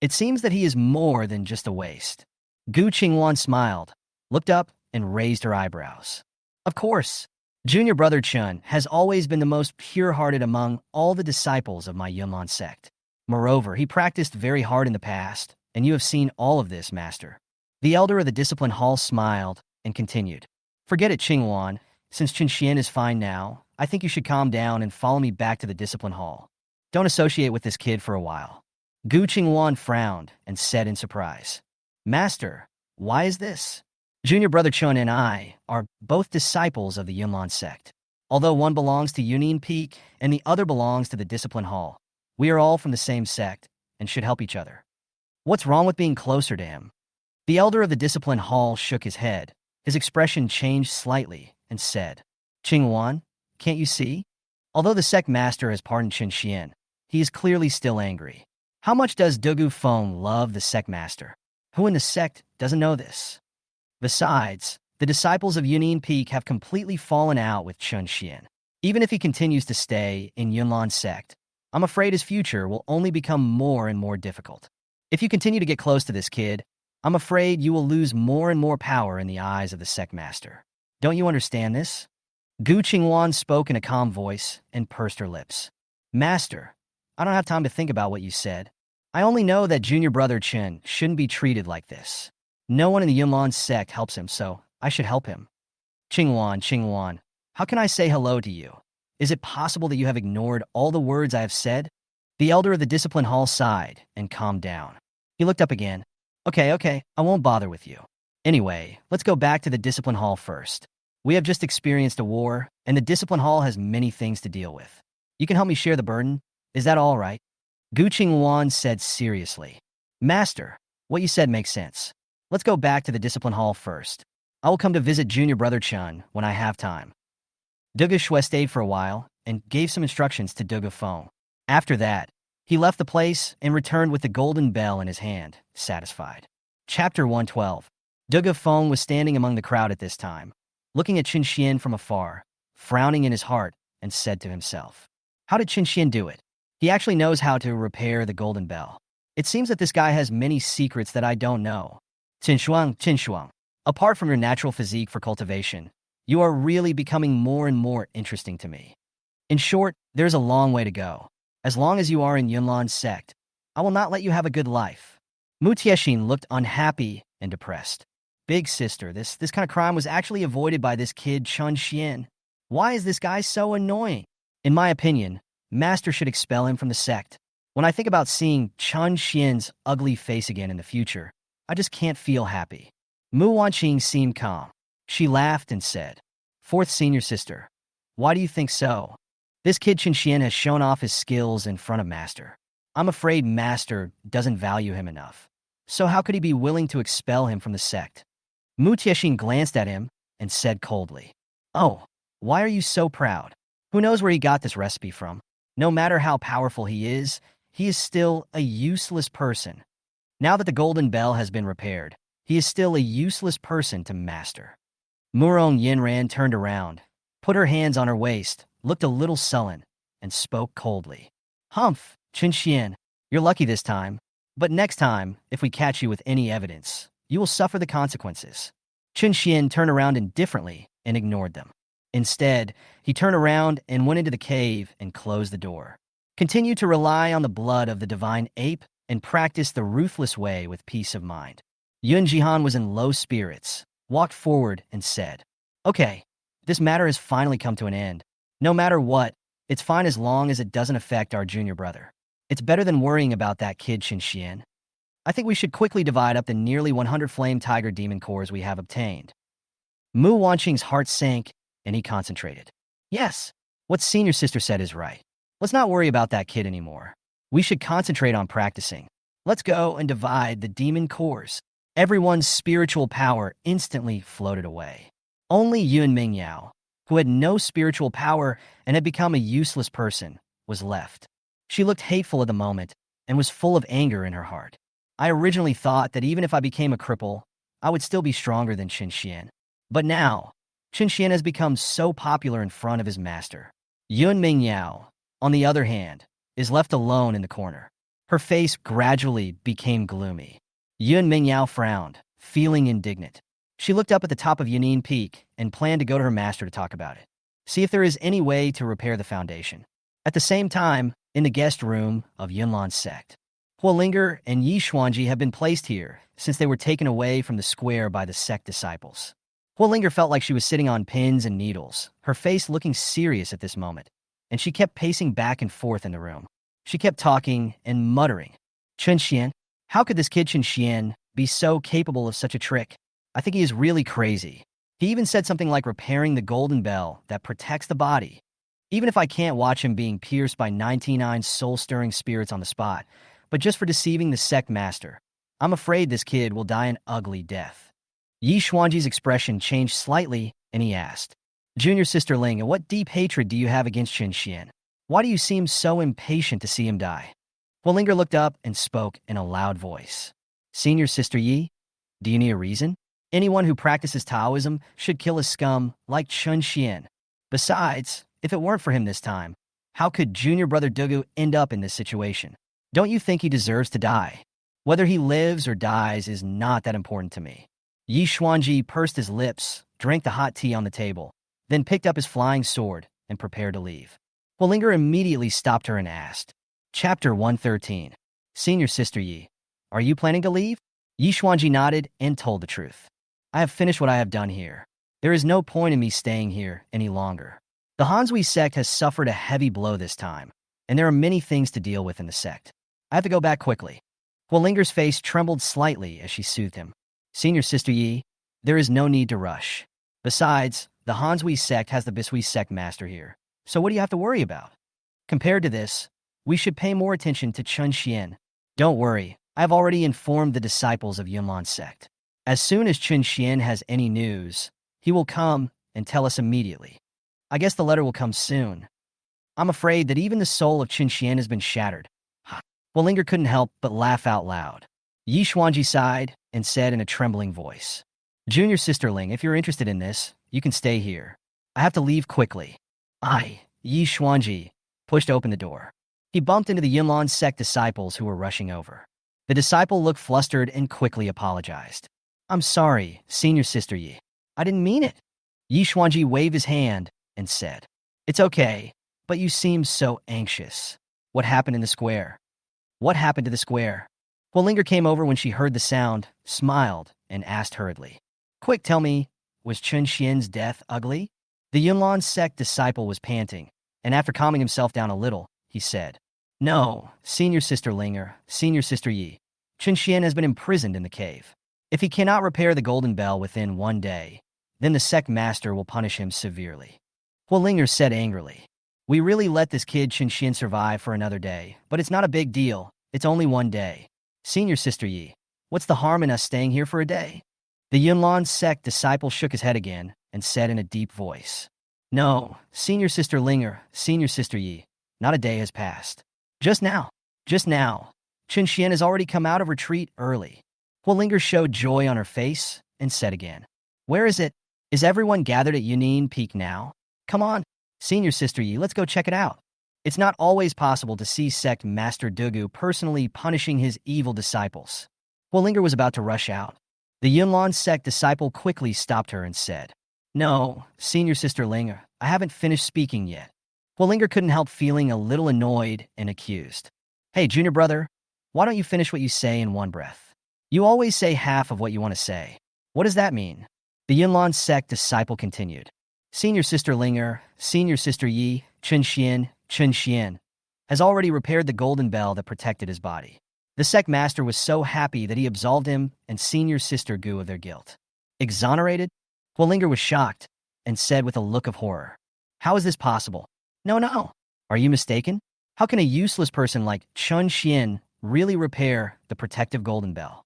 It seems that he is more than just a waste. Gu Qingluan smiled, looked up, and raised her eyebrows. Of course, junior brother Chun has always been the most pure-hearted among all the disciples of my Yunlan sect. Moreover, he practiced very hard in the past, and you have seen all of this, Master. The elder of the discipline hall smiled and continued. Forget it, Qingluan. Since Chun Shen is fine now, I think you should calm down and follow me back to the discipline hall. Don't associate with this kid for a while. Gu Qingluan frowned and said in surprise, Master, why is this? Junior brother Chun and I are both disciples of the Yunlan sect. Although one belongs to Union Peak and the other belongs to the discipline hall, we are all from the same sect and should help each other. What's wrong with being closer to him? The elder of the discipline hall shook his head. His expression changed slightly and said, Qingluan, can't you see? Although the sect master has pardoned Chun Shen, he is clearly still angry. How much does Dugu Feng love the sect master? Who in the sect doesn't know this? Besides, the disciples of Union Peak have completely fallen out with Chun Shen. Even if he continues to stay in Yunlan sect, I'm afraid his future will only become more and more difficult. If you continue to get close to this kid, I'm afraid you will lose more and more power in the eyes of the sect master. Don't you understand this? Gu Qingluan spoke in a calm voice and pursed her lips. Master, I don't have time to think about what you said. I only know that junior brother Chun shouldn't be treated like this. No one in the Yunlan sect helps him, so I should help him. Qingluan, how can I say hello to you? Is it possible that you have ignored all the words I have said? The elder of the discipline hall sighed and calmed down. He looked up again. Okay, I won't bother with you. Anyway, let's go back to the discipline hall first. We have just experienced a war, and the discipline hall has many things to deal with. You can help me share the burden? Is that all right? Gu Qingluan said seriously. Master, what you said makes sense. Let's go back to the discipline hall first. I will come to visit junior brother Chun when I have time. Dugu Feng stayed for a while and gave some instructions to Dugu Feng. After that, he left the place and returned with the golden bell in his hand, satisfied. Chapter 112. Dugu Feng was standing among the crowd at this time, looking at Chun Shen from afar, frowning in his heart, and said to himself, How did Chun Shen do it? He actually knows how to repair the golden bell. It seems that this guy has many secrets that I don't know. Qin Shuang, apart from your natural physique for cultivation, You are really becoming more and more interesting to me. In short, there's a long way to go. As long as you are in Yunlan's sect, I will not let you have a good life. Mu Tiexin looked unhappy and depressed. Big sister, this kind of crime was actually avoided by this kid Chun Shen. Why is this guy so annoying? In my opinion, Master should expel him from the sect. When I think about seeing Chun Shen's ugly face again in the future, I just can't feel happy. Mu Wanqing seemed calm. She laughed and said, "Fourth senior sister, why do you think so? This kid Chun Shen has shown off his skills in front of Master. I'm afraid Master doesn't value him enough. So how could he be willing to expel him from the sect?" Mu Tiexin glanced at him and said coldly, "Oh, why are you so proud? Who knows where he got this recipe from? No matter how powerful he is still a useless person. Now that the golden bell has been repaired, he is still a useless person to Master." Murong Yinran turned around, put her hands on her waist, looked a little sullen, and spoke coldly. "Humph, Chun Shen, you're lucky this time, but next time, if we catch you with any evidence, you will suffer the consequences." Chun Shen turned around indifferently and ignored them. Instead, he turned around and went into the cave and closed the door. Continue to rely on the blood of the divine ape and practice the ruthless way with peace of mind. Yun Jihan was in low spirits, walked forward and said, "Okay, this matter has finally come to an end. No matter what, it's fine as long as it doesn't affect our junior brother. It's better than worrying about that kid Chun Shen. I think we should quickly divide up the nearly 100 flame tiger demon cores we have obtained." Mu Wanqing's heart sank and he concentrated. Yes, what senior sister said is right. Let's not worry about that kid anymore. We should concentrate on practicing. Let's go and divide the demon cores. Everyone's spiritual power instantly floated away. Only Yun Mingyao, who had no spiritual power and had become a useless person, was left. She looked hateful at the moment and was full of anger in her heart. I originally thought that even if I became a cripple, I would still be stronger than Chun Shen. But now, Chun Shen has become so popular in front of his master. Yun Mingyao, on the other hand, is left alone in the corner. Her face gradually became gloomy. Yun Mingyao frowned, feeling indignant. She looked up at the top of Yanin Peak and planned to go to her master to talk about it. See if there is any way to repair the foundation. At the same time, in the guest room of Yunlan's sect, Huolinger and Yi Xuanji have been placed here since they were taken away from the square by the sect disciples. Huolinger felt like she was sitting on pins and needles, her face looking serious at this moment, and she kept pacing back and forth in the room. She kept talking and muttering. "Chun Shen? How could this kid Chun Shen be so capable of such a trick? I think he is really crazy. He even said something like repairing the golden bell that protects the body. Even if I can't watch him being pierced by 99 soul-stirring spirits on the spot, but just for deceiving the sect master, I'm afraid this kid will die an ugly death." Yi Xuanji's expression changed slightly, and he asked, "Junior Sister Ling, what deep hatred do you have against Chun Shen? Why do you seem so impatient to see him die?" Huolinger looked up and spoke in a loud voice. "Senior Sister Yi, do you need a reason? Anyone who practices Taoism should kill a scum like Chun Shen. Besides, if it weren't for him this time, how could junior brother Dugu end up in this situation? Don't you think he deserves to die? Whether he lives or dies is not that important to me." Yi Xuanji pursed his lips, drank the hot tea on the table, then picked up his flying sword and prepared to leave. Huolinger immediately stopped her and asked, Chapter 113. Senior Sister Yi, are you planning to leave? Yi Xuanji nodded and told the truth. "I have finished what I have done here. There is no point in me staying here any longer. The Hansui sect has suffered a heavy blow this time, and there are many things to deal with in the sect. I have to go back quickly." Huolinger's face trembled slightly as she soothed him. "Senior Sister Yi, there is no need to rush. Besides, the Hansui sect has the Bisui sect master here, so what do you have to worry about? Compared to this, we should pay more attention to Chun Shen. Don't worry, I have already informed the disciples of Yunlan's sect. As soon as Chun Shen has any news, he will come and tell us immediately. I guess the letter will come soon. I'm afraid that even the soul of Chun Shen has been shattered." Huolinger couldn't help but laugh out loud. Yi Xuanji sighed and said in a trembling voice, "Junior Sister Ling, if you're interested in this, you can stay here. I have to leave quickly." Yi Xuanji pushed open the door. He bumped into the Yunlan sect disciples who were rushing over. The disciple looked flustered and quickly apologized. "I'm sorry, Senior Sister Yi. I didn't mean it." Yi Xuanji waved his hand and said, "It's okay, but you seem so anxious. What happened in the square?" "What happened to the square?" Huolinger came over when she heard the sound, smiled, and asked hurriedly, "Quick, tell me, was Chun Shen's death ugly?" The Yunlan sect disciple was panting, and after calming himself down a little, he said, "No, Senior Sister Linger, Senior Sister Yi, Chun Shen has been imprisoned in the cave. If he cannot repair the golden bell within 1 day, then the sect master will punish him severely." Huolinger said angrily, "We really let this kid Chun Shen survive for another day, but it's not a big deal. It's only 1 day. Senior Sister Yi, what's the harm in us staying here for a day?" The Yunlan sect disciple shook his head again and said in a deep voice, "No, Senior Sister Linger, Senior Sister Yi, not a day has passed. Just now, Chun Shen has already come out of retreat early." Huolinger showed joy on her face and said again, "Where is it? Is everyone gathered at Yunin Peak now? Come on, Senior Sister Yi, let's go check it out." It's not always possible to see Sect Master Dugu personally punishing his evil disciples. Huolinger was about to rush out. The Yunlan sect disciple quickly stopped her and said, "No, Senior Sister Linger, I haven't finished speaking yet." Huolinger couldn't help feeling a little annoyed and accused. "Hey, junior brother, why don't you finish what you say in one breath? You always say half of what you want to say. What does that mean?" The Yunlan sect disciple continued, "Senior Sister Linger, Senior Sister Yi, Chun Shen, has already repaired the golden bell that protected his body. The sect master was so happy that he absolved him and Senior Sister Gu of their guilt." "Exonerated?" Huolinger was shocked and said with a look of horror, "How is this possible? No. Are you mistaken? How can a useless person like Chun Shen really repair the protective golden bell?"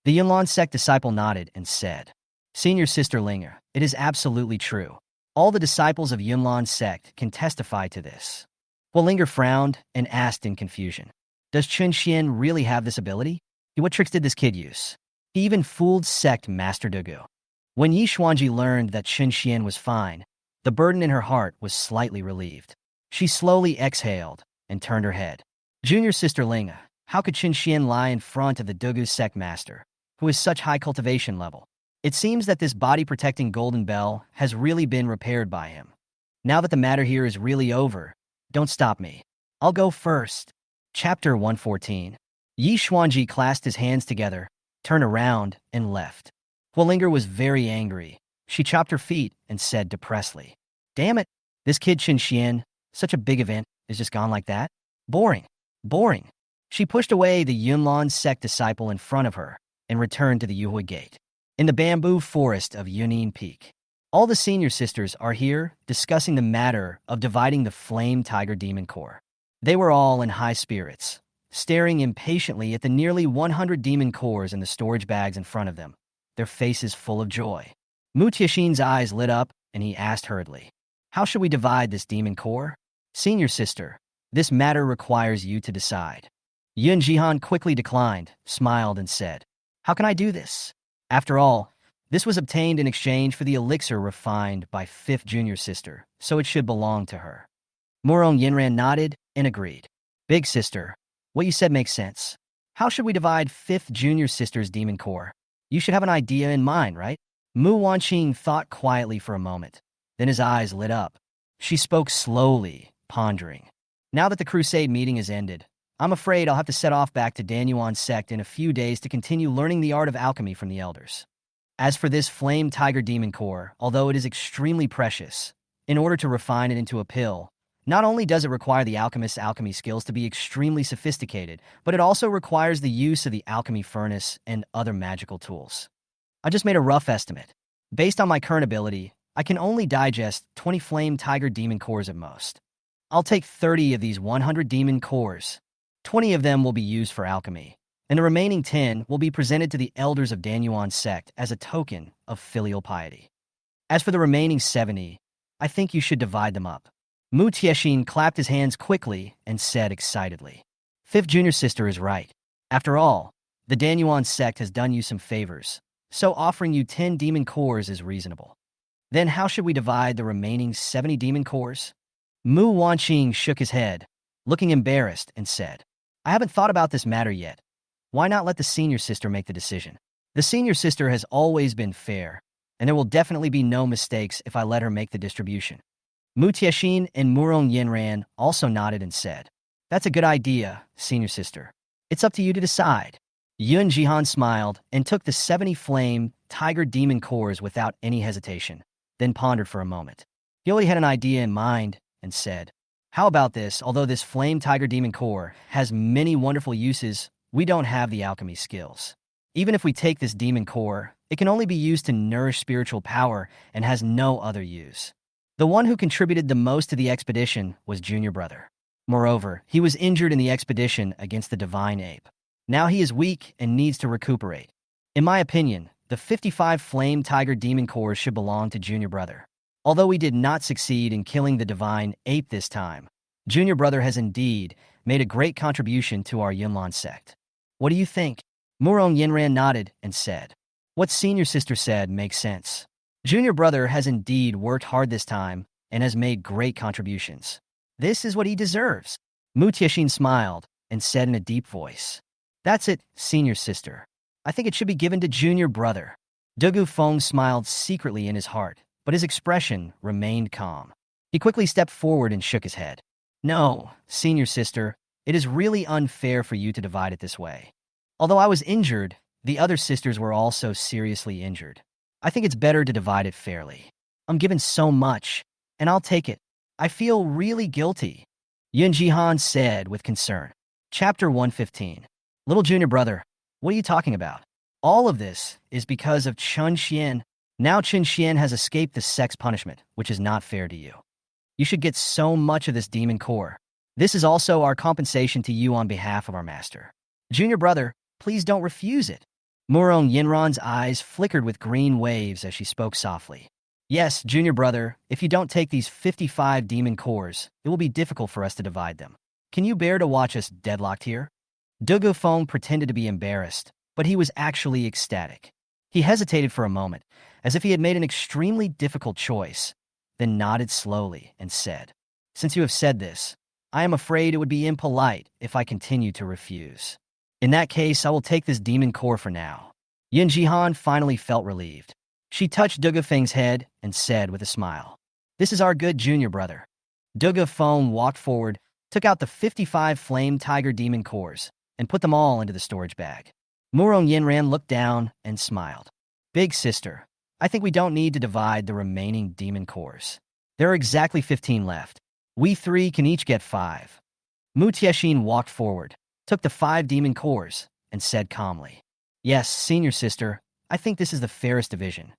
The Yunlan sect disciple nodded and said, "Senior Sister Linger, it is absolutely true. All the disciples of Yunlan sect can testify to this." Huolinger frowned and asked in confusion, "Does Chun Shen really have this ability? What tricks did this kid use? He even fooled sect Master Dugu." When Yi Xuanji learned that Chun Shen was fine, the burden in her heart was slightly relieved. She slowly exhaled and turned her head. "Junior Sister Linga, how could Chun Shen lie in front of the Dugu sect master, who is such high cultivation level? It seems that this body-protecting golden bell has really been repaired by him. Now that the matter here is really over, don't stop me. I'll go first." Chapter 114. Yi Xuanji clasped his hands together, turned around, and left. Huolinger was very angry. She chopped her feet and said depressedly, "Damn it, this kid Chun Shen, such a big event, is just gone like that? Boring. She pushed away the Yunlan sect disciple in front of her and returned to the Yuhui Gate. In the bamboo forest of Yunin Peak, all the senior sisters are here discussing the matter of dividing the Flame Tiger Demon Core. They were all in high spirits, staring impatiently at the nearly 100 demon cores in the storage bags in front of them, their faces full of joy. Mu Tiexin's eyes lit up, and he asked hurriedly, "How should we divide this demon core?" "Senior sister, this matter requires you to decide." Yun Jihan quickly declined, smiled, and said, "How can I do this? After all, this was obtained in exchange for the elixir refined by fifth junior sister, so it should belong to her." Murong Yinran nodded and agreed. "Big sister, what you said makes sense. How should we divide fifth junior sister's demon core? You should have an idea in mind, right?" Mu Wanqing thought quietly for a moment. Then his eyes lit up. She spoke slowly, pondering. "Now that the Crusade meeting is ended, I'm afraid I'll have to set off back to Danyuan sect in a few days to continue learning the art of alchemy from the elders. As for this Flame Tiger Demon Core, although it is extremely precious, in order to refine it into a pill, not only does it require the alchemist's alchemy skills to be extremely sophisticated, but it also requires the use of the alchemy furnace and other magical tools. I just made a rough estimate. Based on my current ability, I can only digest 20 Flame Tiger Demon Cores at most. I'll take 30 of these 100 demon cores. 20 of them will be used for alchemy, and the remaining 10 will be presented to the elders of Danyuan sect as a token of filial piety. As for the remaining 70, I think you should divide them up." Mu Tiexin clapped his hands quickly and said excitedly, "Fifth junior sister is right. After all, the Danyuan sect has done you some favors, so offering you 10 demon cores is reasonable. Then how should we divide the remaining 70 demon cores?" Mu Wanqing shook his head, looking embarrassed, and said, "I haven't thought about this matter yet. Why not let the senior sister make the decision? The senior sister has always been fair, and there will definitely be no mistakes if I let her make the distribution. Mu Tiexin and Murong Yinran also nodded and said, "That's a good idea, senior sister. It's up to you to decide." Yun Jihan smiled and took the 70 flame tiger demon cores without any hesitation, then pondered for a moment. He already had an idea in mind and said, "How about this? Although this flame tiger demon core has many wonderful uses, we don't have the alchemy skills. Even if we take this demon core, it can only be used to nourish spiritual power and has no other use." The one who contributed the most to the expedition was Junior Brother. Moreover, he was injured in the expedition against the divine ape. Now he is weak and needs to recuperate. In my opinion, the 55 flame tiger demon cores should belong to Junior Brother. Although we did not succeed in killing the divine ape this time, Junior Brother has indeed made a great contribution to our Yunlan sect. What do you think? Murong Yinran nodded and said, "What senior sister said makes sense. Junior Brother has indeed worked hard this time and has made great contributions. This is what he deserves." Mu Tiexin smiled and said in a deep voice, "That's it, senior sister. I think it should be given to Junior Brother." Dugu Feng smiled secretly in his heart, but his expression remained calm. He quickly stepped forward and shook his head. "No, senior sister, it is really unfair for you to divide it this way. Although I was injured, the other sisters were also seriously injured. I think it's better to divide it fairly. I'm given so much, and I'll take it. I feel really guilty," Yun Jihan said with concern. Chapter 115. Little Junior Brother, what are you talking about? All of this is because of Chun Shen. Now Chun Shen has escaped the Sect's punishment, which is not fair to you. You should get so much of this demon core. This is also our compensation to you on behalf of our master. Junior Brother, please don't refuse it." Murong Yinran's eyes flickered with green waves as she spoke softly. "Yes, Junior Brother, if you don't take these 55 demon cores, it will be difficult for us to divide them. Can you bear to watch us deadlocked here?" Dugu Feng pretended to be embarrassed, but he was actually ecstatic. He hesitated for a moment, as if he had made an extremely difficult choice, then nodded slowly and said, "Since you have said this, I am afraid it would be impolite if I continue to refuse. In that case, I will take this demon core for now." Yun Jihan finally felt relieved. She touched Dugu Feng's head and said with a smile, "This is our good Junior Brother." Dugu Feng walked forward, took out the 55 flame tiger demon cores, and put them all into the storage bag. Murong Yinran looked down and smiled. "Big sister, I think we don't need to divide the remaining demon cores. There are exactly 15 left. We three can each get 5. Mu Tiexin walked forward, took the 5 demon cores, and said calmly, "Yes, senior sister, I think this is the fairest division."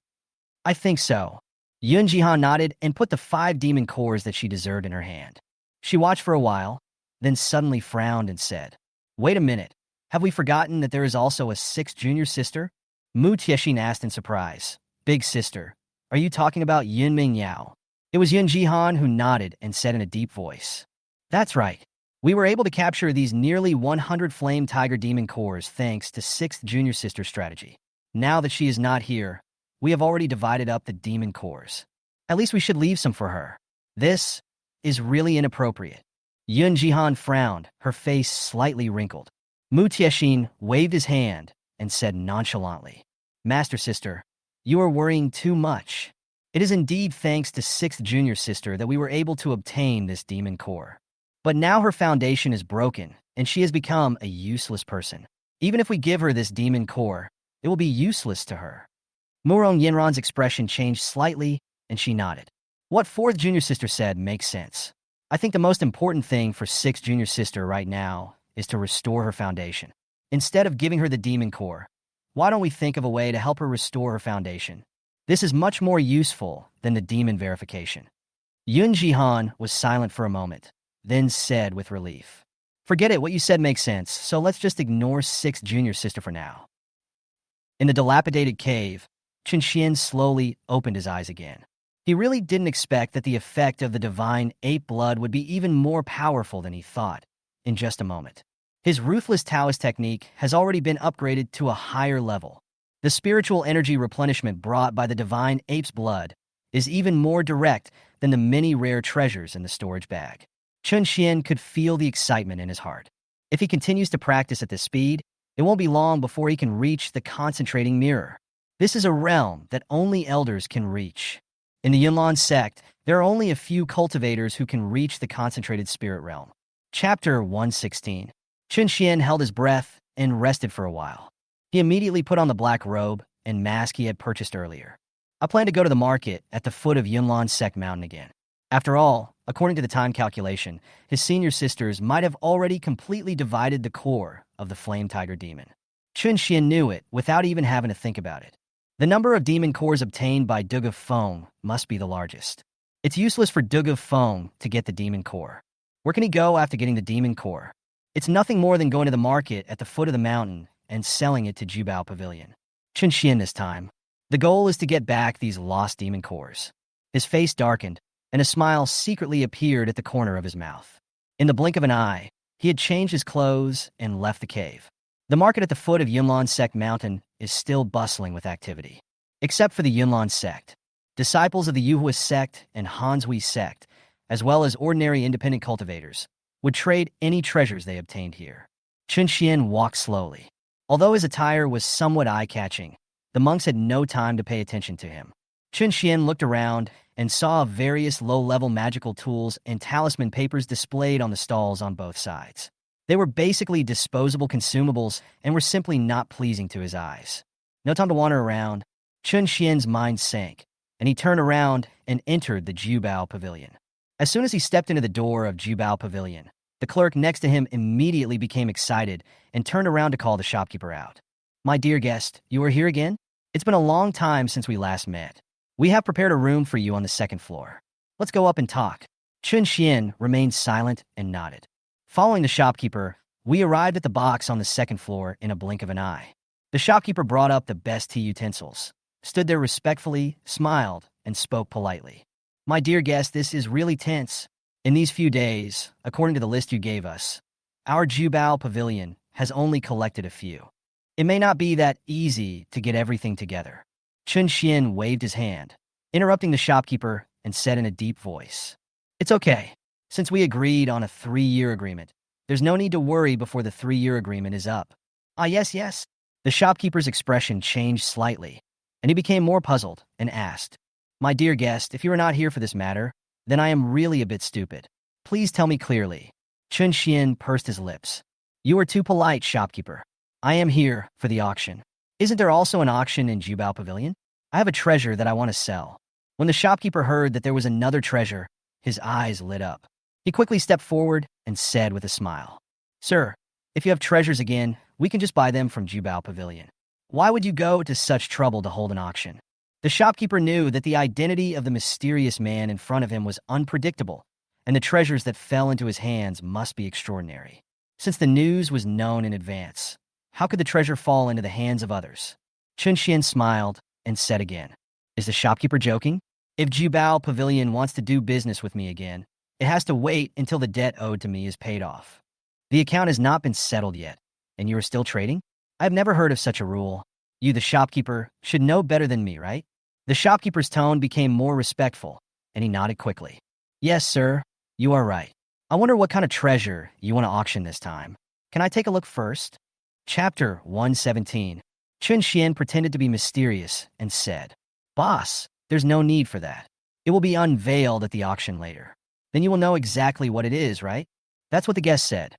"I think so." Yun Jihan nodded and put the 5 demon cores that she deserved in her hand. She watched for a while, then suddenly frowned and said, "Wait a minute, have we forgotten that there is also a 6th junior sister?" Mu Tiexin asked in surprise, "Big sister, are you talking about Yun Mingyao?" It was Yun Jihan who nodded and said in a deep voice, "That's right. We were able to capture these nearly 100 flame tiger demon cores thanks to 6th junior sister strategy. Now that she is not here, we have already divided up the demon cores. At least we should leave some for her. This is really inappropriate." Yun Jihan frowned, her face slightly wrinkled. Mu Tiexin waved his hand and said nonchalantly, "Master sister, you are worrying too much. It is indeed thanks to 6th junior sister that we were able to obtain this demon core. But now her foundation is broken, and she has become a useless person. Even if we give her this demon core, it will be useless to her." Murong Yinran's expression changed slightly, and she nodded. "What 4th junior sister said makes sense. I think the most important thing for 6th junior sister right now is to restore her foundation. Instead of giving her the demon core, why don't we think of a way to help her restore her foundation? This is much more useful than the demon verification." Yun Jihan was silent for a moment, then said with relief, "Forget it, what you said makes sense, so let's just ignore 6th junior sister for now." In the dilapidated cave, Chun Shen slowly opened his eyes again. He really didn't expect that the effect of the divine ape blood would be even more powerful than he thought. In just a moment, his ruthless Taoist technique has already been upgraded to a higher level. The spiritual energy replenishment brought by the divine ape's blood is even more direct than the many rare treasures in the storage bag. Chun Shen could feel the excitement in his heart. If he continues to practice at this speed, it won't be long before he can reach the concentrating mirror. This is a realm that only elders can reach. In the Yunlan sect, there are only a few cultivators who can reach the concentrated spirit realm. Chapter 116. Chun Shen held his breath and rested for a while. He immediately put on the black robe and mask he had purchased earlier. I plan to go to the market at the foot of Yunlan Sect Mountain again. After all, according to the time calculation, his senior sisters might have already completely divided the core of the flame tiger demon. Chun Shen knew it without even having to think about it. The number of demon cores obtained by Dugu Feng must be the largest. It's useless for Dugu Feng to get the demon core. Where can he go after getting the demon core? It's nothing more than going to the market at the foot of the mountain and selling it to Jubao Pavilion. Chun Shen this time. The goal is to get back these lost demon cores. His face darkened, and a smile secretly appeared at the corner of his mouth. In the blink of an eye, he had changed his clothes and left the cave. The market at the foot of Yunlan Sect Mountain is still bustling with activity. Except for the Yunlan Sect. Disciples of the Yuhua Sect and Hanshui Sect, as well as ordinary independent cultivators, would trade any treasures they obtained here. Chun Shen walked slowly. Although his attire was somewhat eye-catching, the monks had no time to pay attention to him. Chun Shen looked around and saw various low-level magical tools and talisman papers displayed on the stalls on both sides. They were basically disposable consumables and were simply not pleasing to his eyes. No time to wander around. Chun Shen's mind sank, and he turned around and entered the Jubao Pavilion. As soon as he stepped into the door of Jubao Pavilion, the clerk next to him immediately became excited and turned around to call the shopkeeper out. "My dear guest, you are here again? It's been a long time since we last met. We have prepared a room for you on the second floor. Let's go up and talk." Chun Shen remained silent and nodded. Following the shopkeeper, we arrived at the box on the second floor in a blink of an eye. The shopkeeper brought up the best tea utensils, stood there respectfully, smiled, and spoke politely. "My dear guest, this is really tense. In these few days, according to the list you gave us, our Jubao Pavilion has only collected a few. It may not be that easy to get everything together." Chun Shen waved his hand, interrupting the shopkeeper, and said in a deep voice, "It's okay. Since we agreed on a 3-year agreement, there's no need to worry before the 3-year agreement is up." "Ah, yes." The shopkeeper's expression changed slightly, and he became more puzzled and asked, "My dear guest, if you are not here for this matter, then I am really a bit stupid. Please tell me clearly." Chun Shen pursed his lips. "You are too polite, shopkeeper. I am here for the auction. Isn't there also an auction in Jubao Pavilion? I have a treasure that I want to sell." When the shopkeeper heard that there was another treasure, his eyes lit up. He quickly stepped forward and said with a smile, "Sir, if you have treasures again, we can just buy them from Jubao Pavilion. Why would you go to such trouble to hold an auction?" The shopkeeper knew that the identity of the mysterious man in front of him was unpredictable, and the treasures that fell into his hands must be extraordinary. Since the news was known in advance, how could the treasure fall into the hands of others? Chun Shen smiled and said again, "Is the shopkeeper joking? If Jubao Pavilion wants to do business with me again, it has to wait until the debt owed to me is paid off. The account has not been settled yet, and you are still trading? I have never heard of such a rule. You, the shopkeeper, should know better than me, right?" The shopkeeper's tone became more respectful, and he nodded quickly. "Yes, sir, you are right. I wonder what kind of treasure you want to auction this time. Can I take a look first?" Chapter 117. Chun Shen pretended to be mysterious and said, "Boss, there's no need for that. It will be unveiled at the auction later. Then you will know exactly what it is, right?" That's what the guest said.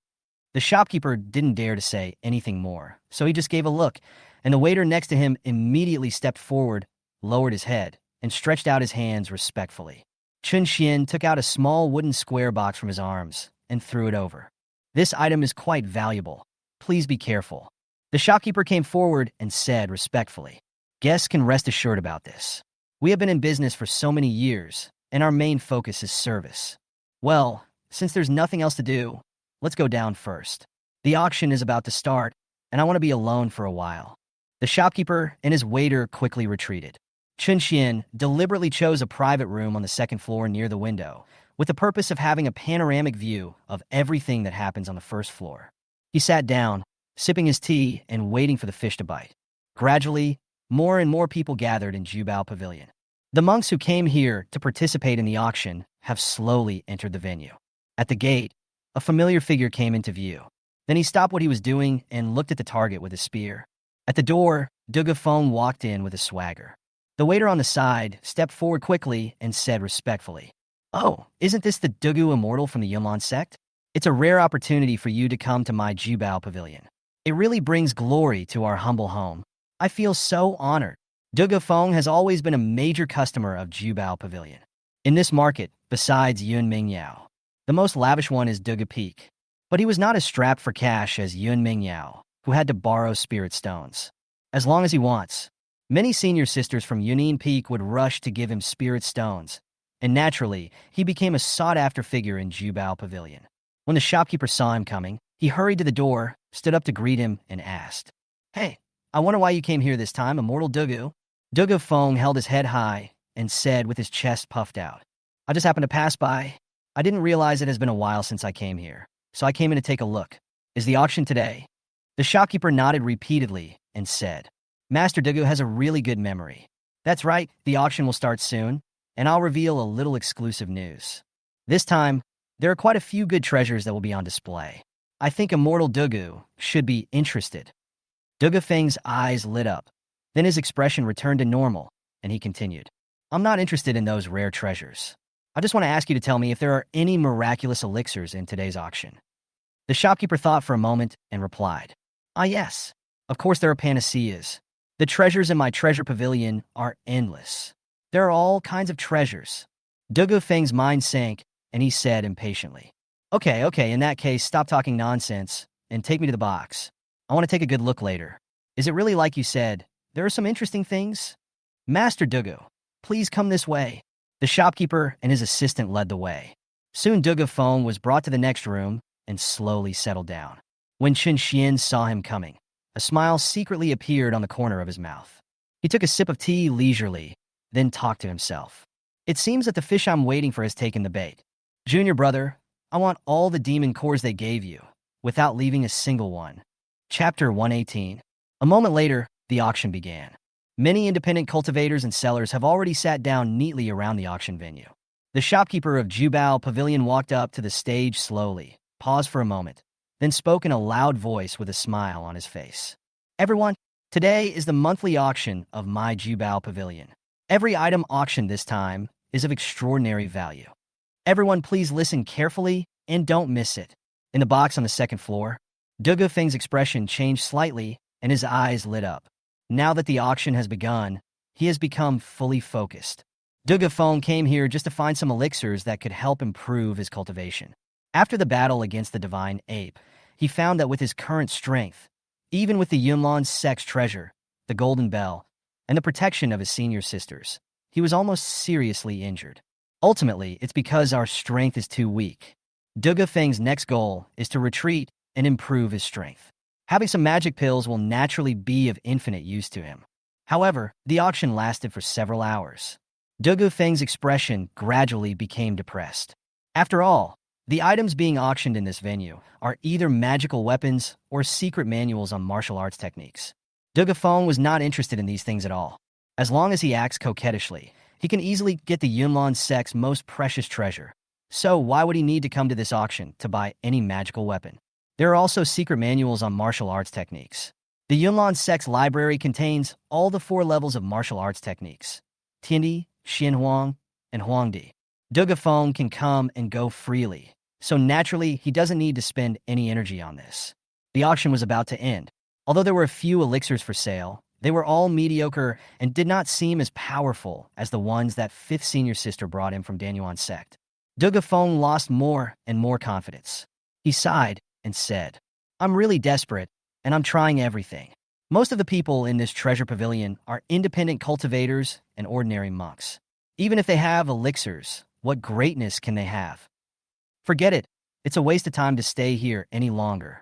The shopkeeper didn't dare to say anything more, so he just gave a look, and the waiter next to him immediately stepped forward, lowered his head, and stretched out his hands respectfully. Chun Shen took out a small wooden square box from his arms and threw it over. "This item is quite valuable. Please be careful." The shopkeeper came forward and said respectfully, "Guests can rest assured about this. We have been in business for so many years, and our main focus is service. Well, since there's nothing else to do, let's go down first. The auction is about to start, and I want to be alone for a while." The shopkeeper and his waiter quickly retreated. Chun Shen deliberately chose a private room on the second floor near the window, with the purpose of having a panoramic view of everything that happens on the first floor. He sat down, sipping his tea and waiting for the fish to bite. Gradually, more and more people gathered in Jubao Pavilion. The monks who came here to participate in the auction have slowly entered the venue. At the gate, a familiar figure came into view. Then he stopped what he was doing and looked at the target with his spear. At the door, Dugu Feng walked in with a swagger. The waiter on the side stepped forward quickly and said respectfully, "Oh, isn't this the Dugu immortal from the Yunlan sect? It's a rare opportunity for you to come to my Jubao pavilion. It really brings glory to our humble home. I feel so honored." Dugu Feng has always been a major customer of Jubao Pavilion. In this market, besides Yun Mingyao, the most lavish one is Dugu Peak. But he was not as strapped for cash as Yun Mingyao, who had to borrow spirit stones. As long as he wants. Many senior sisters from Yunin Peak would rush to give him spirit stones, and naturally, he became a sought-after figure in Jubao Pavilion. When the shopkeeper saw him coming, he hurried to the door, stood up to greet him, and asked, "Hey, I wonder why you came here this time, Immortal Dugu?" Dugu Feng held his head high and said with his chest puffed out, "I just happened to pass by. I didn't realize it has been a while since I came here, so I came in to take a look. Is the auction today?" The shopkeeper nodded repeatedly and said, "Master Dugu has a really good memory. That's right, the auction will start soon, and I'll reveal a little exclusive news. This time, there are quite a few good treasures that will be on display. I think Immortal Dugu should be interested." Dugu Feng's eyes lit up. Then his expression returned to normal, and he continued, "I'm not interested in those rare treasures. I just want to ask you to tell me if there are any miraculous elixirs in today's auction." The shopkeeper thought for a moment and replied, "Ah yes, of course there are panaceas. The treasures in my treasure pavilion are endless. There are all kinds of treasures." Dugu Feng's mind sank, and he said impatiently, Okay, in that case, stop talking nonsense and take me to the box. I want to take a good look later. Is it really like you said? There are some interesting things?" "Master Dugu, please come this way." The shopkeeper and his assistant led the way. Soon Dugu Feng was brought to the next room and slowly settled down. When Chun Shen saw him coming, a smile secretly appeared on the corner of his mouth. He took a sip of tea leisurely, then talked to himself. "It seems that the fish I'm waiting for has taken the bait. Junior brother, I want all the demon cores they gave you, without leaving a single one." Chapter 118. A moment later, the auction began. Many independent cultivators and sellers have already sat down neatly around the auction venue. The shopkeeper of Jubao Pavilion walked up to the stage slowly, paused for a moment, then spoke in a loud voice with a smile on his face. "Everyone, today is the monthly auction of my Jubao Pavilion. Every item auctioned this time is of extraordinary value. Everyone please listen carefully and don't miss it." In the box on the second floor, Dugu Feng's expression changed slightly and his eyes lit up. Now that the auction has begun, he has become fully focused. Dugu Feng came here just to find some elixirs that could help improve his cultivation. After the battle against the divine ape, he found that with his current strength, even with the Yunlan Sect's treasure, the golden bell, and the protection of his senior sisters, he was almost seriously injured. Ultimately, it's because our strength is too weak. Dugu Feng's next goal is to retreat and improve his strength. Having some magic pills will naturally be of infinite use to him. However, the auction lasted for several hours. Dugu Feng's expression gradually became depressed. After all, the items being auctioned in this venue are either magical weapons or secret manuals on martial arts techniques. Dugu Feng was not interested in these things at all. As long as he acts coquettishly, he can easily get the Yunlan Sect's most precious treasure. So why would he need to come to this auction to buy any magical weapon? There are also secret manuals on martial arts techniques. The Yunlan Sect's library contains all the 4 levels of martial arts techniques: Tiandi, Xinhuang, and Huangdi. Dugu Feng can come and go freely, so naturally he doesn't need to spend any energy on this. The auction was about to end. Although there were a few elixirs for sale, they were all mediocre and did not seem as powerful as the ones that 5th senior sister brought him from Danyuan Sect. Dugu Feng lost more and more confidence. He sighed and said, "I'm really desperate, and I'm trying everything. Most of the people in this treasure pavilion are independent cultivators and ordinary monks. Even if they have elixirs, what greatness can they have? Forget it. It's a waste of time to stay here any longer."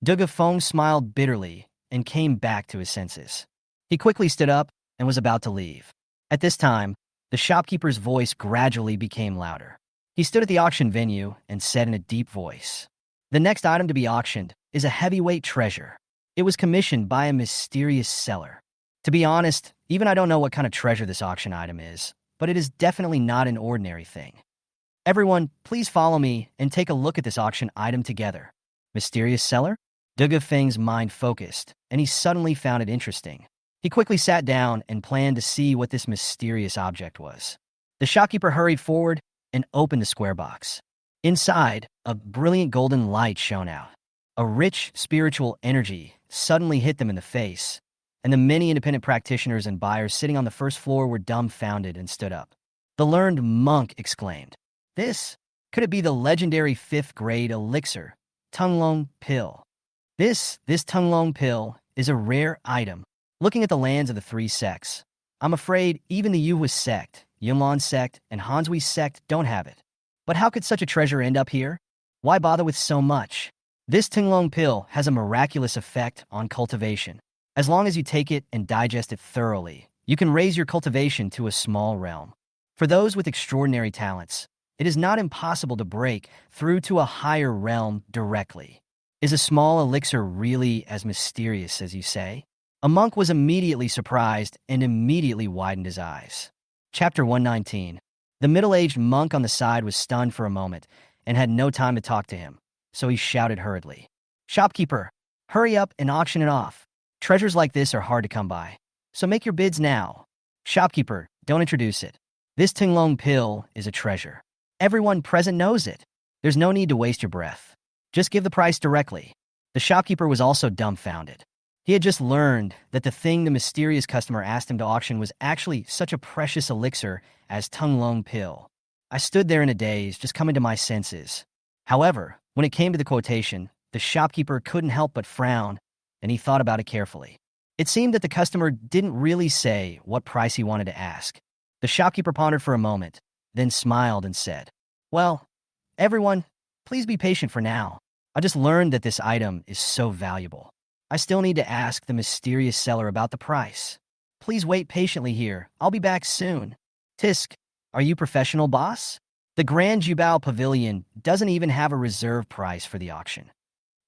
Dugu Feng smiled bitterly and came back to his senses. He quickly stood up and was about to leave. At this time, the shopkeeper's voice gradually became louder. He stood at the auction venue and said in a deep voice, "The next item to be auctioned is a heavyweight treasure. It was commissioned by a mysterious seller. To be honest, even I don't know what kind of treasure this auction item is, but it is definitely not an ordinary thing. Everyone, please follow me and take a look at this auction item together." Mysterious seller? Dugu Feng's mind focused, and he suddenly found it interesting. He quickly sat down and planned to see what this mysterious object was. The shopkeeper hurried forward and opened the square box. Inside, a brilliant golden light shone out. A rich spiritual energy suddenly hit them in the face, and the many independent practitioners and buyers sitting on the first floor were dumbfounded and stood up. The learned monk exclaimed, "This, could it be the legendary 5th grade elixir, Tunglong Pill? This Tunglong Pill is a rare item. Looking at the lands of the 3 sects, I'm afraid even the Yuhua sect, Yunlan sect, and Hansui sect don't have it. But how could such a treasure end up here? Why bother with so much? This Tunglong Pill has a miraculous effect on cultivation. As long as you take it and digest it thoroughly, you can raise your cultivation to a small realm. For those with extraordinary talents, it is not impossible to break through to a higher realm directly. Is a small elixir really as mysterious as you say?" A monk was immediately surprised and immediately widened his eyes. Chapter 119. The middle-aged monk on the side was stunned for a moment and had no time to talk to him, so he shouted hurriedly, "Shopkeeper, hurry up and auction it off. Treasures like this are hard to come by, so make your bids now." "Shopkeeper, don't introduce it. This Tunglong Pill is a treasure. Everyone present knows it. There's no need to waste your breath. Just give the price directly." The shopkeeper was also dumbfounded. He had just learned that the thing the mysterious customer asked him to auction was actually such a precious elixir as Tunglong Pill. I stood there in a daze, just coming to my senses. However, when it came to the quotation, the shopkeeper couldn't help but frown, and he thought about it carefully. It seemed that the customer didn't really say what price he wanted to ask. The shopkeeper pondered for a moment, then smiled and said, "Well, everyone, please be patient for now. I just learned that this item is so valuable. I still need to ask the mysterious seller about the price. Please wait patiently here. I'll be back soon." "Tisk, are you professional, boss?" The Grand Jubao Pavilion doesn't even have a reserve price for the auction.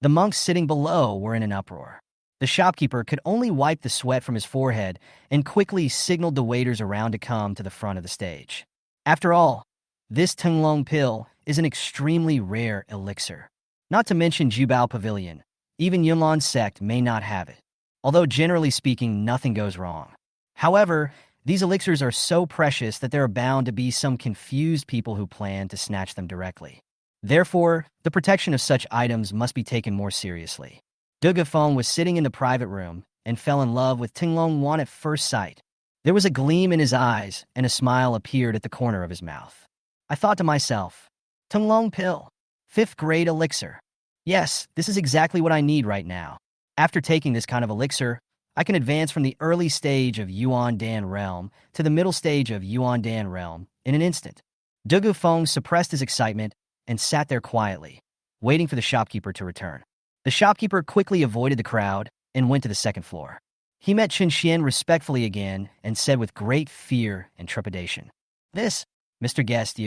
The monks sitting below were in an uproar. The shopkeeper could only wipe the sweat from his forehead and quickly signaled the waiters around to come to the front of the stage. After all, this Tunglong Pill is an extremely rare elixir. Not to mention Jubao Pavilion, even Yunlan sect may not have it, although generally speaking nothing goes wrong. However, these elixirs are so precious that there are bound to be some confused people who plan to snatch them directly. Therefore, the protection of such items must be taken more seriously. Dugu Feng was sitting in the private room and fell in love with Tunglong Wan at first sight. There was a gleam in his eyes and a smile appeared at the corner of his mouth. I thought to myself, Tunglong Pill, 5th grade elixir. Yes, this is exactly what I need right now. After taking this kind of elixir, I can advance from the early stage of Yuan Dan realm to the middle stage of Yuan Dan realm in an instant. Dugu Feng suppressed his excitement and sat there quietly, waiting for the shopkeeper to return. The shopkeeper quickly avoided the crowd and went to the second floor. He met Chun Shen respectfully again and said with great fear and trepidation, "This, Mr. Guest,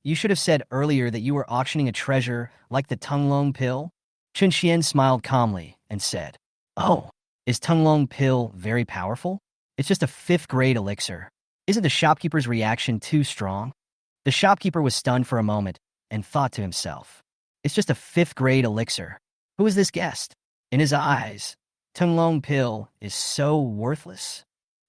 you should have said earlier that you were auctioning a treasure like the Tunglong Pill." Chun Shen smiled calmly and said, "Oh, is Tunglong Pill very powerful? It's just a 5th grade elixir. Isn't the shopkeeper's reaction too strong?" The shopkeeper was stunned for a moment and thought to himself, "It's just a 5th grade elixir. Who is this guest?" In his eyes, Tunglong Pill is so worthless.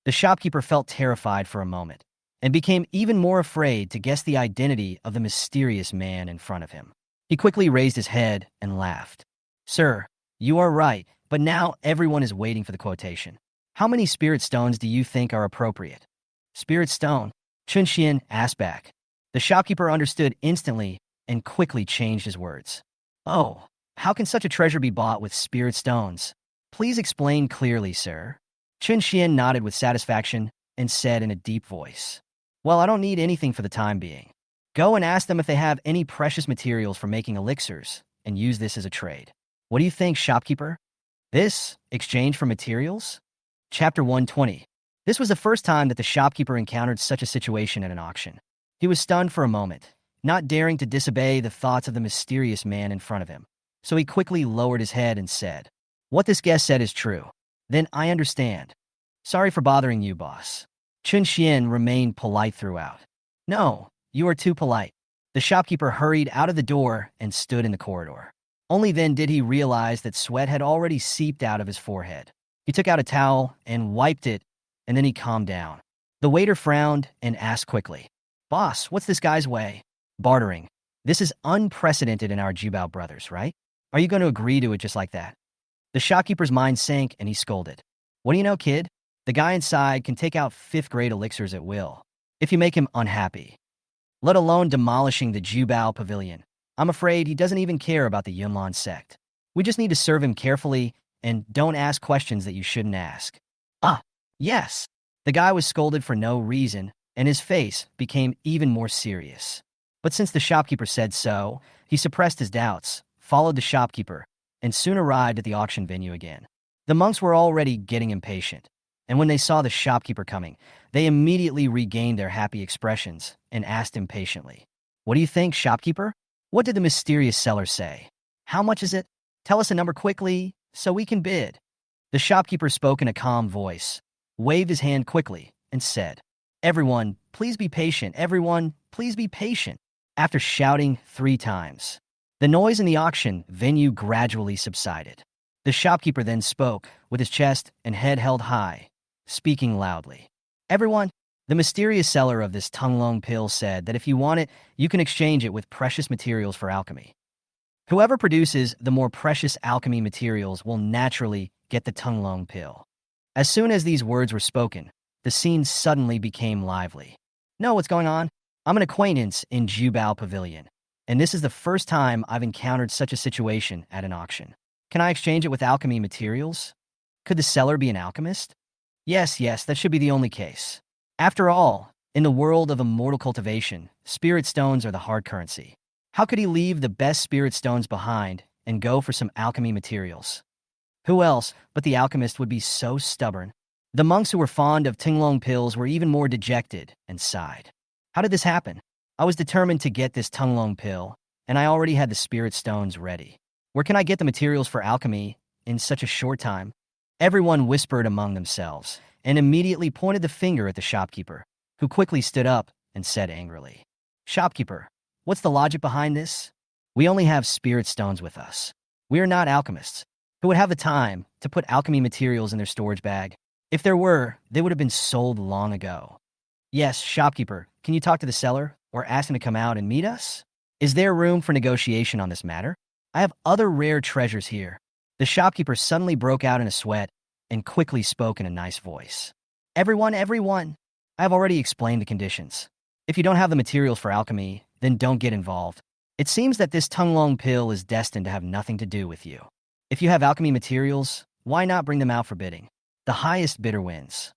The shopkeeper felt terrified for a moment and became even more afraid to guess the identity of the mysterious man in front of him. He quickly raised his head and laughed. "Sir, you are right, but now everyone is waiting for the quotation. How many spirit stones do you think are appropriate?" "Spirit stone?" Chun Shen asked back. The shopkeeper understood instantly and quickly changed his words. "Oh, how can such a treasure be bought with spirit stones? Please explain clearly, sir." Chun Shen nodded with satisfaction and said in a deep voice, "Well, I don't need anything for the time being. Go and ask them if they have any precious materials for making elixirs and use this as a trade. What do you think, shopkeeper? This exchange for materials?" Chapter 120. This was the first time that the shopkeeper encountered such a situation at an auction. He was stunned for a moment, not daring to disobey the thoughts of the mysterious man in front of him. So he quickly lowered his head and said, "What this guest said is true. Then I understand. Sorry for bothering you, boss." Chun Shen remained polite throughout. "No, you are too polite." The shopkeeper hurried out of the door and stood in the corridor. Only then did he realize that sweat had already seeped out of his forehead. He took out a towel and wiped it, and then he calmed down. The waiter frowned and asked quickly, "Boss, what's this guy's way?" "Bartering. This is unprecedented in our Jubao brothers, right? Are you going to agree to it just like that?" The shopkeeper's mind sank and he scolded. "What do you know, kid? The guy inside can take out fifth-grade elixirs at will, if you make him unhappy. Let alone demolishing the Jubao pavilion. I'm afraid he doesn't even care about the Yunlan sect. We just need to serve him carefully and don't ask questions that you shouldn't ask." "Ah, yes." The guy was scolded for no reason, and his face became even more serious. But since the shopkeeper said so, he suppressed his doubts, followed the shopkeeper, and soon arrived at the auction venue again. The monks were already getting impatient, and when they saw the shopkeeper coming, they immediately regained their happy expressions and asked impatiently, "What do you think, shopkeeper? What did the mysterious seller say? How much is it? Tell us a number quickly, so we can bid." The shopkeeper spoke in a calm voice, waved his hand quickly, and said, "Everyone, please be patient. Everyone, please be patient." After shouting 3 times, the noise in the auction venue gradually subsided. The shopkeeper then spoke, with his chest and head held high, speaking loudly. "Everyone, the mysterious seller of this Tunglong pill said that if you want it, you can exchange it with precious materials for alchemy. Whoever produces the more precious alchemy materials will naturally get the Tunglong pill." As soon as these words were spoken, the scene suddenly became lively. "Know what's going on? I'm an acquaintance in Jubao Pavilion, and this is the first time I've encountered such a situation at an auction. Can I exchange it with alchemy materials? Could the seller be an alchemist?" Yes, that should be the only case. After all, in the world of immortal cultivation, spirit stones are the hard currency. How could he leave the best spirit stones behind and go for some alchemy materials? Who else but the alchemist would be so stubborn? The monks who were fond of Tinglong pills were even more dejected and sighed. How did this happen? I was determined to get this Tunglong pill, and I already had the spirit stones ready. Where can I get the materials for alchemy in such a short time? Everyone whispered among themselves and immediately pointed the finger at the shopkeeper, who quickly stood up and said angrily, "Shopkeeper, what's the logic behind this? We only have spirit stones with us. We are not alchemists. Who would have the time to put alchemy materials in their storage bag? If there were, they would have been sold long ago. Yes, shopkeeper, can you talk to the seller or ask him to come out and meet us? Is there room for negotiation on this matter? I have other rare treasures here." The shopkeeper suddenly broke out in a sweat and quickly spoke in a nice voice. Everyone, I have already explained the conditions. If you don't have the materials for alchemy, then don't get involved. It seems that this Tunglong pill is destined to have nothing to do with you. If you have alchemy materials, why not bring them out for bidding? The highest bidder wins."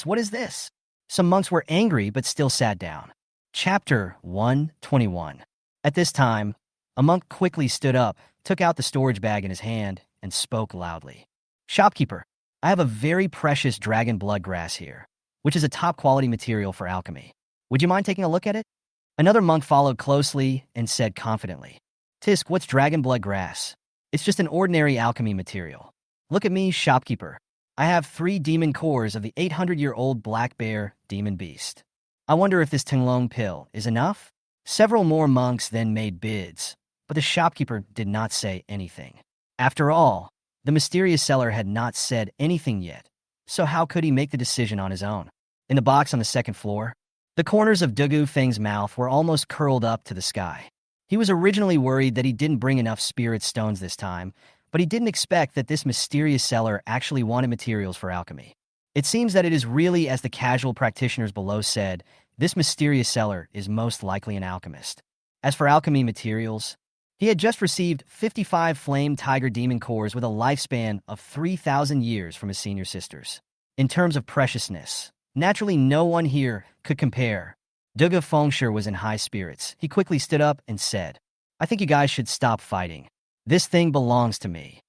What is this? Some monks were angry but still sat down. Chapter 121. At this time, a monk quickly stood up, took out the storage bag in his hand, and spoke loudly. "Shopkeeper, I have a very precious dragon blood grass here, which is a top-quality material for alchemy. Would you mind taking a look at it?" Another monk followed closely and said confidently, "Tisk, what's dragon blood grass? It's just an ordinary alchemy material. Look at me, shopkeeper. I have 3 demon cores of the 800-year-old black bear demon beast. I wonder if this Tinglong pill is enough?" Several more monks then made bids, but the shopkeeper did not say anything. After all, the mysterious seller had not said anything yet, so how could he make the decision on his own? In the box on the second floor, the corners of Dugu Feng's mouth were almost curled up to the sky. He was originally worried that he didn't bring enough spirit stones this time, but he didn't expect that this mysterious seller actually wanted materials for alchemy. It seems that it is really as the casual practitioners below said, this mysterious seller is most likely an alchemist. As for alchemy materials, he had just received 55 flame tiger demon cores with a lifespan of 3,000 years from his senior sisters. In terms of preciousness, naturally no one here could compare. Dugu Feng was in high spirits. He quickly stood up and said, "I think you guys should stop fighting. This thing belongs to me."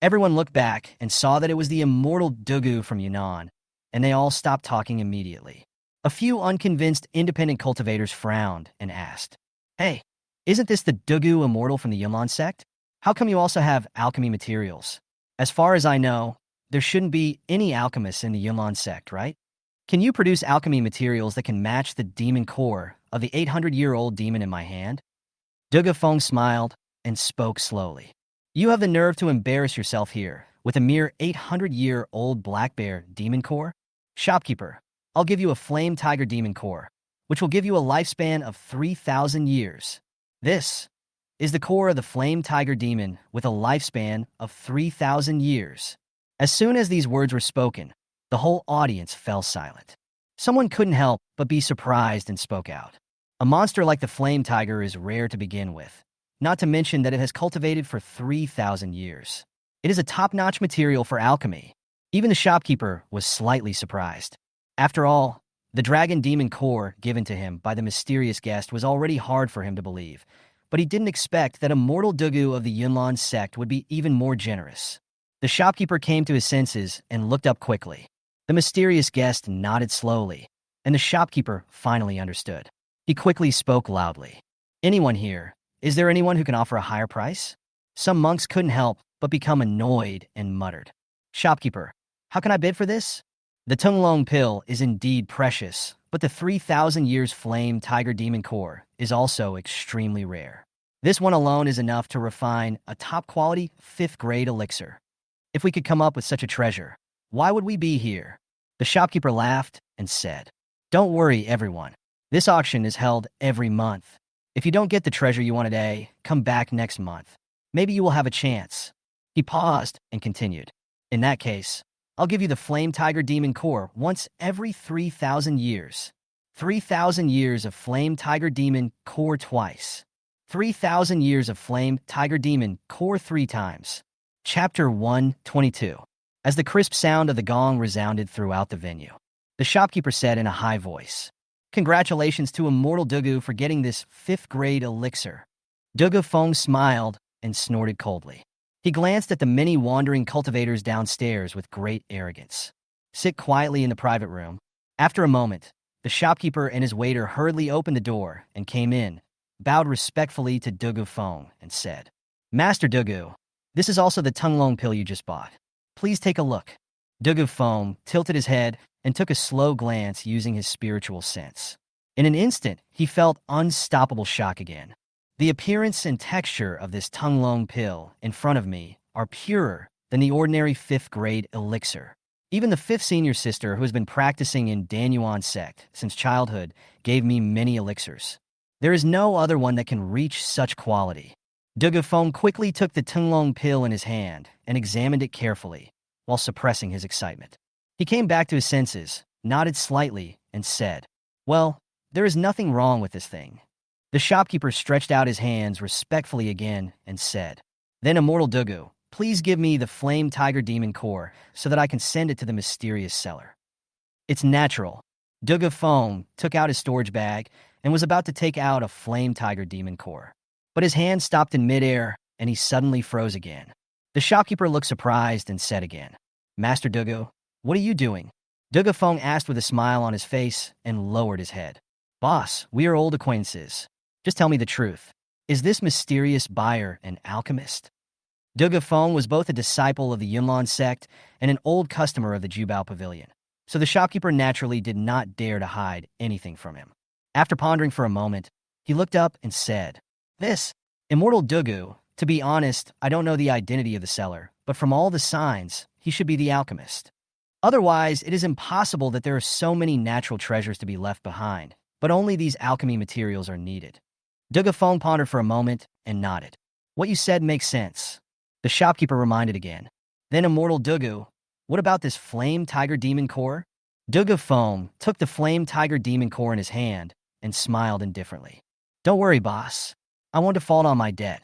Everyone looked back and saw that it was the immortal Dugu from Yunnan, and they all stopped talking immediately. A few unconvinced independent cultivators frowned and asked, "Hey, isn't this the Dugu immortal from the Yunnan sect? How come you also have alchemy materials? As far as I know, there shouldn't be any alchemists in the Yunnan sect, right? Can you produce alchemy materials that can match the demon core of the 800-year-old demon in my hand?" Dugu Feng smiled and spoke slowly. "You have the nerve to embarrass yourself here with a mere 800-year-old black bear demon core? Shopkeeper, I'll give you a flame tiger demon core, which will give you a lifespan of 3,000 years. This is the core of the flame tiger demon with a lifespan of 3,000 years. As soon as these words were spoken, the whole audience fell silent. Someone couldn't help but be surprised and spoke out. A monster like the flame tiger is rare to begin with, not to mention that it has cultivated for 3,000 years. It is a top-notch material for alchemy. Even the shopkeeper was slightly surprised. After all, the dragon demon core given to him by the mysterious guest was already hard for him to believe, but he didn't expect that a mortal Dugu of the Yunlan sect would be even more generous. The shopkeeper came to his senses and looked up quickly. The mysterious guest nodded slowly, and the shopkeeper finally understood. He quickly spoke loudly. Anyone here? Is there anyone who can offer a higher price? Some monks couldn't help but become annoyed and muttered. Shopkeeper, how can I bid for this? The Tunglong pill is indeed precious, but the 3,000 years flame tiger demon core is also extremely rare. This one alone is enough to refine a top-quality 5th-grade elixir. If we could come up with such a treasure, why would we be here? The shopkeeper laughed and said, Don't worry, everyone. This auction is held every month. If you don't get the treasure you want today, come back next month. Maybe you will have a chance. He paused and continued. In that case, I'll give you the Flame Tiger Demon Core once every 3,000 years. 3,000 years of Flame Tiger Demon Core twice. 3,000 years of Flame Tiger Demon Core 3 times. Chapter 122. As the crisp sound of the gong resounded throughout the venue, the shopkeeper said in a high voice, Congratulations to Immortal Dugu for getting this 5th-grade elixir. Dugu Feng smiled and snorted coldly. He glanced at the many wandering cultivators downstairs with great arrogance. Sit quietly in the private room. After a moment, the shopkeeper and his waiter hurriedly opened the door and came in, bowed respectfully to Dugu Feng, and said, Master Dugu, this is also the Tunglong pill you just bought. Please take a look. Dugu Feng tilted his head and took a slow glance using his spiritual sense. In an instant, he felt unstoppable shock again. The appearance and texture of this Tunglong pill in front of me are purer than the ordinary 5th-grade elixir. Even the 5th senior sister who has been practicing in Danyuan Sect since childhood gave me many elixirs. There is no other one that can reach such quality. Dugu Feng quickly took the Tunglong pill in his hand and examined it carefully, while suppressing his excitement. He came back to his senses, nodded slightly, and said, Well, there is nothing wrong with this thing. The shopkeeper stretched out his hands respectfully again and said, Then Immortal Dugu, please give me the Flame Tiger Demon Core so that I can send it to the mysterious seller. It's natural. Dugu Feng took out his storage bag and was about to take out a Flame Tiger Demon Core. But his hand stopped in midair and he suddenly froze again. The shopkeeper looked surprised and said again, Master Dugu, what are you doing? Dugu Feng asked with a smile on his face and lowered his head. Boss, we are old acquaintances. Just tell me the truth. Is this mysterious buyer an alchemist? Dugu Feng was both a disciple of the Yunlan sect and an old customer of the Jubao Pavilion, so the shopkeeper naturally did not dare to hide anything from him. After pondering for a moment, he looked up and said, This, Immortal Dugu, to be honest, I don't know the identity of the seller, but from all the signs, he should be the alchemist. Otherwise, it is impossible that there are so many natural treasures to be left behind, but only these alchemy materials are needed. Dugu Feng pondered for a moment and nodded. What you said makes sense. The shopkeeper reminded again. Then Immortal Dugu, what about this Flame Tiger Demon Core? Dugu Feng took the Flame Tiger Demon Core in his hand and smiled indifferently. Don't worry, boss. I won't default on my debt.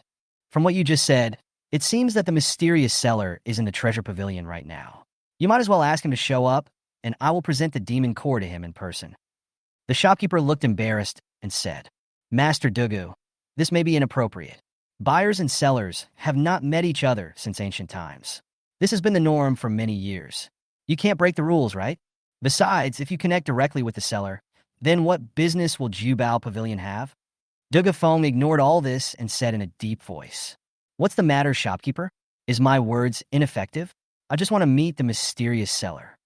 From what you just said, it seems that the mysterious seller is in the treasure pavilion right now. You might as well ask him to show up, and I will present the demon core to him in person. The shopkeeper looked embarrassed and said, Master Dugu, this may be inappropriate. Buyers and sellers have not met each other since ancient times. This has been the norm for many years. You can't break the rules, right? Besides, if you connect directly with the seller, then what business will Jubao Pavilion have? Dugu Feng ignored all this and said in a deep voice, What's the matter, shopkeeper? Is my words ineffective? I just want to meet the mysterious seller.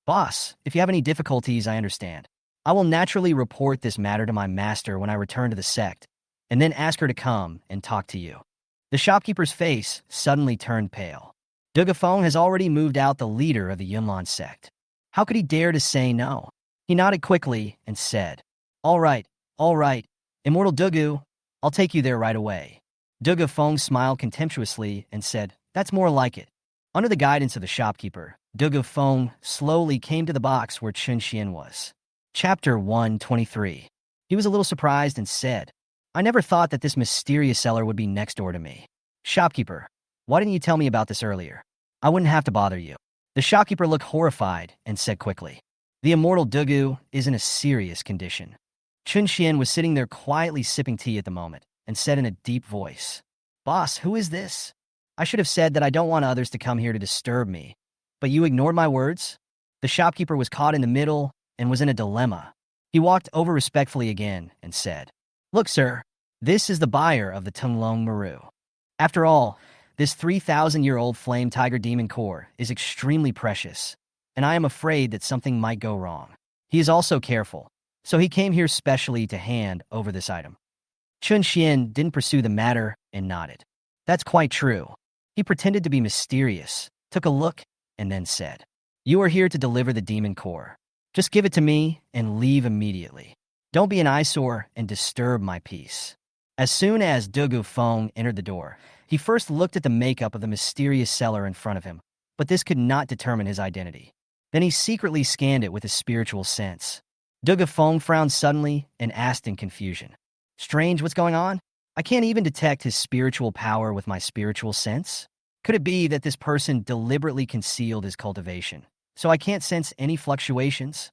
Boss, if you have any difficulties, I understand. I will naturally report this matter to my master when I return to the sect, and then ask her to come and talk to you. The shopkeeper's face suddenly turned pale. Dugu Feng has already moved out the leader of the Yunlan sect. How could he dare to say no? He nodded quickly and said, all right, Immortal Dugu, I'll take you there right away. Dugu Feng smiled contemptuously and said, that's more like it. Under the guidance of the shopkeeper, Dugu Feng slowly came to the box where Chun Shen was. Chapter 123. He was a little surprised and said, I never thought that this mysterious seller would be next door to me. Shopkeeper, why didn't you tell me about this earlier? I wouldn't have to bother you. The shopkeeper looked horrified and said quickly, the immortal Dugu is in a serious condition. Chun Shen was sitting there quietly sipping tea at the moment and said in a deep voice, Boss, who is this? I should have said that I don't want others to come here to disturb me, but you ignored my words? The shopkeeper was caught in the middle and was in a dilemma. He walked over respectfully again and said, look, sir, this is the buyer of the Tunglong Maru. After all, this 3,000-year-old flame tiger demon core is extremely precious, and I am afraid that something might go wrong. He is also careful, so he came here specially to hand over this item. Chun Shen didn't pursue the matter and nodded. That's quite true. He pretended to be mysterious, took a look, and then said, you are here to deliver the demon core. Just give it to me and leave immediately. Don't be an eyesore and disturb my peace. As soon as Dugu Feng entered the door, he first looked at the makeup of the mysterious seller in front of him, but this could not determine his identity. Then he secretly scanned it with his spiritual sense. Dugu Feng frowned suddenly and asked in confusion, strange, what's going on? I can't even detect his spiritual power with my spiritual sense. Could it be that this person deliberately concealed his cultivation, so I can't sense any fluctuations?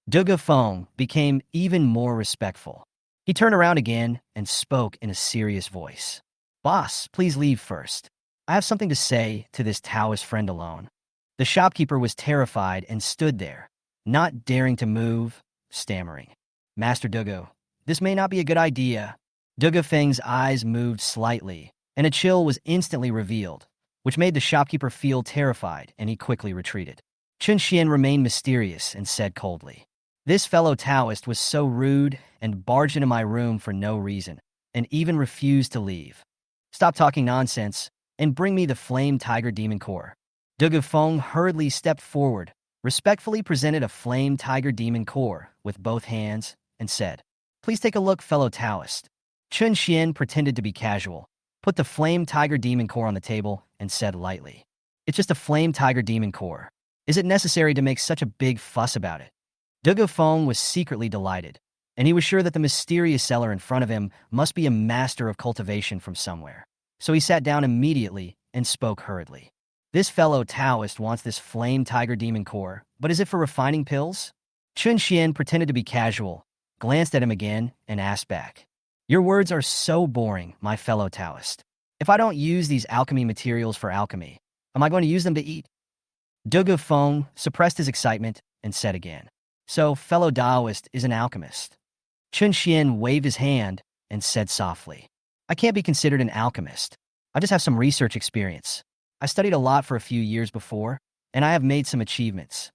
Dugu Feng became even more respectful. He turned around again and spoke in a serious voice. Boss, please leave first. I have something to say to this Taoist friend alone. The shopkeeper was terrified and stood there, not daring to move, stammering. Master Dugu, this may not be a good idea. Dugu Feng's eyes moved slightly, and a chill was instantly revealed, which made the shopkeeper feel terrified, and he quickly retreated. Chun Shen remained mysterious and said coldly, this fellow Taoist was so rude and barged into my room for no reason, and even refused to leave. Stop talking nonsense, and bring me the flame tiger demon core. Dugu Feng hurriedly stepped forward, respectfully presented a flame tiger demon core with both hands, and said, please take a look, fellow Taoist. Chun Shen pretended to be casual, put the flame tiger demon core on the table, and said lightly, it's just a flame tiger demon core. Is it necessary to make such a big fuss about it? Dugu Feng was secretly delighted, and he was sure that the mysterious seller in front of him must be a master of cultivation from somewhere. So he sat down immediately and spoke hurriedly. This fellow Taoist wants this flame tiger demon core, but is it for refining pills? Chun Shen pretended to be casual, glanced at him again, and asked back, your words are so boring, my fellow Taoist. If I don't use these alchemy materials for alchemy, am I going to use them to eat? Dugu Feng suppressed his excitement and said again, so, fellow Taoist is an alchemist. Chun Shen waved his hand and said softly, I can't be considered an alchemist. I just have some research experience. I studied a lot for a few years before, and I have made some achievements.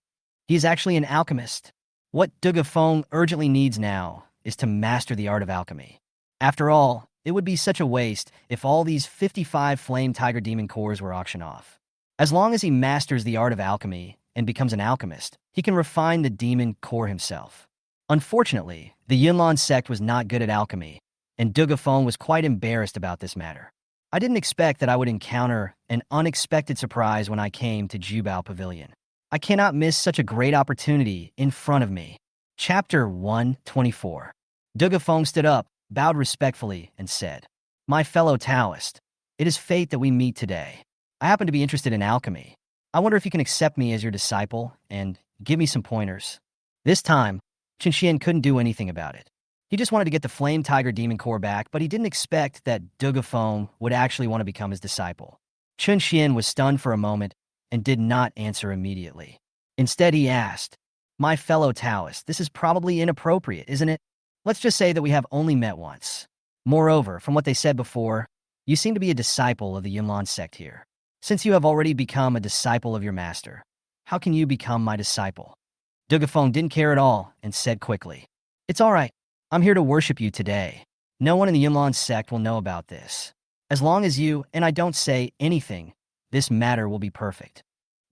He is actually an alchemist. What Dugu Feng urgently needs now is to master the art of alchemy. After all, it would be such a waste if all these 55 flame tiger demon cores were auctioned off. As long as he masters the art of alchemy and becomes an alchemist, he can refine the demon core himself. Unfortunately, the Yunlan sect was not good at alchemy, and Dugu Feng was quite embarrassed about this matter. I didn't expect that I would encounter an unexpected surprise when I came to Jubao Pavilion. I cannot miss such a great opportunity in front of me. Chapter 124. Dugu Feng stood up, bowed respectfully, and said, my fellow Taoist, it is fate that we meet today. I happen to be interested in alchemy. I wonder if you can accept me as your disciple and give me some pointers. This time, Chun Shen couldn't do anything about it. He just wanted to get the Flame Tiger Demon Core back, but he didn't expect that Dugu Feng would actually want to become his disciple. Chun Shen was stunned for a moment and did not answer immediately. Instead, he asked, my fellow Taoist, this is probably inappropriate, isn't it? Let's just say that we have only met once. Moreover, from what they said before, you seem to be a disciple of the Yunlan sect here. Since you have already become a disciple of your master, how can you become my disciple? Dugu Feng didn't care at all and said quickly, it's all right. I'm here to worship you today. No one in the Yunlan sect will know about this. As long as you and I don't say anything, this matter will be perfect.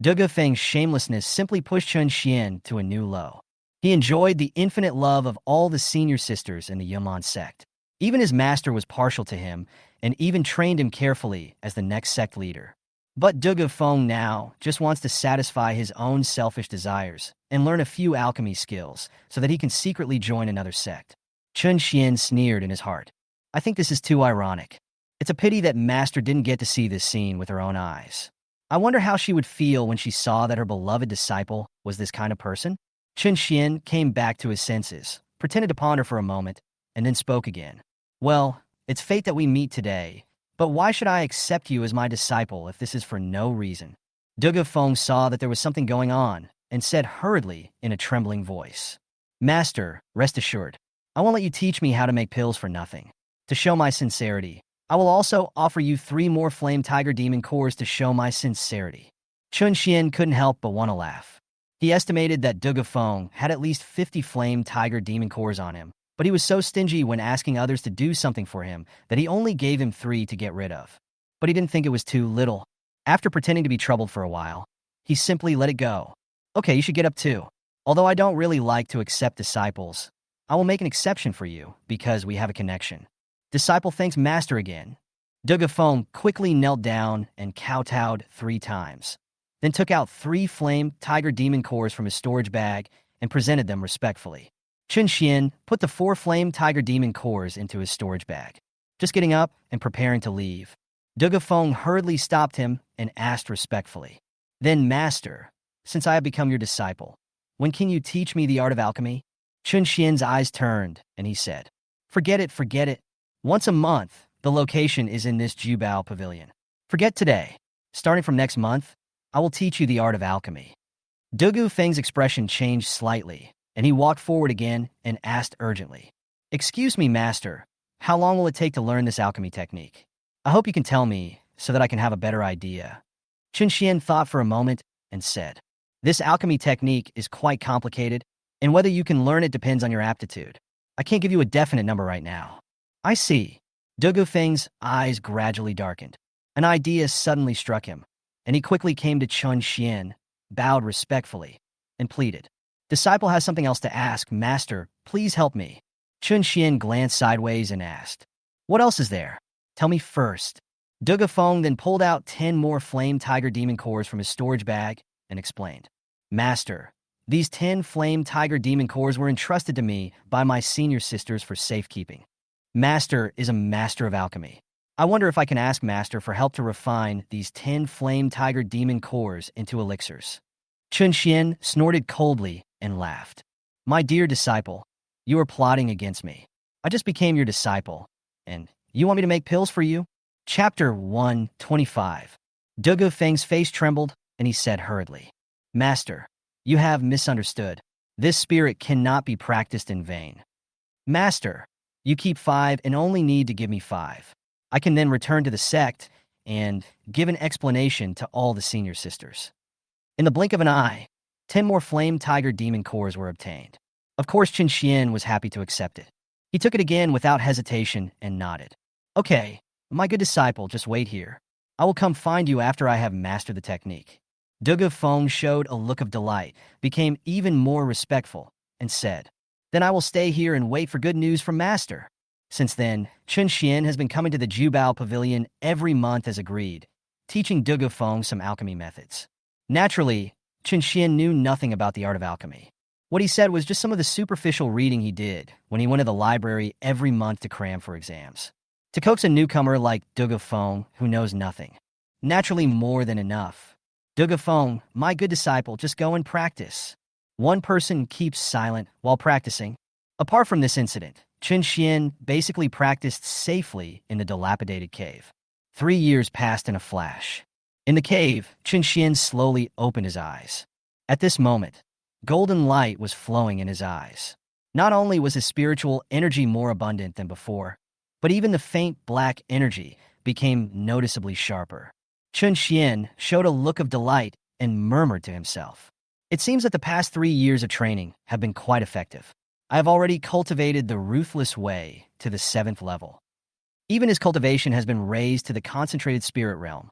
Dugu Feng's shamelessness simply pushed Chun Shen to a new low. He enjoyed the infinite love of all the senior sisters in the Yunman sect. Even his master was partial to him and even trained him carefully as the next sect leader. But Dugu Feng now just wants to satisfy his own selfish desires and learn a few alchemy skills so that he can secretly join another sect. Chun Shen sneered in his heart. I think this is too ironic. It's a pity that Master didn't get to see this scene with her own eyes. I wonder how she would feel when she saw that her beloved disciple was this kind of person. Chun Shen came back to his senses, pretended to ponder for a moment, and then spoke again. Well, it's fate that we meet today, but why should I accept you as my disciple if this is for no reason? Dugu Feng saw that there was something going on and said hurriedly in a trembling voice, Master, rest assured, I won't let you teach me how to make pills for nothing. To show my sincerity, I will also offer you 3 more flame tiger demon cores to show my sincerity. Chun Shen couldn't help but want to laugh. He estimated that Dugu Feng had at least 50 flame tiger demon cores on him, but he was so stingy when asking others to do something for him that he only gave him 3 to get rid of. But he didn't think it was too little. After pretending to be troubled for a while, he simply let it go. Okay, you should get up too. Although I don't really like to accept disciples, I will make an exception for you because we have a connection. Disciple thanks Master again. Dugu Feng quickly knelt down and kowtowed 3 times, then took out 3 flame tiger demon cores from his storage bag and presented them respectfully. Chun Shen put the 4 flame tiger demon cores into his storage bag, just getting up and preparing to leave. Dugu Feng hurriedly stopped him and asked respectfully, Then, Master, since I have become your disciple, when can you teach me the art of alchemy? Chun Shen's eyes turned, and he said, Forget it. Once a month, the location is in this Jubao pavilion. Forget today. Starting from next month, I will teach you the art of alchemy. Dugu Feng's expression changed slightly, and he walked forward again and asked urgently, Excuse me, Master, how long will it take to learn this alchemy technique? I hope you can tell me so that I can have a better idea. Chun Shen thought for a moment and said, This alchemy technique is quite complicated, and whether you can learn it depends on your aptitude. I can't give you a definite number right now. I see. Dugu Feng's eyes gradually darkened. An idea suddenly struck him, and he quickly came to Chun Shen, bowed respectfully, and pleaded, Disciple has something else to ask. Master, please help me. Chun Shen glanced sideways and asked, What else is there? Tell me first. Dugu Feng then pulled out 10 more flame tiger demon cores from his storage bag and explained, Master, these 10 flame tiger demon cores were entrusted to me by my senior sisters for safekeeping. Master is a master of alchemy. I wonder if I can ask Master for help to refine these 10 flame tiger demon cores into elixirs. Chun Shen snorted coldly and laughed. My dear disciple, you are plotting against me. I just became your disciple, and you want me to make pills for you? Chapter 125. Dugu Feng's face trembled, and he said hurriedly, Master, you have misunderstood. This spirit cannot be practiced in vain. Master, you keep 5 and only need to give me 5. I can then return to the sect and give an explanation to all the senior sisters. In the blink of an eye, 10 more flame tiger demon cores were obtained. Of course, Chun Shen was happy to accept it. He took it again without hesitation and nodded. Okay, my good disciple, just wait here. I will come find you after I have mastered the technique. Dugu Feng showed a look of delight, became even more respectful, and said, Then I will stay here and wait for good news from Master. Since then, Chun Shen has been coming to the Jubao Pavilion every month as agreed, teaching Dugu Feng some alchemy methods. Naturally, Chun Shen knew nothing about the art of alchemy. What he said was just some of the superficial reading he did when he went to the library every month to cram for exams. To coax a newcomer like Dugu Feng, who knows nothing, naturally more than enough. Dugu Feng, my good disciple, just go and practice. One person keeps silent while practicing. Apart from this incident, Chun Shen basically practiced safely in the dilapidated cave. 3 years passed in a flash. In the cave, Chun Shen slowly opened his eyes. At this moment, golden light was flowing in his eyes. Not only was his spiritual energy more abundant than before, but even the faint black energy became noticeably sharper. Chun Shen showed a look of delight and murmured to himself, It seems that the past 3 years of training have been quite effective. I have already cultivated the ruthless way to the 7th level. Even his cultivation has been raised to the concentrated spirit realm.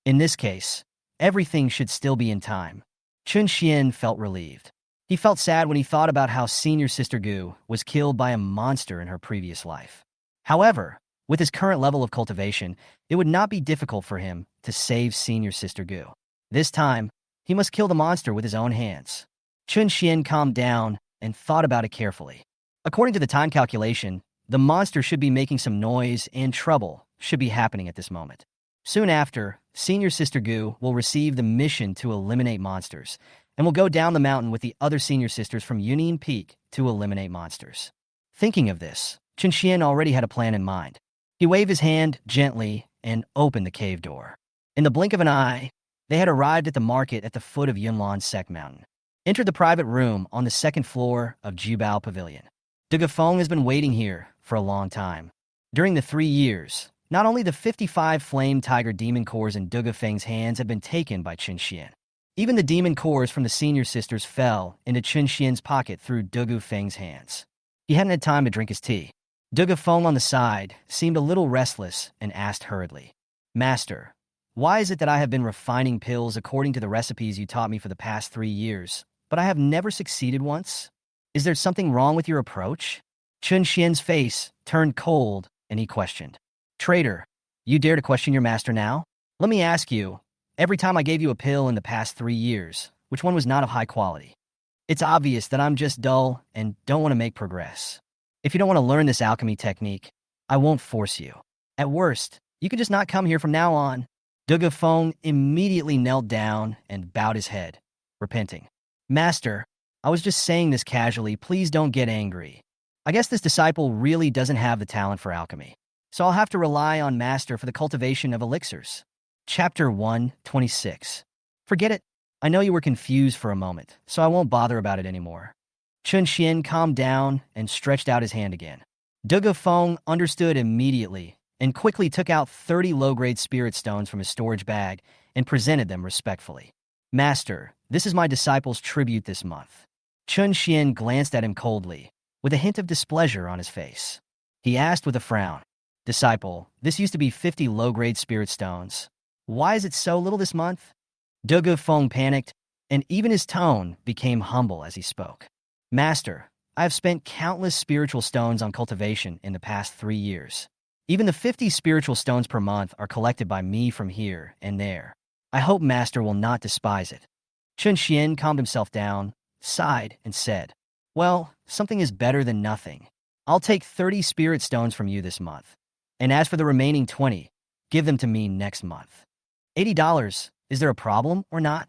In this case, everything should still be in time. Chun Shen felt relieved. He felt sad when he thought about how Senior Sister Gu was killed by a monster in her previous life. However, with his current level of cultivation, it would not be difficult for him to save Senior Sister Gu. This time, he must kill the monster with his own hands. Chun Shen calmed down and thought about it carefully. According to the time calculation, the monster should be making some noise and trouble should be happening at this moment. Soon after, Senior Sister Gu will receive the mission to eliminate monsters, and will go down the mountain with the other senior sisters from Union Peak to eliminate monsters. Thinking of this, Chun Shen already had a plan in mind. He waved his hand gently and opened the cave door. In the blink of an eye, they had arrived at the market at the foot of Yunlan's Sect Mountain. Entered the private room on the second floor of Jubao Pavilion. Dugu Feng has been waiting here for a long time. During the 3 years, not only the 55 flame tiger demon cores in Dugu Feng's hands had been taken by Chun Shen. Even the demon cores from the senior sisters fell into Chun Shen's pocket through Dugu Feng's hands. He hadn't had time to drink his tea. Dugu Feng on the side seemed a little restless and asked hurriedly, "Master, why is it that I have been refining pills according to the recipes you taught me for the past 3 years, but I have never succeeded once? Is there something wrong with your approach?" Chun Shen's face turned cold and he questioned, "Traitor, you dare to question your master now? Let me ask you, every time I gave you a pill in the past 3 years, which one was not of high quality? It's obvious that I'm just dull and don't want to make progress. If you don't want to learn this alchemy technique, I won't force you. At worst, you could just not come here from now on." Dugu Feng immediately knelt down and bowed his head, repenting. "Master, I was just saying this casually, please don't get angry. I guess this disciple really doesn't have the talent for alchemy, so I'll have to rely on Master for the cultivation of elixirs." Chapter 126. Forget it. I know you were confused for a moment, so I won't bother about it anymore. Chun Shen calmed down and stretched out his hand again. Dugu Feng understood immediately and quickly took out 30 low-grade spirit stones from his storage bag and presented them respectfully. "Master, this is my disciple's tribute this month." Chun Shen glanced at him coldly, with a hint of displeasure on his face. He asked with a frown, "Disciple, this used to be 50 low-grade spirit stones. Why is it so little this month?" Dugu Feng panicked, and even his tone became humble as he spoke. "Master, I have spent countless spiritual stones on cultivation in the past 3 years. Even the 50 spiritual stones per month are collected by me from here and there. I hope Master will not despise it." Chun Shen calmed himself down, sighed, and said, "Well, something is better than nothing. I'll take 30 spirit stones from you this month. And as for the remaining 20, give them to me next month. $80, is there a problem or not?"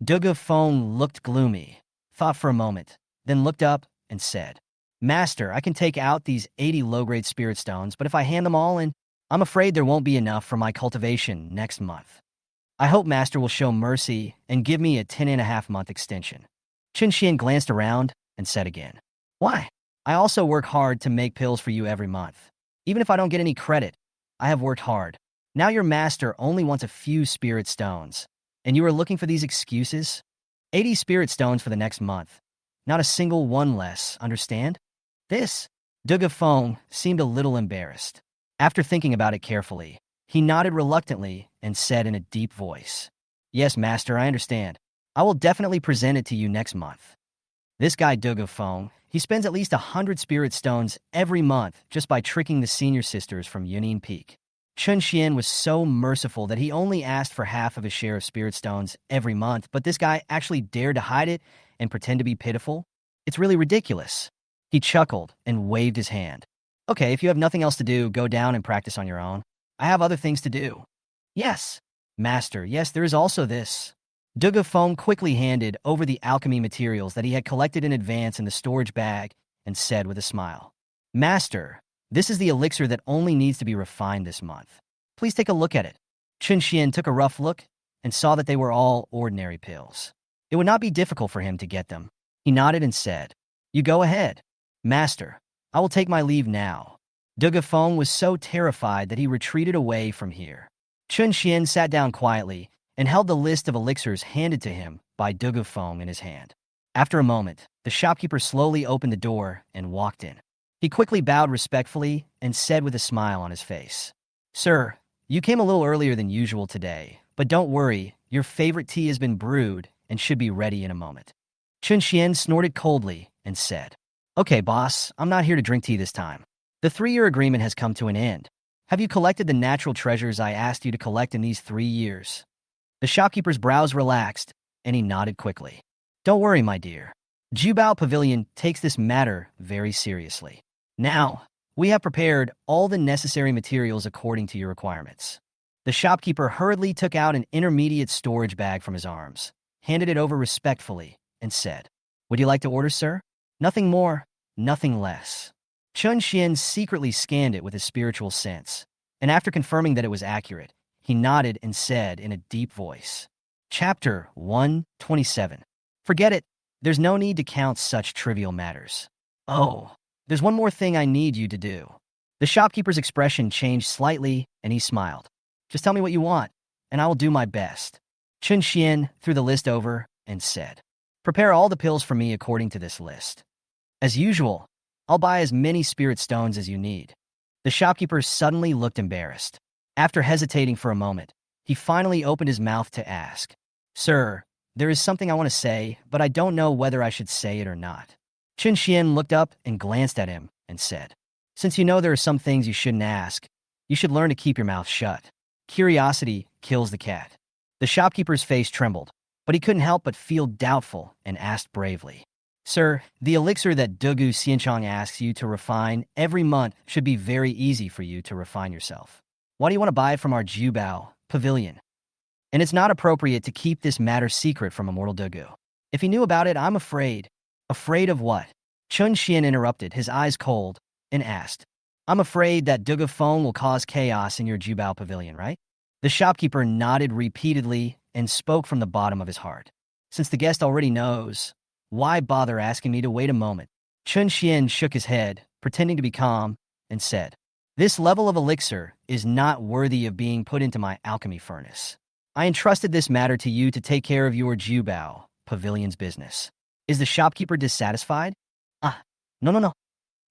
Dugu Feng looked gloomy, thought for a moment, then looked up and said, "Master, I can take out these 80 low-grade spirit stones, but if I hand them all in, I'm afraid there won't be enough for my cultivation next month. I hope Master will show mercy and give me a 10.5-month extension." Chun Shen glanced around and said again, "Why? I also work hard to make pills for you every month. Even if I don't get any credit, I have worked hard. Now your master only wants a few spirit stones, and you are looking for these excuses? 80 spirit stones for the next month. Not a single one less, understand?" This, Dugu Feng seemed a little embarrassed. After thinking about it carefully, he nodded reluctantly and said in a deep voice, "Yes, Master, I understand. I will definitely present it to you next month." This guy Dugu Feng, he spends at least 100 spirit stones every month just by tricking the senior sisters from Union Peak. Chun Shen was so merciful that he only asked for half of his share of spirit stones every month, but this guy actually dared to hide it and pretend to be pitiful? It's really ridiculous. He chuckled and waved his hand. "Okay, if you have nothing else to do, go down and practice on your own. I have other things to do." "Yes, Master, yes, there is also this." Dugu Feng quickly handed over the alchemy materials that he had collected in advance in the storage bag and said with a smile, "Master, this is the elixir that only needs to be refined this month. Please take a look at it." Chun Shen took a rough look and saw that they were all ordinary pills. It would not be difficult for him to get them. He nodded and said, "You go ahead. Master, I will take my leave now." Dugu Feng was so terrified that he retreated away from here. Chun Shen sat down quietly and held the list of elixirs handed to him by Dugu Feng in his hand. After a moment, the shopkeeper slowly opened the door and walked in. He quickly bowed respectfully and said with a smile on his face, "Sir, you came a little earlier than usual today, But don't worry, your favorite tea has been brewed and should be ready in a moment. Chun Shen snorted coldly and said, Okay, boss, I'm not here to drink tea this time. The 3-year agreement has come to an end. Have you collected the natural treasures I asked you to collect in these 3 years? The shopkeeper's brows relaxed, and he nodded quickly. Don't worry, my dear. Jubao Pavilion takes this matter very seriously. Now, we have prepared all the necessary materials according to your requirements. The shopkeeper hurriedly took out an intermediate storage bag from his arms, handed it over respectfully, and said, Would you like to order, sir? Nothing more, nothing less. Chun Shen secretly scanned it with his spiritual sense, and after confirming that it was accurate, he nodded and said in a deep voice, Chapter 127. Forget it. There's no need to count such trivial matters. Oh, there's one more thing I need you to do. The shopkeeper's expression changed slightly, and he smiled. Just tell me what you want, and I will do my best. Chun Shen threw the list over and said, Prepare all the pills for me according to this list. As usual, I'll buy as many spirit stones as you need. The shopkeeper suddenly looked embarrassed. After hesitating for a moment, he finally opened his mouth to ask, Sir, there is something I want to say, but I don't know whether I should say it or not. Chun Shen looked up and glanced at him and said, Since you know there are some things you shouldn't ask, you should learn to keep your mouth shut. Curiosity kills the cat. The shopkeeper's face trembled, but he couldn't help but feel doubtful and asked bravely, Sir, the elixir that Dugu Feng asks you to refine every month should be very easy for you to refine yourself. Why do you want to buy it from our Jubao Pavilion? And it's not appropriate to keep this matter secret from Immortal Dugu. If he knew about it, I'm afraid. Afraid of what? Chun Shen interrupted, his eyes cold, and asked, I'm afraid that Dugu Feng will cause chaos in your Jubao Pavilion, right? The shopkeeper nodded repeatedly and spoke from the bottom of his heart. Since the guest already knows, why bother asking me to wait a moment? Chun Shen shook his head, pretending to be calm, and said, This level of elixir is not worthy of being put into my alchemy furnace. I entrusted this matter to you to take care of your Jubao Pavilion's business. Is the shopkeeper dissatisfied? No.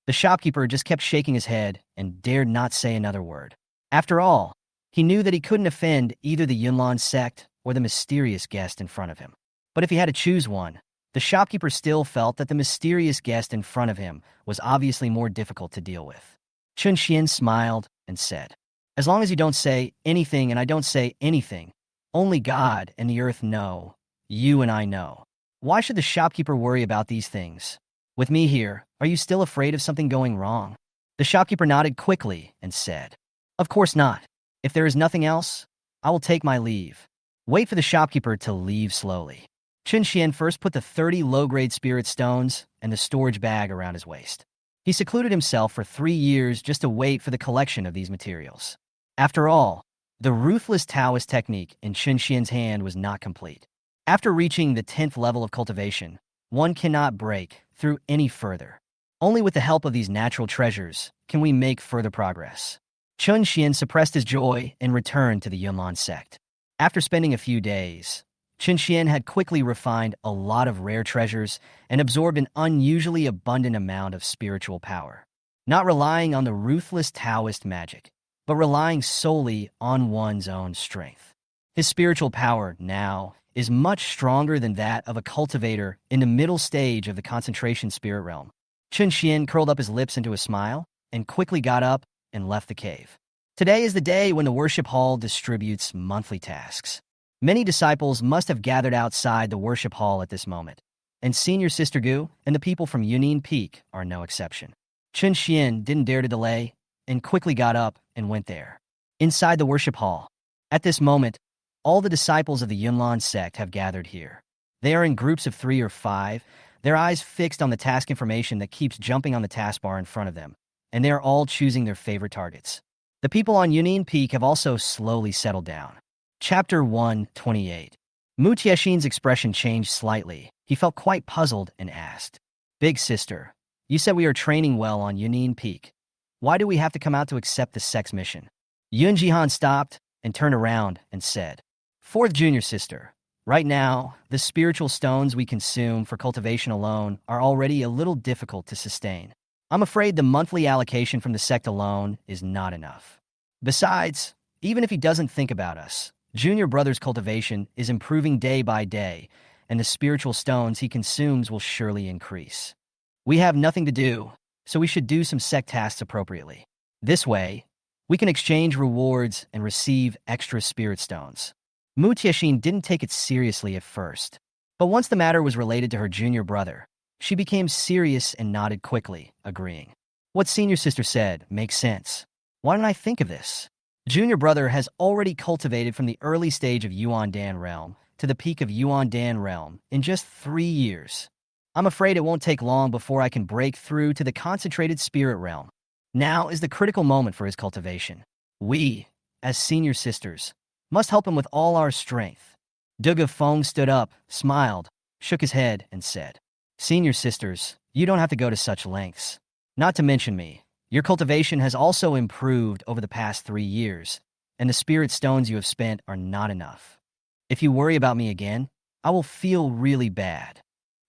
The shopkeeper just kept shaking his head and dared not say another word. After all, he knew that he couldn't offend either the Yunlan sect or the mysterious guest in front of him. But if he had to choose one, the shopkeeper still felt that the mysterious guest in front of him was obviously more difficult to deal with. Chun Shen smiled and said, As long as you don't say anything and I don't say anything, only God and the earth know. You and I know. Why should the shopkeeper worry about these things? With me here, are you still afraid of something going wrong? The shopkeeper nodded quickly and said, Of course not. If there is nothing else, I will take my leave. Wait for the shopkeeper to leave slowly. Chun Shen first put the 30 low-grade spirit stones and the storage bag around his waist. He secluded himself for 3 years just to wait for the collection of these materials. After all, the ruthless Taoist technique in Chun Shen's hand was not complete. After reaching the 10th level of cultivation, one cannot break through any further. Only with the help of these natural treasures can we make further progress. Chun Shen suppressed his joy and returned to the Yunlan sect. After spending a few days, Chun Shen had quickly refined a lot of rare treasures and absorbed an unusually abundant amount of spiritual power. Not relying on the ruthless Taoist magic, but relying solely on one's own strength. His spiritual power now is much stronger than that of a cultivator in the middle stage of the concentration spirit realm. Chun Shen curled up his lips into a smile and quickly got up and left the cave. Today is the day when the worship hall distributes monthly tasks. Many disciples must have gathered outside the worship hall at this moment, and Senior Sister Gu and the people from Yunnan Peak are no exception. Chun Shen didn't dare to delay and quickly got up and went there. Inside the worship hall, at this moment, all the disciples of the Yunlan sect have gathered here. They are in groups of 3 or 5, their eyes fixed on the task information that keeps jumping on the taskbar in front of them, and they are all choosing their favorite targets. The people on Yunnan Peak have also slowly settled down. Chapter 128. Mu Tiexin's expression changed slightly. He felt quite puzzled and asked, Big sister, you said we are training well on Yunnan Peak. Why do we have to come out to accept the Sect's mission? Yun Jihan stopped and turned around and said, Fourth junior sister, right now, the spiritual stones we consume for cultivation alone are already a little difficult to sustain. I'm afraid the monthly allocation from the sect alone is not enough. Besides, even if he doesn't think about us, Junior brother's cultivation is improving day by day, and the spiritual stones he consumes will surely increase. We have nothing to do, so we should do some sect tasks appropriately. This way, we can exchange rewards and receive extra spirit stones. Mu Tiexin didn't take it seriously at first, but once the matter was related to her junior brother, she became serious and nodded quickly, agreeing. What senior sister said makes sense. Why didn't I think of this? Junior brother has already cultivated from the early stage of Yuan Dan realm to the peak of Yuan Dan realm in just 3 years. I'm afraid it won't take long before I can break through to the concentrated spirit realm. Now is the critical moment for his cultivation. We, as senior sisters, must help him with all our strength. Dugu Feng stood up, smiled, shook his head, and said, Senior sisters, you don't have to go to such lengths. Not to mention me, your cultivation has also improved over the past 3 years, and the spirit stones you have spent are not enough. If you worry about me again, I will feel really bad.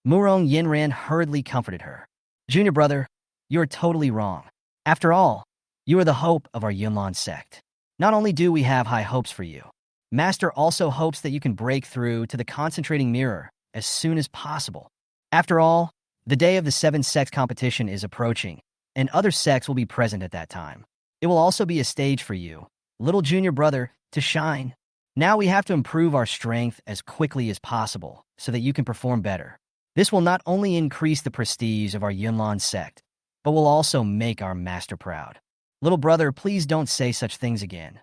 Murong Yinran hurriedly comforted her. Junior brother, you are totally wrong. After all, you are the hope of our Yunlan sect. Not only do we have high hopes for you, Master also hopes that you can break through to the concentrating mirror as soon as possible. After all, the day of the 7 sects competition is approaching, and other sects will be present at that time. It will also be a stage for you, little junior brother, to shine. Now we have to improve our strength as quickly as possible so that you can perform better. This will not only increase the prestige of our Yunlan sect, but will also make our master proud. Little brother, please don't say such things again.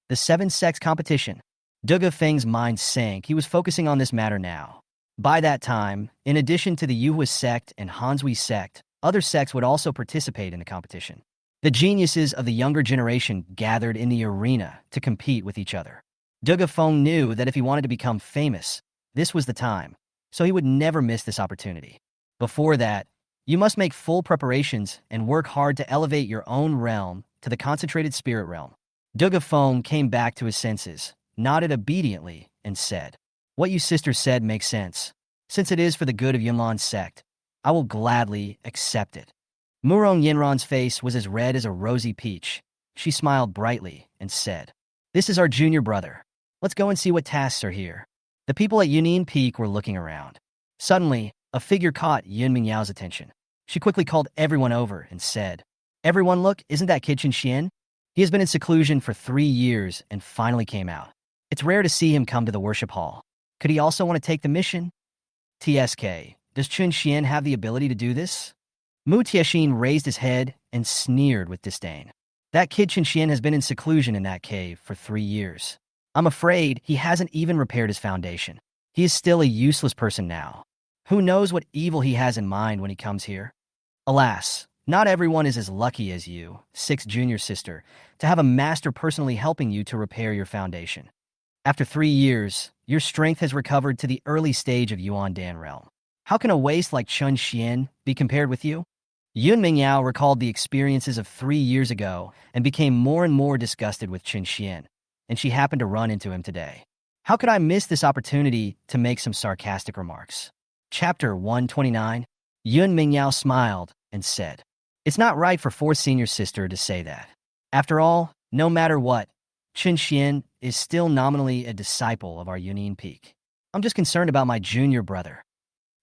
The 7 sects competition. Dugu Feng's mind sank. He was focusing on this matter now. By that time, in addition to the Yuhua sect and Hanshui sect, other sects would also participate in the competition. The geniuses of the younger generation gathered in the arena to compete with each other. Dugu Feng knew that if he wanted to become famous, this was the time, so he would never miss this opportunity. Before that, you must make full preparations and work hard to elevate your own realm to the concentrated spirit realm. Dugu Feng came back to his senses, nodded obediently, and said, What you sisters said makes sense. Since it is for the good of Yunlan's sect, I will gladly accept it. Murong Yinran's face was as red as a rosy peach. She smiled brightly and said, This is our junior brother. Let's go and see what tasks are here. The people at Yunin Peak were looking around. Suddenly, a figure caught Yun Mingyao's attention. She quickly called everyone over and said, Everyone look, isn't that kid Chun Shen? He has been in seclusion for 3 years and finally came out. It's rare to see him come to the worship hall. Could he also want to take the mission? TSK, does Chun Shen have the ability to do this? Mu Tiexin raised his head and sneered with disdain. That kid Chun Shen has been in seclusion in that cave for 3 years. I'm afraid he hasn't even repaired his foundation. He is still a useless person now. Who knows what evil he has in mind when he comes here? Alas, not everyone is as lucky as you, 6th junior sister, to have a master personally helping you to repair your foundation. After 3 years, your strength has recovered to the early stage of Yuan Dan realm. How can a waste like Chun Shen be compared with you? Yun Mingyao recalled the experiences of 3 years ago and became more and more disgusted with Chun Shen, and she happened to run into him today. How could I miss this opportunity to make some sarcastic remarks? Chapter 129. Yun Mingyao smiled and said, It's not right for 4th senior sister to say that. After all, no matter what, Chun Shen is still nominally a disciple of our Yunin Peak. I'm just concerned about my junior brother.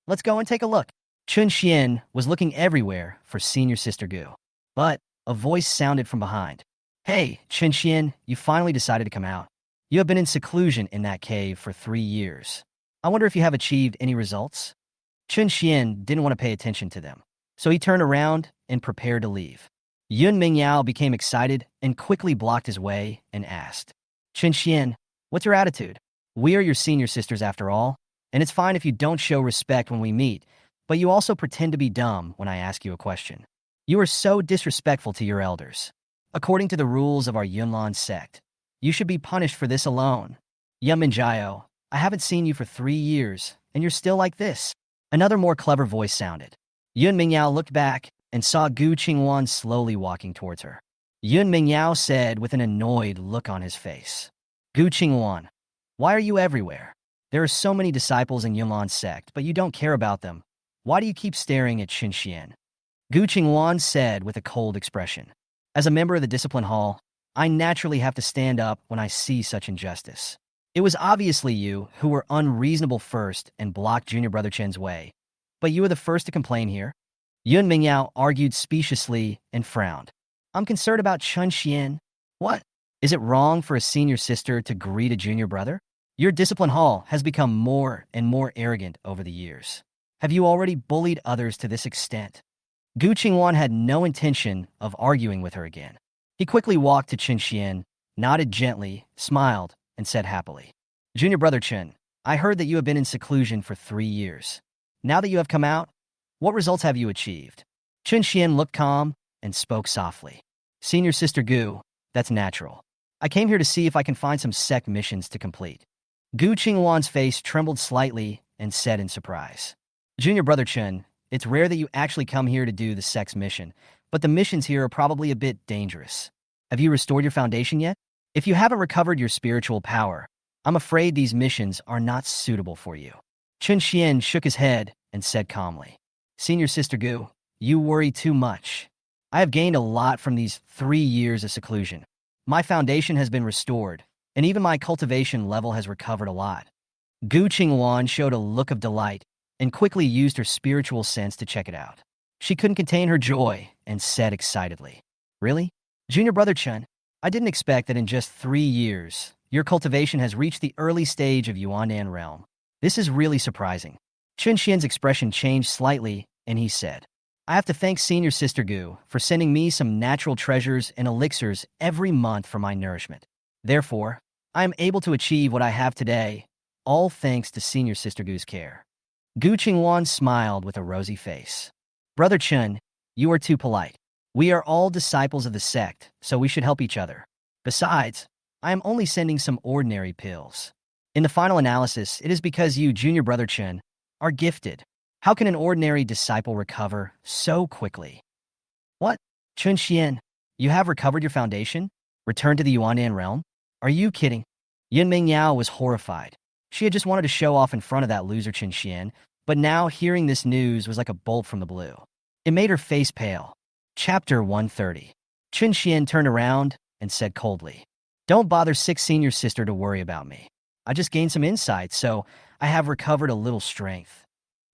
Let's go and take a look. Chun Shen was looking everywhere for senior sister Gu. But a voice sounded from behind. Hey, Chun Shen, you finally decided to come out. You have been in seclusion in that cave for 3 years. I wonder if you have achieved any results? Chun Shen didn't want to pay attention to them, so he turned around and prepared to leave. Yun Mingyao became excited and quickly blocked his way and asked, Chun Shen, what's your attitude? We are your senior sisters after all, and it's fine if you don't show respect when we meet, but you also pretend to be dumb when I ask you a question. You are so disrespectful to your elders. According to the rules of our Yunlan sect, you should be punished for this alone. Yun Mingyao, I haven't seen you for 3 years, and you're still like this. Another more clever voice sounded. Yun Mingyao looked back and saw Gu Qingwan slowly walking towards her. Yun Mingyao said with an annoyed look on his face, Gu Qingwan, why are you everywhere? There are so many disciples in Yunlan sect, but you don't care about them. Why do you keep staring at Chun Shen? Gu Qingwan said with a cold expression. As a member of the discipline hall, I naturally have to stand up when I see such injustice. It was obviously you who were unreasonable first and blocked junior brother Chen's way. But you were the first to complain here. Yun Mingyao argued speciously and frowned. I'm concerned about Chun Shen. What? Is it wrong for a senior sister to greet a junior brother? Your discipline hall has become more and more arrogant over the years. Have you already bullied others to this extent? Gu Qingwan had no intention of arguing with her again. He quickly walked to Chun Shen, nodded gently, smiled, and said happily, Junior brother Chun, I heard that you have been in seclusion for 3 years. Now that you have come out, what results have you achieved? Chun Shen looked calm and spoke softly. Senior sister Gu, that's natural. I came here to see if I can find some Sect missions to complete. Gu Qingwan's face trembled slightly and said in surprise, Junior brother Chun, it's rare that you actually come here to do the Sect's mission, but the missions here are probably a bit dangerous. Have you restored your foundation yet? If you haven't recovered your spiritual power, I'm afraid these missions are not suitable for you. Chun Shen shook his head and said calmly, Senior sister Gu, you worry too much. I have gained a lot from these 3 years of seclusion. My foundation has been restored, and even my cultivation level has recovered a lot. Gu Qingwan showed a look of delight and quickly used her spiritual sense to check it out. She couldn't contain her joy and said excitedly, Really? Junior brother Chun, I didn't expect that in just 3 years, your cultivation has reached the early stage of Yuandan realm. This is really surprising. Chun Shen's expression changed slightly, and he said, I have to thank Senior Sister Gu for sending me some natural treasures and elixirs every month for my nourishment. Therefore, I am able to achieve what I have today, all thanks to Senior Sister Gu's care. Gu Qingwan smiled with a rosy face. Brother Chun, you are too polite. We are all disciples of the sect, so we should help each other. Besides, I am only sending some ordinary pills. In the final analysis, it is because you, Junior brother Chun, are gifted. How can an ordinary disciple recover so quickly? What? Chun Shen, you have recovered your foundation? Returned to the Yuandan realm? Are you kidding? Yun Mingyao was horrified. She had just wanted to show off in front of that loser Chun Shen, but now hearing this news was like a bolt from the blue. It made her face pale. Chapter 130. Chun Shen turned around and said coldly, Don't bother Sixth Senior Sister to worry about me. I just gained some insight, so I have recovered a little strength.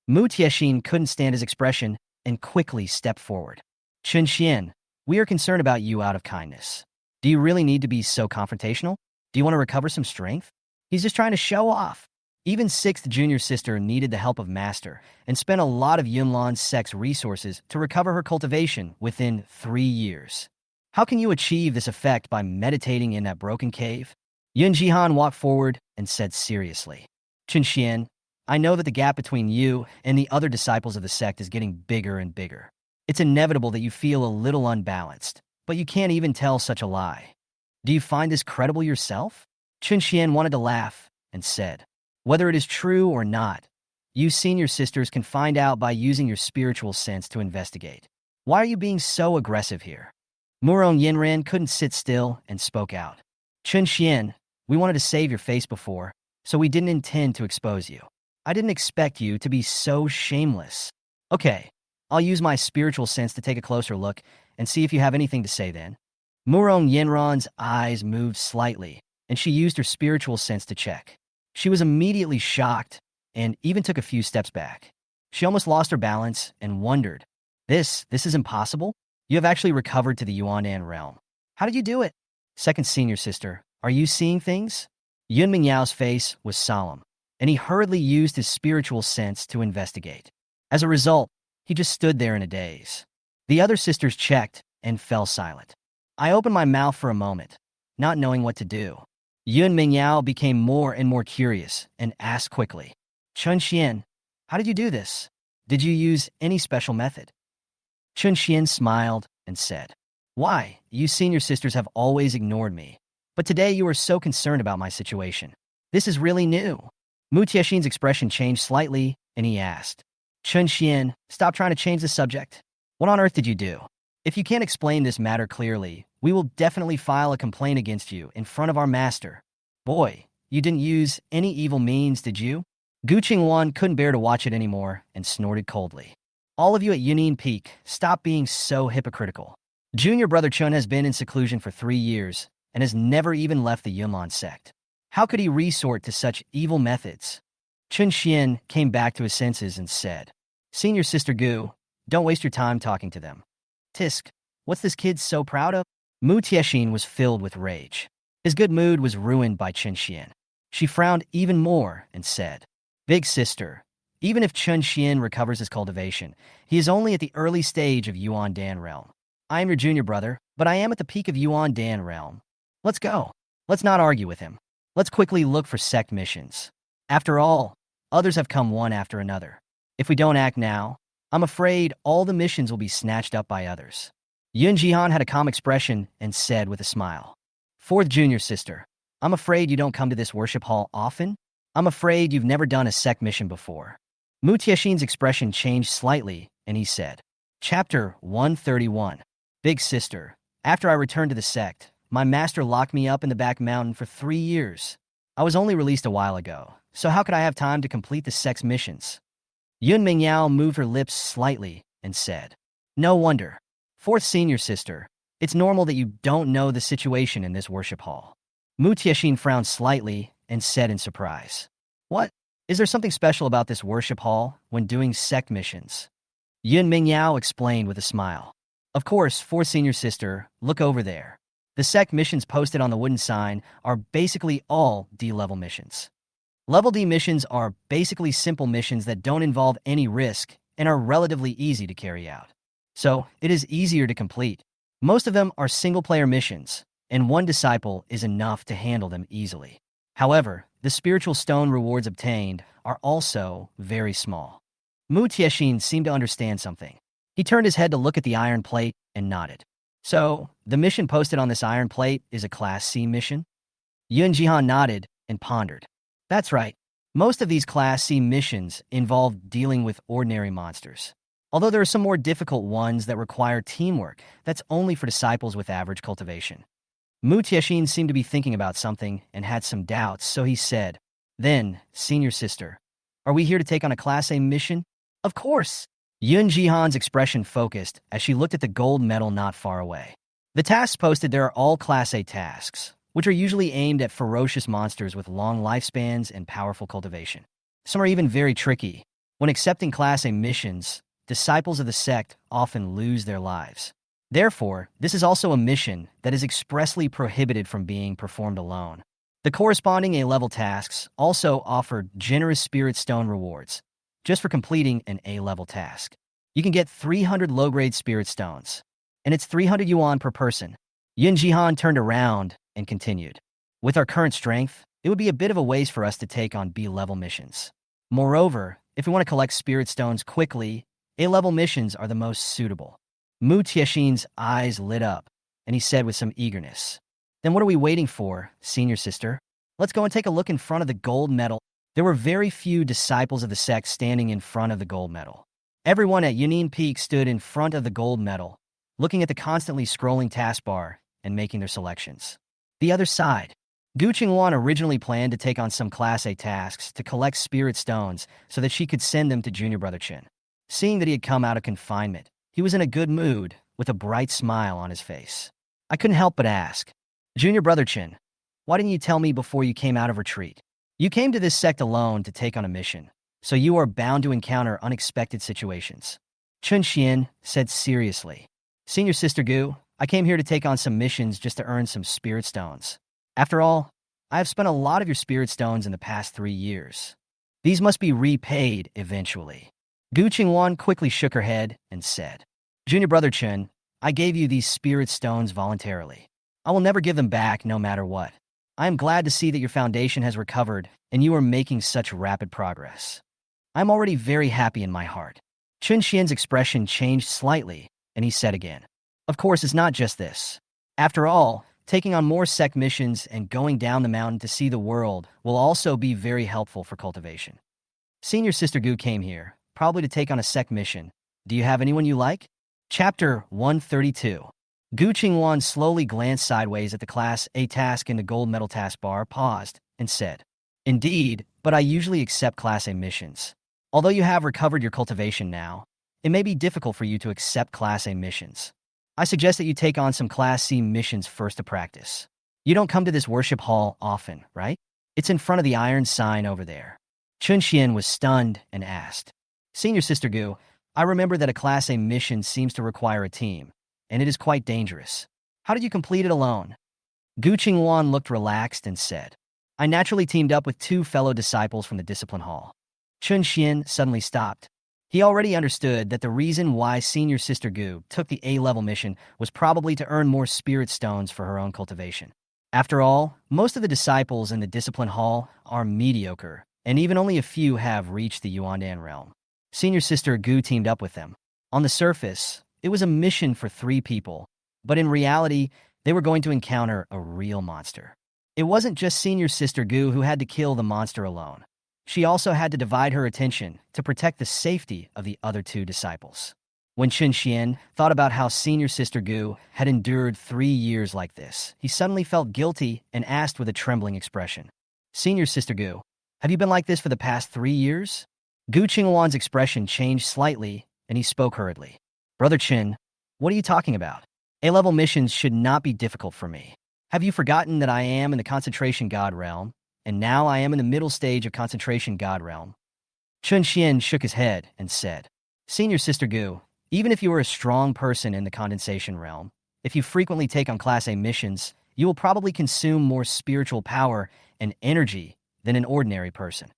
Mu Tiexin couldn't stand his expression and quickly stepped forward. Chun Shen, we are concerned about you out of kindness. Do you really need to be so confrontational? Do you want to recover some strength? He's just trying to show off. Even 6th Junior Sister needed the help of Master and spent a lot of Yunlan's Sect's resources to recover her cultivation within 3 years. How can you achieve this effect by meditating in that broken cave? Yun Jihan walked forward and said seriously, Chun Shen, I know that the gap between you and the other disciples of the sect is getting bigger and bigger. It's inevitable that you feel a little unbalanced, but you can't even tell such a lie. Do you find this credible yourself? Chun Shen wanted to laugh and said, Whether it is true or not, you senior sisters can find out by using your spiritual sense to investigate. Why are you being so aggressive here? Murong Yinran couldn't sit still and spoke out. Chun Shen, we wanted to save your face before, so we didn't intend to expose you. I didn't expect you to be so shameless. Okay, I'll use my spiritual sense to take a closer look and see if you have anything to say then. Murong Yinran's eyes moved slightly, and she used her spiritual sense to check. She was immediately shocked and even took a few steps back. She almost lost her balance and wondered, This is impossible? You have actually recovered to the Yuandan realm. How did you do it? Second Senior Sister, are you seeing things? Yun Mingyao's face was solemn, and he hurriedly used his spiritual sense to investigate. As a result, he just stood there in a daze. The other sisters checked and fell silent. I opened my mouth for a moment, not knowing what to do. Yun Mingyao became more and more curious and asked quickly, Chun Shen, how did you do this? Did you use any special method? Chun Shen smiled and said, Why, you senior sisters have always ignored me, but today you are so concerned about my situation. This is really new. Mu Tiexin's expression changed slightly, and he asked, Chun Shen, stop trying to change the subject. What on earth did you do? If you can't explain this matter clearly, we will definitely file a complaint against you in front of our master. Boy, you didn't use any evil means, did you? Gu Qingwan couldn't bear to watch it anymore and snorted coldly. All of you at Yunin Peak, stop being so hypocritical. Junior brother Chun has been in seclusion for 3 years and has never even left the Yunlan sect. How could he resort to such evil methods? Chun Shen came back to his senses and said, Senior Sister Gu, don't waste your time talking to them. Tisk, what's this kid so proud of? Mu Tiexin was filled with rage. His good mood was ruined by Chun Shen. She frowned even more and said, Big sister, even if Chun Shen recovers his cultivation, he is only at the early stage of Yuan Dan realm. I am your junior brother, but I am at the peak of Yuan Dan realm. Let's go. Let's not argue with him. Let's quickly look for sect missions. After all, others have come one after another. If we don't act now, I'm afraid all the missions will be snatched up by others. Yun Jihan had a calm expression and said with a smile, Fourth junior sister, I'm afraid you don't come to this worship hall often? I'm afraid you've never done a sect mission before. Mu Tiexin's expression changed slightly, and he said, Chapter 131. Big sister, after I returned to the sect, my master locked me up in the back mountain for 3 years. I was only released a while ago, so how could I have time to complete the sect's missions? Yun Mingyao moved her lips slightly and said, No wonder. Fourth senior sister, it's normal that you don't know the situation in this worship hall. Mu Tiexin frowned slightly and said in surprise, What? Is there something special about this worship hall when doing sect missions? Yun Mingyao explained with a smile. Of course, fourth senior sister, look over there. The sect missions posted on the wooden sign are basically all D-level missions. Level D missions are basically simple missions that don't involve any risk and are relatively easy to carry out. So, it is easier to complete. Most of them are single-player missions, and one disciple is enough to handle them easily. However, the spiritual stone rewards obtained are also very small. Mu Tiexin seemed to understand something. He turned his head to look at the iron plate and nodded. So, the mission posted on this iron plate is a Class C mission? Yun Jihan nodded and pondered. That's right. Most of these Class C missions involve dealing with ordinary monsters. Although there are some more difficult ones that require teamwork, that's only for disciples with average cultivation. Mu Tiexin seemed to be thinking about something and had some doubts, so he said, Then, senior sister, are we here to take on a Class A mission? Of course. Yun Jihan's expression focused as she looked at the gold medal not far away. The tasks posted there are all Class A tasks, which are usually aimed at ferocious monsters with long lifespans and powerful cultivation. Some are even very tricky. When accepting Class A missions, disciples of the sect often lose their lives. Therefore, this is also a mission that is expressly prohibited from being performed alone. The corresponding A-level tasks also offer generous spirit stone rewards, just for completing an A-level task. You can get 300 low-grade spirit stones, and it's 300 yuan per person. Yun Jihan turned around and continued. With our current strength, it would be a bit of a waste for us to take on B-level missions. Moreover, if we want to collect spirit stones quickly, A-level missions are the most suitable. Mu Tiexin's eyes lit up, and he said with some eagerness, Then what are we waiting for, senior sister? Let's go and take a look in front of the gold medal. There were very few disciples of the sect standing in front of the gold medal. Everyone at Yunin Peak stood in front of the gold medal, looking at the constantly scrolling taskbar and making their selections. The other side. Gu Qingwan originally planned to take on some Class A tasks to collect spirit stones so that she could send them to Junior Brother Chen. Seeing that he had come out of confinement, he was in a good mood with a bright smile on his face. I couldn't help but ask, Junior Brother Chen, why didn't you tell me before you came out of retreat? You came to this sect alone to take on a mission, so you are bound to encounter unexpected situations. Chun Shen said seriously, Senior Sister Gu, I came here to take on some missions just to earn some spirit stones. After all, I have spent a lot of your spirit stones in the past 3 years. These must be repaid eventually. Gu Qingwan quickly shook her head and said, Junior Brother Chen, I gave you these spirit stones voluntarily. I will never give them back no matter what. I am glad to see that your foundation has recovered and you are making such rapid progress. I am already very happy in my heart. Chun Shen's expression changed slightly, and he said again, Of course, it's not just this. After all, taking on more sect missions and going down the mountain to see the world will also be very helpful for cultivation. Senior Sister Gu came here, probably to take on a sect mission. Do you have anyone you like? Chapter 132. Gu Qingwan slowly glanced sideways at the Class A task in the gold medal taskbar, paused, and said, Indeed, but I usually accept Class A missions. Although you have recovered your cultivation now, it may be difficult for you to accept Class A missions. I suggest that you take on some Class C missions first to practice. You don't come to this worship hall often, right? It's in front of the iron sign over there. Chun Shen was stunned and asked, Senior Sister Gu, I remember that a Class A mission seems to require a team, and it is quite dangerous. How did you complete it alone? Gu Qingwan looked relaxed and said, I naturally teamed up with 2 fellow disciples from the discipline hall. Chun Shen suddenly stopped. He already understood that the reason why Senior Sister Gu took the A-level mission was probably to earn more spirit stones for her own cultivation. After all, most of the disciples in the discipline hall are mediocre, and even only a few have reached the Yuandan realm. Senior Sister Gu teamed up with them. On the surface, it was a mission for 3 people, but in reality, they were going to encounter a real monster. It wasn't just Senior Sister Gu who had to kill the monster alone. She also had to divide her attention to protect the safety of the other 2 disciples. When Chun Shen thought about how Senior Sister Gu had endured 3 years like this, he suddenly felt guilty and asked with a trembling expression, Senior Sister Gu, have you been like this for the past 3 years? Gu Qingwan's expression changed slightly, and he spoke hurriedly. Brother Chen, what are you talking about? A-level missions should not be difficult for me. Have you forgotten that I am in the Concentration God realm, and now I am in the middle stage of Concentration God realm? Chun Shen shook his head and said, Senior Sister Gu, even if you are a strong person in the Condensation realm, if you frequently take on Class A missions, you will probably consume more spiritual power and energy than an ordinary person.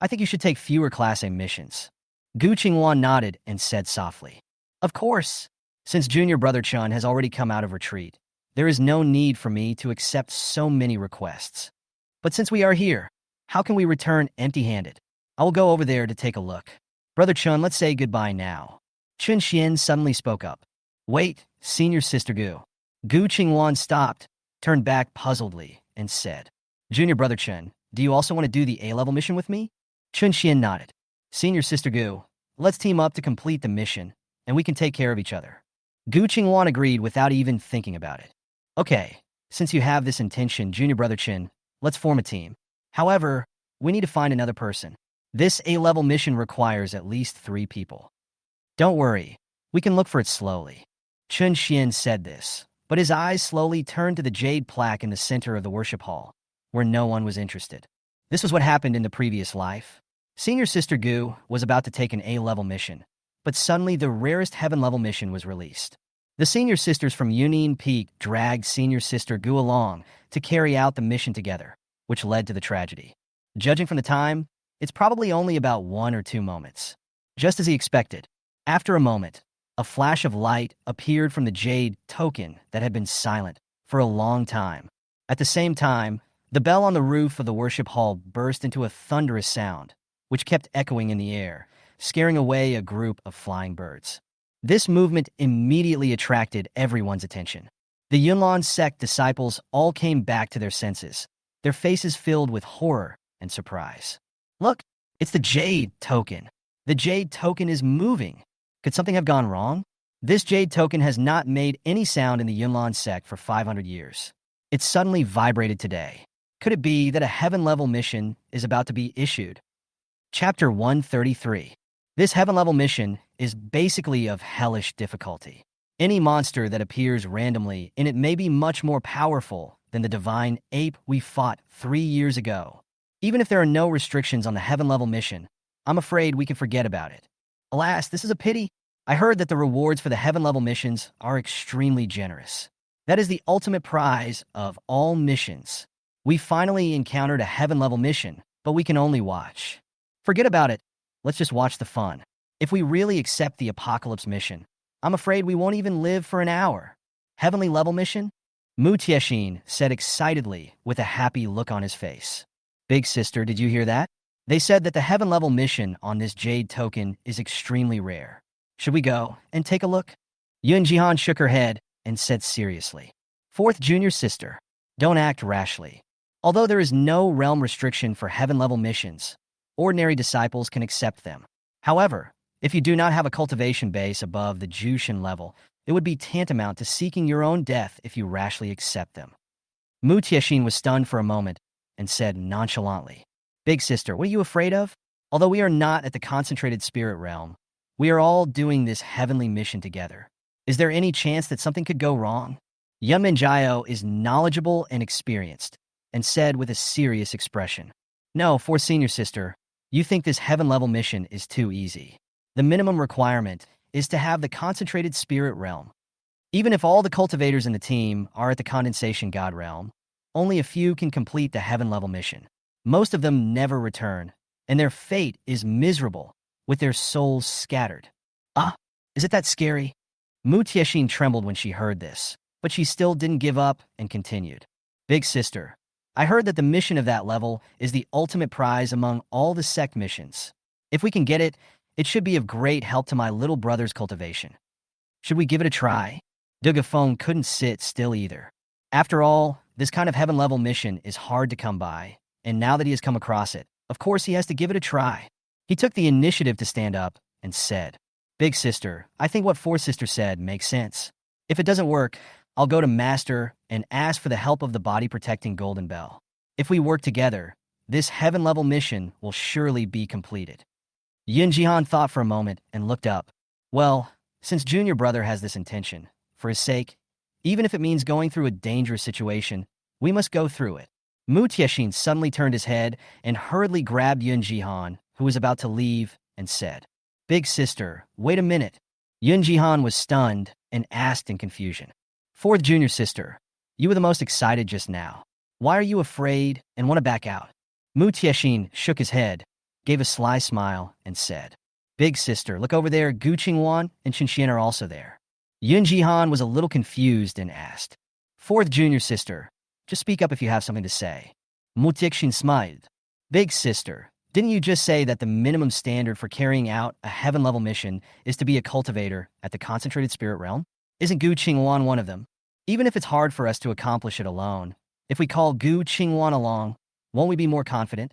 I think you should take fewer Class A missions. Gu Qingwan nodded and said softly, Of course. Since Junior Brother Chun has already come out of retreat, there is no need for me to accept so many requests. But since we are here, how can we return empty-handed? I will go over there to take a look. Brother Chun, let's say goodbye now. Chun Shen suddenly spoke up. Wait, Senior Sister Gu. Gu Qingwan stopped, turned back puzzledly, and said, Junior Brother Chun, do you also want to do the A-level mission with me? Chun Shen nodded. Senior Sister Gu, let's team up to complete the mission, and we can take care of each other. Gu Qingwan agreed without even thinking about it. Okay, since you have this intention, Junior Brother Chen, let's form a team. However, we need to find another person. This A-level mission requires at least 3 people. Don't worry, we can look for it slowly. Chun Shen said this, but his eyes slowly turned to the jade plaque in the center of the worship hall, where no one was interested. This was what happened in the previous life. Senior Sister Gu was about to take an A-level mission, but suddenly the rarest heaven-level mission was released. The senior sisters from Union Peak dragged Senior Sister Gu along to carry out the mission together, which led to the tragedy. Judging from the time, it's probably only about 1 or 2 moments. Just as he expected, after a moment, a flash of light appeared from the jade token that had been silent for a long time. At the same time, the bell on the roof of the worship hall burst into a thunderous sound, which kept echoing in the air, scaring away a group of flying birds. This movement immediately attracted everyone's attention. The Yunlan Sect disciples all came back to their senses, their faces filled with horror and surprise. Look, it's the jade token. The jade token is moving. Could something have gone wrong? This jade token has not made any sound in the Yunlan Sect for 500 years. It suddenly vibrated today. Could it be that a heaven-level mission is about to be issued? Chapter 133. This heaven-level mission is basically of hellish difficulty. Any monster that appears randomly in it may be much more powerful than the divine ape we fought 3 years ago. Even if there are no restrictions on the heaven-level mission, I'm afraid we can forget about it. Alas, this is a pity. I heard that the rewards for the heaven-level missions are extremely generous. That is the ultimate prize of all missions. We finally encountered a heaven-level mission, but we can only watch. Forget about it. Let's just watch the fun. If we really accept the Apocalypse mission, I'm afraid we won't even live for an hour. Heavenly level mission? Mu Tiexin said excitedly with a happy look on his face. Big sister, did you hear that? They said that the heaven-level mission on this jade token is extremely rare. Should we go and take a look? Yun Jihan shook her head and said seriously. Fourth junior sister, don't act rashly. Although there is no realm restriction for heaven-level missions, ordinary disciples can accept them. However, if you do not have a cultivation base above the Jushin level, it would be tantamount to seeking your own death if you rashly accept them. Mu Tiexin was stunned for a moment and said nonchalantly, Big sister, what are you afraid of? Although we are not at the concentrated spirit realm, we are all doing this heavenly mission together. Is there any chance that something could go wrong? Yun Minjiao is knowledgeable and experienced. and said with a serious expression, "No, for senior sister, you think this heaven-level mission is too easy. The minimum requirement is to have the concentrated spirit realm. Even if all the cultivators in the team are at the condensation god realm, only a few can complete the heaven-level mission. Most of them never return, and their fate is miserable, with their souls scattered." Ah, is it that scary? Mu Tiexin trembled when she heard this, but she still didn't give up and continued. "Big sister, I heard that the mission of that level is the ultimate prize among all the sect missions. If we can get it, it should be of great help to my little brother's cultivation. Should we give it a try?" Dugu Feng couldn't sit still either. After all, this kind of heaven-level mission is hard to come by, and now that he has come across it, of course he has to give it a try. He took the initiative to stand up and said, "Big sister, I think what fourth sister said makes sense. If it doesn't work, I'll go to Master and ask for the help of the body-protecting Golden Bell. If we work together, this heaven-level mission will surely be completed." Yun Jihan thought for a moment and looked up. "Well, since Junior Brother has this intention, for his sake, even if it means going through a dangerous situation, we must go through it." Mu Tiexin suddenly turned his head and hurriedly grabbed Yun Jihan, who was about to leave, and said, "Big sister, wait a minute." Yun Jihan was stunned and asked in confusion, "Fourth junior sister, you were the most excited just now. Why are you afraid and want to back out?" Mu Tiexin shook his head, gave a sly smile, and said, "Big sister, look over there, Gu Qingwan and Chun Shen are also there." Yun Jihan was a little confused and asked, "Fourth junior sister, just speak up if you have something to say." Mu Tiexin smiled. "Big sister, didn't you just say that the minimum standard for carrying out a heaven-level mission is to be a cultivator at the concentrated spirit realm? Isn't Gu Qingwan one of them? Even if it's hard for us to accomplish it alone, if we call Gu Qingwan along, won't we be more confident?"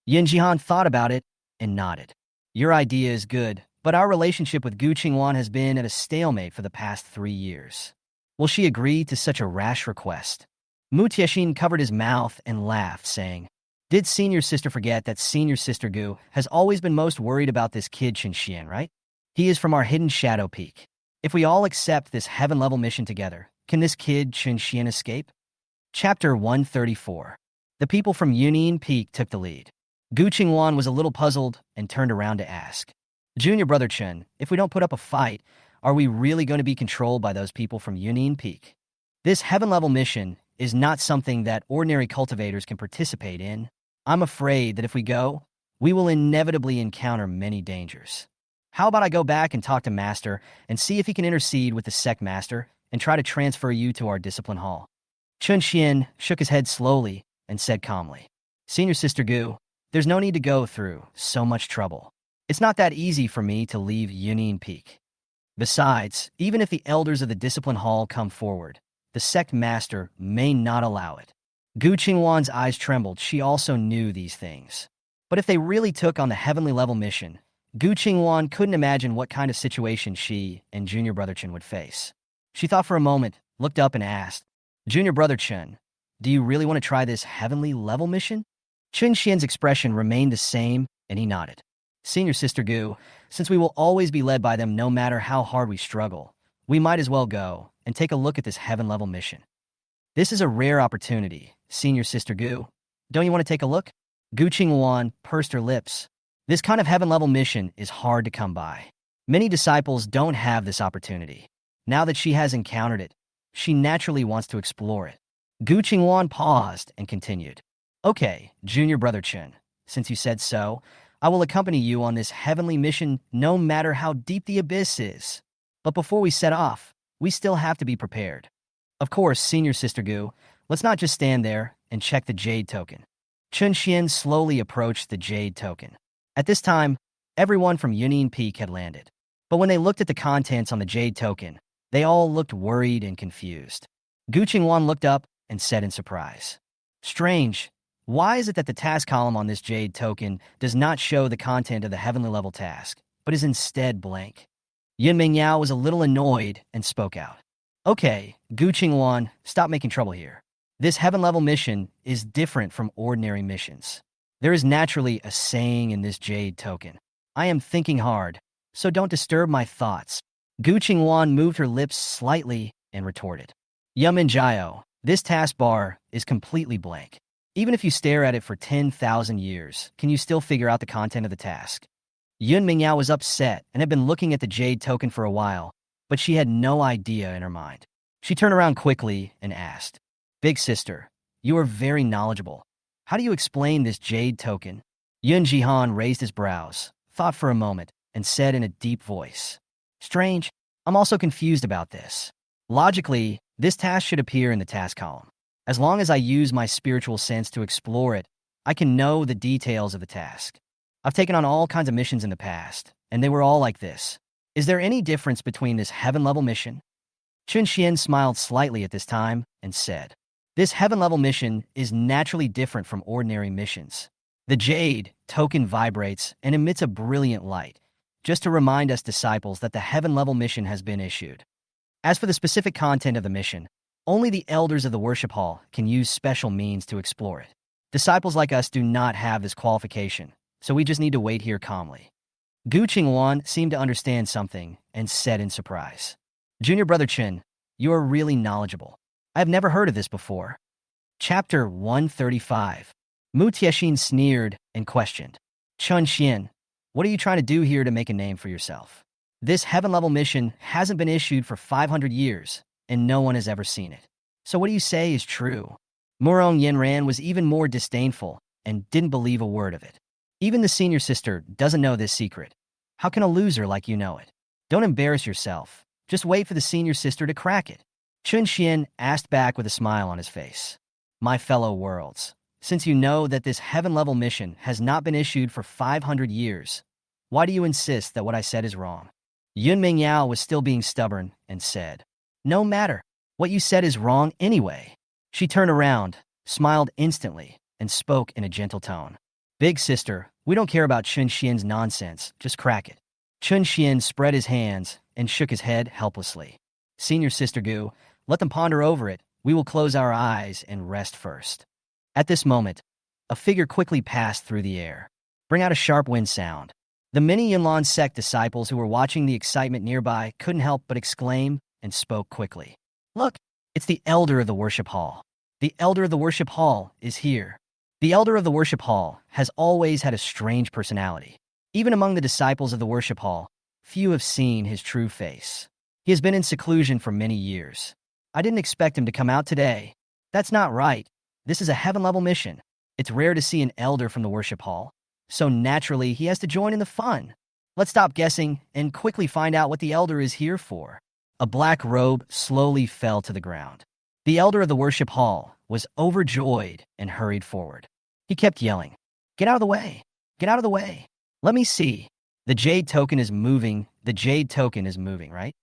Yun Jihan thought about it and nodded. "Your idea is good, but our relationship with Gu Qingwan has been at a stalemate for the past 3 years. Will she agree to such a rash request?" Mu Tiexin covered his mouth and laughed, saying, "Did senior sister forget that senior sister Gu has always been most worried about this kid Chun Shen, right? He is from our hidden shadow peak. If we all accept this heaven-level mission together, can this kid Chun Shen escape?" Chapter 134. The people from Union Peak took the lead. Gu Qingwan was a little puzzled and turned around to ask, "Junior Brother Chun, if we don't put up a fight, are we really going to be controlled by those people from Union Peak? This heaven-level mission is not something that ordinary cultivators can participate in. I'm afraid that if we go, we will inevitably encounter many dangers. How about I go back and talk to Master and see if he can intercede with the Sect Master and try to transfer you to our discipline hall?" Chun Shen shook his head slowly and said calmly, "Senior Sister Gu, there's no need to go through so much trouble. It's not that easy for me to leave Union Peak. Besides, even if the elders of the discipline hall come forward, the Sect Master may not allow it." Gu Qingwan's eyes trembled. She also knew these things. But if they really took on the heavenly level mission, Gu Qingwan couldn't imagine what kind of situation she and Junior Brother Chun would face. She thought for a moment, looked up and asked, "Junior Brother Chun, do you really want to try this heavenly level mission?" Chun Shen's expression remained the same, and he nodded. "Senior Sister Gu, since we will always be led by them no matter how hard we struggle, we might as well go and take a look at this heaven-level mission. This is a rare opportunity, Senior Sister Gu. Don't you want to take a look?" Gu Qingwan pursed her lips. This kind of heaven-level mission is hard to come by. Many disciples don't have this opportunity. Now that she has encountered it, she naturally wants to explore it. Gu Qingwan paused and continued, "Okay, Junior Brother Chun, since you said so, I will accompany you on this heavenly mission no matter how deep the abyss is. But before we set off, we still have to be prepared. Of course, Senior Sister Gu, let's not just stand there and check the jade token." Chun Shen slowly approached the jade token. At this time, everyone from Union Peak had landed. But when they looked at the contents on the jade token, they all looked worried and confused. Gu Qingwan looked up and said in surprise, "Strange. Why is it that the task column on this jade token does not show the content of the heavenly level task, but is instead blank?" Yin Mingyao was a little annoyed and spoke out. "Okay, Gu Qingwan, stop making trouble here. This heaven-level mission is different from ordinary missions. There is naturally a saying in this jade token. I am thinking hard, so don't disturb my thoughts." Gu Qingwan moved her lips slightly and retorted, "Yamin Jiao, this taskbar is completely blank. Even if you stare at it for 10,000 years, can you still figure out the content of the task? Yun Mingyao was upset and had been looking at the jade token for a while, but she had no idea in her mind. She turned around quickly and asked, "Big sister, you are very knowledgeable. How do you explain this jade token?" Yun Jihan raised his brows, thought for a moment, and said in a deep voice, "Strange, I'm also confused about this. Logically, this task should appear in the task column. As long as I use my spiritual sense to explore it, I can know the details of the task. I've taken on all kinds of missions in the past, and they were all like this. Is there any difference between this heaven-level mission?" Chun Shen smiled slightly at this time and said, "This heaven-level mission is naturally different from ordinary missions. The jade token vibrates and emits a brilliant light, just to remind us disciples that the heaven-level mission has been issued. As for the specific content of the mission, only the elders of the worship hall can use special means to explore it. Disciples like us do not have this qualification, so we just need to wait here calmly." Gu Qingwan seemed to understand something and said in surprise, "Junior Brother Chun, you are really knowledgeable. I have never heard of this before." Chapter 135. Mu Tiexin sneered and questioned, "Chun Shen, what are you trying to do here to make a name for yourself? This heaven-level mission hasn't been issued for 500 years, and no one has ever seen it. So what do you say is true?" Murong Yenran was even more disdainful and didn't believe a word of it. "Even the senior sister doesn't know this secret. How can a loser like you know it? Don't embarrass yourself. Just wait for the senior sister to crack it." Chun Shen asked back with a smile on his face, "My fellow worlds, since you know that this heaven-level mission has not been issued for 500 years, why do you insist that what I said is wrong?" Yun Mingyao was still being stubborn and said, "No matter. What you said is wrong anyway." She turned around, smiled instantly, and spoke in a gentle tone. "Big sister, we don't care about Chun Shen's nonsense. Just crack it." Chun Shen spread his hands and shook his head helplessly. "Senior sister Gu, let them ponder over it. We will close our eyes and rest first." At this moment, a figure quickly passed through the air, bring out a sharp wind sound. The many Yunlan sect disciples who were watching the excitement nearby couldn't help but exclaim and spoke quickly. "Look, it's the elder of the worship hall. The elder of the worship hall is here." The elder of the worship hall has always had a strange personality. Even among the disciples of the worship hall, few have seen his true face. He has been in seclusion for many years. I didn't expect him to come out today. That's not right. This is a heaven-level mission. It's rare to see an elder from the worship hall, so naturally he has to join in the fun. Let's stop guessing and quickly find out what the elder is here for. A black robe slowly fell to the ground. The elder of the worship hall was overjoyed and hurried forward. He kept yelling, "Get out of the way! Get out of the way! Let me see. The jade token is moving. The jade token is moving, right?"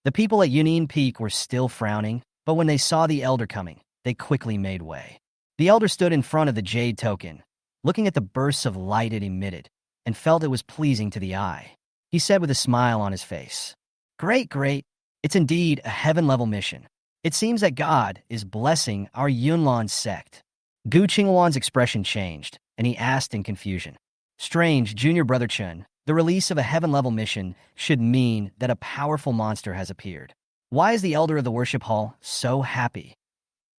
The people at Yunin Peak were still frowning, but when they saw the elder coming, they quickly made way. The elder stood in front of the jade token, looking at the bursts of light it emitted, and felt it was pleasing to the eye. He said with a smile on his face, "Great, great. It's indeed a heaven-level mission. It seems that God is blessing our Yunlan sect." Gu Qingwan's expression changed, and he asked in confusion, "Strange, Junior Brother Chun, the release of a heaven-level mission should mean that a powerful monster has appeared. Why is the elder of the worship hall so happy?"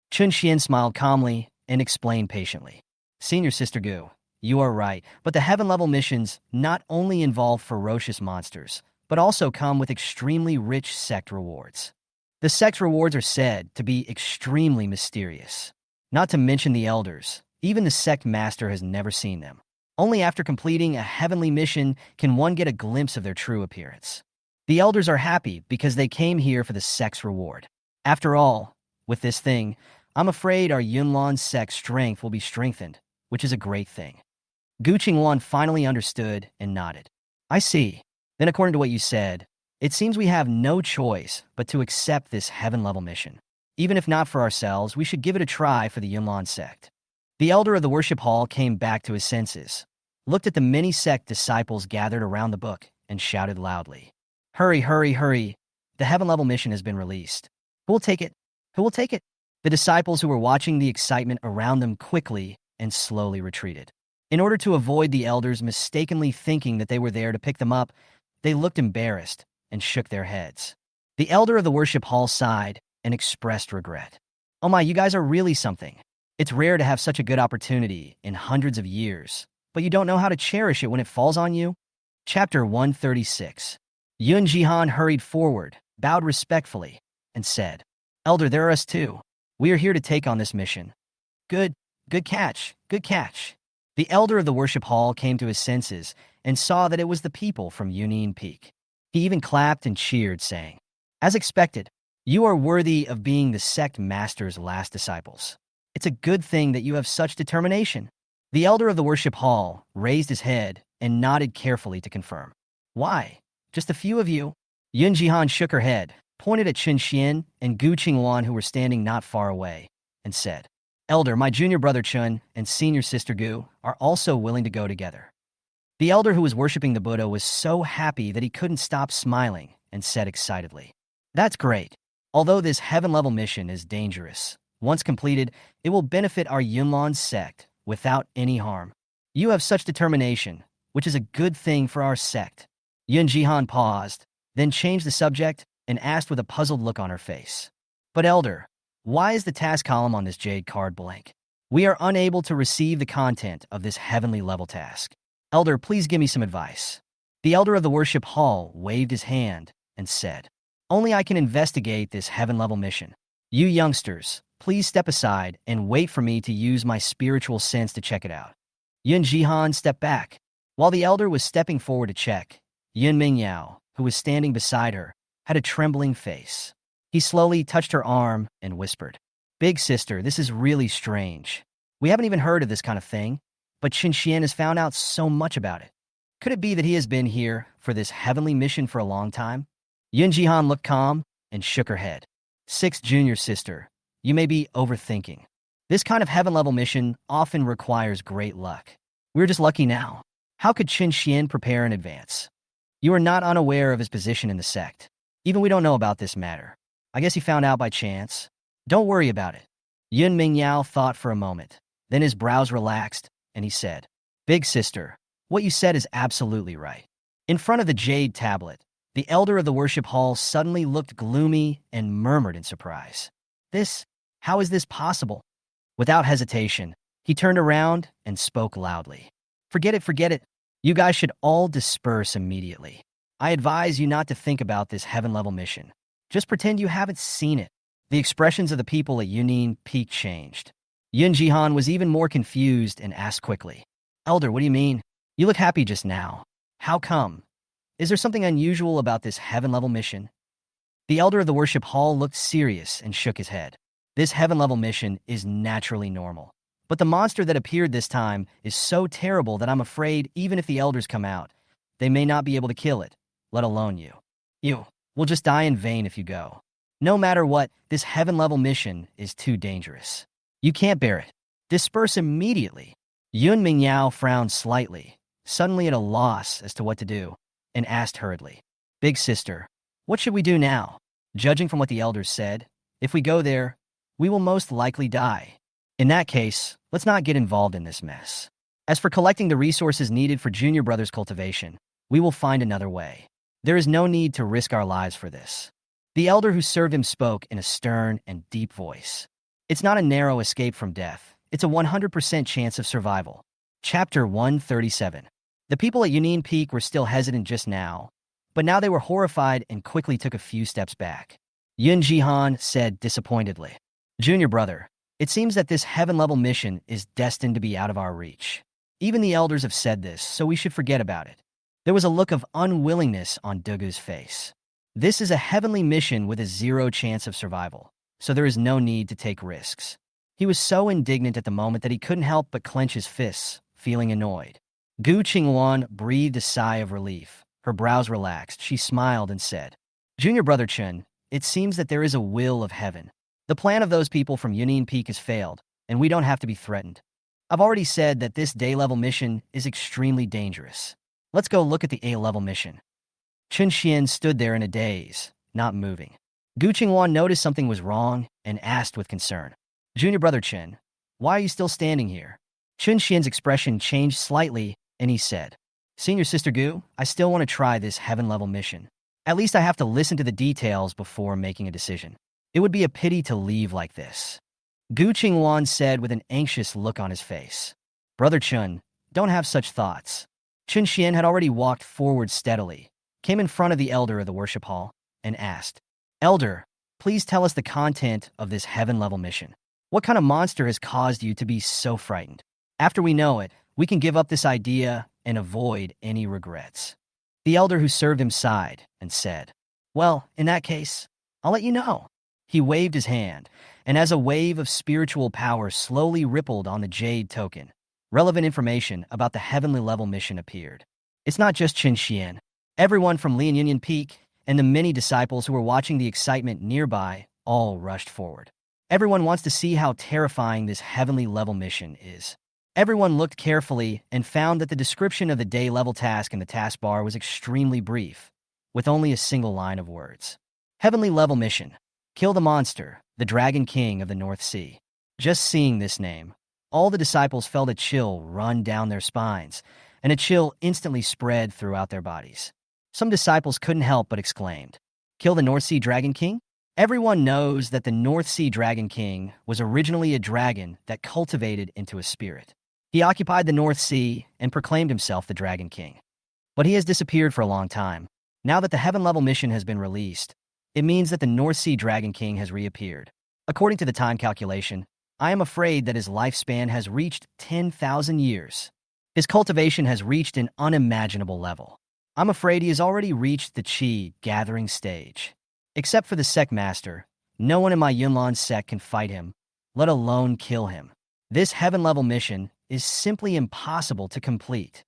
Chun Shen smiled calmly and explained patiently, "Senior Sister Gu, you are right, but the heaven-level missions not only involve ferocious monsters, but also come with extremely rich sect rewards. The sect rewards are said to be extremely mysterious. Not to mention the elders, even the sect master has never seen them. Only after completing a heavenly mission can one get a glimpse of their true appearance. The elders are happy because they came here for the sect's reward. After all, with this thing, I'm afraid our Yunlan sect's strength will be strengthened, which is a great thing." Gu Qingwan finally understood and nodded. "I see. Then according to what you said, it seems we have no choice but to accept this heaven-level mission. Even if not for ourselves, we should give it a try for the Yunlan sect." The elder of the worship hall came back to his senses, looked at the many sect disciples gathered around the book, and shouted loudly, "Hurry, hurry, hurry. The heaven-level mission has been released. Who will take it? Who will take it?" The disciples who were watching the excitement around them quickly and slowly retreated. In order to avoid the elders mistakenly thinking that they were there to pick them up, they looked embarrassed and shook their heads. The elder of the worship hall sighed and expressed regret. "Oh my, you guys are really something. It's rare to have such a good opportunity in hundreds of years, but you don't know how to cherish it when it falls on you? Chapter 136. Yun Jihan hurried forward, bowed respectfully, and said, Elder, there are us too. We are here to take on this mission. Good, good catch, good catch. The elder of the worship hall came to his senses and saw that it was the people from Union Peak. He even clapped and cheered, saying, As expected, you are worthy of being the sect master's last disciples. It's a good thing that you have such determination. The elder of the worship hall raised his head and nodded carefully to confirm. Why? Just a few of you? Yun Jihan shook her head, pointed at Chun Shen and Gu Qingwan, who were standing not far away, and said, Elder, my junior brother Chun and senior sister Gu are also willing to go together. The elder who was worshiping the Buddha was so happy that he couldn't stop smiling and said excitedly, That's great. Although this heaven-level mission is dangerous, once completed, it will benefit our Yunlan sect without any harm. You have such determination, which is a good thing for our sect. Yun Jihan paused, then changed the subject and asked with a puzzled look on her face. But Elder, why is the task column on this jade card blank? We are unable to receive the content of this heavenly level task. Elder, please give me some advice. The elder of the worship hall waved his hand and said, Only I can investigate this heaven level mission. You youngsters, please step aside and wait for me to use my spiritual sense to check it out. Yun Jihan stepped back. While the elder was stepping forward to check, Yun Mingyao, who was standing beside her, had a trembling face. He slowly touched her arm and whispered, Big sister, this is really strange. We haven't even heard of this kind of thing, but Chun Shen has found out so much about it. Could it be that he has been here for this heavenly mission for a long time? Yun Jihan looked calm and shook her head. Sixth junior sister, you may be overthinking. This kind of heaven-level mission often requires great luck. We're just lucky now. How could Chun Shen prepare in advance? You are not unaware of his position in the sect. Even we don't know about this matter. I guess he found out by chance. Don't worry about it. Yun Mingyao thought for a moment. Then his brows relaxed, and he said, Big sister, what you said is absolutely right. In front of the jade tablet, the elder of the worship hall suddenly looked gloomy and murmured in surprise. How is this possible? Without hesitation, he turned around and spoke loudly. Forget it. You guys should all disperse immediately. I advise you not to think about this heaven-level mission. Just pretend you haven't seen it. The expressions of the people at Union Peak changed. Yun Jihan was even more confused and asked quickly, Elder, what do you mean? You look happy just now. How come? Is there something unusual about this heaven-level mission? The elder of the worship hall looked serious and shook his head. This heaven-level mission is naturally normal. But the monster that appeared this time is so terrible that I'm afraid even if the elders come out, they may not be able to kill it, let alone you. You will just die in vain if you go. No matter what, this heaven-level mission is too dangerous. You can't bear it. Disperse immediately. Yun Mingyao frowned slightly, suddenly at a loss as to what to do, and asked hurriedly, Big sister, what should we do now? Judging from what the elders said, if we go there, we will most likely die. In that case, let's not get involved in this mess. As for collecting the resources needed for Junior Brother's cultivation, we will find another way. There is no need to risk our lives for this. The elder who served him spoke in a stern and deep voice. It's not a narrow escape from death. It's a 100% chance of survival. Chapter 137. The people at Union Peak were still hesitant just now, but now they were horrified and quickly took a few steps back. Yun Jihan said disappointedly, Junior Brother, it seems that this heaven-level mission is destined to be out of our reach. Even the elders have said this, so we should forget about it. There was a look of unwillingness on Dugu's face. This is a heavenly mission with a 0 chance of survival, so there is no need to take risks. He was so indignant at the moment that he couldn't help but clench his fists, feeling annoyed. Gu Qingwan breathed a sigh of relief. Her brows relaxed. She smiled and said, Junior Brother Chun, it seems that there is a will of heaven. The plan of those people from Union Peak has failed, and we don't have to be threatened. I've already said that this day-level mission is extremely dangerous. Let's go look at the A-level mission. Chun Shen stood there in a daze, not moving. Gu Qingwan noticed something was wrong and asked with concern, Junior Brother Chun, why are you still standing here? Chun Shen's expression changed slightly, and he said, Senior Sister Gu, I still want to try this heaven-level mission. At least I have to listen to the details before making a decision. It would be a pity to leave like this. Gu Qingwan said with an anxious look on his face. Brother Chun, don't have such thoughts. Chun Shen had already walked forward steadily, came in front of the elder of the worship hall, and asked, Elder, please tell us the content of this heaven-level mission. What kind of monster has caused you to be so frightened? After we know it, we can give up this idea and avoid any regrets. The elder who served him sighed and said, Well, in that case, I'll let you know. He waved his hand, and as a wave of spiritual power slowly rippled on the jade token, relevant information about the heavenly level mission appeared. It's not just Chun Shen. Everyone from Lian Union Peak and the many disciples who were watching the excitement nearby all rushed forward. Everyone wants to see how terrifying this heavenly level mission is. Everyone looked carefully and found that the description of the day-level task in the taskbar was extremely brief, with only a single line of words. Heavenly level mission. Kill the monster, the Dragon King of the North Sea. Just seeing this name, all the disciples felt a chill run down their spines, and a chill instantly spread throughout their bodies. Some disciples couldn't help but exclaimed, Kill the North Sea Dragon King? Everyone knows that the North Sea Dragon King was originally a dragon that cultivated into a spirit. He occupied the North Sea and proclaimed himself the Dragon King. But he has disappeared for a long time. Now that the heaven-level mission has been released, it means that the North Sea Dragon King has reappeared. According to the time calculation, I am afraid that his lifespan has reached 10,000 years. His cultivation has reached an unimaginable level. I'm afraid he has already reached the Qi gathering stage. Except for the Sect Master, no one in my Yunlan sect can fight him, let alone kill him. This heaven-level mission is simply impossible to complete.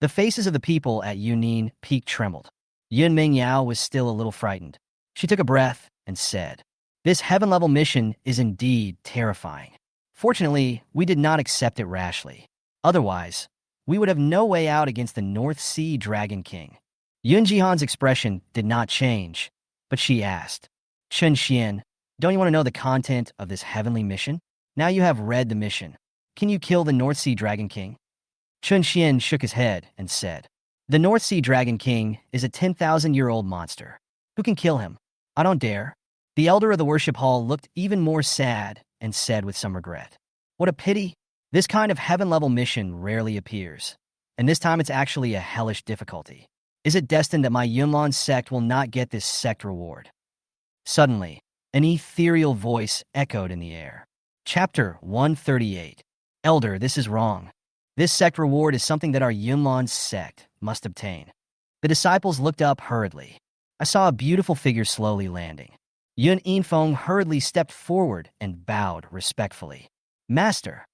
The faces of the people at Yunin Peak trembled. Yun Mingyao was still a little frightened. She took a breath and said, This heaven-level mission is indeed terrifying. Fortunately, we did not accept it rashly. Otherwise, we would have no way out against the North Sea Dragon King. Yun Jihan's expression did not change, but she asked, Chun Shen, don't you want to know the content of this heavenly mission? Now you have read the mission. Can you kill the North Sea Dragon King? Chun Shen shook his head and said, The North Sea Dragon King is a 10,000-year-old monster. Who can kill him? I don't dare. The elder of the worship hall looked even more sad and said with some regret, What a pity. This kind of heaven-level mission rarely appears, and this time it's actually a hellish difficulty. Is it destined that my Yunlan sect will not get this sect reward? Suddenly, an ethereal voice echoed in the air. Chapter 138. Elder, this is wrong. This sect reward is something that our Yunlan sect must obtain. The disciples looked up hurriedly. I saw a beautiful figure slowly landing. Yun Yinfeng hurriedly stepped forward and bowed respectfully. Master,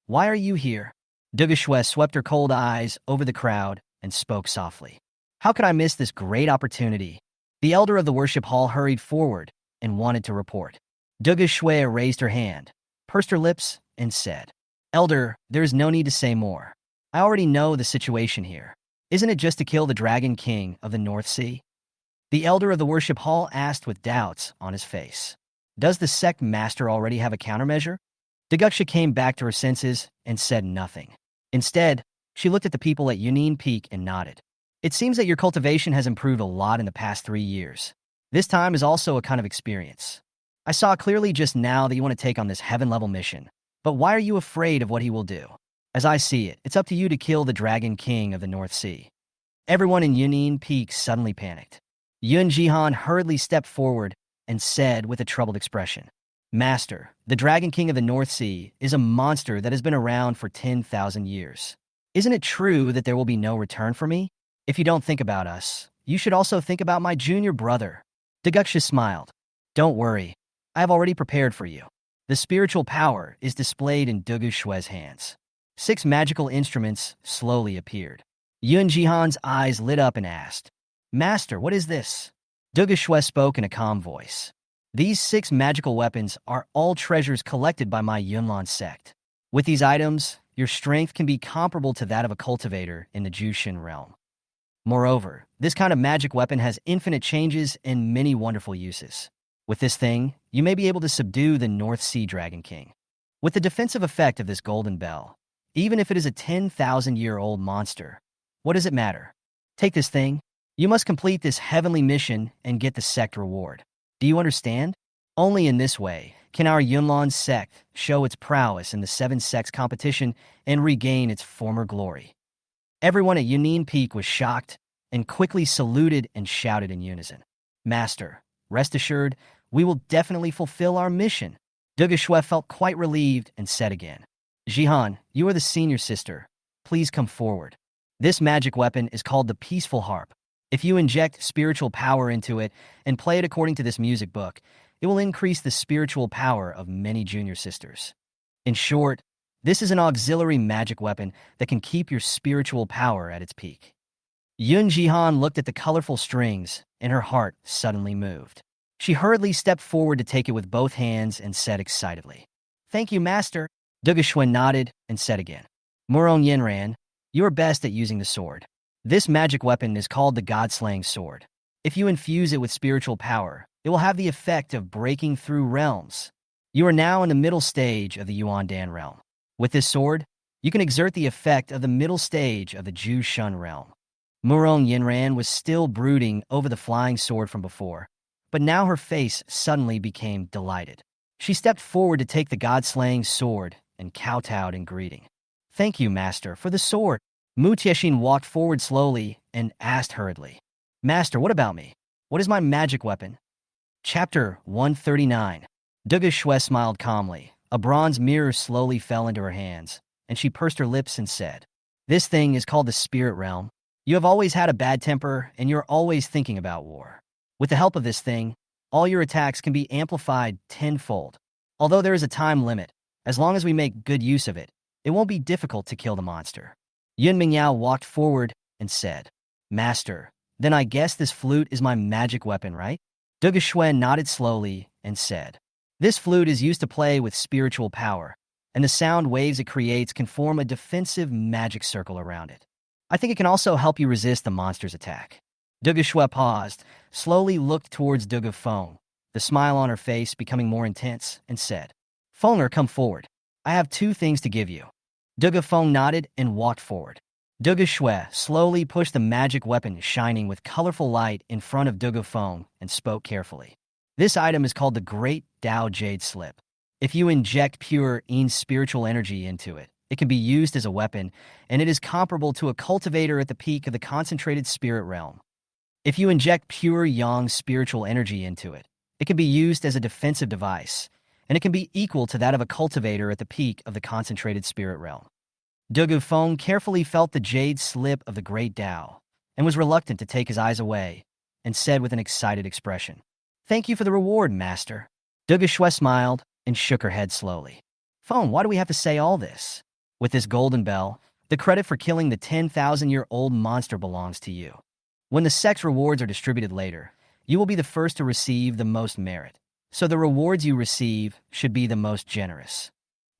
why are you here? Dugu Feng swept her cold eyes over the crowd and spoke softly. How could I miss this great opportunity? The elder of the worship hall hurried forward and wanted to report. Dugu Feng raised her hand, pursed her lips, and said, Elder, there is no need to say more. I already know the situation here. Isn't it just to kill the Dragon King of the North Sea? The elder of the worship hall asked with doubts on his face. Does the sect master already have a countermeasure? Dugu came back to her senses and said nothing. Instead, she looked at the people at Yunin Peak and nodded. It seems that your cultivation has improved a lot in the past 3 years. This time is also a kind of experience. I saw clearly just now that you want to take on this heaven-level mission. But why are you afraid of what he will do? As I see it, it's up to you to kill the Dragon King of the North Sea. Everyone in Yunin Peak suddenly panicked. Yun Jihan hurriedly stepped forward and said with a troubled expression, Master, the Dragon King of the North Sea is a monster that has been around for 10,000 years. Isn't it true that there will be no return for me? If you don't think about us, you should also think about my junior brother. Dugu smiled. Don't worry, I have already prepared for you. The spiritual power is displayed in Dugu Feng's hands. 6 magical instruments slowly appeared. Yun Jihan's eyes lit up and asked, Master, what is this? Dugu Feng spoke in a calm voice. These 6 magical weapons are all treasures collected by my Yunlan sect. With these items, your strength can be comparable to that of a cultivator in the Jushin realm. Moreover, this kind of magic weapon has infinite changes and many wonderful uses. With this thing, you may be able to subdue the North Sea Dragon King. With the defensive effect of this golden bell, even if it is a 10,000-year-old monster, what does it matter? Take this thing. You must complete this heavenly mission and get the sect reward. Do you understand? Only in this way can our Yunlan sect show its prowess in the Seven Sects competition and regain its former glory. Everyone at Yunin Peak was shocked and quickly saluted and shouted in unison. Master, rest assured, we will definitely fulfill our mission. Dugu Shui felt quite relieved and said again, Jihan, you are the senior sister. Please come forward. This magic weapon is called the Peaceful Harp. If you inject spiritual power into it and play it according to this music book, it will increase the spiritual power of many junior sisters. In short, this is an auxiliary magic weapon that can keep your spiritual power at its peak. Yun Jihan looked at the colorful strings, and her heart suddenly moved. She hurriedly stepped forward to take it with both hands and said excitedly, Thank you, Master. Dugu Shui nodded and said again, Murong Yinran, you are best at using the sword. This magic weapon is called the God-slaying sword. If you infuse it with spiritual power, it will have the effect of breaking through realms. You are now in the middle stage of the Yuan Dan realm. With this sword, you can exert the effect of the middle stage of the Ju Shun realm. Murong Yinran was still brooding over the flying sword from before, but now her face suddenly became delighted. She stepped forward to take the God-slaying sword and kowtowed in greeting. Thank you, Master, for the sword. Mu Tiexin walked forward slowly and asked hurriedly, Master, what about me? What is my magic weapon? Chapter 139. Dugu Shui smiled calmly. A bronze mirror slowly fell into her hands, and she pursed her lips and said, This thing is called the Spirit Realm. You have always had a bad temper, and you're always thinking about war. With the help of this thing, all your attacks can be amplified tenfold. Although there is a time limit, as long as we make good use of it, it won't be difficult to kill the monster. Yun Mingyao walked forward and said, Master, then I guess this flute is my magic weapon, right? Dugu Shui nodded slowly and said, This flute is used to play with spiritual power, and the sound waves it creates can form a defensive magic circle around it. I think it can also help you resist the monster's attack. Dugu Shui paused, slowly looked towards Dugu Feng, the smile on her face becoming more intense, and said, Fenger, come forward. I have two things to give you. Dugu Feng nodded and walked forward. Dugu Shui slowly pushed the magic weapon shining with colorful light in front of Dugu Feng and spoke carefully. This item is called the Great Dao Jade Slip. If you inject pure Yin spiritual energy into it, it can be used as a weapon, and it is comparable to a cultivator at the peak of the concentrated spirit realm. If you inject pure Yang spiritual energy into it, it can be used as a defensive device, and it can be equal to that of a cultivator at the peak of the concentrated spirit realm. Dugu Feng carefully felt the jade slip of the great Tao, and was reluctant to take his eyes away, and said with an excited expression, Thank you for the reward, Master. Dugu Shui smiled and shook her head slowly. Feng, why do we have to say all this? With this golden bell, the credit for killing the 10,000-year-old monster belongs to you. When the sect's rewards are distributed later, you will be the first to receive the most merit, so the rewards you receive should be the most generous.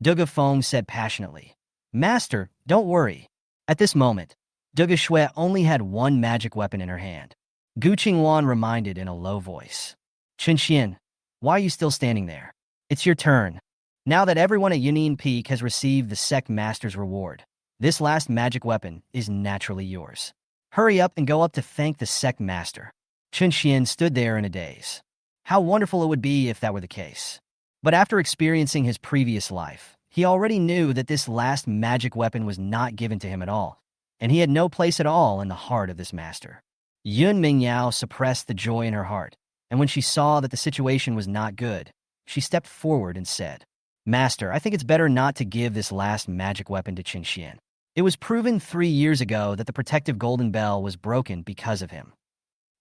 Dugu Feng said passionately, Master, don't worry. At this moment, Dugu Shui only had one magic weapon in her hand. Gu Qingwan reminded in a low voice, Chun Shen, why are you still standing there? It's your turn. Now that everyone at Yunin Peak has received the Sect Master's reward, this last magic weapon is naturally yours. Hurry up and go up to thank the Sect Master. Chun Shen stood there in a daze. How wonderful it would be if that were the case. But after experiencing his previous life, he already knew that this last magic weapon was not given to him at all, and he had no place at all in the heart of this master. Yun Mingyao suppressed the joy in her heart, and when she saw that the situation was not good, she stepped forward and said, Master, I think it's better not to give this last magic weapon to Chun Shen. It was proven 3 years ago that the protective golden bell was broken because of him.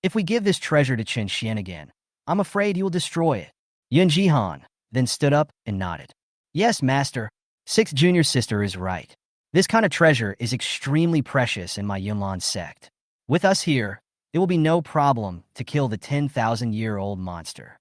If we give this treasure to Chun Shen again, I'm afraid he will destroy it. Yun Jihan then stood up and nodded. Yes, Master, Sixth Junior Sister is right. This kind of treasure is extremely precious in my Yunlan sect. With us here, it will be no problem to kill the 10,000-year-old monster.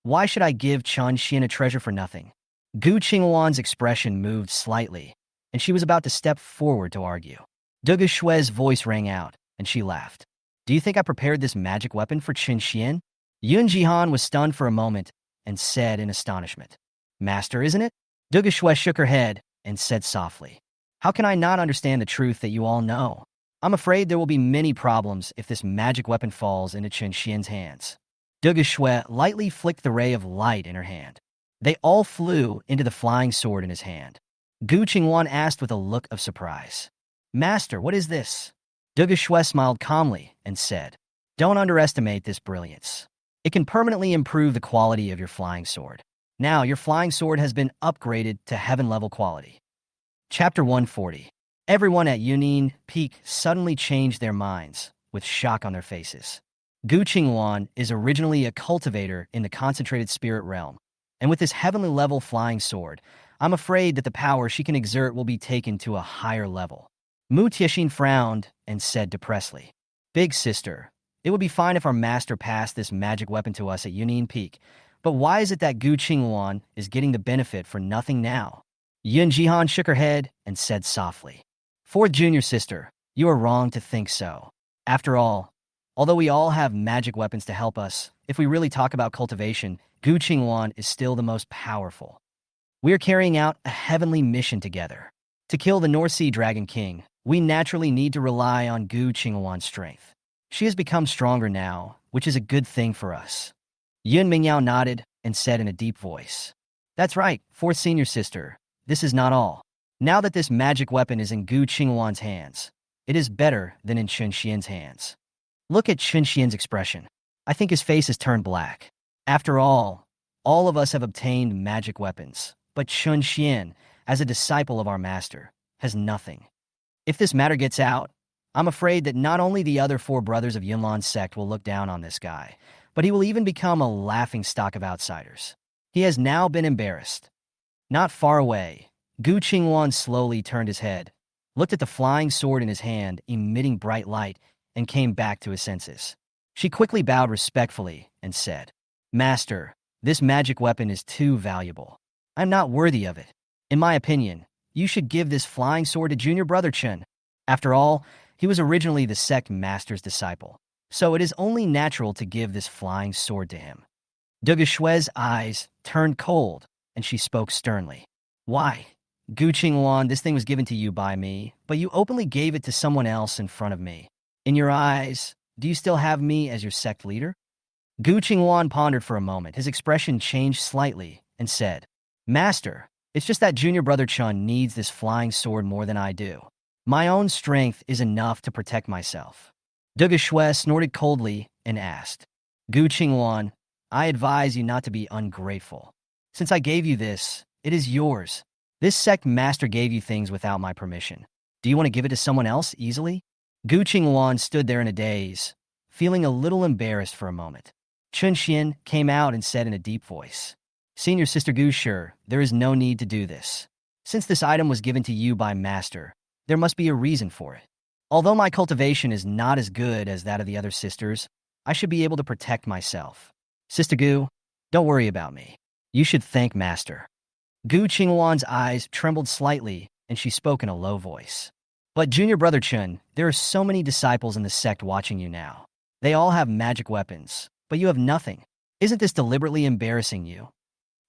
Why should I give Chun Shen a treasure for nothing? Gu Qingwan's expression moved slightly, and she was about to step forward to argue. Dugu Shui's voice rang out, and she laughed. Do you think I prepared this magic weapon for Chun Shen? Yun Jihan was stunned for a moment and said in astonishment, Master, isn't it? Dugu Shui shook her head and said softly, How can I not understand the truth that you all know? I'm afraid there will be many problems if this magic weapon falls into Chun Shen's hands. Dugu lightly flicked the ray of light in her hand. They all flew into the flying sword in his hand. Gu Qingwan asked with a look of surprise. Master, what is this? Dugu smiled calmly and said, Don't underestimate this brilliance. It can permanently improve the quality of your flying sword. Now your flying sword has been upgraded to heaven-level quality. Chapter 140. Everyone at Yunin Peak suddenly changed their minds, with shock on their faces. Gu Qingwan is originally a cultivator in the concentrated spirit realm, and with this heavenly-level flying sword, I'm afraid that the power she can exert will be taken to a higher level. Mu Tiexin frowned and said depressedly, Big sister, it would be fine if our master passed this magic weapon to us at Yunin Peak, but why is it that Gu Qingwan is getting the benefit for nothing now? Yun Jihan shook her head and said softly, Fourth junior sister, you are wrong to think so. After all, although we all have magic weapons to help us, if we really talk about cultivation, Gu Qingwan is still the most powerful. We are carrying out a heavenly mission together. To kill the North Sea Dragon King, we naturally need to rely on Gu Qingwan's strength. She has become stronger now, which is a good thing for us. Yun Mingyao nodded and said in a deep voice, That's right, fourth senior sister. This is not all. Now that this magic weapon is in Gu Qingwan's hands, it is better than in Chun Shen's hands. Look at Chun Shen's expression. I think his face has turned black. After all of us have obtained magic weapons, but Chun Shen, as a disciple of our master, has nothing. If this matter gets out, I'm afraid that not only the other 4 brothers of Yunlan's sect will look down on this guy, but he will even become a laughingstock of outsiders. He has now been embarrassed. Not far away, Gu Qingwan slowly turned his head, looked at the flying sword in his hand, emitting bright light, and came back to his senses. She quickly bowed respectfully and said, Master, this magic weapon is too valuable. I'm not worthy of it. In my opinion, you should give this flying sword to junior brother Chun. After all, he was originally the sect master's disciple, so it is only natural to give this flying sword to him. Dugu eyes turned cold, and she spoke sternly. Why? Gu Qingwan, this thing was given to you by me, but you openly gave it to someone else in front of me. In your eyes, do you still have me as your sect leader? Gu Qingwan pondered for a moment. His expression changed slightly and said, Master, it's just that junior brother Chun needs this flying sword more than I do. My own strength is enough to protect myself. Dugu snorted coldly and asked, Gu Qingwan, I advise you not to be ungrateful. Since I gave you this, it is yours. This sect master gave you things without my permission. Do you want to give it to someone else easily? Gu Qingwan stood there in a daze, feeling a little embarrassed for a moment. Chun Shen came out and said in a deep voice, Senior Sister Gu, sure, there is no need to do this. Since this item was given to you by Master, there must be a reason for it. Although my cultivation is not as good as that of the other sisters, I should be able to protect myself. Sister Gu, don't worry about me. You should thank Master. Gu Qingwan's eyes trembled slightly, and she spoke in a low voice. But junior brother Chun, there are so many disciples in the sect watching you now. They all have magic weapons, but you have nothing. Isn't this deliberately embarrassing you?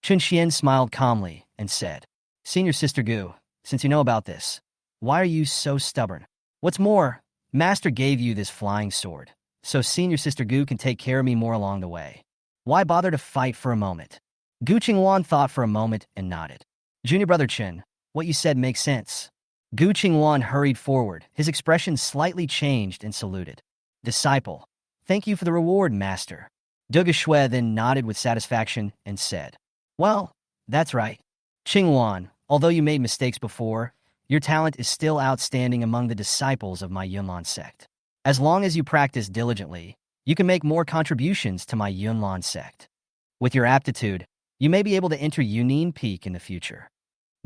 Chun Shen smiled calmly and said, Senior Sister Gu, since you know about this, why are you so stubborn? What's more, Master gave you this flying sword, so Senior Sister Gu can take care of me more along the way. Why bother to fight for a moment? Gu Qingwan thought for a moment and nodded. Junior brother Chun, what you said makes sense. Gu Qingwan hurried forward, his expression slightly changed and saluted. Disciple, thank you for the reward, Master. Dugu then nodded with satisfaction and said, Well, that's right. Qingwan, although you made mistakes before, your talent is still outstanding among the disciples of my Yunlan sect. As long as you practice diligently, you can make more contributions to my Yunlan sect. With your aptitude, you may be able to enter Yunin Peak in the future.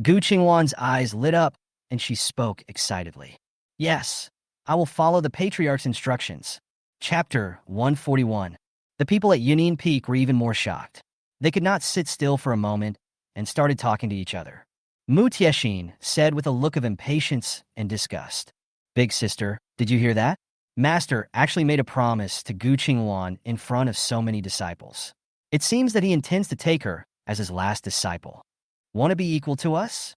Gu Qingwan's eyes lit up, and she spoke excitedly. Yes, I will follow the Patriarch's instructions. Chapter 141. The people at Yunin Peak were even more shocked. They could not sit still for a moment and started talking to each other. Mu Tiexin said with a look of impatience and disgust, Big sister, did you hear that? Master actually made a promise to Gu Qingwan in front of so many disciples. It seems that he intends to take her as his last disciple. Want to be equal to us?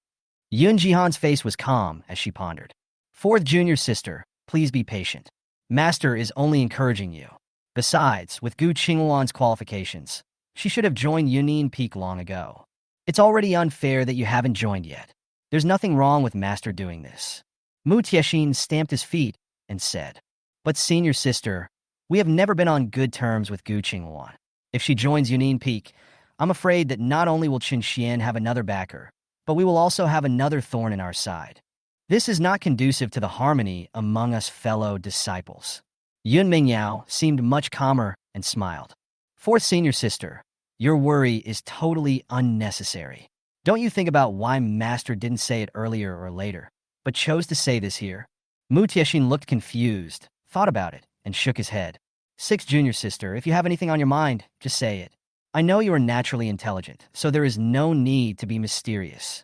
Yun Jihan's face was calm as she pondered. Fourth junior sister, please be patient. Master is only encouraging you. Besides, with Gu Qingluan's qualifications, she should have joined Yunin Peak long ago. It's already unfair that you haven't joined yet. There's nothing wrong with Master doing this. Mu Tiexin stamped his feet and said, but senior sister, we have never been on good terms with Gu Qingluan. If she joins Yunin Peak, I'm afraid that not only will Chun Shen have another backer, but we will also have another thorn in our side. This is not conducive to the harmony among us fellow disciples. Yun Mingyao seemed much calmer and smiled. Fourth senior sister, your worry is totally unnecessary. Don't you think about why Master didn't say it earlier or later, but chose to say this here? Mu Tiexin looked confused, thought about it, and shook his head. Sixth junior sister, if you have anything on your mind, just say it. I know you are naturally intelligent, so there is no need to be mysterious.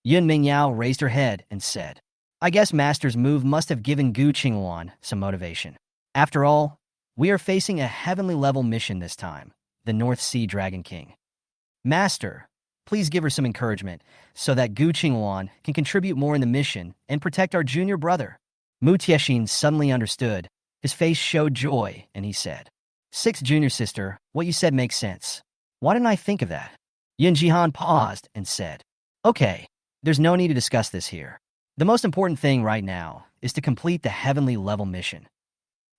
Yun Mingyao raised her head and said, I guess Master's move must have given Gu Qingluan some motivation. After all, we are facing a heavenly level mission this time, the North Sea Dragon King. Master, please give her some encouragement so that Gu Qingluan can contribute more in the mission and protect our junior brother. Mu Tiexin suddenly understood. His face showed joy, and he said, Sixth junior sister, what you said makes sense. Why didn't I think of that? Yun Jihan paused and said, Okay, there's no need to discuss this here. The most important thing right now is to complete the heavenly level mission.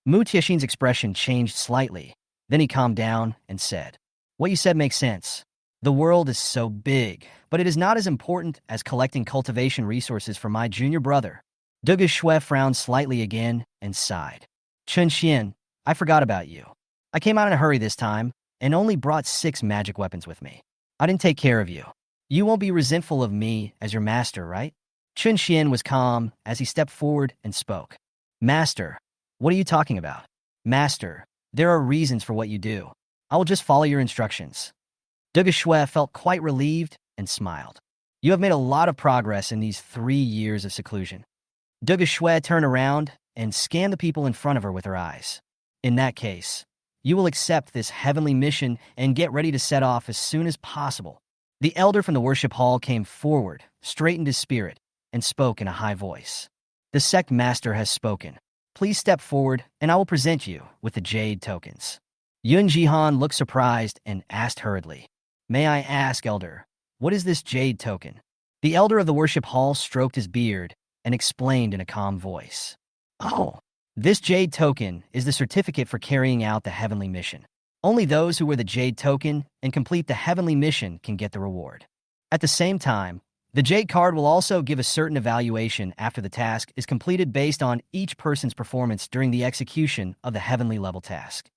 Mu Tiexin's expression changed slightly. Then he calmed down and said, What you said makes sense. The world is so big, but it is not as important as collecting cultivation resources for my junior brother. Dugu Feng frowned slightly again and sighed. Chun Shen, I forgot about you. I came out in a hurry this time and only brought 6 magic weapons with me. I didn't take care of you. You won't be resentful of me as your master, right? Chun Shen was calm as he stepped forward and spoke. Master, what are you talking about? Master, there are reasons for what you do. I will just follow your instructions. Dugu Feng felt quite relieved and smiled. You have made a lot of progress in these 3 years of seclusion. Dugu Feng turned around and scanned the people in front of her with her eyes. In that case, you will accept this heavenly mission and get ready to set off as soon as possible. The elder from the worship hall came forward, straightened his spirit, and spoke in a high voice. The sect master has spoken. Please step forward, and I will present you with the jade tokens. Yun Jihan looked surprised and asked hurriedly, May I ask, elder, what is this jade token? The elder of the worship hall stroked his beard and explained in a calm voice. Oh, this jade token is the certificate for carrying out the heavenly mission. Only those who wear the jade token and complete the heavenly mission can get the reward. At the same time, the jade card will also give a certain evaluation after the task is completed based on each person's performance during the execution of the heavenly level task.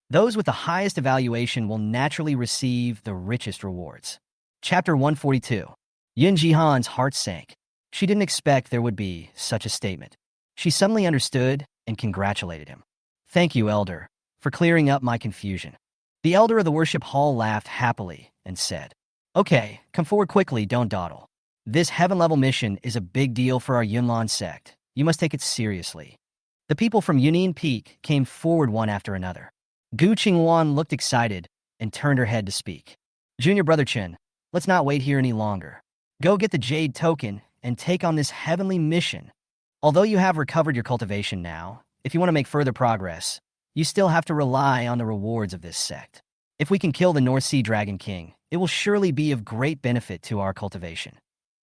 Those with the highest evaluation will naturally receive the richest rewards. Chapter 142. Yun Jihan's heart sank. She didn't expect there would be such a statement. She suddenly understood and congratulated him. Thank you, elder, for clearing up my confusion. The elder of the worship hall laughed happily and said, Okay, come forward quickly, don't dawdle. This heaven-level mission is a big deal for our Yunlan sect. You must take it seriously. The people from Yunin Peak came forward one after another. Gu Qingluan looked excited and turned her head to speak. Junior brother Chun, let's not wait here any longer. Go get the jade token and take on this heavenly mission. Although you have recovered your cultivation now, if you want to make further progress, you still have to rely on the rewards of this sect. If we can kill the North Sea Dragon King, it will surely be of great benefit to our cultivation.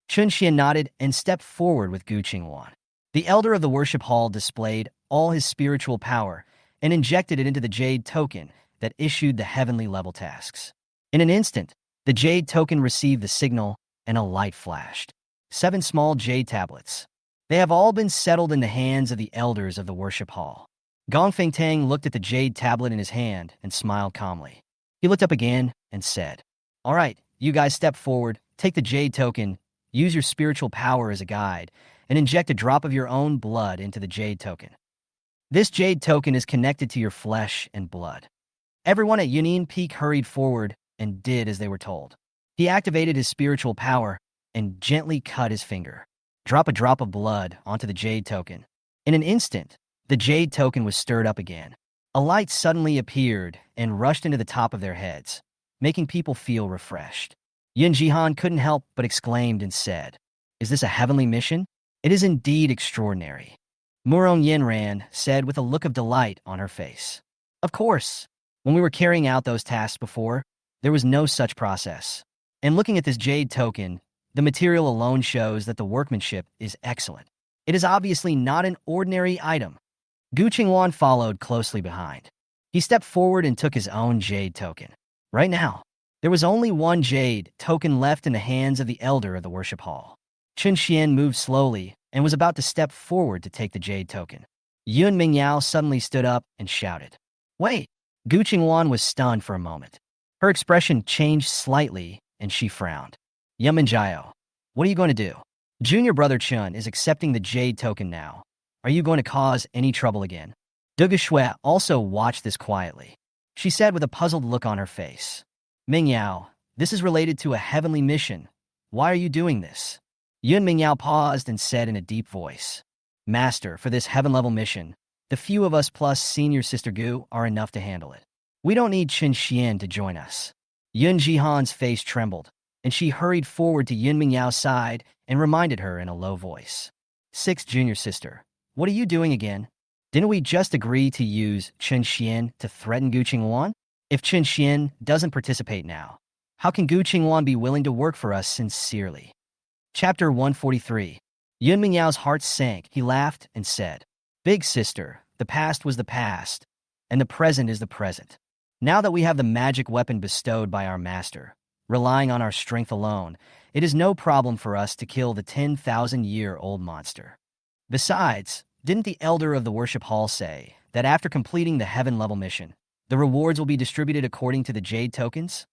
Chun Shen nodded and stepped forward with Gu Qingluan. The elder of the worship hall displayed all his spiritual power and injected it into the jade token that issued the heavenly level tasks. In an instant, the jade token received the signal and a light flashed. 7 small jade tablets. They have all been settled in the hands of the elders of the worship hall. Gong Feng Tang looked at the jade tablet in his hand and smiled calmly. He looked up again and said, All right, you guys step forward, take the jade token, use your spiritual power as a guide, and inject a drop of your own blood into the jade token. This jade token is connected to your flesh and blood. Everyone at Yunin Peak hurried forward and did as they were told. He activated his spiritual power and gently cut his finger. Drop a drop of blood onto the jade token. In an instant, the jade token was stirred up again. A light suddenly appeared and rushed into the top of their heads, making people feel refreshed. Yun Jihan couldn't help but exclaimed and said, Is this a heavenly mission? It is indeed extraordinary. Murong Yinran said with a look of delight on her face. Of course, when we were carrying out those tasks before, there was no such process. And looking at this jade token, the material alone shows that the workmanship is excellent. It is obviously not an ordinary item. Gu Qingwan followed closely behind. He stepped forward and took his own jade token. Right now, there was only one jade token left in the hands of the elder of the worship hall. Chun Shen moved slowly and was about to step forward to take the jade token. Yun Mingyao suddenly stood up and shouted, "Wait!" Gu Qingwan was stunned for a moment. Her expression changed slightly, and she frowned. "Yamanjiao, what are you going to do? Junior brother Chun is accepting the jade token now. Are you going to cause any trouble again?" Dugu Feng also watched this quietly. She said with a puzzled look on her face, "Mingyao, this is related to a heavenly mission. Why are you doing this?" Yun Mingyao paused and said in a deep voice, "Master, for this heaven-level mission, the few of us plus senior sister Gu are enough to handle it. We don't need Chun Shen to join us." Yun Jihan's face trembled, and she hurried forward to Yun Mingyao's side and reminded her in a low voice, "Sixth junior sister, what are you doing again? Didn't we just agree to use Chun Shen to threaten Gu Qingwan? If Chun Shen doesn't participate now, how can Gu Qingwan be willing to work for us sincerely?" Chapter 143. Yun Mingyao's heart sank. He laughed and said, "Big sister, the past was the past, and the present is the present. Now that we have the magic weapon bestowed by our master, relying on our strength alone, it is no problem for us to kill the 10,000-year-old monster. Besides, didn't the elder of the worship hall say that after completing the heaven-level mission, the rewards will be distributed according to the jade tokens?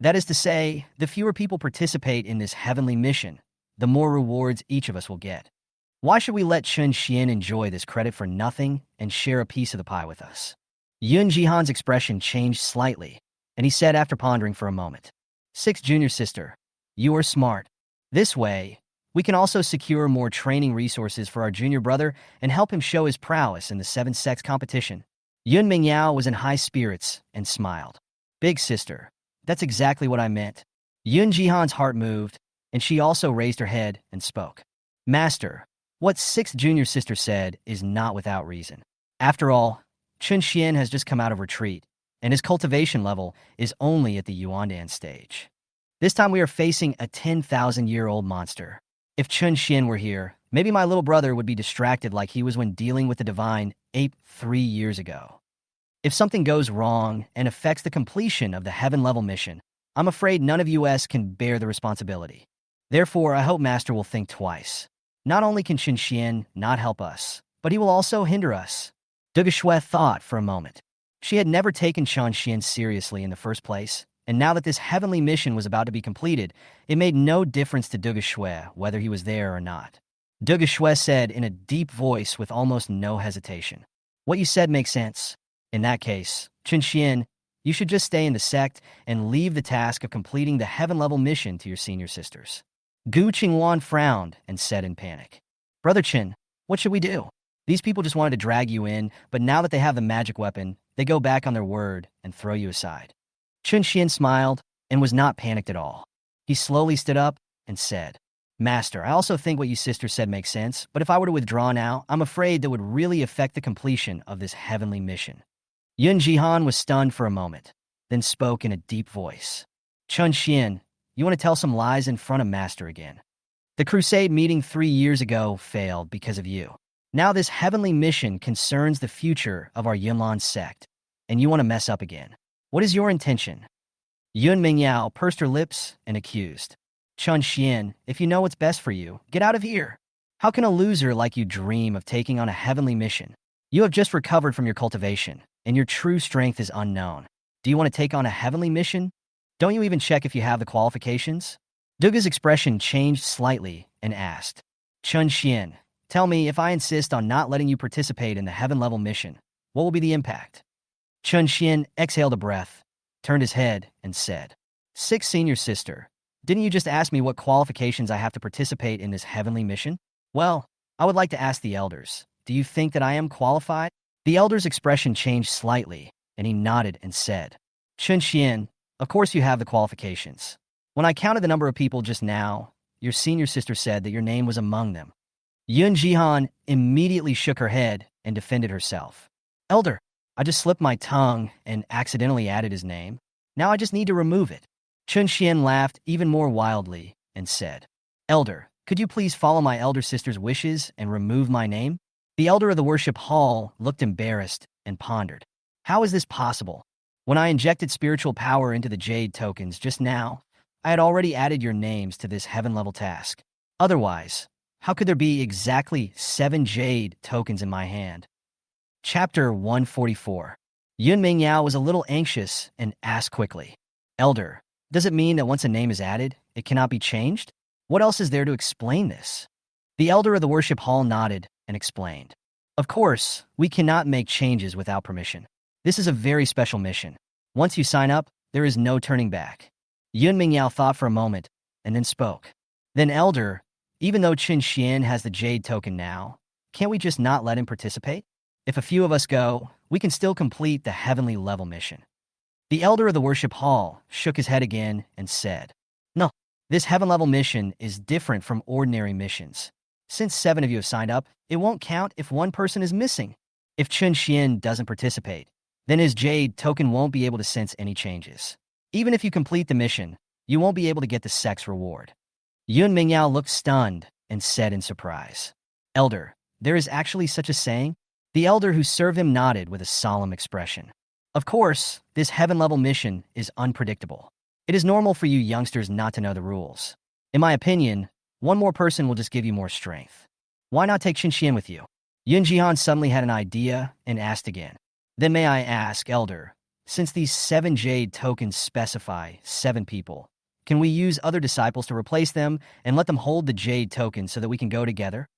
That is to say, the fewer people participate in this heavenly mission, the more rewards each of us will get. Why should we let Chun Shen enjoy this credit for nothing and share a piece of the pie with us?" Yun Jihan's expression changed slightly, and he said after pondering for a moment, "Sixth junior sister, you are smart. This way, we can also secure more training resources for our junior brother and help him show his prowess in the 7 Sects competition." Yun Mingyao was in high spirits and smiled. "Big sister, that's exactly what I meant." Yun Jihan's heart moved, and she also raised her head and spoke. "Master, what sixth junior sister said is not without reason. After all, Chun Shen has just come out of retreat, and his cultivation level is only at the Yuandan stage. This time we are facing a 10,000-year-old monster. If Chun Shen were here, maybe my little brother would be distracted like he was when dealing with the divine ape 3 years ago. If something goes wrong and affects the completion of the heaven-level mission, I'm afraid none of us can bear the responsibility. Therefore, I hope Master will think twice. Not only can Chun Shen not help us, but he will also hinder us." Dugu Feng thought for a moment. She had never taken Chun Shen seriously in the first place, and now that this heavenly mission was about to be completed, it made no difference to Dugu Feng whether he was there or not. Dugu Feng said in a deep voice with almost no hesitation, "What you said makes sense. In that case, Chun Shen, you should just stay in the sect and leave the task of completing the heaven-level mission to your senior sisters." Gu Qingwan frowned and said in panic, "Brother Chen, what should we do? These people just wanted to drag you in, but now that they have the magic weapon, they go back on their word and throw you aside." Chun Shen smiled and was not panicked at all. He slowly stood up and said, "Master, I also think what you sister said makes sense, but if I were to withdraw now, I'm afraid that would really affect the completion of this heavenly mission." Yun Jihan was stunned for a moment, then spoke in a deep voice. "Chun Shen, you want to tell some lies in front of Master again? The Crusade meeting 3 years ago failed because of you. Now this heavenly mission concerns the future of our Yunlan sect, and you want to mess up again. What is your intention?" Yun Mingyao pursed her lips and accused, "Chun Shen, if you know what's best for you, get out of here. How can a loser like you dream of taking on a heavenly mission? You have just recovered from your cultivation, and your true strength is unknown. Do you want to take on a heavenly mission? Don't you even check if you have the qualifications?" Duga's expression changed slightly and asked, "Chun Shen, tell me, if I insist on not letting you participate in the heaven-level mission, what will be the impact?" Chun Shen exhaled a breath, turned his head, and said, "Sixth senior sister, didn't you just ask me what qualifications I have to participate in this heavenly mission? Well, I would like to ask the elders, do you think that I am qualified?" The elder's expression changed slightly, and he nodded and said, "Chun Shen, of course you have the qualifications. When I counted the number of people just now, your senior sister said that your name was among them." Yun Jihan immediately shook her head and defended herself. "Elder, I just slipped my tongue and accidentally added his name. Now I just need to remove it. Chun Shen laughed even more wildly and said, Elder, could you please follow my elder sister's wishes and remove my name? The elder of the worship hall looked embarrassed and pondered. How is this possible? When I injected spiritual power into the jade tokens just now, I had already added your names to this heaven-level task. Otherwise, how could there be exactly 7 jade tokens in my hand? Chapter 144. Yun Mingyao was a little anxious and asked quickly, Elder, does it mean that once a name is added, it cannot be changed? What else is there to explain this? The elder of the worship hall nodded and explained. Of course, we cannot make changes without permission. This is a very special mission. Once you sign up, there is no turning back. Yun Mingyao thought for a moment and then spoke. Then Elder, even though Chun Shen has the jade token now, can't we just not let him participate? If a few of us go, we can still complete the heavenly level mission. The elder of the worship hall shook his head again and said, No, this heaven level mission is different from ordinary missions. Since 7 of you have signed up, it won't count if one person is missing. If Chun Shen doesn't participate, then his jade token won't be able to sense any changes. Even if you complete the mission, you won't be able to get the Sect's reward. Yun Mingyao looked stunned and said in surprise, Elder, there is actually such a saying? The elder who served him nodded with a solemn expression. Of course, this heaven-level mission is unpredictable. It is normal for you youngsters not to know the rules. In my opinion, one more person will just give you more strength. Why not take Chun Shen with you? Yun Jihan suddenly had an idea and asked again. Then may I ask, Elder, since these 7 jade tokens specify 7 people, can we use other disciples to replace them and let them hold the jade token so that we can go together?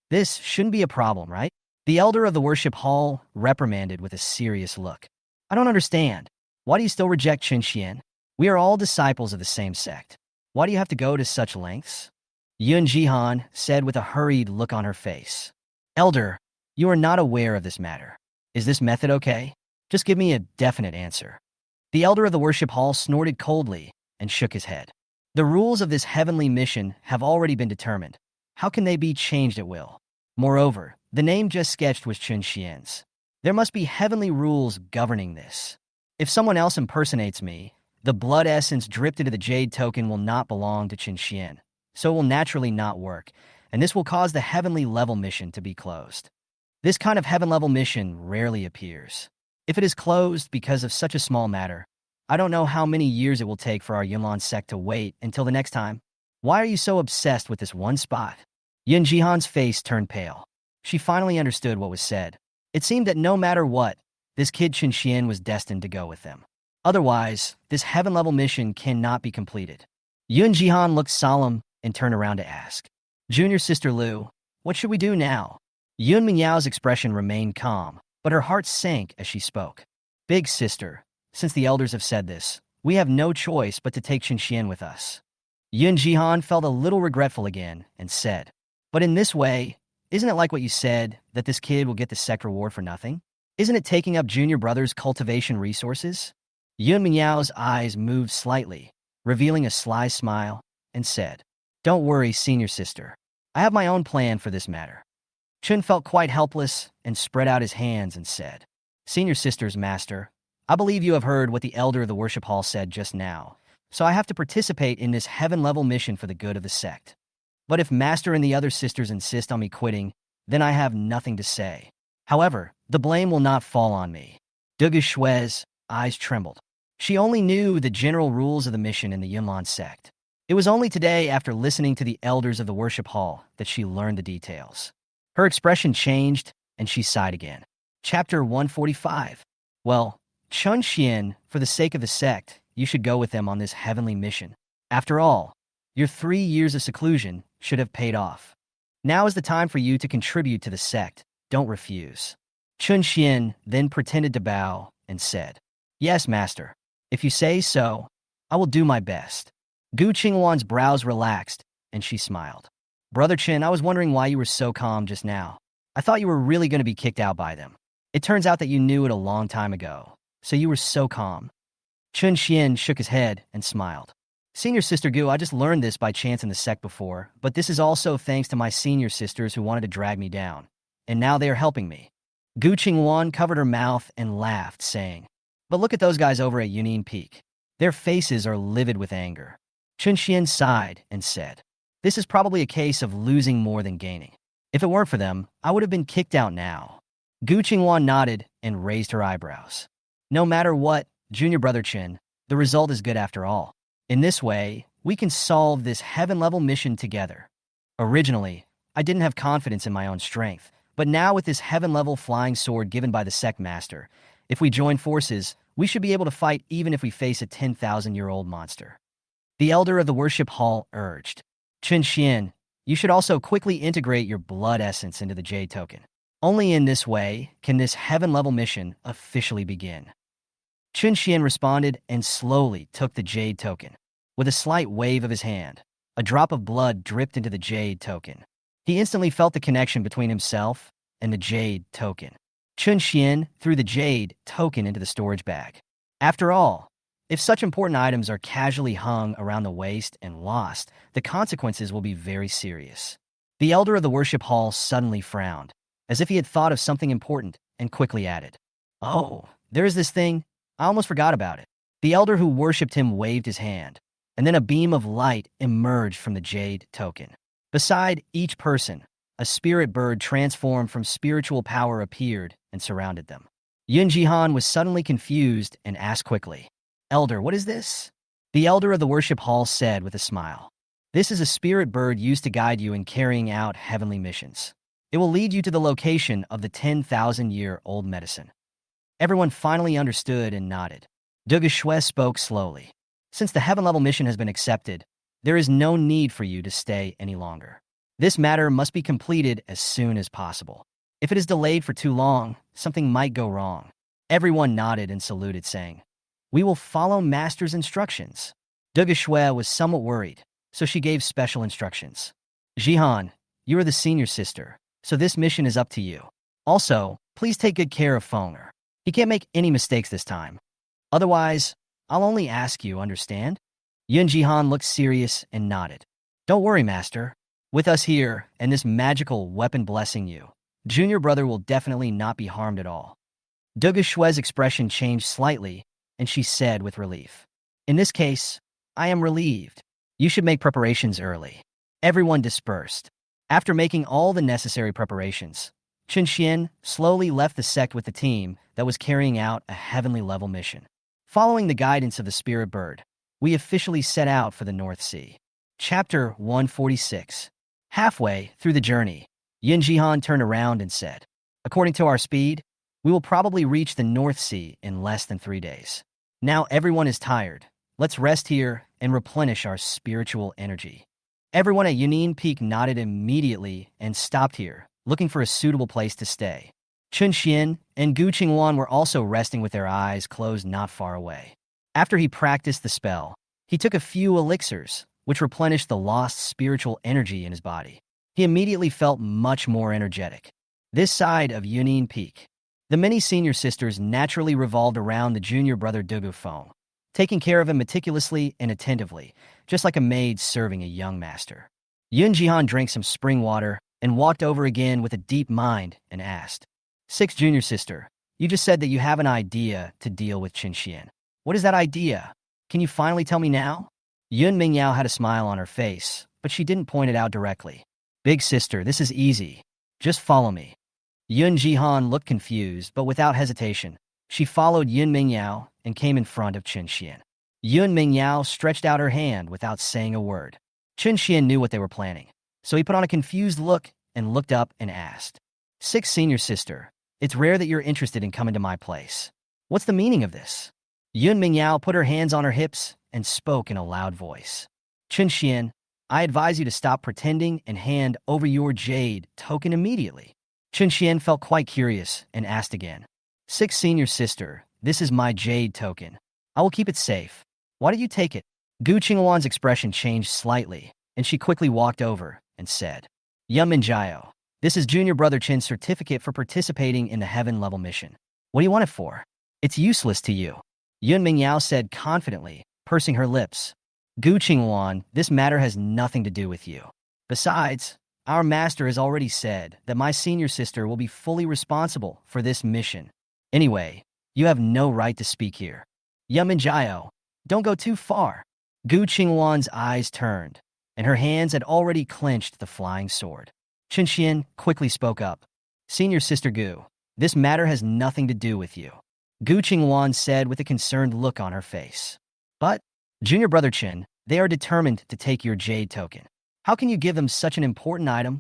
This shouldn't be a problem, right? The elder of the worship hall reprimanded with a serious look. I don't understand. Why do you still reject Chun Shen? We are all disciples of the same sect. Why do you have to go to such lengths? Yun Jihan said with a hurried look on her face. Elder, you are not aware of this matter. Is this method okay? Just give me a definite answer. The elder of the worship hall snorted coldly and shook his head. The rules of this heavenly mission have already been determined. How can they be changed at will? Moreover, the name just sketched was Chun Shen's. There must be heavenly rules governing this. If someone else impersonates me, the blood essence dripped into the jade token will not belong to Chun Shen, so it will naturally not work, and this will cause the heavenly level mission to be closed. This kind of heaven level mission rarely appears. If it is closed because of such a small matter, I don't know how many years it will take for our Yunlan sect to wait until the next time. Why are you so obsessed with this one spot? Yun Jihan's face turned pale. She finally understood what was said. It seemed that no matter what, this kid Chun Shen was destined to go with them. Otherwise, this heaven-level mission cannot be completed. Yun Jihan looked solemn and turned around to ask, Junior Sister Lu, what should we do now? Yun Mingyao's expression remained calm, but her heart sank as she spoke. Big sister, since the elders have said this, we have no choice but to take Chun Shen with us. Yun Jihan felt a little regretful again and said, But in this way, isn't it like what you said, that this kid will get the sect reward for nothing? Isn't it taking up Junior Brother's cultivation resources? Yun Mingyao's eyes moved slightly, revealing a sly smile, and said, Don't worry, Senior Sister. I have my own plan for this matter. Chun felt quite helpless and spread out his hands and said, Senior Sister's Master, I believe you have heard what the elder of the worship hall said just now, so I have to participate in this heaven-level mission for the good of the sect. But if Master and the other sisters insist on me quitting, then I have nothing to say. However, the blame will not fall on me. Dugu Feng's eyes trembled. She only knew the general rules of the mission in the Yunlan sect. It was only today, after listening to the elders of the worship hall, that she learned the details. Her expression changed, and she sighed again. Chapter 145. Well, Chun Shen, for the sake of the sect, you should go with them on this heavenly mission. After all, your 3 years of seclusion should have paid off. Now is the time for you to contribute to the sect. Don't refuse. Chun Shen then pretended to bow and said, Yes, Master. If you say so, I will do my best. Gu Qingwan's brows relaxed, and she smiled. Brother Chen, I was wondering why you were so calm just now. I thought you were really going to be kicked out by them. It turns out that you knew it a long time ago, so you were so calm. Chun Shen shook his head and smiled. Senior Sister Gu, I just learned this by chance in the sect before, but this is also thanks to my senior sisters who wanted to drag me down. And now they are helping me. Gu Qingwan covered her mouth and laughed, saying, "But look at those guys over at Yunnan Peak. Their faces are livid with anger." Chun Shen sighed and said, "This is probably a case of losing more than gaining. If it weren't for them, I would have been kicked out now." Gu Qingwan nodded and raised her eyebrows. "No matter what, junior brother Chen, the result is good after all. In this way, we can solve this heaven-level mission together. Originally, I didn't have confidence in my own strength, but now with this heaven-level flying sword given by the Sect Master, if we join forces, we should be able to fight even if we face a 10,000-year-old monster." The elder of the worship hall urged, "Chun Shen, you should also quickly integrate your blood essence into the jade token. Only in this way can this heaven-level mission officially begin." Chun Shen responded and slowly took the jade token. With a slight wave of his hand, a drop of blood dripped into the jade token. He instantly felt the connection between himself and the jade token. Chun Shen threw the jade token into the storage bag. After all, if such important items are casually hung around the waist and lost, the consequences will be very serious. The elder of the worship hall suddenly frowned, as if he had thought of something important, and quickly added, "Oh, there is this thing. I almost forgot about it." The elder who worshipped him waved his hand, and then a beam of light emerged from the jade token. Beside each person, a spirit bird transformed from spiritual power appeared and surrounded them. Yun Jihan was suddenly confused and asked quickly, "Elder, what is this?" The elder of the worship hall said with a smile, "This is a spirit bird used to guide you in carrying out heavenly missions. It will lead you to the location of the 10,000-year-old medicine." Everyone finally understood and nodded. Dugu Feng spoke slowly. "Since the heaven-level mission has been accepted, there is no need for you to stay any longer. This matter must be completed as soon as possible. If it is delayed for too long, something might go wrong." Everyone nodded and saluted, saying, "We will follow Master's instructions." Dugu Feng was somewhat worried, so she gave special instructions. "Jihan, you are the senior sister, so this mission is up to you. Also, please take good care of Fenger. He can't make any mistakes this time. Otherwise, I'll only ask you, understand?" Yun Jihan looked serious and nodded. "Don't worry, Master. With us here and this magical weapon blessing you, junior brother will definitely not be harmed at all." Dugu Feng's expression changed slightly, and she said with relief, "In this case, I am relieved. You should make preparations early." Everyone dispersed. After making all the necessary preparations, Chun Shen slowly left the sect with the team that was carrying out a heavenly-level mission. Following the guidance of the spirit bird, we officially set out for the North Sea. Chapter 146. Halfway through the journey, Yun Jihan turned around and said, "According to our speed, we will probably reach the North Sea in less than 3 days. Now everyone is tired. Let's rest here and replenish our spiritual energy." Everyone at Yunnan Peak nodded immediately and stopped here, looking for a suitable place to stay. Chun Shen and Gu Qingwan were also resting with their eyes closed not far away. After he practiced the spell, he took a few elixirs, which replenished the lost spiritual energy in his body. He immediately felt much more energetic. This side of Yunnan Peak, the many senior sisters naturally revolved around the junior brother Dugu Feng, taking care of him meticulously and attentively, just like a maid serving a young master. Yun Jihan drank some spring water and walked over again with a deep mind and asked, "Sixth junior sister, you just said that you have an idea to deal with Chun Shen. What is that idea? Can you finally tell me now?" Yun Mingyao had a smile on her face, but she didn't point it out directly. "Big sister, this is easy. Just follow me." Yun Jihan looked confused, but without hesitation, she followed Yun Mingyao and came in front of Chun Shen. Yun Mingyao stretched out her hand without saying a word. Chun Shen knew what they were planning, so he put on a confused look and looked up and asked, "Sixth senior sister, it's rare that you're interested in coming to my place. What's the meaning of this?" Yun Mingyao put her hands on her hips and spoke in a loud voice. "Chun Shen, I advise you to stop pretending and hand over your jade token immediately." Chun Shen felt quite curious and asked again, "Sixth senior sister, this is my jade token. I will keep it safe. Why do you take it?" Gu Qingwan's expression changed slightly, and she quickly walked over and said, "Yun Mingyao, this is junior brother Chen's certificate for participating in the heaven-level mission. What do you want it for? It's useless to you." Yun Mingyao said confidently, pursing her lips. "Gu Qingwan, this matter has nothing to do with you. Besides, Our master has already said that my senior sister will be fully responsible for this mission. Anyway, you have no right to speak here. Yaminjiao, don't go too far. Gu Qingwan's eyes turned, and her hands had already clenched the flying sword. Chun Shen quickly spoke up. Senior Sister Gu, this matter has nothing to do with you. Gu Qingwan said with a concerned look on her face. But, Junior Brother Chen, they are determined to take your jade token. How can you give them such an important item?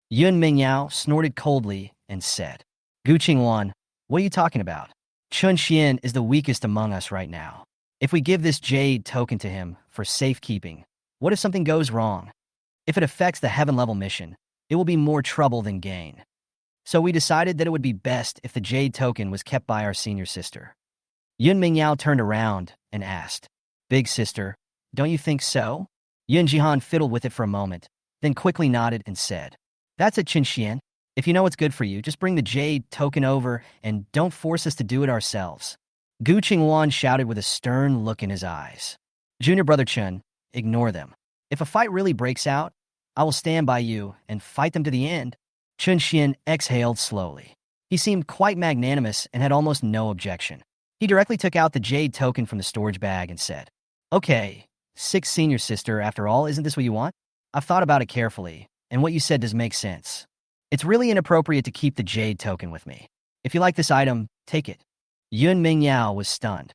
Yun Mingyao snorted coldly and said, Gu Qingwan, what are you talking about? Chun Shen is the weakest among us right now. If we give this jade token to him for safekeeping, what if something goes wrong? If it affects the heaven-level mission, it will be more trouble than gain. So we decided that it would be best if the jade token was kept by our senior sister. Yun Mingyao turned around and asked, Big sister, don't you think so? Yun Jihan fiddled with it for a moment, then quickly nodded and said, That's it, Chun Shen. If you know what's good for you, just bring the jade token over and don't force us to do it ourselves. Gu Qingwan shouted with a stern look in his eyes. Junior Brother Chun, ignore them. If a fight really breaks out, I will stand by you and fight them to the end. Chun Shen exhaled slowly. He seemed quite magnanimous and had almost no objection. He directly took out the jade token from the storage bag and said, Okay, sixth senior sister, after all, isn't this what you want? I've thought about it carefully, and what you said does make sense. It's really inappropriate to keep the jade token with me. If you like this item, take it. Yun Mingyao was stunned.